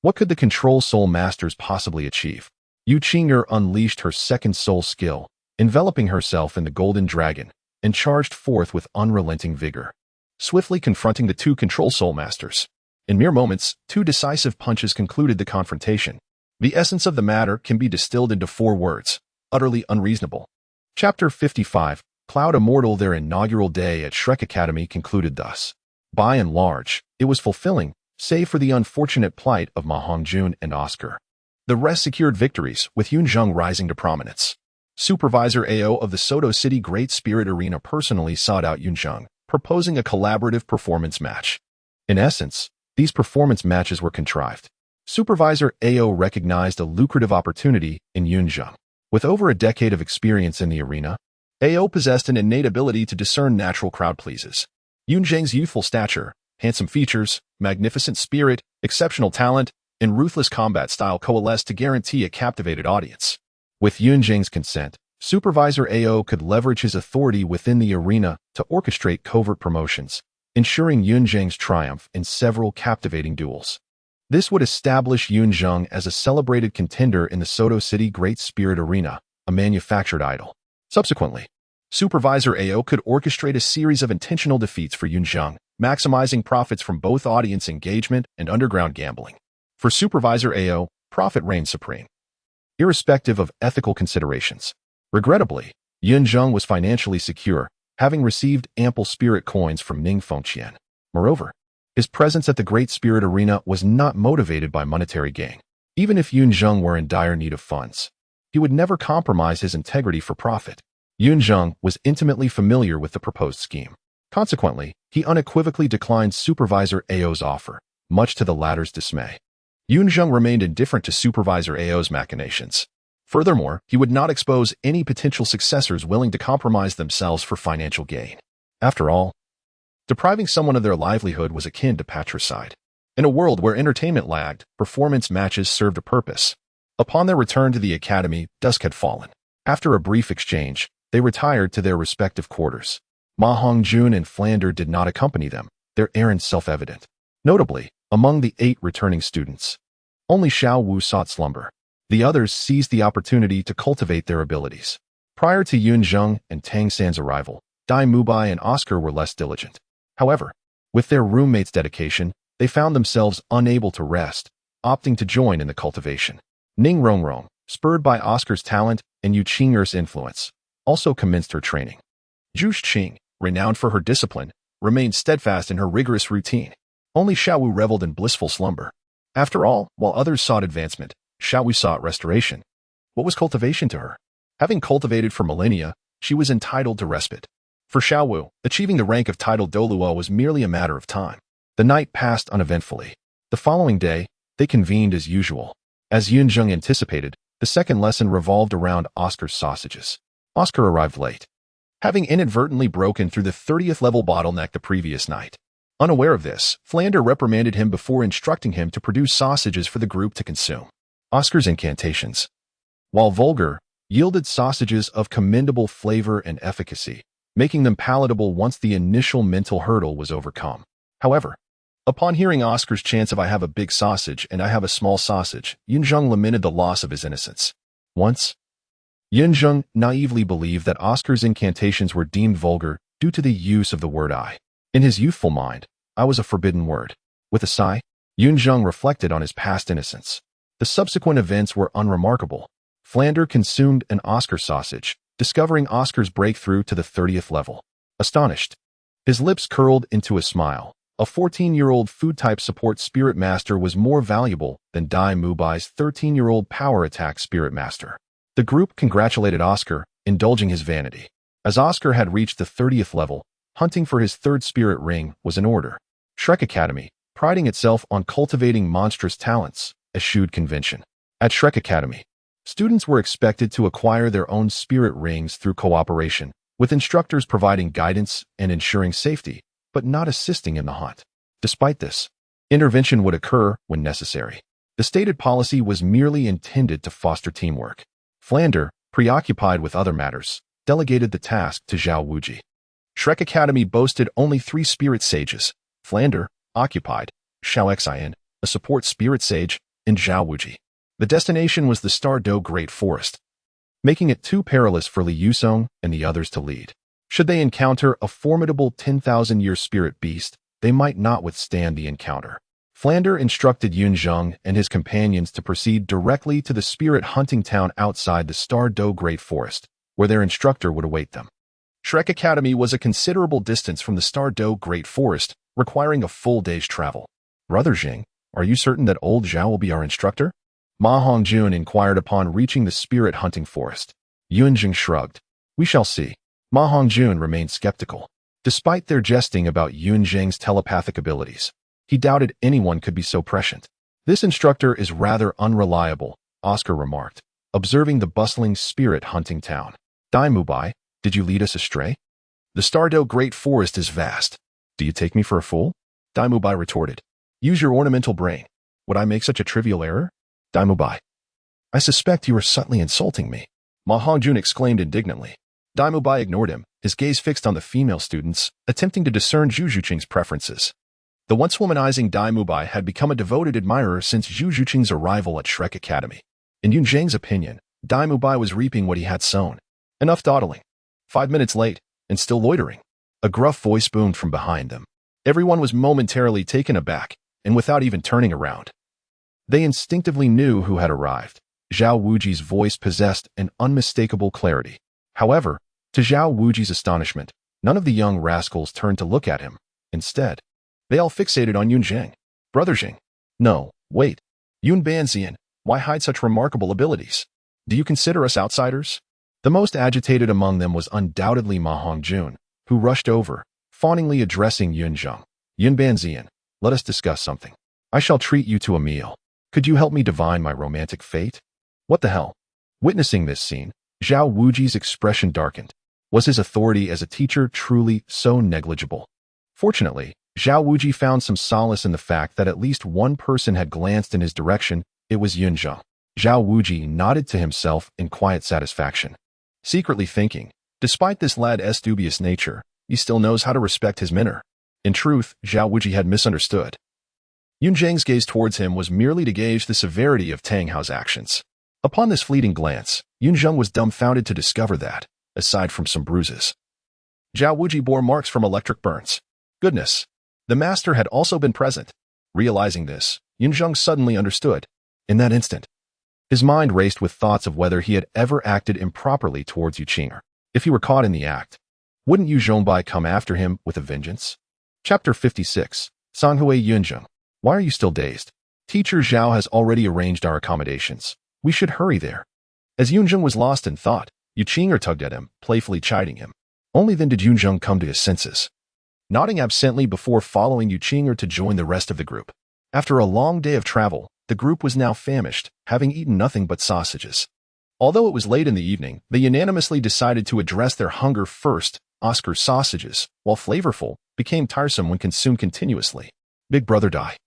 What could the control soul masters possibly achieve? Yu Qinger unleashed her second soul skill, enveloping herself in the golden dragon, and charged forth with unrelenting vigor, swiftly confronting the two control soul masters. In mere moments, two decisive punches concluded the confrontation. The essence of the matter can be distilled into 4 words: utterly unreasonable. Chapter 55, Cloud Immortal. Their inaugural day at Shrek Academy concluded thus. By and large, it was fulfilling, save for the unfortunate plight of Ma Hongjun and Oscar. The rest secured victories, with Yun Zheng rising to prominence. Supervisor AO of the Soto City Great Spirit Arena personally sought out Yun Zheng, proposing a collaborative performance match. In essence, these performance matches were contrived. Supervisor AO recognized a lucrative opportunity in Yun Zheng. With over a decade of experience in the arena, AO possessed an innate ability to discern natural crowd pleases. Yun Zheng's youthful stature, handsome features, magnificent spirit, exceptional talent, and ruthless combat style coalesced to guarantee a captivated audience. With Yun Zheng's consent, Supervisor AO could leverage his authority within the arena to orchestrate covert promotions, ensuring Yun Zheng's triumph in several captivating duels. This would establish Yun Zheng as a celebrated contender in the Soto City Great Spirit Arena, a manufactured idol. Subsequently, Supervisor AO could orchestrate a series of intentional defeats for Yun Zheng, maximizing profits from both audience engagement and underground gambling. For Supervisor AO, profit reigned supreme, irrespective of ethical considerations. Regrettably, Yun Zheng was financially secure, having received ample spirit coins from Ning Fengqian. Moreover, his presence at the Great Spirit Arena was not motivated by monetary gain. Even if Yun Zheng were in dire need of funds, he would never compromise his integrity for profit. Yun Zheng was intimately familiar with the proposed scheme. Consequently, he unequivocally declined Supervisor AO's offer, much to the latter's dismay. Yun Zheng remained indifferent to Supervisor AO's machinations. Furthermore, he would not expose any potential successors willing to compromise themselves for financial gain. After all, depriving someone of their livelihood was akin to patricide. In a world where entertainment lagged, performance matches served a purpose. Upon their return to the academy, dusk had fallen. After a brief exchange, they retired to their respective quarters. Ma Hongjun and Flander did not accompany them, their errand self-evident. Notably, among the 8 returning students, only Xiao Wu sought slumber. The others seized the opportunity to cultivate their abilities. Prior to Yun Zheng and Tang San's arrival, Dai Mubai and Oscar were less diligent. However, with their roommates' dedication, they found themselves unable to rest, opting to join in the cultivation. Ning Rongrong, spurred by Oscar's talent and Yu Qinger's influence, also commenced her training. Zhu Xing, renowned for her discipline, remained steadfast in her rigorous routine. Only Xiao Wu reveled in blissful slumber. After all, while others sought advancement, Xiao Wu sought restoration. What was cultivation to her? Having cultivated for millennia, she was entitled to respite. For Xiao Wu, achieving the rank of titled Douluo was merely a matter of time. The night passed uneventfully. The following day, they convened as usual. As Yun Zheng anticipated, the second lesson revolved around Oscar's sausages. Oscar arrived late, having inadvertently broken through the 30th level bottleneck the previous night. Unaware of this, Flander reprimanded him before instructing him to produce sausages for the group to consume. Oscar's incantations, while vulgar, yielded sausages of commendable flavor and efficacy, making them palatable once the initial mental hurdle was overcome. However, upon hearing Oscar's chants of "I have a big sausage and I have a small sausage," Yun Zheng lamented the loss of his innocence. Once, Yun Zheng naively believed that Oscar's incantations were deemed vulgar due to the use of the word "I." In his youthful mind, "I" was a forbidden word. With a sigh, Yun Zheng reflected on his past innocence. The subsequent events were unremarkable. Flander consumed an Oscar sausage, discovering Oscar's breakthrough to the 30th level. Astonished, his lips curled into a smile. A 14-year-old food-type support spirit master was more valuable than Dai Mubai's 13-year-old power attack spirit master. The group congratulated Oscar, indulging his vanity. As Oscar had reached the 30th level, hunting for his third spirit ring was in order. Shrek Academy, priding itself on cultivating monstrous talents, eschewed convention. At Shrek Academy, students were expected to acquire their own spirit rings through cooperation, with instructors providing guidance and ensuring safety, but not assisting in the hunt. Despite this, intervention would occur when necessary. The stated policy was merely intended to foster teamwork. Flander, preoccupied with other matters, delegated the task to Zhao Wuji. Shrek Academy boasted only 3 spirit sages: Flander, occupied, Xiao Xian, a support spirit sage, and Zhao Wuji. The destination was the Stardo Great Forest, making it too perilous for Li Yuzheng and the others to lead. Should they encounter a formidable 10,000-year spirit beast, they might not withstand the encounter. Flander instructed Yun Zheng and his companions to proceed directly to the spirit hunting town outside the Stardo Great Forest, where their instructor would await them. Shrek Academy was a considerable distance from the Stardo Great Forest, requiring a full day's travel. Brother Zheng, are you certain that old Zhao will be our instructor? Ma Hongjun inquired upon reaching the spirit hunting forest. Yun Zheng shrugged. We shall see. Ma Hongjun remained skeptical. Despite their jesting about Yun Zheng's telepathic abilities, he doubted anyone could be so prescient. This instructor is rather unreliable, Oscar remarked, observing the bustling spirit hunting town. Dai Mubai, did you lead us astray? The Stardo Great Forest is vast. Do you take me for a fool? Dai Mubai retorted. Use your ornamental brain. Would I make such a trivial error? Dai Mubai. I suspect you are subtly insulting me. Ma Hongjun exclaimed indignantly. Dai Mubai ignored him, his gaze fixed on the female students, attempting to discern Zhu Zhuqing's preferences. The once womanizing Dai Mubai had become a devoted admirer since Zhu Zhuqing's arrival at Shrek Academy. In Yun Zheng's opinion, Dai Mubai was reaping what he had sown. Enough dawdling. 5 minutes late, and still loitering. A gruff voice boomed from behind them. Everyone was momentarily taken aback, and without even turning around. They instinctively knew who had arrived. Zhao Wuji's voice possessed an unmistakable clarity. However, to Zhao Wuji's astonishment, none of the young rascals turned to look at him. Instead, they all fixated on Yun Zheng. Brother Zheng. No, wait. Yun Banxian, why hide such remarkable abilities? Do you consider us outsiders? The most agitated among them was undoubtedly Ma Hongjun, who rushed over, fawningly addressing Yun Zheng. Yun Banxian, let us discuss something. I shall treat you to a meal. Could you help me divine my romantic fate? What the hell? Witnessing this scene, Zhao Wuji's expression darkened. Was his authority as a teacher truly so negligible? Fortunately, Zhao Wuji found some solace in the fact that at least one person had glanced in his direction. It was Yun Zheng. Zhao Wuji nodded to himself in quiet satisfaction, secretly thinking, despite this lad's dubious nature, he still knows how to respect his mentor. In truth, Zhao Wuji had misunderstood. Yun Zheng's gaze towards him was merely to gauge the severity of Tang Hao's actions. Upon this fleeting glance, Yun Zheng was dumbfounded to discover that, aside from some bruises, Zhao Wuji bore marks from electric burns. Goodness! The master had also been present. Realizing this, Yun Zheng suddenly understood. In that instant, his mind raced with thoughts of whether he had ever acted improperly towards Yu Qing'er. If he were caught in the act, wouldn't Yu Zhongbai come after him with a vengeance? Chapter 56. Sanghui Yun Zheng. Why are you still dazed? Teacher Zhao has already arranged our accommodations. We should hurry there. As Yun Zheng was lost in thought, Yu Qing'er tugged at him, playfully chiding him. Only then did Yun Zheng come to his senses, nodding absently before following Yu Qing'er to join the rest of the group. After a long day of travel, the group was now famished, having eaten nothing but sausages. Although it was late in the evening, they unanimously decided to address their hunger first. Oscar's sausages, while flavorful, became tiresome when consumed continuously. Big Brother Dai.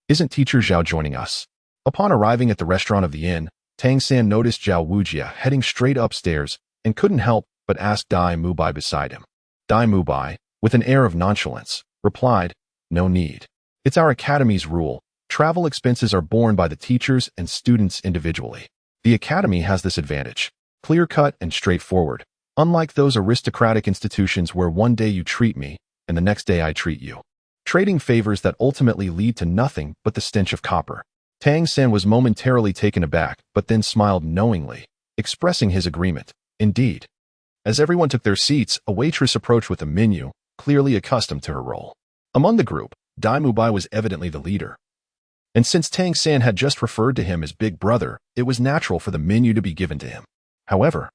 Isn't Teacher Zhao joining us? Upon arriving at the restaurant of the inn, Tang San noticed Zhao Wujia heading straight upstairs and couldn't help but ask Dai Mubai beside him. Dai Mubai, with an air of nonchalance, replied, No need. It's our academy's rule. Travel expenses are borne by the teachers and students individually. The academy has this advantage. Clear-cut and straightforward. Unlike those aristocratic institutions where one day you treat me, and the next day I treat you. Trading favors that ultimately lead to nothing but the stench of copper. Tang San was momentarily taken aback, but then smiled knowingly, expressing his agreement. Indeed. As everyone took their seats, a waitress approached with a menu, clearly accustomed to her role. Among the group, Dai Mubai was evidently the leader. And since Tang San had just referred to him as Big Brother, it was natural for the menu to be given to him. However,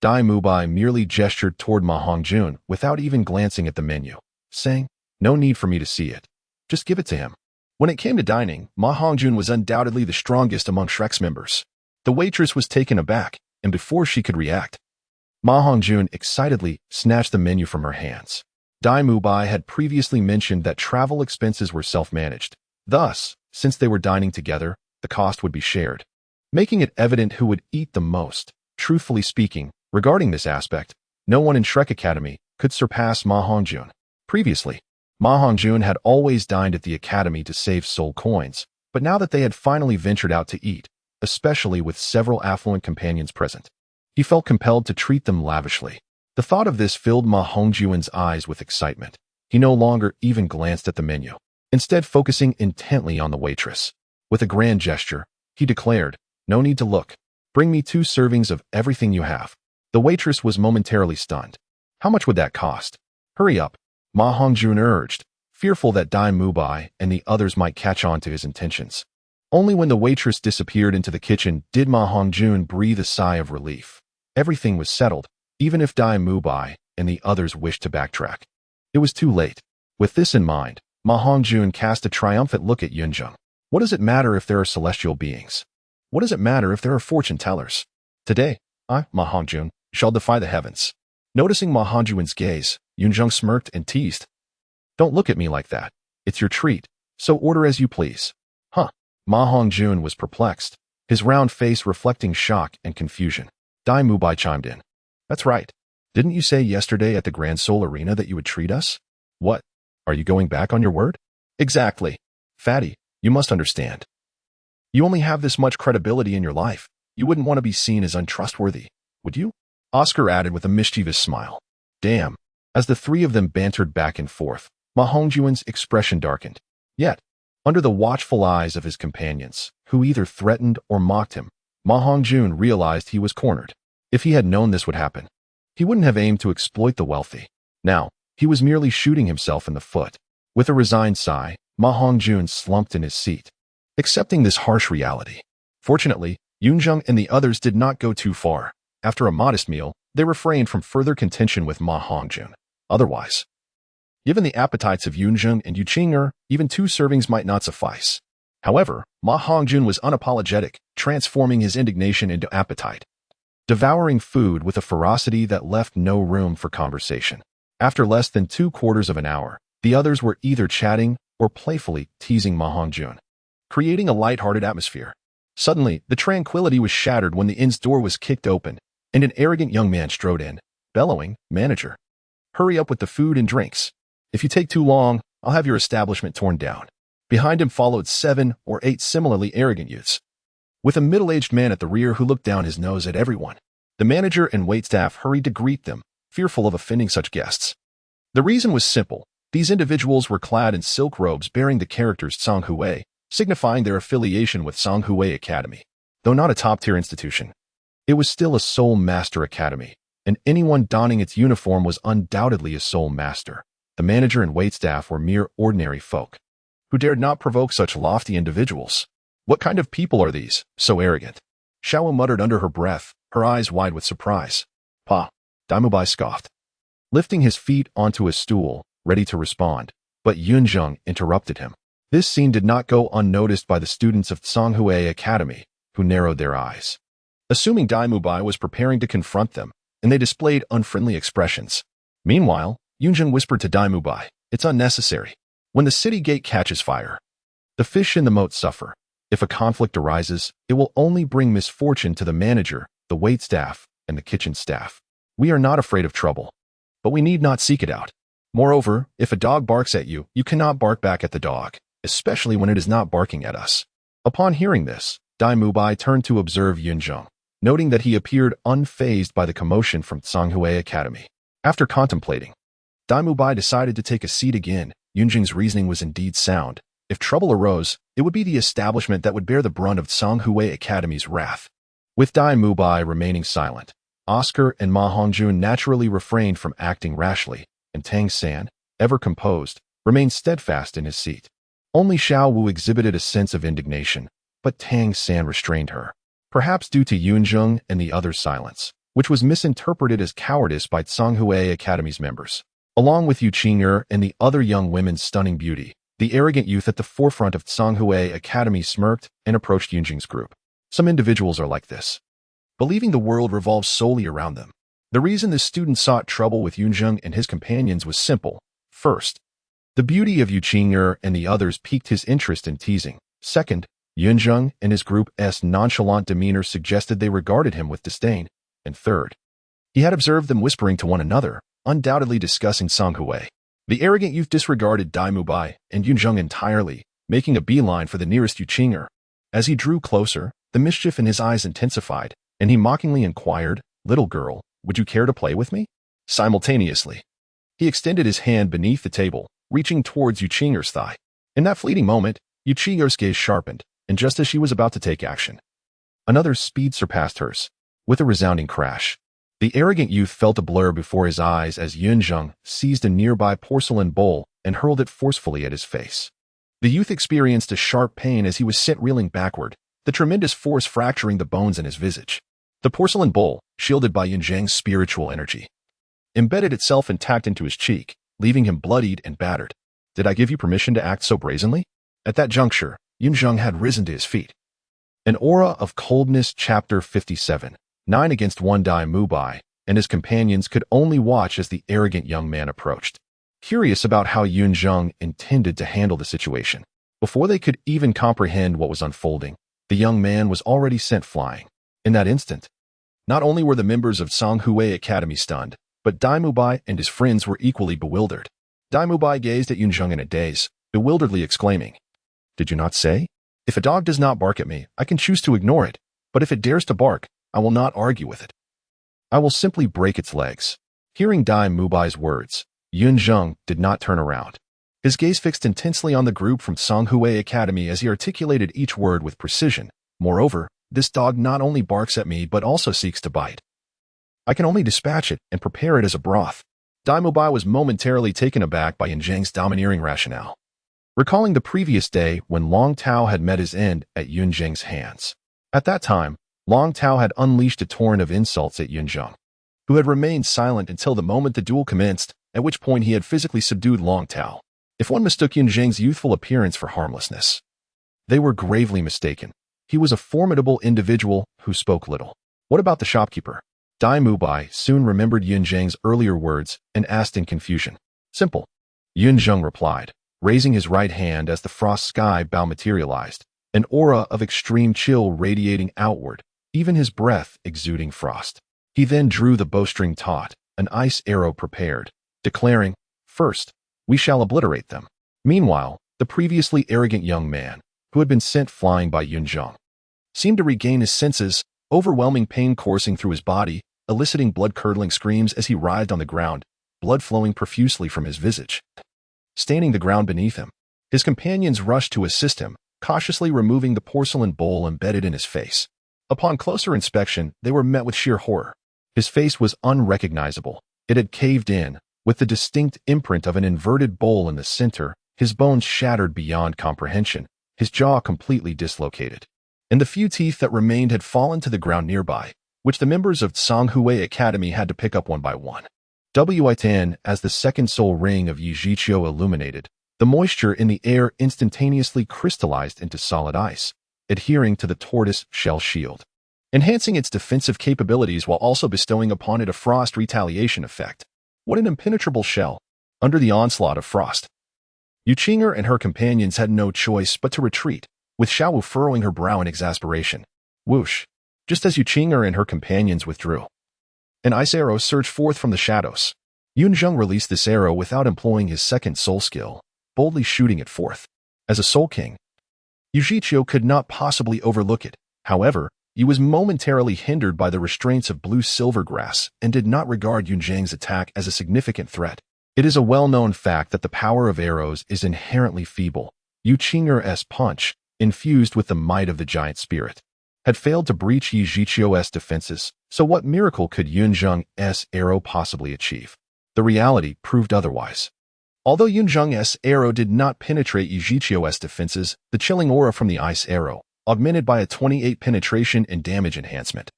Dai Mubai merely gestured toward Ma Hongjun without even glancing at the menu, saying, "No need for me to see it. Just give it to him." When it came to dining, Ma Hongjun was undoubtedly the strongest among Shrek's members. The waitress was taken aback, and before she could react, Ma Hongjun excitedly snatched the menu from her hands. Dai Mubai had previously mentioned that travel expenses were self-managed. Thus, since they were dining together, the cost would be shared, making it evident who would eat the most. Truthfully speaking, regarding this aspect, no one in Shrek Academy could surpass Ma Hongjun. Previously, Ma Hongjun had always dined at the academy to save soul coins, but now that they had finally ventured out to eat, especially with several affluent companions present, he felt compelled to treat them lavishly. The thought of this filled Ma Hongjun's eyes with excitement. He no longer even glanced at the menu, instead focusing intently on the waitress. With a grand gesture, he declared, "No need to look. Bring me 2 servings of everything you have." The waitress was momentarily stunned. "How much would that cost?" "Hurry up," Ma Hongjun urged, fearful that Dai Mubai and the others might catch on to his intentions. Only when the waitress disappeared into the kitchen did Ma Hongjun breathe a sigh of relief. Everything was settled, even if Dai Mubai and the others wished to backtrack. It was too late. With this in mind, Ma Hongjun cast a triumphant look at Yun Zheng. What does it matter if there are celestial beings? What does it matter if there are fortune tellers? Today, I, Ma Hongjun, shall defy the heavens. Noticing Ma Hongjun's gaze, Yun Zheng smirked and teased. "Don't look at me like that. It's your treat, so order as you please." Huh. Ma Hongjun was perplexed, his round face reflecting shock and confusion. Dai Mubai chimed in. "That's right. Didn't you say yesterday at the Grand Soul Arena that you would treat us? What? Are you going back on your word?" "Exactly. Fatty, you must understand. You only have this much credibility in your life. You wouldn't want to be seen as untrustworthy, would you?" Oscar added with a mischievous smile. Damn. As the 3 of them bantered back and forth, Ma Hongjun's expression darkened. Yet, under the watchful eyes of his companions, who either threatened or mocked him, Ma Hongjun realized he was cornered. If he had known this would happen, he wouldn't have aimed to exploit the wealthy. Now, he was merely shooting himself in the foot. With a resigned sigh, Ma Hongjun slumped in his seat, accepting this harsh reality. Fortunately, Yun Zheng and the others did not go too far. After a modest meal, they refrained from further contention with Ma Hongjun. Otherwise, given the appetites of Yun Zheng and Yu Qing'er, even 2 servings might not suffice. However, Ma Hongjun was unapologetic, transforming his indignation into appetite, devouring food with a ferocity that left no room for conversation. After less than 2/4 of an hour, the others were either chatting or playfully teasing Ma Hongjun, creating a light-hearted atmosphere. Suddenly, the tranquility was shattered when the inn's door was kicked open, and an arrogant young man strode in, bellowing, "Manager, hurry up with the food and drinks. If you take too long, I'll have your establishment torn down." Behind him followed 7 or 8 similarly arrogant youths, with a middle-aged man at the rear who looked down his nose at everyone. The manager and waitstaff hurried to greet them, fearful of offending such guests. The reason was simple. These individuals were clad in silk robes bearing the characters Songhui, signifying their affiliation with Songhui Academy. Though not a top-tier institution, it was still a Soul Master Academy, and anyone donning its uniform was undoubtedly a Soul Master. The manager and waitstaff were mere ordinary folk, who dared not provoke such lofty individuals. What kind of people are these, so arrogant? Xiao muttered under her breath, her eyes wide with surprise. "Pa," Dai Mubai scoffed, lifting his feet onto a stool, ready to respond, but Yun Zheng interrupted him. This scene did not go unnoticed by the students of Songhui Academy, who narrowed their eyes, assuming Dai Mubai was preparing to confront them, and they displayed unfriendly expressions. Meanwhile, Yun Zheng whispered to Dai Mubai, "It's unnecessary. When the city gate catches fire, the fish in the moat suffer. If a conflict arises, it will only bring misfortune to the manager, the waitstaff, and the kitchen staff. We are not afraid of trouble, but we need not seek it out. Moreover, if a dog barks at you, you cannot bark back at the dog, especially when it is not barking at us." Upon hearing this, Dai Mubai turned to observe Yun Zheng, noting that he appeared unfazed by the commotion from Songhui Academy. After contemplating, Dai Mubai decided to take a seat again. Yun Zheng's reasoning was indeed sound. If trouble arose, it would be the establishment that would bear the brunt of Songhui Academy's wrath. With Dai Mubai remaining silent, Oscar and Ma Hongjun naturally refrained from acting rashly, and Tang San, ever composed, remained steadfast in his seat. Only Xiao Wu exhibited a sense of indignation, but Tang San restrained her, perhaps due to Yun Zheng and the others' silence. which was misinterpreted as cowardice by Tsanghui Academy's members. Along with Yu Qing'er and the other young women's stunning beauty, the arrogant youth at the forefront of Tsanghui Academy smirked and approached Yun Zheng's group. Some individuals are like this, believing the world revolves solely around them. The reason this student sought trouble with Yun Zheng and his companions was simple. First, the beauty of Yu Qing'er and the others piqued his interest in teasing. Second, Yun Zheng and his group's nonchalant demeanor suggested they regarded him with disdain. And third, he had observed them whispering to one another, undoubtedly discussing Tsanghui. The arrogant youth disregarded Dai Mubai and Yun Zheng entirely, making a beeline for the nearest Yu Qing'er. As he drew closer, the mischief in his eyes intensified, and he mockingly inquired, "Little girl, would you care to play with me?" Simultaneously, he extended his hand beneath the table, reaching towards Yu Qing'er's thigh. In that fleeting moment, Yu Qing'er's gaze sharpened, and just as she was about to take action, another speed surpassed hers. With a resounding crash, the arrogant youth felt a blur before his eyes as Yun Zheng seized a nearby porcelain bowl and hurled it forcefully at his face. The youth experienced a sharp pain as he was sent reeling backward, the tremendous force fracturing the bones in his visage. The porcelain bowl, shielded by Yun Zheng's spiritual energy, embedded itself intact into his cheek, leaving him bloodied and battered. "Did I give you permission to act so brazenly?" At that juncture, Yun Zheng had risen to his feet. An aura of coldness. Chapter 57. 9 against 1. Dai Mubai and his companions could only watch as the arrogant young man approached, curious about how Yun Zheng intended to handle the situation. Before they could even comprehend what was unfolding, the young man was already sent flying. In that instant, not only were the members of Tsanghui Academy stunned, but Dai Mubai and his friends were equally bewildered. Dai Mubai gazed at Yun Zheng in a daze, bewilderedly exclaiming, "Did you not say? If a dog does not bark at me, I can choose to ignore it, but if it dares to bark, I will not argue with it. I will simply break its legs." Hearing Dai Mubai's words, Yun Zheng did not turn around. His gaze fixed intensely on the group from Tsanghui Academy as he articulated each word with precision. "Moreover, this dog not only barks at me but also seeks to bite. I can only dispatch it and prepare it as a broth." Dai Mubai was momentarily taken aback by Yun Zheng's domineering rationale, recalling the previous day when Long Tao had met his end at Yun Zheng's hands. At that time, Long Tao had unleashed a torrent of insults at Yun Zheng, who had remained silent until the moment the duel commenced, at which point he had physically subdued Long Tao. If one mistook Yun Zheng's youthful appearance for harmlessness, they were gravely mistaken. He was a formidable individual who spoke little. What about the shopkeeper? Dai Mubai soon remembered Yun Zheng's earlier words and asked in confusion. "Simple," Yun Zheng replied, raising his right hand as the frost sky bow materialized, an aura of extreme chill radiating outward, even his breath exuding frost. He then drew the bowstring taut, an ice arrow prepared, declaring, "First, we shall obliterate them." Meanwhile, the previously arrogant young man, who had been sent flying by Yun Zheng, seemed to regain his senses, overwhelming pain coursing through his body, eliciting blood-curdling screams as he writhed on the ground, blood flowing profusely from his visage. Staining the ground beneath him, his companions rushed to assist him, cautiously removing the porcelain bowl embedded in his face. Upon closer inspection, they were met with sheer horror. His face was unrecognizable. It had caved in, with the distinct imprint of an inverted bowl in the center, his bones shattered beyond comprehension, his jaw completely dislocated. And the few teeth that remained had fallen to the ground nearby, which the members of Tsanghui Academy had to pick up one by one. Attain, as the second soul ring of Yijiqiu illuminated, the moisture in the air instantaneously crystallized into solid ice, adhering to the tortoise shell shield, enhancing its defensive capabilities while also bestowing upon it a frost retaliation effect. What an impenetrable shell! Under the onslaught of frost, Yu Qing'er and her companions had no choice but to retreat, with Xiaowu furrowing her brow in exasperation. Whoosh! Just as Yu Qing'er and her companions withdrew, an ice arrow surged forth from the shadows. Yun Zheng released this arrow without employing his second soul skill, boldly shooting it forth. As a soul king, Yijiqiu could not possibly overlook it. However, he was momentarily hindered by the restraints of blue silver grass and did not regard Yun Zheng's attack as a significant threat. It is a well-known fact that the power of arrows is inherently feeble. Yu Qing'er's punch, infused with the might of the giant spirit, had failed to breach Yijiqiu's defenses, so what miracle could Yun Zheng's arrow possibly achieve? The reality proved otherwise. Although Yun Zheng's arrow did not penetrate Yijiqiu's defenses, the chilling aura from the ice arrow, augmented by a 28 penetration and damage enhancement,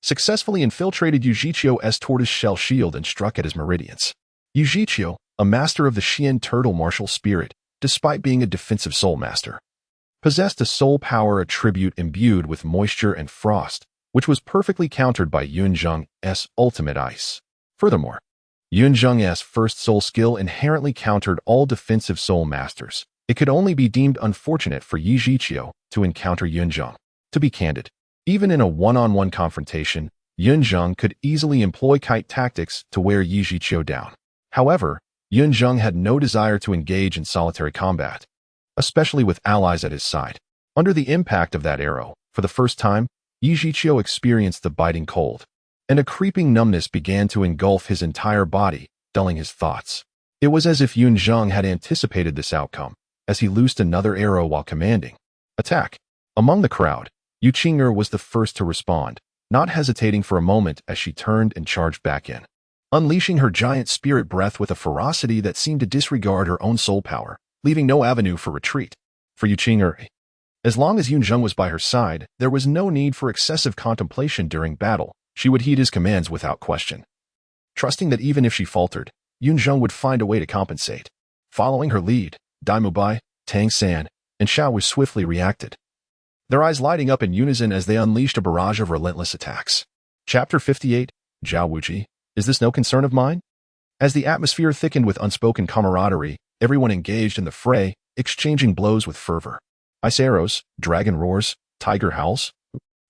successfully infiltrated Yu Zhiqiu's tortoise-shell shield and struck at his meridians. Yu Zhiqiu, a master of the Xian turtle martial spirit, despite being a defensive soul master, possessed a soul power attribute imbued with moisture and frost, which was perfectly countered by Yun Zheng's ultimate ice. Furthermore, Yun Zheng's first soul skill inherently countered all defensive soul masters. It could only be deemed unfortunate for Yu Zhiqiu to encounter Yun Zheng. To be candid, even in a one-on-one confrontation, Yun Zheng could easily employ kite tactics to wear Yu Zhiqiu down. However, Yun Zheng had no desire to engage in solitary combat, especially with allies at his side. Under the impact of that arrow, for the first time, Yu Zhiqiu experienced the biting cold, and a creeping numbness began to engulf his entire body, dulling his thoughts. It was as if Yun Zheng had anticipated this outcome, as he loosed another arrow while commanding, "Attack!" Among the crowd, Yu Qing'er was the first to respond, not hesitating for a moment as she turned and charged back in, unleashing her giant spirit breath with a ferocity that seemed to disregard her own soul power, leaving no avenue for retreat. For Yu Qing'er, as long as Yun Zheng was by her side, there was no need for excessive contemplation during battle. She would heed his commands without question, trusting that even if she faltered, Yun Zheng would find a way to compensate. Following her lead, Dai Mubai, Tang Sect, and Xiao swiftly reacted, their eyes lighting up in unison as they unleashed a barrage of relentless attacks. Chapter 58, Zhao Wuji, is this no concern of mine? As the atmosphere thickened with unspoken camaraderie, everyone engaged in the fray, exchanging blows with fervor. Ice arrows, dragon roars, tiger howls,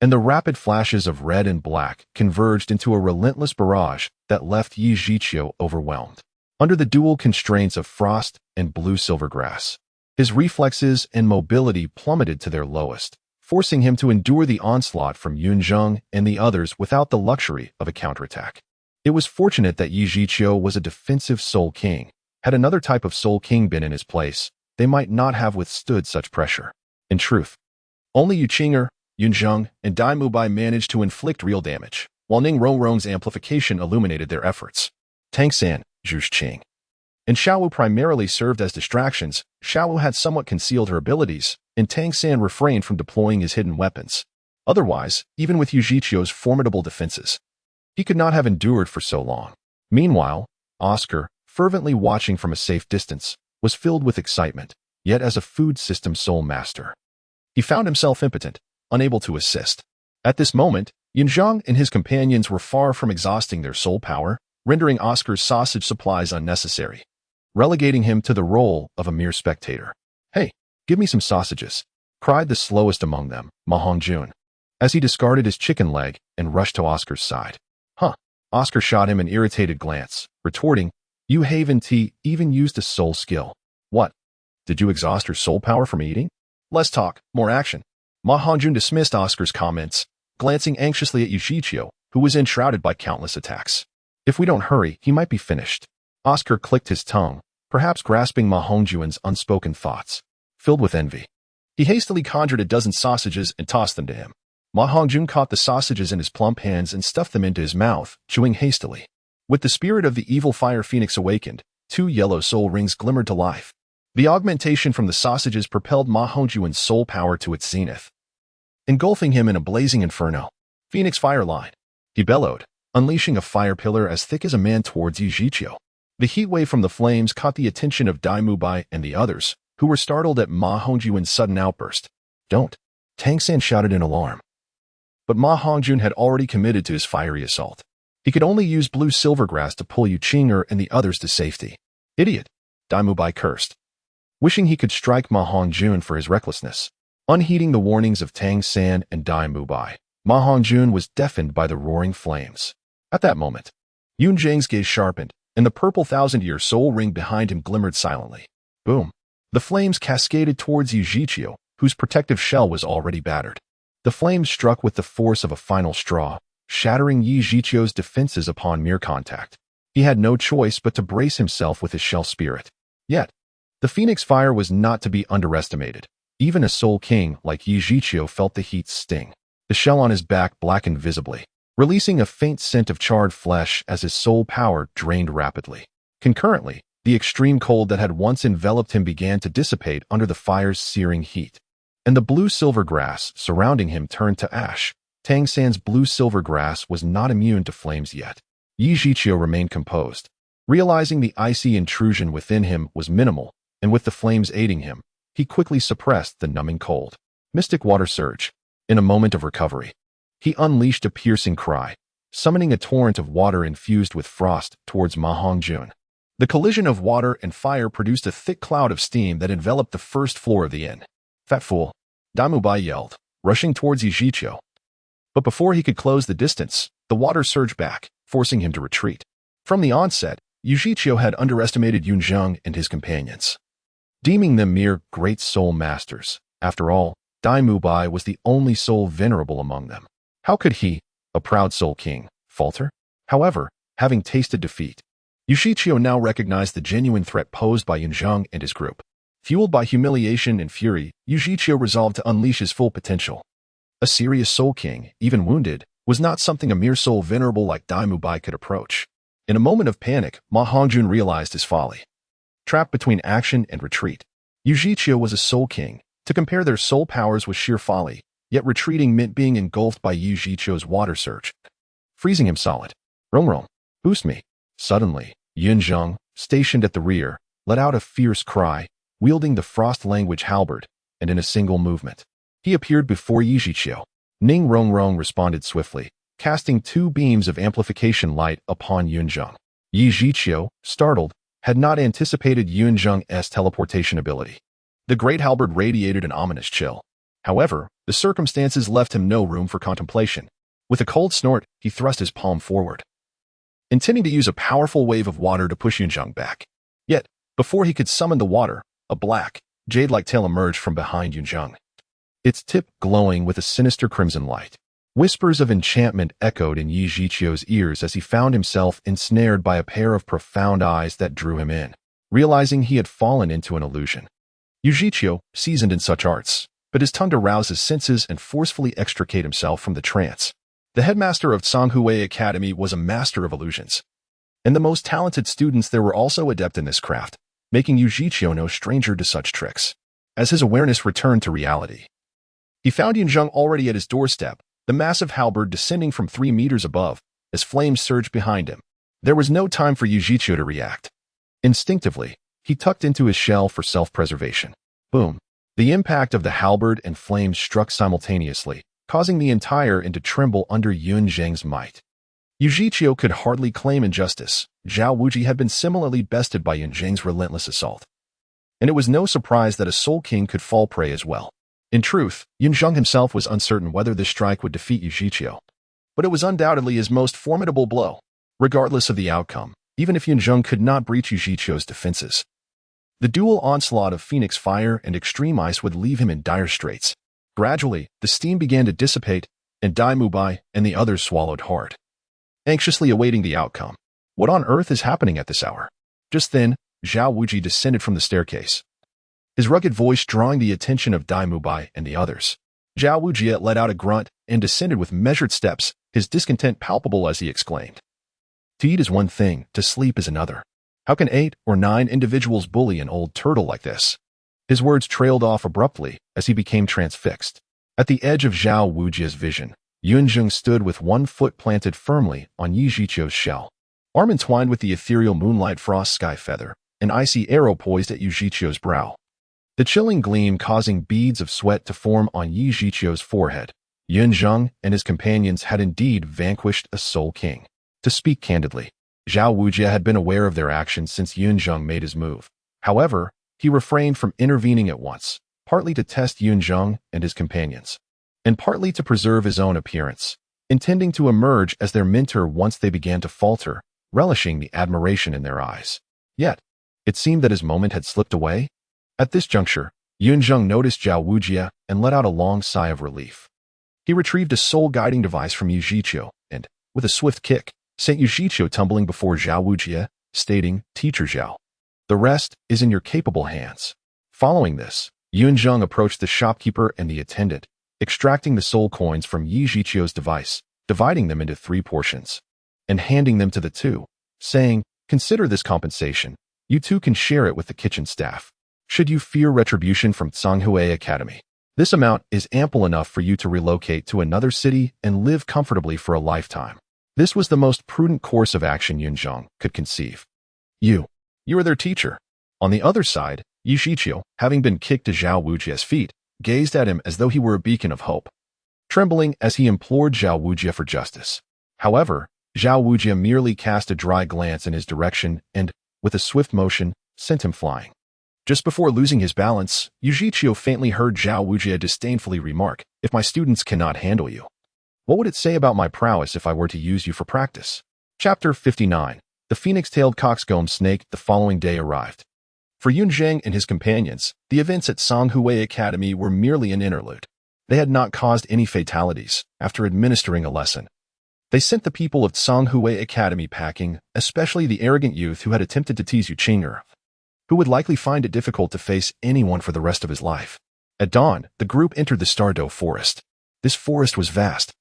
and the rapid flashes of red and black converged into a relentless barrage that left Yu Zhiqiu overwhelmed. Under the dual constraints of frost and blue silvergrass, his reflexes and mobility plummeted to their lowest, forcing him to endure the onslaught from Yun Zheng and the others without the luxury of a counterattack. It was fortunate that Yu Zhiqiu was a defensive Soul King. Had another type of Soul King been in his place, they might not have withstood such pressure. In truth, only Yu Qing'er, Yun Zheng, and Dai Mubai managed to inflict real damage, while Ning Rongrong's amplification illuminated their efforts. Tang Sect, Zhu Qing, and Xiao primarily served as distractions. Xiao had somewhat concealed her abilities, and Tang Sect refrained from deploying his hidden weapons. Otherwise, even with Yu Zhiqiu's formidable defenses, he could not have endured for so long. Meanwhile, Oscar, fervently watching from a safe distance, was filled with excitement, yet as a food system soul master, he found himself impotent, unable to assist. At this moment, Yun Zheng and his companions were far from exhausting their soul power, rendering Oscar's sausage supplies unnecessary, relegating him to the role of a mere spectator. "Hey, give me some sausages," cried the slowest among them, Ma Hongjun, as he discarded his chicken leg and rushed to Oscar's side. "Huh." Oscar shot him an irritated glance, retorting, "You haven't even used a soul skill. What? Did you exhaust your soul power from eating? Less talk, more action." Ma Hongjun dismissed Oscar's comments, glancing anxiously at Yu Zhiqiu, who was enshrouded by countless attacks. If we don't hurry, he might be finished. Oscar clicked his tongue, perhaps grasping Ma Hongjun's unspoken thoughts. Filled with envy, he hastily conjured a dozen sausages and tossed them to him. Ma Hongjun caught the sausages in his plump hands and stuffed them into his mouth, chewing hastily. With the spirit of the evil fire phoenix awakened, 2 yellow soul rings glimmered to life. The augmentation from the sausages propelled Ma Hongjun's soul power to its zenith, engulfing him in a blazing inferno. "Phoenix fire line," he bellowed, unleashing a fire pillar as thick as a man towards Yu Zhiqiu. The heat wave from the flames caught the attention of Dai Mubai and the others, who were startled at Ma Hongjun's sudden outburst. "Don't!" Tang Sect shouted in alarm. But Ma Hongjun had already committed to his fiery assault. He could only use blue silvergrass to pull Yu Qing'er and the others to safety. "Idiot!" Dai Mubai cursed, wishing he could strike Ma Hongjun for his recklessness. Unheeding the warnings of Tang Sect and Dai Mubai, Ma Hongjun was deafened by the roaring flames. At that moment, Yun Zheng's gaze sharpened, and the purple thousand-year soul ring behind him glimmered silently. Boom! The flames cascaded towards Yu Zhiqiu, whose protective shell was already battered. The flames struck with the force of a final straw, shattering Yu Zhiqiu's defenses upon mere contact. He had no choice but to brace himself with his shell spirit. Yet, the Phoenix fire was not to be underestimated. Even a Soul King like Yu Zhiqiu felt the heat's sting. The shell on his back blackened visibly, releasing a faint scent of charred flesh as his soul power drained rapidly. Concurrently, the extreme cold that had once enveloped him began to dissipate under the fire's searing heat, and the blue silver grass surrounding him turned to ash, Tang San's blue-silver grass was not immune to flames yet. Yi Zhiqiu remained composed. Realizing the icy intrusion within him was minimal, and with the flames aiding him, he quickly suppressed the numbing cold. Mystic water surge. In a moment of recovery, he unleashed a piercing cry, summoning a torrent of water infused with frost towards Ma Hongjun. The collision of water and fire produced a thick cloud of steam that enveloped the first floor of the inn. "Fat fool," Dai Bai yelled, rushing towards Yi Zhiqiu. But before he could close the distance, the water surged back, forcing him to retreat. From the onset, Yi Zhiqiu had underestimated Yun Zheng and his companions, deeming them mere great soul masters. After all, Dai Bai was the only soul venerable among them. How could he, a proud soul king, falter? However, having tasted defeat, Yi Zhiqiu now recognized the genuine threat posed by Yun Zheng and his group. Fueled by humiliation and fury, Yi Zhiqiu resolved to unleash his full potential. A serious soul king, even wounded, was not something a mere soul venerable like Dai Bai could approach. In a moment of panic, Ma Hongjun realized his folly. Trapped between action and retreat, Yi Zhiqiu was a soul king. To compare their soul powers was sheer folly, yet retreating meant being engulfed by Yi Zhiqiu's water surge, freezing him solid. "Rong, boost me." Suddenly, Yun Zheng, stationed at the rear, let out a fierce cry, wielding the frost language halberd, and in a single movement, he appeared before Yi Zhiqiu. Ning Rong responded swiftly, casting 2 beams of amplification light upon Yun Zheng. Yi Zhiqiu, startled, had not anticipated Yun Zheng's teleportation ability. The great halberd radiated an ominous chill. However, the circumstances left him no room for contemplation. With a cold snort, he thrust his palm forward, intending to use a powerful wave of water to push Yun Zheng back. Yet, before he could summon the water, a black, jade-like tail emerged from behind Yun Zheng, its tip glowing with a sinister crimson light. Whispers of enchantment echoed in Yi Zhiqiu's ears as he found himself ensnared by a pair of profound eyes that drew him in. Realizing he had fallen into an illusion, Yi Zhiqiu, seasoned in such arts, but his tongue to rouse his senses and forcefully extricate himself from the trance. The headmaster of Tsanghui Academy was a master of illusions, and the most talented students there were also adept in this craft, making Yi Zhiqiu no stranger to such tricks. As his awareness returned to reality, he found Yun Zheng already at his doorstep, the massive halberd descending from 3 meters above, as flames surged behind him. There was no time for Yi Zhiqiu to react. Instinctively, he tucked into his shell for self-preservation. Boom! The impact of the halberd and flames struck simultaneously, causing the entire inn to tremble under Yun Zheng's might. Yi Zhiqiu could hardly claim injustice. Zhao Wuji had been similarly bested by Yun Zheng's relentless assault, and it was no surprise that a soul king could fall prey as well. In truth, Yun Zheng himself was uncertain whether this strike would defeat Yi Zhiqiu, but it was undoubtedly his most formidable blow. Regardless of the outcome, even if Yun Zheng could not breach Yi Zhiqiu's defenses, the dual onslaught of Phoenix Fire and Extreme Ice would leave him in dire straits. Gradually, the steam began to dissipate, and Dai Bai and the others swallowed hard, anxiously awaiting the outcome. What on earth is happening at this hour? Just then, Zhao Wuji descended from the staircase, his rugged voice drawing the attention of Dai Bai and the others. Zhao Wuji let out a grunt and descended with measured steps, his discontent palpable as he exclaimed, "To eat is one thing, to sleep is another. How can 8 or 9 individuals bully an old turtle like this?" His words trailed off abruptly as he became transfixed. At the edge of Zhao Wuji's vision, Yun Zheng stood with one foot planted firmly on Yi Zhiqiu's shell, arm entwined with the ethereal moonlight frost sky feather, an icy arrow poised at Yi Zhiqiu's brow, the chilling gleam causing beads of sweat to form on Yi Zhiqiu's forehead. Yun Zheng and his companions had indeed vanquished a soul king. To speak candidly, Zhao Wuji had been aware of their actions since Yun Zheng made his move. However, he refrained from intervening at once, partly to test Yun Zheng and his companions, and partly to preserve his own appearance, intending to emerge as their mentor once they began to falter, relishing the admiration in their eyes. Yet, it seemed that his moment had slipped away. At this juncture, Yun Zheng noticed Zhao Wuji and let out a long sigh of relief. He retrieved a soul-guiding device from Yi Zhiqiu and, with a swift kick, sent Yi Zhiqiu tumbling before Zhao Wuji, stating, "Teacher Zhao, the rest is in your capable hands." Following this, Yun Zheng approached the shopkeeper and the attendant, extracting the soul coins from Yi Zhiqiu's device, dividing them into 3 portions, and handing them to the 2, saying, "Consider this compensation. You 2 can share it with the kitchen staff. Should you fear retribution from Tsanghui Academy, This amount is ample enough for you to relocate to another city and live comfortably for a lifetime. This was the most prudent course of action Yun Zheng could conceive. You are their teacher. On the other side, Yu Shiqiu, having been kicked to Zhao Wujie's feet, gazed at him as though he were a beacon of hope, trembling as he implored Zhao Wujie for justice. However, Zhao Wujie merely cast a dry glance in his direction and, with a swift motion, sent him flying. Just before losing his balance, Yu Shiqiu faintly heard Zhao Wujie disdainfully remark, "If my students cannot handle you, what would it say about my prowess if I were to use you for practice?" Chapter 59. The phoenix-tailed coxcomb snake. The following day arrived. For Yun Zheng and his companions, the events at Songhui Academy were merely an interlude. They had not caused any fatalities. After administering a lesson, they sent the people of Songhui Academy packing, especially the arrogant youth who had attempted to tease Yu Qing'er, who would likely find it difficult to face anyone for the rest of his life. At dawn, the group entered the Stardow Forest. This forest was vast,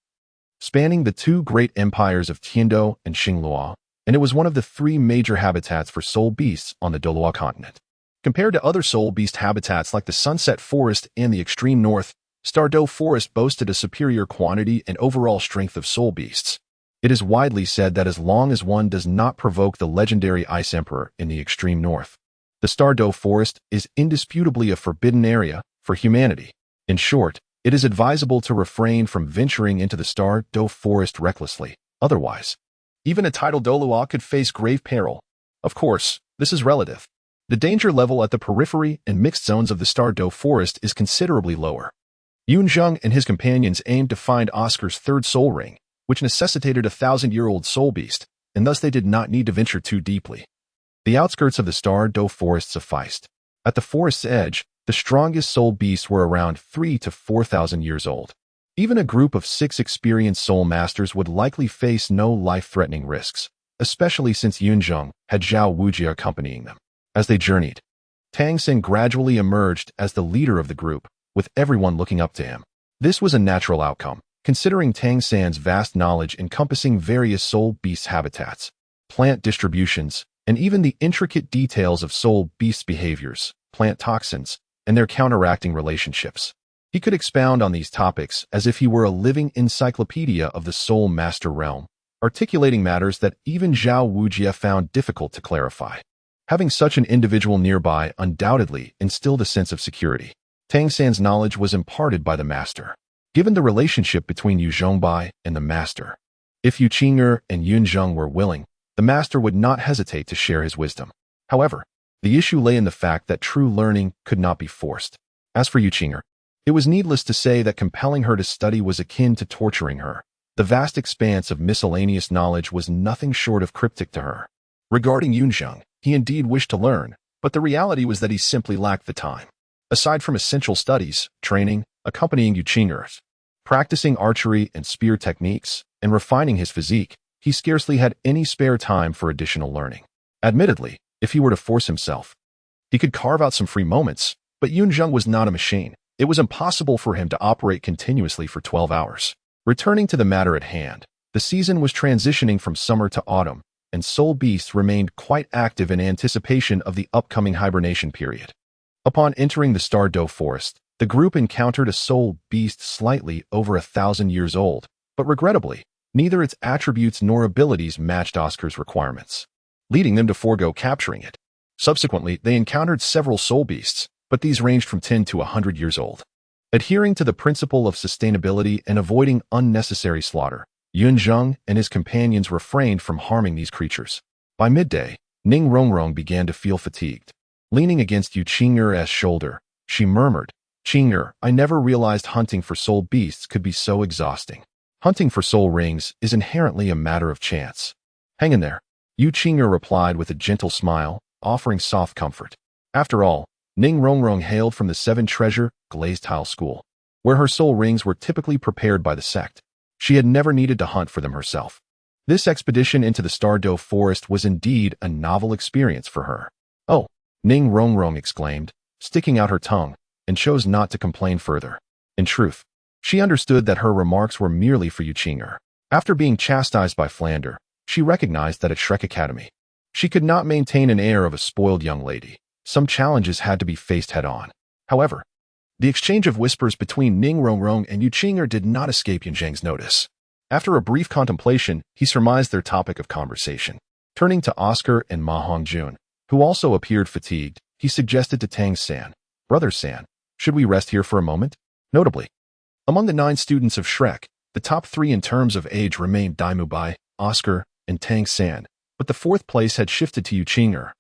spanning the two great empires of Tiando and Xingluo, and it was one of the three major habitats for soul beasts on the Douluo Continent. Compared to other soul beast habitats like the Sunset Forest and the extreme north, Stardow Forest boasted a superior quantity and overall strength of soul beasts. It is widely said that as long as one does not provoke the legendary Ice Emperor in the extreme north, the Stardow Forest is indisputably a forbidden area for humanity. In short, it is advisable to refrain from venturing into the Stardow Forest recklessly. Otherwise, even a tidal Douluo could face grave peril. Of course, this is relative. The danger level at the periphery and mixed zones of the Stardow Forest is considerably lower. Yun Zheng and his companions aimed to find Oscar's third soul ring, which necessitated a 1,000-year-old soul beast, and thus they did not need to venture too deeply. The outskirts of the Stardow Forest sufficed. At the forest's edge, the strongest soul beasts were around 3,000 to 4,000 years old. Even a group of 6 experienced soul masters would likely face no life-threatening risks, especially since Yun Zheng had Zhao Wujie accompanying them. As they journeyed, Tang Sect gradually emerged as the leader of the group, with everyone looking up to him. This was a natural outcome, considering Tang Sect's vast knowledge encompassing various soul beast habitats, plant distributions, and even the intricate details of soul beast behaviors, plant toxins, and their counteracting relationships. He could expound on these topics as if he were a living encyclopedia of the soul master realm, articulating matters that even Zhao Wujie found difficult to clarify. Having such an individual nearby undoubtedly instilled a sense of security. Tang Sect's knowledge was imparted by the master. Given the relationship between Yu Zhongbai and the master, if Yu Qing'er and Yun Zheng were willing, the master would not hesitate to share his wisdom. However, the issue lay in the fact that true learning could not be forced. As for Yu Qing'er, it was needless to say that compelling her to study was akin to torturing her. The vast expanse of miscellaneous knowledge was nothing short of cryptic to her. Regarding Yun Zheng, he indeed wished to learn, but the reality was that he simply lacked the time. Aside from essential studies, training, accompanying Yu Qing'er, practicing archery and spear techniques, and refining his physique, he scarcely had any spare time for additional learning. Admittedly, if he were to force himself, he could carve out some free moments, but Yun Zheng was not a machine. It was impossible for him to operate continuously for 12 hours. Returning to the matter at hand, the season was transitioning from summer to autumn, and soul beasts remained quite active in anticipation of the upcoming hibernation period. Upon entering the Stardow Forest, the group encountered a soul beast slightly over 1,000 years old, but regrettably, neither its attributes nor abilities matched Oscar's requirements, leading them to forego capturing it. Subsequently, they encountered several soul beasts, but these ranged from 10 to 100 years old. Adhering to the principle of sustainability and avoiding unnecessary slaughter, Yun Zheng and his companions refrained from harming these creatures. By midday, Ning Rongrong began to feel fatigued. Leaning against Yu Qing'er's shoulder, she murmured, "Qing'er, I never realized hunting for soul beasts could be so exhausting. Hunting for soul rings is inherently a matter of chance." "Hang in there," Yu Qing'er replied with a gentle smile, offering soft comfort. After all, Ning Rongrong hailed from the Seven Treasure Glazed Tile School, where her soul rings were typically prepared by the sect. She had never needed to hunt for them herself. This expedition into the Stardow Forest was indeed a novel experience for her. "Oh," Ning Rongrong exclaimed, sticking out her tongue, and chose not to complain further. In truth, she understood that her remarks were merely for Yu Qing'er. After being chastised by Flander, she recognized that at Shrek Academy, she could not maintain an air of a spoiled young lady. Some challenges had to be faced head-on. However, The exchange of whispers between Ning Rongrong and Yu Qing'er did not escape Yun Zheng's notice. After a brief contemplation, he surmised their topic of conversation. Turning to Oscar and Ma Hongjun, who also appeared fatigued, he suggested to Tang San, "Brother San, should we rest here for a moment?" Notably, among the 9 students of Shrek, the top 3 in terms of age remained Dai Mubai, Oscar, and Tang San, but the 4th place had shifted to Yu Qing'er,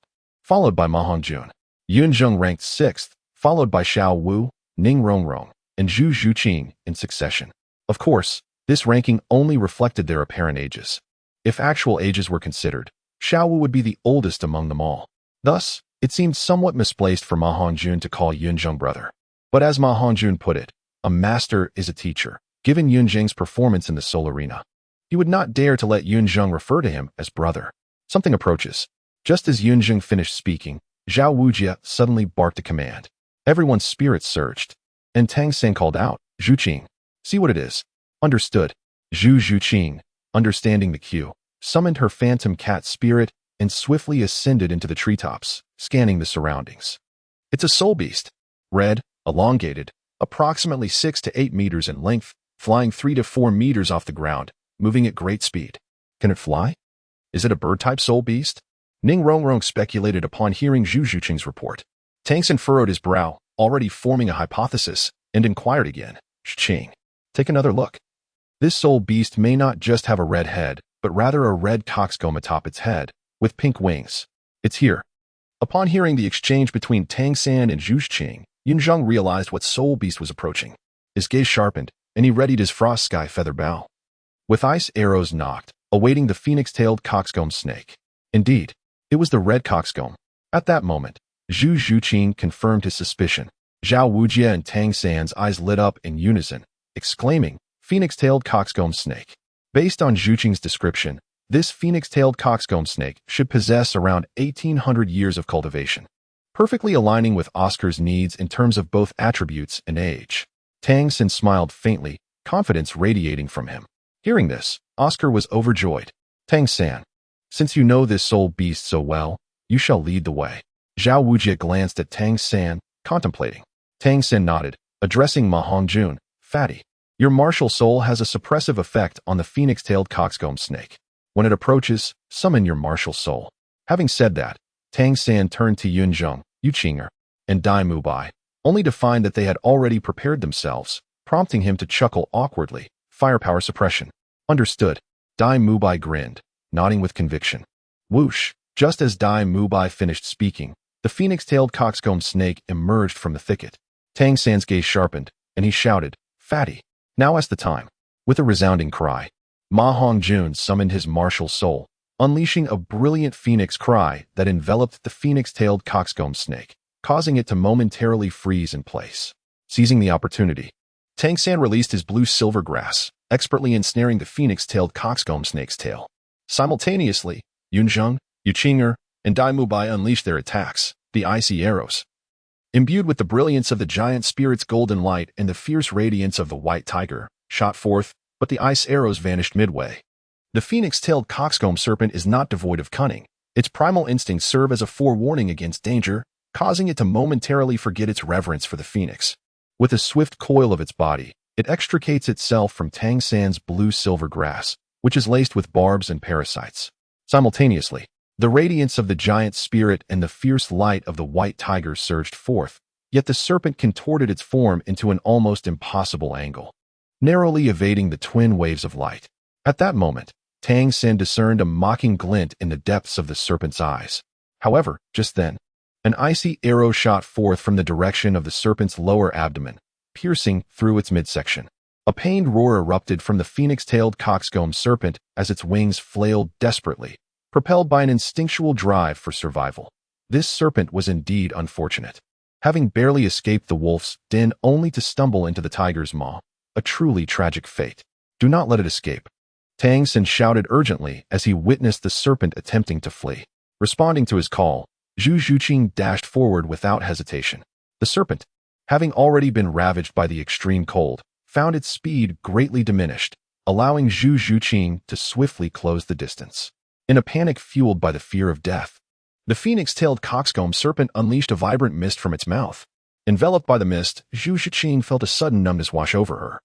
followed by Ma Hongjun. Yun Zheng ranked 6th, followed by Xiao Wu, Ning Rongrong, and Zhu Zhuqing in succession. Of course, this ranking only reflected their apparent ages. If actual ages were considered, Xiao Wu would be the oldest among them all. Thus, it seemed somewhat misplaced for Ma Hongjun to call Yun Zheng brother. But as Ma Hongjun put it, a master is a teacher. Given Yun Zheng's performance in the Soul Arena, he would not dare to let Yun Zheng refer to him as brother. Something approaches. Just as Yun Zheng finished speaking, Zhao Wujia suddenly barked a command. Everyone's spirits surged, and Tang San called out, "Zhuqing, see what it is." Understood. Zhu Zhuqing, understanding the cue, summoned her phantom cat spirit and swiftly ascended into the treetops, scanning the surroundings. It's a soul beast. Red, elongated, approximately 6 to 8 meters in length, flying 3 to 4 meters off the ground, moving at great speed. Can it fly? Is it a bird-type soul beast? Ning Rongrong speculated upon hearing Zhu Zhuqing's report. Tang San furrowed his brow, already forming a hypothesis, and inquired again, "Zhuqing, take another look. This soul beast may not just have a red head, but rather a red coxcomb atop its head, with pink wings. It's here." Upon hearing the exchange between Tang San and Zhu Zhuqing, Yun Zheng realized what soul beast was approaching. His gaze sharpened, and he readied his frost sky feather bow. With ice arrows knocked, awaiting the phoenix-tailed coxcomb snake. Indeed, it was the red coxcomb. At that moment, Zhu Zhuqing confirmed his suspicion. Zhao Wujia and Tang San's eyes lit up in unison, exclaiming, "Phoenix-tailed coxcomb snake." Based on Zhuqing's description, this phoenix-tailed coxcomb snake should possess around 1,800 years of cultivation, perfectly aligning with Oscar's needs in terms of both attributes and age. Tang San smiled faintly, confidence radiating from him. Hearing this, Oscar was overjoyed. "Tang San, since you know this soul beast so well, you shall lead the way." Zhao Wujia glanced at Tang San, contemplating. Tang San nodded, addressing Ma Hongjun, "Fatty, your martial soul has a suppressive effect on the phoenix-tailed coxcomb snake. When it approaches, summon your martial soul." Having said that, Tang San turned to Yun Zheng, Yu Qing'er, and Dai Mubai, only to find that they had already prepared themselves, prompting him to chuckle awkwardly. "Firepower suppression." Understood. Dai Mubai grinned, nodding with conviction. Whoosh! Just as Dai Mubai finished speaking, the phoenix-tailed coxcomb snake emerged from the thicket. Tang San's gaze sharpened, and he shouted, "Fatty, now is the time." With a resounding cry, Ma Hongjun summoned his martial soul, unleashing a brilliant phoenix cry that enveloped the phoenix-tailed coxcomb snake, causing it to momentarily freeze in place. Seizing the opportunity, Tang San released his blue-silver grass, expertly ensnaring the phoenix-tailed coxcomb snake's tail. Simultaneously, Yun Zheng, Yu Qing'er, and Dai Mubai unleashed their attacks, the icy arrows. Imbued with the brilliance of the giant spirit's golden light and the fierce radiance of the white tiger, shot forth, but the ice arrows vanished midway. The phoenix-tailed coxcomb serpent is not devoid of cunning. Its primal instincts serve as a forewarning against danger, causing it to momentarily forget its reverence for the phoenix. With a swift coil of its body, it extricates itself from Tang San's blue-silver grass, which is laced with barbs and parasites. Simultaneously, the radiance of the giant spirit and the fierce light of the white tiger surged forth, yet the serpent contorted its form into an almost impossible angle, narrowly evading the twin waves of light. At that moment, Tang San discerned a mocking glint in the depths of the serpent's eyes. However, just then, an icy arrow shot forth from the direction of the serpent's lower abdomen, piercing through its midsection. A pained roar erupted from the phoenix-tailed coxcomb serpent as its wings flailed desperately, propelled by an instinctual drive for survival. This serpent was indeed unfortunate, having barely escaped the wolf's den only to stumble into the tiger's maw. A truly tragic fate. "Do not let it escape," Tang San shouted urgently as he witnessed the serpent attempting to flee. Responding to his call, Zhu Zhuqing dashed forward without hesitation. The serpent, having already been ravaged by the extreme cold, found its speed greatly diminished, allowing Zhu Zhuqing to swiftly close the distance. In a panic fueled by the fear of death, the phoenix-tailed coxcomb serpent unleashed a vibrant mist from its mouth. Enveloped by the mist, Zhu Zhiqing felt a sudden numbness wash over her,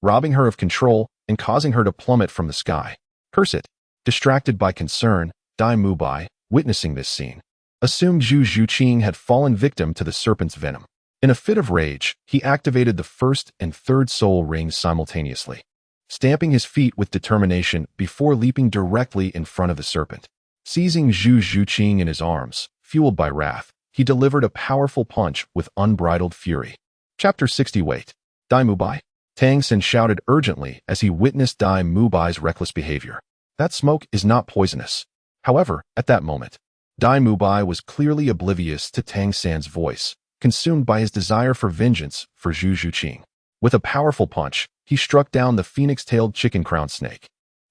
robbing her of control and causing her to plummet from the sky. Curse it! Distracted by concern, Dai Mubai, witnessing this scene, assumed Zhu Zhiqing had fallen victim to the serpent's venom. In a fit of rage, he activated the first and third soul rings simultaneously, stamping his feet with determination before leaping directly in front of the serpent. Seizing Zhu Zhiqing in his arms, fueled by wrath, he delivered a powerful punch with unbridled fury. Chapter 60. Wait. Dai Mubai? Tang Sect shouted urgently as he witnessed Dai Mubai's reckless behavior. That smoke is not poisonous. However, at that moment, Dai Mubai was clearly oblivious to Tang Sect's voice, consumed by his desire for vengeance for Zhu Zhiqing. With a powerful punch, he struck down the phoenix-tailed chicken-crowned snake,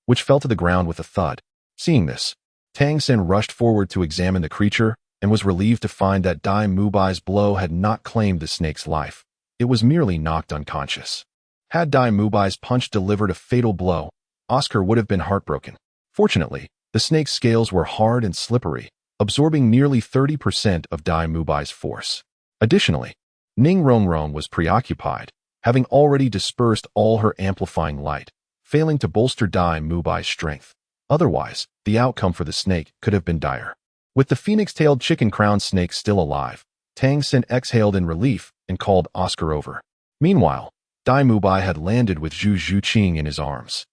which fell to the ground with a thud. Seeing this, Tang Sect rushed forward to examine the creature and was relieved to find that Dai Mubai's blow had not claimed the snake's life. It was merely knocked unconscious. Had Dai Mubai's punch delivered a fatal blow, Oscar would have been heartbroken. Fortunately, the snake's scales were hard and slippery, absorbing nearly 30% of Dai Mubai's force. Additionally, Ning Rongrong was preoccupied, having already dispersed all her amplifying light, failing to bolster Dai Mubai's strength. Otherwise, the outcome for the snake could have been dire. With the phoenix-tailed chicken-crowned snake still alive, Tang Sect exhaled in relief and called Oscar over. Meanwhile, Dai Mubai had landed with Zhu Zhiqing in his arms.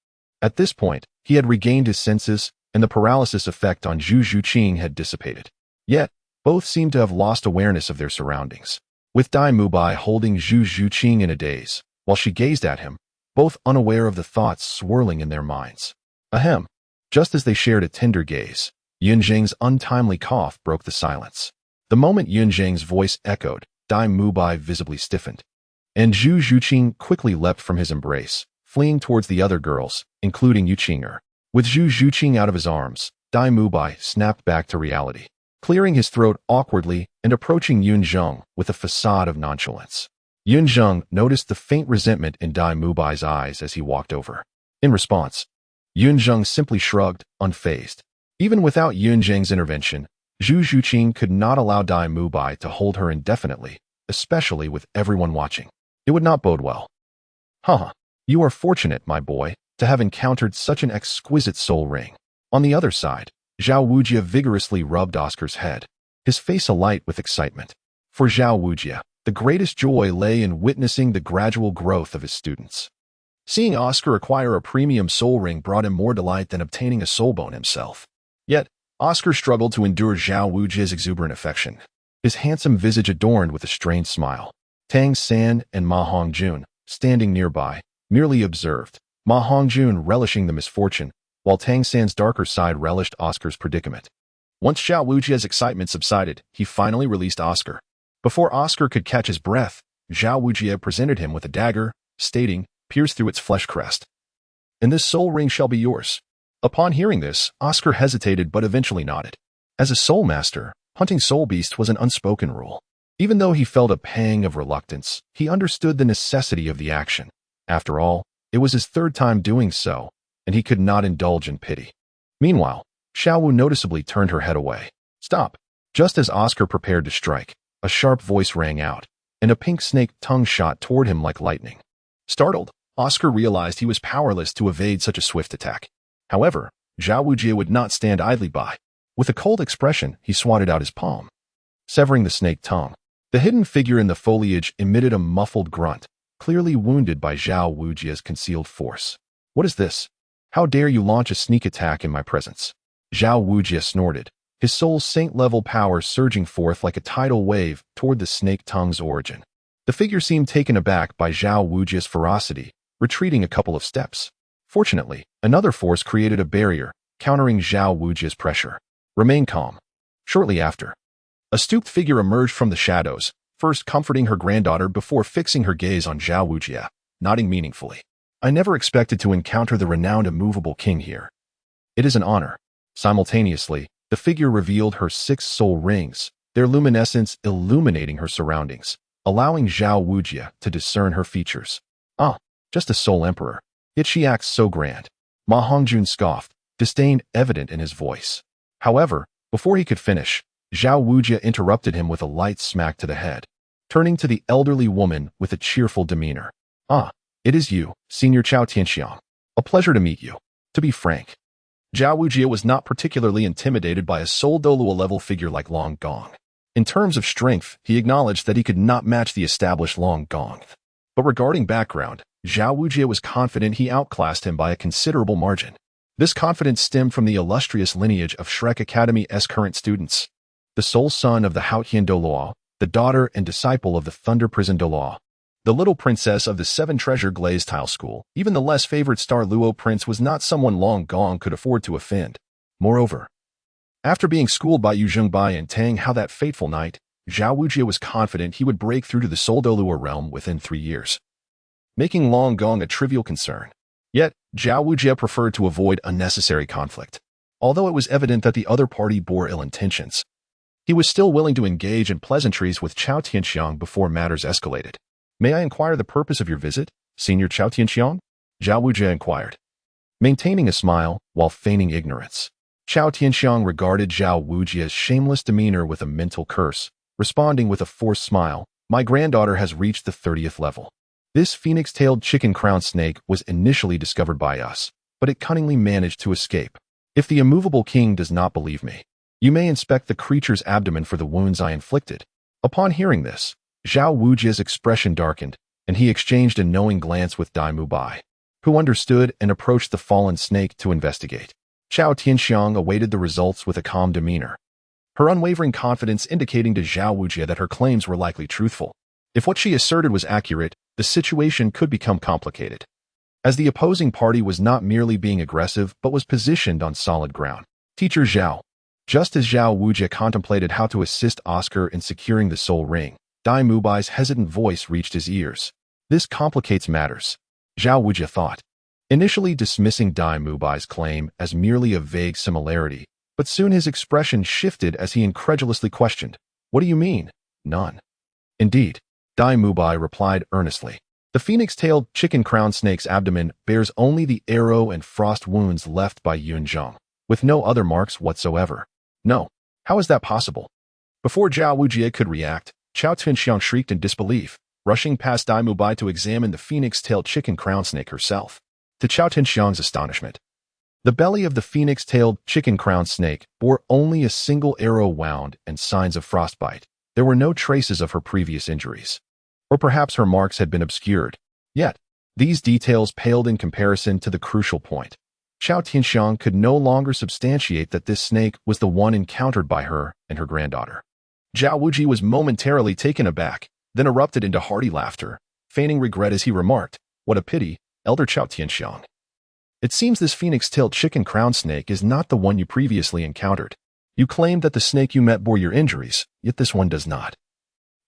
At this point, he had regained his senses, and the paralysis effect on Zhu Zhiqing had dissipated. Yet, both seemed to have lost awareness of their surroundings. With Dai Mubai holding Zhu Zhiqing in a daze, while she gazed at him, both unaware of the thoughts swirling in their minds. Ahem. Just as they shared a tender gaze, Yun Zheng's untimely cough broke the silence. The moment Yun Zheng's voice echoed, Dai Mubai visibly stiffened, and Zhu Zhiqing quickly leapt from his embrace, fleeing towards the other girls, including Yu Qinger. With Zhu Zhiqing out of his arms, Dai Mubai snapped back to reality, clearing his throat awkwardly and approaching Yun Zheng with a facade of nonchalance. Yun Zheng noticed the faint resentment in Dai Mubai's eyes as he walked over. In response, Yun Zheng simply shrugged, unfazed. Even without Yun Zheng's intervention, Zhu Zhiqing could not allow Dai Mubai to hold her indefinitely, especially with everyone watching. It would not bode well. Haha, you are fortunate, my boy, to have encountered such an exquisite soul ring. On the other side, Zhao Wujia vigorously rubbed Oscar's head, his face alight with excitement. For Zhao Wujia, the greatest joy lay in witnessing the gradual growth of his students. Seeing Oscar acquire a premium soul ring brought him more delight than obtaining a soul bone himself. Yet, Oscar struggled to endure Zhao Wujia's exuberant affection, his handsome visage adorned with a strained smile. Tang Sect and Ma Hongjun, standing nearby, merely observed, Ma Hongjun relishing the misfortune, while Tang Sect's darker side relished Oscar's predicament. Once Zhao Wujia's excitement subsided, he finally released Oscar. Before Oscar could catch his breath, Zhao Wujia presented him with a dagger, stating, "Pierce through its flesh crest, and this soul ring shall be yours." Upon hearing this, Oscar hesitated but eventually nodded. As a soul master, hunting soul beasts was an unspoken rule. Even though he felt a pang of reluctance, he understood the necessity of the action. After all, it was his third time doing so, and he could not indulge in pity. Meanwhile, Xiaowu noticeably turned her head away. Stop! Just as Oscar prepared to strike, a sharp voice rang out, and a pink snake tongue shot toward him like lightning. Startled, Oscar realized he was powerless to evade such a swift attack. However, Zhao Wujia would not stand idly by. With a cold expression, he swatted out his palm, severing the snake tongue. The hidden figure in the foliage emitted a muffled grunt, clearly wounded by Zhao Wujia's concealed force. What is this? How dare you launch a sneak attack in my presence? Zhao Wujia snorted, his soul's saint-level power surging forth like a tidal wave toward the snake tongue's origin. The figure seemed taken aback by Zhao Wujia's ferocity, retreating a couple of steps. Fortunately, another force created a barrier, countering Zhao Wujia's pressure. Remain calm. Shortly after, a stooped figure emerged from the shadows, first comforting her granddaughter before fixing her gaze on Zhao Wujia, nodding meaningfully. I never expected to encounter the renowned immovable king here. It is an honor. Simultaneously, the figure revealed her 6 soul rings, their luminescence illuminating her surroundings, allowing Zhao Wujia to discern her features. Ah, just a soul emperor. Yet she acts so grand. Ma Hongjun scoffed, disdain evident in his voice. However, before he could finish, Zhao Wujia interrupted him with a light smack to the head. turning to the elderly woman with a cheerful demeanor. "Ah, it is you, Senior Chao Tianxiang. A pleasure to meet you." To be frank, Zhao Wujie was not particularly intimidated by a Soul Douluo-level figure like Long Gong. In terms of strength, he acknowledged that he could not match the established Long Gong. But regarding background, Zhao Wujie was confident he outclassed him by a considerable margin. This confidence stemmed from the illustrious lineage of Shrek Academy's current students. The sole son of the Haotian Douluo, the daughter and disciple of the Thunder Prison Douluo, the little princess of the Seven Treasure Glazed Tile School, even the less favored Star Luo prince was not someone Long Gong could afford to offend. Moreover, after being schooled by Yun Zheng and Tang how that fateful night, Zhao Wujie was confident he would break through to the Soul Douluo realm within 3 years, making Long Gong a trivial concern. Yet, Zhao Wujie preferred to avoid unnecessary conflict. Although it was evident that the other party bore ill intentions, he was still willing to engage in pleasantries with Chao Tianxiang before matters escalated. "May I inquire the purpose of your visit, Senior Chao Tianxiang?" Zhao Wujie inquired, maintaining a smile while feigning ignorance. Chao Tianxiang regarded Zhao Wujie's shameless demeanor with a mental curse, responding with a forced smile. "My granddaughter has reached the 30th level. This phoenix-tailed chicken-crowned snake was initially discovered by us, but it cunningly managed to escape. If the immovable king does not believe me, you may inspect the creature's abdomen for the wounds I inflicted." Upon hearing this, Zhao Wujie's expression darkened, and he exchanged a knowing glance with Dai Mubai, who understood and approached the fallen snake to investigate. Chao Tianxiang awaited the results with a calm demeanor, her unwavering confidence indicating to Zhao Wujie that her claims were likely truthful. If what she asserted was accurate, the situation could become complicated, as the opposing party was not merely being aggressive but was positioned on solid ground. "Teacher Zhao." Just as Zhao Wujie contemplated how to assist Oscar in securing the soul ring, Dai Mubai's hesitant voice reached his ears. "This complicates matters," Zhao Wujie thought, initially dismissing Dai Mubai's claim as merely a vague similarity, but soon his expression shifted as he incredulously questioned, "What do you mean?" "None." "Indeed," Dai Mubai replied earnestly. "The phoenix-tailed chicken-crowned snake's abdomen bears only the arrow and frost wounds left by Yun Zheng, with no other marks whatsoever." "No. How is that possible?" Before Zhao Wujie could react, Chao Tianxiang shrieked in disbelief, rushing past Dai Mubai to examine the phoenix-tailed chicken-crowned snake herself. To Chao Tianxiang's astonishment, the belly of the phoenix-tailed chicken-crowned snake bore only a single arrow wound and signs of frostbite. There were no traces of her previous injuries. Or perhaps her marks had been obscured. Yet, these details paled in comparison to the crucial point. Chao Tianxiang could no longer substantiate that this snake was the one encountered by her and her granddaughter. Zhao Wujie was momentarily taken aback, then erupted into hearty laughter, feigning regret as he remarked, "What a pity, Elder Chao Tianxiang. It seems this phoenix-tailed chicken-crowned snake is not the one you previously encountered. You claimed that the snake you met bore your injuries, yet this one does not.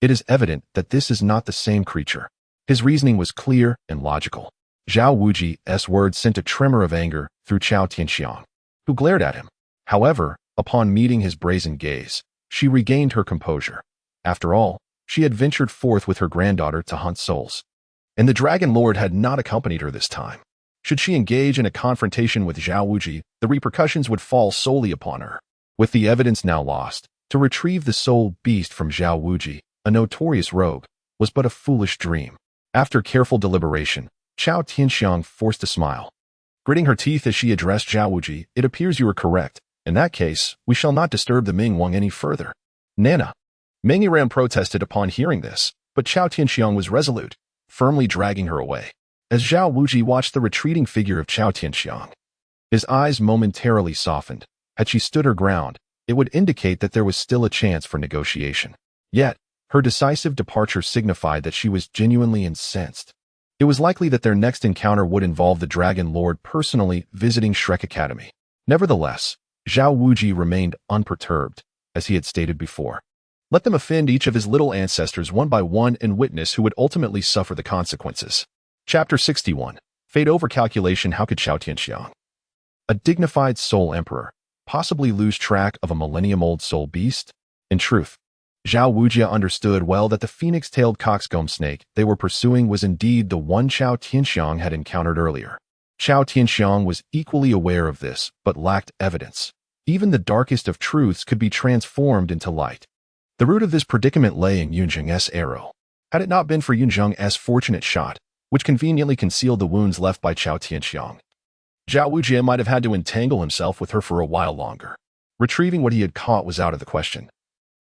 It is evident that this is not the same creature." His reasoning was clear and logical. Zhao Wujie's words sent a tremor of anger through Chao Tianxiang, who glared at him. However, upon meeting his brazen gaze, she regained her composure. After all, she had ventured forth with her granddaughter to hunt souls, and the Dragon Lord had not accompanied her this time. Should she engage in a confrontation with Zhao Wujie, the repercussions would fall solely upon her. With the evidence now lost, to retrieve the soul beast from Zhao Wujie, a notorious rogue, was but a foolish dream. After careful deliberation, Chao Tianxiang forced a smile. Gritting her teeth as she addressed Zhao Wujie, "It appears you are correct. In that case, we shall not disturb the Ming Wang any further." "Nana." Meng Yiran protested upon hearing this, but Chao Tianxiang was resolute, firmly dragging her away. As Zhao Wujie watched the retreating figure of Chao Tianxiang, his eyes momentarily softened. Had she stood her ground, it would indicate that there was still a chance for negotiation. Yet, her decisive departure signified that she was genuinely incensed. It was likely that their next encounter would involve the Dragon Lord personally visiting Shrek Academy. Nevertheless, Zhao Wujie remained unperturbed, as he had stated before. Let them offend each of his little ancestors one by one and witness who would ultimately suffer the consequences. Chapter 61. Fate over calculation. How could Chao Tianxiang, a dignified soul emperor, possibly lose track of a millennium-old soul beast? In truth, Zhao Wujie understood well that the phoenix-tailed coxcomb snake they were pursuing was indeed the one Chao Tianxiang had encountered earlier. Chao Tianxiang was equally aware of this, but lacked evidence. Even the darkest of truths could be transformed into light. The root of this predicament lay in Yun Zheng's arrow. Had it not been for Yun Zheng's fortunate shot, which conveniently concealed the wounds left by Chao Tianxiang, Zhao Wujie might have had to entangle himself with her for a while longer. Retrieving what he had caught was out of the question.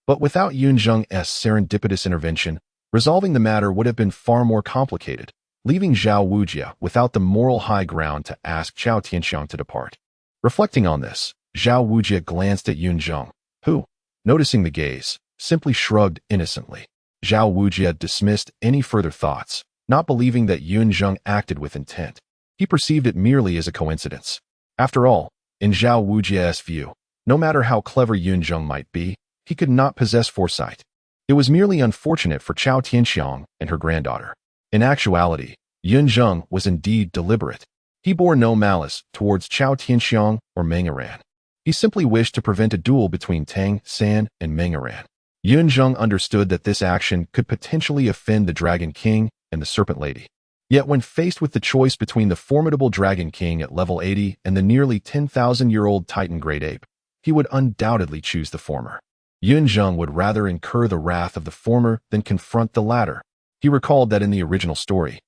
But without Yun Zheng's serendipitous intervention, resolving the matter would have been far more complicated, leaving Zhao Wujie without the moral high ground to ask Chao Tianxiang to depart. Reflecting on this, Zhao Wujie glanced at Yun Zheng, who, noticing the gaze, simply shrugged innocently. Zhao Wujie dismissed any further thoughts, not believing that Yun Zheng acted with intent. He perceived it merely as a coincidence. After all, in Zhao Wujie's view, no matter how clever Yun Zheng might be, he could not possess foresight. It was merely unfortunate for Chao Tianxiang and her granddaughter. In actuality, Yun Zheng was indeed deliberate. He bore no malice towards Chao Tianxiang or Meng Eran. He simply wished to prevent a duel between Tang Sect and Meng Eran. Yun Zheng understood that this action could potentially offend the Dragon King and the Serpent Lady. Yet when faced with the choice between the formidable Dragon King at level 80 and the nearly 10,000-year-old Titan Great Ape, he would undoubtedly choose the former. Yun Zheng would rather incur the wrath of the former than confront the latter. He recalled that in the original story,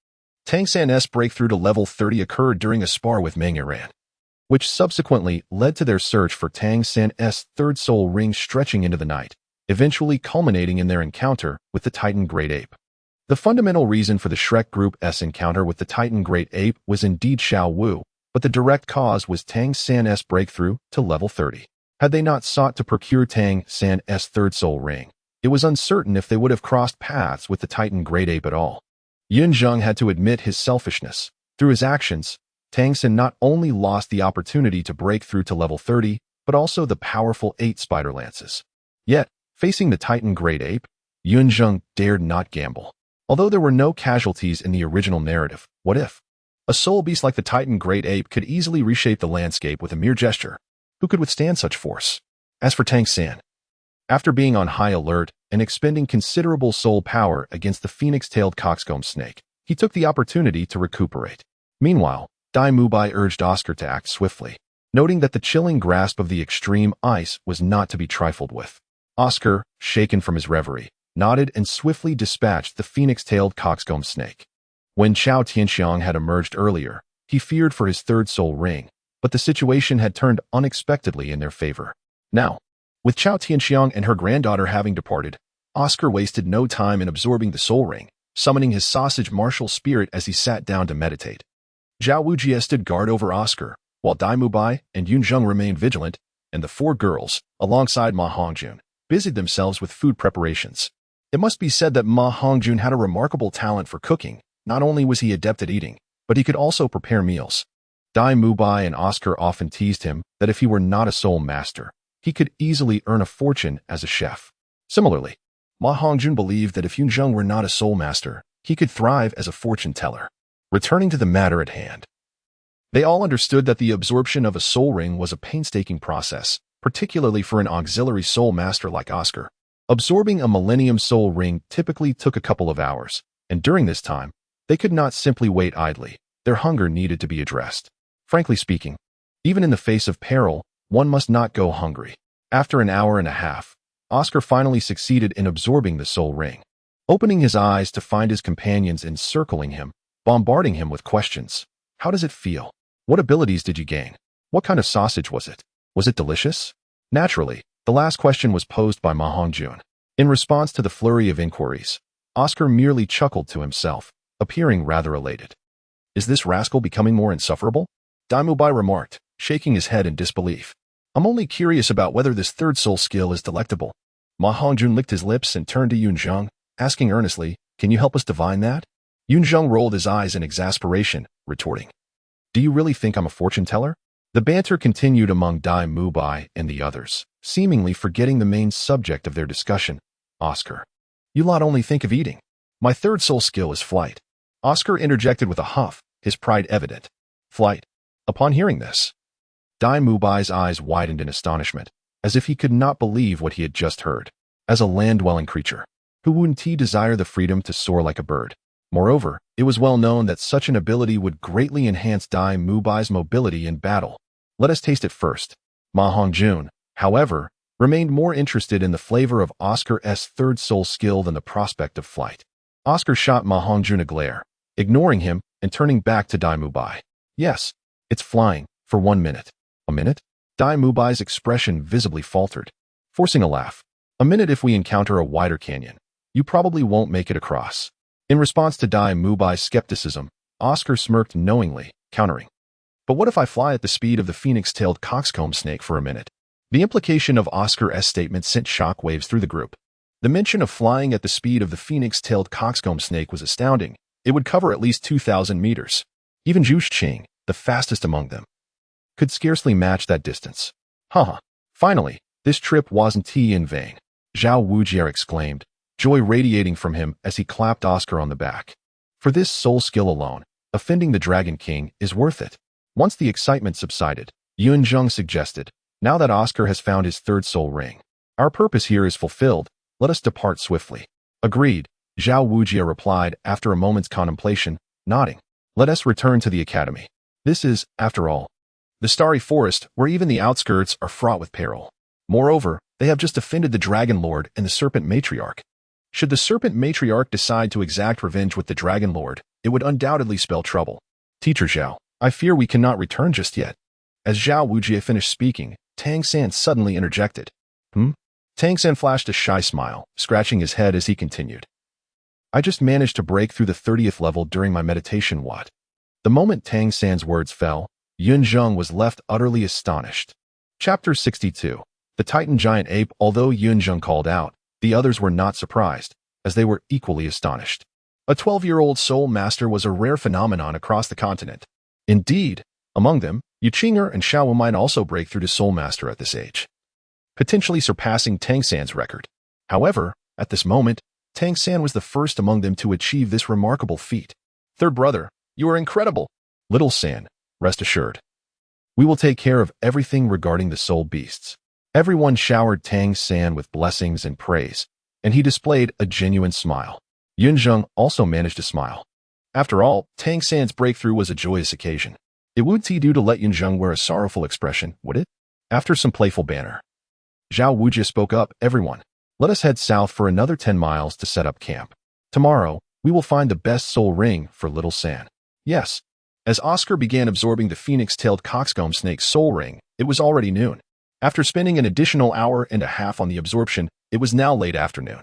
Tang Sect's breakthrough to level 30 occurred during a spar with Meng Eran, which subsequently led to their search for Tang Sect's third soul ring stretching into the night, eventually culminating in their encounter with the Titan Great Ape. The fundamental reason for the Shrek Group's encounter with the Titan Great Ape was indeed Xiao Wu, but the direct cause was Tang Sect's breakthrough to level 30. Had they not sought to procure Tang Sect's third soul ring, it was uncertain if they would have crossed paths with the Titan Great Ape at all. Yun Zheng had to admit his selfishness. Through his actions, Tang Sect not only lost the opportunity to break through to level 30, but also the powerful 8 spider lances. Yet, facing the Titan Great Ape, Yun Zheng dared not gamble. Although there were no casualties in the original narrative, what if? A soul beast like the Titan Great Ape could easily reshape the landscape with a mere gesture. Who could withstand such force? As for Tang Sect, after being on high alert and expending considerable soul power against the phoenix-tailed coxcomb snake, he took the opportunity to recuperate. Meanwhile, Dai Mubai urged Oscar to act swiftly, noting that the chilling grasp of the extreme ice was not to be trifled with. Oscar, shaken from his reverie, nodded and swiftly dispatched the phoenix-tailed coxcomb snake. When Chao Tianxiang had emerged earlier, he feared for his third soul ring, but the situation had turned unexpectedly in their favor. Now, with Chao Tianxiang and her granddaughter having departed, Oscar wasted no time in absorbing the soul ring, summoning his sausage martial spirit as he sat down to meditate. Zhao Wujie stood guard over Oscar, while Dai Mubai and Yun Zheng remained vigilant, and the 4 girls, alongside Ma Hongjun, busied themselves with food preparations. It must be said that Ma Hongjun had a remarkable talent for cooking. Not only was he adept at eating, but he could also prepare meals. Dai Mubai and Oscar often teased him that if he were not a soul master, he could easily earn a fortune as a chef. Similarly, Ma Hongjun believed that if Yun Zheng were not a soul master, he could thrive as a fortune teller. Returning to the matter at hand, they all understood that the absorption of a soul ring was a painstaking process, particularly for an auxiliary soul master like Oscar. Absorbing a Millennium Soul Ring typically took a couple of hours, and during this time, they could not simply wait idly. Their hunger needed to be addressed. Frankly speaking, even in the face of peril, one must not go hungry. After an hour and a half, Oscar finally succeeded in absorbing the soul ring. Opening his eyes to find his companions encircling him, bombarding him with questions. How does it feel? What abilities did you gain? What kind of sausage was it? Was it delicious? Naturally, the last question was posed by Ma Hongjun. In response to the flurry of inquiries, Oscar merely chuckled to himself, appearing rather elated. Is this rascal becoming more insufferable? Dai Mubai remarked, shaking his head in disbelief. I'm only curious about whether this third soul skill is delectable. Ma Hongjun licked his lips and turned to Yun Zheng, asking earnestly, can you help us divine that? Yun Zheng rolled his eyes in exasperation, retorting, do you really think I'm a fortune teller? The banter continued among Dai Mubai and the others, seemingly forgetting the main subject of their discussion. Oscar, you lot only think of eating. My third soul skill is flight. Oscar interjected with a huff, his pride evident. Flight. Upon hearing this, Dai Mubai's eyes widened in astonishment, as if he could not believe what he had just heard. As a land-dwelling creature, who wouldn't he desire the freedom to soar like a bird? Moreover, it was well known that such an ability would greatly enhance Dai Mubai's mobility in battle. Let us taste it first. Ma Hongjun, however, remained more interested in the flavor of Oscar's third soul skill than the prospect of flight. Oscar shot Ma Hongjun a glare, ignoring him and turning back to Dai Mubai. Yes, it's flying, for 1 minute. A minute? Dai Mubai's expression visibly faltered, forcing a laugh. A minute if we encounter a wider canyon. You probably won't make it across. In response to Dai Mubai's skepticism, Oscar smirked knowingly, countering. But what if I fly at the speed of the phoenix-tailed coxcomb snake for a minute? The implication of Oscar's statement sent shockwaves through the group. The mention of flying at the speed of the phoenix-tailed coxcomb snake was astounding. It would cover at least 2,000 meters. Even Yun Zheng, the fastest among them, could scarcely match that distance. Haha. Finally, this trip wasn't in vain, Zhao Wujier exclaimed, joy radiating from him as he clapped Oscar on the back. For this soul skill alone, offending the Dragon King is worth it. Once the excitement subsided, Yun Zheng suggested, now that Oscar has found his third soul ring, our purpose here is fulfilled, let us depart swiftly. Agreed, Zhao Wujier replied after a moment's contemplation, nodding. Let us return to the academy. This is, after all, the starry forest where even the outskirts are fraught with peril. Moreover, they have just offended the Dragon Lord and the Serpent Matriarch. Should the Serpent Matriarch decide to exact revenge with the Dragon Lord, it would undoubtedly spell trouble. Teacher Zhao, I fear we cannot return just yet. As Zhao Wujie finished speaking, Tang Sect suddenly interjected. Tang Sect flashed a shy smile, scratching his head as he continued. I just managed to break through the 30th level during my meditation. What? The moment Tang Sect's words fell, Yun Zheng was left utterly astonished. Chapter 62. The Titan Giant Ape. Although Yun Zheng called out, the others were not surprised, as they were equally astonished. A 12-year-old soul master was a rare phenomenon across the continent. Indeed, among them, Yu Qinger and Xiao Wu might also break through to soul master at this age, potentially surpassing Tang Sect's record. However, at this moment, Tang Sect was the first among them to achieve this remarkable feat. Third brother, you are incredible. Little Sect, rest assured. We will take care of everything regarding the soul beasts. Everyone showered Tang Sect with blessings and praise, and he displayed a genuine smile. Yun Zheng also managed to smile. After all, Tang Sect's breakthrough was a joyous occasion. It wouldn't do to let Yun Zheng wear a sorrowful expression, would it? After some playful banter, Zhao Wujie spoke up, everyone. Let us head south for another 10 miles to set up camp. Tomorrow, we will find the best soul ring for Little Sect. Yes. As Oscar began absorbing the phoenix-tailed coxcomb snake's soul ring, it was already noon. After spending an additional hour and a half on the absorption, it was now late afternoon.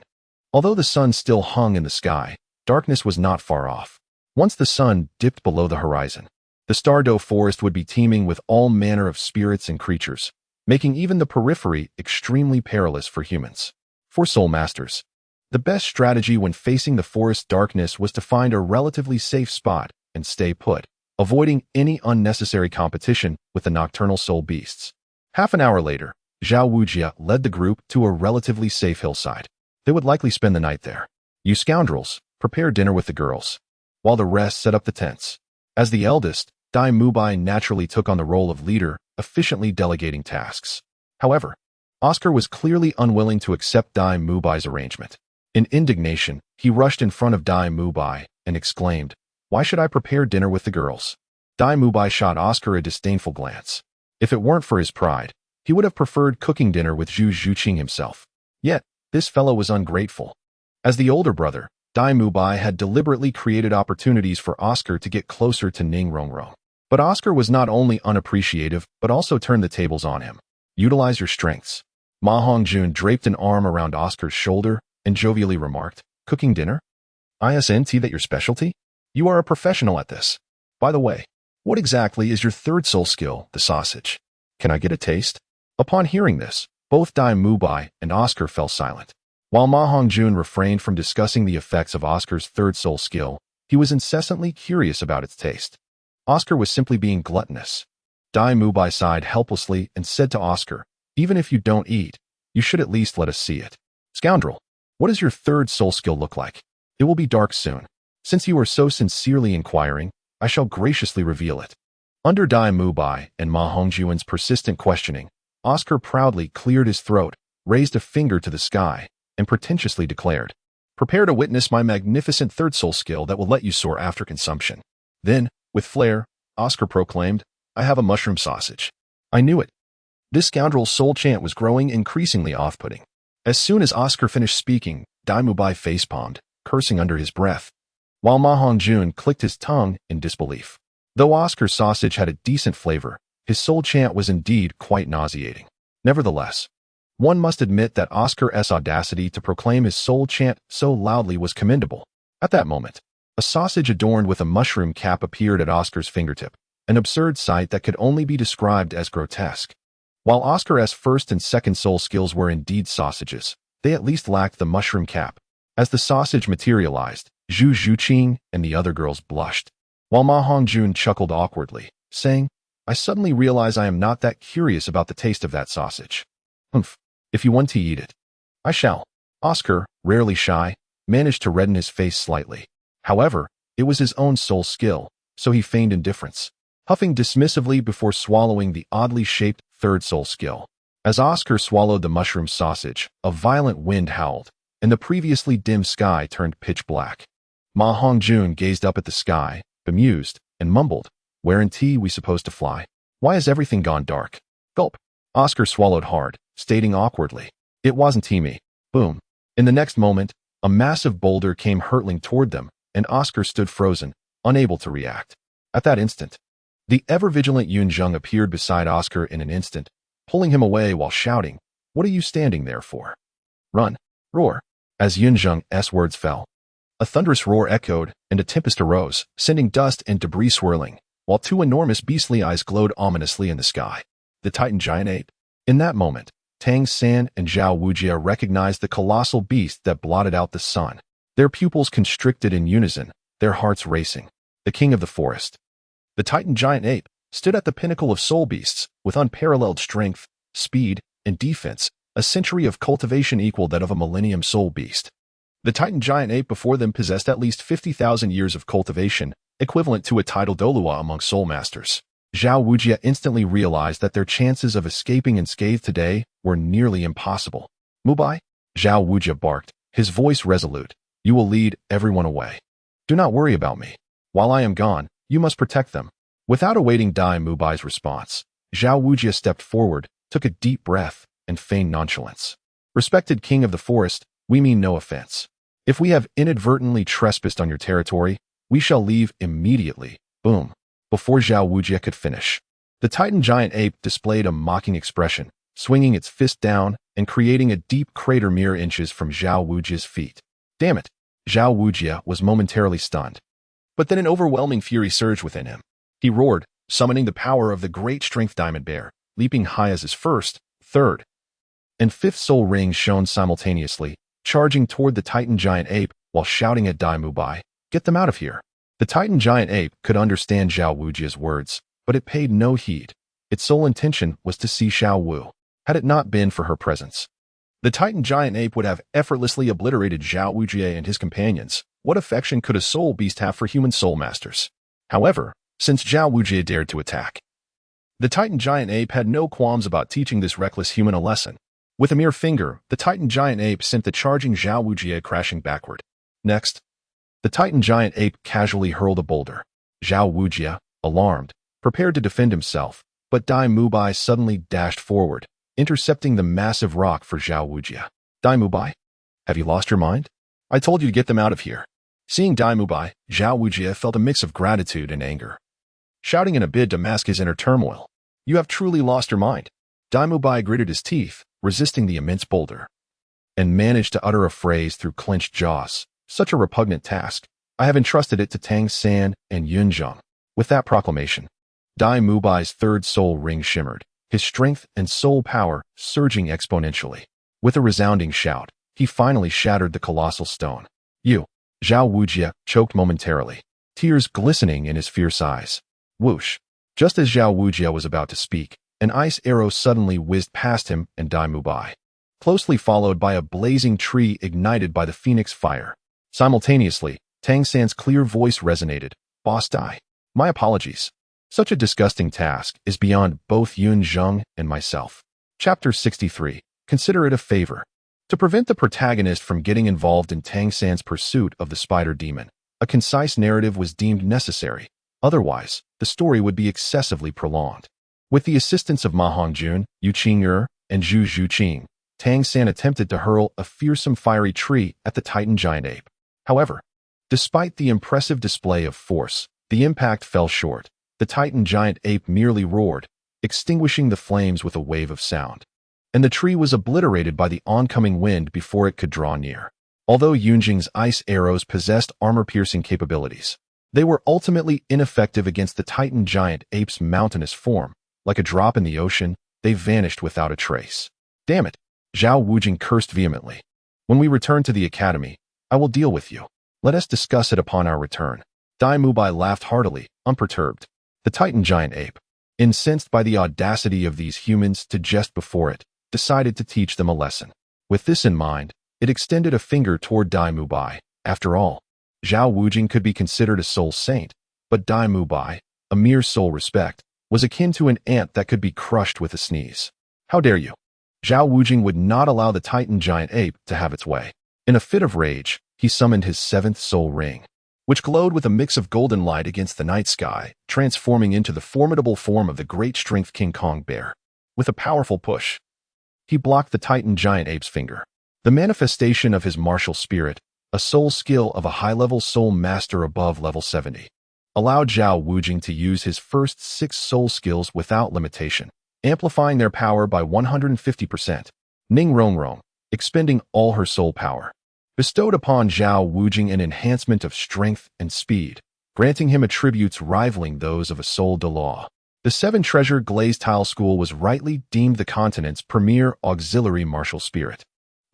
Although the sun still hung in the sky, darkness was not far off. Once the sun dipped below the horizon, the Stardow forest would be teeming with all manner of spirits and creatures, making even the periphery extremely perilous for humans. For soul masters, the best strategy when facing the forest darkness was to find a relatively safe spot and stay put, avoiding any unnecessary competition with the nocturnal soul beasts. Half an hour later, Zhao Wujie led the group to a relatively safe hillside. They would likely spend the night there. You scoundrels, prepare dinner with the girls, while the rest set up the tents. As the eldest, Dai Mubai naturally took on the role of leader, efficiently delegating tasks. However, Oscar was clearly unwilling to accept Dai Mubai's arrangement. In indignation, he rushed in front of Dai Mubai and exclaimed, "Why should I prepare dinner with the girls?" Dai Mubai shot Oscar a disdainful glance. If it weren't for his pride, he would have preferred cooking dinner with Zhu Zhuqing himself. Yet, this fellow was ungrateful. As the older brother, Dai Mubai had deliberately created opportunities for Oscar to get closer to Ning Rongrong. But Oscar was not only unappreciative, but also turned the tables on him. Utilize your strengths. Ma Hongjun draped an arm around Oscar's shoulder and jovially remarked, "Cooking dinner? Isn't that your specialty? You are a professional at this. By the way, what exactly is your third soul skill, the sausage? Can I get a taste?" Upon hearing this, both Dai Mubai and Oscar fell silent. While Ma Hongjun refrained from discussing the effects of Oscar's third soul skill, he was incessantly curious about its taste. Oscar was simply being gluttonous. Dai Mubai sighed helplessly and said to Oscar, "Even if you don't eat, you should at least let us see it." "Scoundrel, what does your third soul skill look like? It will be dark soon. Since you are so sincerely inquiring, I shall graciously reveal it." Under Dai Mubai and Ma Hongjun's persistent questioning, Oscar proudly cleared his throat, raised a finger to the sky, and pretentiously declared, "Prepare to witness my magnificent third soul skill that will let you soar after consumption." Then, with flair, Oscar proclaimed, "I have a mushroom sausage." I knew it. This scoundrel's soul chant was growing increasingly off-putting. As soon as Oscar finished speaking, Dai Mubai facepalmed, cursing under his breath, while Ma Hongjun clicked his tongue in disbelief. Though Oscar's sausage had a decent flavor, his soul chant was indeed quite nauseating. Nevertheless, one must admit that Oscar's audacity to proclaim his soul chant so loudly was commendable. At that moment, a sausage adorned with a mushroom cap appeared at Oscar's fingertip, an absurd sight that could only be described as grotesque. While Oscar's first and second soul skills were indeed sausages, they at least lacked the mushroom cap. As the sausage materialized, Zhu Zhuqing and the other girls blushed, while Ma Hongjun chuckled awkwardly, saying, "I suddenly realize I am not that curious about the taste of that sausage. Humph, if you want to eat it, I shall." Oscar, rarely shy, managed to redden his face slightly. However, it was his own soul skill, so he feigned indifference, huffing dismissively before swallowing the oddly shaped third soul skill. As Oscar swallowed the mushroom sausage, a violent wind howled, and the previously dim sky turned pitch black. Ma Hongjun gazed up at the sky, bemused, and mumbled, "Wherein we supposed to fly? Why has everything gone dark?" Gulp. Oscar swallowed hard, stating awkwardly, "It wasn't me." Boom. In the next moment, a massive boulder came hurtling toward them, and Oscar stood frozen, unable to react. At that instant, the ever-vigilant Yun Zheng appeared beside Oscar in an instant, pulling him away while shouting, "What are you standing there for? Run!" Roar. As Yun Zheng's words fell, a thunderous roar echoed, and a tempest arose, sending dust and debris swirling, while two enormous beastly eyes glowed ominously in the sky. The Titan giant ape. In that moment, Tang San and Zhao Wujia recognized the colossal beast that blotted out the sun. Their pupils constricted in unison, their hearts racing. The king of the forest. The Titan giant ape stood at the pinnacle of soul beasts, with unparalleled strength, speed, and defense, a century of cultivation equal that of a millennium soul beast. The Titan giant ape before them possessed at least 50,000 years of cultivation, equivalent to a title Douluo among soul masters. Zhao Wujia instantly realized that their chances of escaping unscathed today were nearly impossible. "Mubai?" Zhao Wujia barked, his voice resolute. "You will lead everyone away. Do not worry about me. While I am gone, you must protect them." Without awaiting Dai Mubai's response, Zhao Wujia stepped forward, took a deep breath, and feigned nonchalance. "Respected king of the forest, we mean no offense. If we have inadvertently trespassed on your territory, we shall leave immediately." Boom. Before Zhao Wujia could finish, the Titan giant ape displayed a mocking expression, swinging its fist down and creating a deep crater mere inches from Zhao Wujia's feet. Damn it! Zhao Wujia was momentarily stunned. But then an overwhelming fury surged within him. He roared, summoning the power of the great strength diamond bear, leaping high as his first, third, and fifth soul rings shone simultaneously, charging toward the Titan giant ape while shouting at Dai Mubai, "Get them out of here." The Titan giant ape could understand Zhao Wujia's words, but it paid no heed. Its sole intention was to see Xiao Wu. Had it not been for her presence, the Titan giant ape would have effortlessly obliterated Zhao Wujia and his companions. What affection could a soul beast have for human soul masters? However, since Zhao Wujia dared to attack, the Titan giant ape had no qualms about teaching this reckless human a lesson. With a mere finger, the Titan giant ape sent the charging Zhao Wujia crashing backward. Next, the Titan giant ape casually hurled a boulder. Zhao Wujia, alarmed, prepared to defend himself, but Dai Mubai suddenly dashed forward, intercepting the massive rock for Zhao Wujia. "Dai Mubai? Have you lost your mind? I told you to get them out of here." Seeing Dai Mubai, Zhao Wujia felt a mix of gratitude and anger. Shouting in a bid to mask his inner turmoil, "You have truly lost your mind." Dai Mubai gritted his teeth, resisting the immense boulder, and managed to utter a phrase through clenched jaws. "Such a repugnant task. I have entrusted it to Tang San and Yun Zheng." With that proclamation, Dai Mubai's third soul ring shimmered, his strength and soul power surging exponentially. With a resounding shout, he finally shattered the colossal stone. "You!" Zhao Wujia choked momentarily, tears glistening in his fierce eyes. Whoosh! Just as Zhao Wujia was about to speak, an ice arrow suddenly whizzed past him and Dai Mubai, closely followed by a blazing tree ignited by the phoenix fire. Simultaneously, Tang San's clear voice resonated, "Boss Dai, my apologies. Such a disgusting task is beyond both Yun Zheng and myself." Chapter 63. Consider it a favor. To prevent the protagonist from getting involved in Tang San's pursuit of the spider demon, a concise narrative was deemed necessary. Otherwise, the story would be excessively prolonged. With the assistance of Ma Hongjun, Yu Qing'er, and Zhu Zhuqing, Tang San attempted to hurl a fearsome fiery tree at the Titan giant ape. However, despite the impressive display of force, the impact fell short. The Titan giant ape merely roared, extinguishing the flames with a wave of sound. And the tree was obliterated by the oncoming wind before it could draw near. Although Yun Zheng's ice arrows possessed armor-piercing capabilities, they were ultimately ineffective against the Titan giant ape's mountainous form. Like a drop in the ocean, they vanished without a trace. Damn it, Zhao Wujing cursed vehemently. When we return to the academy, I will deal with you. Let us discuss it upon our return. Dai Mubai laughed heartily, unperturbed. The Titan giant ape, incensed by the audacity of these humans to jest before it, decided to teach them a lesson. With this in mind, it extended a finger toward Dai Mubai. After all, Zhao Wujing could be considered a soul saint, but Dai Mubai, a mere soul respect, was akin to an ant that could be crushed with a sneeze. How dare you? Zhao Wujing would not allow the Titan giant ape to have its way. In a fit of rage, he summoned his seventh soul ring, which glowed with a mix of golden light against the night sky, transforming into the formidable form of the great strength King Kong bear. With a powerful push, he blocked the Titan giant ape's finger. The manifestation of his martial spirit, a soul skill of a high-level soul master above level 70, allowed Zhao Wujing to use his first 6 soul skills without limitation, amplifying their power by 150%. Ning Rongrong, expending all her soul power, bestowed upon Zhao Wujing an enhancement of strength and speed, granting him attributes rivaling those of a soul de law. The 7-treasure glazed tile school was rightly deemed the continent's premier auxiliary martial spirit,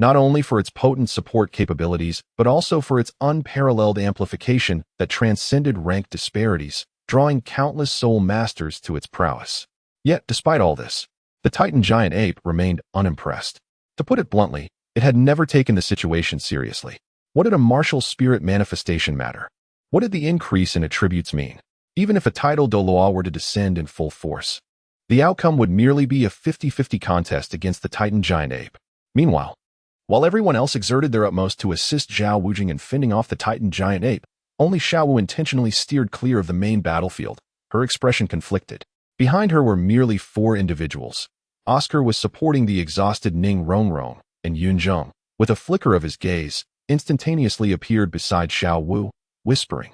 not only for its potent support capabilities, but also for its unparalleled amplification that transcended rank disparities, drawing countless soul masters to its prowess. Yet, despite all this, the Titan giant ape remained unimpressed. To put it bluntly, it had never taken the situation seriously. What did a martial spirit manifestation matter? What did the increase in attributes mean? Even if a tidal Douluo were to descend in full force, the outcome would merely be a 50-50 contest against the Titan giant ape. Meanwhile, while everyone else exerted their utmost to assist Zhao Wujing in fending off the Titan giant ape, only Xiao Wu intentionally steered clear of the main battlefield, her expression conflicted. Behind her were merely 4 individuals. Oscar was supporting the exhausted Ning Rongrong, and Yun Zheng, with a flicker of his gaze, instantaneously appeared beside Xiao Wu, whispering,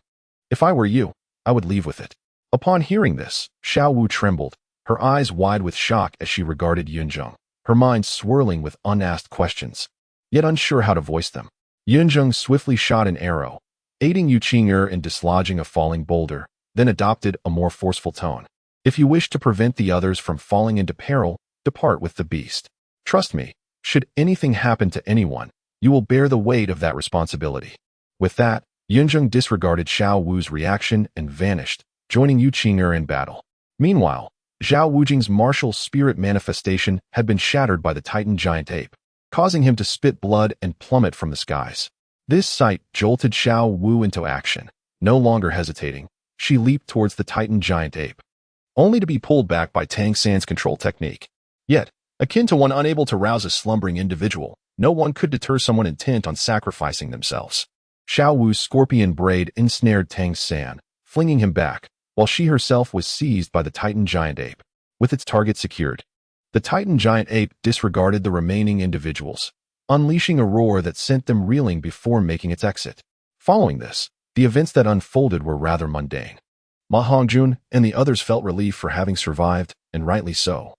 "If I were you, I would leave with it." Upon hearing this, Xiao Wu trembled, her eyes wide with shock as she regarded Yun Zheng, her mind swirling with unasked questions, yet unsure how to voice them. Yun Zheng swiftly shot an arrow, aiding Yu Qing'er in dislodging a falling boulder, then adopted a more forceful tone. "If you wish to prevent the others from falling into peril, depart with the beast. Trust me, should anything happen to anyone, you will bear the weight of that responsibility." With that, Yun Zheng disregarded Xiao Wu's reaction and vanished, joining Yu Qing'er in battle. Meanwhile, Zhao Wujing's martial spirit manifestation had been shattered by the Titan giant ape, causing him to spit blood and plummet from the skies. This sight jolted Xiao Wu into action. No longer hesitating, she leaped towards the Titan giant ape, only to be pulled back by Tang San's control technique. Yet, akin to one unable to rouse a slumbering individual, no one could deter someone intent on sacrificing themselves. Xiao Wu's scorpion braid ensnared Tang San, flinging him back, while she herself was seized by the Titan giant ape. With its target secured, the Titan giant ape disregarded the remaining individuals, unleashing a roar that sent them reeling before making its exit. Following this, the events that unfolded were rather mundane. Ma Hongjun and the others felt relief for having survived, and rightly so.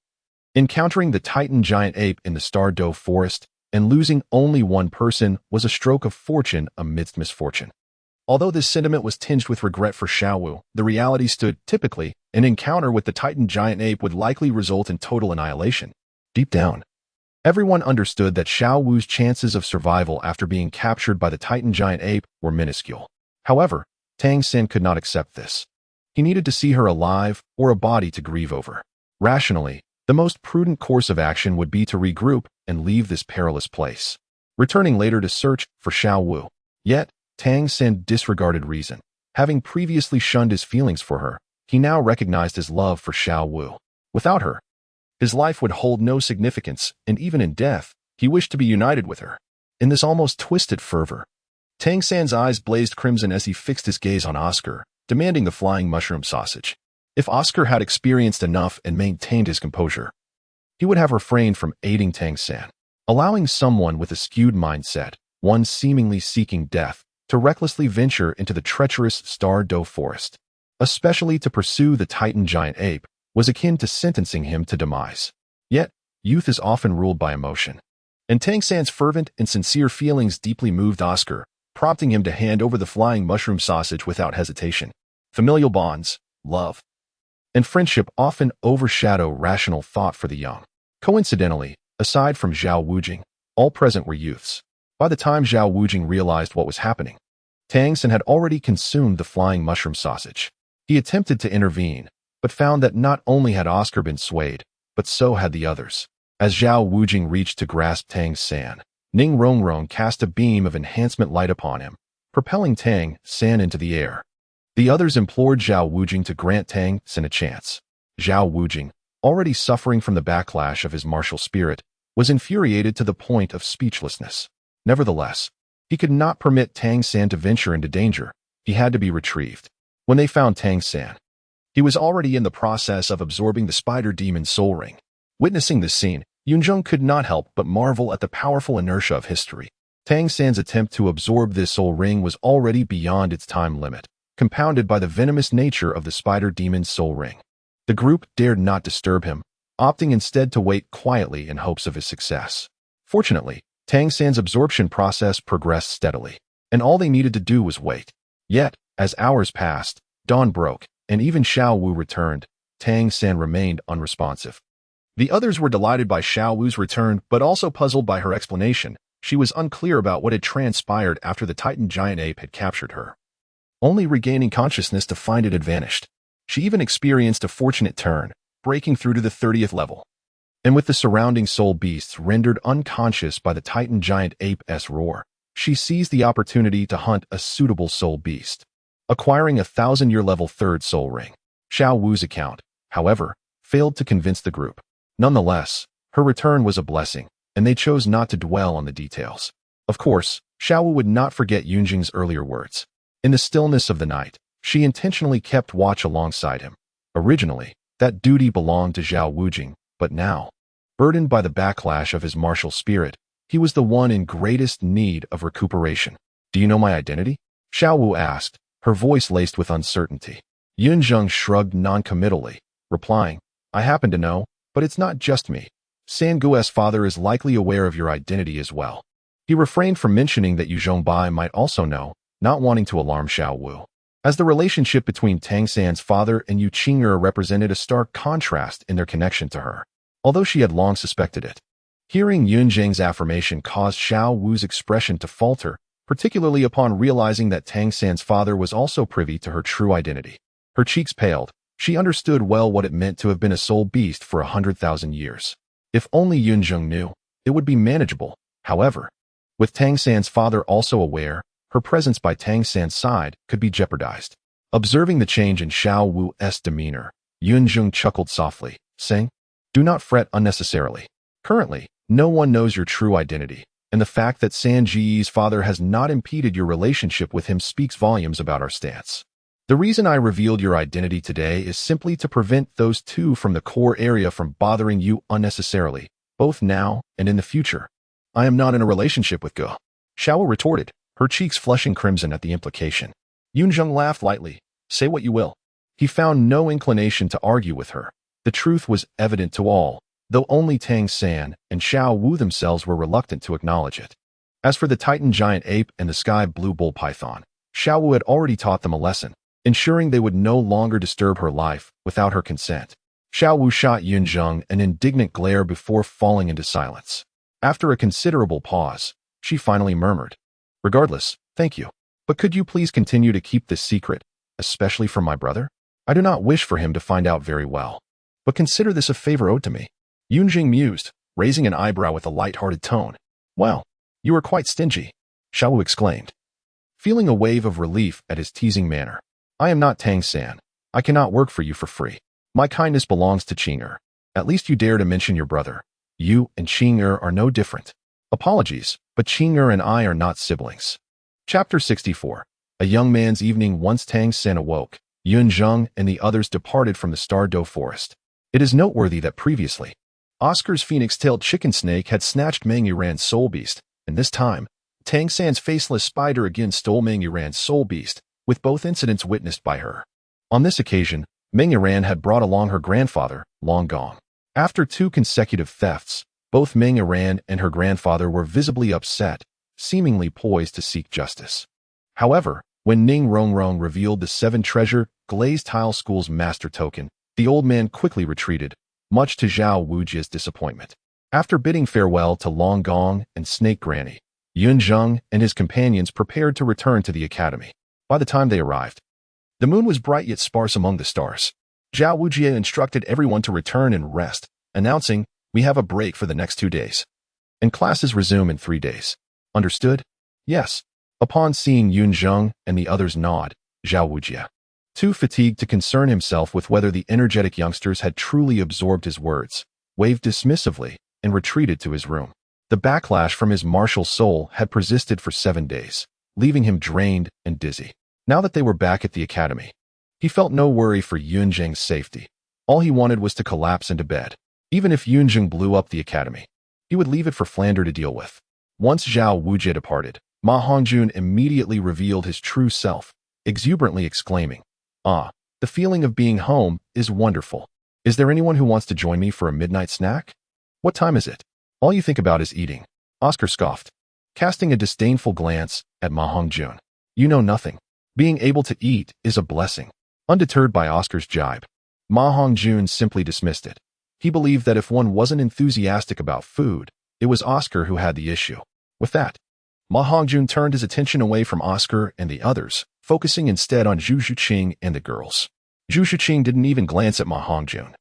Encountering the Titan giant ape in the Star Doe forest and losing only one person was a stroke of fortune amidst misfortune. Although this sentiment was tinged with regret for Xiao Wu, the reality stood. Typically, an encounter with the Titan giant ape would likely result in total annihilation. Deep down, everyone understood that Xiao Wu's chances of survival after being captured by the Titan giant ape were minuscule. However, Tang Sen could not accept this. He needed to see her alive or a body to grieve over. Rationally, the most prudent course of action would be to regroup and leave this perilous place, returning later to search for Xiao Wu. Yet, Tang Sen disregarded reason. Having previously shunned his feelings for her, he now recognized his love for Xiao Wu. Without her, his life would hold no significance, and even in death, he wished to be united with her. In this almost twisted fervor, Tang San's eyes blazed crimson as he fixed his gaze on Oscar, demanding the flying mushroom sausage. If Oscar had experienced enough and maintained his composure, he would have refrained from aiding Tang San, allowing someone with a skewed mindset, one seemingly seeking death, to recklessly venture into the treacherous Star Do forest, especially to pursue the Titan giant ape, was akin to sentencing him to demise. Yet, youth is often ruled by emotion, and Tang San's fervent and sincere feelings deeply moved Oscar, prompting him to hand over the flying mushroom sausage without hesitation. Familial bonds, love, and friendship often overshadow rational thought for the young. Coincidentally, aside from Zhao Wujing, all present were youths. By the time Zhao Wujing realized what was happening, Tang San had already consumed the flying mushroom sausage. He attempted to intervene, but found that not only had Oscar been swayed, but so had the others. As Zhao Wujing reached to grasp Tang San, Ning Rongrong cast a beam of enhancement light upon him, propelling Tang San into the air. The others implored Zhao Wujing to grant Tang San a chance. Zhao Wujing, already suffering from the backlash of his martial spirit, was infuriated to the point of speechlessness. Nevertheless, he could not permit Tang San to venture into danger. He had to be retrieved. When they found Tang San, he was already in the process of absorbing the spider demon soul ring. Witnessing this scene, Yun Zheng could not help but marvel at the powerful inertia of history. Tang San's attempt to absorb this soul ring was already beyond its time limit, compounded by the venomous nature of the spider demon's soul ring. The group dared not disturb him, opting instead to wait quietly in hopes of his success. Fortunately, Tang San's absorption process progressed steadily, and all they needed to do was wait. Yet, as hours passed, dawn broke, and even Xiao Wu returned. Tang San remained unresponsive. The others were delighted by Xiao Wu's return, but also puzzled by her explanation. She was unclear about what had transpired after the Titan giant ape had captured her, only regaining consciousness to find it had vanished. She even experienced a fortunate turn, breaking through to the 30th level. And with the surrounding soul beasts rendered unconscious by the Titan giant ape's roar, she seized the opportunity to hunt a suitable soul beast, acquiring a 1,000-year level 3rd soul ring. Xiao Wu's account, however, failed to convince the group. Nonetheless, her return was a blessing, and they chose not to dwell on the details. Of course, Xiao Wu would not forget Yun Zheng's earlier words. In the stillness of the night, she intentionally kept watch alongside him. Originally, that duty belonged to Zhao Wujing, but now, burdened by the backlash of his martial spirit, he was the one in greatest need of recuperation. Do you know my identity? Xiao Wu asked, her voice laced with uncertainty. Yun Zheng shrugged non-committally, replying, I happen to know, but it's not just me. Sangu's father is likely aware of your identity as well. He refrained from mentioning that Yu Zhongbai might also know, not wanting to alarm Xiao Wu, as the relationship between Tang San's father and Yu Qing'er represented a stark contrast in their connection to her, although she had long suspected it. Hearing Yun Zheng's affirmation caused Xiao Wu's expression to falter, particularly upon realizing that Tang San's father was also privy to her true identity. Her cheeks paled. She understood well what it meant to have been a soul beast for 100,000 years. If only Yun Zheng knew, it would be manageable. However, with Tang San's father also aware, her presence by Tang San's side could be jeopardized. Observing the change in Xiao Wu's demeanor, Yun Zheng chuckled softly, saying, Do not fret unnecessarily. Currently, no one knows your true identity, and the fact that San Ji's father has not impeded your relationship with him speaks volumes about our stance. The reason I revealed your identity today is simply to prevent those two from the core area from bothering you unnecessarily, both now and in the future. I am not in a relationship with Ge. Xiao retorted, her cheeks flushing crimson at the implication. Yun Zheng laughed lightly. Say what you will. He found no inclination to argue with her. The truth was evident to all, though only Tang San and Xiao Wu themselves were reluctant to acknowledge it. As for the Titan giant ape and the sky blue bull python, Xiao Wu had already taught them a lesson, ensuring they would no longer disturb her life without her consent. Xiao Wu shot Yun Zheng an indignant glare before falling into silence. After a considerable pause, she finally murmured, Regardless, thank you. But could you please continue to keep this secret, especially from my brother? I do not wish for him to find out very well. But consider this a favor owed to me. Yun Zheng mused, raising an eyebrow with a light-hearted tone. Well, you are quite stingy, Xiao Wu exclaimed, feeling a wave of relief at his teasing manner. I am not Tang San. I cannot work for you for free. My kindness belongs to Qing'er. At least you dare to mention your brother. You and Qing'er are no different. Apologies, but Qing'er and I are not siblings. Chapter 64. A young man's evening. Once Tang San awoke, Yun Zheng and the others departed from the Star-Do forest. It is noteworthy that previously, Oscar's phoenix-tailed chicken snake had snatched Meng Yuran's soul beast, and this time, Tang Sect's faceless spider again stole Meng Yuran's soul beast, with both incidents witnessed by her. On this occasion, Meng Yuran had brought along her grandfather, Long Gong. After 2 consecutive thefts, both Meng Yuran and her grandfather were visibly upset, seemingly poised to seek justice. However, when Ning Rongrong revealed the 7-treasure glazed tile school's master token, the old man quickly retreated, much to Zhao Wujia's disappointment. After bidding farewell to Long Gong and Snake Granny, Yun Zheng and his companions prepared to return to the academy. By the time they arrived, the moon was bright yet sparse among the stars. Zhao Wujia instructed everyone to return and rest, announcing, "We have a break for the next 2 days. And classes resume in 3 days. Understood?" "Yes." Upon seeing Yun Zheng and the others nod, Zhao Wujia, too fatigued to concern himself with whether the energetic youngsters had truly absorbed his words, waved dismissively and retreated to his room. The backlash from his martial soul had persisted for 7 days, leaving him drained and dizzy. Now that they were back at the academy, he felt no worry for Yun Zheng's safety. All he wanted was to collapse into bed. Even if Yun Zheng blew up the academy, he would leave it for Flander to deal with. Once Zhao Wujia departed, Ma Hongjun immediately revealed his true self, exuberantly exclaiming, "Ah, the feeling of being home is wonderful. Is there anyone who wants to join me for a midnight snack? What time is it? All you think about is eating." Oscar scoffed, casting a disdainful glance at Ma Hongjun. "You know nothing. Being able to eat is a blessing." Undeterred by Oscar's jibe, Ma Hongjun simply dismissed it. He believed that if one wasn't enthusiastic about food, it was Oscar who had the issue. With that, Ma Hongjun turned his attention away from Oscar and the others, focusing instead on Zhu Zhuqing and the girls. Zhu Zhuqing didn't even glance at Ma Hongjun.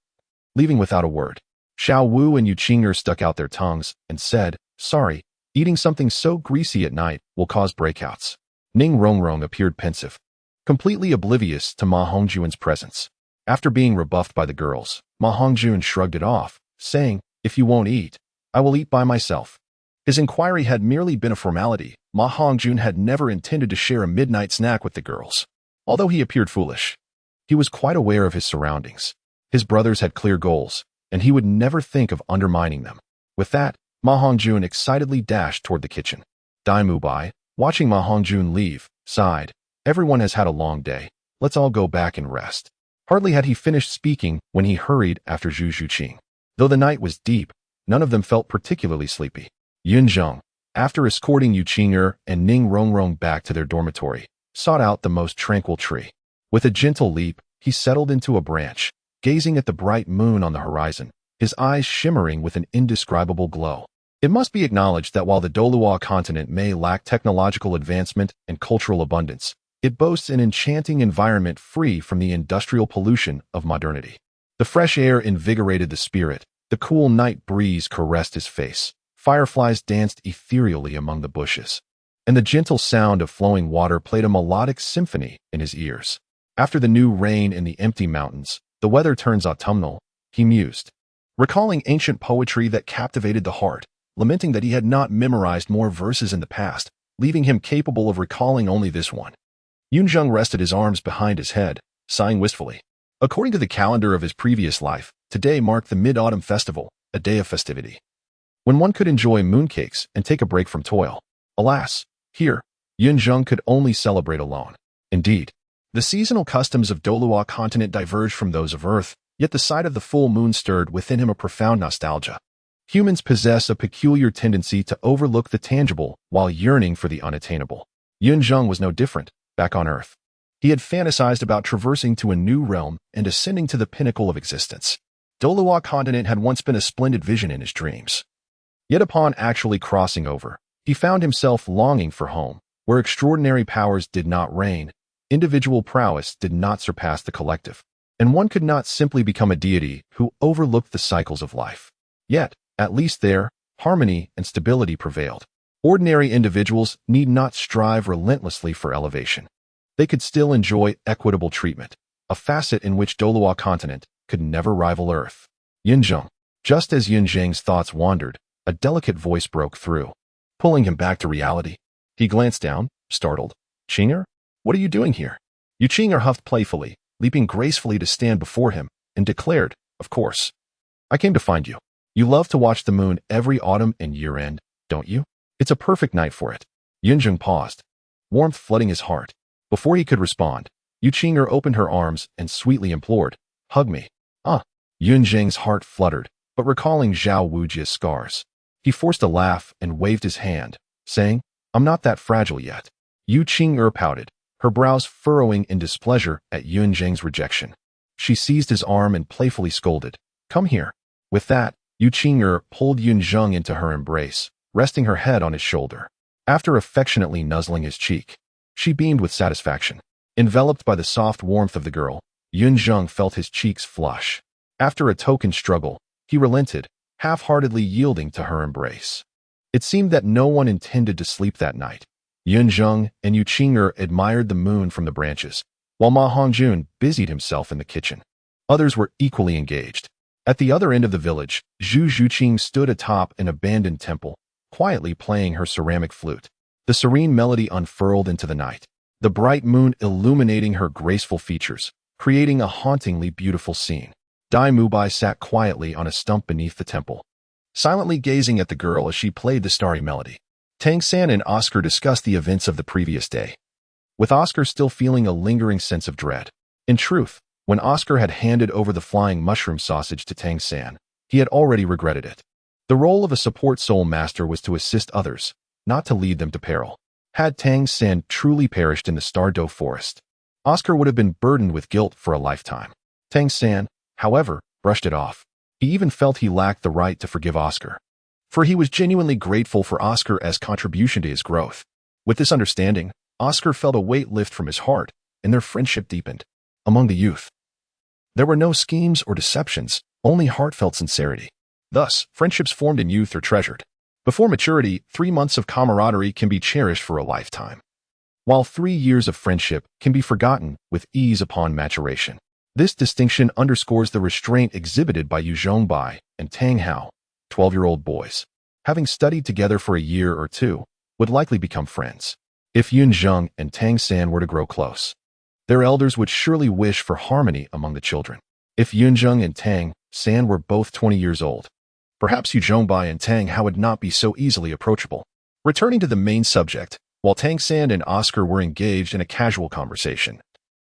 Leaving without a word, Xiao Wu and Yu Qinger stuck out their tongues and said, "Sorry, eating something so greasy at night will cause breakouts." Ning Rongrong appeared pensive, completely oblivious to Ma Hongjun's presence. After being rebuffed by the girls, Ma Hongjun shrugged it off, saying, "If you won't eat, I will eat by myself." His inquiry had merely been a formality. Ma Hongjun had never intended to share a midnight snack with the girls. Although he appeared foolish, he was quite aware of his surroundings. His brothers had clear goals, and he would never think of undermining them. With that, Ma Hongjun excitedly dashed toward the kitchen. Dai Mubai, watching Ma Hongjun leave, sighed, "Everyone has had a long day. Let's all go back and rest." Hardly had he finished speaking when he hurried after Zhu Zhuqing. Though the night was deep, none of them felt particularly sleepy. Yun Zheng, after escorting Yu Qinger and Ning Rongrong back to their dormitory, sought out the most tranquil tree. With a gentle leap, he settled into a branch, gazing at the bright moon on the horizon, his eyes shimmering with an indescribable glow. It must be acknowledged that while the Douluo Continent may lack technological advancement and cultural abundance, it boasts an enchanting environment free from the industrial pollution of modernity. The fresh air invigorated the spirit, the cool night breeze caressed his face, fireflies danced ethereally among the bushes, and the gentle sound of flowing water played a melodic symphony in his ears. After the new rain in the empty mountains, the weather turns autumnal, he mused, recalling ancient poetry that captivated the heart, lamenting that he had not memorized more verses in the past, leaving him capable of recalling only this one. Yun Zheng rested his arms behind his head, sighing wistfully. According to the calendar of his previous life, today marked the Mid-Autumn Festival, a day of festivity, when one could enjoy mooncakes and take a break from toil. Alas, here, Yun Zheng could only celebrate alone. Indeed, the seasonal customs of Douluo Continent diverged from those of Earth, yet the sight of the full moon stirred within him a profound nostalgia. Humans possess a peculiar tendency to overlook the tangible while yearning for the unattainable. Yun Zheng was no different, back on Earth. He had fantasized about traversing to a new realm and ascending to the pinnacle of existence. Douluo Continent had once been a splendid vision in his dreams. Yet upon actually crossing over, he found himself longing for home, where extraordinary powers did not reign, individual prowess did not surpass the collective, and one could not simply become a deity who overlooked the cycles of life. Yet, at least there, harmony and stability prevailed. Ordinary individuals need not strive relentlessly for elevation. They could still enjoy equitable treatment, a facet in which Douluo Continent could never rival Earth. Yun Zheng. Just as Yun Zheng's thoughts wandered, a delicate voice broke through, pulling him back to reality. He glanced down, startled. "Qinger? What are you doing here?" Yu Qinger huffed playfully, leaping gracefully to stand before him, and declared, "Of course. I came to find you. You love to watch the moon every autumn and year-end, don't you? It's a perfect night for it." Yun Zheng paused, warmth flooding his heart. Before he could respond, Yu Qing'er opened her arms and sweetly implored, "Hug me." Ah! Yun Zheng's heart fluttered, but recalling Zhao Wujia's scars, he forced a laugh and waved his hand, saying, "I'm not that fragile yet." Yu Qing'er pouted, her brows furrowing in displeasure at Yun Zheng's rejection. She seized his arm and playfully scolded, "Come here." With that, Yu Qing'er pulled Yun Zheng into her embrace, resting her head on his shoulder. After affectionately nuzzling his cheek, she beamed with satisfaction. Enveloped by the soft warmth of the girl, Yun Zheng felt his cheeks flush. After a token struggle, he relented, half-heartedly yielding to her embrace. It seemed that no one intended to sleep that night. Yun Zheng and Yu Qing'er admired the moon from the branches, while Ma Hongjun busied himself in the kitchen. Others were equally engaged. At the other end of the village, Zhu Zhuqing stood atop an abandoned temple, quietly playing her ceramic flute. The serene melody unfurled into the night, the bright moon illuminating her graceful features, creating a hauntingly beautiful scene. Dai Mubai sat quietly on a stump beneath the temple, silently gazing at the girl as she played the starry melody. Tang San and Oscar discussed the events of the previous day, with Oscar still feeling a lingering sense of dread. In truth, when Oscar had handed over the flying mushroom sausage to Tang San, he had already regretted it. The role of a support soul master was to assist others, not to lead them to peril. Had Tang San truly perished in the Stardow Forest, Oscar would have been burdened with guilt for a lifetime. Tang San, however, brushed it off. He even felt he lacked the right to forgive Oscar, for he was genuinely grateful for Oscar's contribution to his growth. With this understanding, Oscar felt a weight lift from his heart, and their friendship deepened. Among the youth, there were no schemes or deceptions, only heartfelt sincerity. Thus, friendships formed in youth are treasured. Before maturity, 3 months of camaraderie can be cherished for a lifetime, while 3 years of friendship can be forgotten with ease upon maturation. This distinction underscores the restraint exhibited by Yu Zhongbai and Tang Hao, 12-year-old boys. Having studied together for a year or two, would likely become friends. If Yun Zheng and Tang San were to grow close, their elders would surely wish for harmony among the children. If Yun Zheng and Tang San were both 20 years old, perhaps Yu Zhongbai and Tang Hao would not be so easily approachable. Returning to the main subject, while Tang San and Oscar were engaged in a casual conversation,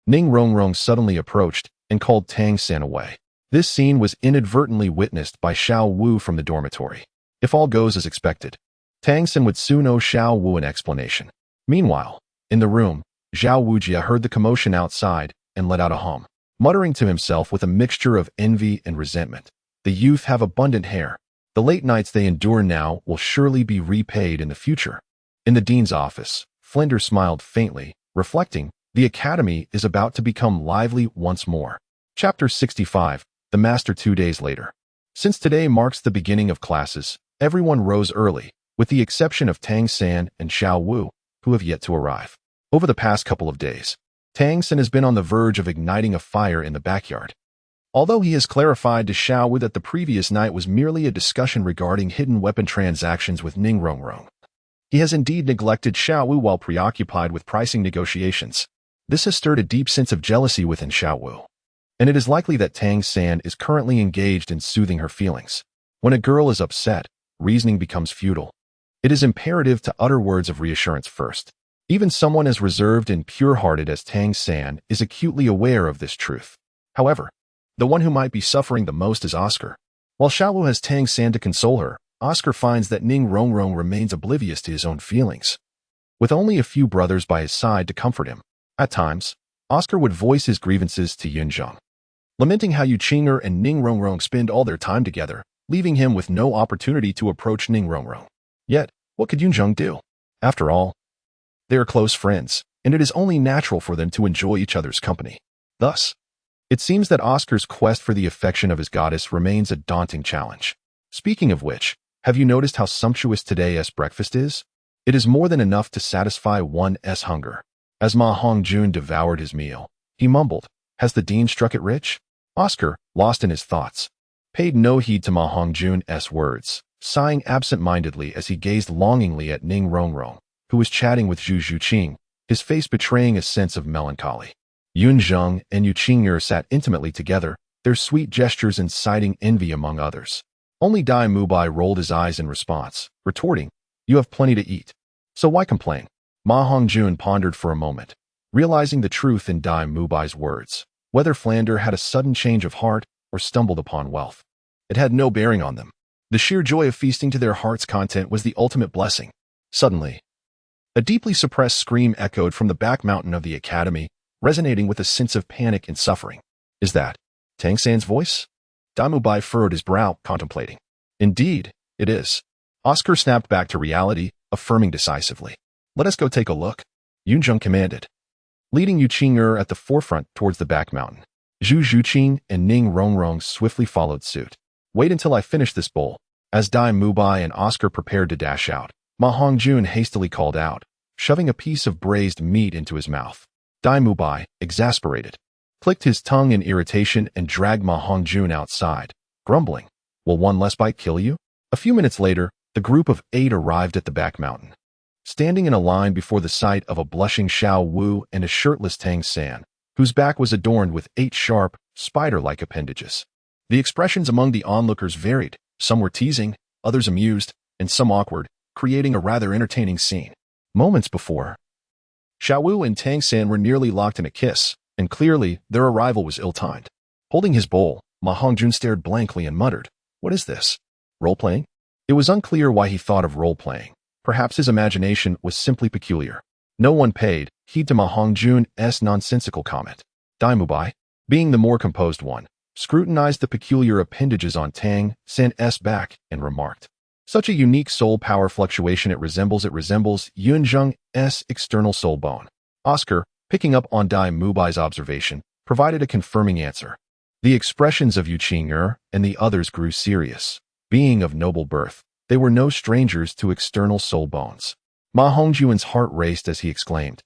Ning Rongrong suddenly approached and called Tang San away. This scene was inadvertently witnessed by Xiao Wu from the dormitory. If all goes as expected, Tang San would soon owe Xiao Wu an explanation. Meanwhile, in the room, Zhao Wujia heard the commotion outside and let out a hum, muttering to himself with a mixture of envy and resentment. The youth have abundant hair. The late nights they endure now will surely be repaid in the future. In the dean's office, Flinders smiled faintly, reflecting, the academy is about to become lively once more. Chapter 65, The Master 2 days later. Since today marks the beginning of classes, everyone rose early, with the exception of Tang San and Xiao Wu, who have yet to arrive. Over the past couple of days, Tang San has been on the verge of igniting a fire in the backyard. Although he has clarified to Xiao Wu that the previous night was merely a discussion regarding hidden weapon transactions with Ning Rongrong, he has indeed neglected Xiao Wu while preoccupied with pricing negotiations. This has stirred a deep sense of jealousy within Xiao Wu, and it is likely that Tang San is currently engaged in soothing her feelings. When a girl is upset, reasoning becomes futile. It is imperative to utter words of reassurance first. Even someone as reserved and pure-hearted as Tang San is acutely aware of this truth. However, the one who might be suffering the most is Oscar. While Xiao Wu has Tang San to console her, Oscar finds that Ning Rongrong remains oblivious to his own feelings. With only a few brothers by his side to comfort him, at times, Oscar would voice his grievances to Yun Zheng, lamenting how Yu Qing'er and Ning Rongrong spend all their time together, leaving him with no opportunity to approach Ning Rongrong. Yet, what could Yun Zheng do? After all, they are close friends, and it is only natural for them to enjoy each other's company. Thus, it seems that Oscar's quest for the affection of his goddess remains a daunting challenge. Speaking of which, have you noticed how sumptuous today's breakfast is? It is more than enough to satisfy one's hunger. As Ma Hongjun devoured his meal, he mumbled, "Has the dean struck it rich?" Oscar, lost in his thoughts, paid no heed to Ma Hongjun's words, sighing absent-mindedly as he gazed longingly at Ning Rongrong, who was chatting with Zhu Zhuqing, his face betraying a sense of melancholy. Yun Zheng and Yu Qing'er sat intimately together, their sweet gestures inciting envy among others. Only Dai Mubai rolled his eyes in response, retorting, "You have plenty to eat. So why complain?" Ma Hongjun pondered for a moment, realizing the truth in Dai Mubai's words. Whether Flander had a sudden change of heart or stumbled upon wealth, it had no bearing on them. The sheer joy of feasting to their heart's content was the ultimate blessing. Suddenly, a deeply suppressed scream echoed from the back mountain of the academy, resonating with a sense of panic and suffering. "Is that Tang San's voice?" Dai Mubai furrowed his brow, contemplating. "Indeed, it is." Oscar snapped back to reality, affirming decisively. "Let us go take a look," Yun Zheng commanded, leading Yu Qing'er at the forefront towards the back mountain. Zhu Zhuqing and Ning Rongrong swiftly followed suit. "Wait until I finish this bowl." As Dai Mubai and Oscar prepared to dash out, Ma Hongjun hastily called out, shoving a piece of braised meat into his mouth. Dai Mubai, exasperated, clicked his tongue in irritation and dragged Ma Hongjun outside, grumbling, "Will one less bite kill you?" A few minutes later, the group of 8 arrived at the back mountain, standing in a line before the sight of a blushing Xiao Wu and a shirtless Tang San, whose back was adorned with 8 sharp, spider-like appendages. The expressions among the onlookers varied. Some were teasing, others amused, and some awkward, creating a rather entertaining scene. Moments before, Xiao Wu and Tang San were nearly locked in a kiss, and clearly their arrival was ill-timed. Holding his bowl, Ma Hongjun stared blankly and muttered, "What is this? Role-playing?" It was unclear why he thought of role-playing. Perhaps his imagination was simply peculiar. No one paid heed to Ma Hongjun's nonsensical comment. Dai Mubai, being the more composed one, scrutinized the peculiar appendages on Tang San's back and remarked, "Such a unique soul power fluctuation, it resembles Yun Zheng's external soul bone." Oscar, picking up on Dai Mubai's observation, provided a confirming answer. The expressions of Yu Qing'er and the others grew serious. Being of noble birth, they were no strangers to external soul bones. Ma Hongjun's heart raced as he exclaimed,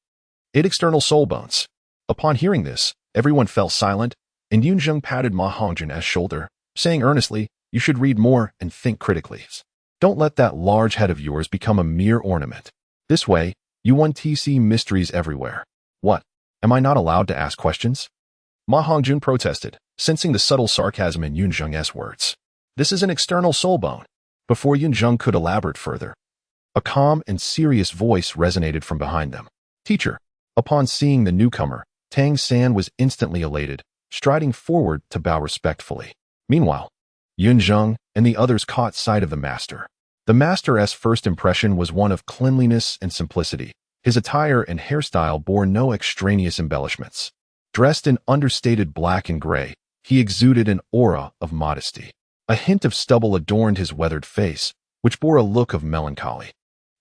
"8 external soul bones." Upon hearing this, everyone fell silent, and Yun Zheng patted Ma Hongjun's shoulder, saying earnestly, "You should read more and think critically. Don't let that large head of yours become a mere ornament. This way, you won't see mysteries everywhere." "What? Am I not allowed to ask questions?" Ma Hongjun protested, sensing the subtle sarcasm in Yun Zheng's words. "This is an external soul bone." Before Yun Zheng could elaborate further, a calm and serious voice resonated from behind them. "Teacher." Upon seeing the newcomer, Tang San was instantly elated, striding forward to bow respectfully. Meanwhile, Yun Zheng and the others caught sight of the master. The master's first impression was one of cleanliness and simplicity. His attire and hairstyle bore no extraneous embellishments. Dressed in understated black and gray, he exuded an aura of modesty. A hint of stubble adorned his weathered face, which bore a look of melancholy.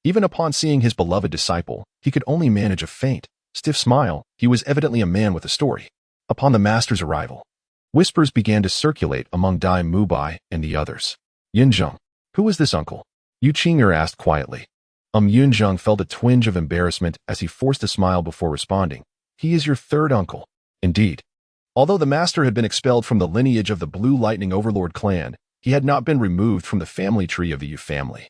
Even upon seeing his beloved disciple, he could only manage a faint, stiff smile. He was evidently a man with a story. Upon the master's arrival, whispers began to circulate among Dai Mubai and the others. "Yun Zheng, who is this uncle?" Yu Qing'er asked quietly. Yun Zheng felt a twinge of embarrassment as he forced a smile before responding. "He is your third uncle." Indeed. Although the master had been expelled from the lineage of the Blue Lightning Overlord clan, he had not been removed from the family tree of the Yu family.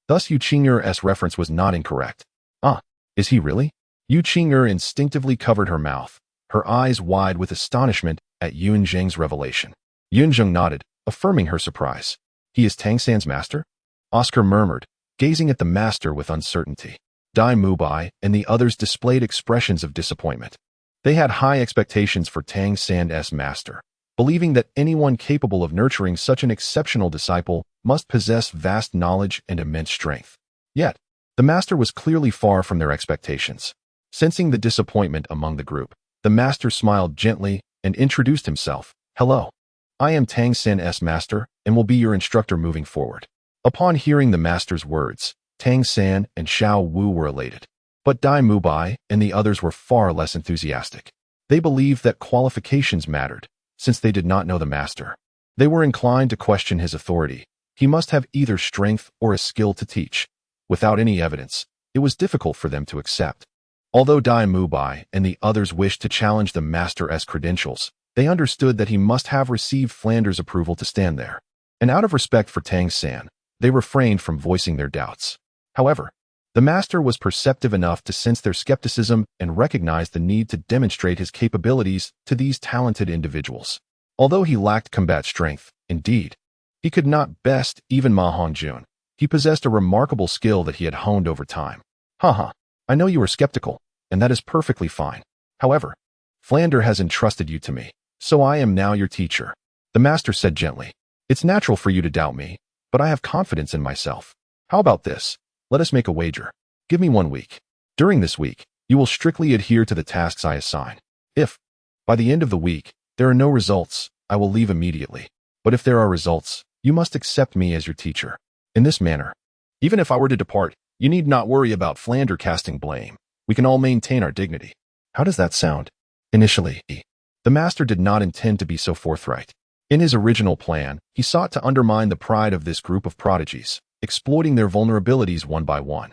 Thus Yu Qing'er's reference was not incorrect. "Ah, is he really?" Yu Qing'er instinctively covered her mouth, her eyes wide with astonishment at Yun Zheng's revelation. Yun Zheng nodded, affirming her surprise. "He is Tang San's master?" Oscar murmured, gazing at the master with uncertainty. Dai Mubai and the others displayed expressions of disappointment. They had high expectations for Tang San's master, believing that anyone capable of nurturing such an exceptional disciple must possess vast knowledge and immense strength. Yet, the master was clearly far from their expectations. Sensing the disappointment among the group, the master smiled gently and introduced himself. "Hello. I am Tang San's master and will be your instructor moving forward." Upon hearing the master's words, Tang San and Xiao Wu were elated. But Dai Mubai and the others were far less enthusiastic. They believed that qualifications mattered, since they did not know the master. They were inclined to question his authority. He must have either strength or a skill to teach. Without any evidence, it was difficult for them to accept. Although Dai Mubai and the others wished to challenge the master's credentials, they understood that he must have received Flanders' approval to stand there. And out of respect for Tang San, they refrained from voicing their doubts. However, The master was perceptive enough to sense their skepticism and recognize the need to demonstrate his capabilities to these talented individuals. Although he lacked combat strength, indeed, he could not best even Ma Hongjun. He possessed a remarkable skill that he had honed over time. Haha, I know you are skeptical, and that is perfectly fine. However, Flander has entrusted you to me, so I am now your teacher. The master said gently. It's natural for you to doubt me, but I have confidence in myself. How about this? Let us make a wager. Give me 1 week. During this week, you will strictly adhere to the tasks I assign. If, by the end of the week, there are no results, I will leave immediately. But if there are results, you must accept me as your teacher. In this manner, even if I were to depart, you need not worry about Flander casting blame. We can all maintain our dignity. How does that sound? Initially, the master did not intend to be so forthright. In his original plan, he sought to undermine the pride of this group of prodigies, exploiting their vulnerabilities one by one,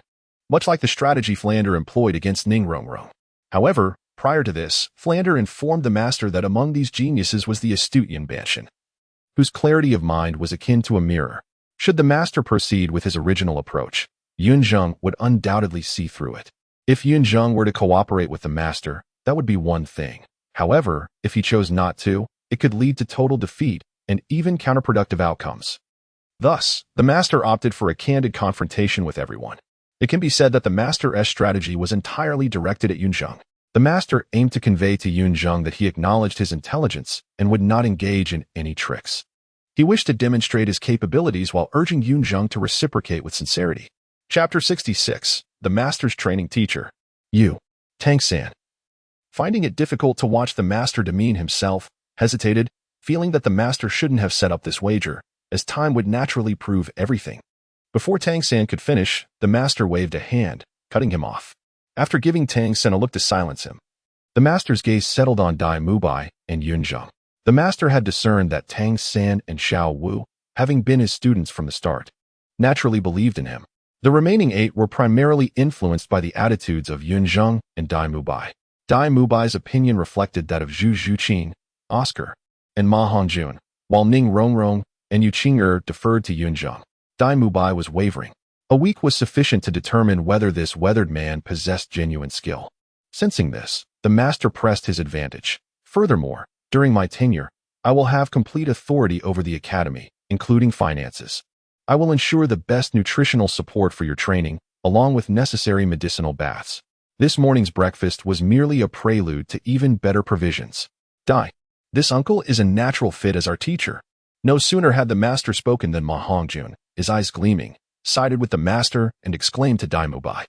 much like the strategy Flander employed against Ning Rongrong. However, prior to this, Flander informed the master that among these geniuses was the astute Yun Zheng, whose clarity of mind was akin to a mirror. Should the master proceed with his original approach, Yun Zheng would undoubtedly see through it. If Yun Zheng were to cooperate with the master, that would be one thing. However, if he chose not to, it could lead to total defeat and even counterproductive outcomes. Thus, the master opted for a candid confrontation with everyone. It can be said that the master's strategy was entirely directed at Yun Zheng. The master aimed to convey to Yun Zheng that he acknowledged his intelligence and would not engage in any tricks. He wished to demonstrate his capabilities while urging Yun Zheng to reciprocate with sincerity. Chapter 66. The Master's Training Teacher. Tang Sect. Finding it difficult to watch the master demean himself, hesitated, feeling that the master shouldn't have set up this wager, as time would naturally prove everything. Before Tang Sect could finish, the master waved a hand, cutting him off. After giving Tang Sect a look to silence him, the master's gaze settled on Dai Mubai and Yun Zheng. The master had discerned that Tang Sect and Xiao Wu, having been his students from the start, naturally believed in him. The remaining 8 were primarily influenced by the attitudes of Yun Zheng and Dai Mubai. Dai Mubai's opinion reflected that of Zhu Zhuqin, Oscar, and Ma Hongjun, while Ning Rongrong and Yu Qing'er deferred to Yun Zheng. Dai Mubai was wavering. A week was sufficient to determine whether this weathered man possessed genuine skill. Sensing this, the master pressed his advantage. Furthermore, during my tenure, I will have complete authority over the academy, including finances. I will ensure the best nutritional support for your training, along with necessary medicinal baths. This morning's breakfast was merely a prelude to even better provisions. Dai, this uncle is a natural fit as our teacher. No sooner had the master spoken than Ma Hongjun, his eyes gleaming, sided with the master and exclaimed to Dai Mubai.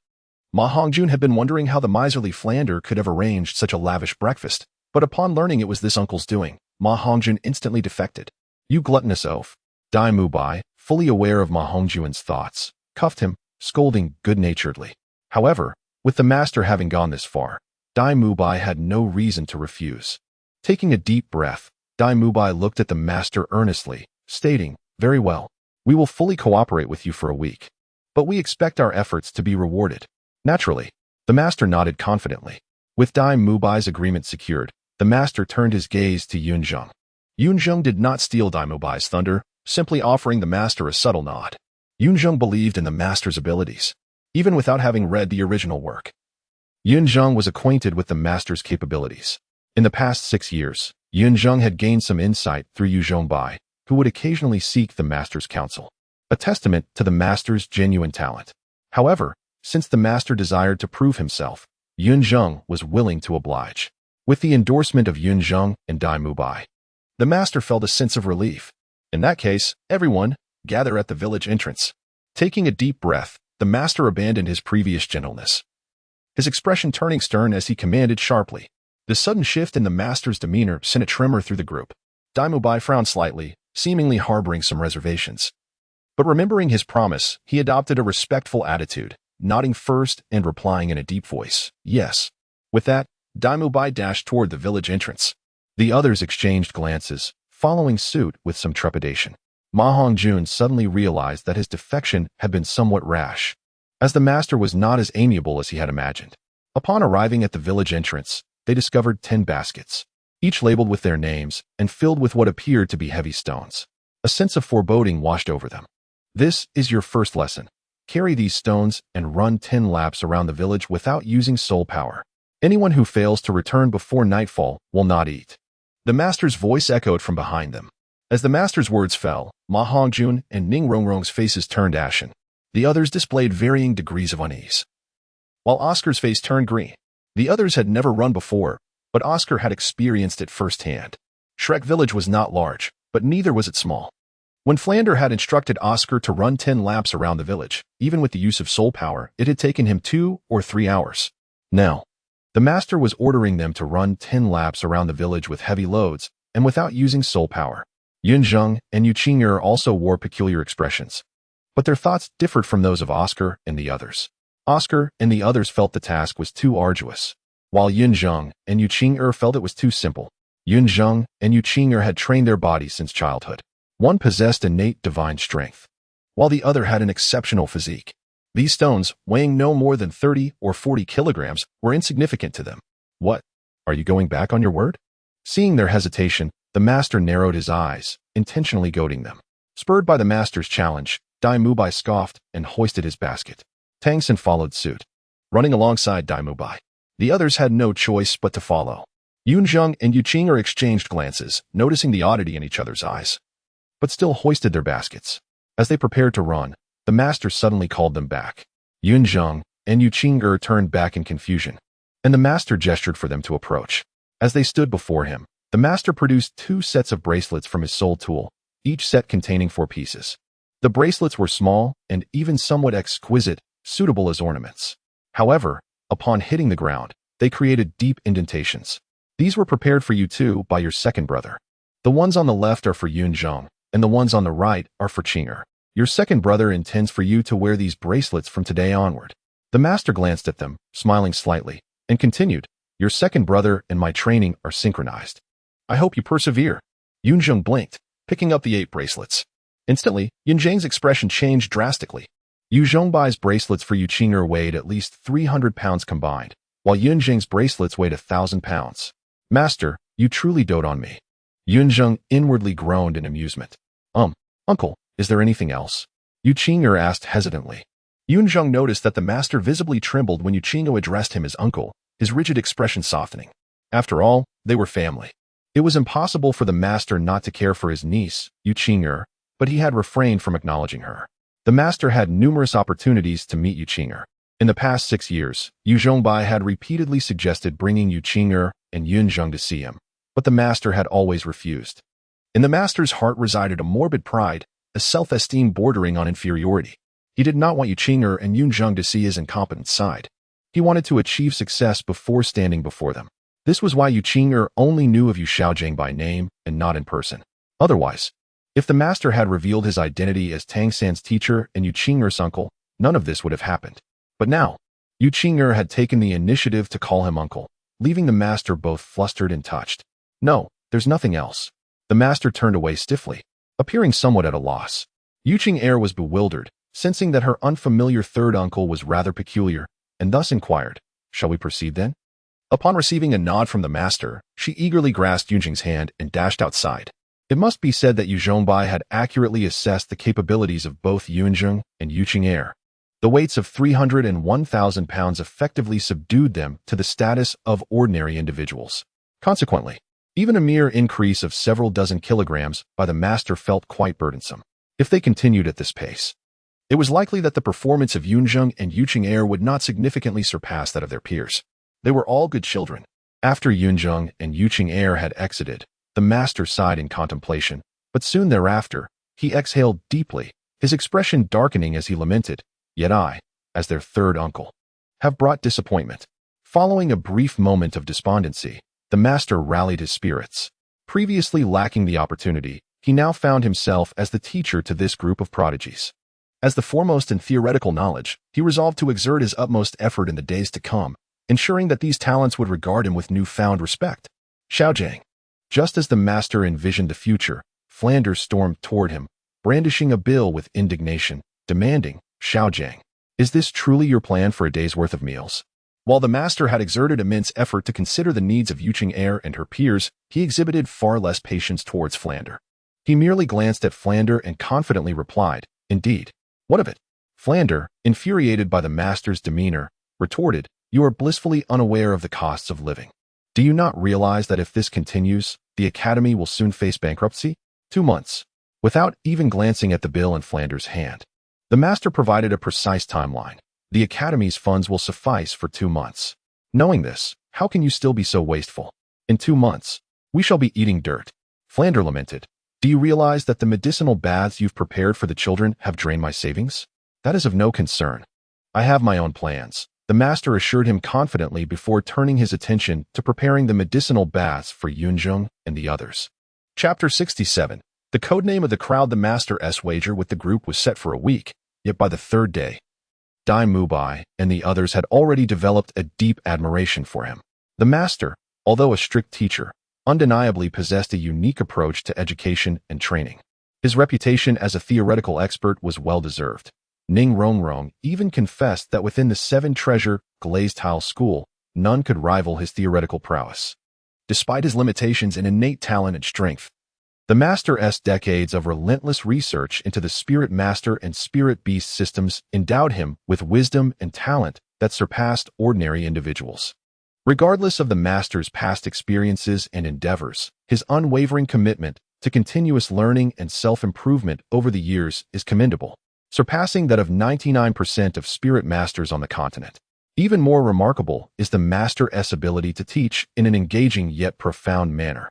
Ma Hongjun had been wondering how the miserly Flander could have arranged such a lavish breakfast, but upon learning it was this uncle's doing, Ma Hongjun instantly defected. You gluttonous oaf. Dai Mubai, fully aware of Ma Hongjun's thoughts, cuffed him, scolding good-naturedly. However, with the master having gone this far, Dai Mubai had no reason to refuse. Taking a deep breath, Dai Mubai looked at the master earnestly, stating, "Very well. We will fully cooperate with you for a week. But we expect our efforts to be rewarded." Naturally, the master nodded confidently. With Dai Mubai's agreement secured, the master turned his gaze to Yun Zheng. Yun Zheng did not steal Dai Mubai's thunder, simply offering the master a subtle nod. Yun Zheng believed in the master's abilities, even without having read the original work. Yun Zheng was acquainted with the master's capabilities. In the past 6 years, Yun Zheng had gained some insight through Yu Zhongbai, who would occasionally seek the master's counsel, a testament to the master's genuine talent. However, since the master desired to prove himself, Yun Zheng was willing to oblige. With the endorsement of Yun Zheng and Dai Mubai, the master felt a sense of relief. In that case, everyone, gather at the village entrance. Taking a deep breath, the master abandoned his previous gentleness, his expression turning stern as he commanded sharply. The sudden shift in the master's demeanor sent a tremor through the group. Dai Mubai frowned slightly, seemingly harboring some reservations. But remembering his promise, he adopted a respectful attitude, nodding first and replying in a deep voice, "Yes." With that, Dai Mubai dashed toward the village entrance. The others exchanged glances, following suit with some trepidation. Ma Hongjun suddenly realized that his defection had been somewhat rash, as the master was not as amiable as he had imagined. Upon arriving at the village entrance, they discovered 10 baskets, each labeled with their names and filled with what appeared to be heavy stones. A sense of foreboding washed over them. "This is your first lesson," Carry these stones and run 10 laps around the village without using soul power. Anyone who fails to return before nightfall will not eat." The master's voice echoed from behind them. As the master's words fell, Ma Hongjun and Ning Rongrong's faces turned ashen. The others displayed varying degrees of unease. While Oscar's face turned green, the others had never run before, but Oscar had experienced it firsthand. Shrek Village was not large, but neither was it small. When Flander had instructed Oscar to run 10 laps around the village, even with the use of soul power, it had taken him 2 or 3 hours. Now, the master was ordering them to run 10 laps around the village with heavy loads and without using soul power. Yun Zheng and Yu Qing'er also wore peculiar expressions, but their thoughts differed from those of Oscar and the others. Oscar and the others felt the task was too arduous, while Yun Zheng and Yu Qing'er felt it was too simple. Yun Zheng and Yu Qing'er had trained their bodies since childhood. One possessed innate divine strength, while the other had an exceptional physique. These stones, weighing no more than 30 or 40 kilograms, were insignificant to them. "What? Are you going back on your word?" Seeing their hesitation, the master narrowed his eyes, intentionally goading them. Spurred by the master's challenge, Dai Mubai scoffed and hoisted his basket. Tang Sect followed suit, running alongside Dai Mubai. The others had no choice but to follow. Yun Zheng and Yu Qing'er exchanged glances, noticing the oddity in each other's eyes, but still hoisted their baskets. As they prepared to run, the master suddenly called them back. Yun Zheng and Yu Qing'er turned back in confusion, and the master gestured for them to approach. As they stood before him, the master produced 2 sets of bracelets from his soul tool, each set containing 4 pieces. The bracelets were small and even somewhat exquisite, suitable as ornaments. However, upon hitting the ground, they created deep indentations. "These were prepared for you too by your second brother. The ones on the left are for Yun Zheng, and the ones on the right are for Qing'er. Your second brother intends for you to wear these bracelets from today onward." The master glanced at them, smiling slightly, and continued, "Your second brother and my training are synchronized. I hope you persevere." Yun Zheng blinked, picking up the 8 bracelets. Instantly, Yun Zheng's expression changed drastically. Yu Zhongbai's bracelets for Yu Qing'er weighed at least 300 pounds combined, while Yun Zheng's bracelets weighed 1,000 pounds. "Master, you truly dote on me." Yun Zheng inwardly groaned in amusement. Uncle, is there anything else?" Yu Qing'er asked hesitantly. Yun Zheng noticed that the master visibly trembled when Yu Qing'er addressed him as uncle, his rigid expression softening. After all, they were family. It was impossible for the master not to care for his niece, Yu Qing'er, but he had refrained from acknowledging her. The master had numerous opportunities to meet Yu Qing'er. In the past 6 years, Yu Zhongbai had repeatedly suggested bringing Yu Qing'er and Yun Zheng to see him, but the master had always refused. In the master's heart resided a morbid pride, a self-esteem bordering on inferiority. He did not want Yu Qing'er and Yun Zheng to see his incompetent side. He wanted to achieve success before standing before them. This was why Yu Qing'er only knew of Yu Xiaojing by name and not in person. Otherwise, if the master had revealed his identity as Tang Sect's teacher and Yu Qing'er's uncle, none of this would have happened. But now, Yu Qing'er had taken the initiative to call him uncle, leaving the master both flustered and touched. "No, there's nothing else." The master turned away stiffly, appearing somewhat at a loss. Yu Qing'er was bewildered, sensing that her unfamiliar third uncle was rather peculiar, and thus inquired, "Shall we proceed then?" Upon receiving a nod from the master, she eagerly grasped Yun Zheng's hand and dashed outside. It must be said that Yu Zhongbai had accurately assessed the capabilities of both Yun Zheng and Yu Qing'er. The weights of 300 and 1,000 pounds effectively subdued them to the status of ordinary individuals. Consequently, even a mere increase of several dozen kilograms by the master felt quite burdensome. If they continued at this pace, it was likely that the performance of Yun Zheng and Yu Qing'er would not significantly surpass that of their peers. They were all good children. After Yun Zheng and Yu Qing'er had exited, the master sighed in contemplation, but soon thereafter, he exhaled deeply, his expression darkening as he lamented, "Yet I, as their third uncle, have brought disappointment." Following a brief moment of despondency, the master rallied his spirits. Previously lacking the opportunity, he now found himself as the teacher to this group of prodigies. As the foremost in theoretical knowledge, he resolved to exert his utmost effort in the days to come, ensuring that these talents would regard him with newfound respect. Xiaojing. Just as the master envisioned the future, Flanders stormed toward him, brandishing a bill with indignation, demanding, "Xiaojing, is this truly your plan for a day's worth of meals?" While the master had exerted immense effort to consider the needs of Yu Qing'er and her peers, he exhibited far less patience towards Flander. He merely glanced at Flander and confidently replied, "Indeed. What of it? Flander, infuriated by the master's demeanor, retorted, "You are blissfully unaware of the costs of living. Do you not realize that if this continues, the academy will soon face bankruptcy?" 2 months. Without even glancing at the bill in Flander's hand, the master provided a precise timeline. The academy's funds will suffice for 2 months. Knowing this, how can you still be so wasteful? In 2 months, we shall be eating dirt. Flander lamented. Do you realize that the medicinal baths you've prepared for the children have drained my savings? That is of no concern. I have my own plans, the master assured him confidently before turning his attention to preparing the medicinal baths for Yun Zheng and the others. Chapter 67. The codename of the crowd. The master's wager with the group was set for a week, yet by the 3rd day, Dai Mubai and the others had already developed a deep admiration for him. The master, although a strict teacher, undeniably possessed a unique approach to education and training. His reputation as a theoretical expert was well-deserved. Ning Rongrong even confessed that within the 7 treasure glazed tile school, none could rival his theoretical prowess. Despite his limitations in innate talent and strength, the master's decades of relentless research into the spirit master and spirit beast systems endowed him with wisdom and talent that surpassed ordinary individuals. Regardless of the master's past experiences and endeavors, his unwavering commitment to continuous learning and self-improvement over the years is commendable, surpassing that of 99% of spirit masters on the continent. Even more remarkable is the master's ability to teach in an engaging yet profound manner,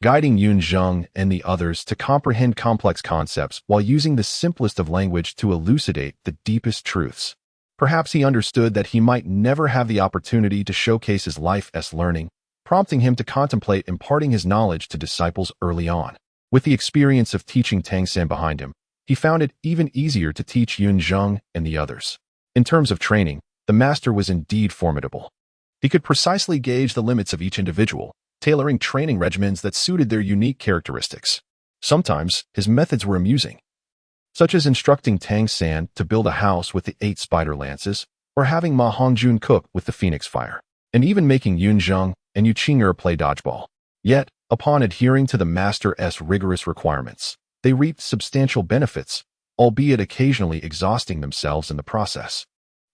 guiding Yun Zheng and the others to comprehend complex concepts while using the simplest of language to elucidate the deepest truths. Perhaps he understood that he might never have the opportunity to showcase his life's learning, prompting him to contemplate imparting his knowledge to disciples early on. With the experience of teaching Tang Sect behind him, he found it even easier to teach Yun Zheng and the others. In terms of training, the master was indeed formidable. He could precisely gauge the limits of each individual, tailoring training regimens that suited their unique characteristics. Sometimes, his methods were amusing, such as instructing Tang Sect to build a house with the 8 spider lances, or having Ma Hongjun cook with the phoenix fire, and even making Yun Zheng and Yu Qing'er play dodgeball. Yet, upon adhering to the master's rigorous requirements, they reaped substantial benefits, albeit occasionally exhausting themselves in the process.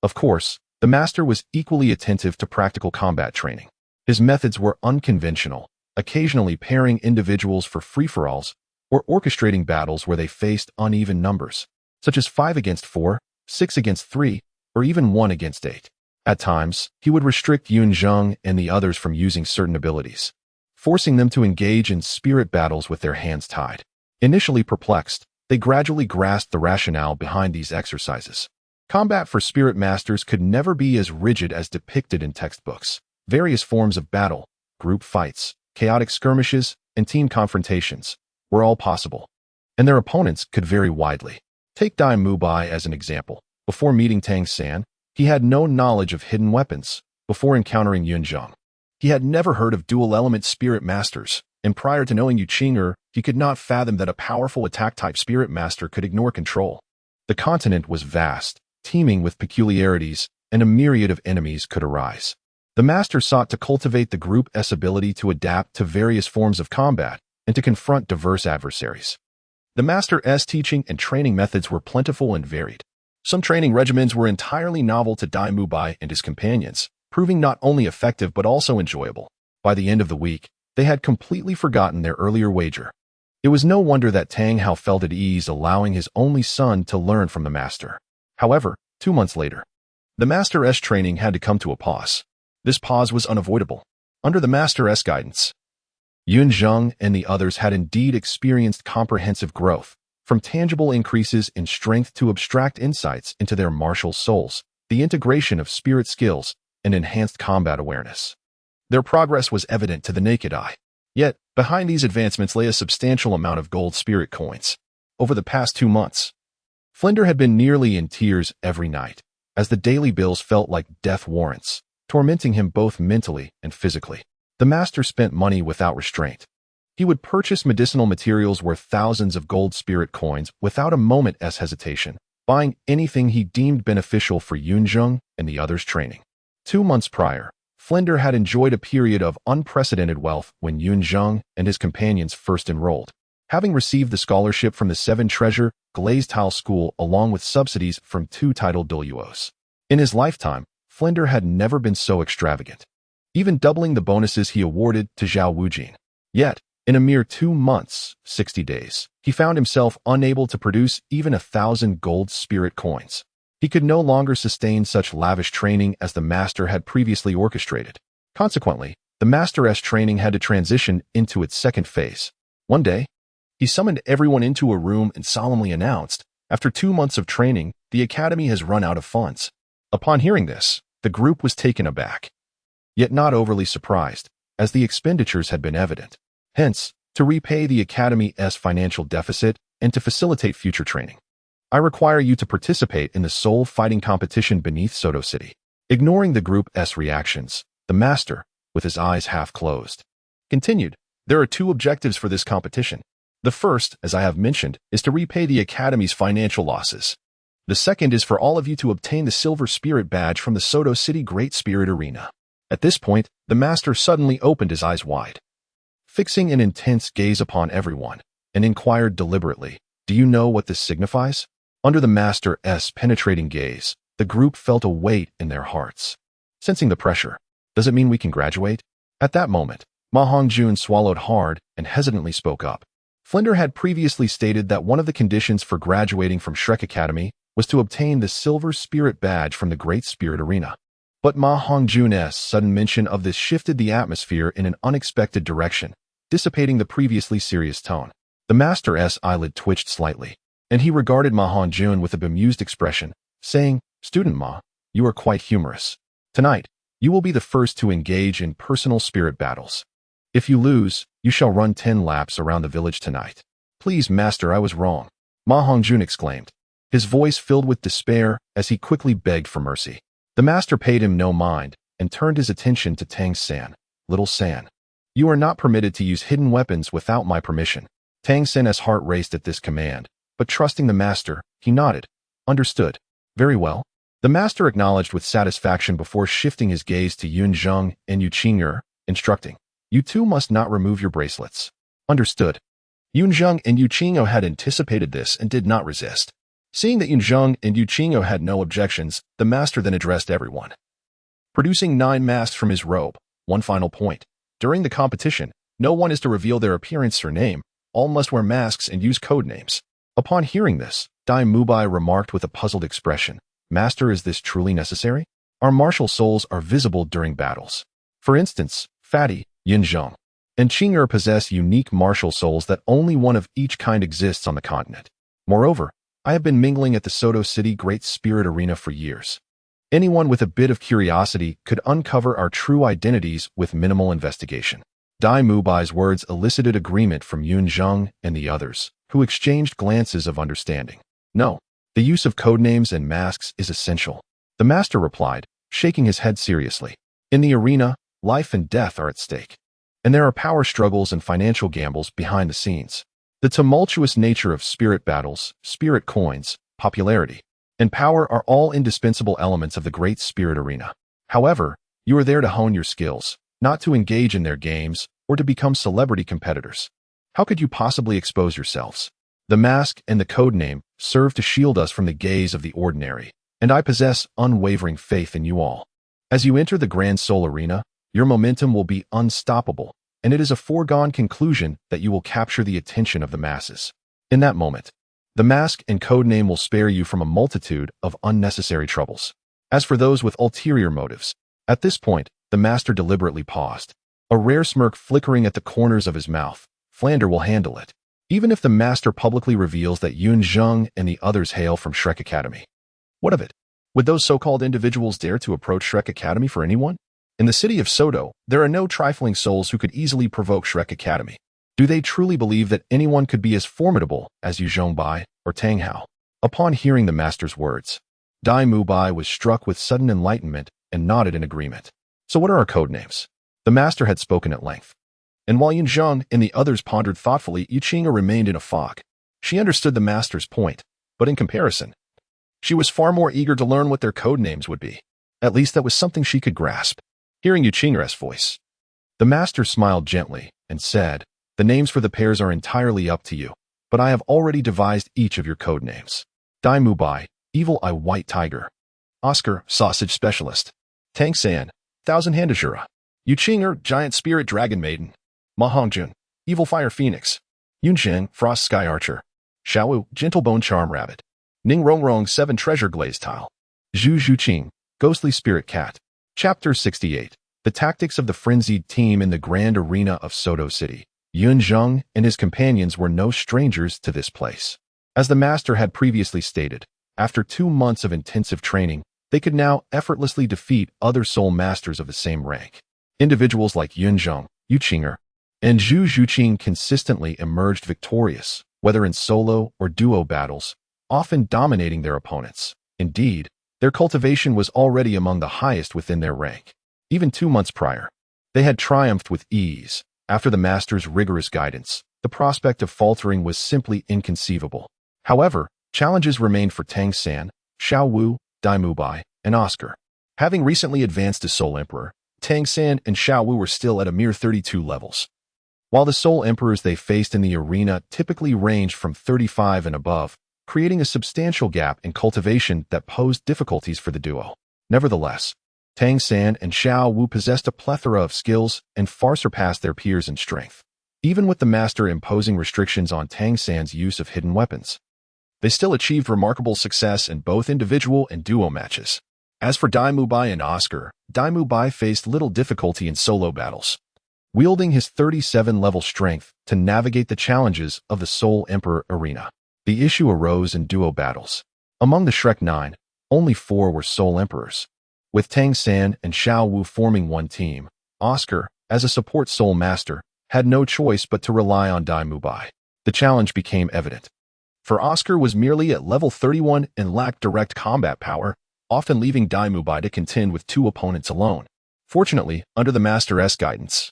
Of course, the master was equally attentive to practical combat training. His methods were unconventional, occasionally pairing individuals for free-for-alls or orchestrating battles where they faced uneven numbers, such as 5 against 4, 6 against 3, or even 1 against 8. At times, he would restrict Yun Zheng and the others from using certain abilities, forcing them to engage in spirit battles with their hands tied. Initially perplexed, they gradually grasped the rationale behind these exercises. Combat for spirit masters could never be as rigid as depicted in textbooks. Various forms of battle, group fights, chaotic skirmishes, and team confrontations were all possible, and their opponents could vary widely. Take Dai Mubai as an example. Before meeting Tang Sect, he had no knowledge of hidden weapons. Before encountering Yun Zheng, he had never heard of dual-element spirit masters, and prior to knowing Yu Qing'er, he could not fathom that a powerful attack-type spirit master could ignore control. The continent was vast, teeming with peculiarities, and a myriad of enemies could arise. The master sought to cultivate the group's ability to adapt to various forms of combat and to confront diverse adversaries. The master's teaching and training methods were plentiful and varied. Some training regimens were entirely novel to Dai Mubai and his companions, proving not only effective but also enjoyable. By the end of the week, they had completely forgotten their earlier wager. It was no wonder that Tang Hao felt at ease allowing his only son to learn from the master. However, 2 months later, the master's training had to come to a pause. This pause was unavoidable. Under the master's guidance, Yun Zheng and the others had indeed experienced comprehensive growth, from tangible increases in strength to abstract insights into their martial souls, the integration of spirit skills, and enhanced combat awareness. Their progress was evident to the naked eye. Yet, behind these advancements lay a substantial amount of gold spirit coins. Over the past 2 months, Flinder had been nearly in tears every night, as the daily bills felt like death warrants, tormenting him both mentally and physically. The master spent money without restraint. He would purchase medicinal materials worth thousands of gold spirit coins without a moment's hesitation, buying anything he deemed beneficial for Yun Zheng and the others' training. 2 months prior, Flinder had enjoyed a period of unprecedented wealth when Yun Zheng and his companions first enrolled. having received the scholarship from the 7-treasure glazed tile school along with subsidies from 2 titled Douluos. In his lifetime, Flinder had never been so extravagant, even doubling the bonuses he awarded to Zhao Wujin. Yet, in a mere 2 months, 60 days, he found himself unable to produce even 1,000 gold spirit coins. He could no longer sustain such lavish training as the master had previously orchestrated. Consequently, the master's training had to transition into its second phase. One day, he summoned everyone into a room and solemnly announced, after 2 months of training, the academy has run out of funds. Upon hearing this, the group was taken aback, yet not overly surprised, as the expenditures had been evident. Hence, to repay the academy's financial deficit and to facilitate future training, I require you to participate in the soul fighting competition beneath Soto City. Ignoring the group's reactions, the master, with his eyes half closed, continued, there are 2 objectives for this competition. The first, as I have mentioned, is to repay the academy's financial losses. The second is for all of you to obtain the Silver Spirit Badge from the Soto City Great Spirit Arena. At this point, the master suddenly opened his eyes wide, fixing an intense gaze upon everyone, and inquired deliberately, do you know what this signifies? Under the master's penetrating gaze, the group felt a weight in their hearts. Sensing the pressure, does it mean we can graduate? At that moment, Ma Hongjun swallowed hard and hesitantly spoke up. Flinder had previously stated that one of the conditions for graduating from Shrek Academy was to obtain the Silver Spirit Badge from the Great Spirit Arena. But Ma Hongjun's sudden mention of this shifted the atmosphere in an unexpected direction, dissipating the previously serious tone. The master's eyelid twitched slightly, and he regarded Ma Hongjun with a bemused expression, saying, Student Ma, you are quite humorous. Tonight, you will be the first to engage in personal spirit battles. If you lose, you shall run 10 laps around the village tonight. Please, master, I was wrong, Ma Hongjun exclaimed, his voice filled with despair as he quickly begged for mercy. The master paid him no mind and turned his attention to Tang San. Little San, you are not permitted to use hidden weapons without my permission. Tang San's heart raced at this command, but trusting the master, he nodded. Understood. Very well. The master acknowledged with satisfaction before shifting his gaze to Yun Zheng and Yu Qing'er, instructing, you 2 must not remove your bracelets. Understood. Yun Zheng and Yu Qing'er had anticipated this and did not resist. Seeing that Yun Zheng and Yu Qing'er had no objections, the master then addressed everyone, producing 9 masks from his robe. One final point. During the competition, no one is to reveal their appearance or name. All must wear masks and use code names. Upon hearing this, Dai Mubai remarked with a puzzled expression, Master, is this truly necessary? Our martial souls are visible during battles. For instance, Fatty, Yun Zheng, and Qing'er possess unique martial souls that only one of each kind exists on the continent. Moreover, I have been mingling at the Soto City Great Spirit Arena for years. Anyone with a bit of curiosity could uncover our true identities with minimal investigation. Dai Mubai's words elicited agreement from Yun Zheng and the others, who exchanged glances of understanding. No, the use of codenames and masks is essential, the master replied, shaking his head seriously. In the arena, life and death are at stake, and there are power struggles and financial gambles behind the scenes. The tumultuous nature of spirit battles, spirit coins, popularity, and power are all indispensable elements of the Great Spirit Arena. However, you are there to hone your skills, not to engage in their games or to become celebrity competitors. How could you possibly expose yourselves? The mask and the codename serve to shield us from the gaze of the ordinary, and I possess unwavering faith in you all. As you enter the Grand Soul Arena, your momentum will be unstoppable, and it is a foregone conclusion that you will capture the attention of the masses. In that moment, the mask and codename will spare you from a multitude of unnecessary troubles. As for those with ulterior motives, at this point, the master deliberately paused, a rare smirk flickering at the corners of his mouth. Flander will handle it, even if the master publicly reveals that Yun Zheng and the others hail from Shrek Academy. What of it? Would those so-called individuals dare to approach Shrek Academy for anyone? In the city of Soto, there are no trifling souls who could easily provoke Shrek Academy. Do they truly believe that anyone could be as formidable as Yu Zhongbai or Tang Hao? Upon hearing the master's words, Dai Mubai was struck with sudden enlightenment and nodded in agreement. So what are our code names? The master had spoken at length. And while Yun Zheng and the others pondered thoughtfully, Yu Qing'er remained in a fog. She understood the master's point, but in comparison, she was far more eager to learn what their code names would be. At least that was something she could grasp. Hearing Yu Qing'er's voice, the master smiled gently and said, The names for the pairs are entirely up to you, but I have already devised each of your code names. Dai Mubai, Evil Eye White Tiger. Oscar, Sausage Specialist. Tang San, Thousand-Hand Ashura. Yu Qing'er, Giant Spirit Dragon Maiden. Ma Hongjun, Evil Fire Phoenix. Yun Zheng, Frost Sky Archer. Xiaowu, Gentle Bone Charm Rabbit. Ning Rongrong, Seven Treasure Glaze Tile. Zhu Zhuqing, Ghostly Spirit Cat. Chapter 68. The Tactics of the Frenzied Team in the Grand Arena of Soto City. Yun Zheng and his companions were no strangers to this place. As the master had previously stated, after 2 months of intensive training, they could now effortlessly defeat other soul masters of the same rank. Individuals like Yun Zheng, Yu Qing'er, and Zhu Zhuqing consistently emerged victorious, whether in solo or duo battles, often dominating their opponents. Indeed, their cultivation was already among the highest within their rank. Even 2 months prior, they had triumphed with ease. After the master's rigorous guidance, the prospect of faltering was simply inconceivable. However, challenges remained for Tang San, Xiaowu, Dai Mubai, and Oscar. Having recently advanced to Soul Emperor, Tang San and Xiaowu were still at a mere 32 levels. While the Soul Emperors they faced in the arena typically ranged from 35 and above, creating a substantial gap in cultivation that posed difficulties for the duo. Nevertheless, Tang San and Xiaowu possessed a plethora of skills and far surpassed their peers in strength. Even with the master imposing restrictions on Tang San's use of hidden weapons, they still achieved remarkable success in both individual and duo matches. As for Dai Mubai and Oscar, Dai Mubai faced little difficulty in solo battles, wielding his 37-level strength to navigate the challenges of the Soul Emperor arena. The issue arose in duo battles. Among the Shrek 9, only 4 were Soul Emperors. With Tang San and Xiaowu forming one team, Oscar, as a support Soul Master, had no choice but to rely on Dai Mubai. The challenge became evident. For Oscar was merely at level 31 and lacked direct combat power, often leaving Dai Mubai to contend with 2 opponents alone. Fortunately, under the Master's guidance,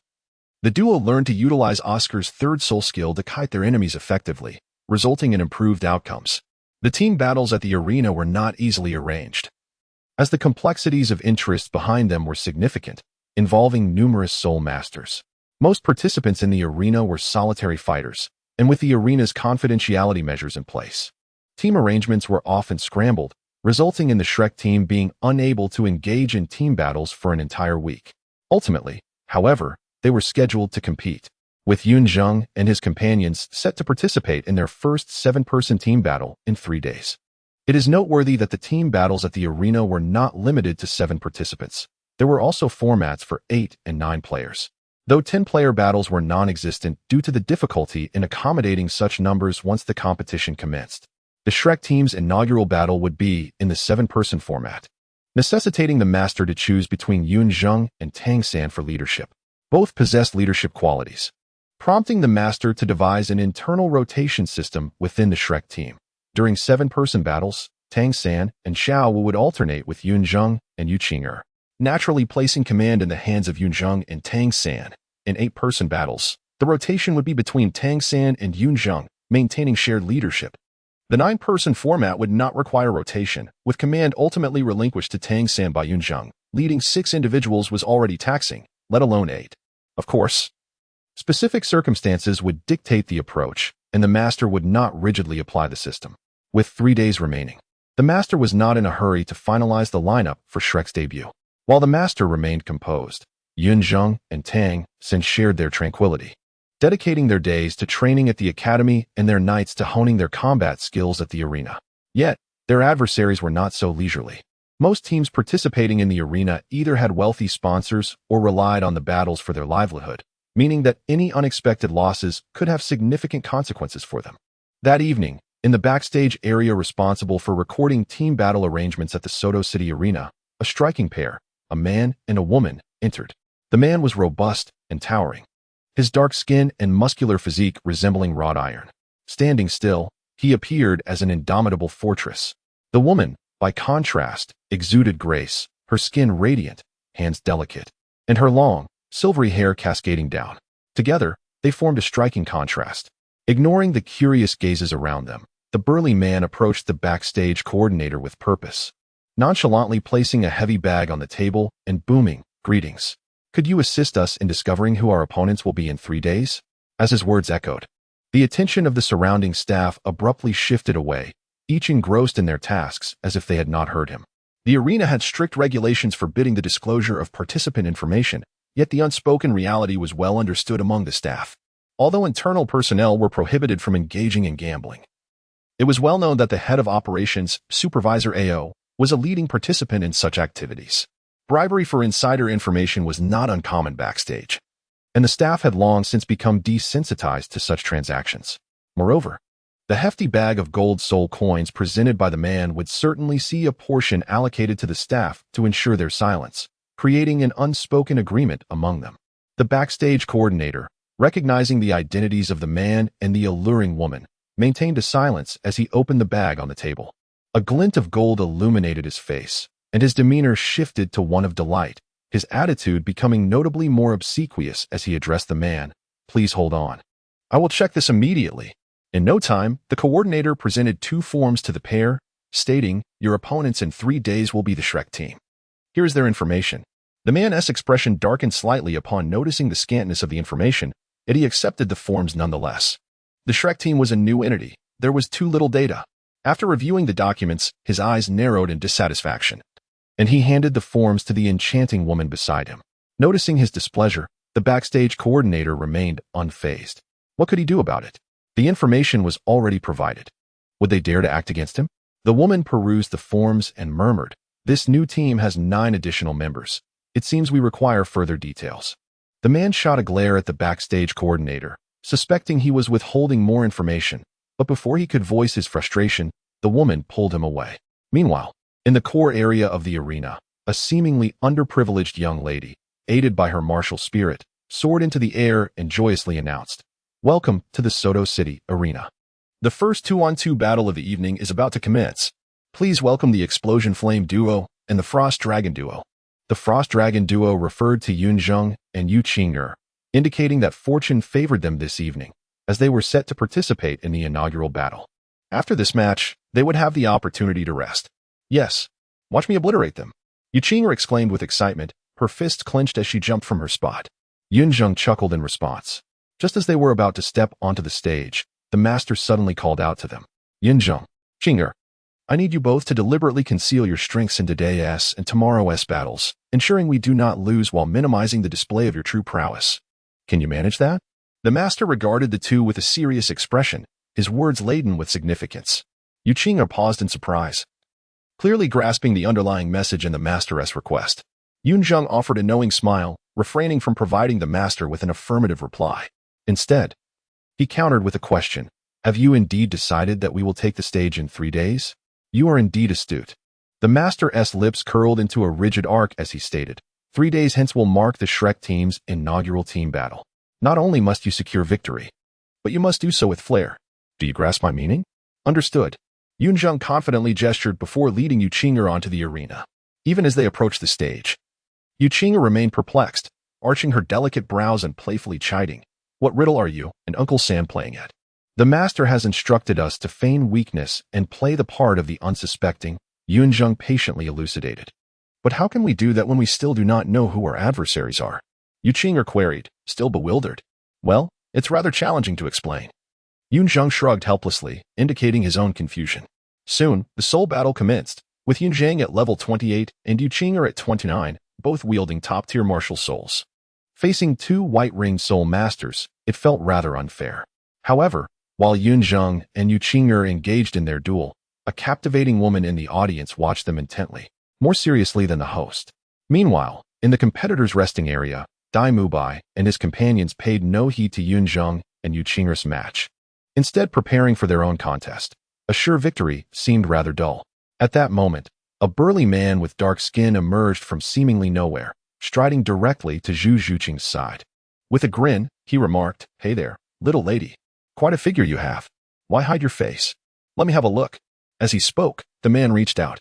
the duo learned to utilize Oscar's third soul skill to kite their enemies effectively, resulting in improved outcomes. The team battles at the arena were not easily arranged, as the complexities of interest behind them were significant, involving numerous soul masters. Most participants in the arena were solitary fighters, and with the arena's confidentiality measures in place, team arrangements were often scrambled, resulting in the Shrek team being unable to engage in team battles for an entire week. Ultimately, however, they were scheduled to compete, with Yun Zheng and his companions set to participate in their first 7-person team battle in 3 days. It is noteworthy that the team battles at the arena were not limited to 7 participants. There were also formats for 8 and 9 players, though 10-player battles were non-existent due to the difficulty in accommodating such numbers once the competition commenced. The Shrek team's inaugural battle would be in the 7-person format, necessitating the master to choose between Yun Zheng and Tang San for leadership. Both possessed leadership qualities, prompting the master to devise an internal rotation system within the Shrek team. During 7-person battles, Tang San and Xiaowu would alternate with Yun Zheng and Yu Qing'er, naturally placing command in the hands of Yun Zheng and Tang San. In 8-person battles, the rotation would be between Tang San and Yun Zheng, maintaining shared leadership. The 9-person format would not require rotation, with command ultimately relinquished to Tang San by Yun Zheng. Leading 6 individuals was already taxing, let alone 8. Of course, specific circumstances would dictate the approach, and the master would not rigidly apply the system. With 3 days remaining, the master was not in a hurry to finalize the lineup for Shrek's debut. While the master remained composed, Yun Zheng and Tang San shared their tranquility, dedicating their days to training at the academy and their nights to honing their combat skills at the arena. Yet, their adversaries were not so leisurely. Most teams participating in the arena either had wealthy sponsors or relied on the battles for their livelihood, meaning that any unexpected losses could have significant consequences for them. That evening, in the backstage area responsible for recording team battle arrangements at the Soto City Arena, a striking pair, a man and a woman, entered. The man was robust and towering, his dark skin and muscular physique resembling wrought iron. Standing still, he appeared as an indomitable fortress. The woman, by contrast, exuded grace, her skin radiant, hands delicate, and her long, silvery hair cascading down. Together, they formed a striking contrast. Ignoring the curious gazes around them, the burly man approached the backstage coordinator with purpose, nonchalantly placing a heavy bag on the table and booming, "Greetings. Could you assist us in discovering who our opponents will be in 3 days?" As his words echoed, the attention of the surrounding staff abruptly shifted away, each engrossed in their tasks as if they had not heard him. The arena had strict regulations forbidding the disclosure of participant information, yet the unspoken reality was well understood among the staff. Although internal personnel were prohibited from engaging in gambling, it was well known that the head of operations, Supervisor AO, was a leading participant in such activities. Bribery for insider information was not uncommon backstage, and the staff had long since become desensitized to such transactions. Moreover, the hefty bag of gold soul coins presented by the man would certainly see a portion allocated to the staff to ensure their silence, creating an unspoken agreement among them. The backstage coordinator, recognizing the identities of the man and the alluring woman, maintained a silence as he opened the bag on the table. A glint of gold illuminated his face, and his demeanor shifted to one of delight, his attitude becoming notably more obsequious as he addressed the man. "Please hold on. I will check this immediately." In no time, the coordinator presented 2 forms to the pair, stating, "Your opponents in 3 days will be the Shrek team. Here is their information." The man's expression darkened slightly upon noticing the scantness of the information, yet he accepted the forms nonetheless. The Shrek team was a new entity. There was too little data. After reviewing the documents, his eyes narrowed in dissatisfaction, and he handed the forms to the enchanting woman beside him. Noticing his displeasure, the backstage coordinator remained unfazed. What could he do about it? The information was already provided. Would they dare to act against him? The woman perused the forms and murmured, "This new team has 9 additional members. It seems we require further details." The man shot a glare at the backstage coordinator, suspecting he was withholding more information, but before he could voice his frustration, the woman pulled him away. Meanwhile, in the core area of the arena, a seemingly underprivileged young lady, aided by her martial spirit, soared into the air and joyously announced, "Welcome to the Soto City Arena. The first 2-on-2 battle of the evening is about to commence. Please welcome the Explosion Flame duo and the Frost Dragon duo." The Frost Dragon duo referred to Yun Zheng and Yu Qing'er, indicating that fortune favored them this evening, as they were set to participate in the inaugural battle. After this match, they would have the opportunity to rest. "Yes, watch me obliterate them," Yu Qing'er exclaimed with excitement, her fists clenched as she jumped from her spot. Yun Zheng chuckled in response. Just as they were about to step onto the stage, the master suddenly called out to them. "Yun Zheng, Qing'er, I need you both to deliberately conceal your strengths in today's and tomorrow's battles, ensuring we do not lose while minimizing the display of your true prowess. Can you manage that?" The master regarded the two with a serious expression, his words laden with significance. Yu Qing'er paused in surprise, clearly grasping the underlying message in the master's request. Yun Zheng offered a knowing smile, refraining from providing the master with an affirmative reply. Instead, he countered with a question. "Have you indeed decided that we will take the stage in 3 days? You are indeed astute." The master's lips curled into a rigid arc as he stated, 3 days hence will mark the Shrek team's inaugural team battle. Not only must you secure victory, but you must do so with flair. Do you grasp my meaning?" "Understood." Yun Zheng confidently gestured before leading Yu Qing'er onto the arena. Even as they approached the stage, Yu Qing'er remained perplexed, arching her delicate brows and playfully chiding, "What riddle are you and Uncle Sam playing at?" "The master has instructed us to feign weakness and play the part of the unsuspecting," Yun Zheng patiently elucidated. "But how can we do that when we still do not know who our adversaries are?" Yu Qing'er queried, still bewildered. "Well, it's rather challenging to explain." Yun Zheng shrugged helplessly, indicating his own confusion. Soon, the soul battle commenced, with Yun Zheng at level 28 and Yu Qing'er at 29, both wielding top-tier martial souls. Facing 2 white-ringed soul masters, it felt rather unfair. However, while Yun Zheng and Yu Qing'er engaged in their duel, a captivating woman in the audience watched them intently, more seriously than the host. Meanwhile, in the competitors' resting area, Dai Mubai and his companions paid no heed to Yun Zheng and Yu Qing'er's match, instead preparing for their own contest. A sure victory seemed rather dull. At that moment, a burly man with dark skin emerged from seemingly nowhere, striding directly to Zhu Zhuqing's side. With a grin, he remarked, "Hey there, little lady. Quite a figure you have. Why hide your face? Let me have a look." As he spoke, the man reached out,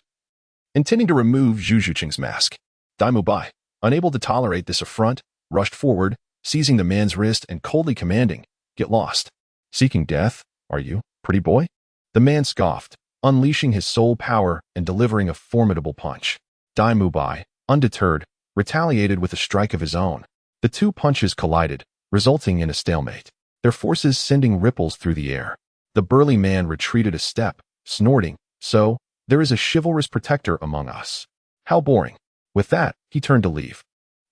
intending to remove Zhu Zhuqing's mask. Dai Mubai, unable to tolerate this affront, rushed forward, seizing the man's wrist and coldly commanding, "Get lost. Seeking death, are you, pretty boy?" The man scoffed, unleashing his soul power and delivering a formidable punch. Dai Mubai, undeterred, retaliated with a strike of his own. The 2 punches collided, resulting in a stalemate. their forces sending ripples through the air. The burly man retreated a step, snorting, "So, there is a chivalrous protector among us. How boring." With that, he turned to leave.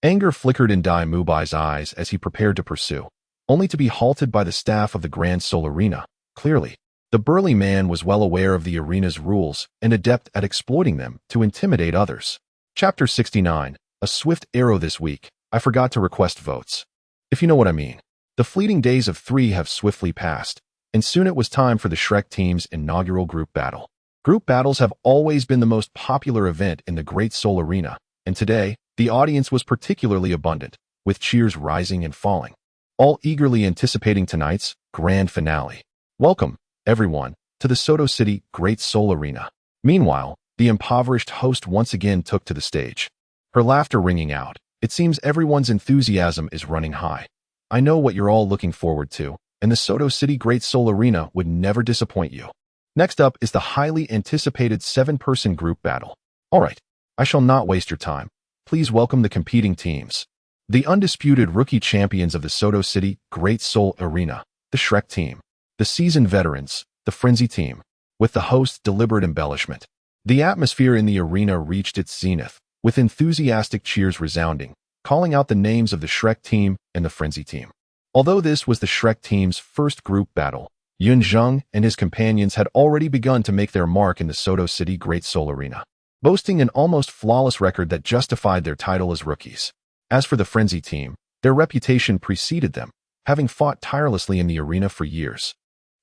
Anger flickered in Dai Mubai's eyes as he prepared to pursue, only to be halted by the staff of the Grand Soul Arena. Clearly, the burly man was well aware of the arena's rules and adept at exploiting them to intimidate others. Chapter 69, A Swift Arrow. This week, I forgot to request votes. If you know what I mean. The fleeting days of 3 have swiftly passed, and soon it was time for the Shrek team's inaugural group battle. Group battles have always been the most popular event in the Great Soul Arena, and today, the audience was particularly abundant, with cheers rising and falling, all eagerly anticipating tonight's grand finale. Welcome, everyone, to the Soto City Great Soul Arena. Meanwhile, the impoverished host once again took to the stage, her laughter ringing out. It seems everyone's enthusiasm is running high. I know what you're all looking forward to, and the Soto City Great Soul Arena would never disappoint you. Next up is the highly anticipated 7-person group battle. Alright, I shall not waste your time. Please welcome the competing teams. The undisputed rookie champions of the Soto City Great Soul Arena, the Shrek team. The seasoned veterans, the Frenzy team. With the host's deliberate embellishment, the atmosphere in the arena reached its zenith, with enthusiastic cheers resounding, calling out the names of the Shrek team and the Frenzy team. Although this was the Shrek team's first group battle, Yun Zheng and his companions had already begun to make their mark in the Soto City Great Soul Arena, boasting an almost flawless record that justified their title as rookies. As for the Frenzy team, their reputation preceded them, having fought tirelessly in the arena for years,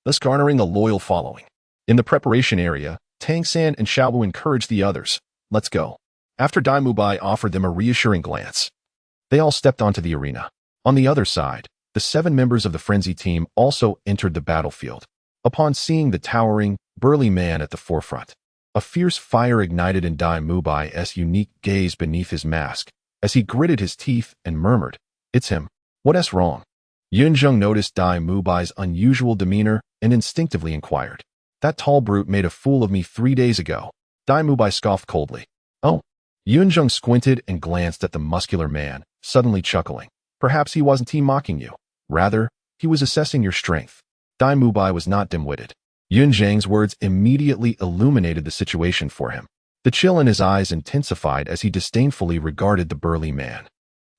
thus garnering a loyal following. In the preparation area, Tang Sect and Xiaowu encouraged the others. Let's go. After Dai Mubai offered them a reassuring glance, they all stepped onto the arena. On the other side, the 7 members of the Frenzy team also entered the battlefield. Upon seeing the towering, burly man at the forefront, a fierce fire ignited in Dai Mubai's unique gaze beneath his mask, as he gritted his teeth and murmured, "It's him. What's wrong?" Yun Zheng noticed Dai Mubai's unusual demeanor and instinctively inquired, "That tall brute made a fool of me 3 days ago." Dai Mubai scoffed coldly. "Oh." Yun Zheng squinted and glanced at the muscular man, suddenly chuckling. "Perhaps he wasn't mocking you. Rather, he was assessing your strength." Dai Mubai was not dim-witted. Yun Zheng's words immediately illuminated the situation for him. The chill in his eyes intensified as he disdainfully regarded the burly man,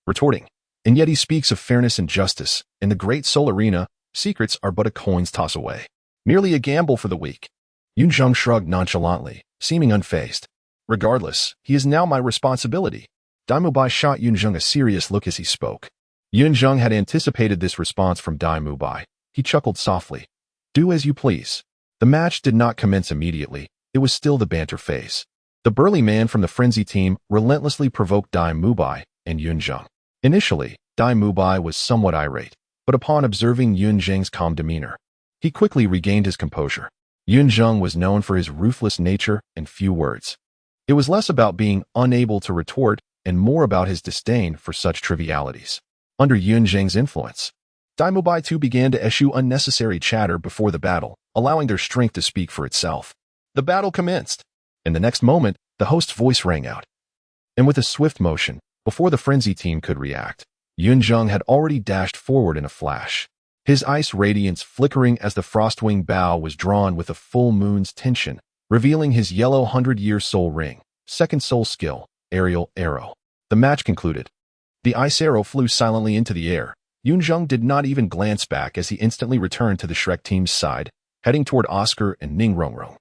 retorting, "And yet he speaks of fairness and justice. In the Great Soul Arena, secrets are but a coin's toss away. Merely a gamble for the weak." Yun Zheng shrugged nonchalantly, seeming unfazed. "Regardless, he is now my responsibility." Dai Mubai shot Yun Zheng a serious look as he spoke. Yun Zheng had anticipated this response from Dai Mubai. He chuckled softly. "Do as you please." The match did not commence immediately. It was still the banter phase. The burly man from the Frenzy team relentlessly provoked Dai Mubai and Yun Zheng. Initially, Dai Mubai was somewhat irate, but upon observing Yun Zheng's calm demeanor, he quickly regained his composure. Yun Zheng was known for his ruthless nature and few words. It was less about being unable to retort and more about his disdain for such trivialities. Under Yun Zheng's influence, Dai Mubai too began to eschew unnecessary chatter before the battle, allowing their strength to speak for itself. The battle commenced. In the next moment, the host's voice rang out. And with a swift motion, before the Frenzy team could react, Yun Zheng had already dashed forward in a flash, his ice radiance flickering as the frostwing bow was drawn with a full moon's tension, revealing his yellow 100-year soul ring, second soul skill, aerial arrow. The match concluded. The ice arrow flew silently into the air. Yun Zheng did not even glance back as he instantly returned to the Shrek team's side, heading toward Oscar and Ning Rongrong.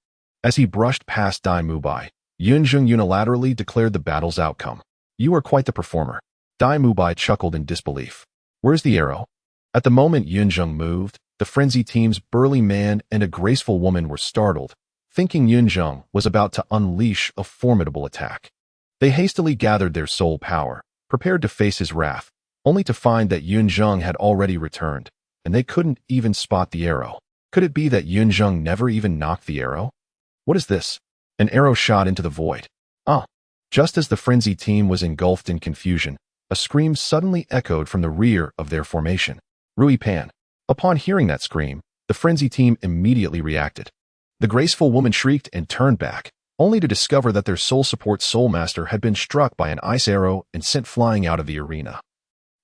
As he brushed past Dai Mubai, Yun Zheng unilaterally declared the battle's outcome. "You are quite the performer." Dai Mubai chuckled in disbelief. "Where's the arrow?" At the moment Yun Zheng moved, the Frenzy team's burly man and a graceful woman were startled, thinking Yun Zheng was about to unleash a formidable attack. They hastily gathered their soul power, prepared to face his wrath, only to find that Yun Zheng had already returned, and they couldn't even spot the arrow. Could it be that Yun Zheng never even knocked the arrow? What is this? An arrow shot into the void. Ah! Just as the Frenzy team was engulfed in confusion, a scream suddenly echoed from the rear of their formation. Rui Pan. Upon hearing that scream, the Frenzy team immediately reacted. The graceful woman shrieked and turned back, only to discover that their soul support soulmaster had been struck by an ice arrow and sent flying out of the arena.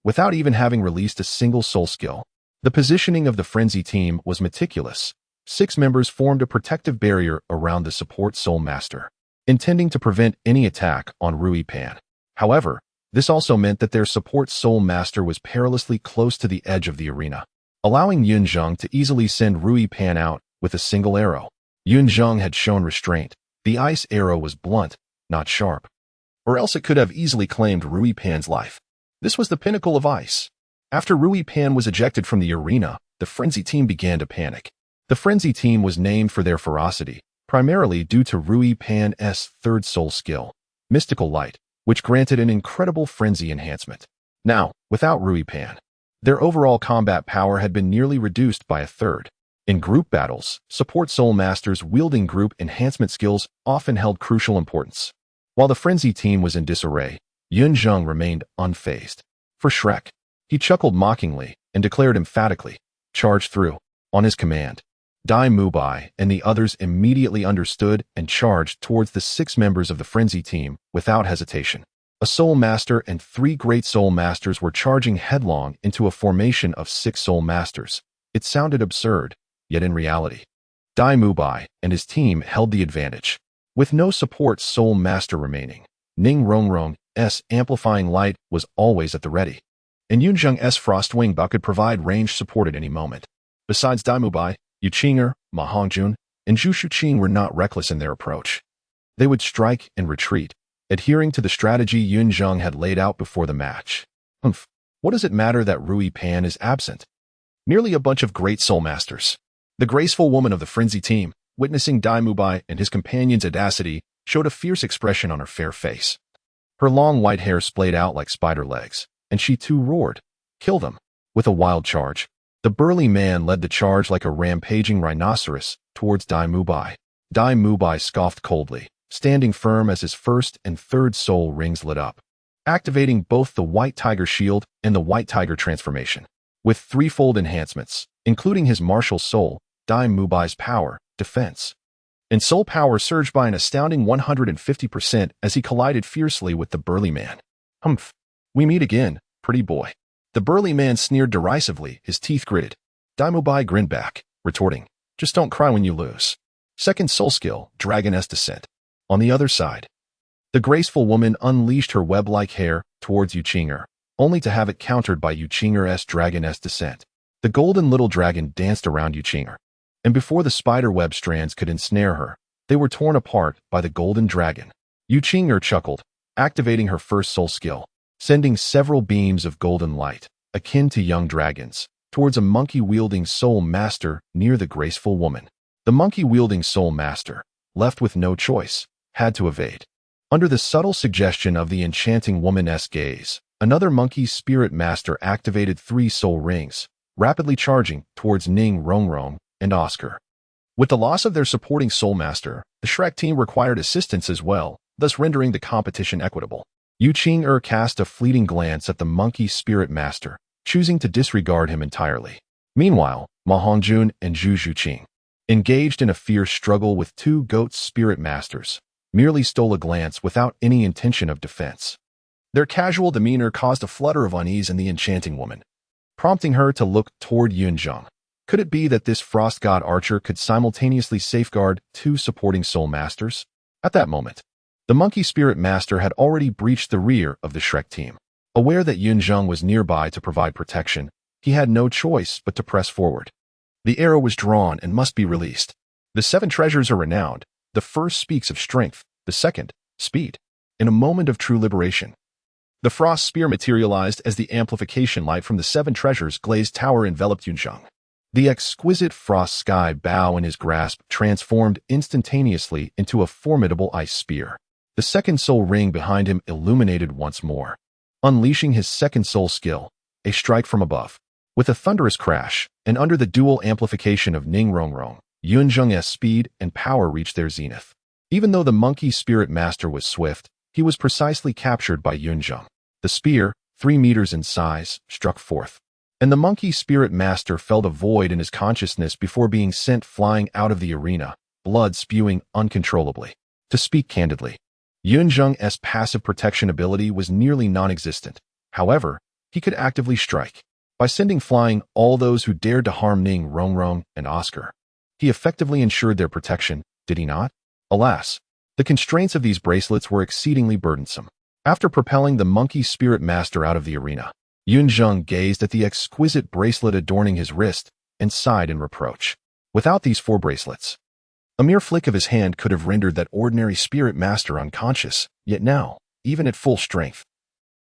Without even having released a single soul skill, The positioning of the Frenzy team was meticulous. 6 members formed a protective barrier around the support Soul Master, intending to prevent any attack on Rui Pan. However, this also meant that their support Soul Master was perilously close to the edge of the arena, allowing Yun Zheng to easily send Rui Pan out with a single arrow. Yun Zheng had shown restraint. The ice arrow was blunt, not sharp, or else it could have easily claimed Rui Pan's life. This was the pinnacle of ice. After Rui Pan was ejected from the arena, the Frenzy team began to panic. The Frenzy team was named for their ferocity, primarily due to Rui Pan's third soul skill, Mystical Light, which granted an incredible frenzy enhancement. Now, without Rui Pan, their overall combat power had been nearly reduced by a third. In group battles, support Soul Masters wielding group enhancement skills often held crucial importance. While the Frenzy team was in disarray, Yun Zheng remained unfazed. For Shrek, he chuckled mockingly and declared emphatically, "Charge through." On his command, Dai Mubai and the others immediately understood and charged towards the 6 members of the Frenzy team without hesitation. A Soul Master and 3 Great Soul Masters were charging headlong into a formation of 6 Soul Masters. It sounded absurd, yet in reality, Dai Mubai and his team held the advantage. With no support Soul Master remaining, Ning Rongrong's amplifying light was always at the ready, and Yun Zheng's Frostwing Buck could provide range support at any moment. Besides Dai Mubai, Yu Qing'er, Ma Hongjun, and Zhu Shuqing were not reckless in their approach. They would strike and retreat, adhering to the strategy Yun Zheng had laid out before the match. What does it matter that Rui Pan is absent? Merely a bunch of great Soul Masters. The graceful woman of the Frenzy team, witnessing Dai Mubai and his companion's audacity, showed a fierce expression on her fair face. Her long white hair splayed out like spider legs, and she too roared, "Kill them!" With a wild charge, the burly man led the charge like a rampaging rhinoceros towards Dai Mubai. Dai Mubai scoffed coldly, standing firm as his first and third soul rings lit up, activating both the White Tiger Shield and the White Tiger Transformation. With threefold enhancements, including his martial soul, Dai Mubai's power, defense, and soul power surged by an astounding 150% as he collided fiercely with the burly man. "Humph, we meet again, pretty boy." The burly man sneered derisively, his teeth gritted. Dai Mubai grinned back, retorting, "Just don't cry when you lose." Second soul skill, Dragoness Descent. On the other side, the graceful woman unleashed her web-like hair towards Yu Qing'er, only to have it countered by Yu Qing'er's Dragoness Descent. The golden little dragon danced around Yu Qing'er, and before the spider web strands could ensnare her, they were torn apart by the golden dragon. Yu Qing'er chuckled, activating her first soul skill, sending several beams of golden light, akin to young dragons, towards a monkey-wielding soul master near the graceful woman. The monkey-wielding soul master, left with no choice, had to evade. Under the subtle suggestion of the enchanting woman's gaze, another monkey spirit master activated 3 soul rings, rapidly charging towards Ning Rongrong and Oscar. With the loss of their supporting soul master, the Shrek team required assistance as well, thus rendering the competition equitable. Yu Qing'er cast a fleeting glance at the monkey spirit master, choosing to disregard him entirely. Meanwhile, Ma Hongjun and Zhu Shuqing, engaged in a fierce struggle with 2 goat spirit masters, merely stole a glance without any intention of defense. Their casual demeanor caused a flutter of unease in the enchanting woman, prompting her to look toward Yun Zheng. Could it be that this frost god archer could simultaneously safeguard 2 supporting soul masters? At that moment, the monkey spirit master had already breached the rear of the Shrek team. Aware that Yun Zheng was nearby to provide protection, he had no choice but to press forward. The arrow was drawn and must be released. The 7 treasures are renowned. The first speaks of strength, the second, speed. In a moment of true liberation, the frost spear materialized as the amplification light from the 7 treasures glazed tower enveloped Yun Zheng. The exquisite frost sky bow in his grasp transformed instantaneously into a formidable ice spear. The second soul ring behind him illuminated once more, unleashing his second soul skill, a strike from above. With a thunderous crash, and under the dual amplification of Ning Rongrong, Yun Zheng's speed and power reached their zenith. Even though the monkey spirit master was swift, he was precisely captured by Yun Zheng. The spear, 3 meters in size, struck forth, and the monkey spirit master felt a void in his consciousness before being sent flying out of the arena, blood spewing uncontrollably. To speak candidly, Yun Zheng's passive protection ability was nearly non-existent. However, he could actively strike. by sending flying all those who dared to harm Ning Rongrong and Oscar. He effectively ensured their protection, did he not? Alas, the constraints of these bracelets were exceedingly burdensome. After propelling the monkey spirit master out of the arena, Yun Zheng gazed at the exquisite bracelet adorning his wrist and sighed in reproach. Without these 4 bracelets, a mere flick of his hand could have rendered that ordinary spirit master unconscious, yet now, even at full strength,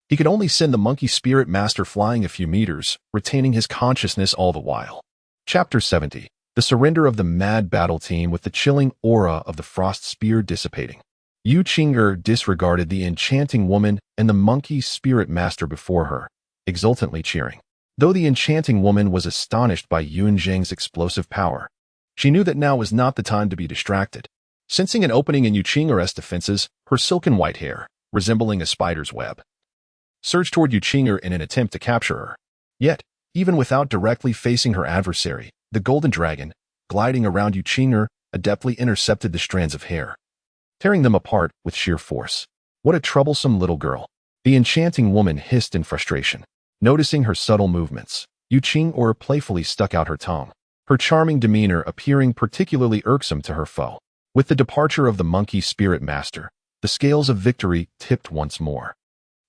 he could only send the monkey spirit master flying a few meters, retaining his consciousness all the while. Chapter 70. The surrender of the mad battle team with the chilling aura of the frost spear dissipating. Yu Qing'er disregarded the enchanting woman and the monkey spirit master before her, exultantly cheering. Though the enchanting woman was astonished by Yun Zheng's explosive power, she knew that now was not the time to be distracted. Sensing an opening in Yu Qing'er's defenses, her silken white hair, resembling a spider's web, surged toward Yu Qing'er in an attempt to capture her. Yet, even without directly facing her adversary, the golden dragon, gliding around Yu Qing'er, adeptly intercepted the strands of hair, tearing them apart with sheer force. What a troublesome little girl! The enchanting woman hissed in frustration. Noticing her subtle movements, Yu Qing'er playfully stuck out her tongue, her charming demeanor appearing particularly irksome to her foe. With the departure of the monkey spirit master, the scales of victory tipped once more.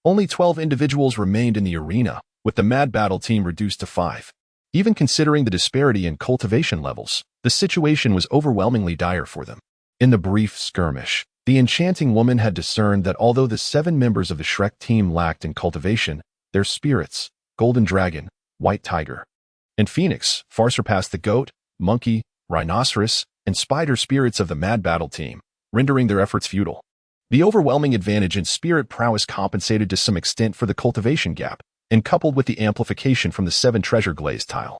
Only 12 individuals remained in the arena, with the mad battle team reduced to 5. Even considering the disparity in cultivation levels, the situation was overwhelmingly dire for them. In the brief skirmish, the enchanting woman had discerned that although the 7 members of the Shrek team lacked in cultivation, their spirits, Golden Dragon, White Tiger, and Phoenix, far surpassed the goat, monkey, rhinoceros, and spider spirits of the mad battle team, rendering their efforts futile. The overwhelming advantage in spirit prowess compensated to some extent for the cultivation gap, and coupled with the amplification from the 7 treasure glaze tile,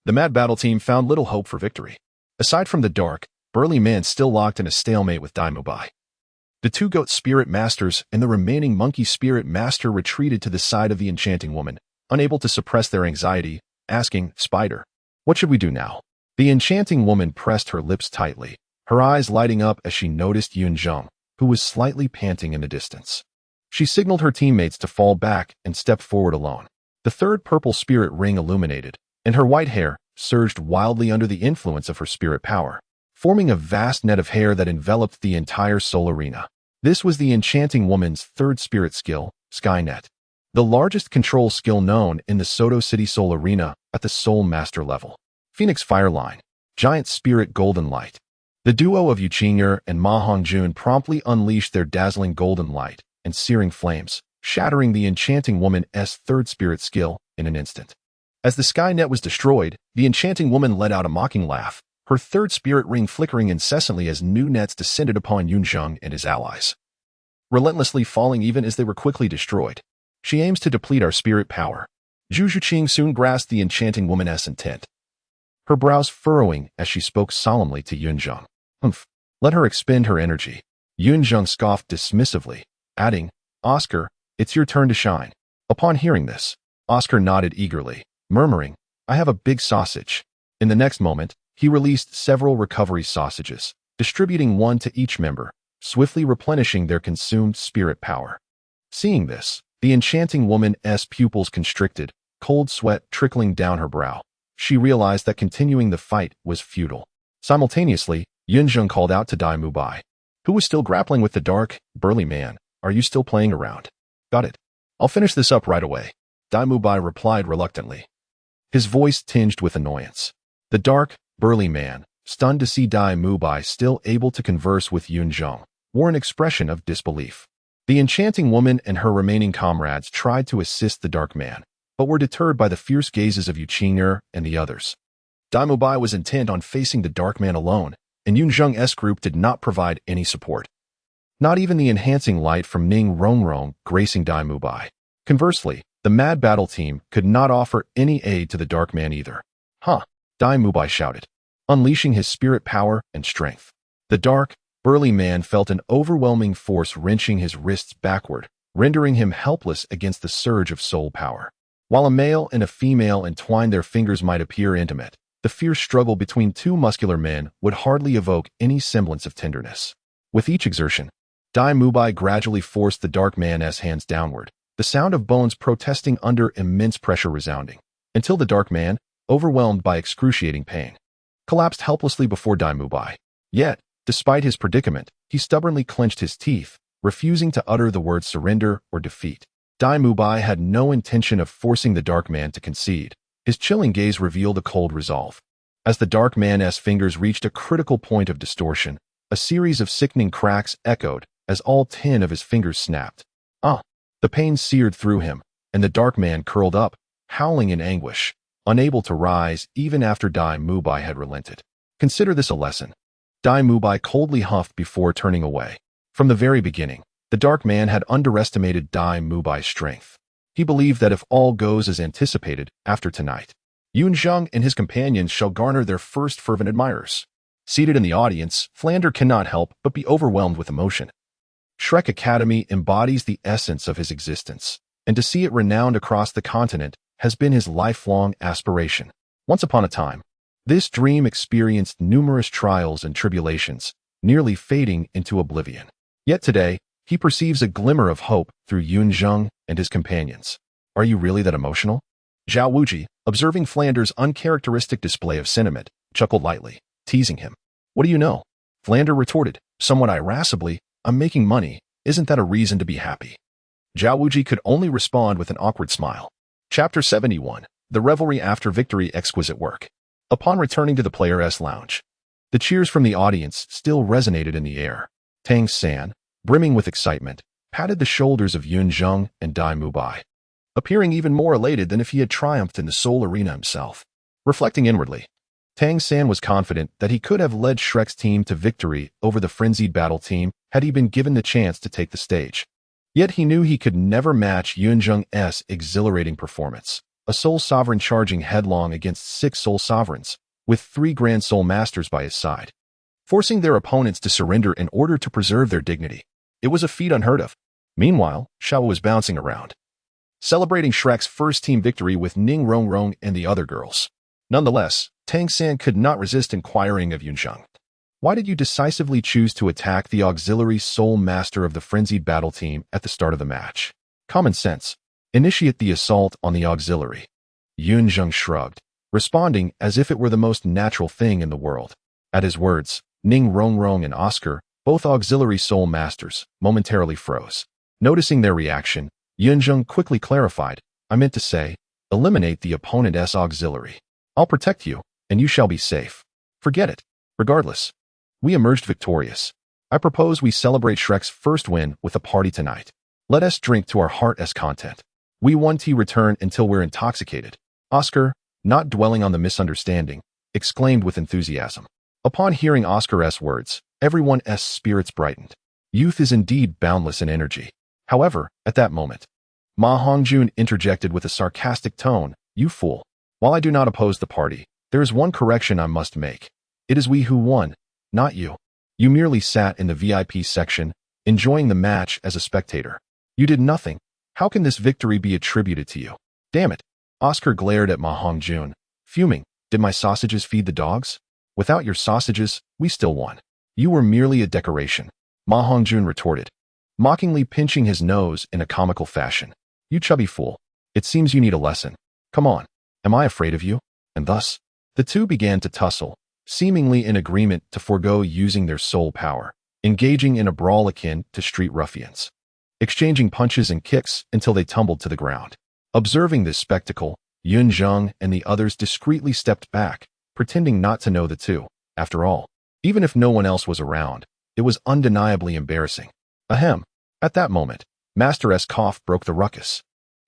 the mad battle team found little hope for victory. Aside from the dark, burly man still locked in a stalemate with Dai Mubai. The 2 goat spirit masters and the remaining monkey spirit master retreated to the side of the enchanting woman, unable to suppress their anxiety, asking, "Spider, what should we do now?" The enchanting woman pressed her lips tightly, her eyes lighting up as she noticed Yun Zheng, who was slightly panting in the distance. She signaled her teammates to fall back and step forward alone. The 3rd purple spirit ring illuminated, and her white hair surged wildly under the influence of her spirit power, forming a vast net of hair that enveloped the entire soul arena. This was the enchanting woman's 3rd spirit skill, Skynet, the largest control skill known in the Soto City Soul Arena at the Soul Master level. Phoenix Fireline, Giant Spirit Golden Light. The duo of Yu Qing'er and Ma Hongjun promptly unleashed their dazzling golden light and searing flames, shattering the enchanting woman's 3rd spirit skill in an instant. As the Skynet was destroyed, the enchanting woman let out a mocking laugh, her 3rd spirit ring flickering incessantly as new nets descended upon Yun Zheng and his allies, relentlessly falling even as they were quickly destroyed. She aims to deplete our spirit power. Zhu Zhuqing soon grasped the enchanting woman's intent, her brows furrowing as she spoke solemnly to Yun Zheng. "Humph, let her expend her energy." Yun Zheng scoffed dismissively, adding, "Oscar, it's your turn to shine." Upon hearing this, Oscar nodded eagerly, murmuring, "I have a big sausage." In the next moment, he released several recovery sausages, distributing one to each member, swiftly replenishing their consumed spirit power. Seeing this, the enchanting woman's pupils constricted, cold sweat trickling down her brow. She realized that continuing the fight was futile. Simultaneously, Yun Zheng called out to Dai Mubai, who was still grappling with the dark, burly man. "Are you still playing around?" "Got it. I'll finish this up right away," Dai Mubai replied reluctantly, his voice tinged with annoyance. The dark, burly man, stunned to see Dai Mubai still able to converse with Yun Zheng, wore an expression of disbelief. The enchanting woman and her remaining comrades tried to assist the dark man, but were deterred by the fierce gazes of Yu Qing'er and the others. Dai Mubai was intent on facing the dark man alone, and Yun Zheng's group did not provide any support. Not even the enhancing light from Ning Rongrong gracing Dai Mubai. Conversely, the mad battle team could not offer any aid to the dark man either. "Huh," Dai Mubai shouted, unleashing his spirit power and strength. The dark, burly man felt an overwhelming force wrenching his wrists backward, rendering him helpless against the surge of soul power. While a male and a female entwined their fingers might appear intimate, the fierce struggle between 2 muscular men would hardly evoke any semblance of tenderness. With each exertion, Dai Mubai gradually forced the dark man's hands downward, the sound of bones protesting under immense pressure resounding. until the dark man, overwhelmed by excruciating pain, collapsed helplessly before Dai Mubai. Yet, despite his predicament, he stubbornly clenched his teeth, refusing to utter the words surrender or defeat. Dai Mubai had no intention of forcing the dark man to concede. His chilling gaze revealed a cold resolve. As the dark man's fingers reached a critical point of distortion, a series of sickening cracks echoed as all 10 of his fingers snapped. The pain seared through him, and the dark man curled up, howling in anguish, unable to rise even after Dai Mubai had relented. Consider this a lesson. Dai Mubai coldly huffed before turning away. From the very beginning, the dark man had underestimated Dai Mubai's strength. He believed that if all goes as anticipated after tonight, Yun Zheng and his companions shall garner their first fervent admirers. Seated in the audience, Flander cannot help but be overwhelmed with emotion. Shrek Academy embodies the essence of his existence, and to see it renowned across the continent has been his lifelong aspiration. Once upon a time, this dream experienced numerous trials and tribulations, nearly fading into oblivion. Yet today, he perceives a glimmer of hope through Yun Zheng and his companions. Are you really that emotional? Zhao Wuji, observing Flander's uncharacteristic display of sentiment, chuckled lightly, teasing him. What do you know? Flander retorted, somewhat irascibly, I'm making money. Isn't that a reason to be happy? Zhao Wuji could only respond with an awkward smile. Chapter 71. The Revelry After Victory. Exquisite work. Upon returning to the player's lounge, the cheers from the audience still resonated in the air. Tang Sect, brimming with excitement, patted the shoulders of Yun Zheng and Dai Mubai, appearing even more elated than if he had triumphed in the Soul Arena himself. Reflecting inwardly, Tang Sect was confident that he could have led Shrek's team to victory over the frenzied battle team had he been given the chance to take the stage. Yet he knew he could never match Yun Zheng's exhilarating performance, a soul sovereign charging headlong against 6 soul sovereigns, with 3 grand soul masters by his side, forcing their opponents to surrender in order to preserve their dignity. It was a feat unheard of. Meanwhile, Shao was bouncing around, celebrating Shrek's first team victory with Ning Rongrong and the other girls. Nonetheless, Tang Sect could not resist inquiring of Yun Zheng. Why did you decisively choose to attack the auxiliary soul master of the frenzied battle team at the start of the match? Common sense. Initiate the assault on the auxiliary. Yun Zheng shrugged, responding as if it were the most natural thing in the world. At his words, Ning Rongrong and Oscar, both auxiliary soul masters, momentarily froze. Noticing their reaction, Yun Zheng quickly clarified, I meant to say, eliminate the opponent's auxiliary. I'll protect you, and you shall be safe. Forget it. Regardless, we emerged victorious. I propose we celebrate Shrek's first win with a party tonight. Let us drink to our heart's content. We won't return until we're intoxicated. Oscar, not dwelling on the misunderstanding, exclaimed with enthusiasm. Upon hearing Oscar's words, everyone's spirits brightened. Youth is indeed boundless in energy. However, at that moment, Ma Hongjun interjected with a sarcastic tone, you fool. While I do not oppose the party, there is one correction I must make. It is we who won, not you. You merely sat in the VIP section, enjoying the match as a spectator. You did nothing. How can this victory be attributed to you? Damn it. Oscar glared at Ma Hongjun, fuming. Did my sausages feed the dogs? Without your sausages, we still won. You were merely a decoration. Ma Hongjun retorted, mockingly pinching his nose in a comical fashion. You chubby fool. It seems you need a lesson. Come on. Am I afraid of you? And thus, the two began to tussle, seemingly in agreement to forego using their soul power, engaging in a brawl akin to street ruffians, exchanging punches and kicks until they tumbled to the ground. Observing this spectacle, Yun Zheng and the others discreetly stepped back, pretending not to know the two. After all, even if no one else was around, it was undeniably embarrassing. Ahem. At that moment, Master's cough broke the ruckus.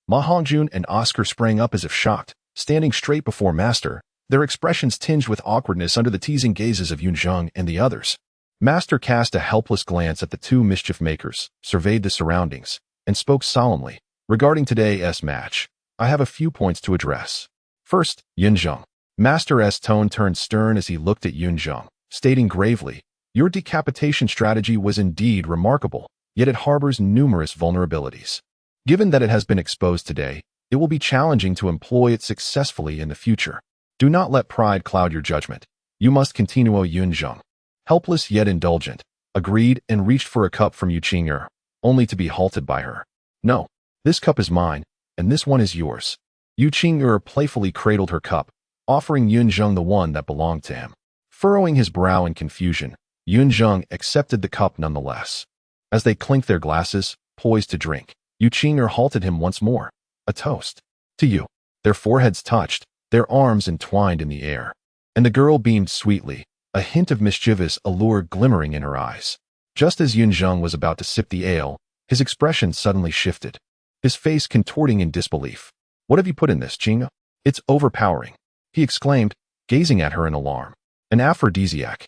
Ma Hongjun and Oscar sprang up as if shocked, standing straight before Master, their expressions tinged with awkwardness under the teasing gazes of Yun Zheng and the others. Master cast a helpless glance at the two mischief makers, surveyed the surroundings, and spoke solemnly. Regarding today's match, I have a few points to address. First, Yun Zheng. Master's tone turned stern as he looked at Yun Zheng, stating gravely, your decapitation strategy was indeed remarkable, yet it harbors numerous vulnerabilities. Given that it has been exposed today, it will be challenging to employ it successfully in the future. Do not let pride cloud your judgment. You must continue. Yun Zheng, helpless yet indulgent, agreed and reached for a cup from Yu Qing'er, only to be halted by her. No, this cup is mine, and this one is yours. Yu Qing'er playfully cradled her cup, offering Yun Zheng the one that belonged to him. Furrowing his brow in confusion, Yun Zheng accepted the cup nonetheless. As they clinked their glasses, poised to drink, Yu Qing'er halted him once more. A toast. To you. Their foreheads touched, their arms entwined in the air. And the girl beamed sweetly, a hint of mischievous allure glimmering in her eyes. Just as Yun Zheng was about to sip the ale, his expression suddenly shifted, his face contorting in disbelief. What have you put in this, Qing'er? It's overpowering, he exclaimed, gazing at her in alarm. An aphrodisiac.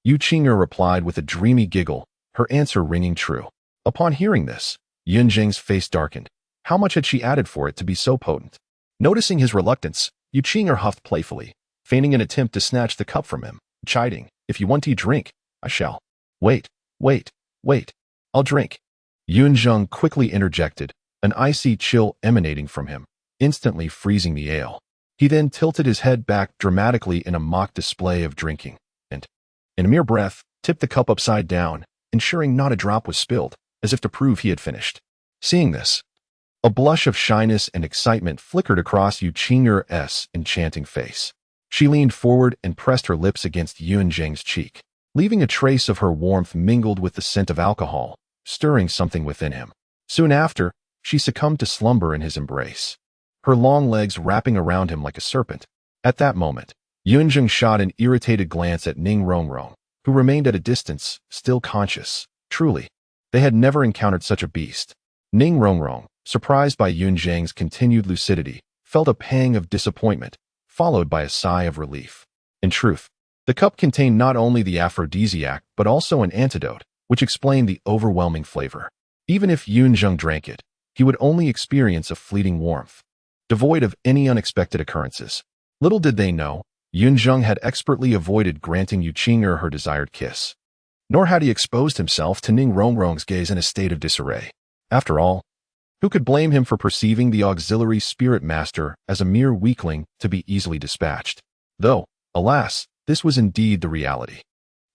Yu Qing'er replied with a dreamy giggle, her answer ringing true. Upon hearing this, Yun Zheng's face darkened. How much had she added for it to be so potent? Noticing his reluctance, Yu Qing'er huffed playfully, feigning an attempt to snatch the cup from him, chiding, if you want to drink, I shall. Wait. I'll drink. Yun Zheng quickly interjected, an icy chill emanating from him, instantly freezing the ale. He then tilted his head back dramatically in a mock display of drinking, and, in a mere breath, tipped the cup upside down, ensuring not a drop was spilled, as if to prove he had finished. Seeing this, a blush of shyness and excitement flickered across Yu Qing'er's enchanting face. She leaned forward and pressed her lips against Yun Zheng's cheek, leaving a trace of her warmth mingled with the scent of alcohol, stirring something within him. Soon after, she succumbed to slumber in his embrace, her long legs wrapping around him like a serpent. At that moment, Yun Zheng shot an irritated glance at Ning Rongrong, who remained at a distance, still conscious. Truly, they had never encountered such a beast. Ning Rongrong, surprised by Yun Zheng's continued lucidity, felt a pang of disappointment, followed by a sigh of relief. In truth, the cup contained not only the aphrodisiac but also an antidote, which explained the overwhelming flavor. Even if Yun Zheng drank it, he would only experience a fleeting warmth, devoid of any unexpected occurrences. Little did they know, Yun Zheng had expertly avoided granting Yu Qing'er her desired kiss. Nor had he exposed himself to Ning Rongrong's gaze in a state of disarray. After all, who could blame him for perceiving the auxiliary spirit master as a mere weakling to be easily dispatched? Though, alas, this was indeed the reality.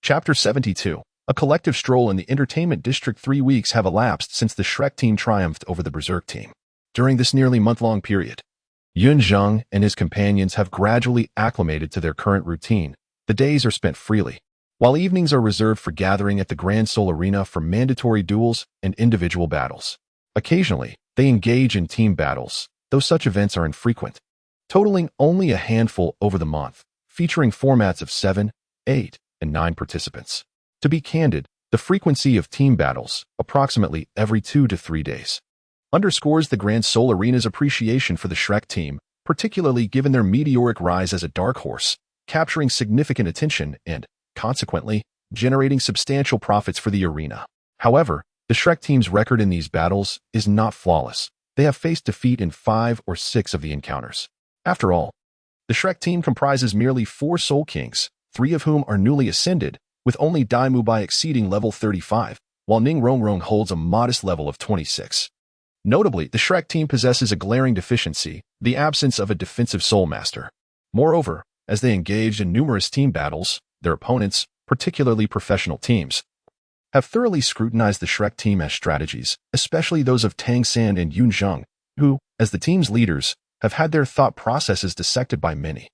Chapter 72. A collective stroll in the entertainment district. 3 weeks have elapsed since the Shrek team triumphed over the Berserk team. During this nearly month-long period, Yun Zheng and his companions have gradually acclimated to their current routine. The days are spent freely, while evenings are reserved for gathering at the Grand Soul Arena for mandatory duels and individual battles. Occasionally, they engage in team battles, though such events are infrequent, totaling only a handful over the month, featuring formats of 7, 8, and 9 participants. To be candid, the frequency of team battles, approximately every 2 to 3 days, underscores the Grand Soul Arena's appreciation for the Shrek team, particularly given their meteoric rise as a dark horse, capturing significant attention and, consequently, generating substantial profits for the arena. However, the Shrek team's record in these battles is not flawless. They have faced defeat in 5 or 6 of the encounters. After all, the Shrek team comprises merely 4 Soul Kings, 3 of whom are newly ascended, with only Daimu Bai exceeding level 35, while Ning Rongrong holds a modest level of 26. Notably, the Shrek team possesses a glaring deficiency, the absence of a defensive Soul Master. Moreover, as they engaged in numerous team battles, their opponents, particularly professional teams, have thoroughly scrutinized the Shrek team as strategies, especially those of Tang Sect and Yun Zheng, who, as the team's leaders, have had their thought processes dissected by many.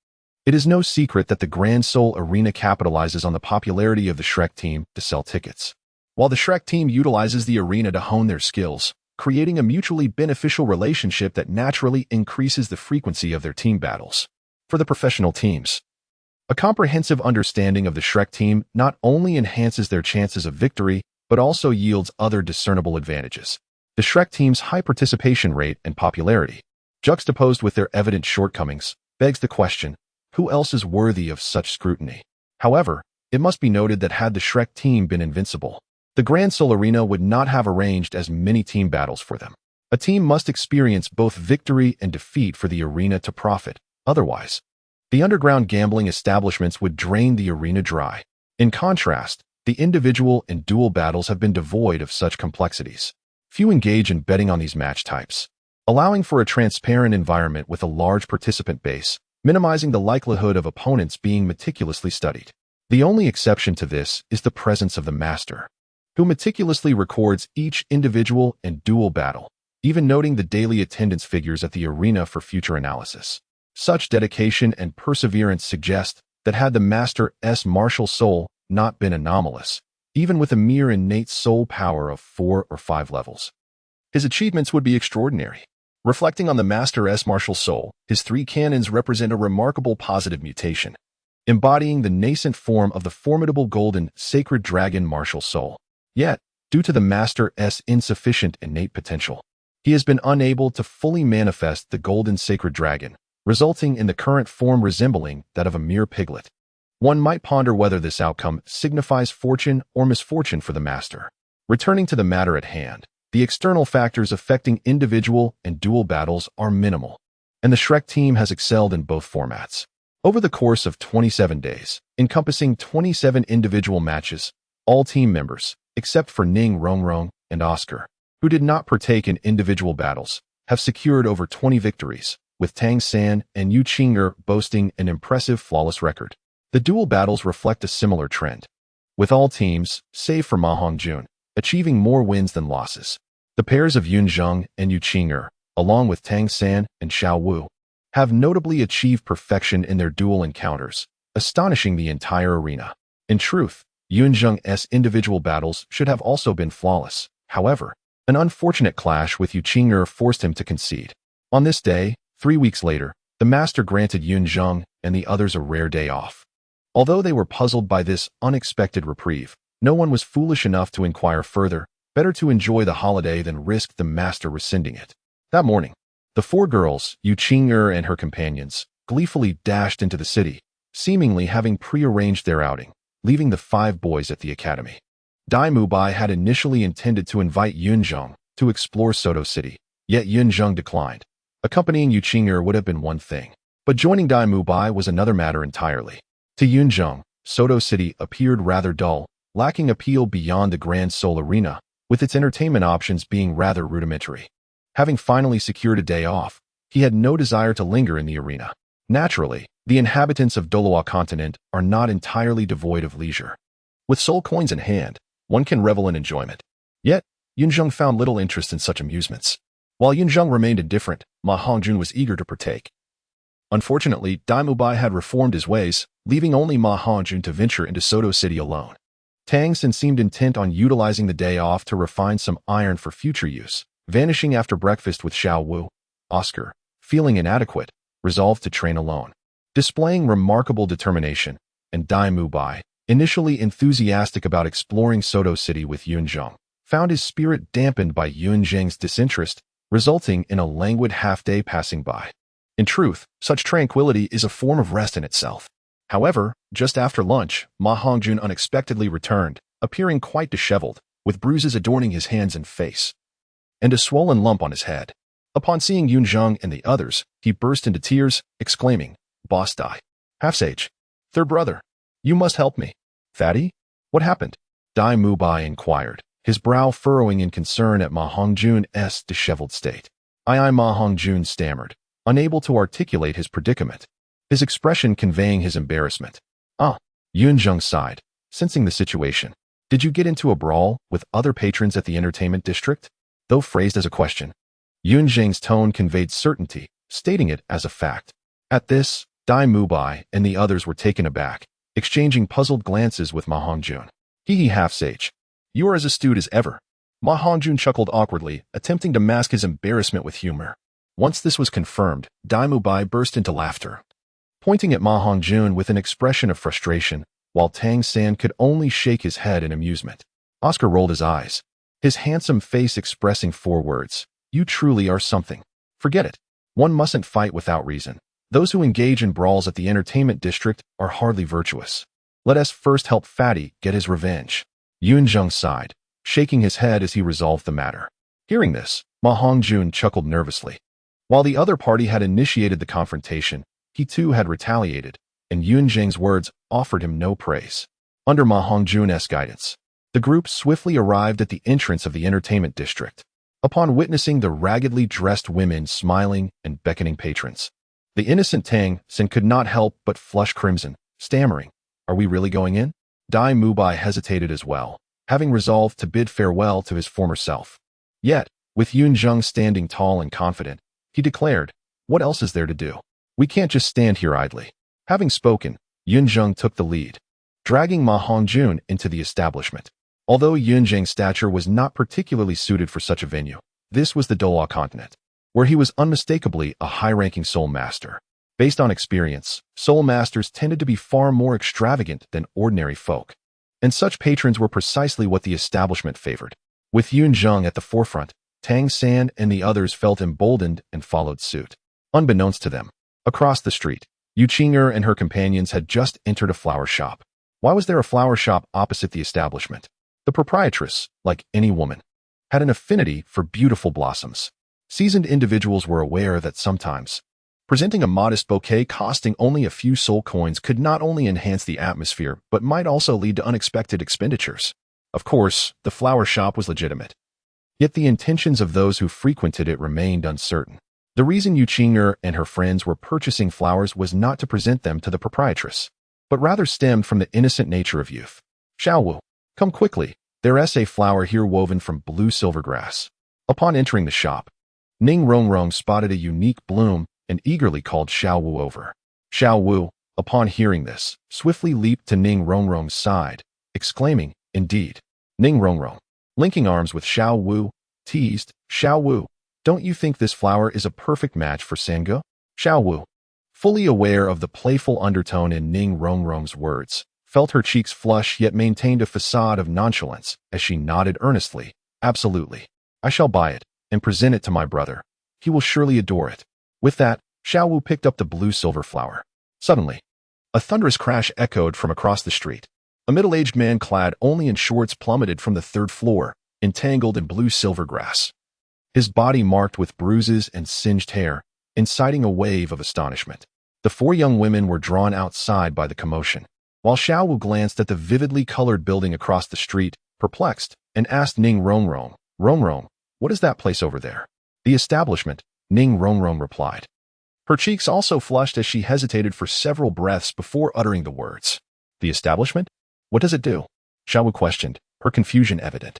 It is no secret that the Grand Soul Arena capitalizes on the popularity of the Shrek team to sell tickets, while the Shrek team utilizes the arena to hone their skills, creating a mutually beneficial relationship that naturally increases the frequency of their team battles. For the professional teams, a comprehensive understanding of the Shrek team not only enhances their chances of victory, but also yields other discernible advantages. The Shrek team's high participation rate and popularity, juxtaposed with their evident shortcomings, begs the question, who else is worthy of such scrutiny? However, it must be noted that had the Shrek team been invincible, the Grand Soul Arena would not have arranged as many team battles for them. A team must experience both victory and defeat for the arena to profit. Otherwise, the underground gambling establishments would drain the arena dry. In contrast, the individual and duel battles have been devoid of such complexities. Few engage in betting on these match types, allowing for a transparent environment with a large participant base, minimizing the likelihood of opponents being meticulously studied. The only exception to this is the presence of the master, who meticulously records each individual and duel battle, even noting the daily attendance figures at the arena for future analysis. Such dedication and perseverance suggest that had the Master's martial soul not been anomalous, even with a mere innate soul power of 4 or 5 levels, his achievements would be extraordinary. Reflecting on the Master's martial soul, his 3 cannons represent a remarkable positive mutation, embodying the nascent form of the formidable golden sacred dragon martial soul. Yet, due to the Master's insufficient innate potential, he has been unable to fully manifest the golden sacred dragon, resulting in the current form resembling that of a mere piglet. One might ponder whether this outcome signifies fortune or misfortune for the Master. Returning to the matter at hand, the external factors affecting individual and duel battles are minimal, and the Shrek team has excelled in both formats. Over the course of 27 days, encompassing 27 individual matches, all team members, except for Ning Rongrong and Oscar, who did not partake in individual battles, have secured over 20 victories, with Tang San and Yu Qing'er boasting an impressive flawless record. The duel battles reflect a similar trend, with all teams, save for Ma Hongjun, achieving more wins than losses. The pairs of Yun Zheng and Yu Qing'er, along with Tang San and Xiao Wu, have notably achieved perfection in their duel encounters, astonishing the entire arena. In truth, Yun Zheng's individual battles should have also been flawless. However, an unfortunate clash with Yu Qing'er forced him to concede. On this day, 3 weeks later, the Master granted Yun Zheng and the others a rare day off. Although they were puzzled by this unexpected reprieve, no one was foolish enough to inquire further. Better to enjoy the holiday than risk the Master rescinding it. That morning, the 4 girls, Yu Qing'er and her companions, gleefully dashed into the city, seemingly having prearranged their outing, leaving the 5 boys at the academy. Dai Mubai had initially intended to invite Yun Zheng to explore Soto City, yet Yun Zheng declined. Accompanying Yu Qing'er would have been one thing, but joining Dai Mubai was another matter entirely. To Yun Zheng, Soto City appeared rather dull, lacking appeal beyond the Grand Seoul Arena, with its entertainment options being rather rudimentary. Having finally secured a day off, he had no desire to linger in the arena. Naturally, the inhabitants of Douluo Continent are not entirely devoid of leisure. With soul coins in hand, one can revel in enjoyment. Yet, Yun Zheng found little interest in such amusements. While Yun Zheng remained indifferent, Ma Hongjun was eager to partake. Unfortunately, Dai Mubai had reformed his ways, leaving only Ma Hongjun to venture into Soto City alone. Tang Sect seemed intent on utilizing the day off to refine some iron for future use, vanishing after breakfast with Xiao Wu. Oscar, feeling inadequate, resolved to train alone. Displaying remarkable determination, and Dai Mubai, initially enthusiastic about exploring Soto City with Yun Zheng, found his spirit dampened by Yun Zheng's disinterest, resulting in a languid half-day passing by. In truth, such tranquility is a form of rest in itself. However, just after lunch, Ma Hongjun unexpectedly returned, appearing quite disheveled, with bruises adorning his hands and face, and a swollen lump on his head. Upon seeing Yun Zheng and the others, he burst into tears, exclaiming, "Boss Dai, half-sage, third brother, you must help me." "Fatty? What happened?" Dai Mubai inquired, his brow furrowing in concern at Ma Hongjun's disheveled state. Ma Hongjun stammered, unable to articulate his predicament, his expression conveying his embarrassment. Yun Zheng sighed, sensing the situation. "Did you get into a brawl with other patrons at the entertainment district?" Though phrased as a question, Yun Zheng's tone conveyed certainty, stating it as a fact. At this, Dai Mubai and the others were taken aback, exchanging puzzled glances with Ma Hongjun. "Hee half-sage. You are as astute as ever." Ma Hongjun chuckled awkwardly, attempting to mask his embarrassment with humor. Once this was confirmed, Dai Mubai burst into laughter, pointing at Ma Hongjun with an expression of frustration, while Tang San could only shake his head in amusement. Oscar rolled his eyes, his handsome face expressing 4 words: "You truly are something." "Forget it. One mustn't fight without reason. Those who engage in brawls at the entertainment district are hardly virtuous. Let us first help Fatty get his revenge." Yun Zheng sighed, shaking his head as he resolved the matter. Hearing this, Ma Hongjun chuckled nervously. While the other party had initiated the confrontation, he too had retaliated, and Yun Zheng's words offered him no praise. Under Ma Hongjun's guidance, the group swiftly arrived at the entrance of the entertainment district. Upon witnessing the raggedly dressed women smiling and beckoning patrons, the innocent Tang Sect could not help but flush crimson, stammering, "Are we really going in?" Dai Mubai hesitated as well, having resolved to bid farewell to his former self. Yet, With Yun Zheng standing tall and confident, he declared, "What else is there to do? We can't just stand here idly." Having spoken, Yun Zheng took the lead, dragging Ma Hongjun into the establishment. Although Yun Zheng's stature was not particularly suited for such a venue, this was the Douluo Continent, where he was unmistakably a high-ranking soul master. Based on experience, soul masters tended to be far more extravagant than ordinary folk, and such patrons were precisely what the establishment favored. With Yun Zheng at the forefront, Tang Sect and the others felt emboldened and followed suit. Unbeknownst to them, across the street, Yu Qing'er and her companions had just entered a flower shop. Why was there a flower shop opposite the establishment? The proprietress, like any woman, had an affinity for beautiful blossoms. Seasoned individuals were aware that sometimes presenting a modest bouquet costing only a few soul coins could not only enhance the atmosphere but might also lead to unexpected expenditures. Of course, the flower shop was legitimate. Yet the intentions of those who frequented it remained uncertain. The reason Yu Qing'er and her friends were purchasing flowers was not to present them to the proprietress, but rather stemmed from the innocent nature of youth. "Xiaowu, come quickly, there is a flower here woven from blue silver grass." Upon entering the shop, Ning Rongrong spotted a unique bloom and eagerly called Xiaowu over. Xiaowu, upon hearing this, swiftly leaped to Ning Rongrong's side, exclaiming, "Indeed." Ning Rongrong, linking arms with Xiaowu, teased, "Xiaowu, don't you think this flower is a perfect match for Sange?" Xiaowu, fully aware of the playful undertone in Ning Rongrong's words, felt her cheeks flush yet maintained a facade of nonchalance as she nodded earnestly, "Absolutely. I shall buy it and present it to my brother. He will surely adore it." With that, Xiaowu picked up the blue-silver flower. Suddenly, a thunderous crash echoed from across the street. A middle-aged man clad only in shorts plummeted from the third floor, entangled in blue-silver grass. His body marked with bruises and singed hair, inciting a wave of astonishment. The four young women were drawn outside by the commotion, while Xiaowu glanced at the vividly colored building across the street, perplexed, and asked Ning Rongrong, "Rongrong, what is that place over there?" "The establishment," Ning Rongrong replied. Her cheeks also flushed as she hesitated for several breaths before uttering the words. "The establishment? What does it do?" Xiaowu questioned, her confusion evident.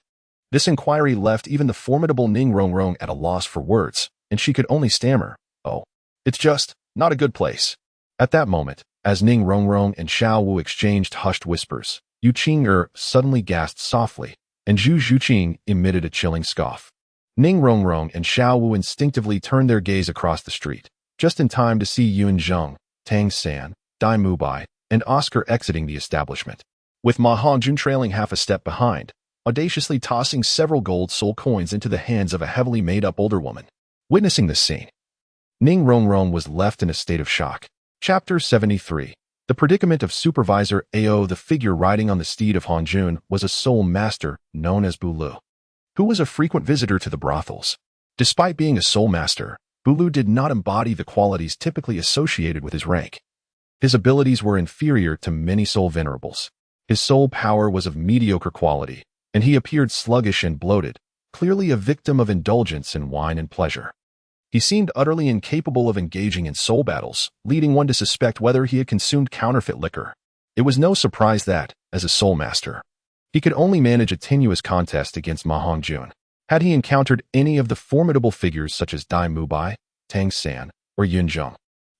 This inquiry left even the formidable Ning Rongrong at a loss for words, and she could only stammer, "Oh, it's just not a good place." At that moment, as Ning Rongrong and Xiaowu exchanged hushed whispers, Yu Qing'er suddenly gasped softly, and Zhu Zhuqing emitted a chilling scoff. Ning Rongrong and Xiaowu instinctively turned their gaze across the street, just in time to see Yun Zheng, Tang Sect, Dai Mubai, and Oscar exiting the establishment, with Ma Hongjun trailing half a step behind, audaciously tossing several gold soul coins into the hands of a heavily made-up older woman. Witnessing this scene, Ning Rongrong was left in a state of shock. Chapter 73. The predicament of Supervisor Ao. The figure riding on the steed of Hongjun was a soul master known as Douluo, who was a frequent visitor to the brothels. Despite being a soul master, Douluo did not embody the qualities typically associated with his rank. His abilities were inferior to many soul venerables. His soul power was of mediocre quality, and he appeared sluggish and bloated, clearly a victim of indulgence in wine and pleasure. He seemed utterly incapable of engaging in soul battles, leading one to suspect whether he had consumed counterfeit liquor. It was no surprise that, as a soul master, he could only manage a tenuous contest against Ma Hongjun. Had he encountered any of the formidable figures such as Dai Mubai, Tang Sect, or Yun Zheng,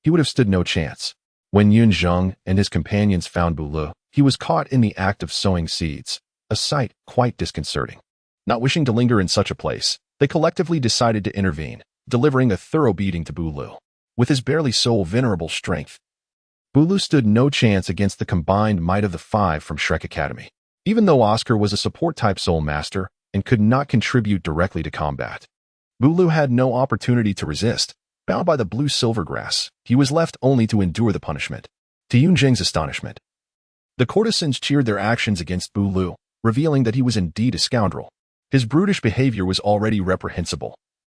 he would have stood no chance. When Yun Zheng and his companions found Douluo, he was caught in the act of sowing seeds, a sight quite disconcerting. Not wishing to linger in such a place, they collectively decided to intervene, delivering a thorough beating to Douluo. With his barely soul venerable strength, Douluo stood no chance against the combined might of the five from Shrek Academy. Even though Oscar was a support-type soul master and could not contribute directly to combat, Douluo had no opportunity to resist. Bound by the blue-silver grass, he was left only to endure the punishment. To Yun Zheng's astonishment, the courtesans cheered their actions against Douluo, revealing that he was indeed a scoundrel. His brutish behavior was already reprehensible,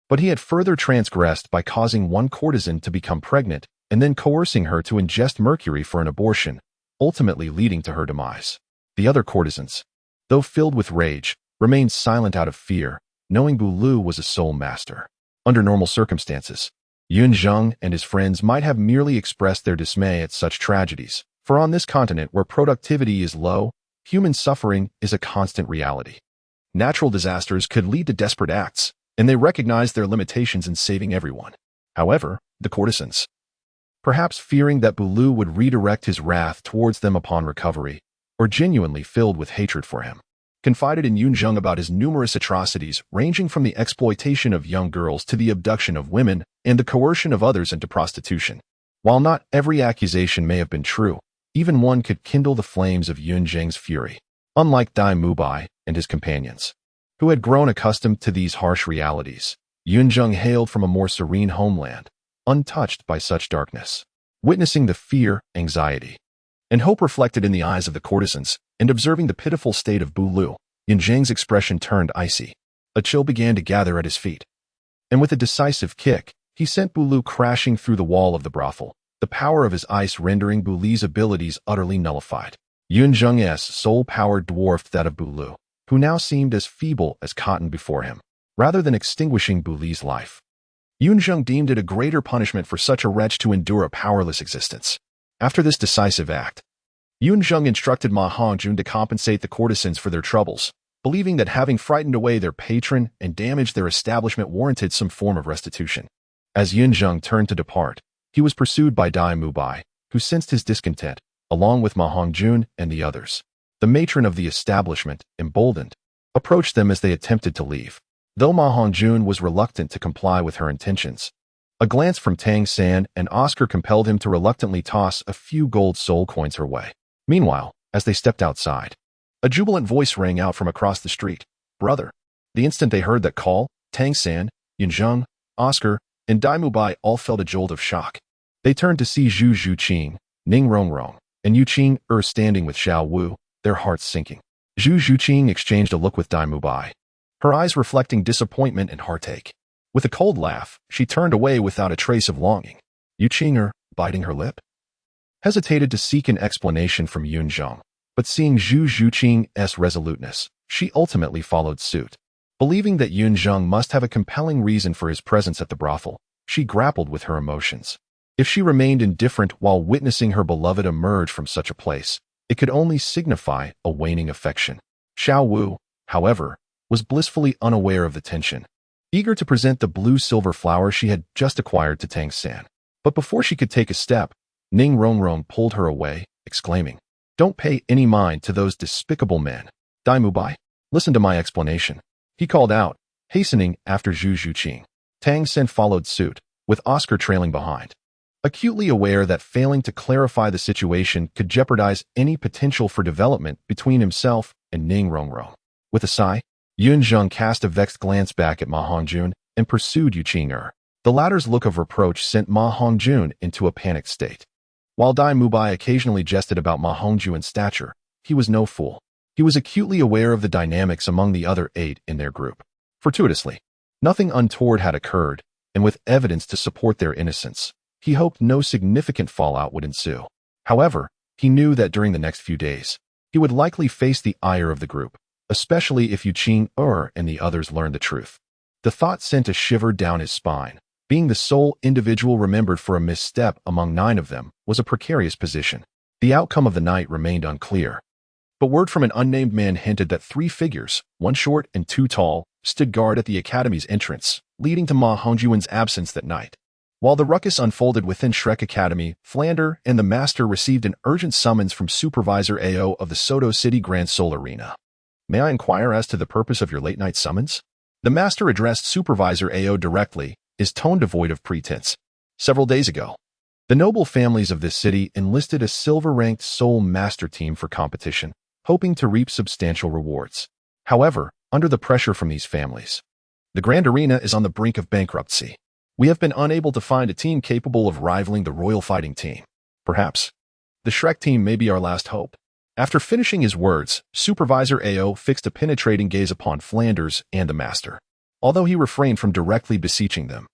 but he had further transgressed by causing one courtesan to become pregnant and then coercing her to ingest mercury for an abortion, ultimately leading to her demise. The other courtesans, though filled with rage, remained silent out of fear, knowing Douluo was a soul master. Under normal circumstances, Yun Zheng and his friends might have merely expressed their dismay at such tragedies, for on this continent where productivity is low, human suffering is a constant reality. Natural disasters could lead to desperate acts, and they recognized their limitations in saving everyone. However, the courtesans, perhaps fearing that Douluo would redirect his wrath towards them upon recovery, or genuinely filled with hatred for him, confided in Yun Zheng about his numerous atrocities ranging from the exploitation of young girls to the abduction of women and the coercion of others into prostitution. While not every accusation may have been true, even one could kindle the flames of Yun Zheng's fury. Unlike Dai Mubai and his companions, who had grown accustomed to these harsh realities, Yun Zheng hailed from a more serene homeland, untouched by such darkness. Witnessing the fear, anxiety, and hope reflected in the eyes of the courtesans, and observing the pitiful state of Douluo, Yun Zheng's expression turned icy. A chill began to gather at his feet, and with a decisive kick, he sent Douluo crashing through the wall of the brothel, the power of his ice rendering Douluo's abilities utterly nullified. Yun Zheng's soul power dwarfed that of Douluo, who now seemed as feeble as cotton before him. Rather than extinguishing Douluo's life, Yun Zheng deemed it a greater punishment for such a wretch to endure a powerless existence. After this decisive act, Yun Zheng instructed Ma Hongjun to compensate the courtesans for their troubles, believing that having frightened away their patron and damaged their establishment warranted some form of restitution. As Yun Zheng turned to depart, he was pursued by Dai Mubai, who sensed his discontent, along with Ma Hongjun and the others. The matron of the establishment, emboldened, approached them as they attempted to leave. Though Ma Hongjun was reluctant to comply with her intentions, a glance from Tang Sect and Oscar compelled him to reluctantly toss a few gold soul coins her way. Meanwhile, as they stepped outside, a jubilant voice rang out from across the street. "Brother!" The instant they heard that call, Tang Sect, Yun Zheng, Oscar, and Dai Mubai all felt a jolt of shock. They turned to see Zhu Zhuqing, Ning Rongrong, and Yu Qing standing with Xiao Wu, their hearts sinking. Zhu Zhuqing exchanged a look with Dai Mubai, her eyes reflecting disappointment and heartache. With a cold laugh, she turned away without a trace of longing. Yu Qing, biting her lip, hesitated to seek an explanation from Yun Zheng, but seeing Zhu Zhuqing's resoluteness, she ultimately followed suit. Believing that Yun Zheng must have a compelling reason for his presence at the brothel, she grappled with her emotions. If she remained indifferent while witnessing her beloved emerge from such a place, it could only signify a waning affection. Xiao Wu, however, was blissfully unaware of the tension, eager to present the blue-silver flower she had just acquired to Tang Sect. But before she could take a step, Ning Rongrong pulled her away, exclaiming, "Don't pay any mind to those despicable men. Dai Mubai, listen to my explanation," he called out, hastening after Zhu Zhuqing. Tang Sect followed suit, with Oscar trailing behind. Acutely aware that failing to clarify the situation could jeopardize any potential for development between himself and Ning Rongrong. With a sigh, Yun Zheng cast a vexed glance back at Ma Hongjun and pursued Yu Qing. The latter's look of reproach sent Ma Hongjun into a panicked state. While Dai Mubai occasionally jested about Ma Hongjun's stature, he was no fool. He was acutely aware of the dynamics among the other 8 in their group. Fortuitously, nothing untoward had occurred, and with evidence to support their innocence, he hoped no significant fallout would ensue. However, he knew that during the next few days, he would likely face the ire of the group, especially if Yu Qing and the others learned the truth. The thought sent a shiver down his spine. Being the sole individual remembered for a misstep among 9 of them was a precarious position. The outcome of the night remained unclear, but word from an unnamed man hinted that 3 figures, 1 short and 2 tall, stood guard at the academy's entrance, leading to Ma Hongjun's absence that night. While the ruckus unfolded within Shrek Academy, Flander and the Master received an urgent summons from Supervisor AO of the Soto City Grand Sol Arena. "May I inquire as to the purpose of your late-night summons?" The Master addressed Supervisor AO directly, his tone devoid of pretense. "Several days ago, the noble families of this city enlisted a silver-ranked Soul Master team for competition, hoping to reap substantial rewards. However, under the pressure from these families, the Grand Arena is on the brink of bankruptcy. We have been unable to find a team capable of rivaling the Royal Fighting Team. Perhaps the Shrek team may be our last hope." After finishing his words, Supervisor AO fixed a penetrating gaze upon Flanders and the Master, although he refrained from directly beseeching them.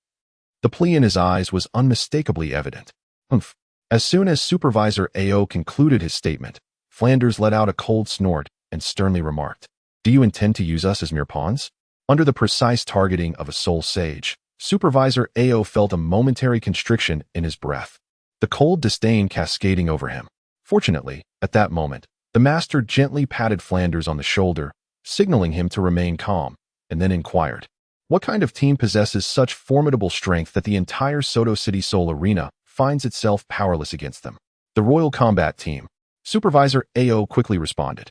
The plea in his eyes was unmistakably evident. "Humph." As soon as Supervisor AO concluded his statement, Flanders let out a cold snort and sternly remarked, "Do you intend to use us as mere pawns?" Under the precise targeting of a soul sage, Supervisor AO felt a momentary constriction in his breath, the cold disdain cascading over him. Fortunately, at that moment, the Master gently patted Flanders on the shoulder, signaling him to remain calm, and then inquired, What kind of team possesses such formidable strength that the entire Soto City Soul Arena finds itself powerless against them? The Royal Combat Team. Supervisor AO quickly responded.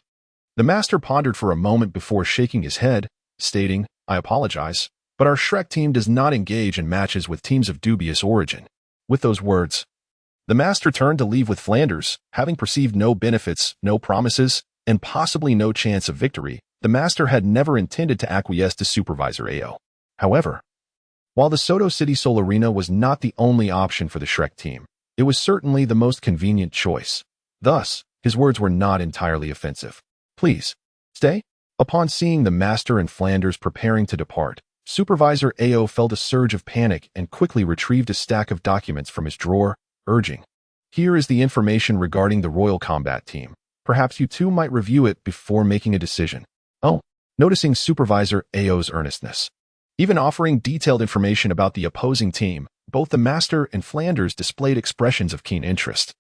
The master pondered for a moment before shaking his head, stating, "I apologize, but our Shrek team does not engage in matches with teams of dubious origin." With those words, the master turned to leave with Flanders, having perceived no benefits, no promises, and possibly no chance of victory. The master had never intended to acquiesce to Supervisor AO. However, while the Soto City Soul Arena was not the only option for the Shrek team, it was certainly the most convenient choice. Thus, his words were not entirely offensive. "Please, stay." Upon seeing the master and Flanders preparing to depart, Supervisor AO felt a surge of panic and quickly retrieved a stack of documents from his drawer, urging, "Here is the information regarding the Royal Combat Team. Perhaps you two might review it before making a decision." Oh, noticing Supervisor AO's earnestness, even offering detailed information about the opposing team, both the master and Flanders displayed expressions of keen interest,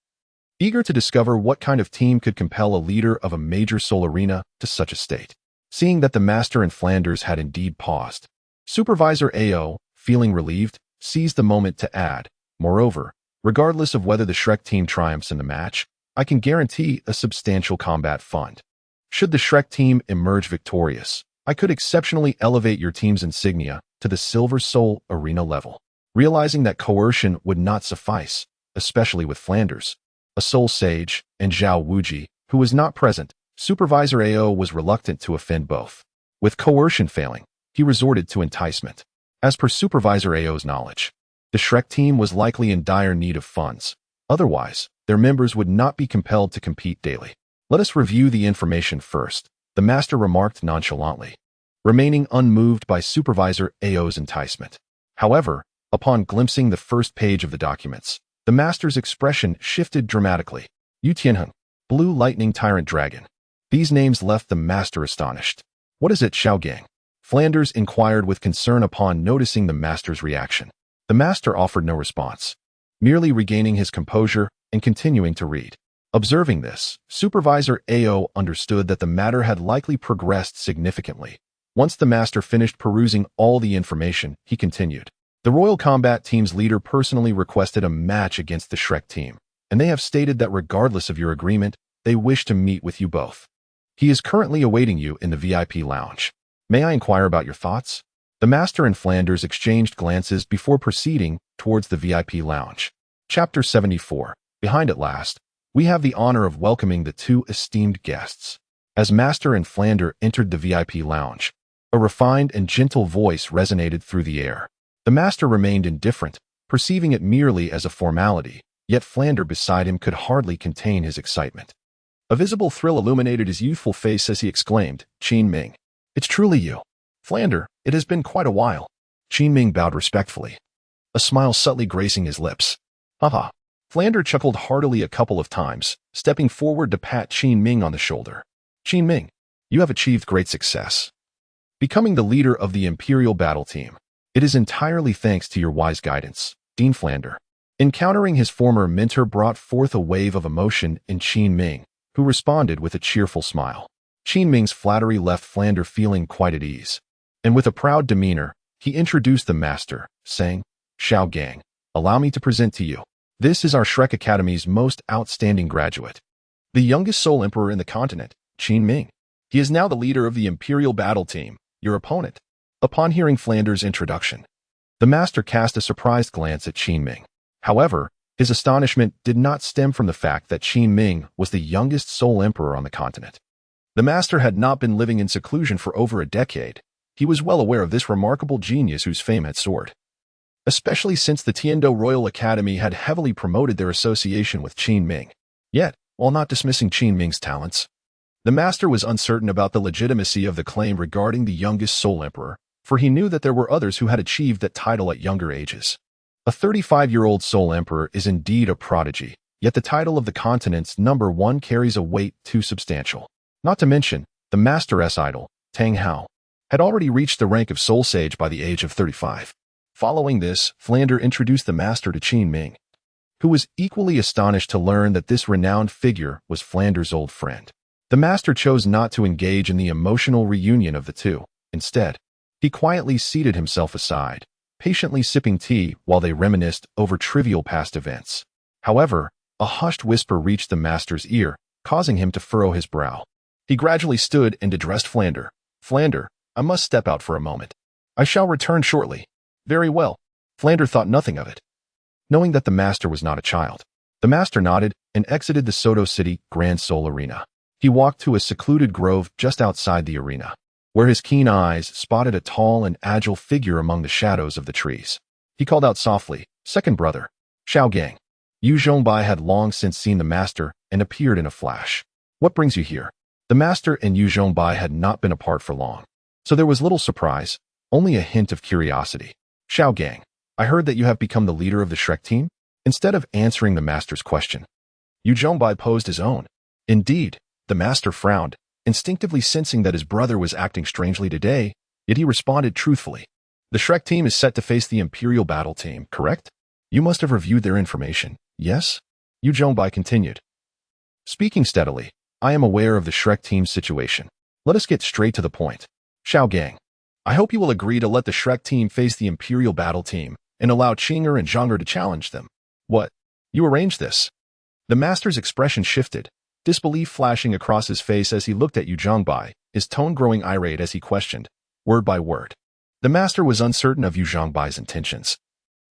eager to discover what kind of team could compel a leader of a major soul arena to such a state. Seeing that the master and Flanders had indeed paused, Supervisor AO, feeling relieved, seized the moment to add, "Moreover, regardless of whether the Shrek team triumphs in the match, I can guarantee a substantial combat fund. Should the Shrek team emerge victorious, I could exceptionally elevate your team's insignia to the Silver Soul Arena level." Realizing that coercion would not suffice, especially with Flanders, a soul sage, and Zhao Wuji, who was not present, Supervisor AO was reluctant to offend both. With coercion failing, he resorted to enticement. As per Supervisor AO's knowledge, the Shrek team was likely in dire need of funds. Otherwise, their members would not be compelled to compete daily. "Let us review the information first," the master remarked nonchalantly, remaining unmoved by Supervisor AO's enticement. However, upon glimpsing the first page of the documents, the master's expression shifted dramatically. Yu Tianheng, Blue Lightning Tyrant Dragon. These names left the master astonished. "What is it, Xiaogang?" Flanders inquired with concern upon noticing the master's reaction. The master offered no response, merely regaining his composure and continuing to read. Observing this, Supervisor AO understood that the matter had likely progressed significantly. Once the master finished perusing all the information, he continued. "The Royal Combat Team's leader personally requested a match against the Shrek team, and they have stated that regardless of your agreement, they wish to meet with you both. He is currently awaiting you in the VIP lounge. May I inquire about your thoughts?" The master and Flanders exchanged glances before proceeding towards the VIP lounge. Chapter 74. Behind at last, we have the honor of welcoming the two esteemed guests. As master and Flander entered the VIP lounge, a refined and gentle voice resonated through the air. The master remained indifferent, perceiving it merely as a formality, yet Flander beside him could hardly contain his excitement. A visible thrill illuminated his youthful face as he exclaimed, "Qin Ming, it's truly you." "Flander, it has been quite a while." Qin Ming bowed respectfully, a smile subtly gracing his lips. "Haha." Flander chuckled heartily a couple of times, stepping forward to pat Qin Ming on the shoulder. "Qin Ming, you have achieved great success, becoming the leader of the Imperial Battle Team. It is entirely thanks to your wise guidance." Dean Flander, encountering his former mentor, brought forth a wave of emotion in Qin Ming, who responded with a cheerful smile. Qin Ming's flattery left Flander feeling quite at ease, and with a proud demeanor, he introduced the master, saying, "Xiao Gang, allow me to present to you. This is our Shrek Academy's most outstanding graduate, the youngest Soul Emperor in the continent, Qin Ming. He is now the leader of the Imperial Battle Team, your opponent." Upon hearing Flander's introduction, the master cast a surprised glance at Qin Ming. However, his astonishment did not stem from the fact that Qin Ming was the youngest Soul Emperor on the continent. The master had not been living in seclusion for over a decade. He was well aware of this remarkable genius whose fame had soared, especially since the Tiando Royal Academy had heavily promoted their association with Qin Ming. Yet, while not dismissing Qin Ming's talents, the master was uncertain about the legitimacy of the claim regarding the youngest Soul Emperor, for he knew that there were others who had achieved that title at younger ages. A 35-year-old Soul Emperor is indeed a prodigy, yet the title of the continent's #1 carries a weight too substantial. Not to mention, the master's idol, Tang Hao, had already reached the rank of Soul Sage by the age of 35. Following this, Flander introduced the master to Qin Ming, who was equally astonished to learn that this renowned figure was Flander's old friend. The master chose not to engage in the emotional reunion of the two. Instead, He quietly seated himself aside, patiently sipping tea while they reminisced over trivial past events. However, a hushed whisper reached the master's ear, causing him to furrow his brow. He gradually stood and addressed Flander. Flander, I must step out for a moment. I shall return shortly. Very well. Flander thought nothing of it. Knowing that the master was not a child, the master nodded and exited the Soto City Grand Soul Arena. He walked to a secluded grove just outside the arena, where his keen eyes spotted a tall and agile figure among the shadows of the trees. He called out softly, "Second brother, Xiao Gang." Yu Zhongbai had long since seen the master and appeared in a flash. "What brings you here?" The master and Yu Zhongbai had not been apart for long, so there was little surprise, only a hint of curiosity. "Xiao Gang, I heard that you have become the leader of the Shrek team?" Instead of answering the master's question, Yu Zhongbai posed his own. Indeed, the master frowned, instinctively sensing that his brother was acting strangely today, yet he responded truthfully. "The Shrek team is set to face the Imperial battle team, correct? You must have reviewed their information, yes?" Yu Zhongbai continued. Speaking steadily, "I am aware of the Shrek team's situation. Let us get straight to the point. Xiao Gang, I hope you will agree to let the Shrek team face the Imperial battle team and allow Qinger and Zheng'er to challenge them." "What? You arranged this?" The master's expression shifted, disbelief flashing across his face as he looked at Yu Zhongbai, his tone growing irate as he questioned, word by word. The master was uncertain of Yu Zhongbai's intentions.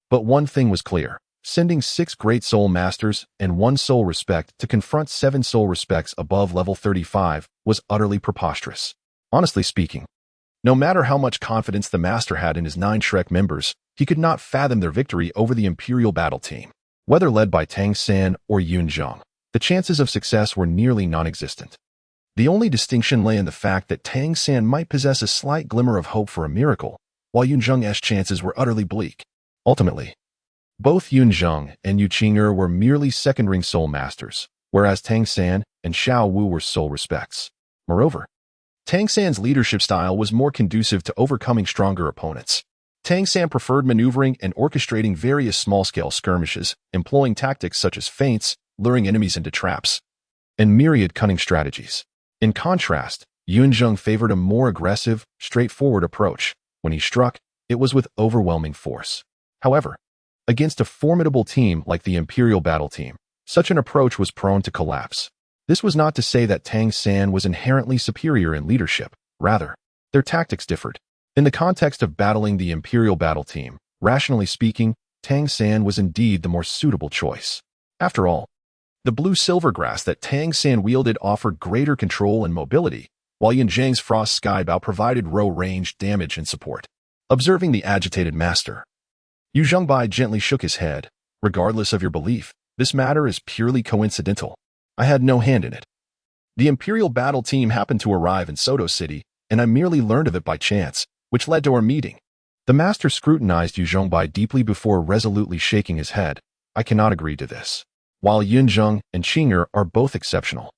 But one thing was clear: sending 6 great soul masters and 1 soul respect to confront 7 soul respects above level 35 was utterly preposterous. Honestly speaking, no matter how much confidence the master had in his 9 Shrek members, he could not fathom their victory over the Imperial battle team. Whether led by Tang Sect or Yun Zheng, the chances of success were nearly non-existent. The only distinction lay in the fact that Tang Sect might possess a slight glimmer of hope for a miracle, while Yun Zheng's chances were utterly bleak. Ultimately, both Yun Zheng and Yu Qinger were merely second-ring soul masters, whereas Tang Sect and Xiao Wu were soul respects. Moreover, Tang Sect's leadership style was more conducive to overcoming stronger opponents. Tang Sect preferred maneuvering and orchestrating various small-scale skirmishes, employing tactics such as feints, luring enemies into traps, and myriad cunning strategies. In contrast, Yun Zheng favored a more aggressive, straightforward approach. When he struck, it was with overwhelming force. However, against a formidable team like the Imperial battle team, such an approach was prone to collapse. This was not to say that Tang Sect was inherently superior in leadership. Rather, their tactics differed. In the context of battling the Imperial battle team, rationally speaking, Tang Sect was indeed the more suitable choice. After all, the blue silver grass that Tang Sect wielded offered greater control and mobility, while Yun Zheng's frost skybow provided low-range damage and support. Observing the agitated master, Yu Zhongbai gently shook his head. "Regardless of your belief, this matter is purely coincidental. I had no hand in it. The Imperial battle team happened to arrive in Soto City, and I merely learned of it by chance, which led to our meeting." The master scrutinized Yu Zhongbai deeply before resolutely shaking his head. "I cannot agree to this. While Yun Zheng and Qinger are both exceptional,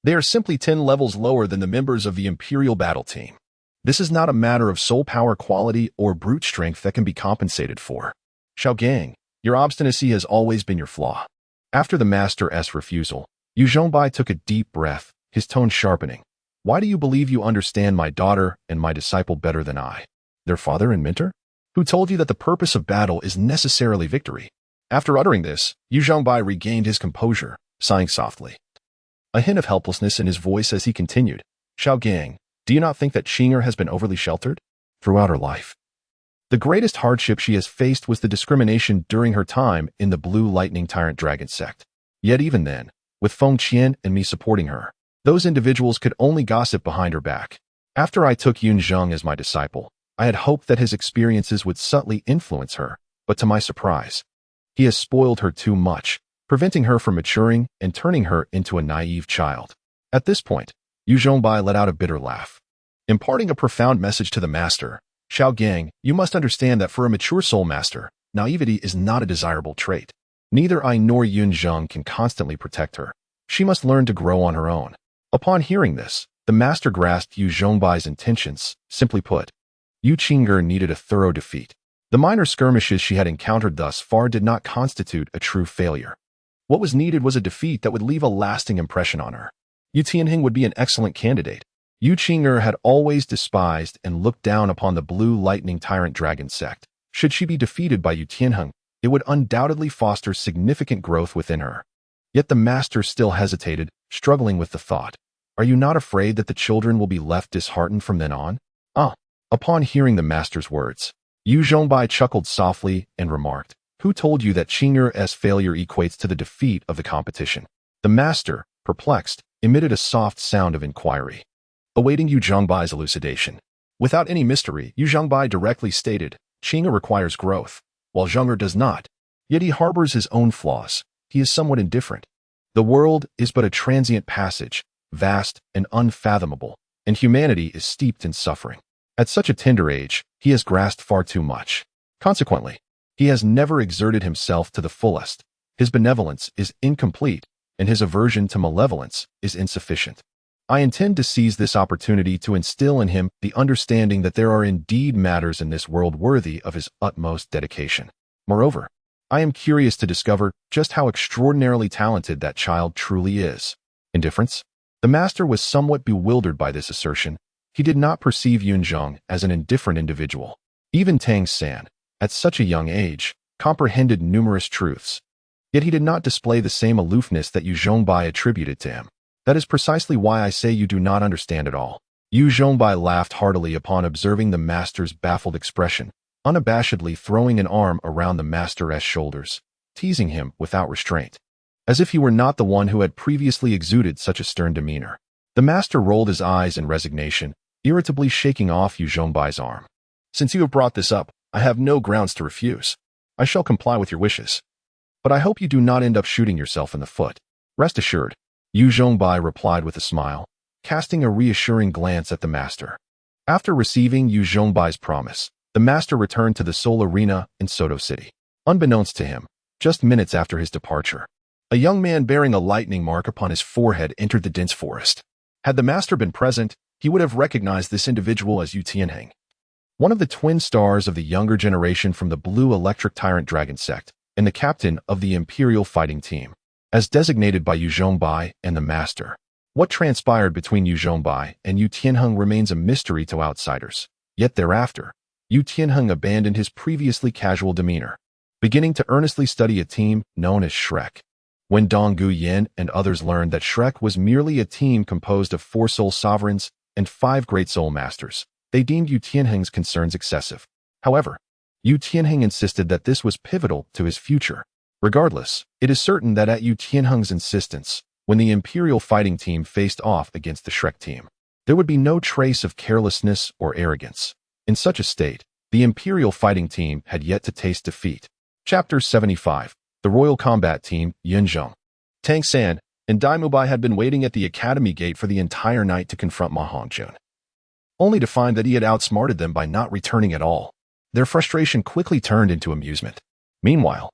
they are simply 10 levels lower than the members of the Imperial battle team. This is not a matter of soul power quality or brute strength that can be compensated for. Xiao Gang, your obstinacy has always been your flaw." After the master's refusal, Yu Zhongbai took a deep breath, his tone sharpening. "Why do you believe you understand my daughter and my disciple better than I, their father and mentor? Who told you that the purpose of battle is necessarily victory?" After uttering this, Yu Zhongbai regained his composure, sighing softly, a hint of helplessness in his voice as he continued. "Xiao Gang, do you not think that Qinger has been overly sheltered throughout her life? The greatest hardship she has faced was the discrimination during her time in the Blue Lightning Tyrant Dragon Sect. Yet even then, with Feng Qian and me supporting her, those individuals could only gossip behind her back. After I took Yun Zheng as my disciple, I had hoped that his experiences would subtly influence her, but to my surprise, he has spoiled her too much, preventing her from maturing and turning her into a naive child." At this point, Yu Zhongbai let out a bitter laugh, imparting a profound message to the master. "Xiao Gang, you must understand that for a mature soul master, naivety is not a desirable trait. Neither I nor Yun Zheng can constantly protect her. She must learn to grow on her own." Upon hearing this, the master grasped Yu Zhongbai's intentions. Simply put, Yu Qinger needed a thorough defeat. The minor skirmishes she had encountered thus far did not constitute a true failure. What was needed was a defeat that would leave a lasting impression on her. Yu Tianhing would be an excellent candidate. Yu Qing'er had always despised and looked down upon the blue lightning tyrant dragon sect. Should she be defeated by Yu Tianheng, it would undoubtedly foster significant growth within her. Yet the master still hesitated, struggling with the thought. Are you not afraid that the children will be left disheartened from then on? Upon hearing the master's words, Yu Zhongbai chuckled softly and remarked, who told you that Qing'er's failure equates to the defeat of the competition? The master, perplexed, emitted a soft sound of inquiry, awaiting Yu Zhongbai's elucidation. Without any mystery, Yu Zhongbai directly stated, Qing'er requires growth, while Zheng'er does not. Yet he harbors his own flaws. He is somewhat indifferent. The world is but a transient passage, vast and unfathomable, and humanity is steeped in suffering. At such a tender age, he has grasped far too much. Consequently, he has never exerted himself to the fullest. His benevolence is incomplete, and his aversion to malevolence is insufficient. I intend to seize this opportunity to instill in him the understanding that there are indeed matters in this world worthy of his utmost dedication. Moreover, I am curious to discover just how extraordinarily talented that child truly is. Indifference? The master was somewhat bewildered by this assertion. He did not perceive Yun Zheng as an indifferent individual. Even Tang Sect, at such a young age, comprehended numerous truths. Yet he did not display the same aloofness that Yu Zhongbai attributed to him. That is precisely why I say you do not understand at all. Yu Zhongbai laughed heartily upon observing the master's baffled expression, unabashedly throwing an arm around the master's shoulders, teasing him without restraint, as if he were not the one who had previously exuded such a stern demeanor. The master rolled his eyes in resignation, irritably shaking off Yu Zhongbai's arm. Since you have brought this up, I have no grounds to refuse. I shall comply with your wishes. But I hope you do not end up shooting yourself in the foot. Rest assured, Yu Zhongbai replied with a smile, casting a reassuring glance at the master. After receiving Yu Zhongbai's promise, the master returned to the Soul Arena in Soto City. Unbeknownst to him, just minutes after his departure, a young man bearing a lightning mark upon his forehead entered the dense forest. Had the master been present, he would have recognized this individual as Yu Tianheng, one of the twin stars of the younger generation from the Blue Electric Tyrant Dragon Sect, and the captain of the Imperial Fighting Team, as designated by Yu Zhongbai and the master. What transpired between Yu Zhongbai and Yu Tianheng remains a mystery to outsiders. Yet thereafter, Yu Tianheng abandoned his previously casual demeanor, beginning to earnestly study a team known as Shrek. When Dong Gu Yin and others learned that Shrek was merely a team composed of 4 soul sovereigns and 5 great soul masters, they deemed Yu Tianheng's concerns excessive. However, Yu Tianheng insisted that this was pivotal to his future. Regardless, it is certain that at Yu Tianheng's insistence, when the Imperial Fighting Team faced off against the Shrek team, there would be no trace of carelessness or arrogance. In such a state, the Imperial Fighting Team had yet to taste defeat. Chapter 75. The Royal Combat Team, Yun Zheng. Tang Sect and Dai Mubai had been waiting at the academy gate for the entire night to confront Ma Hongjun, only to find that he had outsmarted them by not returning at all. Their frustration quickly turned into amusement. Meanwhile,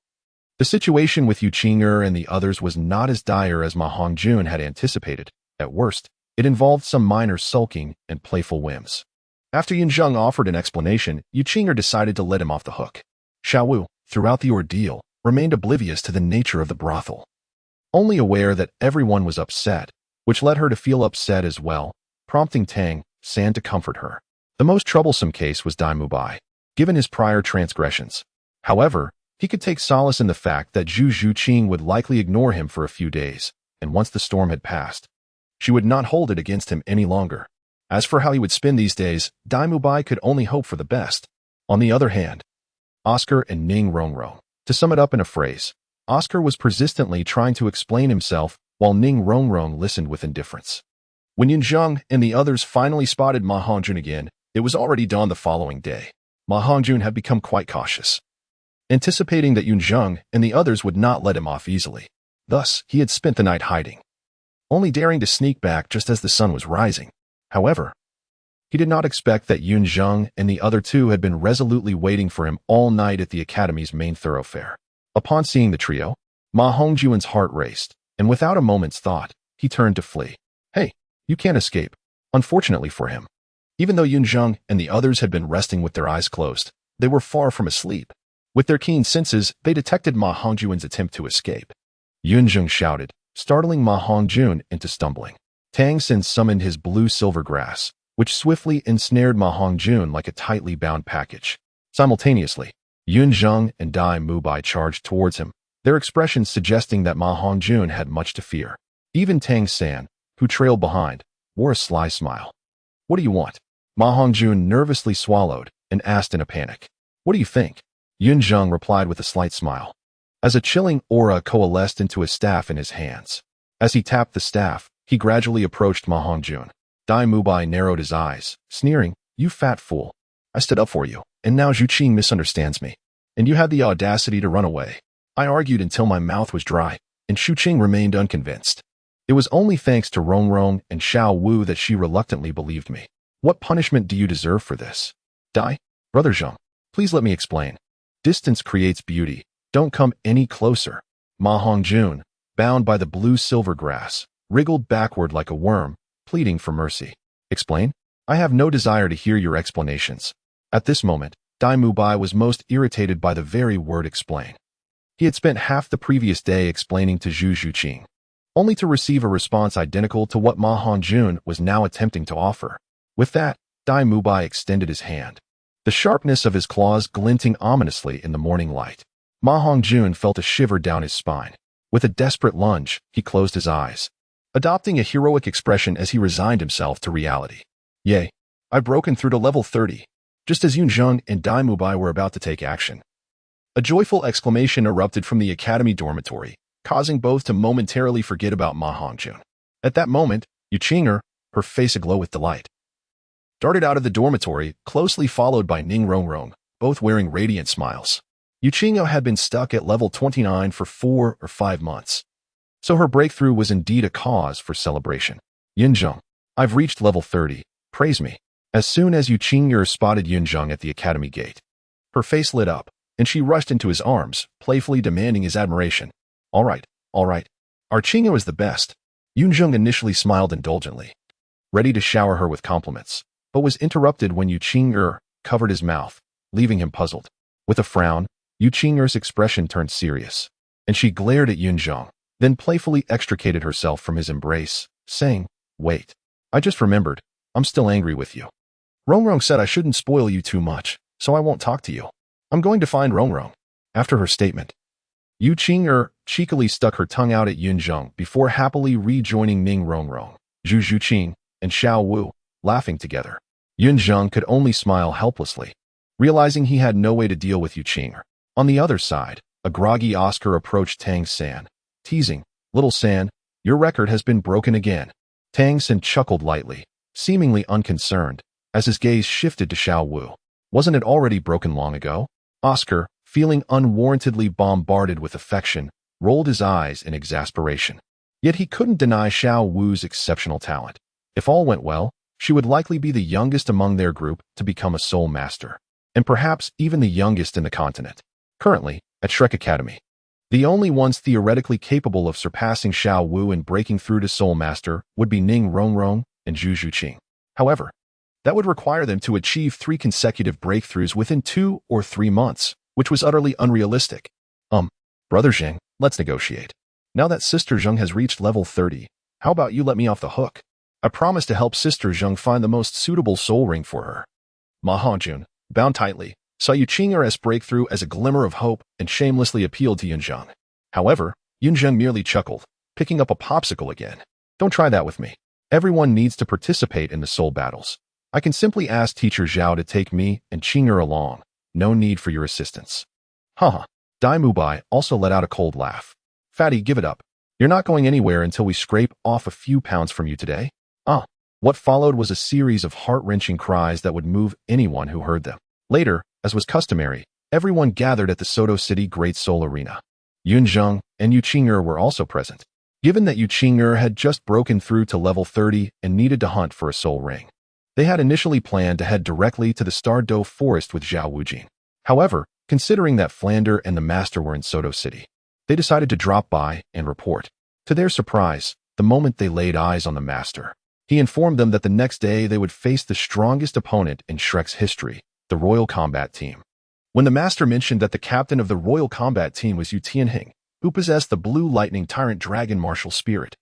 the situation with Yu Qing'er and the others was not as dire as Ma Hongjun had anticipated. At worst, it involved some minor sulking and playful whims. After Yun Zheng offered an explanation, Yu Qing'er decided to let him off the hook. Xiaowu, throughout the ordeal, remained oblivious to the nature of the brothel, only aware that everyone was upset, which led her to feel upset as well, prompting Tang Sect to comfort her. The most troublesome case was Dai Mubai, given his prior transgressions. However, he could take solace in the fact that Zhu Zhuqing would likely ignore him for a few days, and once the storm had passed, she would not hold it against him any longer. As for how he would spend these days, Dai Mubai could only hope for the best. On the other hand, Oscar and Ning Rongrong. To sum it up in a phrase, Oscar was persistently trying to explain himself while Ning Rongrong listened with indifference. When Yun Zheng and the others finally spotted Ma Hongjun again, it was already dawn the following day. Ma Hongjun had become quite cautious, anticipating that Yun Zheng and the others would not let him off easily. Thus, he had spent the night hiding, only daring to sneak back just as the sun was rising. However, he did not expect that Yun Zheng and the other 2 had been resolutely waiting for him all night at the academy's main thoroughfare. Upon seeing the trio, Ma Hongjun's heart raced, and without a moment's thought, he turned to flee. Hey, you can't escape. Unfortunately for him, even though Yun Zheng and the others had been resting with their eyes closed, they were far from asleep. With their keen senses, they detected Ma Hongjun's attempt to escape. Yun Zheng shouted, startling Ma Hongjun into stumbling. Tang Sect summoned his blue silver grass, which swiftly ensnared Ma Hongjun like a tightly bound package. Simultaneously, Yun Zheng and Dai Mubai charged towards him, their expressions suggesting that Ma Hongjun had much to fear. Even Tang Sect, who trailed behind, wore a sly smile. "What do you want?" Ma Hongjun nervously swallowed and asked in a panic. "What do you think?" Yun Zheng replied with a slight smile. As a chilling aura coalesced into a staff in his hands. As he tapped the staff, he gradually approached Ma Hongjun. Dai Mubai narrowed his eyes, sneering, "You fat fool. I stood up for you, and now Zhu Qing misunderstands me. And you had the audacity to run away." I argued until my mouth was dry, and Zhu Qing remained unconvinced. It was only thanks to Rongrong and Xiao Wu that she reluctantly believed me. "What punishment do you deserve for this?" "Dai, Brother Zheng, please let me explain. Distance creates beauty. Don't come any closer." Ma Hongjun, bound by the blue-silver grass, wriggled backward like a worm, pleading for mercy. "Explain? I have no desire to hear your explanations." At this moment, Dai Mubai was most irritated by the very word explain. He had spent half the previous day explaining to Zhu Qing, only to receive a response identical to what Ma Hongjun was now attempting to offer. With that, Dai Mubai extended his hand, the sharpness of his claws glinting ominously in the morning light. Ma Hongjun felt a shiver down his spine. With a desperate lunge, he closed his eyes, adopting a heroic expression as he resigned himself to reality. "Yay, I've broken through to level 30, just as Yun Zheng and Dai Mubai were about to take action." A joyful exclamation erupted from the academy dormitory, causing both to momentarily forget about Ma Hongjun. At that moment, Yu Qing'er, her face aglow with delight, darted out of the dormitory, closely followed by Ning Rongrong, both wearing radiant smiles. Yu Qing'er had been stuck at level 29 for 4 or 5 months, so her breakthrough was indeed a cause for celebration. "Yun Zheng, I've reached level 30, praise me." As soon as Yu Qing'er spotted Yun Zheng at the academy gate, her face lit up, and she rushed into his arms, playfully demanding his admiration. All right. Our Qing'er is the best." Yun Zheng initially smiled indulgently, ready to shower her with compliments, but was interrupted when Yu Qing'er covered his mouth, leaving him puzzled. With a frown, Yu Qing'er's expression turned serious, and she glared at Yun Zheng, then playfully extricated herself from his embrace, saying, "Wait, I just remembered, I'm still angry with you. Rongrong said I shouldn't spoil you too much, so I won't talk to you. I'm going to find Rongrong." After her statement, Yu Qing'er cheekily stuck her tongue out at Yun Zheng before happily rejoining Ning Rongrong, Zhu Qing, and Xiao Wu, laughing together. Yun Zheng could only smile helplessly, realizing he had no way to deal with Yu Qing'er. On the other side, a groggy Oscar approached Tang Sect, teasing, "Little San, your record has been broken again." Tang Sect chuckled lightly, seemingly unconcerned, as his gaze shifted to Xiao Wu. "Wasn't it already broken long ago?" Oscar, feeling unwarrantedly bombarded with affection, rolled his eyes in exasperation. Yet he couldn't deny Xiao Wu's exceptional talent. If all went well, she would likely be the youngest among their group to become a soul master, and perhaps even the youngest in the continent. Currently, at Shrek Academy, the only ones theoretically capable of surpassing Xiao Wu and breaking through to soul master would be Ning Rongrong and Zhu Qing. However, that would require them to achieve 3 consecutive breakthroughs within 2 or 3 months, which was utterly unrealistic. Brother Zheng, let's negotiate. Now that Sister Zheng has reached level 30, how about you let me off the hook? I promise to help Sister Zheng find the most suitable soul ring for her." Ma Hongjun, bound tightly, saw Yu Qing'er's breakthrough as a glimmer of hope and shamelessly appealed to Yun Zheng. However, Yun Zheng merely chuckled, picking up a popsicle again. "Don't try that with me. Everyone needs to participate in the soul battles. I can simply ask Teacher Zhao to take me and Qing'er along. No need for your assistance." Haha. Dai Mubai also let out a cold laugh. "Fatty, give it up. You're not going anywhere until we scrape off a few pounds from you today." What followed was a series of heart-wrenching cries that would move anyone who heard them. Later, as was customary, everyone gathered at the Soto City Great Soul Arena. Yun Zheng and Yu Qing'er were also present. Given that Yu Qing'er had just broken through to level 30 and needed to hunt for a soul ring, they had initially planned to head directly to the Stardow Forest with Zhao Wujin. However, considering that Flander and the Master were in Soto City, they decided to drop by and report. To their surprise, the moment they laid eyes on the Master, he informed them that the next day they would face the strongest opponent in Shrek's history, the Royal Combat Team. When the Master mentioned that the captain of the Royal Combat Team was Yu Tianheng, who possessed the Blue Lightning Tyrant Dragon martial spirit,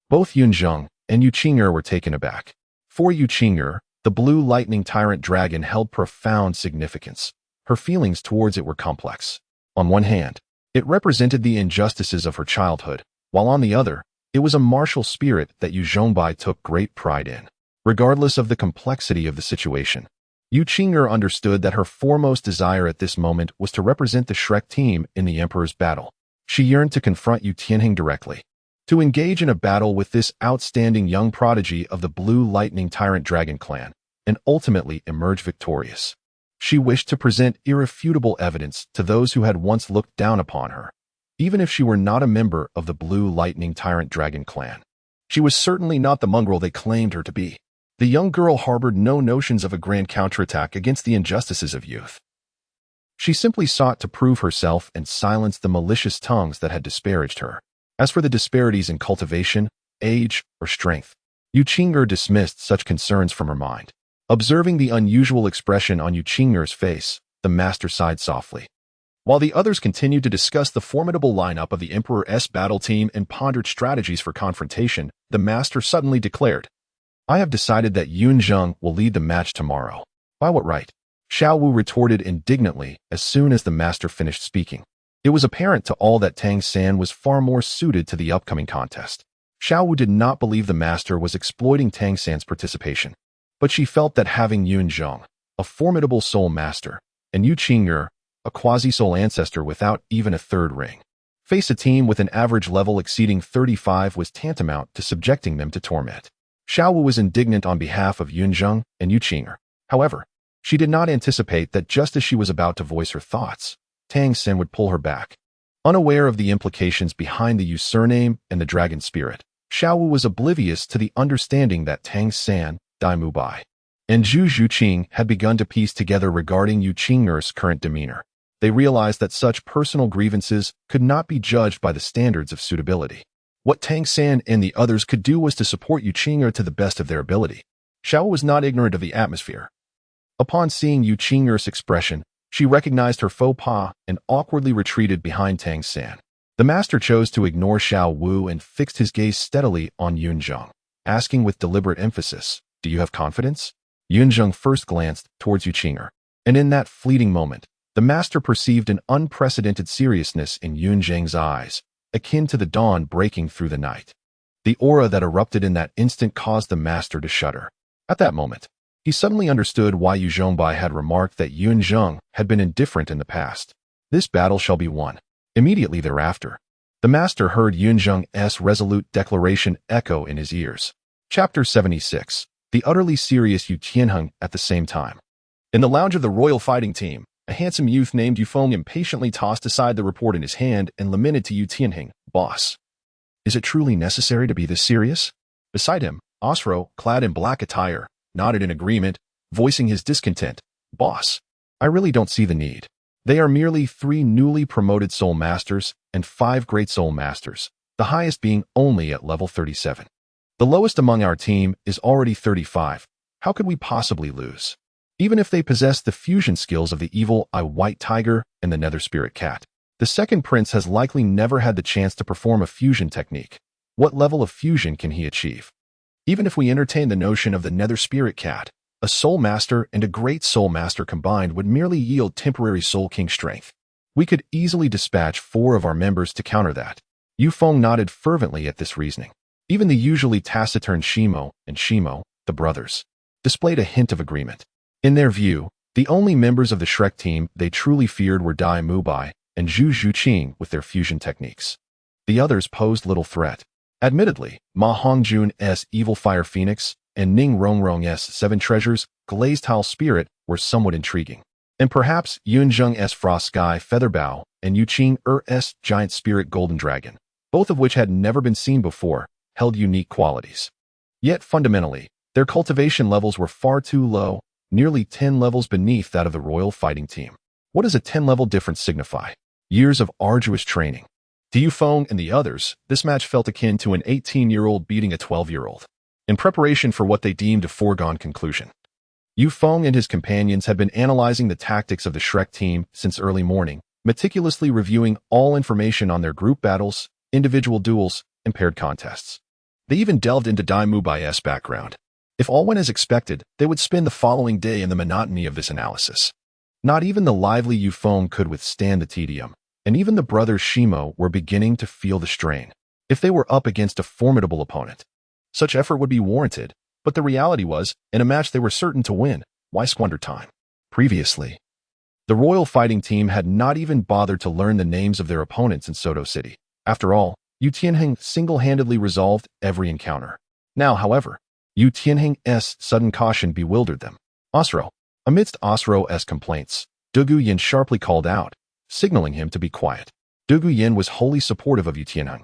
both Yun Zheng and Yu Qing'er were taken aback. For Yu Qing'er, the blue lightning tyrant dragon held profound significance. Her feelings towards it were complex. On one hand, it represented the injustices of her childhood, while on the other, it was a martial spirit that Yu Zhongbai took great pride in. Regardless of the complexity of the situation, Yu Qing'er understood that her foremost desire at this moment was to represent the Shrek team in the Emperor's battle. She yearned to confront Yu Tianheng directly, to engage in a battle with this outstanding young prodigy of the Blue Lightning Tyrant Dragon clan, and ultimately emerge victorious. She wished to present irrefutable evidence to those who had once looked down upon her, even if she were not a member of the Blue Lightning Tyrant Dragon clan. She was certainly not the mongrel they claimed her to be. The young girl harbored no notions of a grand counterattack against the injustices of youth. She simply sought to prove herself and silence the malicious tongues that had disparaged her. As for the disparities in cultivation, age, or strength, Yu Qing'er dismissed such concerns from her mind. Observing the unusual expression on Yu Qing'er's face, the master sighed softly. While the others continued to discuss the formidable lineup of the Emperor's battle team and pondered strategies for confrontation, the master suddenly declared, "I have decided that Yun Zheng will lead the match tomorrow." "By what right?" Xiao Wu retorted indignantly as soon as the master finished speaking. It was apparent to all that Tang San was far more suited to the upcoming contest. Xiao Wu did not believe the master was exploiting Tang San's participation, but she felt that having Yun Zheng, a formidable soul master, and Yu Qing'er, a quasi-soul ancestor without even a third ring, face a team with an average level exceeding 35 was tantamount to subjecting them to torment. Xiao Wu was indignant on behalf of Yun Zheng and Yu Qing'er. However, she did not anticipate that just as she was about to voice her thoughts, Tang Sen would pull her back. Unaware of the implications behind the Yu surname and the dragon spirit, Xiao Wu was oblivious to the understanding that Tang San, Dai Mu Bai, and Zhu Zhuqing had begun to piece together regarding Yu Qing'er's current demeanor. They realized that such personal grievances could not be judged by the standards of suitability. What Tang San and the others could do was to support Yu Qing'er to the best of their ability. Xiao Wu was not ignorant of the atmosphere. Upon seeing Yu Qing'er's expression, she recognized her faux pas and awkwardly retreated behind Tang San. The master chose to ignore Xiao Wu and fixed his gaze steadily on Yun Zheng, asking with deliberate emphasis, "Do you have confidence?" Yun Zheng first glanced towards Yu Qing'er, and in that fleeting moment, the master perceived an unprecedented seriousness in Yun Zheng's eyes, akin to the dawn breaking through the night. The aura that erupted in that instant caused the master to shudder. At that moment, he suddenly understood why Yu Zhongbai had remarked that Yun Zheng had been indifferent in the past. This battle shall be won. Immediately thereafter, the master heard Yun Zheng's resolute declaration echo in his ears. Chapter 76. The utterly serious Yu Tianheng at the same time. In the lounge of the royal fighting team, a handsome youth named Yu Feng impatiently tossed aside the report in his hand and lamented to Yu Tianheng, "Boss, is it truly necessary to be this serious?" Beside him, Osro, clad in black attire, nodded in agreement, voicing his discontent. "Boss, I really don't see the need. They are merely 3 newly promoted soul masters and 5 great soul masters, the highest being only at level 37. The lowest among our team is already 35. How could we possibly lose? Even if they possess the fusion skills of the evil Eye White Tiger and the Nether Spirit Cat, the second prince has likely never had the chance to perform a fusion technique. What level of fusion can he achieve? Even if we entertain the notion of the Nether Spirit Cat, a soul master and a great soul master combined would merely yield temporary soul king strength. We could easily dispatch 4 of our members to counter that." Yu Feng nodded fervently at this reasoning. Even the usually taciturn Shimo and Shimo, the brothers, displayed a hint of agreement. In their view, the only members of the Shrek team they truly feared were Dai Mu Bai and Zhu Zhuqing with their fusion techniques. The others posed little threat. Admittedly, Ma Hongjun's Evil Fire Phoenix and Ning Rongrong's 7 Treasures Glazed Tile Spirit were somewhat intriguing. And perhaps Yun Zheng's Frost Sky Featherbow and Yu Qing'er's Giant Spirit Golden Dragon, both of which had never been seen before, held unique qualities. Yet fundamentally, their cultivation levels were far too low, nearly 10 levels beneath that of the royal fighting team. What does a 10-level difference signify? Years of arduous training. To Yu Feng and the others, this match felt akin to an 18-year-old beating a 12-year-old. In preparation for what they deemed a foregone conclusion, Yu Feng and his companions had been analyzing the tactics of the Shrek team since early morning, meticulously reviewing all information on their group battles, individual duels, and paired contests. They even delved into Daimubai's background. If all went as expected, they would spend the following day in the monotony of this analysis. Not even the lively Yufeng could withstand the tedium, and even the brothers Shimo were beginning to feel the strain. If they were up against a formidable opponent, such effort would be warranted, but the reality was, in a match they were certain to win, why squander time? Previously, the royal fighting team had not even bothered to learn the names of their opponents in Soto City. After all, Yu Tianheng single-handedly resolved every encounter. Now, however, Yu Tianheng's sudden caution bewildered them. Osro. Amidst Osro's complaints, Dugu Yin sharply called out, signaling him to be quiet. Dugu Yin was wholly supportive of Yu Tianheng,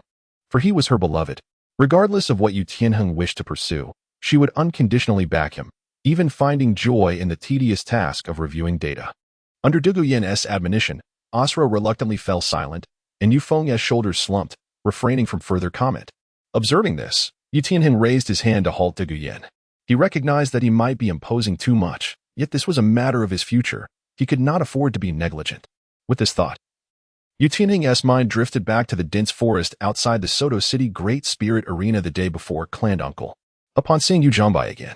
for he was her beloved. Regardless of what Yu Tianheng wished to pursue, she would unconditionally back him, even finding joy in the tedious task of reviewing data. Under Dugu Yin's admonition, Osro reluctantly fell silent, and Yufeng's shoulders slumped, refraining from further comment. Observing this, Yu Tianheng raised his hand to halt Dugu Yin. He recognized that he might be imposing too much, yet this was a matter of his future. He could not afford to be negligent. With this thought, Yu Tianheng's mind drifted back to the dense forest outside the Soto City Great Spirit Arena the day before Clan Uncle. Upon seeing Yu Zhongbai again,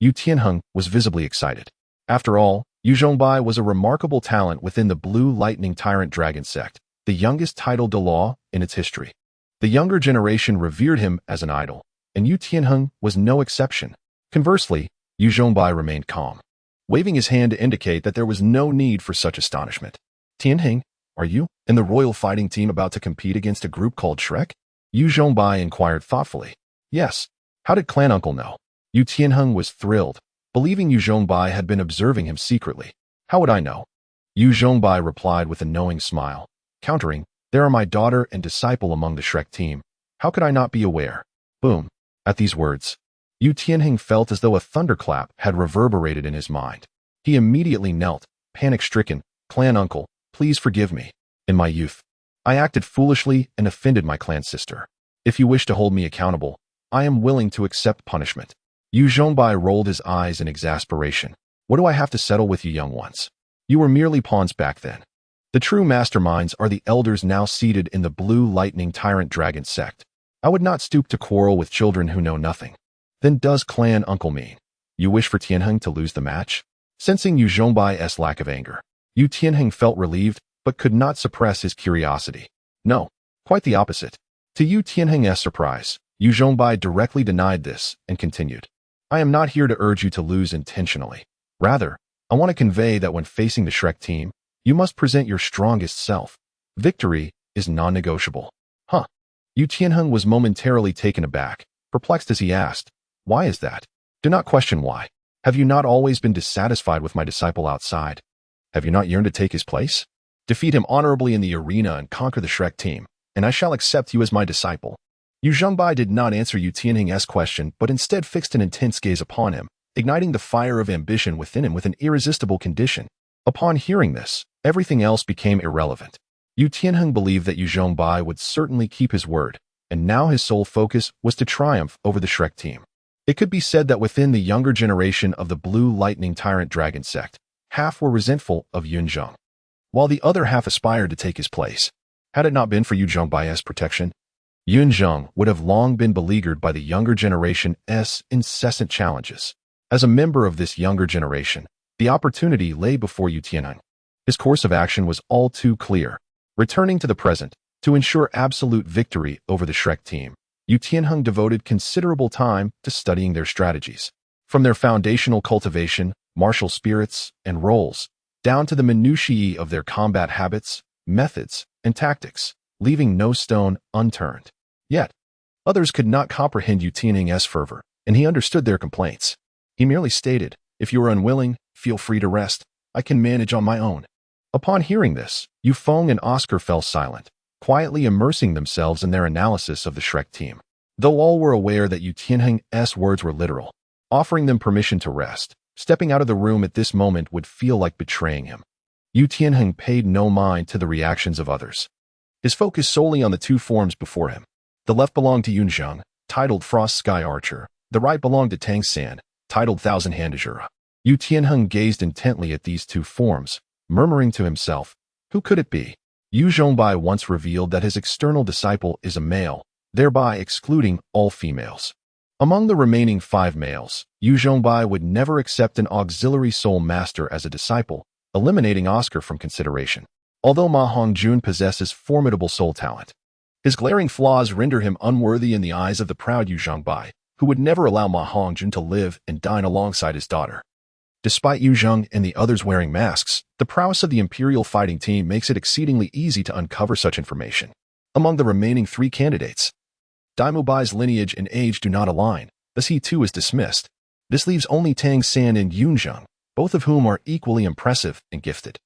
Yu Tianheng was visibly excited. After all, Yu Zhongbai was a remarkable talent within the Blue Lightning Tyrant Dragon Sect, the youngest title Douluo in its history. The younger generation revered him as an idol, and Yu Tianheng was no exception. Conversely, Yu Zhongbai remained calm, waving his hand to indicate that there was no need for such astonishment. Tianheng, are you and the royal fighting team about to compete against a group called Shrek? Yu Zhongbai inquired thoughtfully. Yes. How did Clan Uncle know? Yu Tianheng was thrilled, believing Yu Zhongbai had been observing him secretly. How would I know? Yu Zhongbai replied with a knowing smile, countering, there are my daughter and disciple among the Shrek team. How could I not be aware? Boom. At these words, Yu Tianheng felt as though a thunderclap had reverberated in his mind. He immediately knelt, panic-stricken. Clan Uncle, please forgive me. In my youth, I acted foolishly and offended my clan sister. If you wish to hold me accountable, I am willing to accept punishment. Yu Zhongbai rolled his eyes in exasperation. What do I have to settle with you young ones? You were merely pawns back then. The true masterminds are the elders now seated in the Blue Lightning Tyrant Dragon Sect. I would not stoop to quarrel with children who know nothing. Then does Clan Uncle mean you wish for Tianheng to lose the match? Sensing Yu Zhongbai's lack of anger, Yu Tianheng felt relieved, but could not suppress his curiosity. No, quite the opposite. To Yu Tianheng's surprise, Yu Zhongbai directly denied this and continued. I am not here to urge you to lose intentionally. Rather, I want to convey that when facing the Shrek team, you must present your strongest self. Victory is non-negotiable. Huh? Yu Tianheng was momentarily taken aback, perplexed as he asked, why is that? Do not question why. Have you not always been dissatisfied with my disciple outside? Have you not yearned to take his place? Defeat him honorably in the arena and conquer the Shrek team, and I shall accept you as my disciple. Yu Zhongbai did not answer Yu Tianheng's question, but instead fixed an intense gaze upon him, igniting the fire of ambition within him with an irresistible condition. Upon hearing this, everything else became irrelevant. Yu Tianheng believed that Yu Zhongbai would certainly keep his word, and now his sole focus was to triumph over the Shrek team. It could be said that within the younger generation of the Blue Lightning Tyrant Dragon Sect, half were resentful of Yun Zheng, while the other half aspired to take his place. Had it not been for Yu Zhongbai's protection, Yun Zheng would have long been beleaguered by the younger generation's incessant challenges. As a member of this younger generation, the opportunity lay before Yu Tianheng. His course of action was all too clear. Returning to the present, to ensure absolute victory over the Shrek team, Yu Tianheng devoted considerable time to studying their strategies. From their foundational cultivation, martial spirits, and roles, down to the minutiae of their combat habits, methods, and tactics, leaving no stone unturned. Yet, others could not comprehend Yu Tianheng's fervor, and he understood their complaints. He merely stated, if you are unwilling, feel free to rest. I can manage on my own. Upon hearing this, Yufeng and Oscar fell silent, quietly immersing themselves in their analysis of the Shrek team. Though all were aware that Yu Tianheng's words were literal, offering them permission to rest, stepping out of the room at this moment would feel like betraying him. Yu Tianheng paid no mind to the reactions of others. His focus solely on the two forms before him. The left belonged to Yun Zheng, titled Frost Sky Archer. The right belonged to Tang Sect, titled Thousand Hand Azura. Yu Tianheng gazed intently at these two forms, murmuring to himself, who could it be? Yu Zhongbai once revealed that his external disciple is a male, thereby excluding all females. Among the remaining 5 males, Yu Zhengbai would never accept an auxiliary soul master as a disciple, eliminating Oscar from consideration. Although Ma Hongjun possesses formidable soul talent, his glaring flaws render him unworthy in the eyes of the proud Yu Zhengbai, who would never allow Ma Hongjun to live and dine alongside his daughter. Despite Yu Zheng and the others wearing masks, the prowess of the Imperial fighting team makes it exceedingly easy to uncover such information. Among the remaining 3 candidates, Daimu Bai's lineage and age do not align, thus he too is dismissed. This leaves only Tang San and Yun Zheng, both of whom are equally impressive and gifted.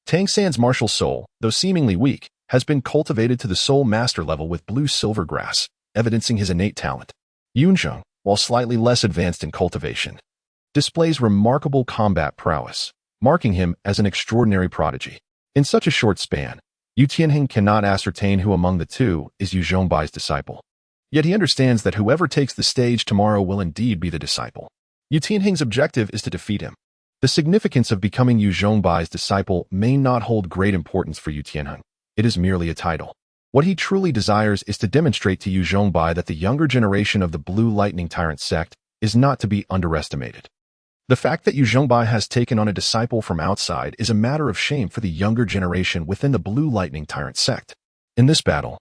Tang San's martial soul, though seemingly weak, has been cultivated to the soul master level with blue-silver grass, evidencing his innate talent. Yun Zheng, while slightly less advanced in cultivation, displays remarkable combat prowess, marking him as an extraordinary prodigy. In such a short span, Yu Tianheng cannot ascertain who among the two is Yu Zhongbai's disciple. Yet he understands that whoever takes the stage tomorrow will indeed be the disciple. Yu Tianheng's objective is to defeat him. The significance of becoming Yu Zhongbai's disciple may not hold great importance for Yu Tianheng. It is merely a title. What he truly desires is to demonstrate to Yu Zhongbai that the younger generation of the Blue Lightning Tyrant sect is not to be underestimated. The fact that Yu Zhongbai has taken on a disciple from outside is a matter of shame for the younger generation within the Blue Lightning Tyrant sect. In this battle,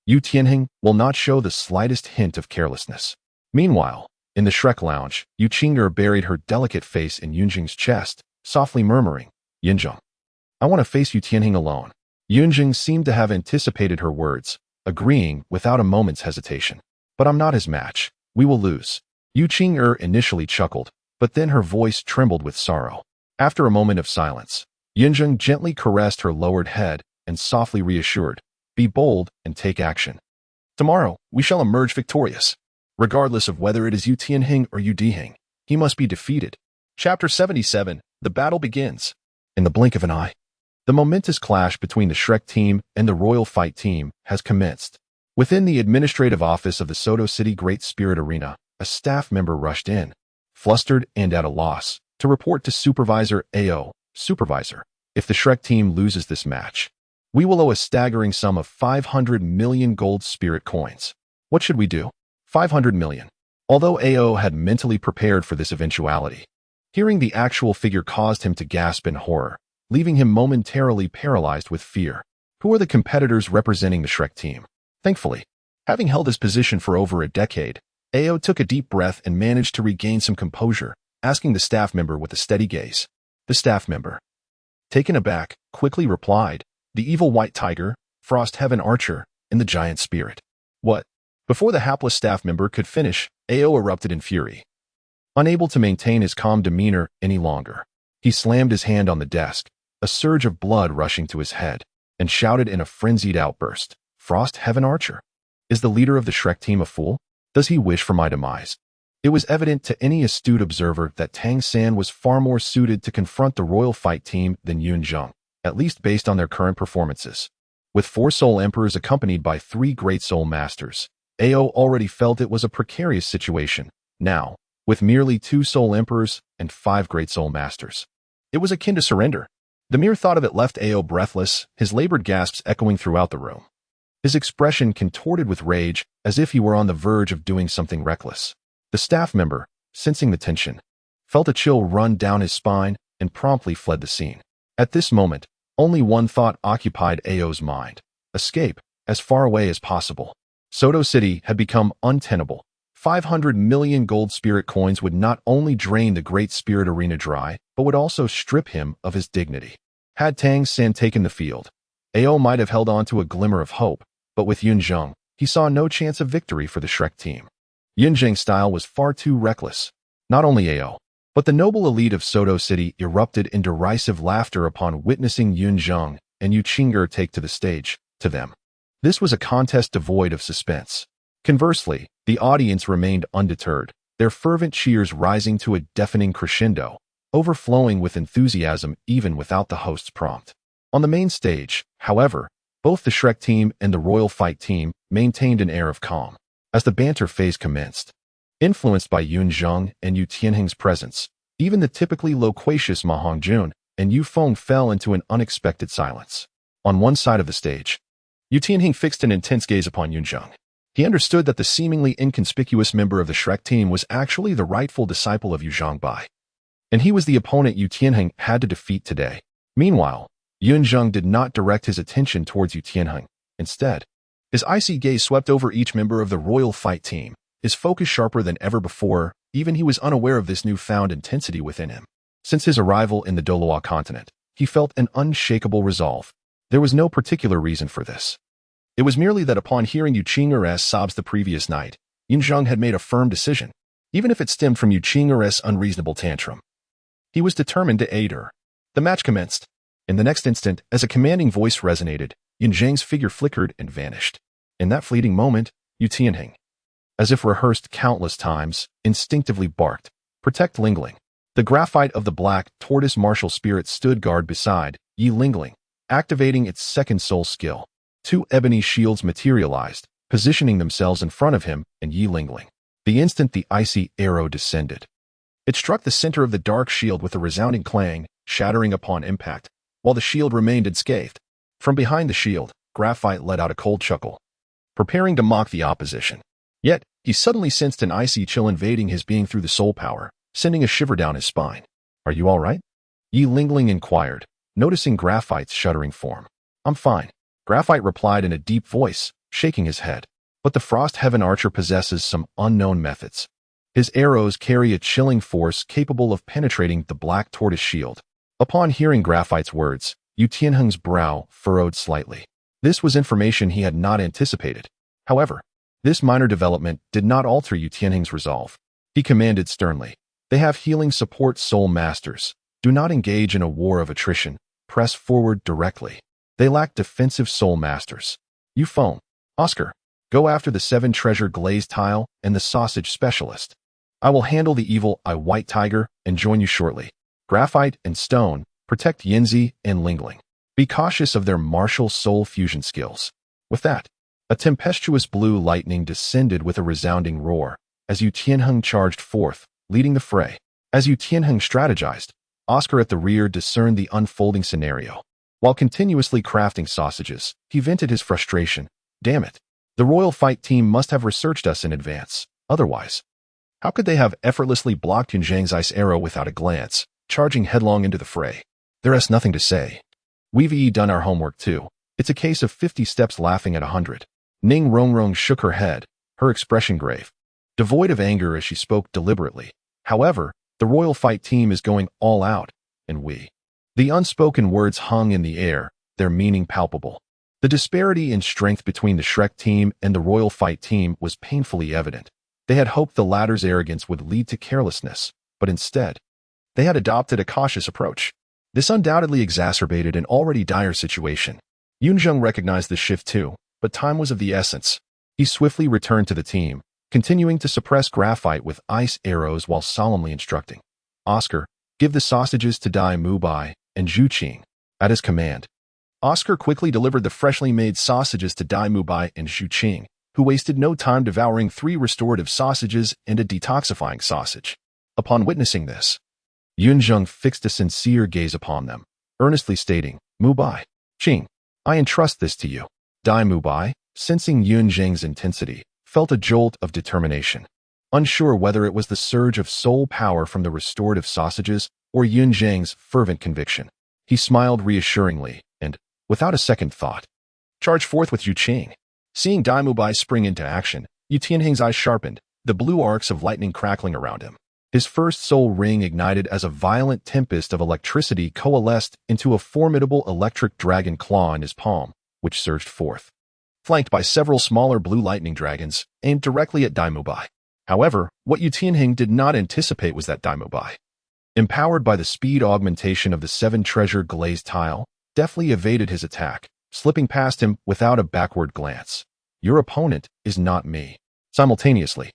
Yu Tianheng will not show the slightest hint of carelessness. Meanwhile, in the Shrek lounge, Yu Qing'er buried her delicate face in Yun Zheng's chest, softly murmuring, "Yun Zheng, I want to face Yu Tianheng alone." Yun Zheng seemed to have anticipated her words, agreeing without a moment's hesitation. "But I'm not his match. We will lose." Yu Qing'er initially chuckled, but then her voice trembled with sorrow. After a moment of silence, Yun Zheng gently caressed her lowered head and softly reassured, "Be bold and take action. Tomorrow, we shall emerge victorious. Regardless of whether it is Yu Tianheng or Yu Diheng, he must be defeated." Chapter 77, The Battle Begins. In the blink of an eye, the momentous clash between the Shrek team and the Royal Fight team has commenced. Within the administrative office of the Soto City Great Spirit Arena, a staff member rushed in, flustered and at a loss, to report to Supervisor Ao, "Supervisor, if the Shrek team loses this match, we will owe a staggering sum of 500 million gold spirit coins. What should we do?" 500 million. Although Ao had mentally prepared for this eventuality, hearing the actual figure caused him to gasp in horror, leaving him momentarily paralyzed with fear. Who are the competitors representing the Shrek team? Thankfully, having held his position for over a decade, Ao took a deep breath and managed to regain some composure, asking the staff member with a steady gaze. The staff member, taken aback, quickly replied, "The evil white tiger, Frost Heaven Archer, and the giant spirit." "What?" Before the hapless staff member could finish, Ao erupted in fury. Unable to maintain his calm demeanor any longer, he slammed his hand on the desk, a surge of blood rushing to his head, and shouted in a frenzied outburst, "Frost Heaven Archer? Is the leader of the Shrek team a fool? Does he wish for my demise?" It was evident to any astute observer that Tang San was far more suited to confront the Royal Fight team than Yun Zheng, at least based on their current performances. With 4 Soul Emperors accompanied by 3 Great Soul Masters, Ao already felt it was a precarious situation. Now, with merely 2 Soul Emperors and 5 Great Soul Masters, it was akin to surrender. The mere thought of it left Ao breathless, his labored gasps echoing throughout the room. His expression contorted with rage, as if he were on the verge of doing something reckless. The staff member, sensing the tension, felt a chill run down his spine and promptly fled the scene. At this moment, only one thought occupied Ao's mind: escape, as far away as possible. Soto City had become untenable. 500 million gold spirit coins would not only drain the Great Spirit Arena dry, but would also strip him of his dignity. Had Tang San taken the field, Ao might have held on to a glimmer of hope, but with Yun Zheng, he saw no chance of victory for the Shrek team. Yun Zheng's style was far too reckless. Not only Ao, but the noble elite of Soto City erupted in derisive laughter upon witnessing Yun Zheng and Yu Qing'er take to the stage. To them, this was a contest devoid of suspense. Conversely, the audience remained undeterred, their fervent cheers rising to a deafening crescendo, overflowing with enthusiasm even without the host's prompt. On the main stage, however, both the Shrek team and the Royal Fight team maintained an air of calm. As the banter phase commenced, influenced by Yun Zheng and Yu Tianheng's presence, even the typically loquacious Ma Hongjun and Yu Feng fell into an unexpected silence. On one side of the stage, Yu Tianheng fixed an intense gaze upon Yun Zheng. He understood that the seemingly inconspicuous member of the Shrek team was actually the rightful disciple of Yu Zhengbai, and he was the opponent Yu Tianheng had to defeat today. Meanwhile, Yun Zheng did not direct his attention towards Yu Tianheng. Instead, his icy gaze swept over each member of the royal fight team, his focus sharper than ever before. Even he was unaware of this newfound intensity within him. Since his arrival in the Douluo Continent, he felt an unshakable resolve. There was no particular reason for this. It was merely that upon hearing Yu Qing'er's sobs the previous night, Yun Zheng had made a firm decision, even if it stemmed from Yu Qing'er's unreasonable tantrum. He was determined to aid her. The match commenced. In the next instant, as a commanding voice resonated, Yun Zheng's figure flickered and vanished. In that fleeting moment, Yu Tianheng, as if rehearsed countless times, instinctively barked, "Protect Lingling." The graphite of the black tortoise martial spirit stood guard beside Yi Lingling, activating its second soul skill. Two ebony shields materialized, positioning themselves in front of him and Yi Lingling. The instant the icy arrow descended, it struck the center of the dark shield with a resounding clang, shattering upon impact, while the shield remained unscathed. From behind the shield, Graphite let out a cold chuckle, preparing to mock the opposition. Yet, he suddenly sensed an icy chill invading his being through the soul power, sending a shiver down his spine. "Are you all right?" Yi Lingling inquired, noticing Graphite's shuddering form. "I'm fine," Graphite replied in a deep voice, shaking his head. "But the Frost Heaven Archer possesses some unknown methods. His arrows carry a chilling force capable of penetrating the black tortoise shield." Upon hearing Graphite's words, Yu Tianheng's brow furrowed slightly. This was information he had not anticipated. However, this minor development did not alter Yu Tianheng's resolve. He commanded sternly, "They have healing support soul masters. Do not engage in a war of attrition. Press forward directly. They lack defensive soul masters. You phone. Oscar, go after the 7 treasure glazed tile and the sausage specialist. I will handle the evil eye white tiger and join you shortly. Graphite and Stone, protect Yinzi and Lingling. Be cautious of their martial soul fusion skills." With that, a tempestuous blue lightning descended with a resounding roar as Yu Tianheng charged forth, leading the fray. As Yu Tianheng strategized, Oscar at the rear discerned the unfolding scenario. While continuously crafting sausages, he vented his frustration. "Damn it. The royal fight team must have researched us in advance. Otherwise, how could they have effortlessly blocked Yun Zheng's ice arrow without a glance, charging headlong into the fray? There is nothing to say. We've done our homework too. It's a case of 50 steps laughing at 100. Ning Rongrong shook her head, her expression grave, devoid of anger as she spoke deliberately. "However, the royal fight team is going all out, and we..." The unspoken words hung in the air, their meaning palpable. The disparity in strength between the Shrek team and the royal fight team was painfully evident. They had hoped the latter's arrogance would lead to carelessness, but instead, they had adopted a cautious approach. This undoubtedly exacerbated an already dire situation. Yun Zheng recognized this shift too, but time was of the essence. He swiftly returned to the team, continuing to suppress Graphite with ice arrows while solemnly instructing, "Oscar, give the sausages to Dai Mubai and Zhu Qing." At his command, Oscar quickly delivered the freshly made sausages to Dai Mubai and Zhu Qing, who wasted no time devouring 3 restorative sausages and a detoxifying sausage. Upon witnessing this, Yun Zheng fixed a sincere gaze upon them, earnestly stating, "Mubai, Qing, I entrust this to you." Dai Mubai, sensing Yun Zheng's intensity, felt a jolt of determination. Unsure whether it was the surge of soul power from the restorative sausages or Yun Zheng's fervent conviction, he smiled reassuringly and, without a second thought, charged forth with Zhu Qing. Seeing Dai Mubai spring into action, Yu Tianheng's eyes sharpened, the blue arcs of lightning crackling around him. His first soul ring ignited as a violent tempest of electricity coalesced into a formidable electric dragon claw in his palm, which surged forth, flanked by several smaller blue lightning dragons aimed directly at Dai Mubai. However, what Yu Tianheng did not anticipate was that Dai Mubai, empowered by the speed augmentation of the 7 treasure glazed tile, deftly evaded his attack, slipping past him without a backward glance. "Your opponent is not me." Simultaneously,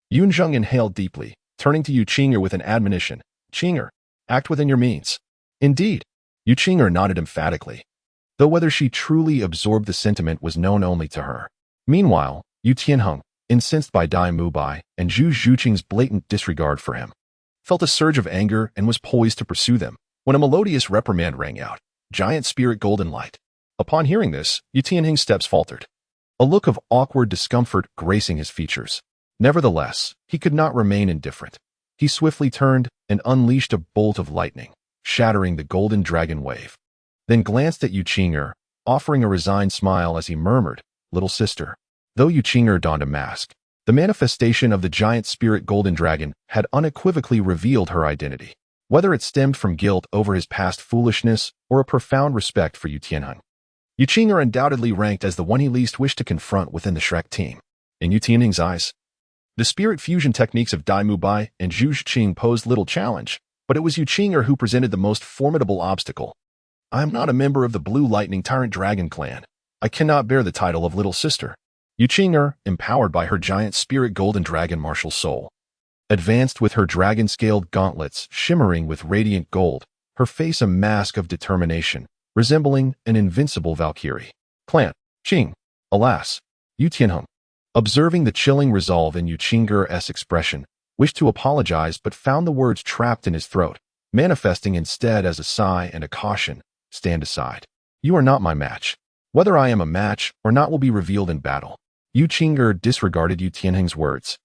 Yun Zheng inhaled deeply, turning to Yu Qing'er with an admonition, "Qing'er, act within your means." Indeed, Yu Qing'er nodded emphatically, though whether she truly absorbed the sentiment was known only to her. Meanwhile, Yu Tianheng, incensed by Dai Mubai and Zhu Zhuqing's blatant disregard for him, felt a surge of anger and was poised to pursue them, when a melodious reprimand rang out, "Giant spirit golden light." Upon hearing this, Yu Tianheng's steps faltered. a look of awkward discomfort gracing his features. Nevertheless, he could not remain indifferent. He swiftly turned and unleashed a bolt of lightning, shattering the golden dragon wave. Then glanced at Yuqinger, offering a resigned smile as he murmured, "Little sister." Though Yuqinger donned a mask, the manifestation of the giant spirit golden dragon had unequivocally revealed her identity, whether it stemmed from guilt over his past foolishness or a profound respect for Yu Tianheng. Yuqinger undoubtedly ranked as the one he least wished to confront within the Shrek team. In Yu Tianheng's eyes, the spirit fusion techniques of Dai Mubai and Zhu Zheng posed little challenge, but it was Yuqinger who presented the most formidable obstacle. "I am not a member of the Blue Lightning Tyrant Dragon clan. I cannot bear the title of little sister." Yuqinger, empowered by her giant spirit golden dragon martial soul, advanced with her dragon-scaled gauntlets shimmering with radiant gold, her face a mask of determination, resembling an invincible Valkyrie. "Clan, Qing." Alas, Yu Tianheng, observing the chilling resolve in Yuqinger's expression, wished to apologize but found the words trapped in his throat, manifesting instead as a sigh and a caution, "Stand aside. You are not my match. Whether I am a match or not will be revealed in battle." Yuqinger disregarded Yu Tianheng's words,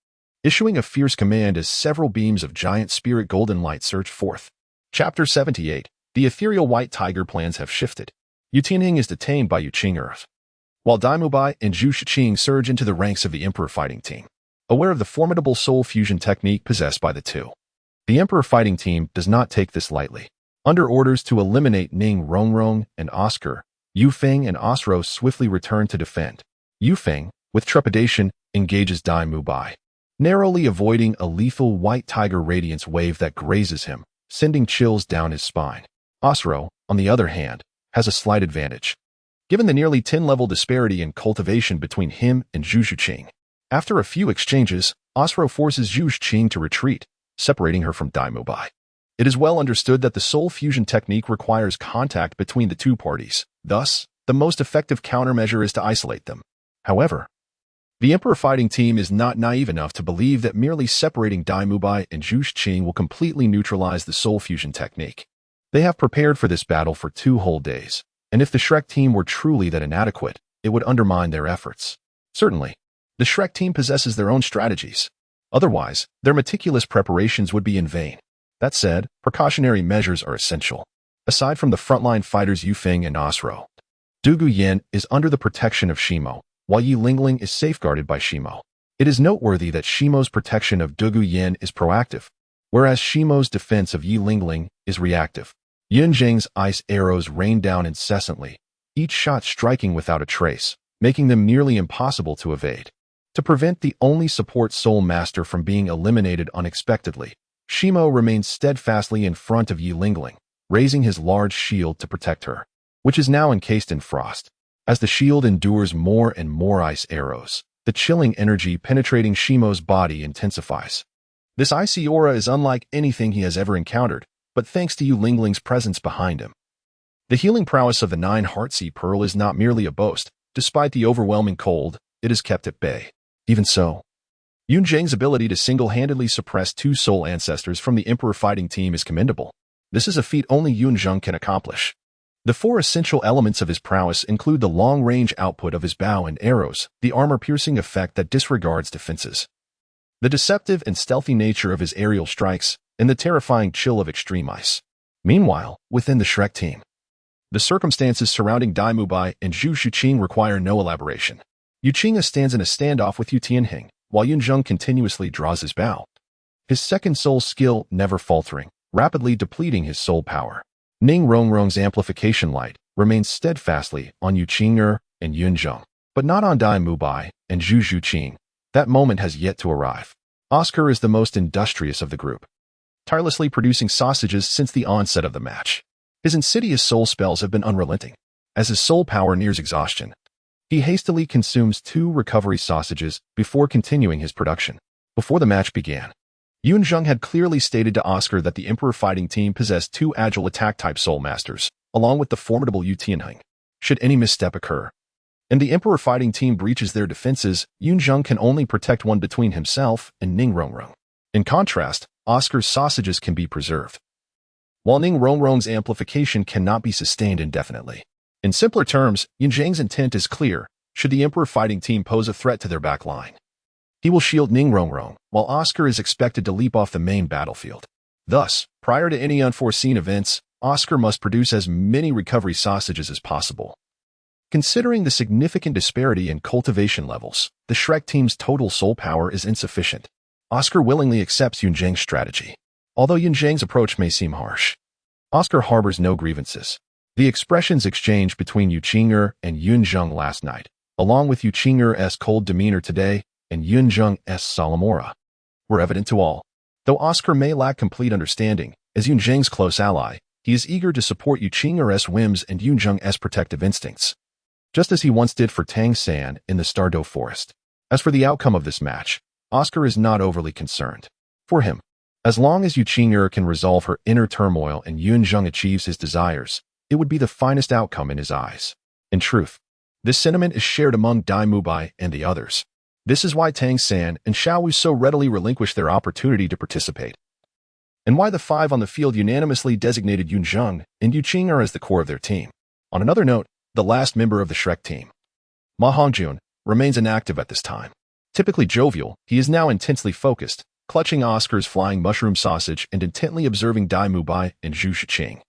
issuing a fierce command as several beams of giant spirit golden light surged forth. Chapter 78. The ethereal white tiger plans have shifted. Yu Tianheng is detained by Yuqinger, while Dai Mubai and Zhu Zheng surge into the ranks of the Emperor fighting team, aware of the formidable soul fusion technique possessed by the two. The Emperor fighting team does not take this lightly. Under orders to eliminate Ning Rongrong and Oscar, Yu Feng and Osro swiftly return to defend. Yu Feng, with trepidation, engages Dai Mubai, narrowly avoiding a lethal white tiger radiance wave that grazes him, sending chills down his spine. Osro, on the other hand, has a slight advantage, given the nearly 10-level disparity in cultivation between him and Zhu Zheng. After a few exchanges, Osro forces Zhu Zheng to retreat, separating her from Dai Mubai. It is well understood that the soul fusion technique requires contact between the two parties. Thus, the most effective countermeasure is to isolate them. However, the Emperor fighting team is not naive enough to believe that merely separating Dai Mubai and Zhu Zheng will completely neutralize the soul fusion technique. They have prepared for this battle for 2 whole days, and if the Shrek team were truly that inadequate, it would undermine their efforts. Certainly, the Shrek team possesses their own strategies. Otherwise, their meticulous preparations would be in vain. That said, precautionary measures are essential. Aside from the frontline fighters Yu Feng and Osro, Dugu Yin is under the protection of Shimo, while Yi Lingling is safeguarded by Shimo. It is noteworthy that Shimo's protection of Dugu Yin is proactive, whereas Shimo's defense of Yi Lingling is reactive. Yun Zheng's ice arrows rain down incessantly, each shot striking without a trace, making them nearly impossible to evade. To prevent the only support soul master from being eliminated unexpectedly, Shimo remains steadfastly in front of Yi Lingling, raising his large shield to protect her, which is now encased in frost. As the shield endures more and more ice arrows, the chilling energy penetrating Shimo's body intensifies. This icy aura is unlike anything he has ever encountered, but thanks to Yi Lingling's presence behind him. The healing prowess of the 9 Heartsea Pearl is not merely a boast. Despite the overwhelming cold, it is kept at bay. Even so, Yun Zheng's ability to single-handedly suppress 2 soul ancestors from the Emperor fighting team is commendable. This is a feat only Yun Zheng can accomplish. The 4 essential elements of his prowess include the long-range output of his bow and arrows, the armor-piercing effect that disregards defenses, the deceptive and stealthy nature of his aerial strikes, and the terrifying chill of extreme ice. Meanwhile, within the Shrek team, the circumstances surrounding Dai Mubai and Zhu Zheng require no elaboration. Yuqinga stands in a standoff with Yu Tianheng, while Yun Zheng continuously draws his bow, his second soul skill never faltering, rapidly depleting his soul power. Ning Rongrong's amplification light remains steadfastly on Yuqinger and Yun Zheng, but not on Dai Mubai and Zhu Zheng. That moment has yet to arrive. Oscar is the most industrious of the group, tirelessly producing sausages since the onset of the match. His insidious soul spells have been unrelenting. As his soul power nears exhaustion, he hastily consumes 2 recovery sausages before continuing his production. Before the match began, Yun Zheng had clearly stated to Oscar that the Emperor fighting team possessed 2 agile attack-type soul masters, along with the formidable Yu Tianheng. Should any misstep occur, and the Emperor fighting team breaches their defenses, Yun Zheng can only protect one between himself and Ning Rongrong. In contrast, Oscar's sausages can be preserved, while Ning Rongrong's amplification cannot be sustained indefinitely. In simpler terms, Yun Zheng's intent is clear. should the Emperor fighting team pose a threat to their back line. He will shield Ningrongrong, while Oscar is expected to leap off the main battlefield. Thus, prior to any unforeseen events, Oscar must produce as many recovery sausages as possible. Considering the significant disparity in cultivation levels, the Shrek team's total soul power is insufficient. Oscar willingly accepts Yun Zheng's strategy. Although Yun Zheng's approach may seem harsh, Oscar harbors no grievances. The expressions exchanged between Yu Qing'er and Yun Zheng last night, along with Yu Qing'er's cold demeanor today and Yun Zheng's solemn aura, were evident to all. Though Oscar may lack complete understanding, as Yun Zheng's close ally, he is eager to support Yu Qing'er's whims and Yun Zheng's protective instincts, just as he once did for Tang Sect in the Stardow Forest. As for the outcome of this match, Oscar is not overly concerned. For him, as long as Yu Qing'er can resolve her inner turmoil and Yun Zheng achieves his desires, it would be the finest outcome in his eyes. In truth, this sentiment is shared among Dai Mubai and the others. This is why Tang Sect and Xiaowu so readily relinquished their opportunity to participate, and why the five on the field unanimously designated Yun Zheng and Yu Qing'er as the core of their team. On another note, the last member of the Shrek team, Ma Hongjun, remains inactive at this time. Typically jovial, he is now intensely focused, clutching Oscar's flying mushroom sausage and intently observing Dai Mubai and Zhu Shiqing,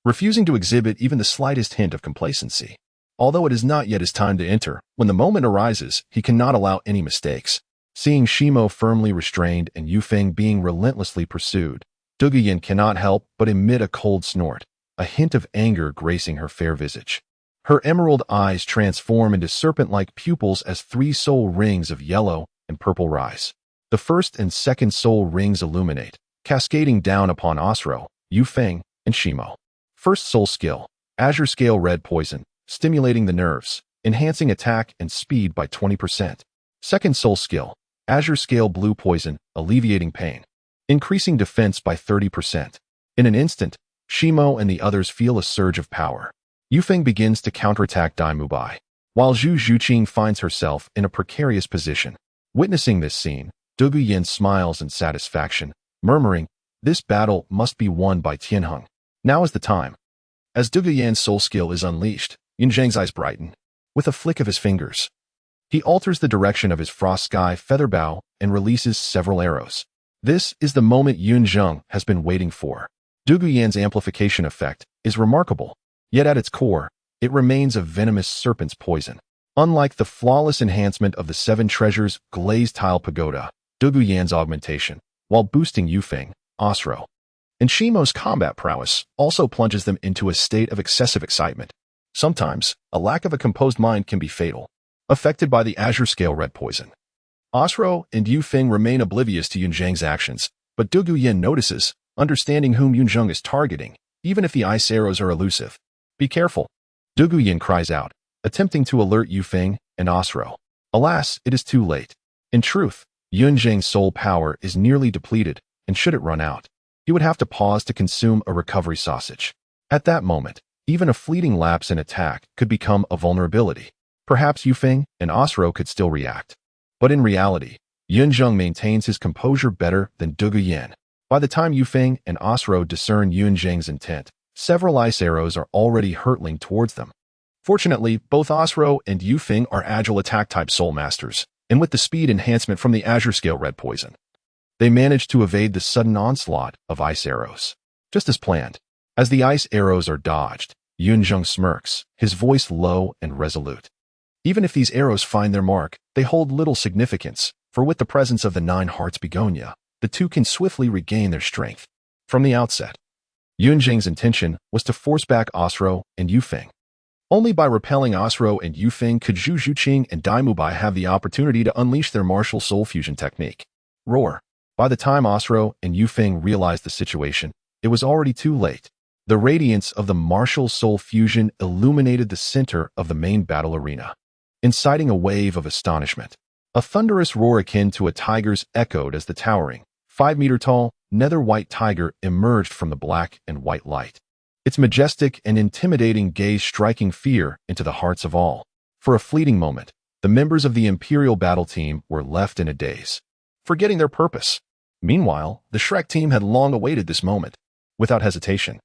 refusing to exhibit even the slightest hint of complacency. Although it is not yet his time to enter, when the moment arises, he cannot allow any mistakes. Seeing Shimo firmly restrained and Yufeng being relentlessly pursued, Duguyan cannot help but emit a cold snort, a hint of anger gracing her fair visage. Her emerald eyes transform into serpent-like pupils as 3 soul rings of yellow and purple rise. The first and second soul rings illuminate, cascading down upon Osro, Yufeng, and Shimo. First soul skill, Azure Scale Red Poison, stimulating the nerves, enhancing attack and speed by 20%. Second soul skill, Azure Scale Blue Poison, alleviating pain, increasing defense by 30%. In an instant, Shimo and the others feel a surge of power. Yufeng begins to counterattack Dai Mubai, while Zhu Shiqing finds herself in a precarious position. Witnessing this scene, Duguyan smiles in satisfaction, murmuring, "This battle must be won by Tianheng. Now is the time." As Duguyan's soul skill is unleashed, Yun Zheng's eyes brighten. With a flick of his fingers, he alters the direction of his frost sky feather bow and releases several arrows. This is the moment Yun Zheng has been waiting for. Duguyan's amplification effect is remarkable, yet at its core, it remains a venomous serpent's poison. Unlike the flawless enhancement of the 7 Treasures glazed tile pagoda, Duguyan's augmentation, while boosting Yufeng, Osro, and Shimo's combat prowess, also plunges them into a state of excessive excitement. Sometimes, a lack of a composed mind can be fatal, affected by the Azure Scale Red Poison. Osro and Yufeng remain oblivious to Yun Zheng's actions, but Duguyan notices, understanding whom Yun Zheng is targeting, even if the ice arrows are elusive. "Be careful," Duguyan cries out, attempting to alert Yufeng and Osro. Alas, it is too late. In truth, Yun Zheng's soul power is nearly depleted, and should it run out, he would have to pause to consume a recovery sausage. At that moment, even a fleeting lapse in attack could become a vulnerability. Perhaps Yufeng and Osro could still react. But in reality, Yun Zheng maintains his composure better than Duguyan. By the time Yufeng and Osro discern Yun Zheng's intent, several ice arrows are already hurtling towards them. Fortunately, both Osro and Yufeng are agile attack-type soul masters, and with the speed enhancement from the Azure Scale Red Poison, they manage to evade the sudden onslaught of ice arrows. Just as planned, as the ice arrows are dodged, Yun Zheng smirks, his voice low and resolute. Even if these arrows find their mark, they hold little significance, for with the presence of the 9 Hearts Begonia, the two can swiftly regain their strength. From the outset, Yun Zheng's intention was to force back Osro and Yufeng. Only by repelling Osro and Yufeng could Zhu Shiqing and Dai Mubai have the opportunity to unleash their martial soul fusion technique. Roar! By the time Osro and Yufeng realized the situation, it was already too late. The radiance of the martial soul fusion illuminated the center of the main battle arena, inciting a wave of astonishment. A thunderous roar akin to a tiger's echoed as the towering, 5-meter-tall, nether-white tiger emerged from the black and white light, its majestic and intimidating gaze striking fear into the hearts of all. For a fleeting moment, the members of the Imperial battle team were left in a daze, forgetting their purpose. Meanwhile, the Shrek team had long awaited this moment. Without hesitation,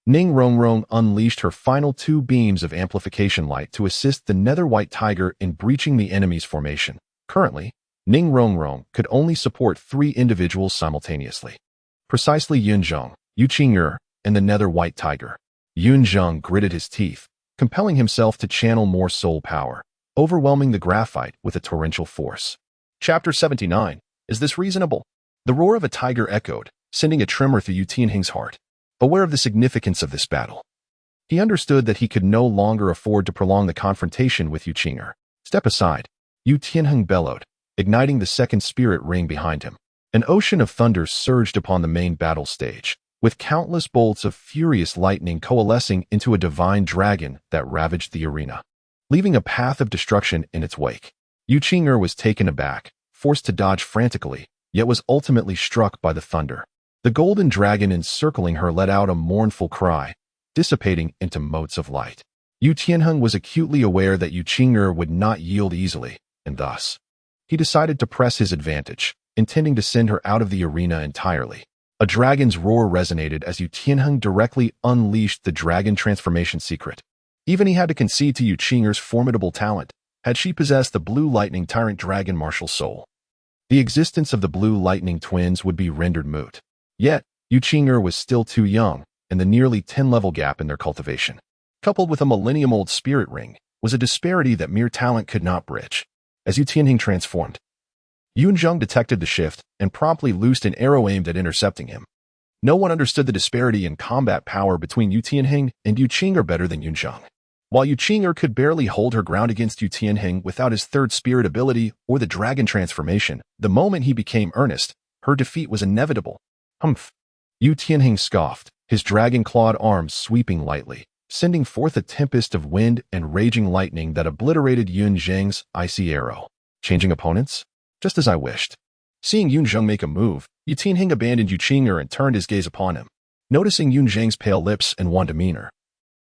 Ning Rongrong unleashed her final 2 beams of amplification light to assist the Nether White Tiger in breaching the enemy's formation. Currently, Ning Rongrong could only support 3 individuals simultaneously. Precisely Yun Zheng, Yu Qing'er, and the Nether White Tiger. Yun Zheng gritted his teeth, compelling himself to channel more soul power, overwhelming the graphite with a torrential force. Chapter 79. Is this reasonable? The roar of a tiger echoed, sending a tremor through Yu Tianheng's heart. Aware of the significance of this battle, he understood that he could no longer afford to prolong the confrontation with Yu Qing'er. Step aside, Yu Tianheng bellowed, igniting the second spirit ring behind him. An ocean of thunder surged upon the main battle stage, with countless bolts of furious lightning coalescing into a divine dragon that ravaged the arena, leaving a path of destruction in its wake. Yu Qing'er was taken aback, forced to dodge frantically, yet was ultimately struck by the thunder. The golden dragon encircling her let out a mournful cry, dissipating into motes of light. Yu Tianheng was acutely aware that Yu Qing'er would not yield easily, and thus, he decided to press his advantage, intending to send her out of the arena entirely. A dragon's roar resonated as Yu Tianheng directly unleashed the dragon transformation secret. Even he had to concede to Yu Qing'er's formidable talent, had she possessed the blue lightning tyrant dragon martial soul. The existence of the blue lightning twins would be rendered moot. Yet, Yu Qing'er was still too young, and the nearly 10-level gap in their cultivation, coupled with a millennium-old spirit ring, was a disparity that mere talent could not bridge. As Yu Tianheng transformed, Yun Zheng detected the shift and promptly loosed an arrow aimed at intercepting him. No one understood the disparity in combat power between Yu Tianheng and Yu Qing'er better than Yun Zheng. While Yu Qing'er could barely hold her ground against Yu Tianheng without his third spirit ability or the dragon transformation, the moment he became earnest, her defeat was inevitable. Humph! Yu Tianheng scoffed, his dragon-clawed arms sweeping lightly, sending forth a tempest of wind and raging lightning that obliterated Yun Zheng's icy arrow. Changing opponents? Just as I wished. Seeing Yun Zheng make a move, Yu Tianheng abandoned Yu Qing'er and turned his gaze upon him. Noticing Yun Zheng's pale lips and wan demeanor,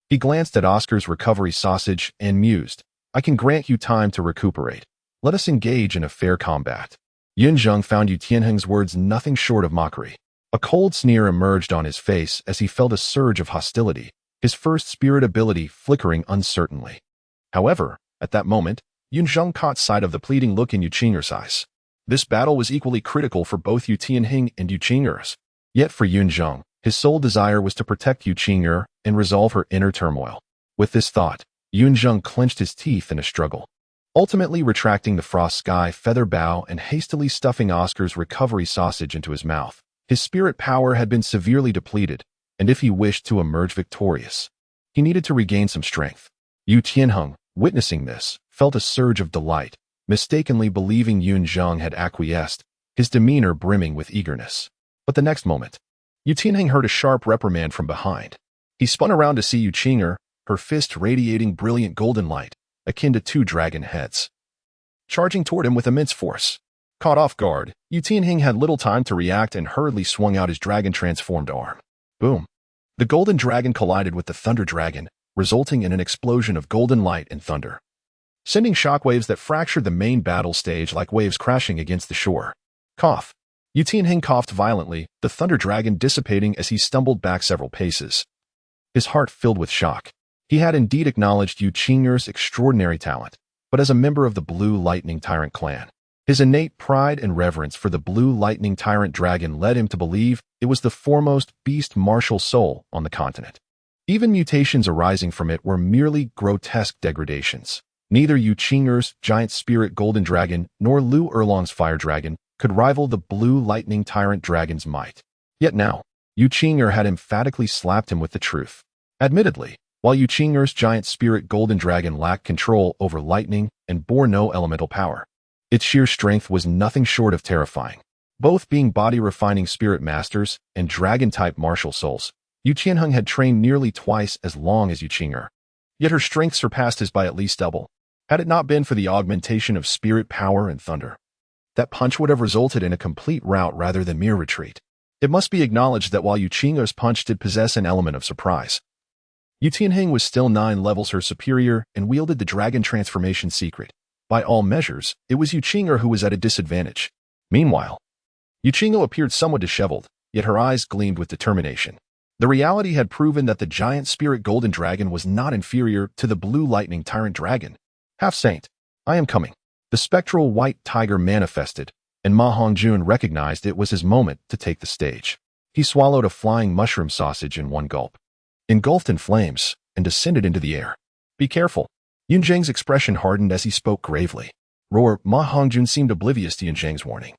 he glanced at Oscar's recovery sausage and mused, I can grant you time to recuperate. Let us engage in a fair combat. Yun Zheng found Yu Tianheng's words nothing short of mockery. A cold sneer emerged on his face as he felt a surge of hostility, his first spirit ability flickering uncertainly. However, at that moment, Yun Zheng caught sight of the pleading look in Yu Qing'er's eyes. This battle was equally critical for both Yu Tianheng and Yu Qing'er's. Yet for Yun Zheng, his sole desire was to protect Yu Qing'er and resolve her inner turmoil. With this thought, Yun Zheng clenched his teeth in a struggle, ultimately retracting the frost sky feather bow and hastily stuffing Oscar's recovery sausage into his mouth. His spirit power had been severely depleted, and if he wished to emerge victorious, he needed to regain some strength. Yu Tianheng, witnessing this, felt a surge of delight, mistakenly believing Yun Zheng had acquiesced, his demeanor brimming with eagerness. But the next moment, Yu Tianheng heard a sharp reprimand from behind. He spun around to see Yu Qing'er, her fist radiating brilliant golden light, akin to 2 dragon heads, charging toward him with immense force. Caught off guard, Yu Tianheng had little time to react and hurriedly swung out his dragon-transformed arm. Boom! The golden dragon collided with the thunder dragon, resulting in an explosion of golden light and thunder, sending shockwaves that fractured the main battle stage like waves crashing against the shore. Cough! Yu Tianheng coughed violently, the thunder dragon dissipating as he stumbled back several paces. His heart filled with shock. He had indeed acknowledged Yu Qing'er's extraordinary talent, but as a member of the Blue Lightning Tyrant clan, his innate pride and reverence for the Blue Lightning Tyrant dragon led him to believe it was the foremost beast martial soul on the continent. Even mutations arising from it were merely grotesque degradations. Neither Yu Qing'er's giant spirit golden dragon nor Lu Erlong's fire dragon could rival the Blue Lightning Tyrant dragon's might. Yet now, Yu Qing'er had emphatically slapped him with the truth. Admittedly, while Yu Qing'er's giant spirit golden dragon lacked control over lightning and bore no elemental power, its sheer strength was nothing short of terrifying. Both being body-refining spirit masters and dragon-type martial souls, Yu Tianheng had trained nearly twice as long as Yu Qing'er. Yet her strength surpassed his by at least double. Had it not been for the augmentation of spirit power and thunder, that punch would have resulted in a complete rout rather than mere retreat. It must be acknowledged that while Yu Qing'er's punch did possess an element of surprise, Yu Tianheng was still 9 levels her superior and wielded the dragon transformation secret. By all measures, it was Yu Qing'er who was at a disadvantage. Meanwhile, Yu Qing'er appeared somewhat disheveled, yet her eyes gleamed with determination. The reality had proven that the giant spirit golden dragon was not inferior to the blue lightning tyrant dragon. Half-saint, I am coming. The spectral white tiger manifested, and Ma Hongjun recognized it was his moment to take the stage. He swallowed a flying mushroom sausage in one gulp, engulfed in flames, and descended into the air. Be careful. Yun Zheng's expression hardened as he spoke gravely. Roar, Ma Hongjun seemed oblivious to Yun Zheng's warning,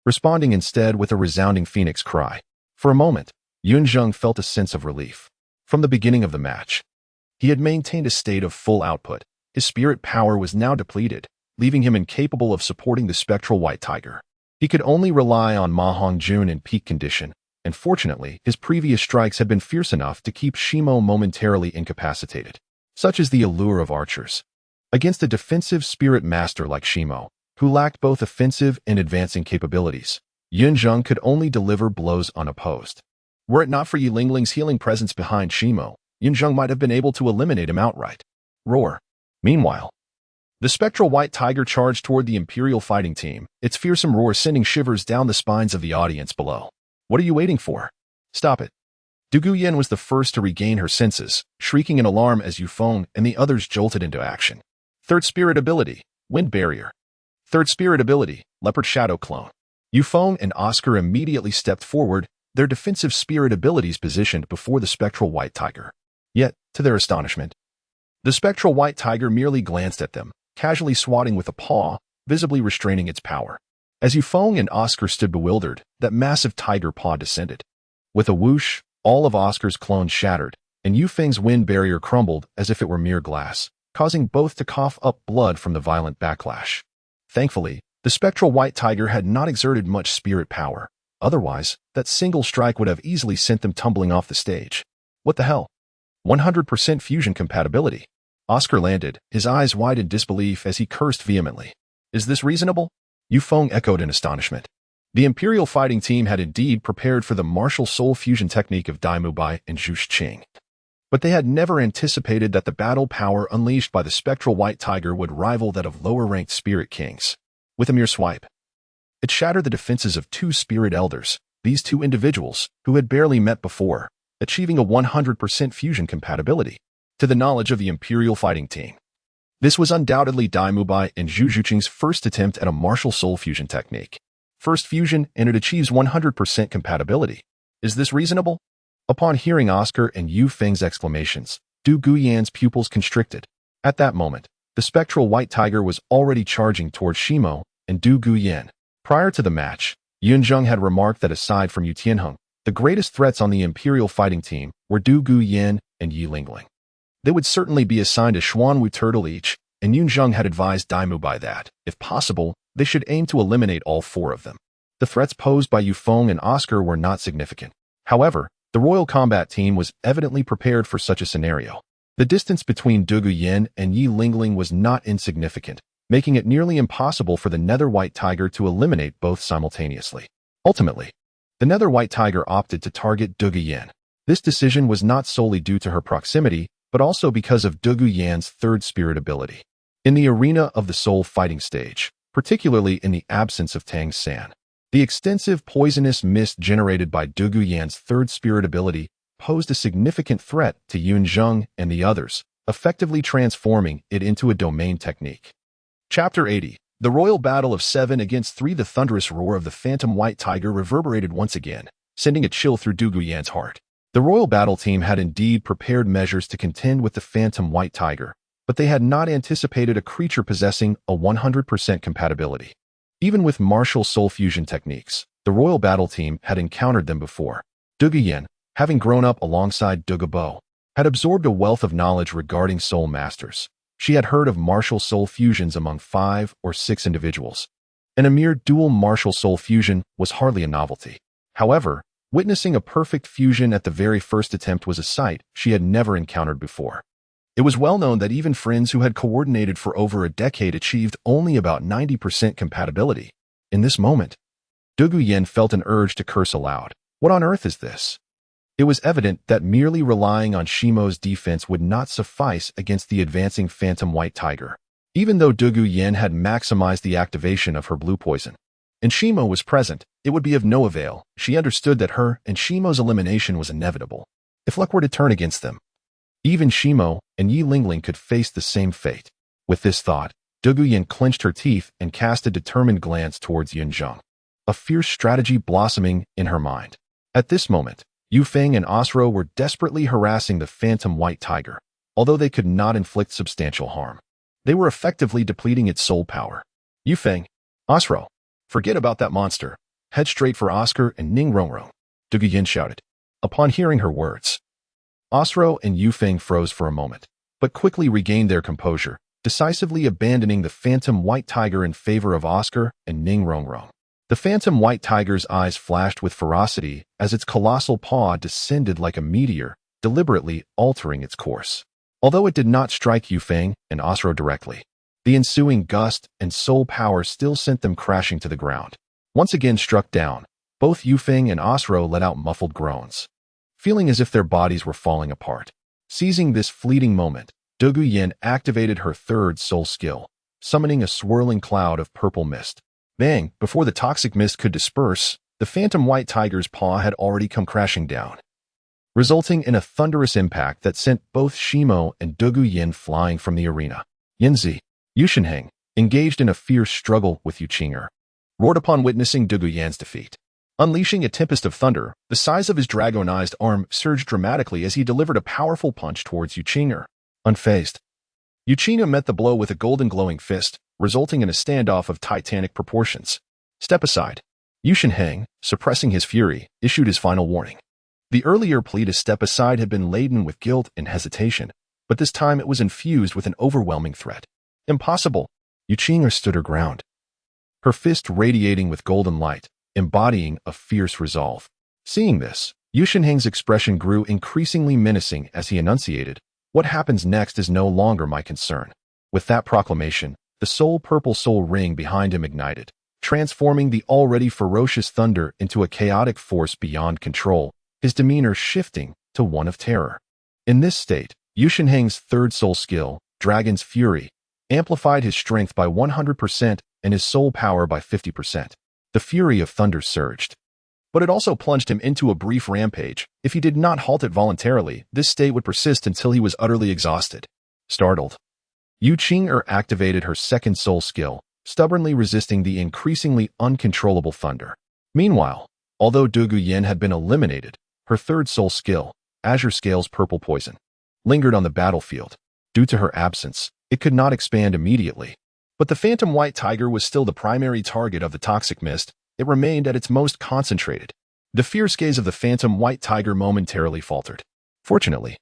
responding instead with a resounding phoenix cry. For a moment, Yun Zheng felt a sense of relief. From the beginning of the match, he had maintained a state of full output. His spirit power was now depleted, leaving him incapable of supporting the spectral white tiger. He could only rely on Ma Hongjun in peak condition, and fortunately, his previous strikes had been fierce enough to keep Shimo momentarily incapacitated. Such is the allure of archers. Against a defensive spirit master like Shimo, who lacked both offensive and advancing capabilities, Yun Zheng could only deliver blows unopposed. Were it not for Yi Lingling's healing presence behind Shimo, Yun Zheng might have been able to eliminate him outright. Roar. Meanwhile, the spectral white tiger charged toward the Imperial fighting team, its fearsome roar sending shivers down the spines of the audience below. What are you waiting for? Stop it. Du Guyan was the first to regain her senses, shrieking in alarm as Yufeng and the others jolted into action. Third spirit ability, Wind Barrier. Third spirit ability, Leopard Shadow Clone. Yufeng and Oscar immediately stepped forward, their defensive spirit abilities positioned before the spectral white tiger. Yet, to their astonishment, the spectral white tiger merely glanced at them, casually swatting with a paw, visibly restraining its power. As Yufeng and Oscar stood bewildered, that massive tiger paw descended. With a whoosh, all of Oscar's clones shattered, and Yufeng's wind barrier crumbled as if it were mere glass, causing both to cough up blood from the violent backlash. Thankfully, the spectral white tiger had not exerted much spirit power. Otherwise, that single strike would have easily sent them tumbling off the stage. What the hell? 100% fusion compatibility. Oscar landed, his eyes wide in disbelief as he cursed vehemently. Is this reasonable? Yufeng echoed in astonishment. The Imperial fighting team had indeed prepared for the martial soul fusion technique of Dai Mubai and Zhu Qing. But they had never anticipated that the battle power unleashed by the spectral white tiger would rival that of lower-ranked spirit kings. With a mere swipe, it shattered the defenses of two spirit elders, these two individuals, who had barely met before, achieving a 100% fusion compatibility. To the knowledge of the Imperial fighting team, this was undoubtedly Dai Mubai and Zhu Qing's first attempt at a martial soul fusion technique. First fusion, and it achieves 100% compatibility. Is this reasonable? Upon hearing Oscar and Yufeng's exclamations, Du Guyan's pupils constricted. At that moment, the spectral white tiger was already charging towards Shimo and Du Guyan. Prior to the match, Yun Zheng had remarked that aside from Yu Tianheng, the greatest threats on the Imperial fighting team were Du Guyan and Yi Lingling. They would certainly be assigned a Xuanwu turtle each, and Yun Zheng had advised Dai Mubai that, if possible, they should aim to eliminate all four of them. The threats posed by Yufeng and Oscar were not significant. However, the Royal Combat Team was evidently prepared for such a scenario. The distance between Du Guyan and Yi Lingling was not insignificant, making it nearly impossible for the Nether White Tiger to eliminate both simultaneously. Ultimately, the Nether White Tiger opted to target Du Guyan. This decision was not solely due to her proximity, but also because of Du Guyan's third spirit ability. In the arena of the soul fighting stage, particularly in the absence of Tang San, the extensive poisonous mist generated by Du Guyan's third spirit ability posed a significant threat to Yun Zheng and the others, effectively transforming it into a domain technique. Chapter 80. The Royal Battle of 7 against 3. The thunderous roar of the phantom white tiger reverberated once again, sending a chill through Du Guyan's heart. The Royal Battle Team had indeed prepared measures to contend with the phantom white tiger, but they had not anticipated a creature possessing a 100% compatibility. Even with martial soul fusion techniques, the Royal Battle Team had encountered them before. Du Guyan, having grown up alongside Du Gubo, had absorbed a wealth of knowledge regarding soul masters. She had heard of martial soul fusions among 5 or 6 individuals, and a mere dual martial soul fusion was hardly a novelty. However, witnessing a perfect fusion at the very first attempt was a sight she had never encountered before. It was well known that even friends who had coordinated for over a decade achieved only about 90% compatibility. In this moment, Du Guyan felt an urge to curse aloud. What on earth is this? It was evident that merely relying on Shimo's defense would not suffice against the advancing phantom white tiger, even though Du Guyan had maximized the activation of her blue poison. and Shimo was present, it would be of no avail. She understood that her and Shimo's elimination was inevitable. If luck were to turn against them, even Shimo and Yi Lingling could face the same fate. With this thought, Douluo clenched her teeth and cast a determined glance towards Yun Zheng, a fierce strategy blossoming in her mind. At this moment, Yufeng and Osro were desperately harassing the phantom white tiger, although they could not inflict substantial harm. They were effectively depleting its soul power. Yufeng, Osro, forget about that monster. Head straight for Oscar and Ning Rongrong, Douluo shouted. Upon hearing her words, Osro and Yufeng froze for a moment, but quickly regained their composure, decisively abandoning the phantom white tiger in favor of Oscar and Ning Rongrong. The phantom white tiger's eyes flashed with ferocity as its colossal paw descended like a meteor, deliberately altering its course. Although it did not strike Yufeng and Osro directly, the ensuing gust and soul power still sent them crashing to the ground. Once again struck down, both Yufeng and Osro let out muffled groans, feeling as if their bodies were falling apart. Seizing this fleeting moment, Douluo activated her third soul skill, summoning a swirling cloud of purple mist. Bang! Before the toxic mist could disperse, the phantom white tiger's paw had already come crashing down, resulting in a thunderous impact that sent both Shimo and Douluo flying from the arena. Yun Zheng, engaged in a fierce struggle with Yuqinger, roared upon witnessing Douluo's defeat. Unleashing a tempest of thunder, the size of his dragonized arm surged dramatically as he delivered a powerful punch towards Yuqinger. Unfazed, Yuqinger met the blow with a golden glowing fist, resulting in a standoff of titanic proportions. Step aside. Yun Zheng, suppressing his fury, issued his final warning. The earlier plea to step aside had been laden with guilt and hesitation, but this time it was infused with an overwhelming threat. Impossible! Yuqinger stood her ground, her fist radiating with golden light, embodying a fierce resolve. Seeing this, Yun Zheng's expression grew increasingly menacing as he enunciated, "What happens next is no longer my concern." With that proclamation, the purple soul ring behind him ignited, transforming the already ferocious thunder into a chaotic force beyond control, his demeanor shifting to one of terror. In this state, Yun Zheng's third soul skill, Dragon's Fury, amplified his strength by 100% and his soul power by 50%. The fury of thunder surged, but it also plunged him into a brief rampage. If he did not halt it voluntarily, this state would persist until he was utterly exhausted. Startled, Yuqinger activated her second soul skill, stubbornly resisting the increasingly uncontrollable thunder. Meanwhile, although Douluo had been eliminated, her third soul skill, Azure Scale's Purple Poison, lingered on the battlefield. Due to her absence, it could not expand immediately. But the phantom white tiger was still the primary target of the toxic mist. It remained at its most concentrated. The fierce gaze of the phantom white tiger momentarily faltered. Fortunately,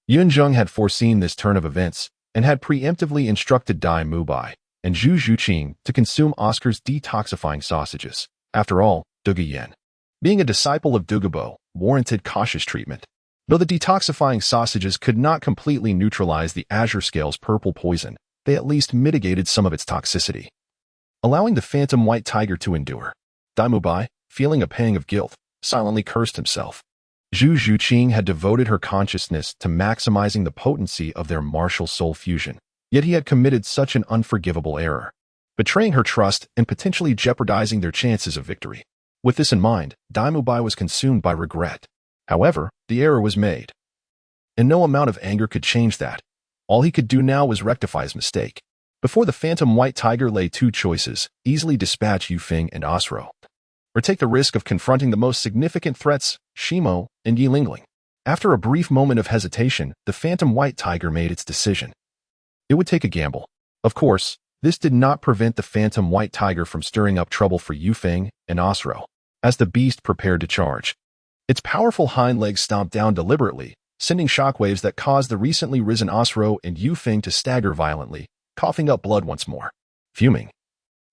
Yun Zheng had foreseen this turn of events and had preemptively instructed Dai Mubai and Zhu Zhuqing to consume Oscar's detoxifying sausages. After all, Douluo, being a disciple of Dougubo, warranted cautious treatment. Though the detoxifying sausages could not completely neutralize the Azure Scale's purple poison, they at least mitigated some of its toxicity, allowing the phantom white tiger to endure. Dai Mubai, feeling a pang of guilt, silently cursed himself. Zhu Zhuqing had devoted her consciousness to maximizing the potency of their martial soul fusion, yet he had committed such an unforgivable error, betraying her trust and potentially jeopardizing their chances of victory. With this in mind, Dai Mubai was consumed by regret. However, the error was made, and no amount of anger could change that. All he could do now was rectify his mistake. Before the phantom white tiger lay two choices: easily dispatch Yufeng and Osro, or take the risk of confronting the most significant threats, Shimo and Yi Lingling. After a brief moment of hesitation, the phantom white tiger made its decision. It would take a gamble. Of course, this did not prevent the phantom white tiger from stirring up trouble for Yufeng and Osro. As the beast prepared to charge, its powerful hind legs stomped down deliberately, sending shockwaves that caused the recently risen Osro and Yufeng to stagger violently, coughing up blood once more. Fuming,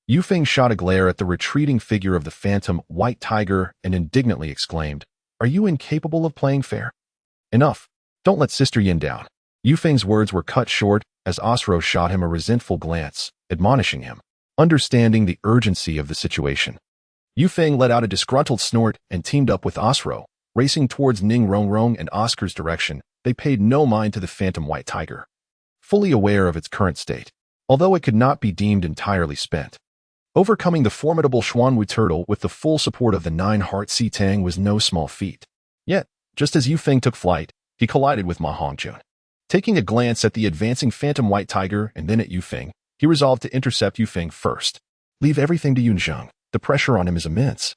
Yufeng shot a glare at the retreating figure of the phantom white tiger and indignantly exclaimed, "Are you incapable of playing fair? Enough. Don't let Sister Yin down." Yufeng's words were cut short as Osro shot him a resentful glance, admonishing him. Understanding the urgency of the situation, Yufeng let out a disgruntled snort and teamed up with Osro, racing towards Ning Rongrong and Oscar's direction. They paid no mind to the phantom white tiger, fully aware of its current state, although it could not be deemed entirely spent. Overcoming the formidable Xuanwu turtle with the full support of the 9-heart Sea Tang was no small feat. Yet, just as Yufeng took flight, he collided with Ma Hongjun. Taking a glance at the advancing phantom white tiger and then at Yufeng, he resolved to intercept Yufeng first. Leave everything to Yun Zheng. The pressure on him is immense.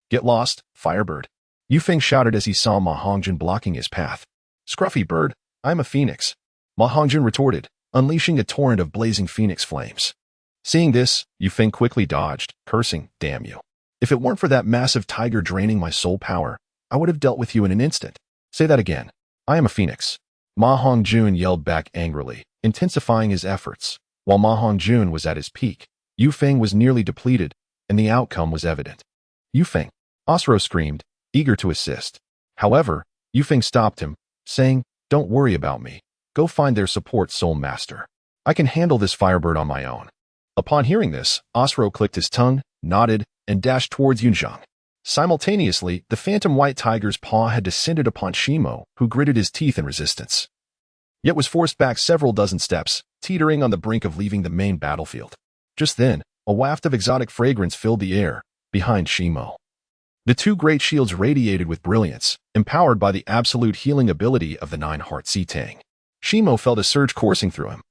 Get lost, Firebird. Yufeng shouted as he saw Ma Hongjun blocking his path. Scruffy bird, I'm a phoenix. Ma Hongjun retorted, unleashing a torrent of blazing phoenix flames. Seeing this, Yufeng quickly dodged, cursing, damn you. If it weren't for that massive tiger draining my soul power, I would have dealt with you in an instant. Say that again. I am a phoenix. Ma Hongjun yelled back angrily, intensifying his efforts. While Ma Hongjun was at his peak, Yufeng was nearly depleted, and the outcome was evident. Yufeng, Osro screamed, eager to assist. However, Yufeng stopped him, saying, don't worry about me. Go find their support soul master. I can handle this Firebird on my own. Upon hearing this, Osro clicked his tongue, nodded, and dashed towards Yun Zheng. Simultaneously, the phantom white tiger's paw had descended upon Shimo, who gritted his teeth in resistance. Yet was forced back several dozen steps, teetering on the brink of leaving the main battlefield. Just then, a waft of exotic fragrance filled the air, behind Shimo. The two great shields radiated with brilliance, empowered by the absolute healing ability of the 9-heart Sea Tang. Shimo felt a surge coursing through him,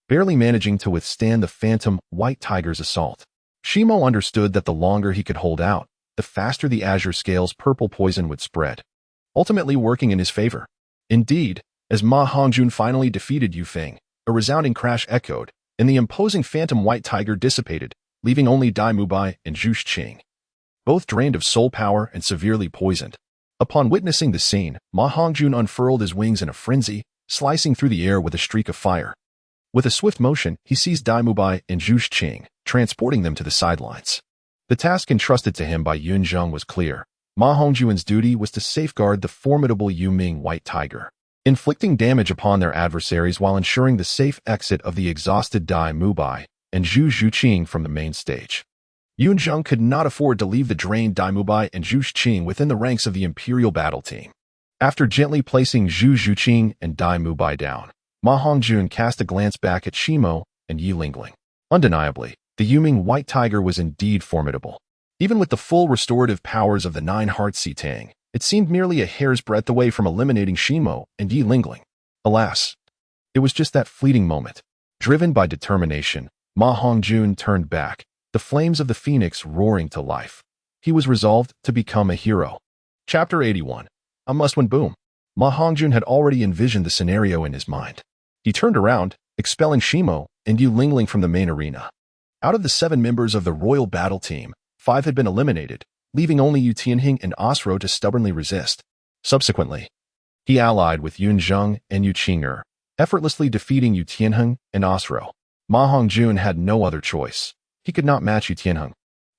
barely managing to withstand the phantom white tiger's assault. Shimo understood that the longer he could hold out, the faster the azure scale's purple poison would spread, ultimately working in his favor. Indeed, as Ma Hongjun finally defeated Yufeng, a resounding crash echoed, and the imposing phantom white tiger dissipated, leaving only Dai Mubai and Zhu Qing, both drained of soul power and severely poisoned. Upon witnessing the scene, Ma Hongjun unfurled his wings in a frenzy, slicing through the air with a streak of fire. With a swift motion, he seized Dai Mubai and Zhu Qing, transporting them to the sidelines. The task entrusted to him by Yun Zheng was clear. Ma Hongjun's duty was to safeguard the formidable Yuming white tiger, inflicting damage upon their adversaries while ensuring the safe exit of the exhausted Dai Mubai and Zhu Qing from the main stage. Yun Zheng could not afford to leave the drained Dai Mubai and Zhu Qing within the ranks of the Imperial battle team. After gently placing Zhu Qing and Dai Mubai down, Ma Hongjun cast a glance back at Shimo and Yi Lingling. Undeniably, the Yuming white tiger was indeed formidable. Even with the full restorative powers of the 9-heart Sea Tang, it seemed merely a hair's breadth away from eliminating Shimo and Yi Lingling. Alas, it was just that fleeting moment. Driven by determination, Ma Hongjun turned back, the flames of the phoenix roaring to life. He was resolved to become a hero. Chapter 81. A must-win boom. Ma Hongjun had already envisioned the scenario in his mind. He turned around, expelling Shimo and Yu Lingling from the main arena. Out of the 7 members of the royal battle team, 5 had been eliminated, leaving only Yu Tianheng and Osro to stubbornly resist. Subsequently, he allied with Yun Zheng and Yu Qing'er, effortlessly defeating Yu Tianheng and Osro. Ma Hongjun had no other choice. He could not match Yu Tianheng,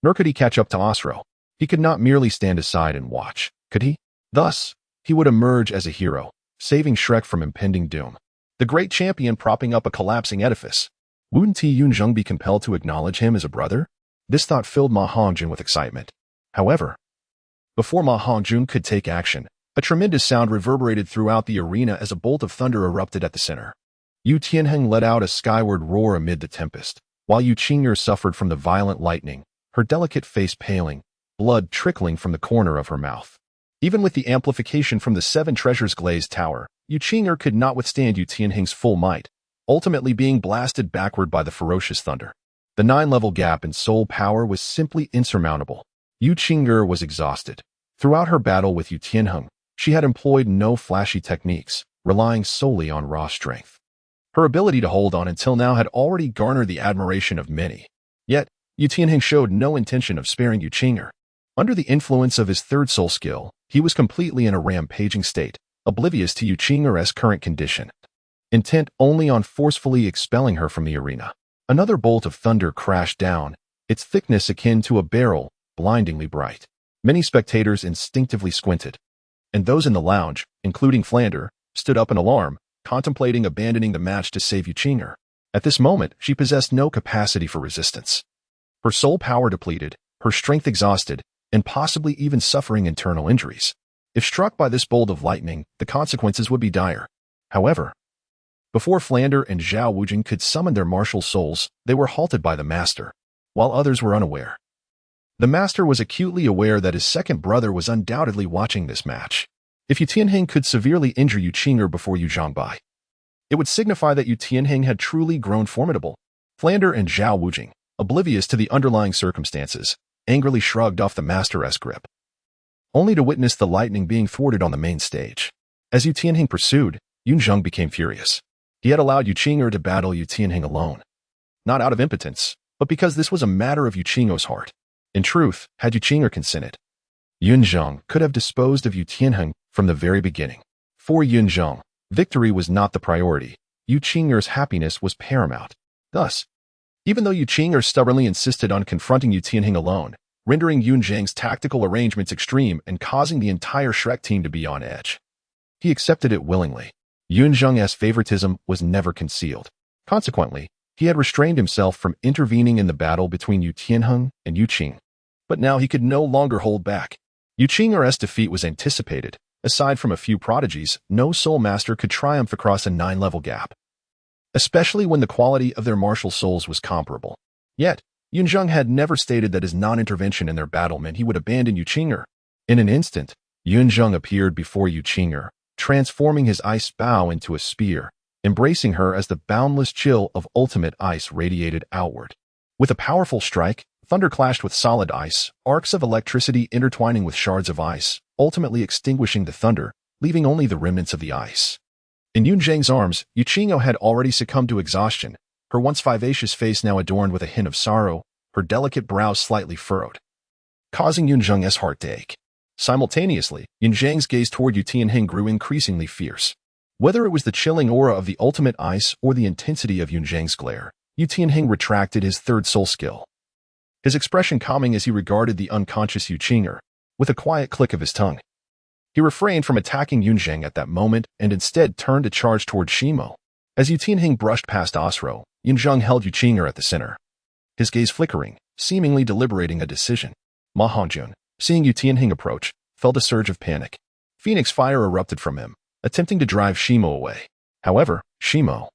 nor could he catch up to Osro. He could not merely stand aside and watch, could he? Thus, he would emerge as a hero, saving Shrek from impending doom. The great champion propping up a collapsing edifice. Wouldn't Yun Zheng be compelled to acknowledge him as a brother? This thought filled Ma Hongjun with excitement. However, before Ma Hongjun could take action, a tremendous sound reverberated throughout the arena as a bolt of thunder erupted at the center. Yu Tianheng let out a skyward roar amid the tempest, while Yu Qing'er suffered from the violent lightning, her delicate face paling, blood trickling from the corner of her mouth. Even with the amplification from the 7 treasures glazed tower, Yu Qing'er could not withstand Yu Tianheng's full might, ultimately being blasted backward by the ferocious thunder. The 9-level gap in soul power was simply insurmountable. Yu Qing'er was exhausted. Throughout her battle with Yu Tianheng, she had employed no flashy techniques, relying solely on raw strength. Her ability to hold on until now had already garnered the admiration of many. Yet, Yu Tianheng showed no intention of sparing Yu Qing'er. Under the influence of his 3rd soul skill, he was completely in a rampaging state, oblivious to Yu Qing'er's current condition, intent only on forcefully expelling her from the arena. Another bolt of thunder crashed down, its thickness akin to a barrel, blindingly bright. Many spectators instinctively squinted, and those in the lounge, including Flander, stood up in alarm, contemplating abandoning the match to save Yu Qing'er. At this moment, she possessed no capacity for resistance. Her soul power depleted, her strength exhausted, and possibly even suffering internal injuries. If struck by this bolt of lightning, the consequences would be dire. However, before Flander and Zhao Wujing could summon their martial souls, they were halted by the master. while others were unaware. The master was acutely aware that his second brother was undoubtedly watching this match. If Yu Tianheng could severely injure Yu Qing'er before Yu Zhangbai, it would signify that Yu Tianheng had truly grown formidable. Flander and Zhao Wujing, oblivious to the underlying circumstances, angrily shrugged off the master's grip, only to witness the lightning being thwarted on the main stage. As Yu Tianheng pursued, Yun Zheng became furious. He had allowed Yu Qing'er to battle Yu Tianheng alone, not out of impotence, but because this was a matter of Yu Qing'er's heart. In truth, had Yu Qing'er consented, Yun Zheng could have disposed of Yu Tianheng from the very beginning. For Yun Zheng, victory was not the priority. Yu Qing'er's happiness was paramount. Thus, even though Yu Qing'er stubbornly insisted on confronting Yu Tianheng alone, rendering Yun Zheng's tactical arrangements extreme and causing the entire Shrek team to be on edge, he accepted it willingly. Yun Zheng's favoritism was never concealed. Consequently, he had restrained himself from intervening in the battle between Yu Tianheng and Yu Qing. But now he could no longer hold back. Yu Qing'er's defeat was anticipated. Aside from a few prodigies, no soul master could triumph across a 9-level gap, especially when the quality of their martial souls was comparable. Yet, Yun Zheng had never stated that his non-intervention in their battle meant he would abandon Yu Qing'er. In an instant, Yun Zheng appeared before Yu Qing'er, transforming his ice bow into a spear, embracing her as the boundless chill of ultimate ice radiated outward. With a powerful strike, thunder clashed with solid ice, arcs of electricity intertwining with shards of ice, ultimately extinguishing the thunder, leaving only the remnants of the ice. In Yun Zheng's arms, Yu Qing'er had already succumbed to exhaustion, her once vivacious face now adorned with a hint of sorrow, her delicate brows slightly furrowed, causing Yun Zheng's heart to ache. Simultaneously, Yun Zheng's gaze toward Yu Tianheng grew increasingly fierce. Whether it was the chilling aura of the ultimate ice or the intensity of Yun Zheng's glare, Yu Tianheng retracted his third soul skill, his expression calming as he regarded the unconscious Yu Qing'er. With a quiet click of his tongue, he refrained from attacking Yun Zheng at that moment and instead turned to charge toward Shimo. As Yu Tianheng brushed past Osro, Yun Zheng held Yu Qing'er at the center, his gaze flickering, seemingly deliberating a decision. Ma Hongjun, seeing Yu Tianheng approach, felt a surge of panic. Phoenix fire erupted from him, attempting to drive Shimo away. However, Shimo,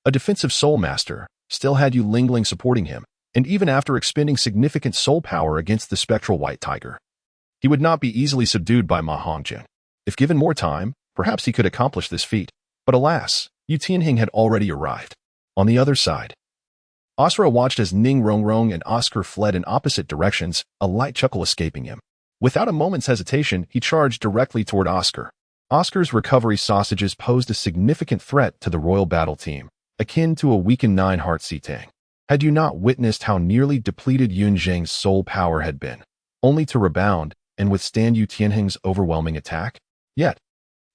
a defensive soul master, still had Yu Lingling supporting him, and even after expending significant soul power against the spectral white tiger, he would not be easily subdued by Ma Hongjun. If given more time, perhaps he could accomplish this feat. But alas, Yu Tianheng had already arrived. On the other side, Osro watched as Ning Rongrong and Oscar fled in opposite directions, a light chuckle escaping him. Without a moment's hesitation, he charged directly toward Oscar. Oscar's recovery sausages posed a significant threat to the royal battle team, akin to a weakened 9-heart Sitang. Had you not witnessed how nearly depleted Yun Zheng's soul power had been, only to rebound and withstand Yu Tianheng's overwhelming attack? Yet,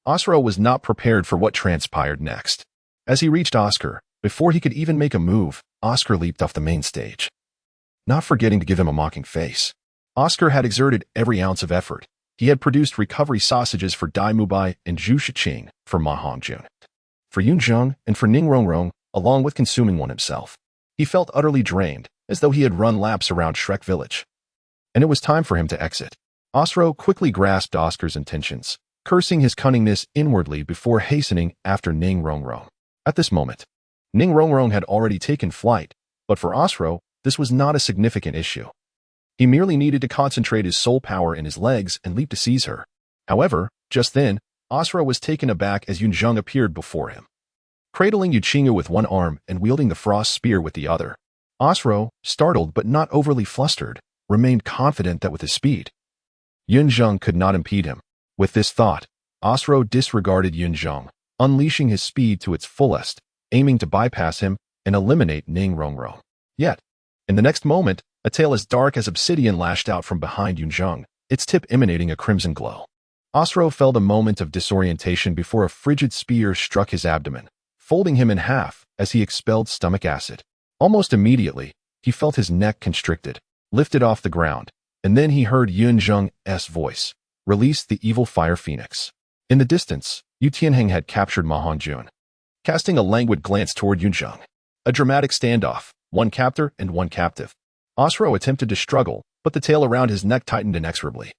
Osro was not prepared for what transpired next. As he reached Oscar, before he could even make a move, Oscar leaped off the main stage, not forgetting to give him a mocking face. Oscar had exerted every ounce of effort. He had produced recovery sausages for Dai Mubai and Zhu Shiqing for Ma Hongjun, for Yun Zheng and for Ning Rongrong, along with consuming one himself. He felt utterly drained, as though he had run laps around Shrek Village. And it was time for him to exit. Osro quickly grasped Oscar's intentions, cursing his cunningness inwardly before hastening after Ning Rongrong. At this moment, Ning Rongrong had already taken flight, but for Osro, this was not a significant issue. He merely needed to concentrate his soul power in his legs and leap to seize her. However, just then, Osro was taken aback as Yun Zheng appeared before him, cradling Yu Qing'er with one arm and wielding the frost spear with the other. Osro, startled but not overly flustered, remained confident that with his speed, Yun Zheng could not impede him. With this thought, Osro disregarded Yun Zheng, unleashing his speed to its fullest, aiming to bypass him and eliminate Ning Rongrong. Yet, in the next moment, a tail as dark as obsidian lashed out from behind Yun Zheng, its tip emanating a crimson glow. Osro felt a moment of disorientation before a frigid spear struck his abdomen, folding him in half as he expelled stomach acid. Almost immediately, he felt his neck constricted, lifted off the ground, and then he heard Yun Zheng's voice, "Release the evil fire phoenix." In the distance, Yu Tianheng had captured Ma Hongjun, casting a languid glance toward Yun Zheng. A dramatic standoff, one captor and one captive. Osro attempted to struggle, but the tail around his neck tightened inexorably.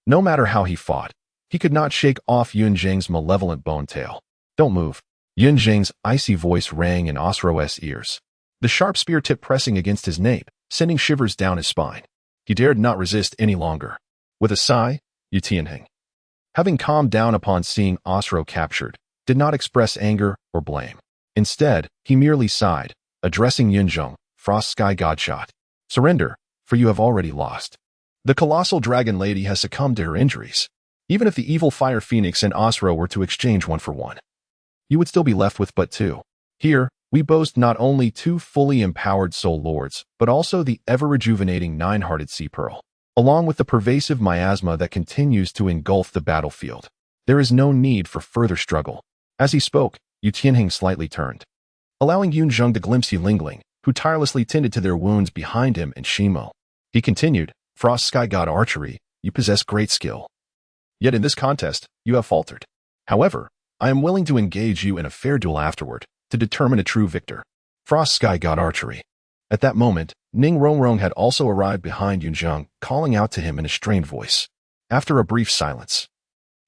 No matter how he fought, he could not shake off Yun Zheng's malevolent bone tail. "Don't move." Yun Zheng's icy voice rang in Osro's ears. the sharp spear tip pressing against his nape, sending shivers down his spine. He dared not resist any longer. With a sigh, Yun Zheng, having calmed down upon seeing Osro captured, did not express anger or blame. Instead, he merely sighed, addressing Yun Zheng, Frost Sky Godshot. Surrender, for you have already lost. The colossal dragon lady has succumbed to her injuries. Even if the evil fire phoenix and Osro were to exchange one for one, you would still be left with but two. Here, we boast not only two fully empowered soul lords, but also the ever-rejuvenating nine-hearted sea pearl, along with the pervasive miasma that continues to engulf the battlefield. There is no need for further struggle. As he spoke, Yun Zheng slightly turned, allowing Yun Zheng to glimpse Yulingling, who tirelessly tended to their wounds behind him, and Shimo. He continued, Frost Sky God Archery, you possess great skill. Yet in this contest, you have faltered. However, I am willing to engage you in a fair duel afterward, to determine a true victor. Frost Sky God Archery. At that moment, Ning Rongrong had also arrived behind Yun Zheng, calling out to him in a strained voice. After a brief silence,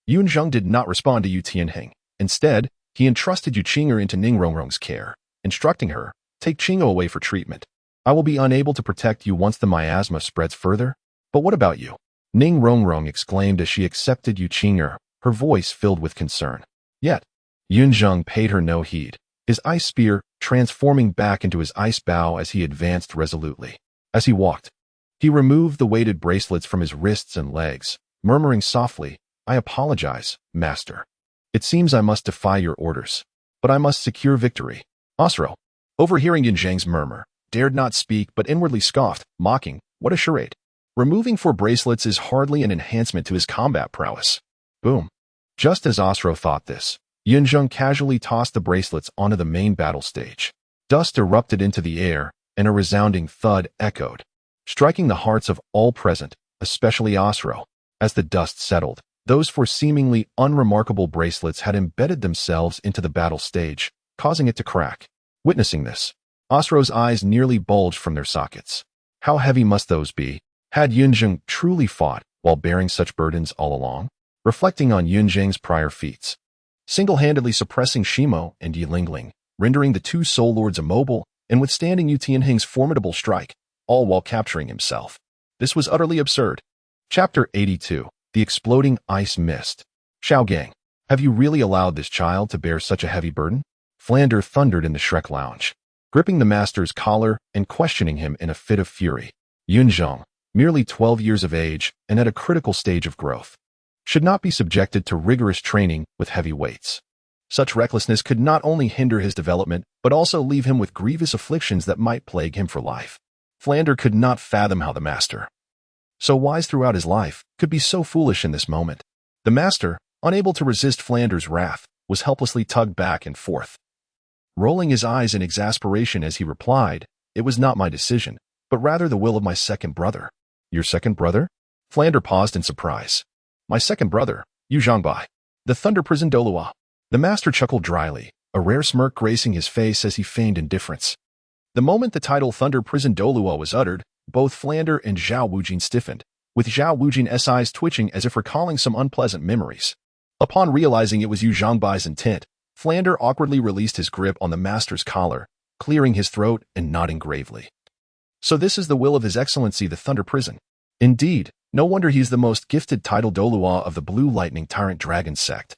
Yun Zheng did not respond to Yun Zheng. Instead, he entrusted Yu Qing'er into Ning Rongrong's care, instructing her, take Qing'o away for treatment. I will be unable to protect you once the miasma spreads further. But what about you? Ning Rongrong exclaimed as she accepted Yu Qing'er, her voice filled with concern. Yet, Yun Zheng paid her no heed, his ice spear transforming back into his ice bow as he advanced resolutely. As he walked, he removed the weighted bracelets from his wrists and legs, murmuring softly, I apologize, master. It seems I must defy your orders, but I must secure victory. Osro, overhearing Yun Zheng's murmur, dared not speak but inwardly scoffed, mocking, what a charade. Removing 4 bracelets is hardly an enhancement to his combat prowess. Boom. Just as Osro thought this, Yun Zheng casually tossed the bracelets onto the main battle stage. Dust erupted into the air, and a resounding thud echoed, striking the hearts of all present, especially Osro. As the dust settled, those 4 seemingly unremarkable bracelets had embedded themselves into the battle stage, causing it to crack. Witnessing this, Osro's eyes nearly bulged from their sockets. How heavy must those be? Had Yun Zheng truly fought while bearing such burdens all along? Reflecting on Yun Zheng's prior feats, single-handedly suppressing Shimo and Yulingling, rendering the 2 soul lords immobile, and withstanding Yun Zheng's formidable strike, all while capturing himself. This was utterly absurd. Chapter 82. The Exploding Ice Mist. Shao Gang, have you really allowed this child to bear such a heavy burden? Flander thundered in the Shrek lounge, gripping the master's collar and questioning him in a fit of fury. Yun Zheng, merely 12 years of age and at a critical stage of growth, should not be subjected to rigorous training with heavy weights. Such recklessness could not only hinder his development, but also leave him with grievous afflictions that might plague him for life. Flander could not fathom how the master, so wise throughout his life, could be so foolish in this moment. The master, unable to resist Flander's wrath, was helplessly tugged back and forth, rolling his eyes in exasperation as he replied, it was not my decision, but rather the will of my second brother. Your second brother? Flander paused in surprise. My second brother, Yu Zhangbai, the Thunder Prison Douluo. The master chuckled dryly, a rare smirk gracing his face as he feigned indifference. The moment the title Thunder Prison Douluo was uttered, both Flander and Zhao Wujin stiffened, with Zhao Wujin's eyes twitching as if recalling some unpleasant memories. Upon realizing it was Yu Zhangbai's intent, Flander awkwardly released his grip on the master's collar, clearing his throat and nodding gravely. So this is the will of His Excellency the Thunder Prison. Indeed, no wonder he is the most gifted title Douluo of the Blue Lightning Tyrant Dragon Sect.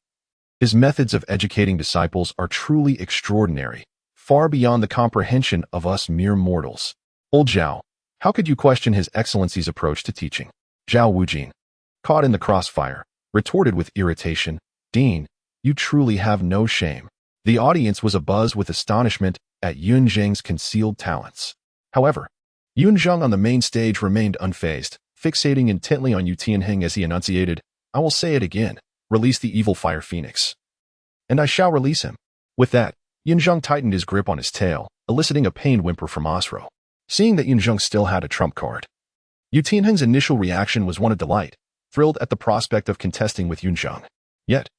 His methods of educating disciples are truly extraordinary, far beyond the comprehension of us mere mortals. Old Zhao, how could you question His Excellency's approach to teaching? Zhao Wujin, caught in the crossfire, retorted with irritation, Dean, you truly have no shame. The audience was abuzz with astonishment at Yun Zheng's concealed talents. However, Yun Zheng on the main stage remained unfazed, fixating intently on Yu Zheng as he enunciated, I will say it again, release the evil fire phoenix. And I shall release him. With that, Yun Zheng tightened his grip on his tail, eliciting a pained whimper from Osro. Seeing that Yun Zheng still had a trump card, Yu Zheng's initial reaction was one of delight, thrilled at the prospect of contesting with Yun Zheng. Yet,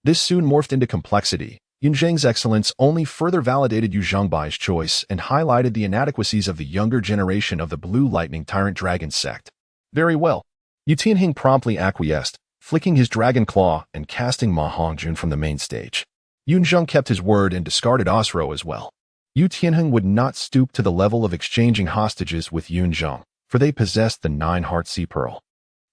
this soon morphed into complexity. Yun Zheng's excellence only further validated Yu Zhangbai's choice and highlighted the inadequacies of the younger generation of the Blue Lightning Tyrant Dragon Sect. Very well. Yu Zheng promptly acquiesced, flicking his dragon claw and casting Ma Hongjun from the main stage. Yun Zheng kept his word and discarded Osro as well. Yu Tianheng would not stoop to the level of exchanging hostages with Yun Zheng, for they possessed the 9-heart sea pearl.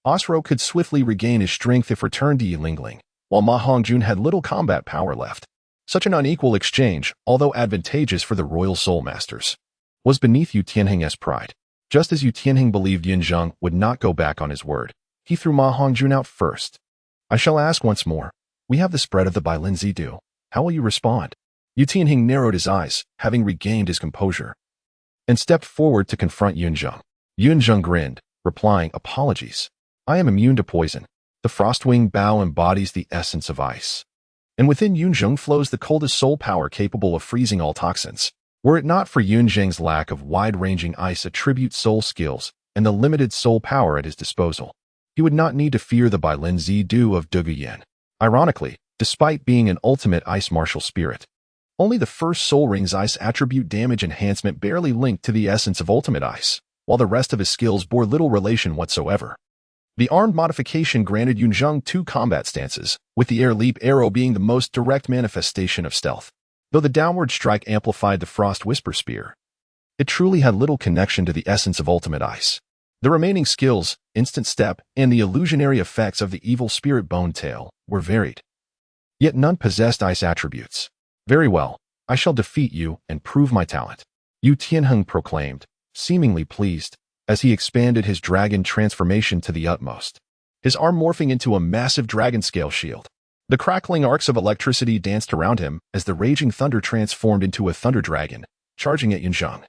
Osro could swiftly regain his strength if returned to Yilingling, while Ma Hongjun had little combat power left. Such an unequal exchange, although advantageous for the royal soul masters, was beneath Yu Tianheng's pride. Just as Yu Tianheng believed Yun Zheng would not go back on his word, he threw Ma Hongjun out first. I shall ask once more. We have the spread of the Bailinzi duel. How will you respond? Yu Tianheng narrowed his eyes, having regained his composure, and stepped forward to confront Yun Zheng. Yun Zheng grinned, replying, apologies. I am immune to poison. The Frostwing Bow embodies the essence of ice, and within Yun Zheng flows the coldest soul power capable of freezing all toxins. Were it not for Yun Zheng's lack of wide-ranging ice attribute soul skills and the limited soul power at his disposal, he would not need to fear the Bailin Zidu of Duguyen. Ironically, despite being an ultimate ice martial spirit, only the first soul ring's ice attribute damage enhancement barely linked to the essence of ultimate ice, while the rest of his skills bore little relation whatsoever. The armed modification granted Yun Zheng 2 combat stances, with the air leap arrow being the most direct manifestation of stealth. Though the downward strike amplified the Frost Whisper Spear, it truly had little connection to the essence of ultimate ice. The remaining skills, Instant Step, and the illusionary effects of the evil spirit Bone Tail were varied. Yet none possessed ice attributes. Very well, I shall defeat you and prove my talent, Yu Tianheng proclaimed, seemingly pleased, as he expanded his dragon transformation to the utmost, his arm morphing into a massive dragon-scale shield. The crackling arcs of electricity danced around him as the raging thunder transformed into a thunder dragon, charging at Yun Zheng.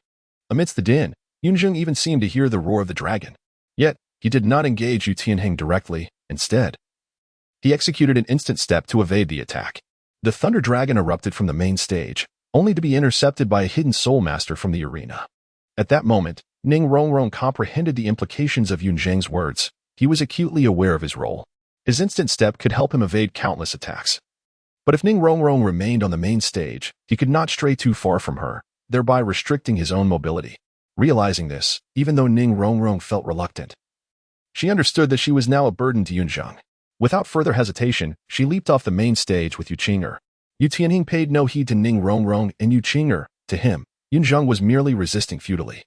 Amidst the din, Yun Zheng even seemed to hear the roar of the dragon. Yet, he did not engage Yu Tianheng directly. Instead, he executed an instant step to evade the attack. The thunder dragon erupted from the main stage, only to be intercepted by a hidden soul master from the arena. At that moment, Ning Rongrong comprehended the implications of Yun Zheng's words. He was acutely aware of his role. His instant step could help him evade countless attacks. But if Ning Rongrong remained on the main stage, he could not stray too far from her, thereby restricting his own mobility. Realizing this, even though Ning Rongrong felt reluctant, she understood that she was now a burden to Yun Zheng. Without further hesitation, she leaped off the main stage with Yu Qinger. Yu Tianheng paid no heed to Ning Rongrong and Yu Qinger. To him, Yun Zheng was merely resisting futilely.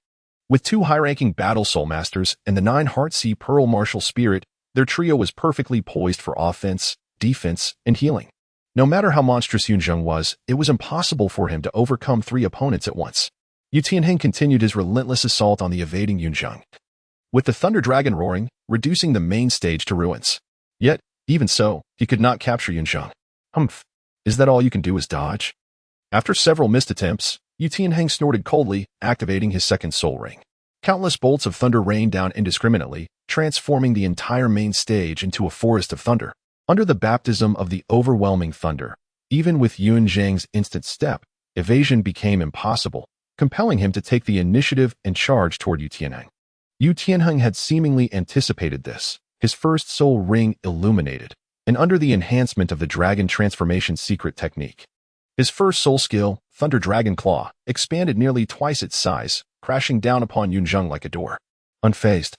With 2 high-ranking battle soul masters and the 9-heart sea pearl martial spirit, their trio was perfectly poised for offense, defense, and healing. No matter how monstrous Yun Zheng was, it was impossible for him to overcome 3 opponents at once. Yu Tianheng continued his relentless assault on the evading Yun Zheng, with the thunder dragon roaring, reducing the main stage to ruins. Yet, even so, he could not capture Yun Zheng. Humph, is that all you can do is dodge? After several missed attempts, Yu Tianheng snorted coldly, activating his second soul ring. Countless bolts of thunder rained down indiscriminately, transforming the entire main stage into a forest of thunder. Under the baptism of the overwhelming thunder, even with Yun Zheng's instant step, evasion became impossible, compelling him to take the initiative and charge toward Yu Tianheng. Yu Tianheng had seemingly anticipated this, his first soul ring illuminated, and under the enhancement of the dragon transformation secret technique. His first soul skill, Thunder Dragon Claw, expanded nearly twice its size, crashing down upon Yun Zheng like a door. Unfazed,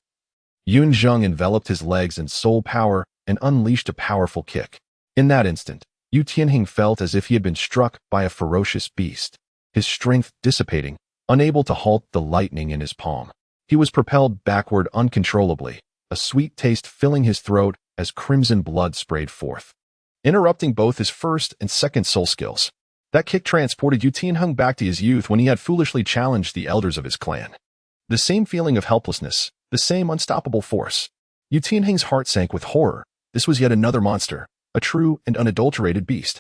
Yun Zheng enveloped his legs in soul power and unleashed a powerful kick. In that instant, Yu Tianheng felt as if he had been struck by a ferocious beast, his strength dissipating, unable to halt the lightning in his palm. He was propelled backward uncontrollably, a sweet taste filling his throat as crimson blood sprayed forth, interrupting both his first and second soul skills. That kick transported Yu Tianheng back to his youth when he had foolishly challenged the elders of his clan. The same feeling of helplessness, the same unstoppable force. Yu Tianheng's heart sank with horror. This was yet another monster, a true and unadulterated beast.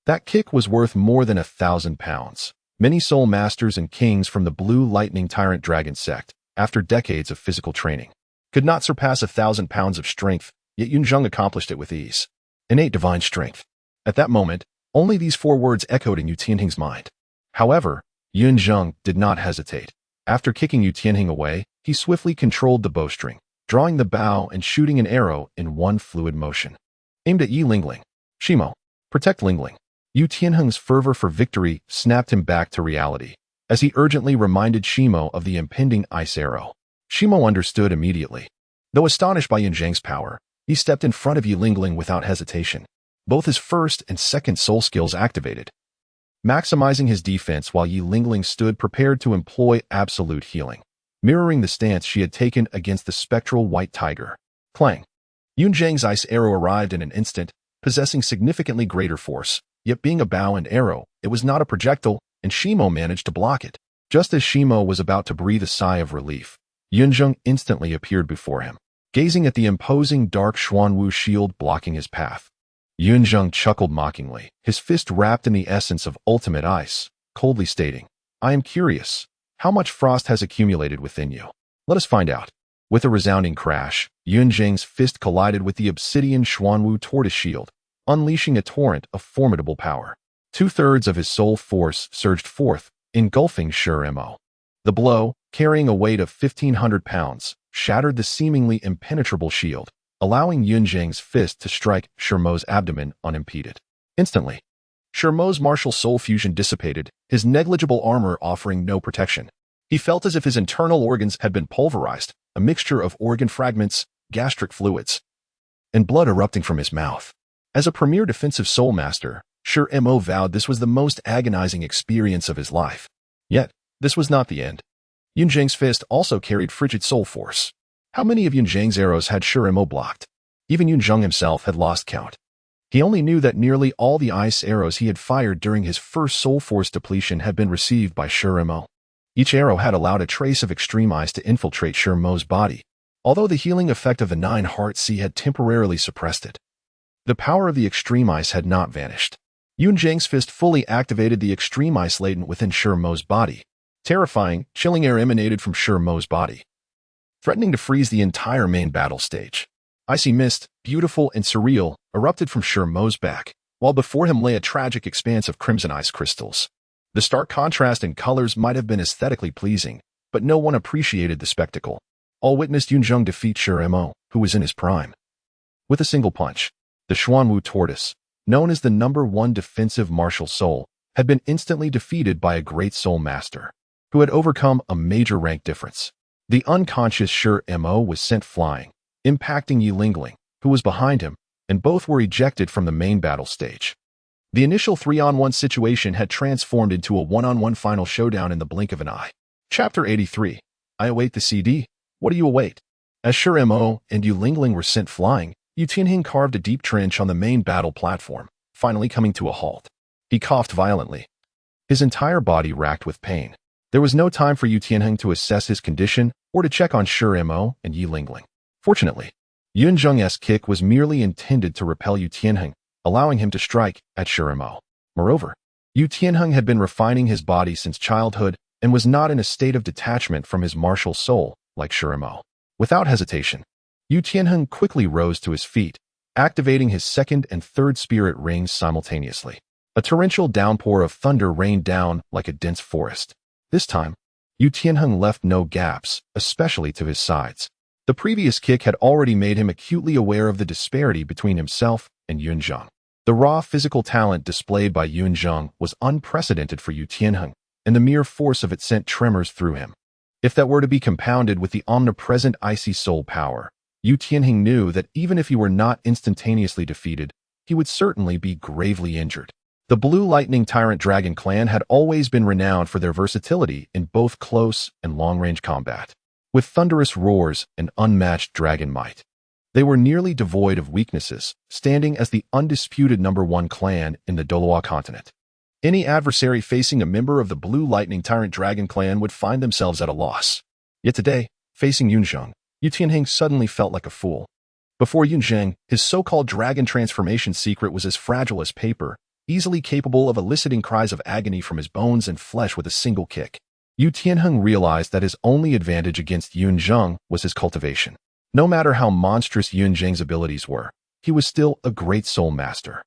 That kick was worth more than 1,000 pounds. Many soul masters and kings from the Blue Lightning Tyrant Dragon Sect, after decades of physical training, could not surpass 1,000 pounds of strength, yet Yun Zheng accomplished it with ease. Innate divine strength. At that moment, only these 4 words echoed in Yu Tianheng's mind. However, Yun Zheng did not hesitate. After kicking Yu Tianheng away, he swiftly controlled the bowstring, drawing the bow and shooting an arrow in one fluid motion. Aimed at Yi Lingling. Shimo, protect Lingling. Yu Tianheng's fervor for victory snapped him back to reality, as he urgently reminded Shimo of the impending ice arrow. Shimo understood immediately. Though astonished by Yun Zheng's power, he stepped in front of Yi Lingling without hesitation. Both his first and second soul skills activated. maximizing his defense while Yi Lingling stood prepared to employ absolute healing, mirroring the stance she had taken against the spectral white tiger. Clang! Yun Zheng's ice arrow arrived in an instant, possessing significantly greater force, yet being a bow and arrow, it was not a projectile, and Shimo managed to block it. Just as Shimo was about to breathe a sigh of relief, Yun Zheng instantly appeared before him, gazing at the imposing dark Xuanwu shield blocking his path. Yun Zheng chuckled mockingly, his fist wrapped in the essence of ultimate ice, coldly stating, "I am curious. How much frost has accumulated within you? Let us find out." With a resounding crash, Yun Zheng's fist collided with the obsidian Xuanwu tortoise shield, unleashing a torrent of formidable power. 2/3 of his soul force surged forth, engulfing Shimo. The blow, carrying a weight of 1,500 pounds, shattered the seemingly impenetrable shield, allowing Yun Zheng's fist to strike Shimo's abdomen unimpeded. Instantly, Shimo's martial soul fusion dissipated, his negligible armor offering no protection. He felt as if his internal organs had been pulverized, a mixture of organ fragments, gastric fluids, and blood erupting from his mouth. As a premier defensive soul master, Shimo vowed this was the most agonizing experience of his life. Yet, this was not the end. Yun Zheng's fist also carried frigid soul force. How many of Yun Zheng's arrows had Shimo blocked? Even Yun Zheng himself had lost count. He only knew that nearly all the ice arrows he had fired during his first soul force depletion had been received by Shimo. Each arrow had allowed a trace of extreme ice to infiltrate Shimo's body, although the healing effect of the Nine Heart Sea had temporarily suppressed it. The power of the extreme ice had not vanished. Yun Zheng's fist fully activated the extreme ice latent within Shimo's body. Terrifying, chilling air emanated from Shimo's body, threatening to freeze the entire main battle stage. Icy mist, beautiful and surreal, erupted from Shimo's back, while before him lay a tragic expanse of crimson ice crystals. The stark contrast in colors might have been aesthetically pleasing, but no one appreciated the spectacle. All witnessed Yun Zheng defeat Shimo, who was in his prime. With a single punch, the Xuanwu tortoise, known as the #1 defensive martial soul, had been instantly defeated by a great soul master, who had overcome a major rank difference. The unconscious Shimo was sent flying, impacting Yi Lingling, who was behind him, and both were ejected from the main battle stage. The initial 3-on-1 situation had transformed into a 1-on-1 final showdown in the blink of an eye. Chapter 83. I await the CD. What do you await? As Shimo and Yi Lingling were sent flying, Yu Tianheng carved a deep trench on the main battle platform, finally coming to a halt. He coughed violently, his entire body racked with pain. There was no time for Yu Tianheng to assess his condition or to check on Shimo and Yi Lingling. Fortunately, Yun Zheng's kick was merely intended to repel Yu Tianheng, allowing him to strike at Shimo. Moreover, Yu Tianheng had been refining his body since childhood and was not in a state of detachment from his martial soul like Shimo. Without hesitation, Yu Tianheng quickly rose to his feet, activating his second and third spirit rings simultaneously. A torrential downpour of thunder rained down like a dense forest. This time, Yu Tianheng left no gaps, especially to his sides. The previous kick had already made him acutely aware of the disparity between himself and Yun Zheng. The raw physical talent displayed by Yun Zheng was unprecedented for Yu Tianheng, and the mere force of it sent tremors through him. If that were to be compounded with the omnipresent icy soul power, Yu Tianheng knew that even if he were not instantaneously defeated, he would certainly be gravely injured. The Blue Lightning Tyrant Dragon clan had always been renowned for their versatility in both close and long-range combat. With thunderous roars and unmatched dragon might, they were nearly devoid of weaknesses, standing as the undisputed #1 clan in the Douluo Continent. Any adversary facing a member of the Blue Lightning Tyrant Dragon clan would find themselves at a loss. Yet today, facing Yun Zheng, Yu Tianheng suddenly felt like a fool. Before Yun Zheng, his so-called dragon transformation secret was as fragile as paper, easily capable of eliciting cries of agony from his bones and flesh with a single kick. Yu Tianheng realized that his only advantage against Yun Zheng was his cultivation. No matter how monstrous Yun Zheng's abilities were, he was still a great soul master.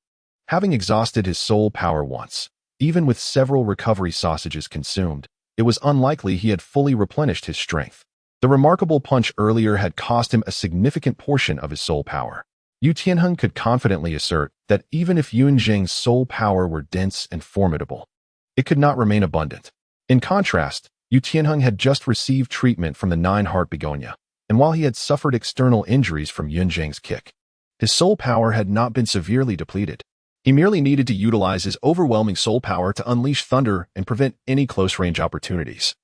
Having exhausted his soul power once, even with several recovery sausages consumed, it was unlikely he had fully replenished his strength. The remarkable punch earlier had cost him a significant portion of his soul power. Yu Tianheng could confidently assert that even if Yun Zheng's soul power were dense and formidable, it could not remain abundant. In contrast, Yu Tianheng had just received treatment from the Nine-Heart Begonia, and while he had suffered external injuries from Yun Zheng's kick, his soul power had not been severely depleted. He merely needed to utilize his overwhelming soul power to unleash thunder and prevent any close-range opportunities,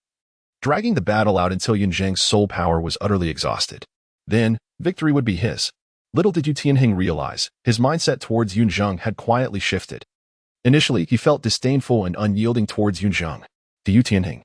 dragging the battle out until Yun Zheng's soul power was utterly exhausted. Then, victory would be his. Little did Yu Tianheng realize, his mindset towards Yun Zheng had quietly shifted. Initially, he felt disdainful and unyielding towards Yun Zheng. To Yu Tianheng,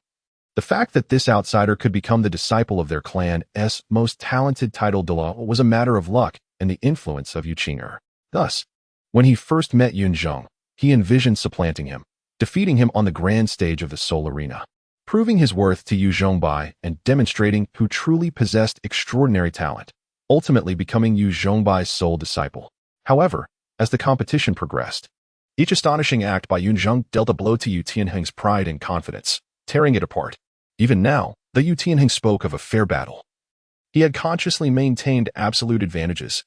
the fact that this outsider could become the disciple of their clan's most talented title Douluo was a matter of luck and the influence of Yu Qing'er. Thus, when he first met Yun Zheng, he envisioned supplanting him, defeating him on the grand stage of the soul arena, proving his worth to Yu Zhongbai and demonstrating who truly possessed extraordinary talent, ultimately becoming Yu Zhongbai's sole disciple. However, as the competition progressed, each astonishing act by Yun Zheng dealt a blow to Yu Tianheng's pride and confidence, tearing it apart. Even now, the Yu Tianheng spoke of a fair battle. He had consciously maintained absolute advantages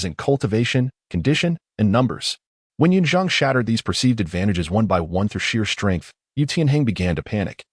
in cultivation, condition, and numbers. When Yun Zheng shattered these perceived advantages one by one through sheer strength, Yu Tianheng began to panic.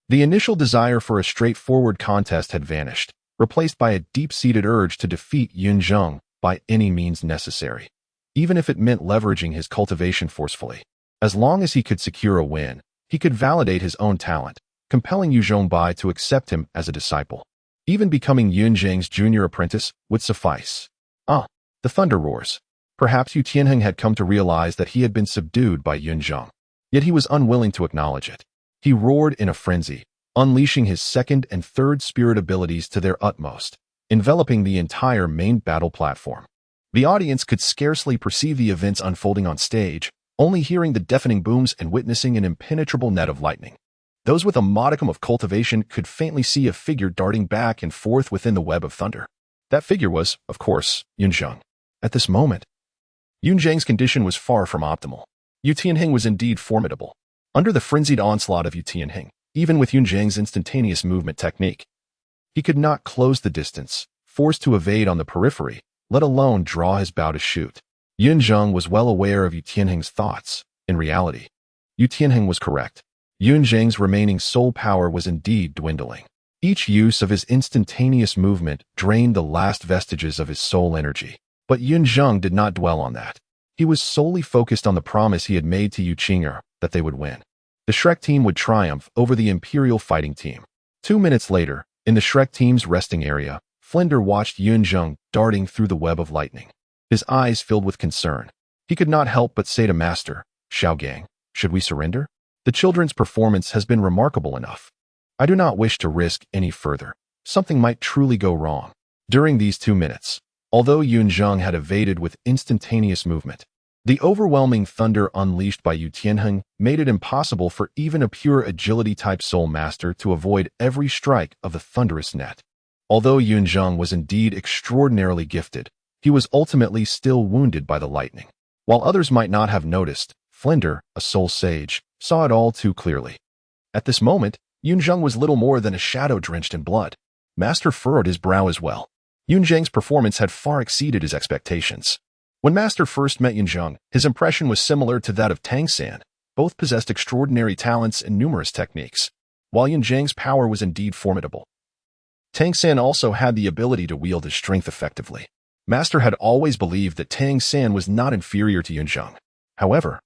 The initial desire for a straightforward contest had vanished, replaced by a deep-seated urge to defeat Yun Zheng by any means necessary, even if it meant leveraging his cultivation forcefully. As long as he could secure a win, he could validate his own talent, compelling Yu Zhongbai to accept him as a disciple. Even becoming Yun Zheng's junior apprentice would suffice. The thunder roars. Perhaps Yu Tianheng had come to realize that he had been subdued by Yun Zheng, yet he was unwilling to acknowledge it. He roared in a frenzy, unleashing his second and third spirit abilities to their utmost, enveloping the entire main battle platform. The audience could scarcely perceive the events unfolding on stage, only hearing the deafening booms and witnessing an impenetrable net of lightning. Those with a modicum of cultivation could faintly see a figure darting back and forth within the web of thunder. That figure was, of course, Yun Zheng. At this moment, Yun Zheng's condition was far from optimal. Yu Tianheng was indeed formidable. Under the frenzied onslaught of Yu Tianheng, even with Yun Zheng's instantaneous movement technique, he could not close the distance, forced to evade on the periphery, let alone draw his bow to shoot. Yun Zheng was well aware of Yu Tianheng's thoughts. In reality, Yu Tianheng was correct. Yun Zheng's remaining soul power was indeed dwindling. Each use of his instantaneous movement drained the last vestiges of his soul energy. But Yun Zheng did not dwell on that. He was solely focused on the promise he had made to Yu Qing'er that they would win. The Shrek team would triumph over the Imperial fighting team. 2 minutes later, in the Shrek team's resting area, Flinder watched Yun Zheng darting through the web of lightning. His eyes filled with concern. He could not help but say to Master, "Xiao Gang, should we surrender? The children's performance has been remarkable enough. I do not wish to risk any further. Something might truly go wrong." During these 2 minutes, although Yun Zheng had evaded with instantaneous movement, the overwhelming thunder unleashed by Yu Tianheng made it impossible for even a pure agility-type soul master to avoid every strike of the thunderous net. Although Yun Zheng was indeed extraordinarily gifted, he was ultimately still wounded by the lightning. While others might not have noticed, Flinder, a soul sage, saw it all too clearly. At this moment, Yun Zheng was little more than a shadow drenched in blood. Master furrowed his brow as well. Yun Zheng's performance had far exceeded his expectations. When Master first met Yun Zheng, his impression was similar to that of Tang Sect. Both possessed extraordinary talents and numerous techniques. While Yun Zheng's power was indeed formidable, Tang Sect also had the ability to wield his strength effectively. Master had always believed that Tang Sect was not inferior to Yun Zheng. However,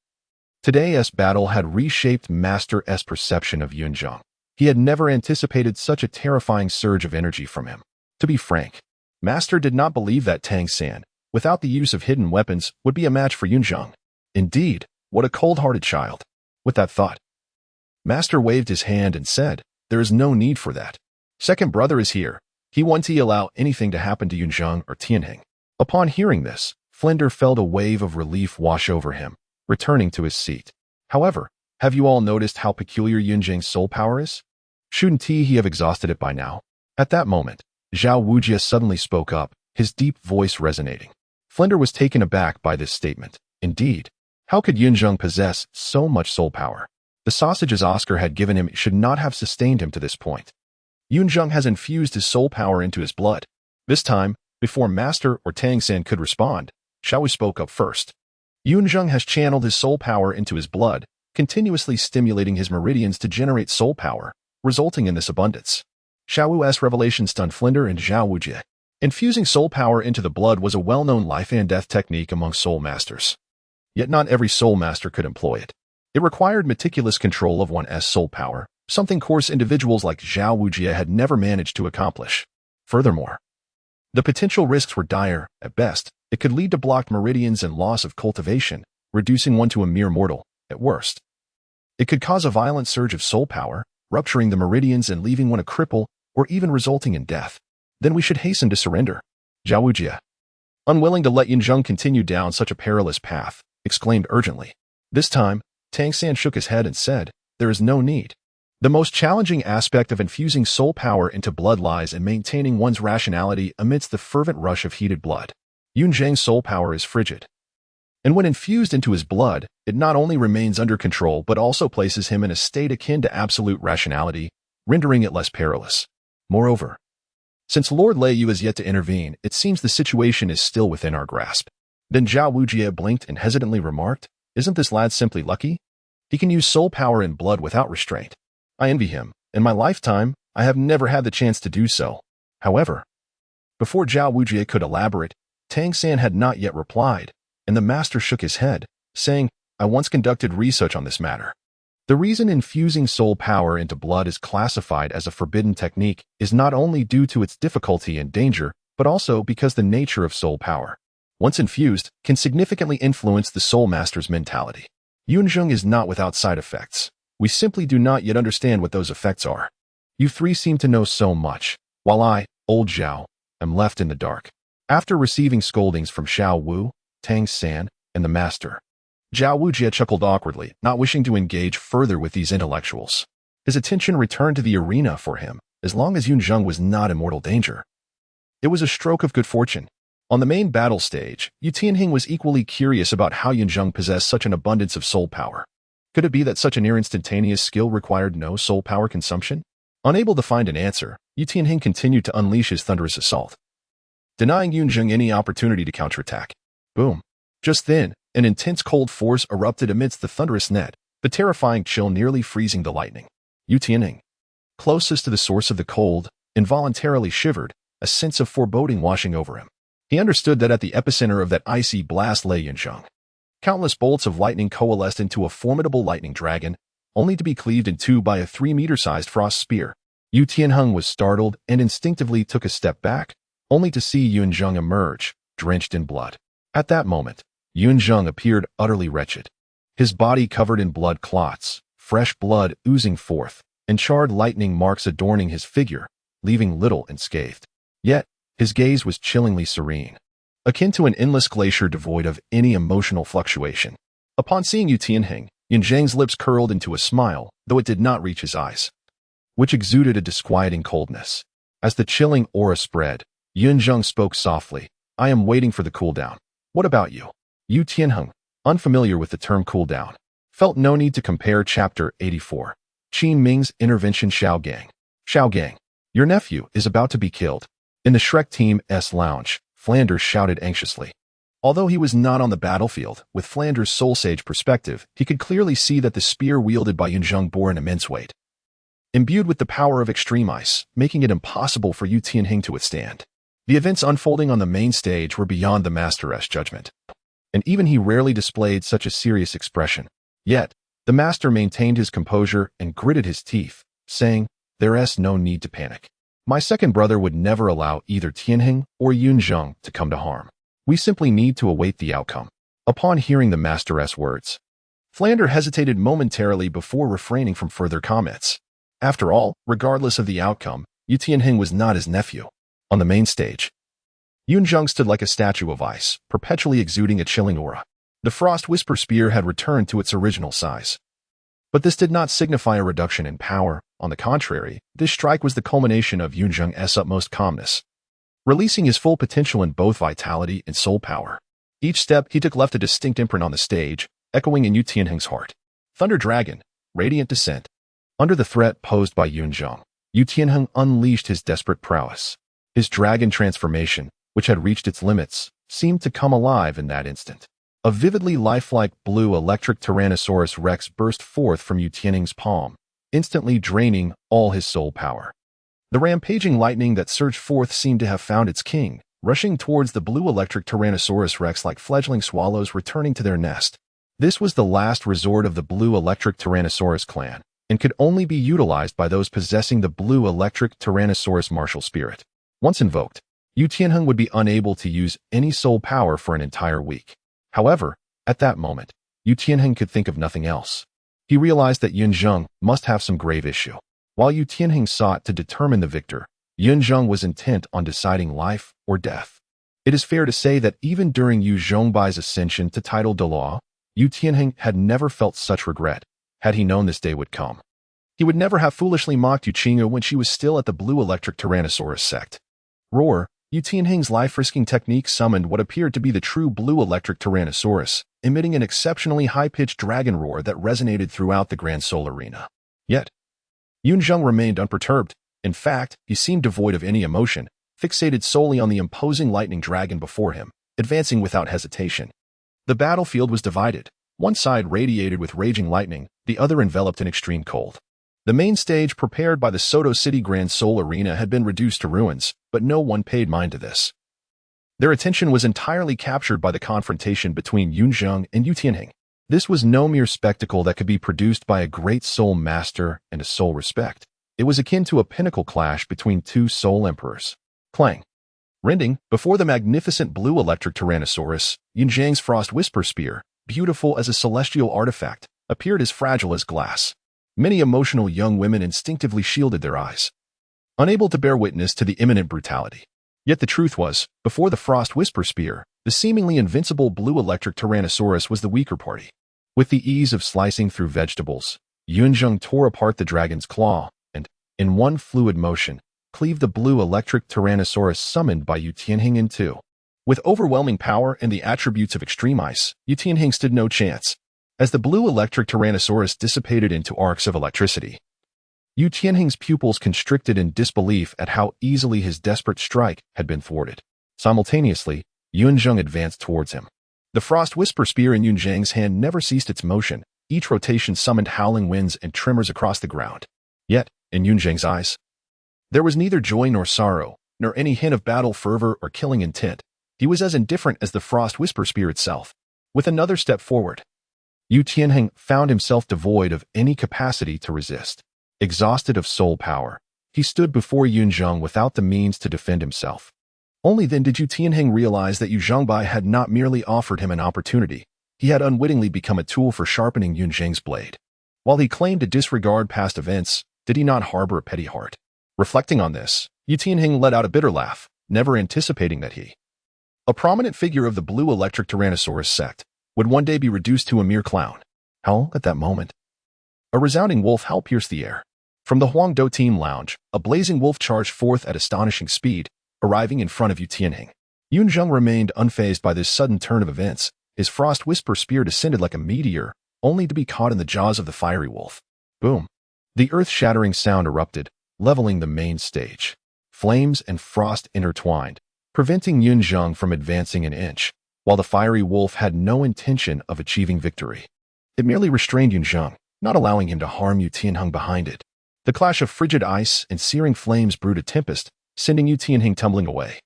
today's battle had reshaped Master's perception of Yun Zheng. He had never anticipated such a terrifying surge of energy from him. To be frank, Master did not believe that Tang Sect, without the use of hidden weapons, would be a match for Yun Zheng. Indeed, what a cold-hearted child. With that thought, Master waved his hand and said, "There is no need for that. Second brother is here. He won't allow anything to happen to Yun Zheng or Tianheng." Upon hearing this, Flinder felt a wave of relief wash over him, returning to his seat. "However, have you all noticed how peculiar Yun Zheng's soul power is? Shouldn't he have exhausted it by now?" At that moment, Zhao Wujie suddenly spoke up, his deep voice resonating. Flinder was taken aback by this statement. Indeed, how could Yun Zheng possess so much soul power? The sausages Oscar had given him should not have sustained him to this point. Yun Zheng has infused his soul power into his blood. This time, before Master or Tang Sect could respond, Xiao Wu spoke up first. Yun Zheng has channeled his soul power into his blood, continuously stimulating his meridians to generate soul power, resulting in this abundance. Xiao Wu's revelation stunned Flinder and Zhao Wujie. Infusing soul power into the blood was a well-known life and death technique among soul masters. yet not every soul master could employ it. It required meticulous control of one's soul power, something coarse individuals like Zhao Wujie had never managed to accomplish. Furthermore, the potential risks were dire. At best, it could lead to blocked meridians and loss of cultivation, reducing one to a mere mortal. At worst, it could cause a violent surge of soul power, rupturing the meridians and leaving one a cripple, or even resulting in death. Then we should hasten to surrender. Zhao Wujie, unwilling to let Yun Zheng continue down such a perilous path, exclaimed urgently. This time, Tang Sect shook his head and said, "There is no need. The most challenging aspect of infusing soul power into blood lies in maintaining one's rationality amidst the fervent rush of heated blood. Yun Zheng's soul power is frigid, and when infused into his blood, it not only remains under control but also places him in a state akin to absolute rationality, rendering it less perilous. Moreover, since Lord Lei Yu has yet to intervene, it seems the situation is still within our grasp." Then Zhao Wujie blinked and hesitantly remarked, "Isn't this lad simply lucky? He can use soul power in blood without restraint. I envy him. In my lifetime, I have never had the chance to do so." However, before Zhao Wujie could elaborate, Tang Sect had not yet replied, and the master shook his head, saying, "I once conducted research on this matter. The reason infusing soul power into blood is classified as a forbidden technique is not only due to its difficulty and danger, but also because the nature of soul power, once infused, can significantly influence the soul master's mentality. Yun Zheng is not without side effects. We simply do not yet understand what those effects are. You three seem to know so much, while I, old Zhao, am left in the dark." After receiving scoldings from Xiao Wu, Tang Sect, and the master, Zhao Wujie chuckled awkwardly, not wishing to engage further with these intellectuals. His attention returned to the arena for him, as long as Yun Zheng was not in mortal danger. It was a stroke of good fortune. On the main battle stage, Yu Tianheng was equally curious about how Yun Zheng possessed such an abundance of soul power. Could it be that such a near-instantaneous skill required no soul power consumption? Unable to find an answer, Yu Tianheng continued to unleash his thunderous assault, denying Yun Zheng any opportunity to counterattack. Boom. Just then, an intense cold force erupted amidst the thunderous net, the terrifying chill nearly freezing the lightning. Yu Tianheng, closest to the source of the cold, involuntarily shivered, a sense of foreboding washing over him. He understood that at the epicenter of that icy blast lay Yun Zheng. Countless bolts of lightning coalesced into a formidable lightning dragon, only to be cleaved in two by a 3-meter-sized frost spear. Yu Tianheng was startled and instinctively took a step back, only to see Yun Zheng emerge, drenched in blood. At that moment, Yun Zheng appeared utterly wretched. His body covered in blood clots, fresh blood oozing forth, and charred lightning marks adorning his figure, leaving little unscathed. Yet, his gaze was chillingly serene, akin to an endless glacier devoid of any emotional fluctuation. Upon seeing Yu Tianheng, Yun Zheng's lips curled into a smile, though it did not reach his eyes, which exuded a disquieting coldness. As the chilling aura spread, Yun Zheng spoke softly, "I am waiting for the cooldown. What about you?" Yu Tianheng, unfamiliar with the term cooldown, felt no need to compare Chapter 84. Qin Ming's intervention. Xiao Gang, your nephew is about to be killed. In the Shrek Team's lounge, Flanders shouted anxiously. Although he was not on the battlefield, with Flanders' soul sage perspective, he could clearly see that the spear wielded by Yun Zheng bore an immense weight, imbued with the power of extreme ice, making it impossible for Yu Tianheng to withstand. The events unfolding on the main stage were beyond the master's judgment, and even he rarely displayed such a serious expression. Yet, the master maintained his composure and gritted his teeth, saying, "There's no need to panic. My second brother would never allow either Tianheng or Yun Zheng to come to harm. We simply need to await the outcome." Upon hearing the master's words, Flanders hesitated momentarily before refraining from further comments. After all, regardless of the outcome, Yu Tianheng was not his nephew. On the main stage, Yun Zheng stood like a statue of ice, perpetually exuding a chilling aura. The Frost Whisper Spear had returned to its original size. But this did not signify a reduction in power. On the contrary, this strike was the culmination of Yun Zheng's utmost calmness, releasing his full potential in both vitality and soul power. Each step he took left a distinct imprint on the stage, echoing in Yu Tianheng's heart. Thunder Dragon, Radiant Descent. Under the threat posed by Yun Zheng, Yu Tianheng unleashed his desperate prowess. His dragon transformation, which had reached its limits, seemed to come alive in that instant. A vividly lifelike blue electric Tyrannosaurus Rex burst forth from Yu Tianheng's palm, instantly draining all his soul power. The rampaging lightning that surged forth seemed to have found its king, rushing towards the blue electric Tyrannosaurus Rex like fledgling swallows returning to their nest. This was the last resort of the Blue Electric Tyrannosaurus clan, and could only be utilized by those possessing the Blue Electric Tyrannosaurus martial spirit. Once invoked, Yu Tianheng would be unable to use any soul power for an entire week. However, at that moment, Yu Tianheng could think of nothing else. He realized that Yun Zheng must have some grave issue. While Yu Tianheng sought to determine the victor, Yun Zheng was intent on deciding life or death. It is fair to say that even during Yu Zhongbai's ascension to title Douluo, Yu Tianheng had never felt such regret, had he known this day would come. He would never have foolishly mocked Yu Qingyu when she was still at the Blue Electric Tyrannosaurus sect. Roar, Yu Tianheng's life-risking technique summoned what appeared to be the true Blue Electric Tyrannosaurus, emitting an exceptionally high-pitched dragon roar that resonated throughout the Grand Soul Arena. Yet, Yun Zheng remained unperturbed. In fact, he seemed devoid of any emotion, fixated solely on the imposing lightning dragon before him, advancing without hesitation. The battlefield was divided. One side radiated with raging lightning, the other enveloped in extreme cold. The main stage prepared by the Soto City Grand Soul Arena had been reduced to ruins, but no one paid mind to this. Their attention was entirely captured by the confrontation between Yun Zheng and Yu Tianheng. This was no mere spectacle that could be produced by a great soul master and a soul respect. It was akin to a pinnacle clash between two soul emperors. Clang. Rending, before the magnificent Blue Electric Tyrannosaurus, Yun Zheng's Frost Whisper Spear, beautiful as a celestial artifact, appeared as fragile as glass. Many emotional young women instinctively shielded their eyes, unable to bear witness to the imminent brutality. Yet the truth was, before the Frost Whisper Spear, the seemingly invincible Blue Electric Tyrannosaurus was the weaker party. With the ease of slicing through vegetables, Yun Zheng tore apart the dragon's claw, and, in one fluid motion, cleaved the Blue Electric Tyrannosaurus summoned by Yu Tianheng in two. With overwhelming power and the attributes of extreme ice, Yu Tianheng stood no chance. As the Blue Electric Tyrannosaurus dissipated into arcs of electricity, Yu Tianheng's pupils constricted in disbelief at how easily his desperate strike had been thwarted. Simultaneously, Yun Zheng advanced towards him. The Frost Whisper Spear in Yun Zheng's hand never ceased its motion. Each rotation summoned howling winds and tremors across the ground. Yet, in Yun Zheng's eyes, there was neither joy nor sorrow, nor any hint of battle fervor or killing intent. He was as indifferent as the Frost Whisper Spear itself. With another step forward, Yu Tianheng found himself devoid of any capacity to resist. Exhausted of soul power, he stood before Yun Zheng without the means to defend himself. Only then did Yu Tianheng realize that Yu Zhongbai had not merely offered him an opportunity, he had unwittingly become a tool for sharpening Yun Zheng's blade. While he claimed to disregard past events, did he not harbor a petty heart? Reflecting on this, Yu Tianheng let out a bitter laugh, never anticipating that he, a prominent figure of the Blue Electric Tyrannosaurus sect, would one day be reduced to a mere clown. How, at that moment, a resounding wolf howl pierced the air. From the Huangdo team lounge, a blazing wolf charged forth at astonishing speed, arriving in front of Yu Tianheng. Yun Zheng remained unfazed by this sudden turn of events. His Frost Whisper Spear descended like a meteor, only to be caught in the jaws of the fiery wolf. Boom! The earth-shattering sound erupted, leveling the main stage. Flames and frost intertwined, preventing Yun Zheng from advancing an inch, while the fiery wolf had no intention of achieving victory. It merely restrained Yun Zheng, not allowing him to harm Yu Tianheng behind it. The clash of frigid ice and searing flames brewed a tempest, sending Yu Tianheng tumbling away,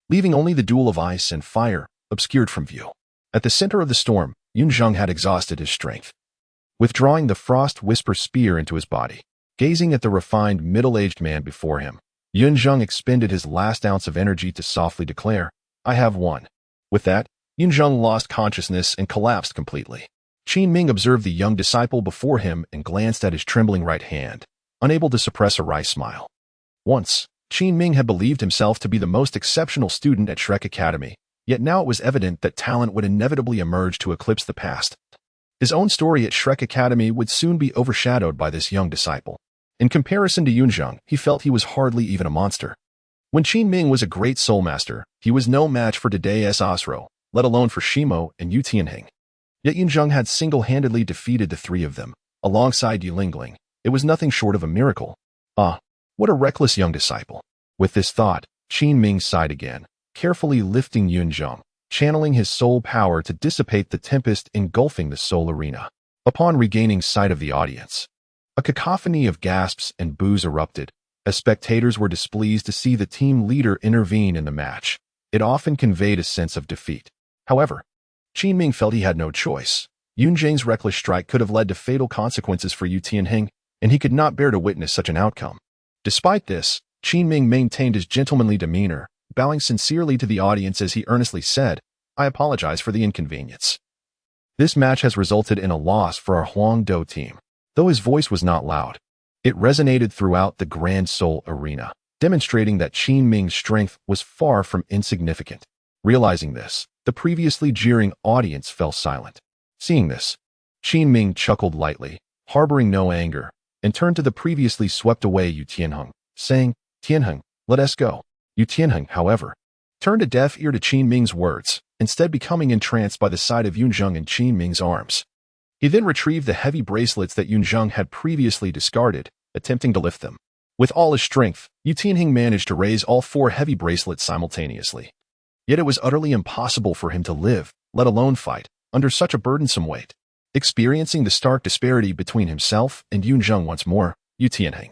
leaving only the duel of ice and fire obscured from view. At the center of the storm, Yun Zheng had exhausted his strength. Withdrawing the Frost Whisper Spear into his body, gazing at the refined middle-aged man before him, Yun Zheng expended his last ounce of energy to softly declare, "I have won." With that, Yun Zheng lost consciousness and collapsed completely. Qin Ming observed the young disciple before him and glanced at his trembling right hand, unable to suppress a wry smile. Once, Qin Ming had believed himself to be the most exceptional student at Shrek Academy, yet now it was evident that talent would inevitably emerge to eclipse the past. His own story at Shrek Academy would soon be overshadowed by this young disciple. In comparison to Yun Zheng, he felt he was hardly even a monster. When Qin Ming was a great soul master, he was no match for Dade's Asro, let alone for Shimo and Yu Tianheng. Yet Yun Zheng had single-handedly defeated the three of them, alongside Yu Lingling. It was nothing short of a miracle. Ah, what a reckless young disciple. With this thought, Qin Ming sighed again, carefully lifting Yun Zheng, channeling his soul power to dissipate the tempest engulfing the soul arena. Upon regaining sight of the audience, a cacophony of gasps and boos erupted, as spectators were displeased to see the team leader intervene in the match. It often conveyed a sense of defeat. However, Qin Ming felt he had no choice. Yun Zheng's reckless strike could have led to fatal consequences for Yu Tianheng, and he could not bear to witness such an outcome. Despite this, Qin Ming maintained his gentlemanly demeanor, bowing sincerely to the audience as he earnestly said, "I apologize for the inconvenience. This match has resulted in a loss for our Huangdou team." Though his voice was not loud, it resonated throughout the Grand Soul arena, demonstrating that Qin Ming's strength was far from insignificant. Realizing this, the previously jeering audience fell silent. Seeing this, Qin Ming chuckled lightly, harboring no anger, and turned to the previously swept-away Yu Tianheng, saying, "Tianheng, let us go." Yu Tianheng, however, turned a deaf ear to Qin Ming's words, instead becoming entranced by the sight of Yun Zheng in Qin Ming's arms. He then retrieved the heavy bracelets that Yun Zheng had previously discarded, attempting to lift them. With all his strength, Yu Tianheng managed to raise all 4 heavy bracelets simultaneously. Yet it was utterly impossible for him to live, let alone fight, under such a burdensome weight. Experiencing the stark disparity between himself and Yun Zheng once more, Yu Tianheng,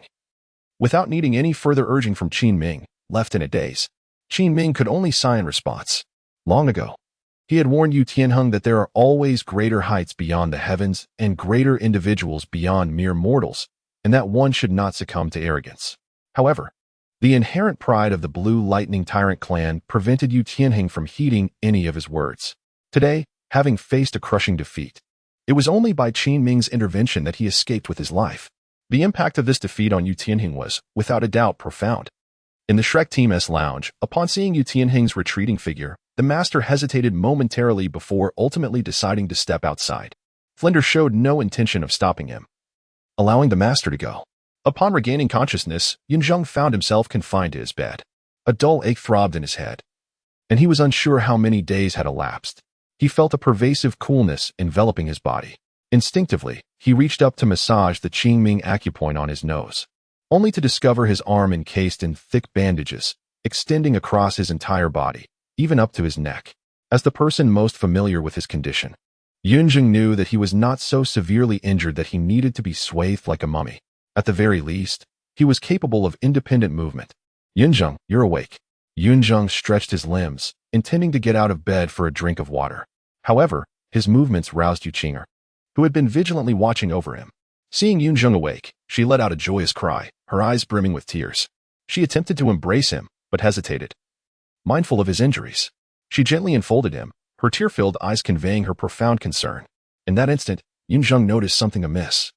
without needing any further urging from Qin Ming, left in a daze. Qin Ming could only sigh in response. Long ago, he had warned Yu Tianheng that there are always greater heights beyond the heavens and greater individuals beyond mere mortals, and that one should not succumb to arrogance. However, the inherent pride of the Blue Lightning Tyrant clan prevented Yu Tianheng from heeding any of his words. Today, having faced a crushing defeat, it was only by Qin Ming's intervention that he escaped with his life. The impact of this defeat on Yu Tianheng was, without a doubt, profound. In the Shrek Team's lounge, upon seeing Yu Tianheng's retreating figure, the master hesitated momentarily before ultimately deciding to step outside. Flinders showed no intention of stopping him, allowing the master to go. Upon regaining consciousness, Yun Zheng found himself confined to his bed. A dull ache throbbed in his head, and he was unsure how many days had elapsed. He felt a pervasive coolness enveloping his body. Instinctively, he reached up to massage the Qin Ming acupoint on his nose, only to discover his arm encased in thick bandages, extending across his entire body, even up to his neck. As the person most familiar with his condition, Yun Zheng knew that he was not so severely injured that he needed to be swathed like a mummy. At the very least, he was capable of independent movement. "Yun Zheng, you're awake." Yun Zheng stretched his limbs, intending to get out of bed for a drink of water. However, his movements roused Yu Qinger, who had been vigilantly watching over him. Seeing Yun Zheng awake, she let out a joyous cry, her eyes brimming with tears. She attempted to embrace him, but hesitated. Mindful of his injuries, she gently enfolded him, her tear-filled eyes conveying her profound concern. In that instant, Yun Zheng noticed something amiss.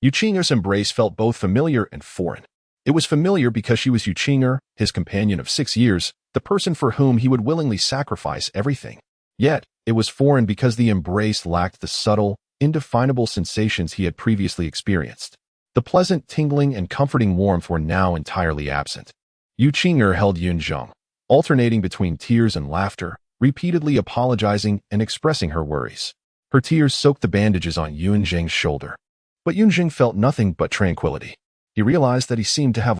Yu Qinger's embrace felt both familiar and foreign. It was familiar because she was Yu Qinger, his companion of 6 years, the person for whom he would willingly sacrifice everything. Yet, it was foreign because the embrace lacked the subtle, indefinable sensations he had previously experienced. The pleasant, tingling, and comforting warmth were now entirely absent. Yu Qinger held Yun Zheng, alternating between tears and laughter, repeatedly apologizing and expressing her worries. Her tears soaked the bandages on Yun Zheng's shoulder. But Yun Zheng felt nothing but tranquility. He realized that he seemed to have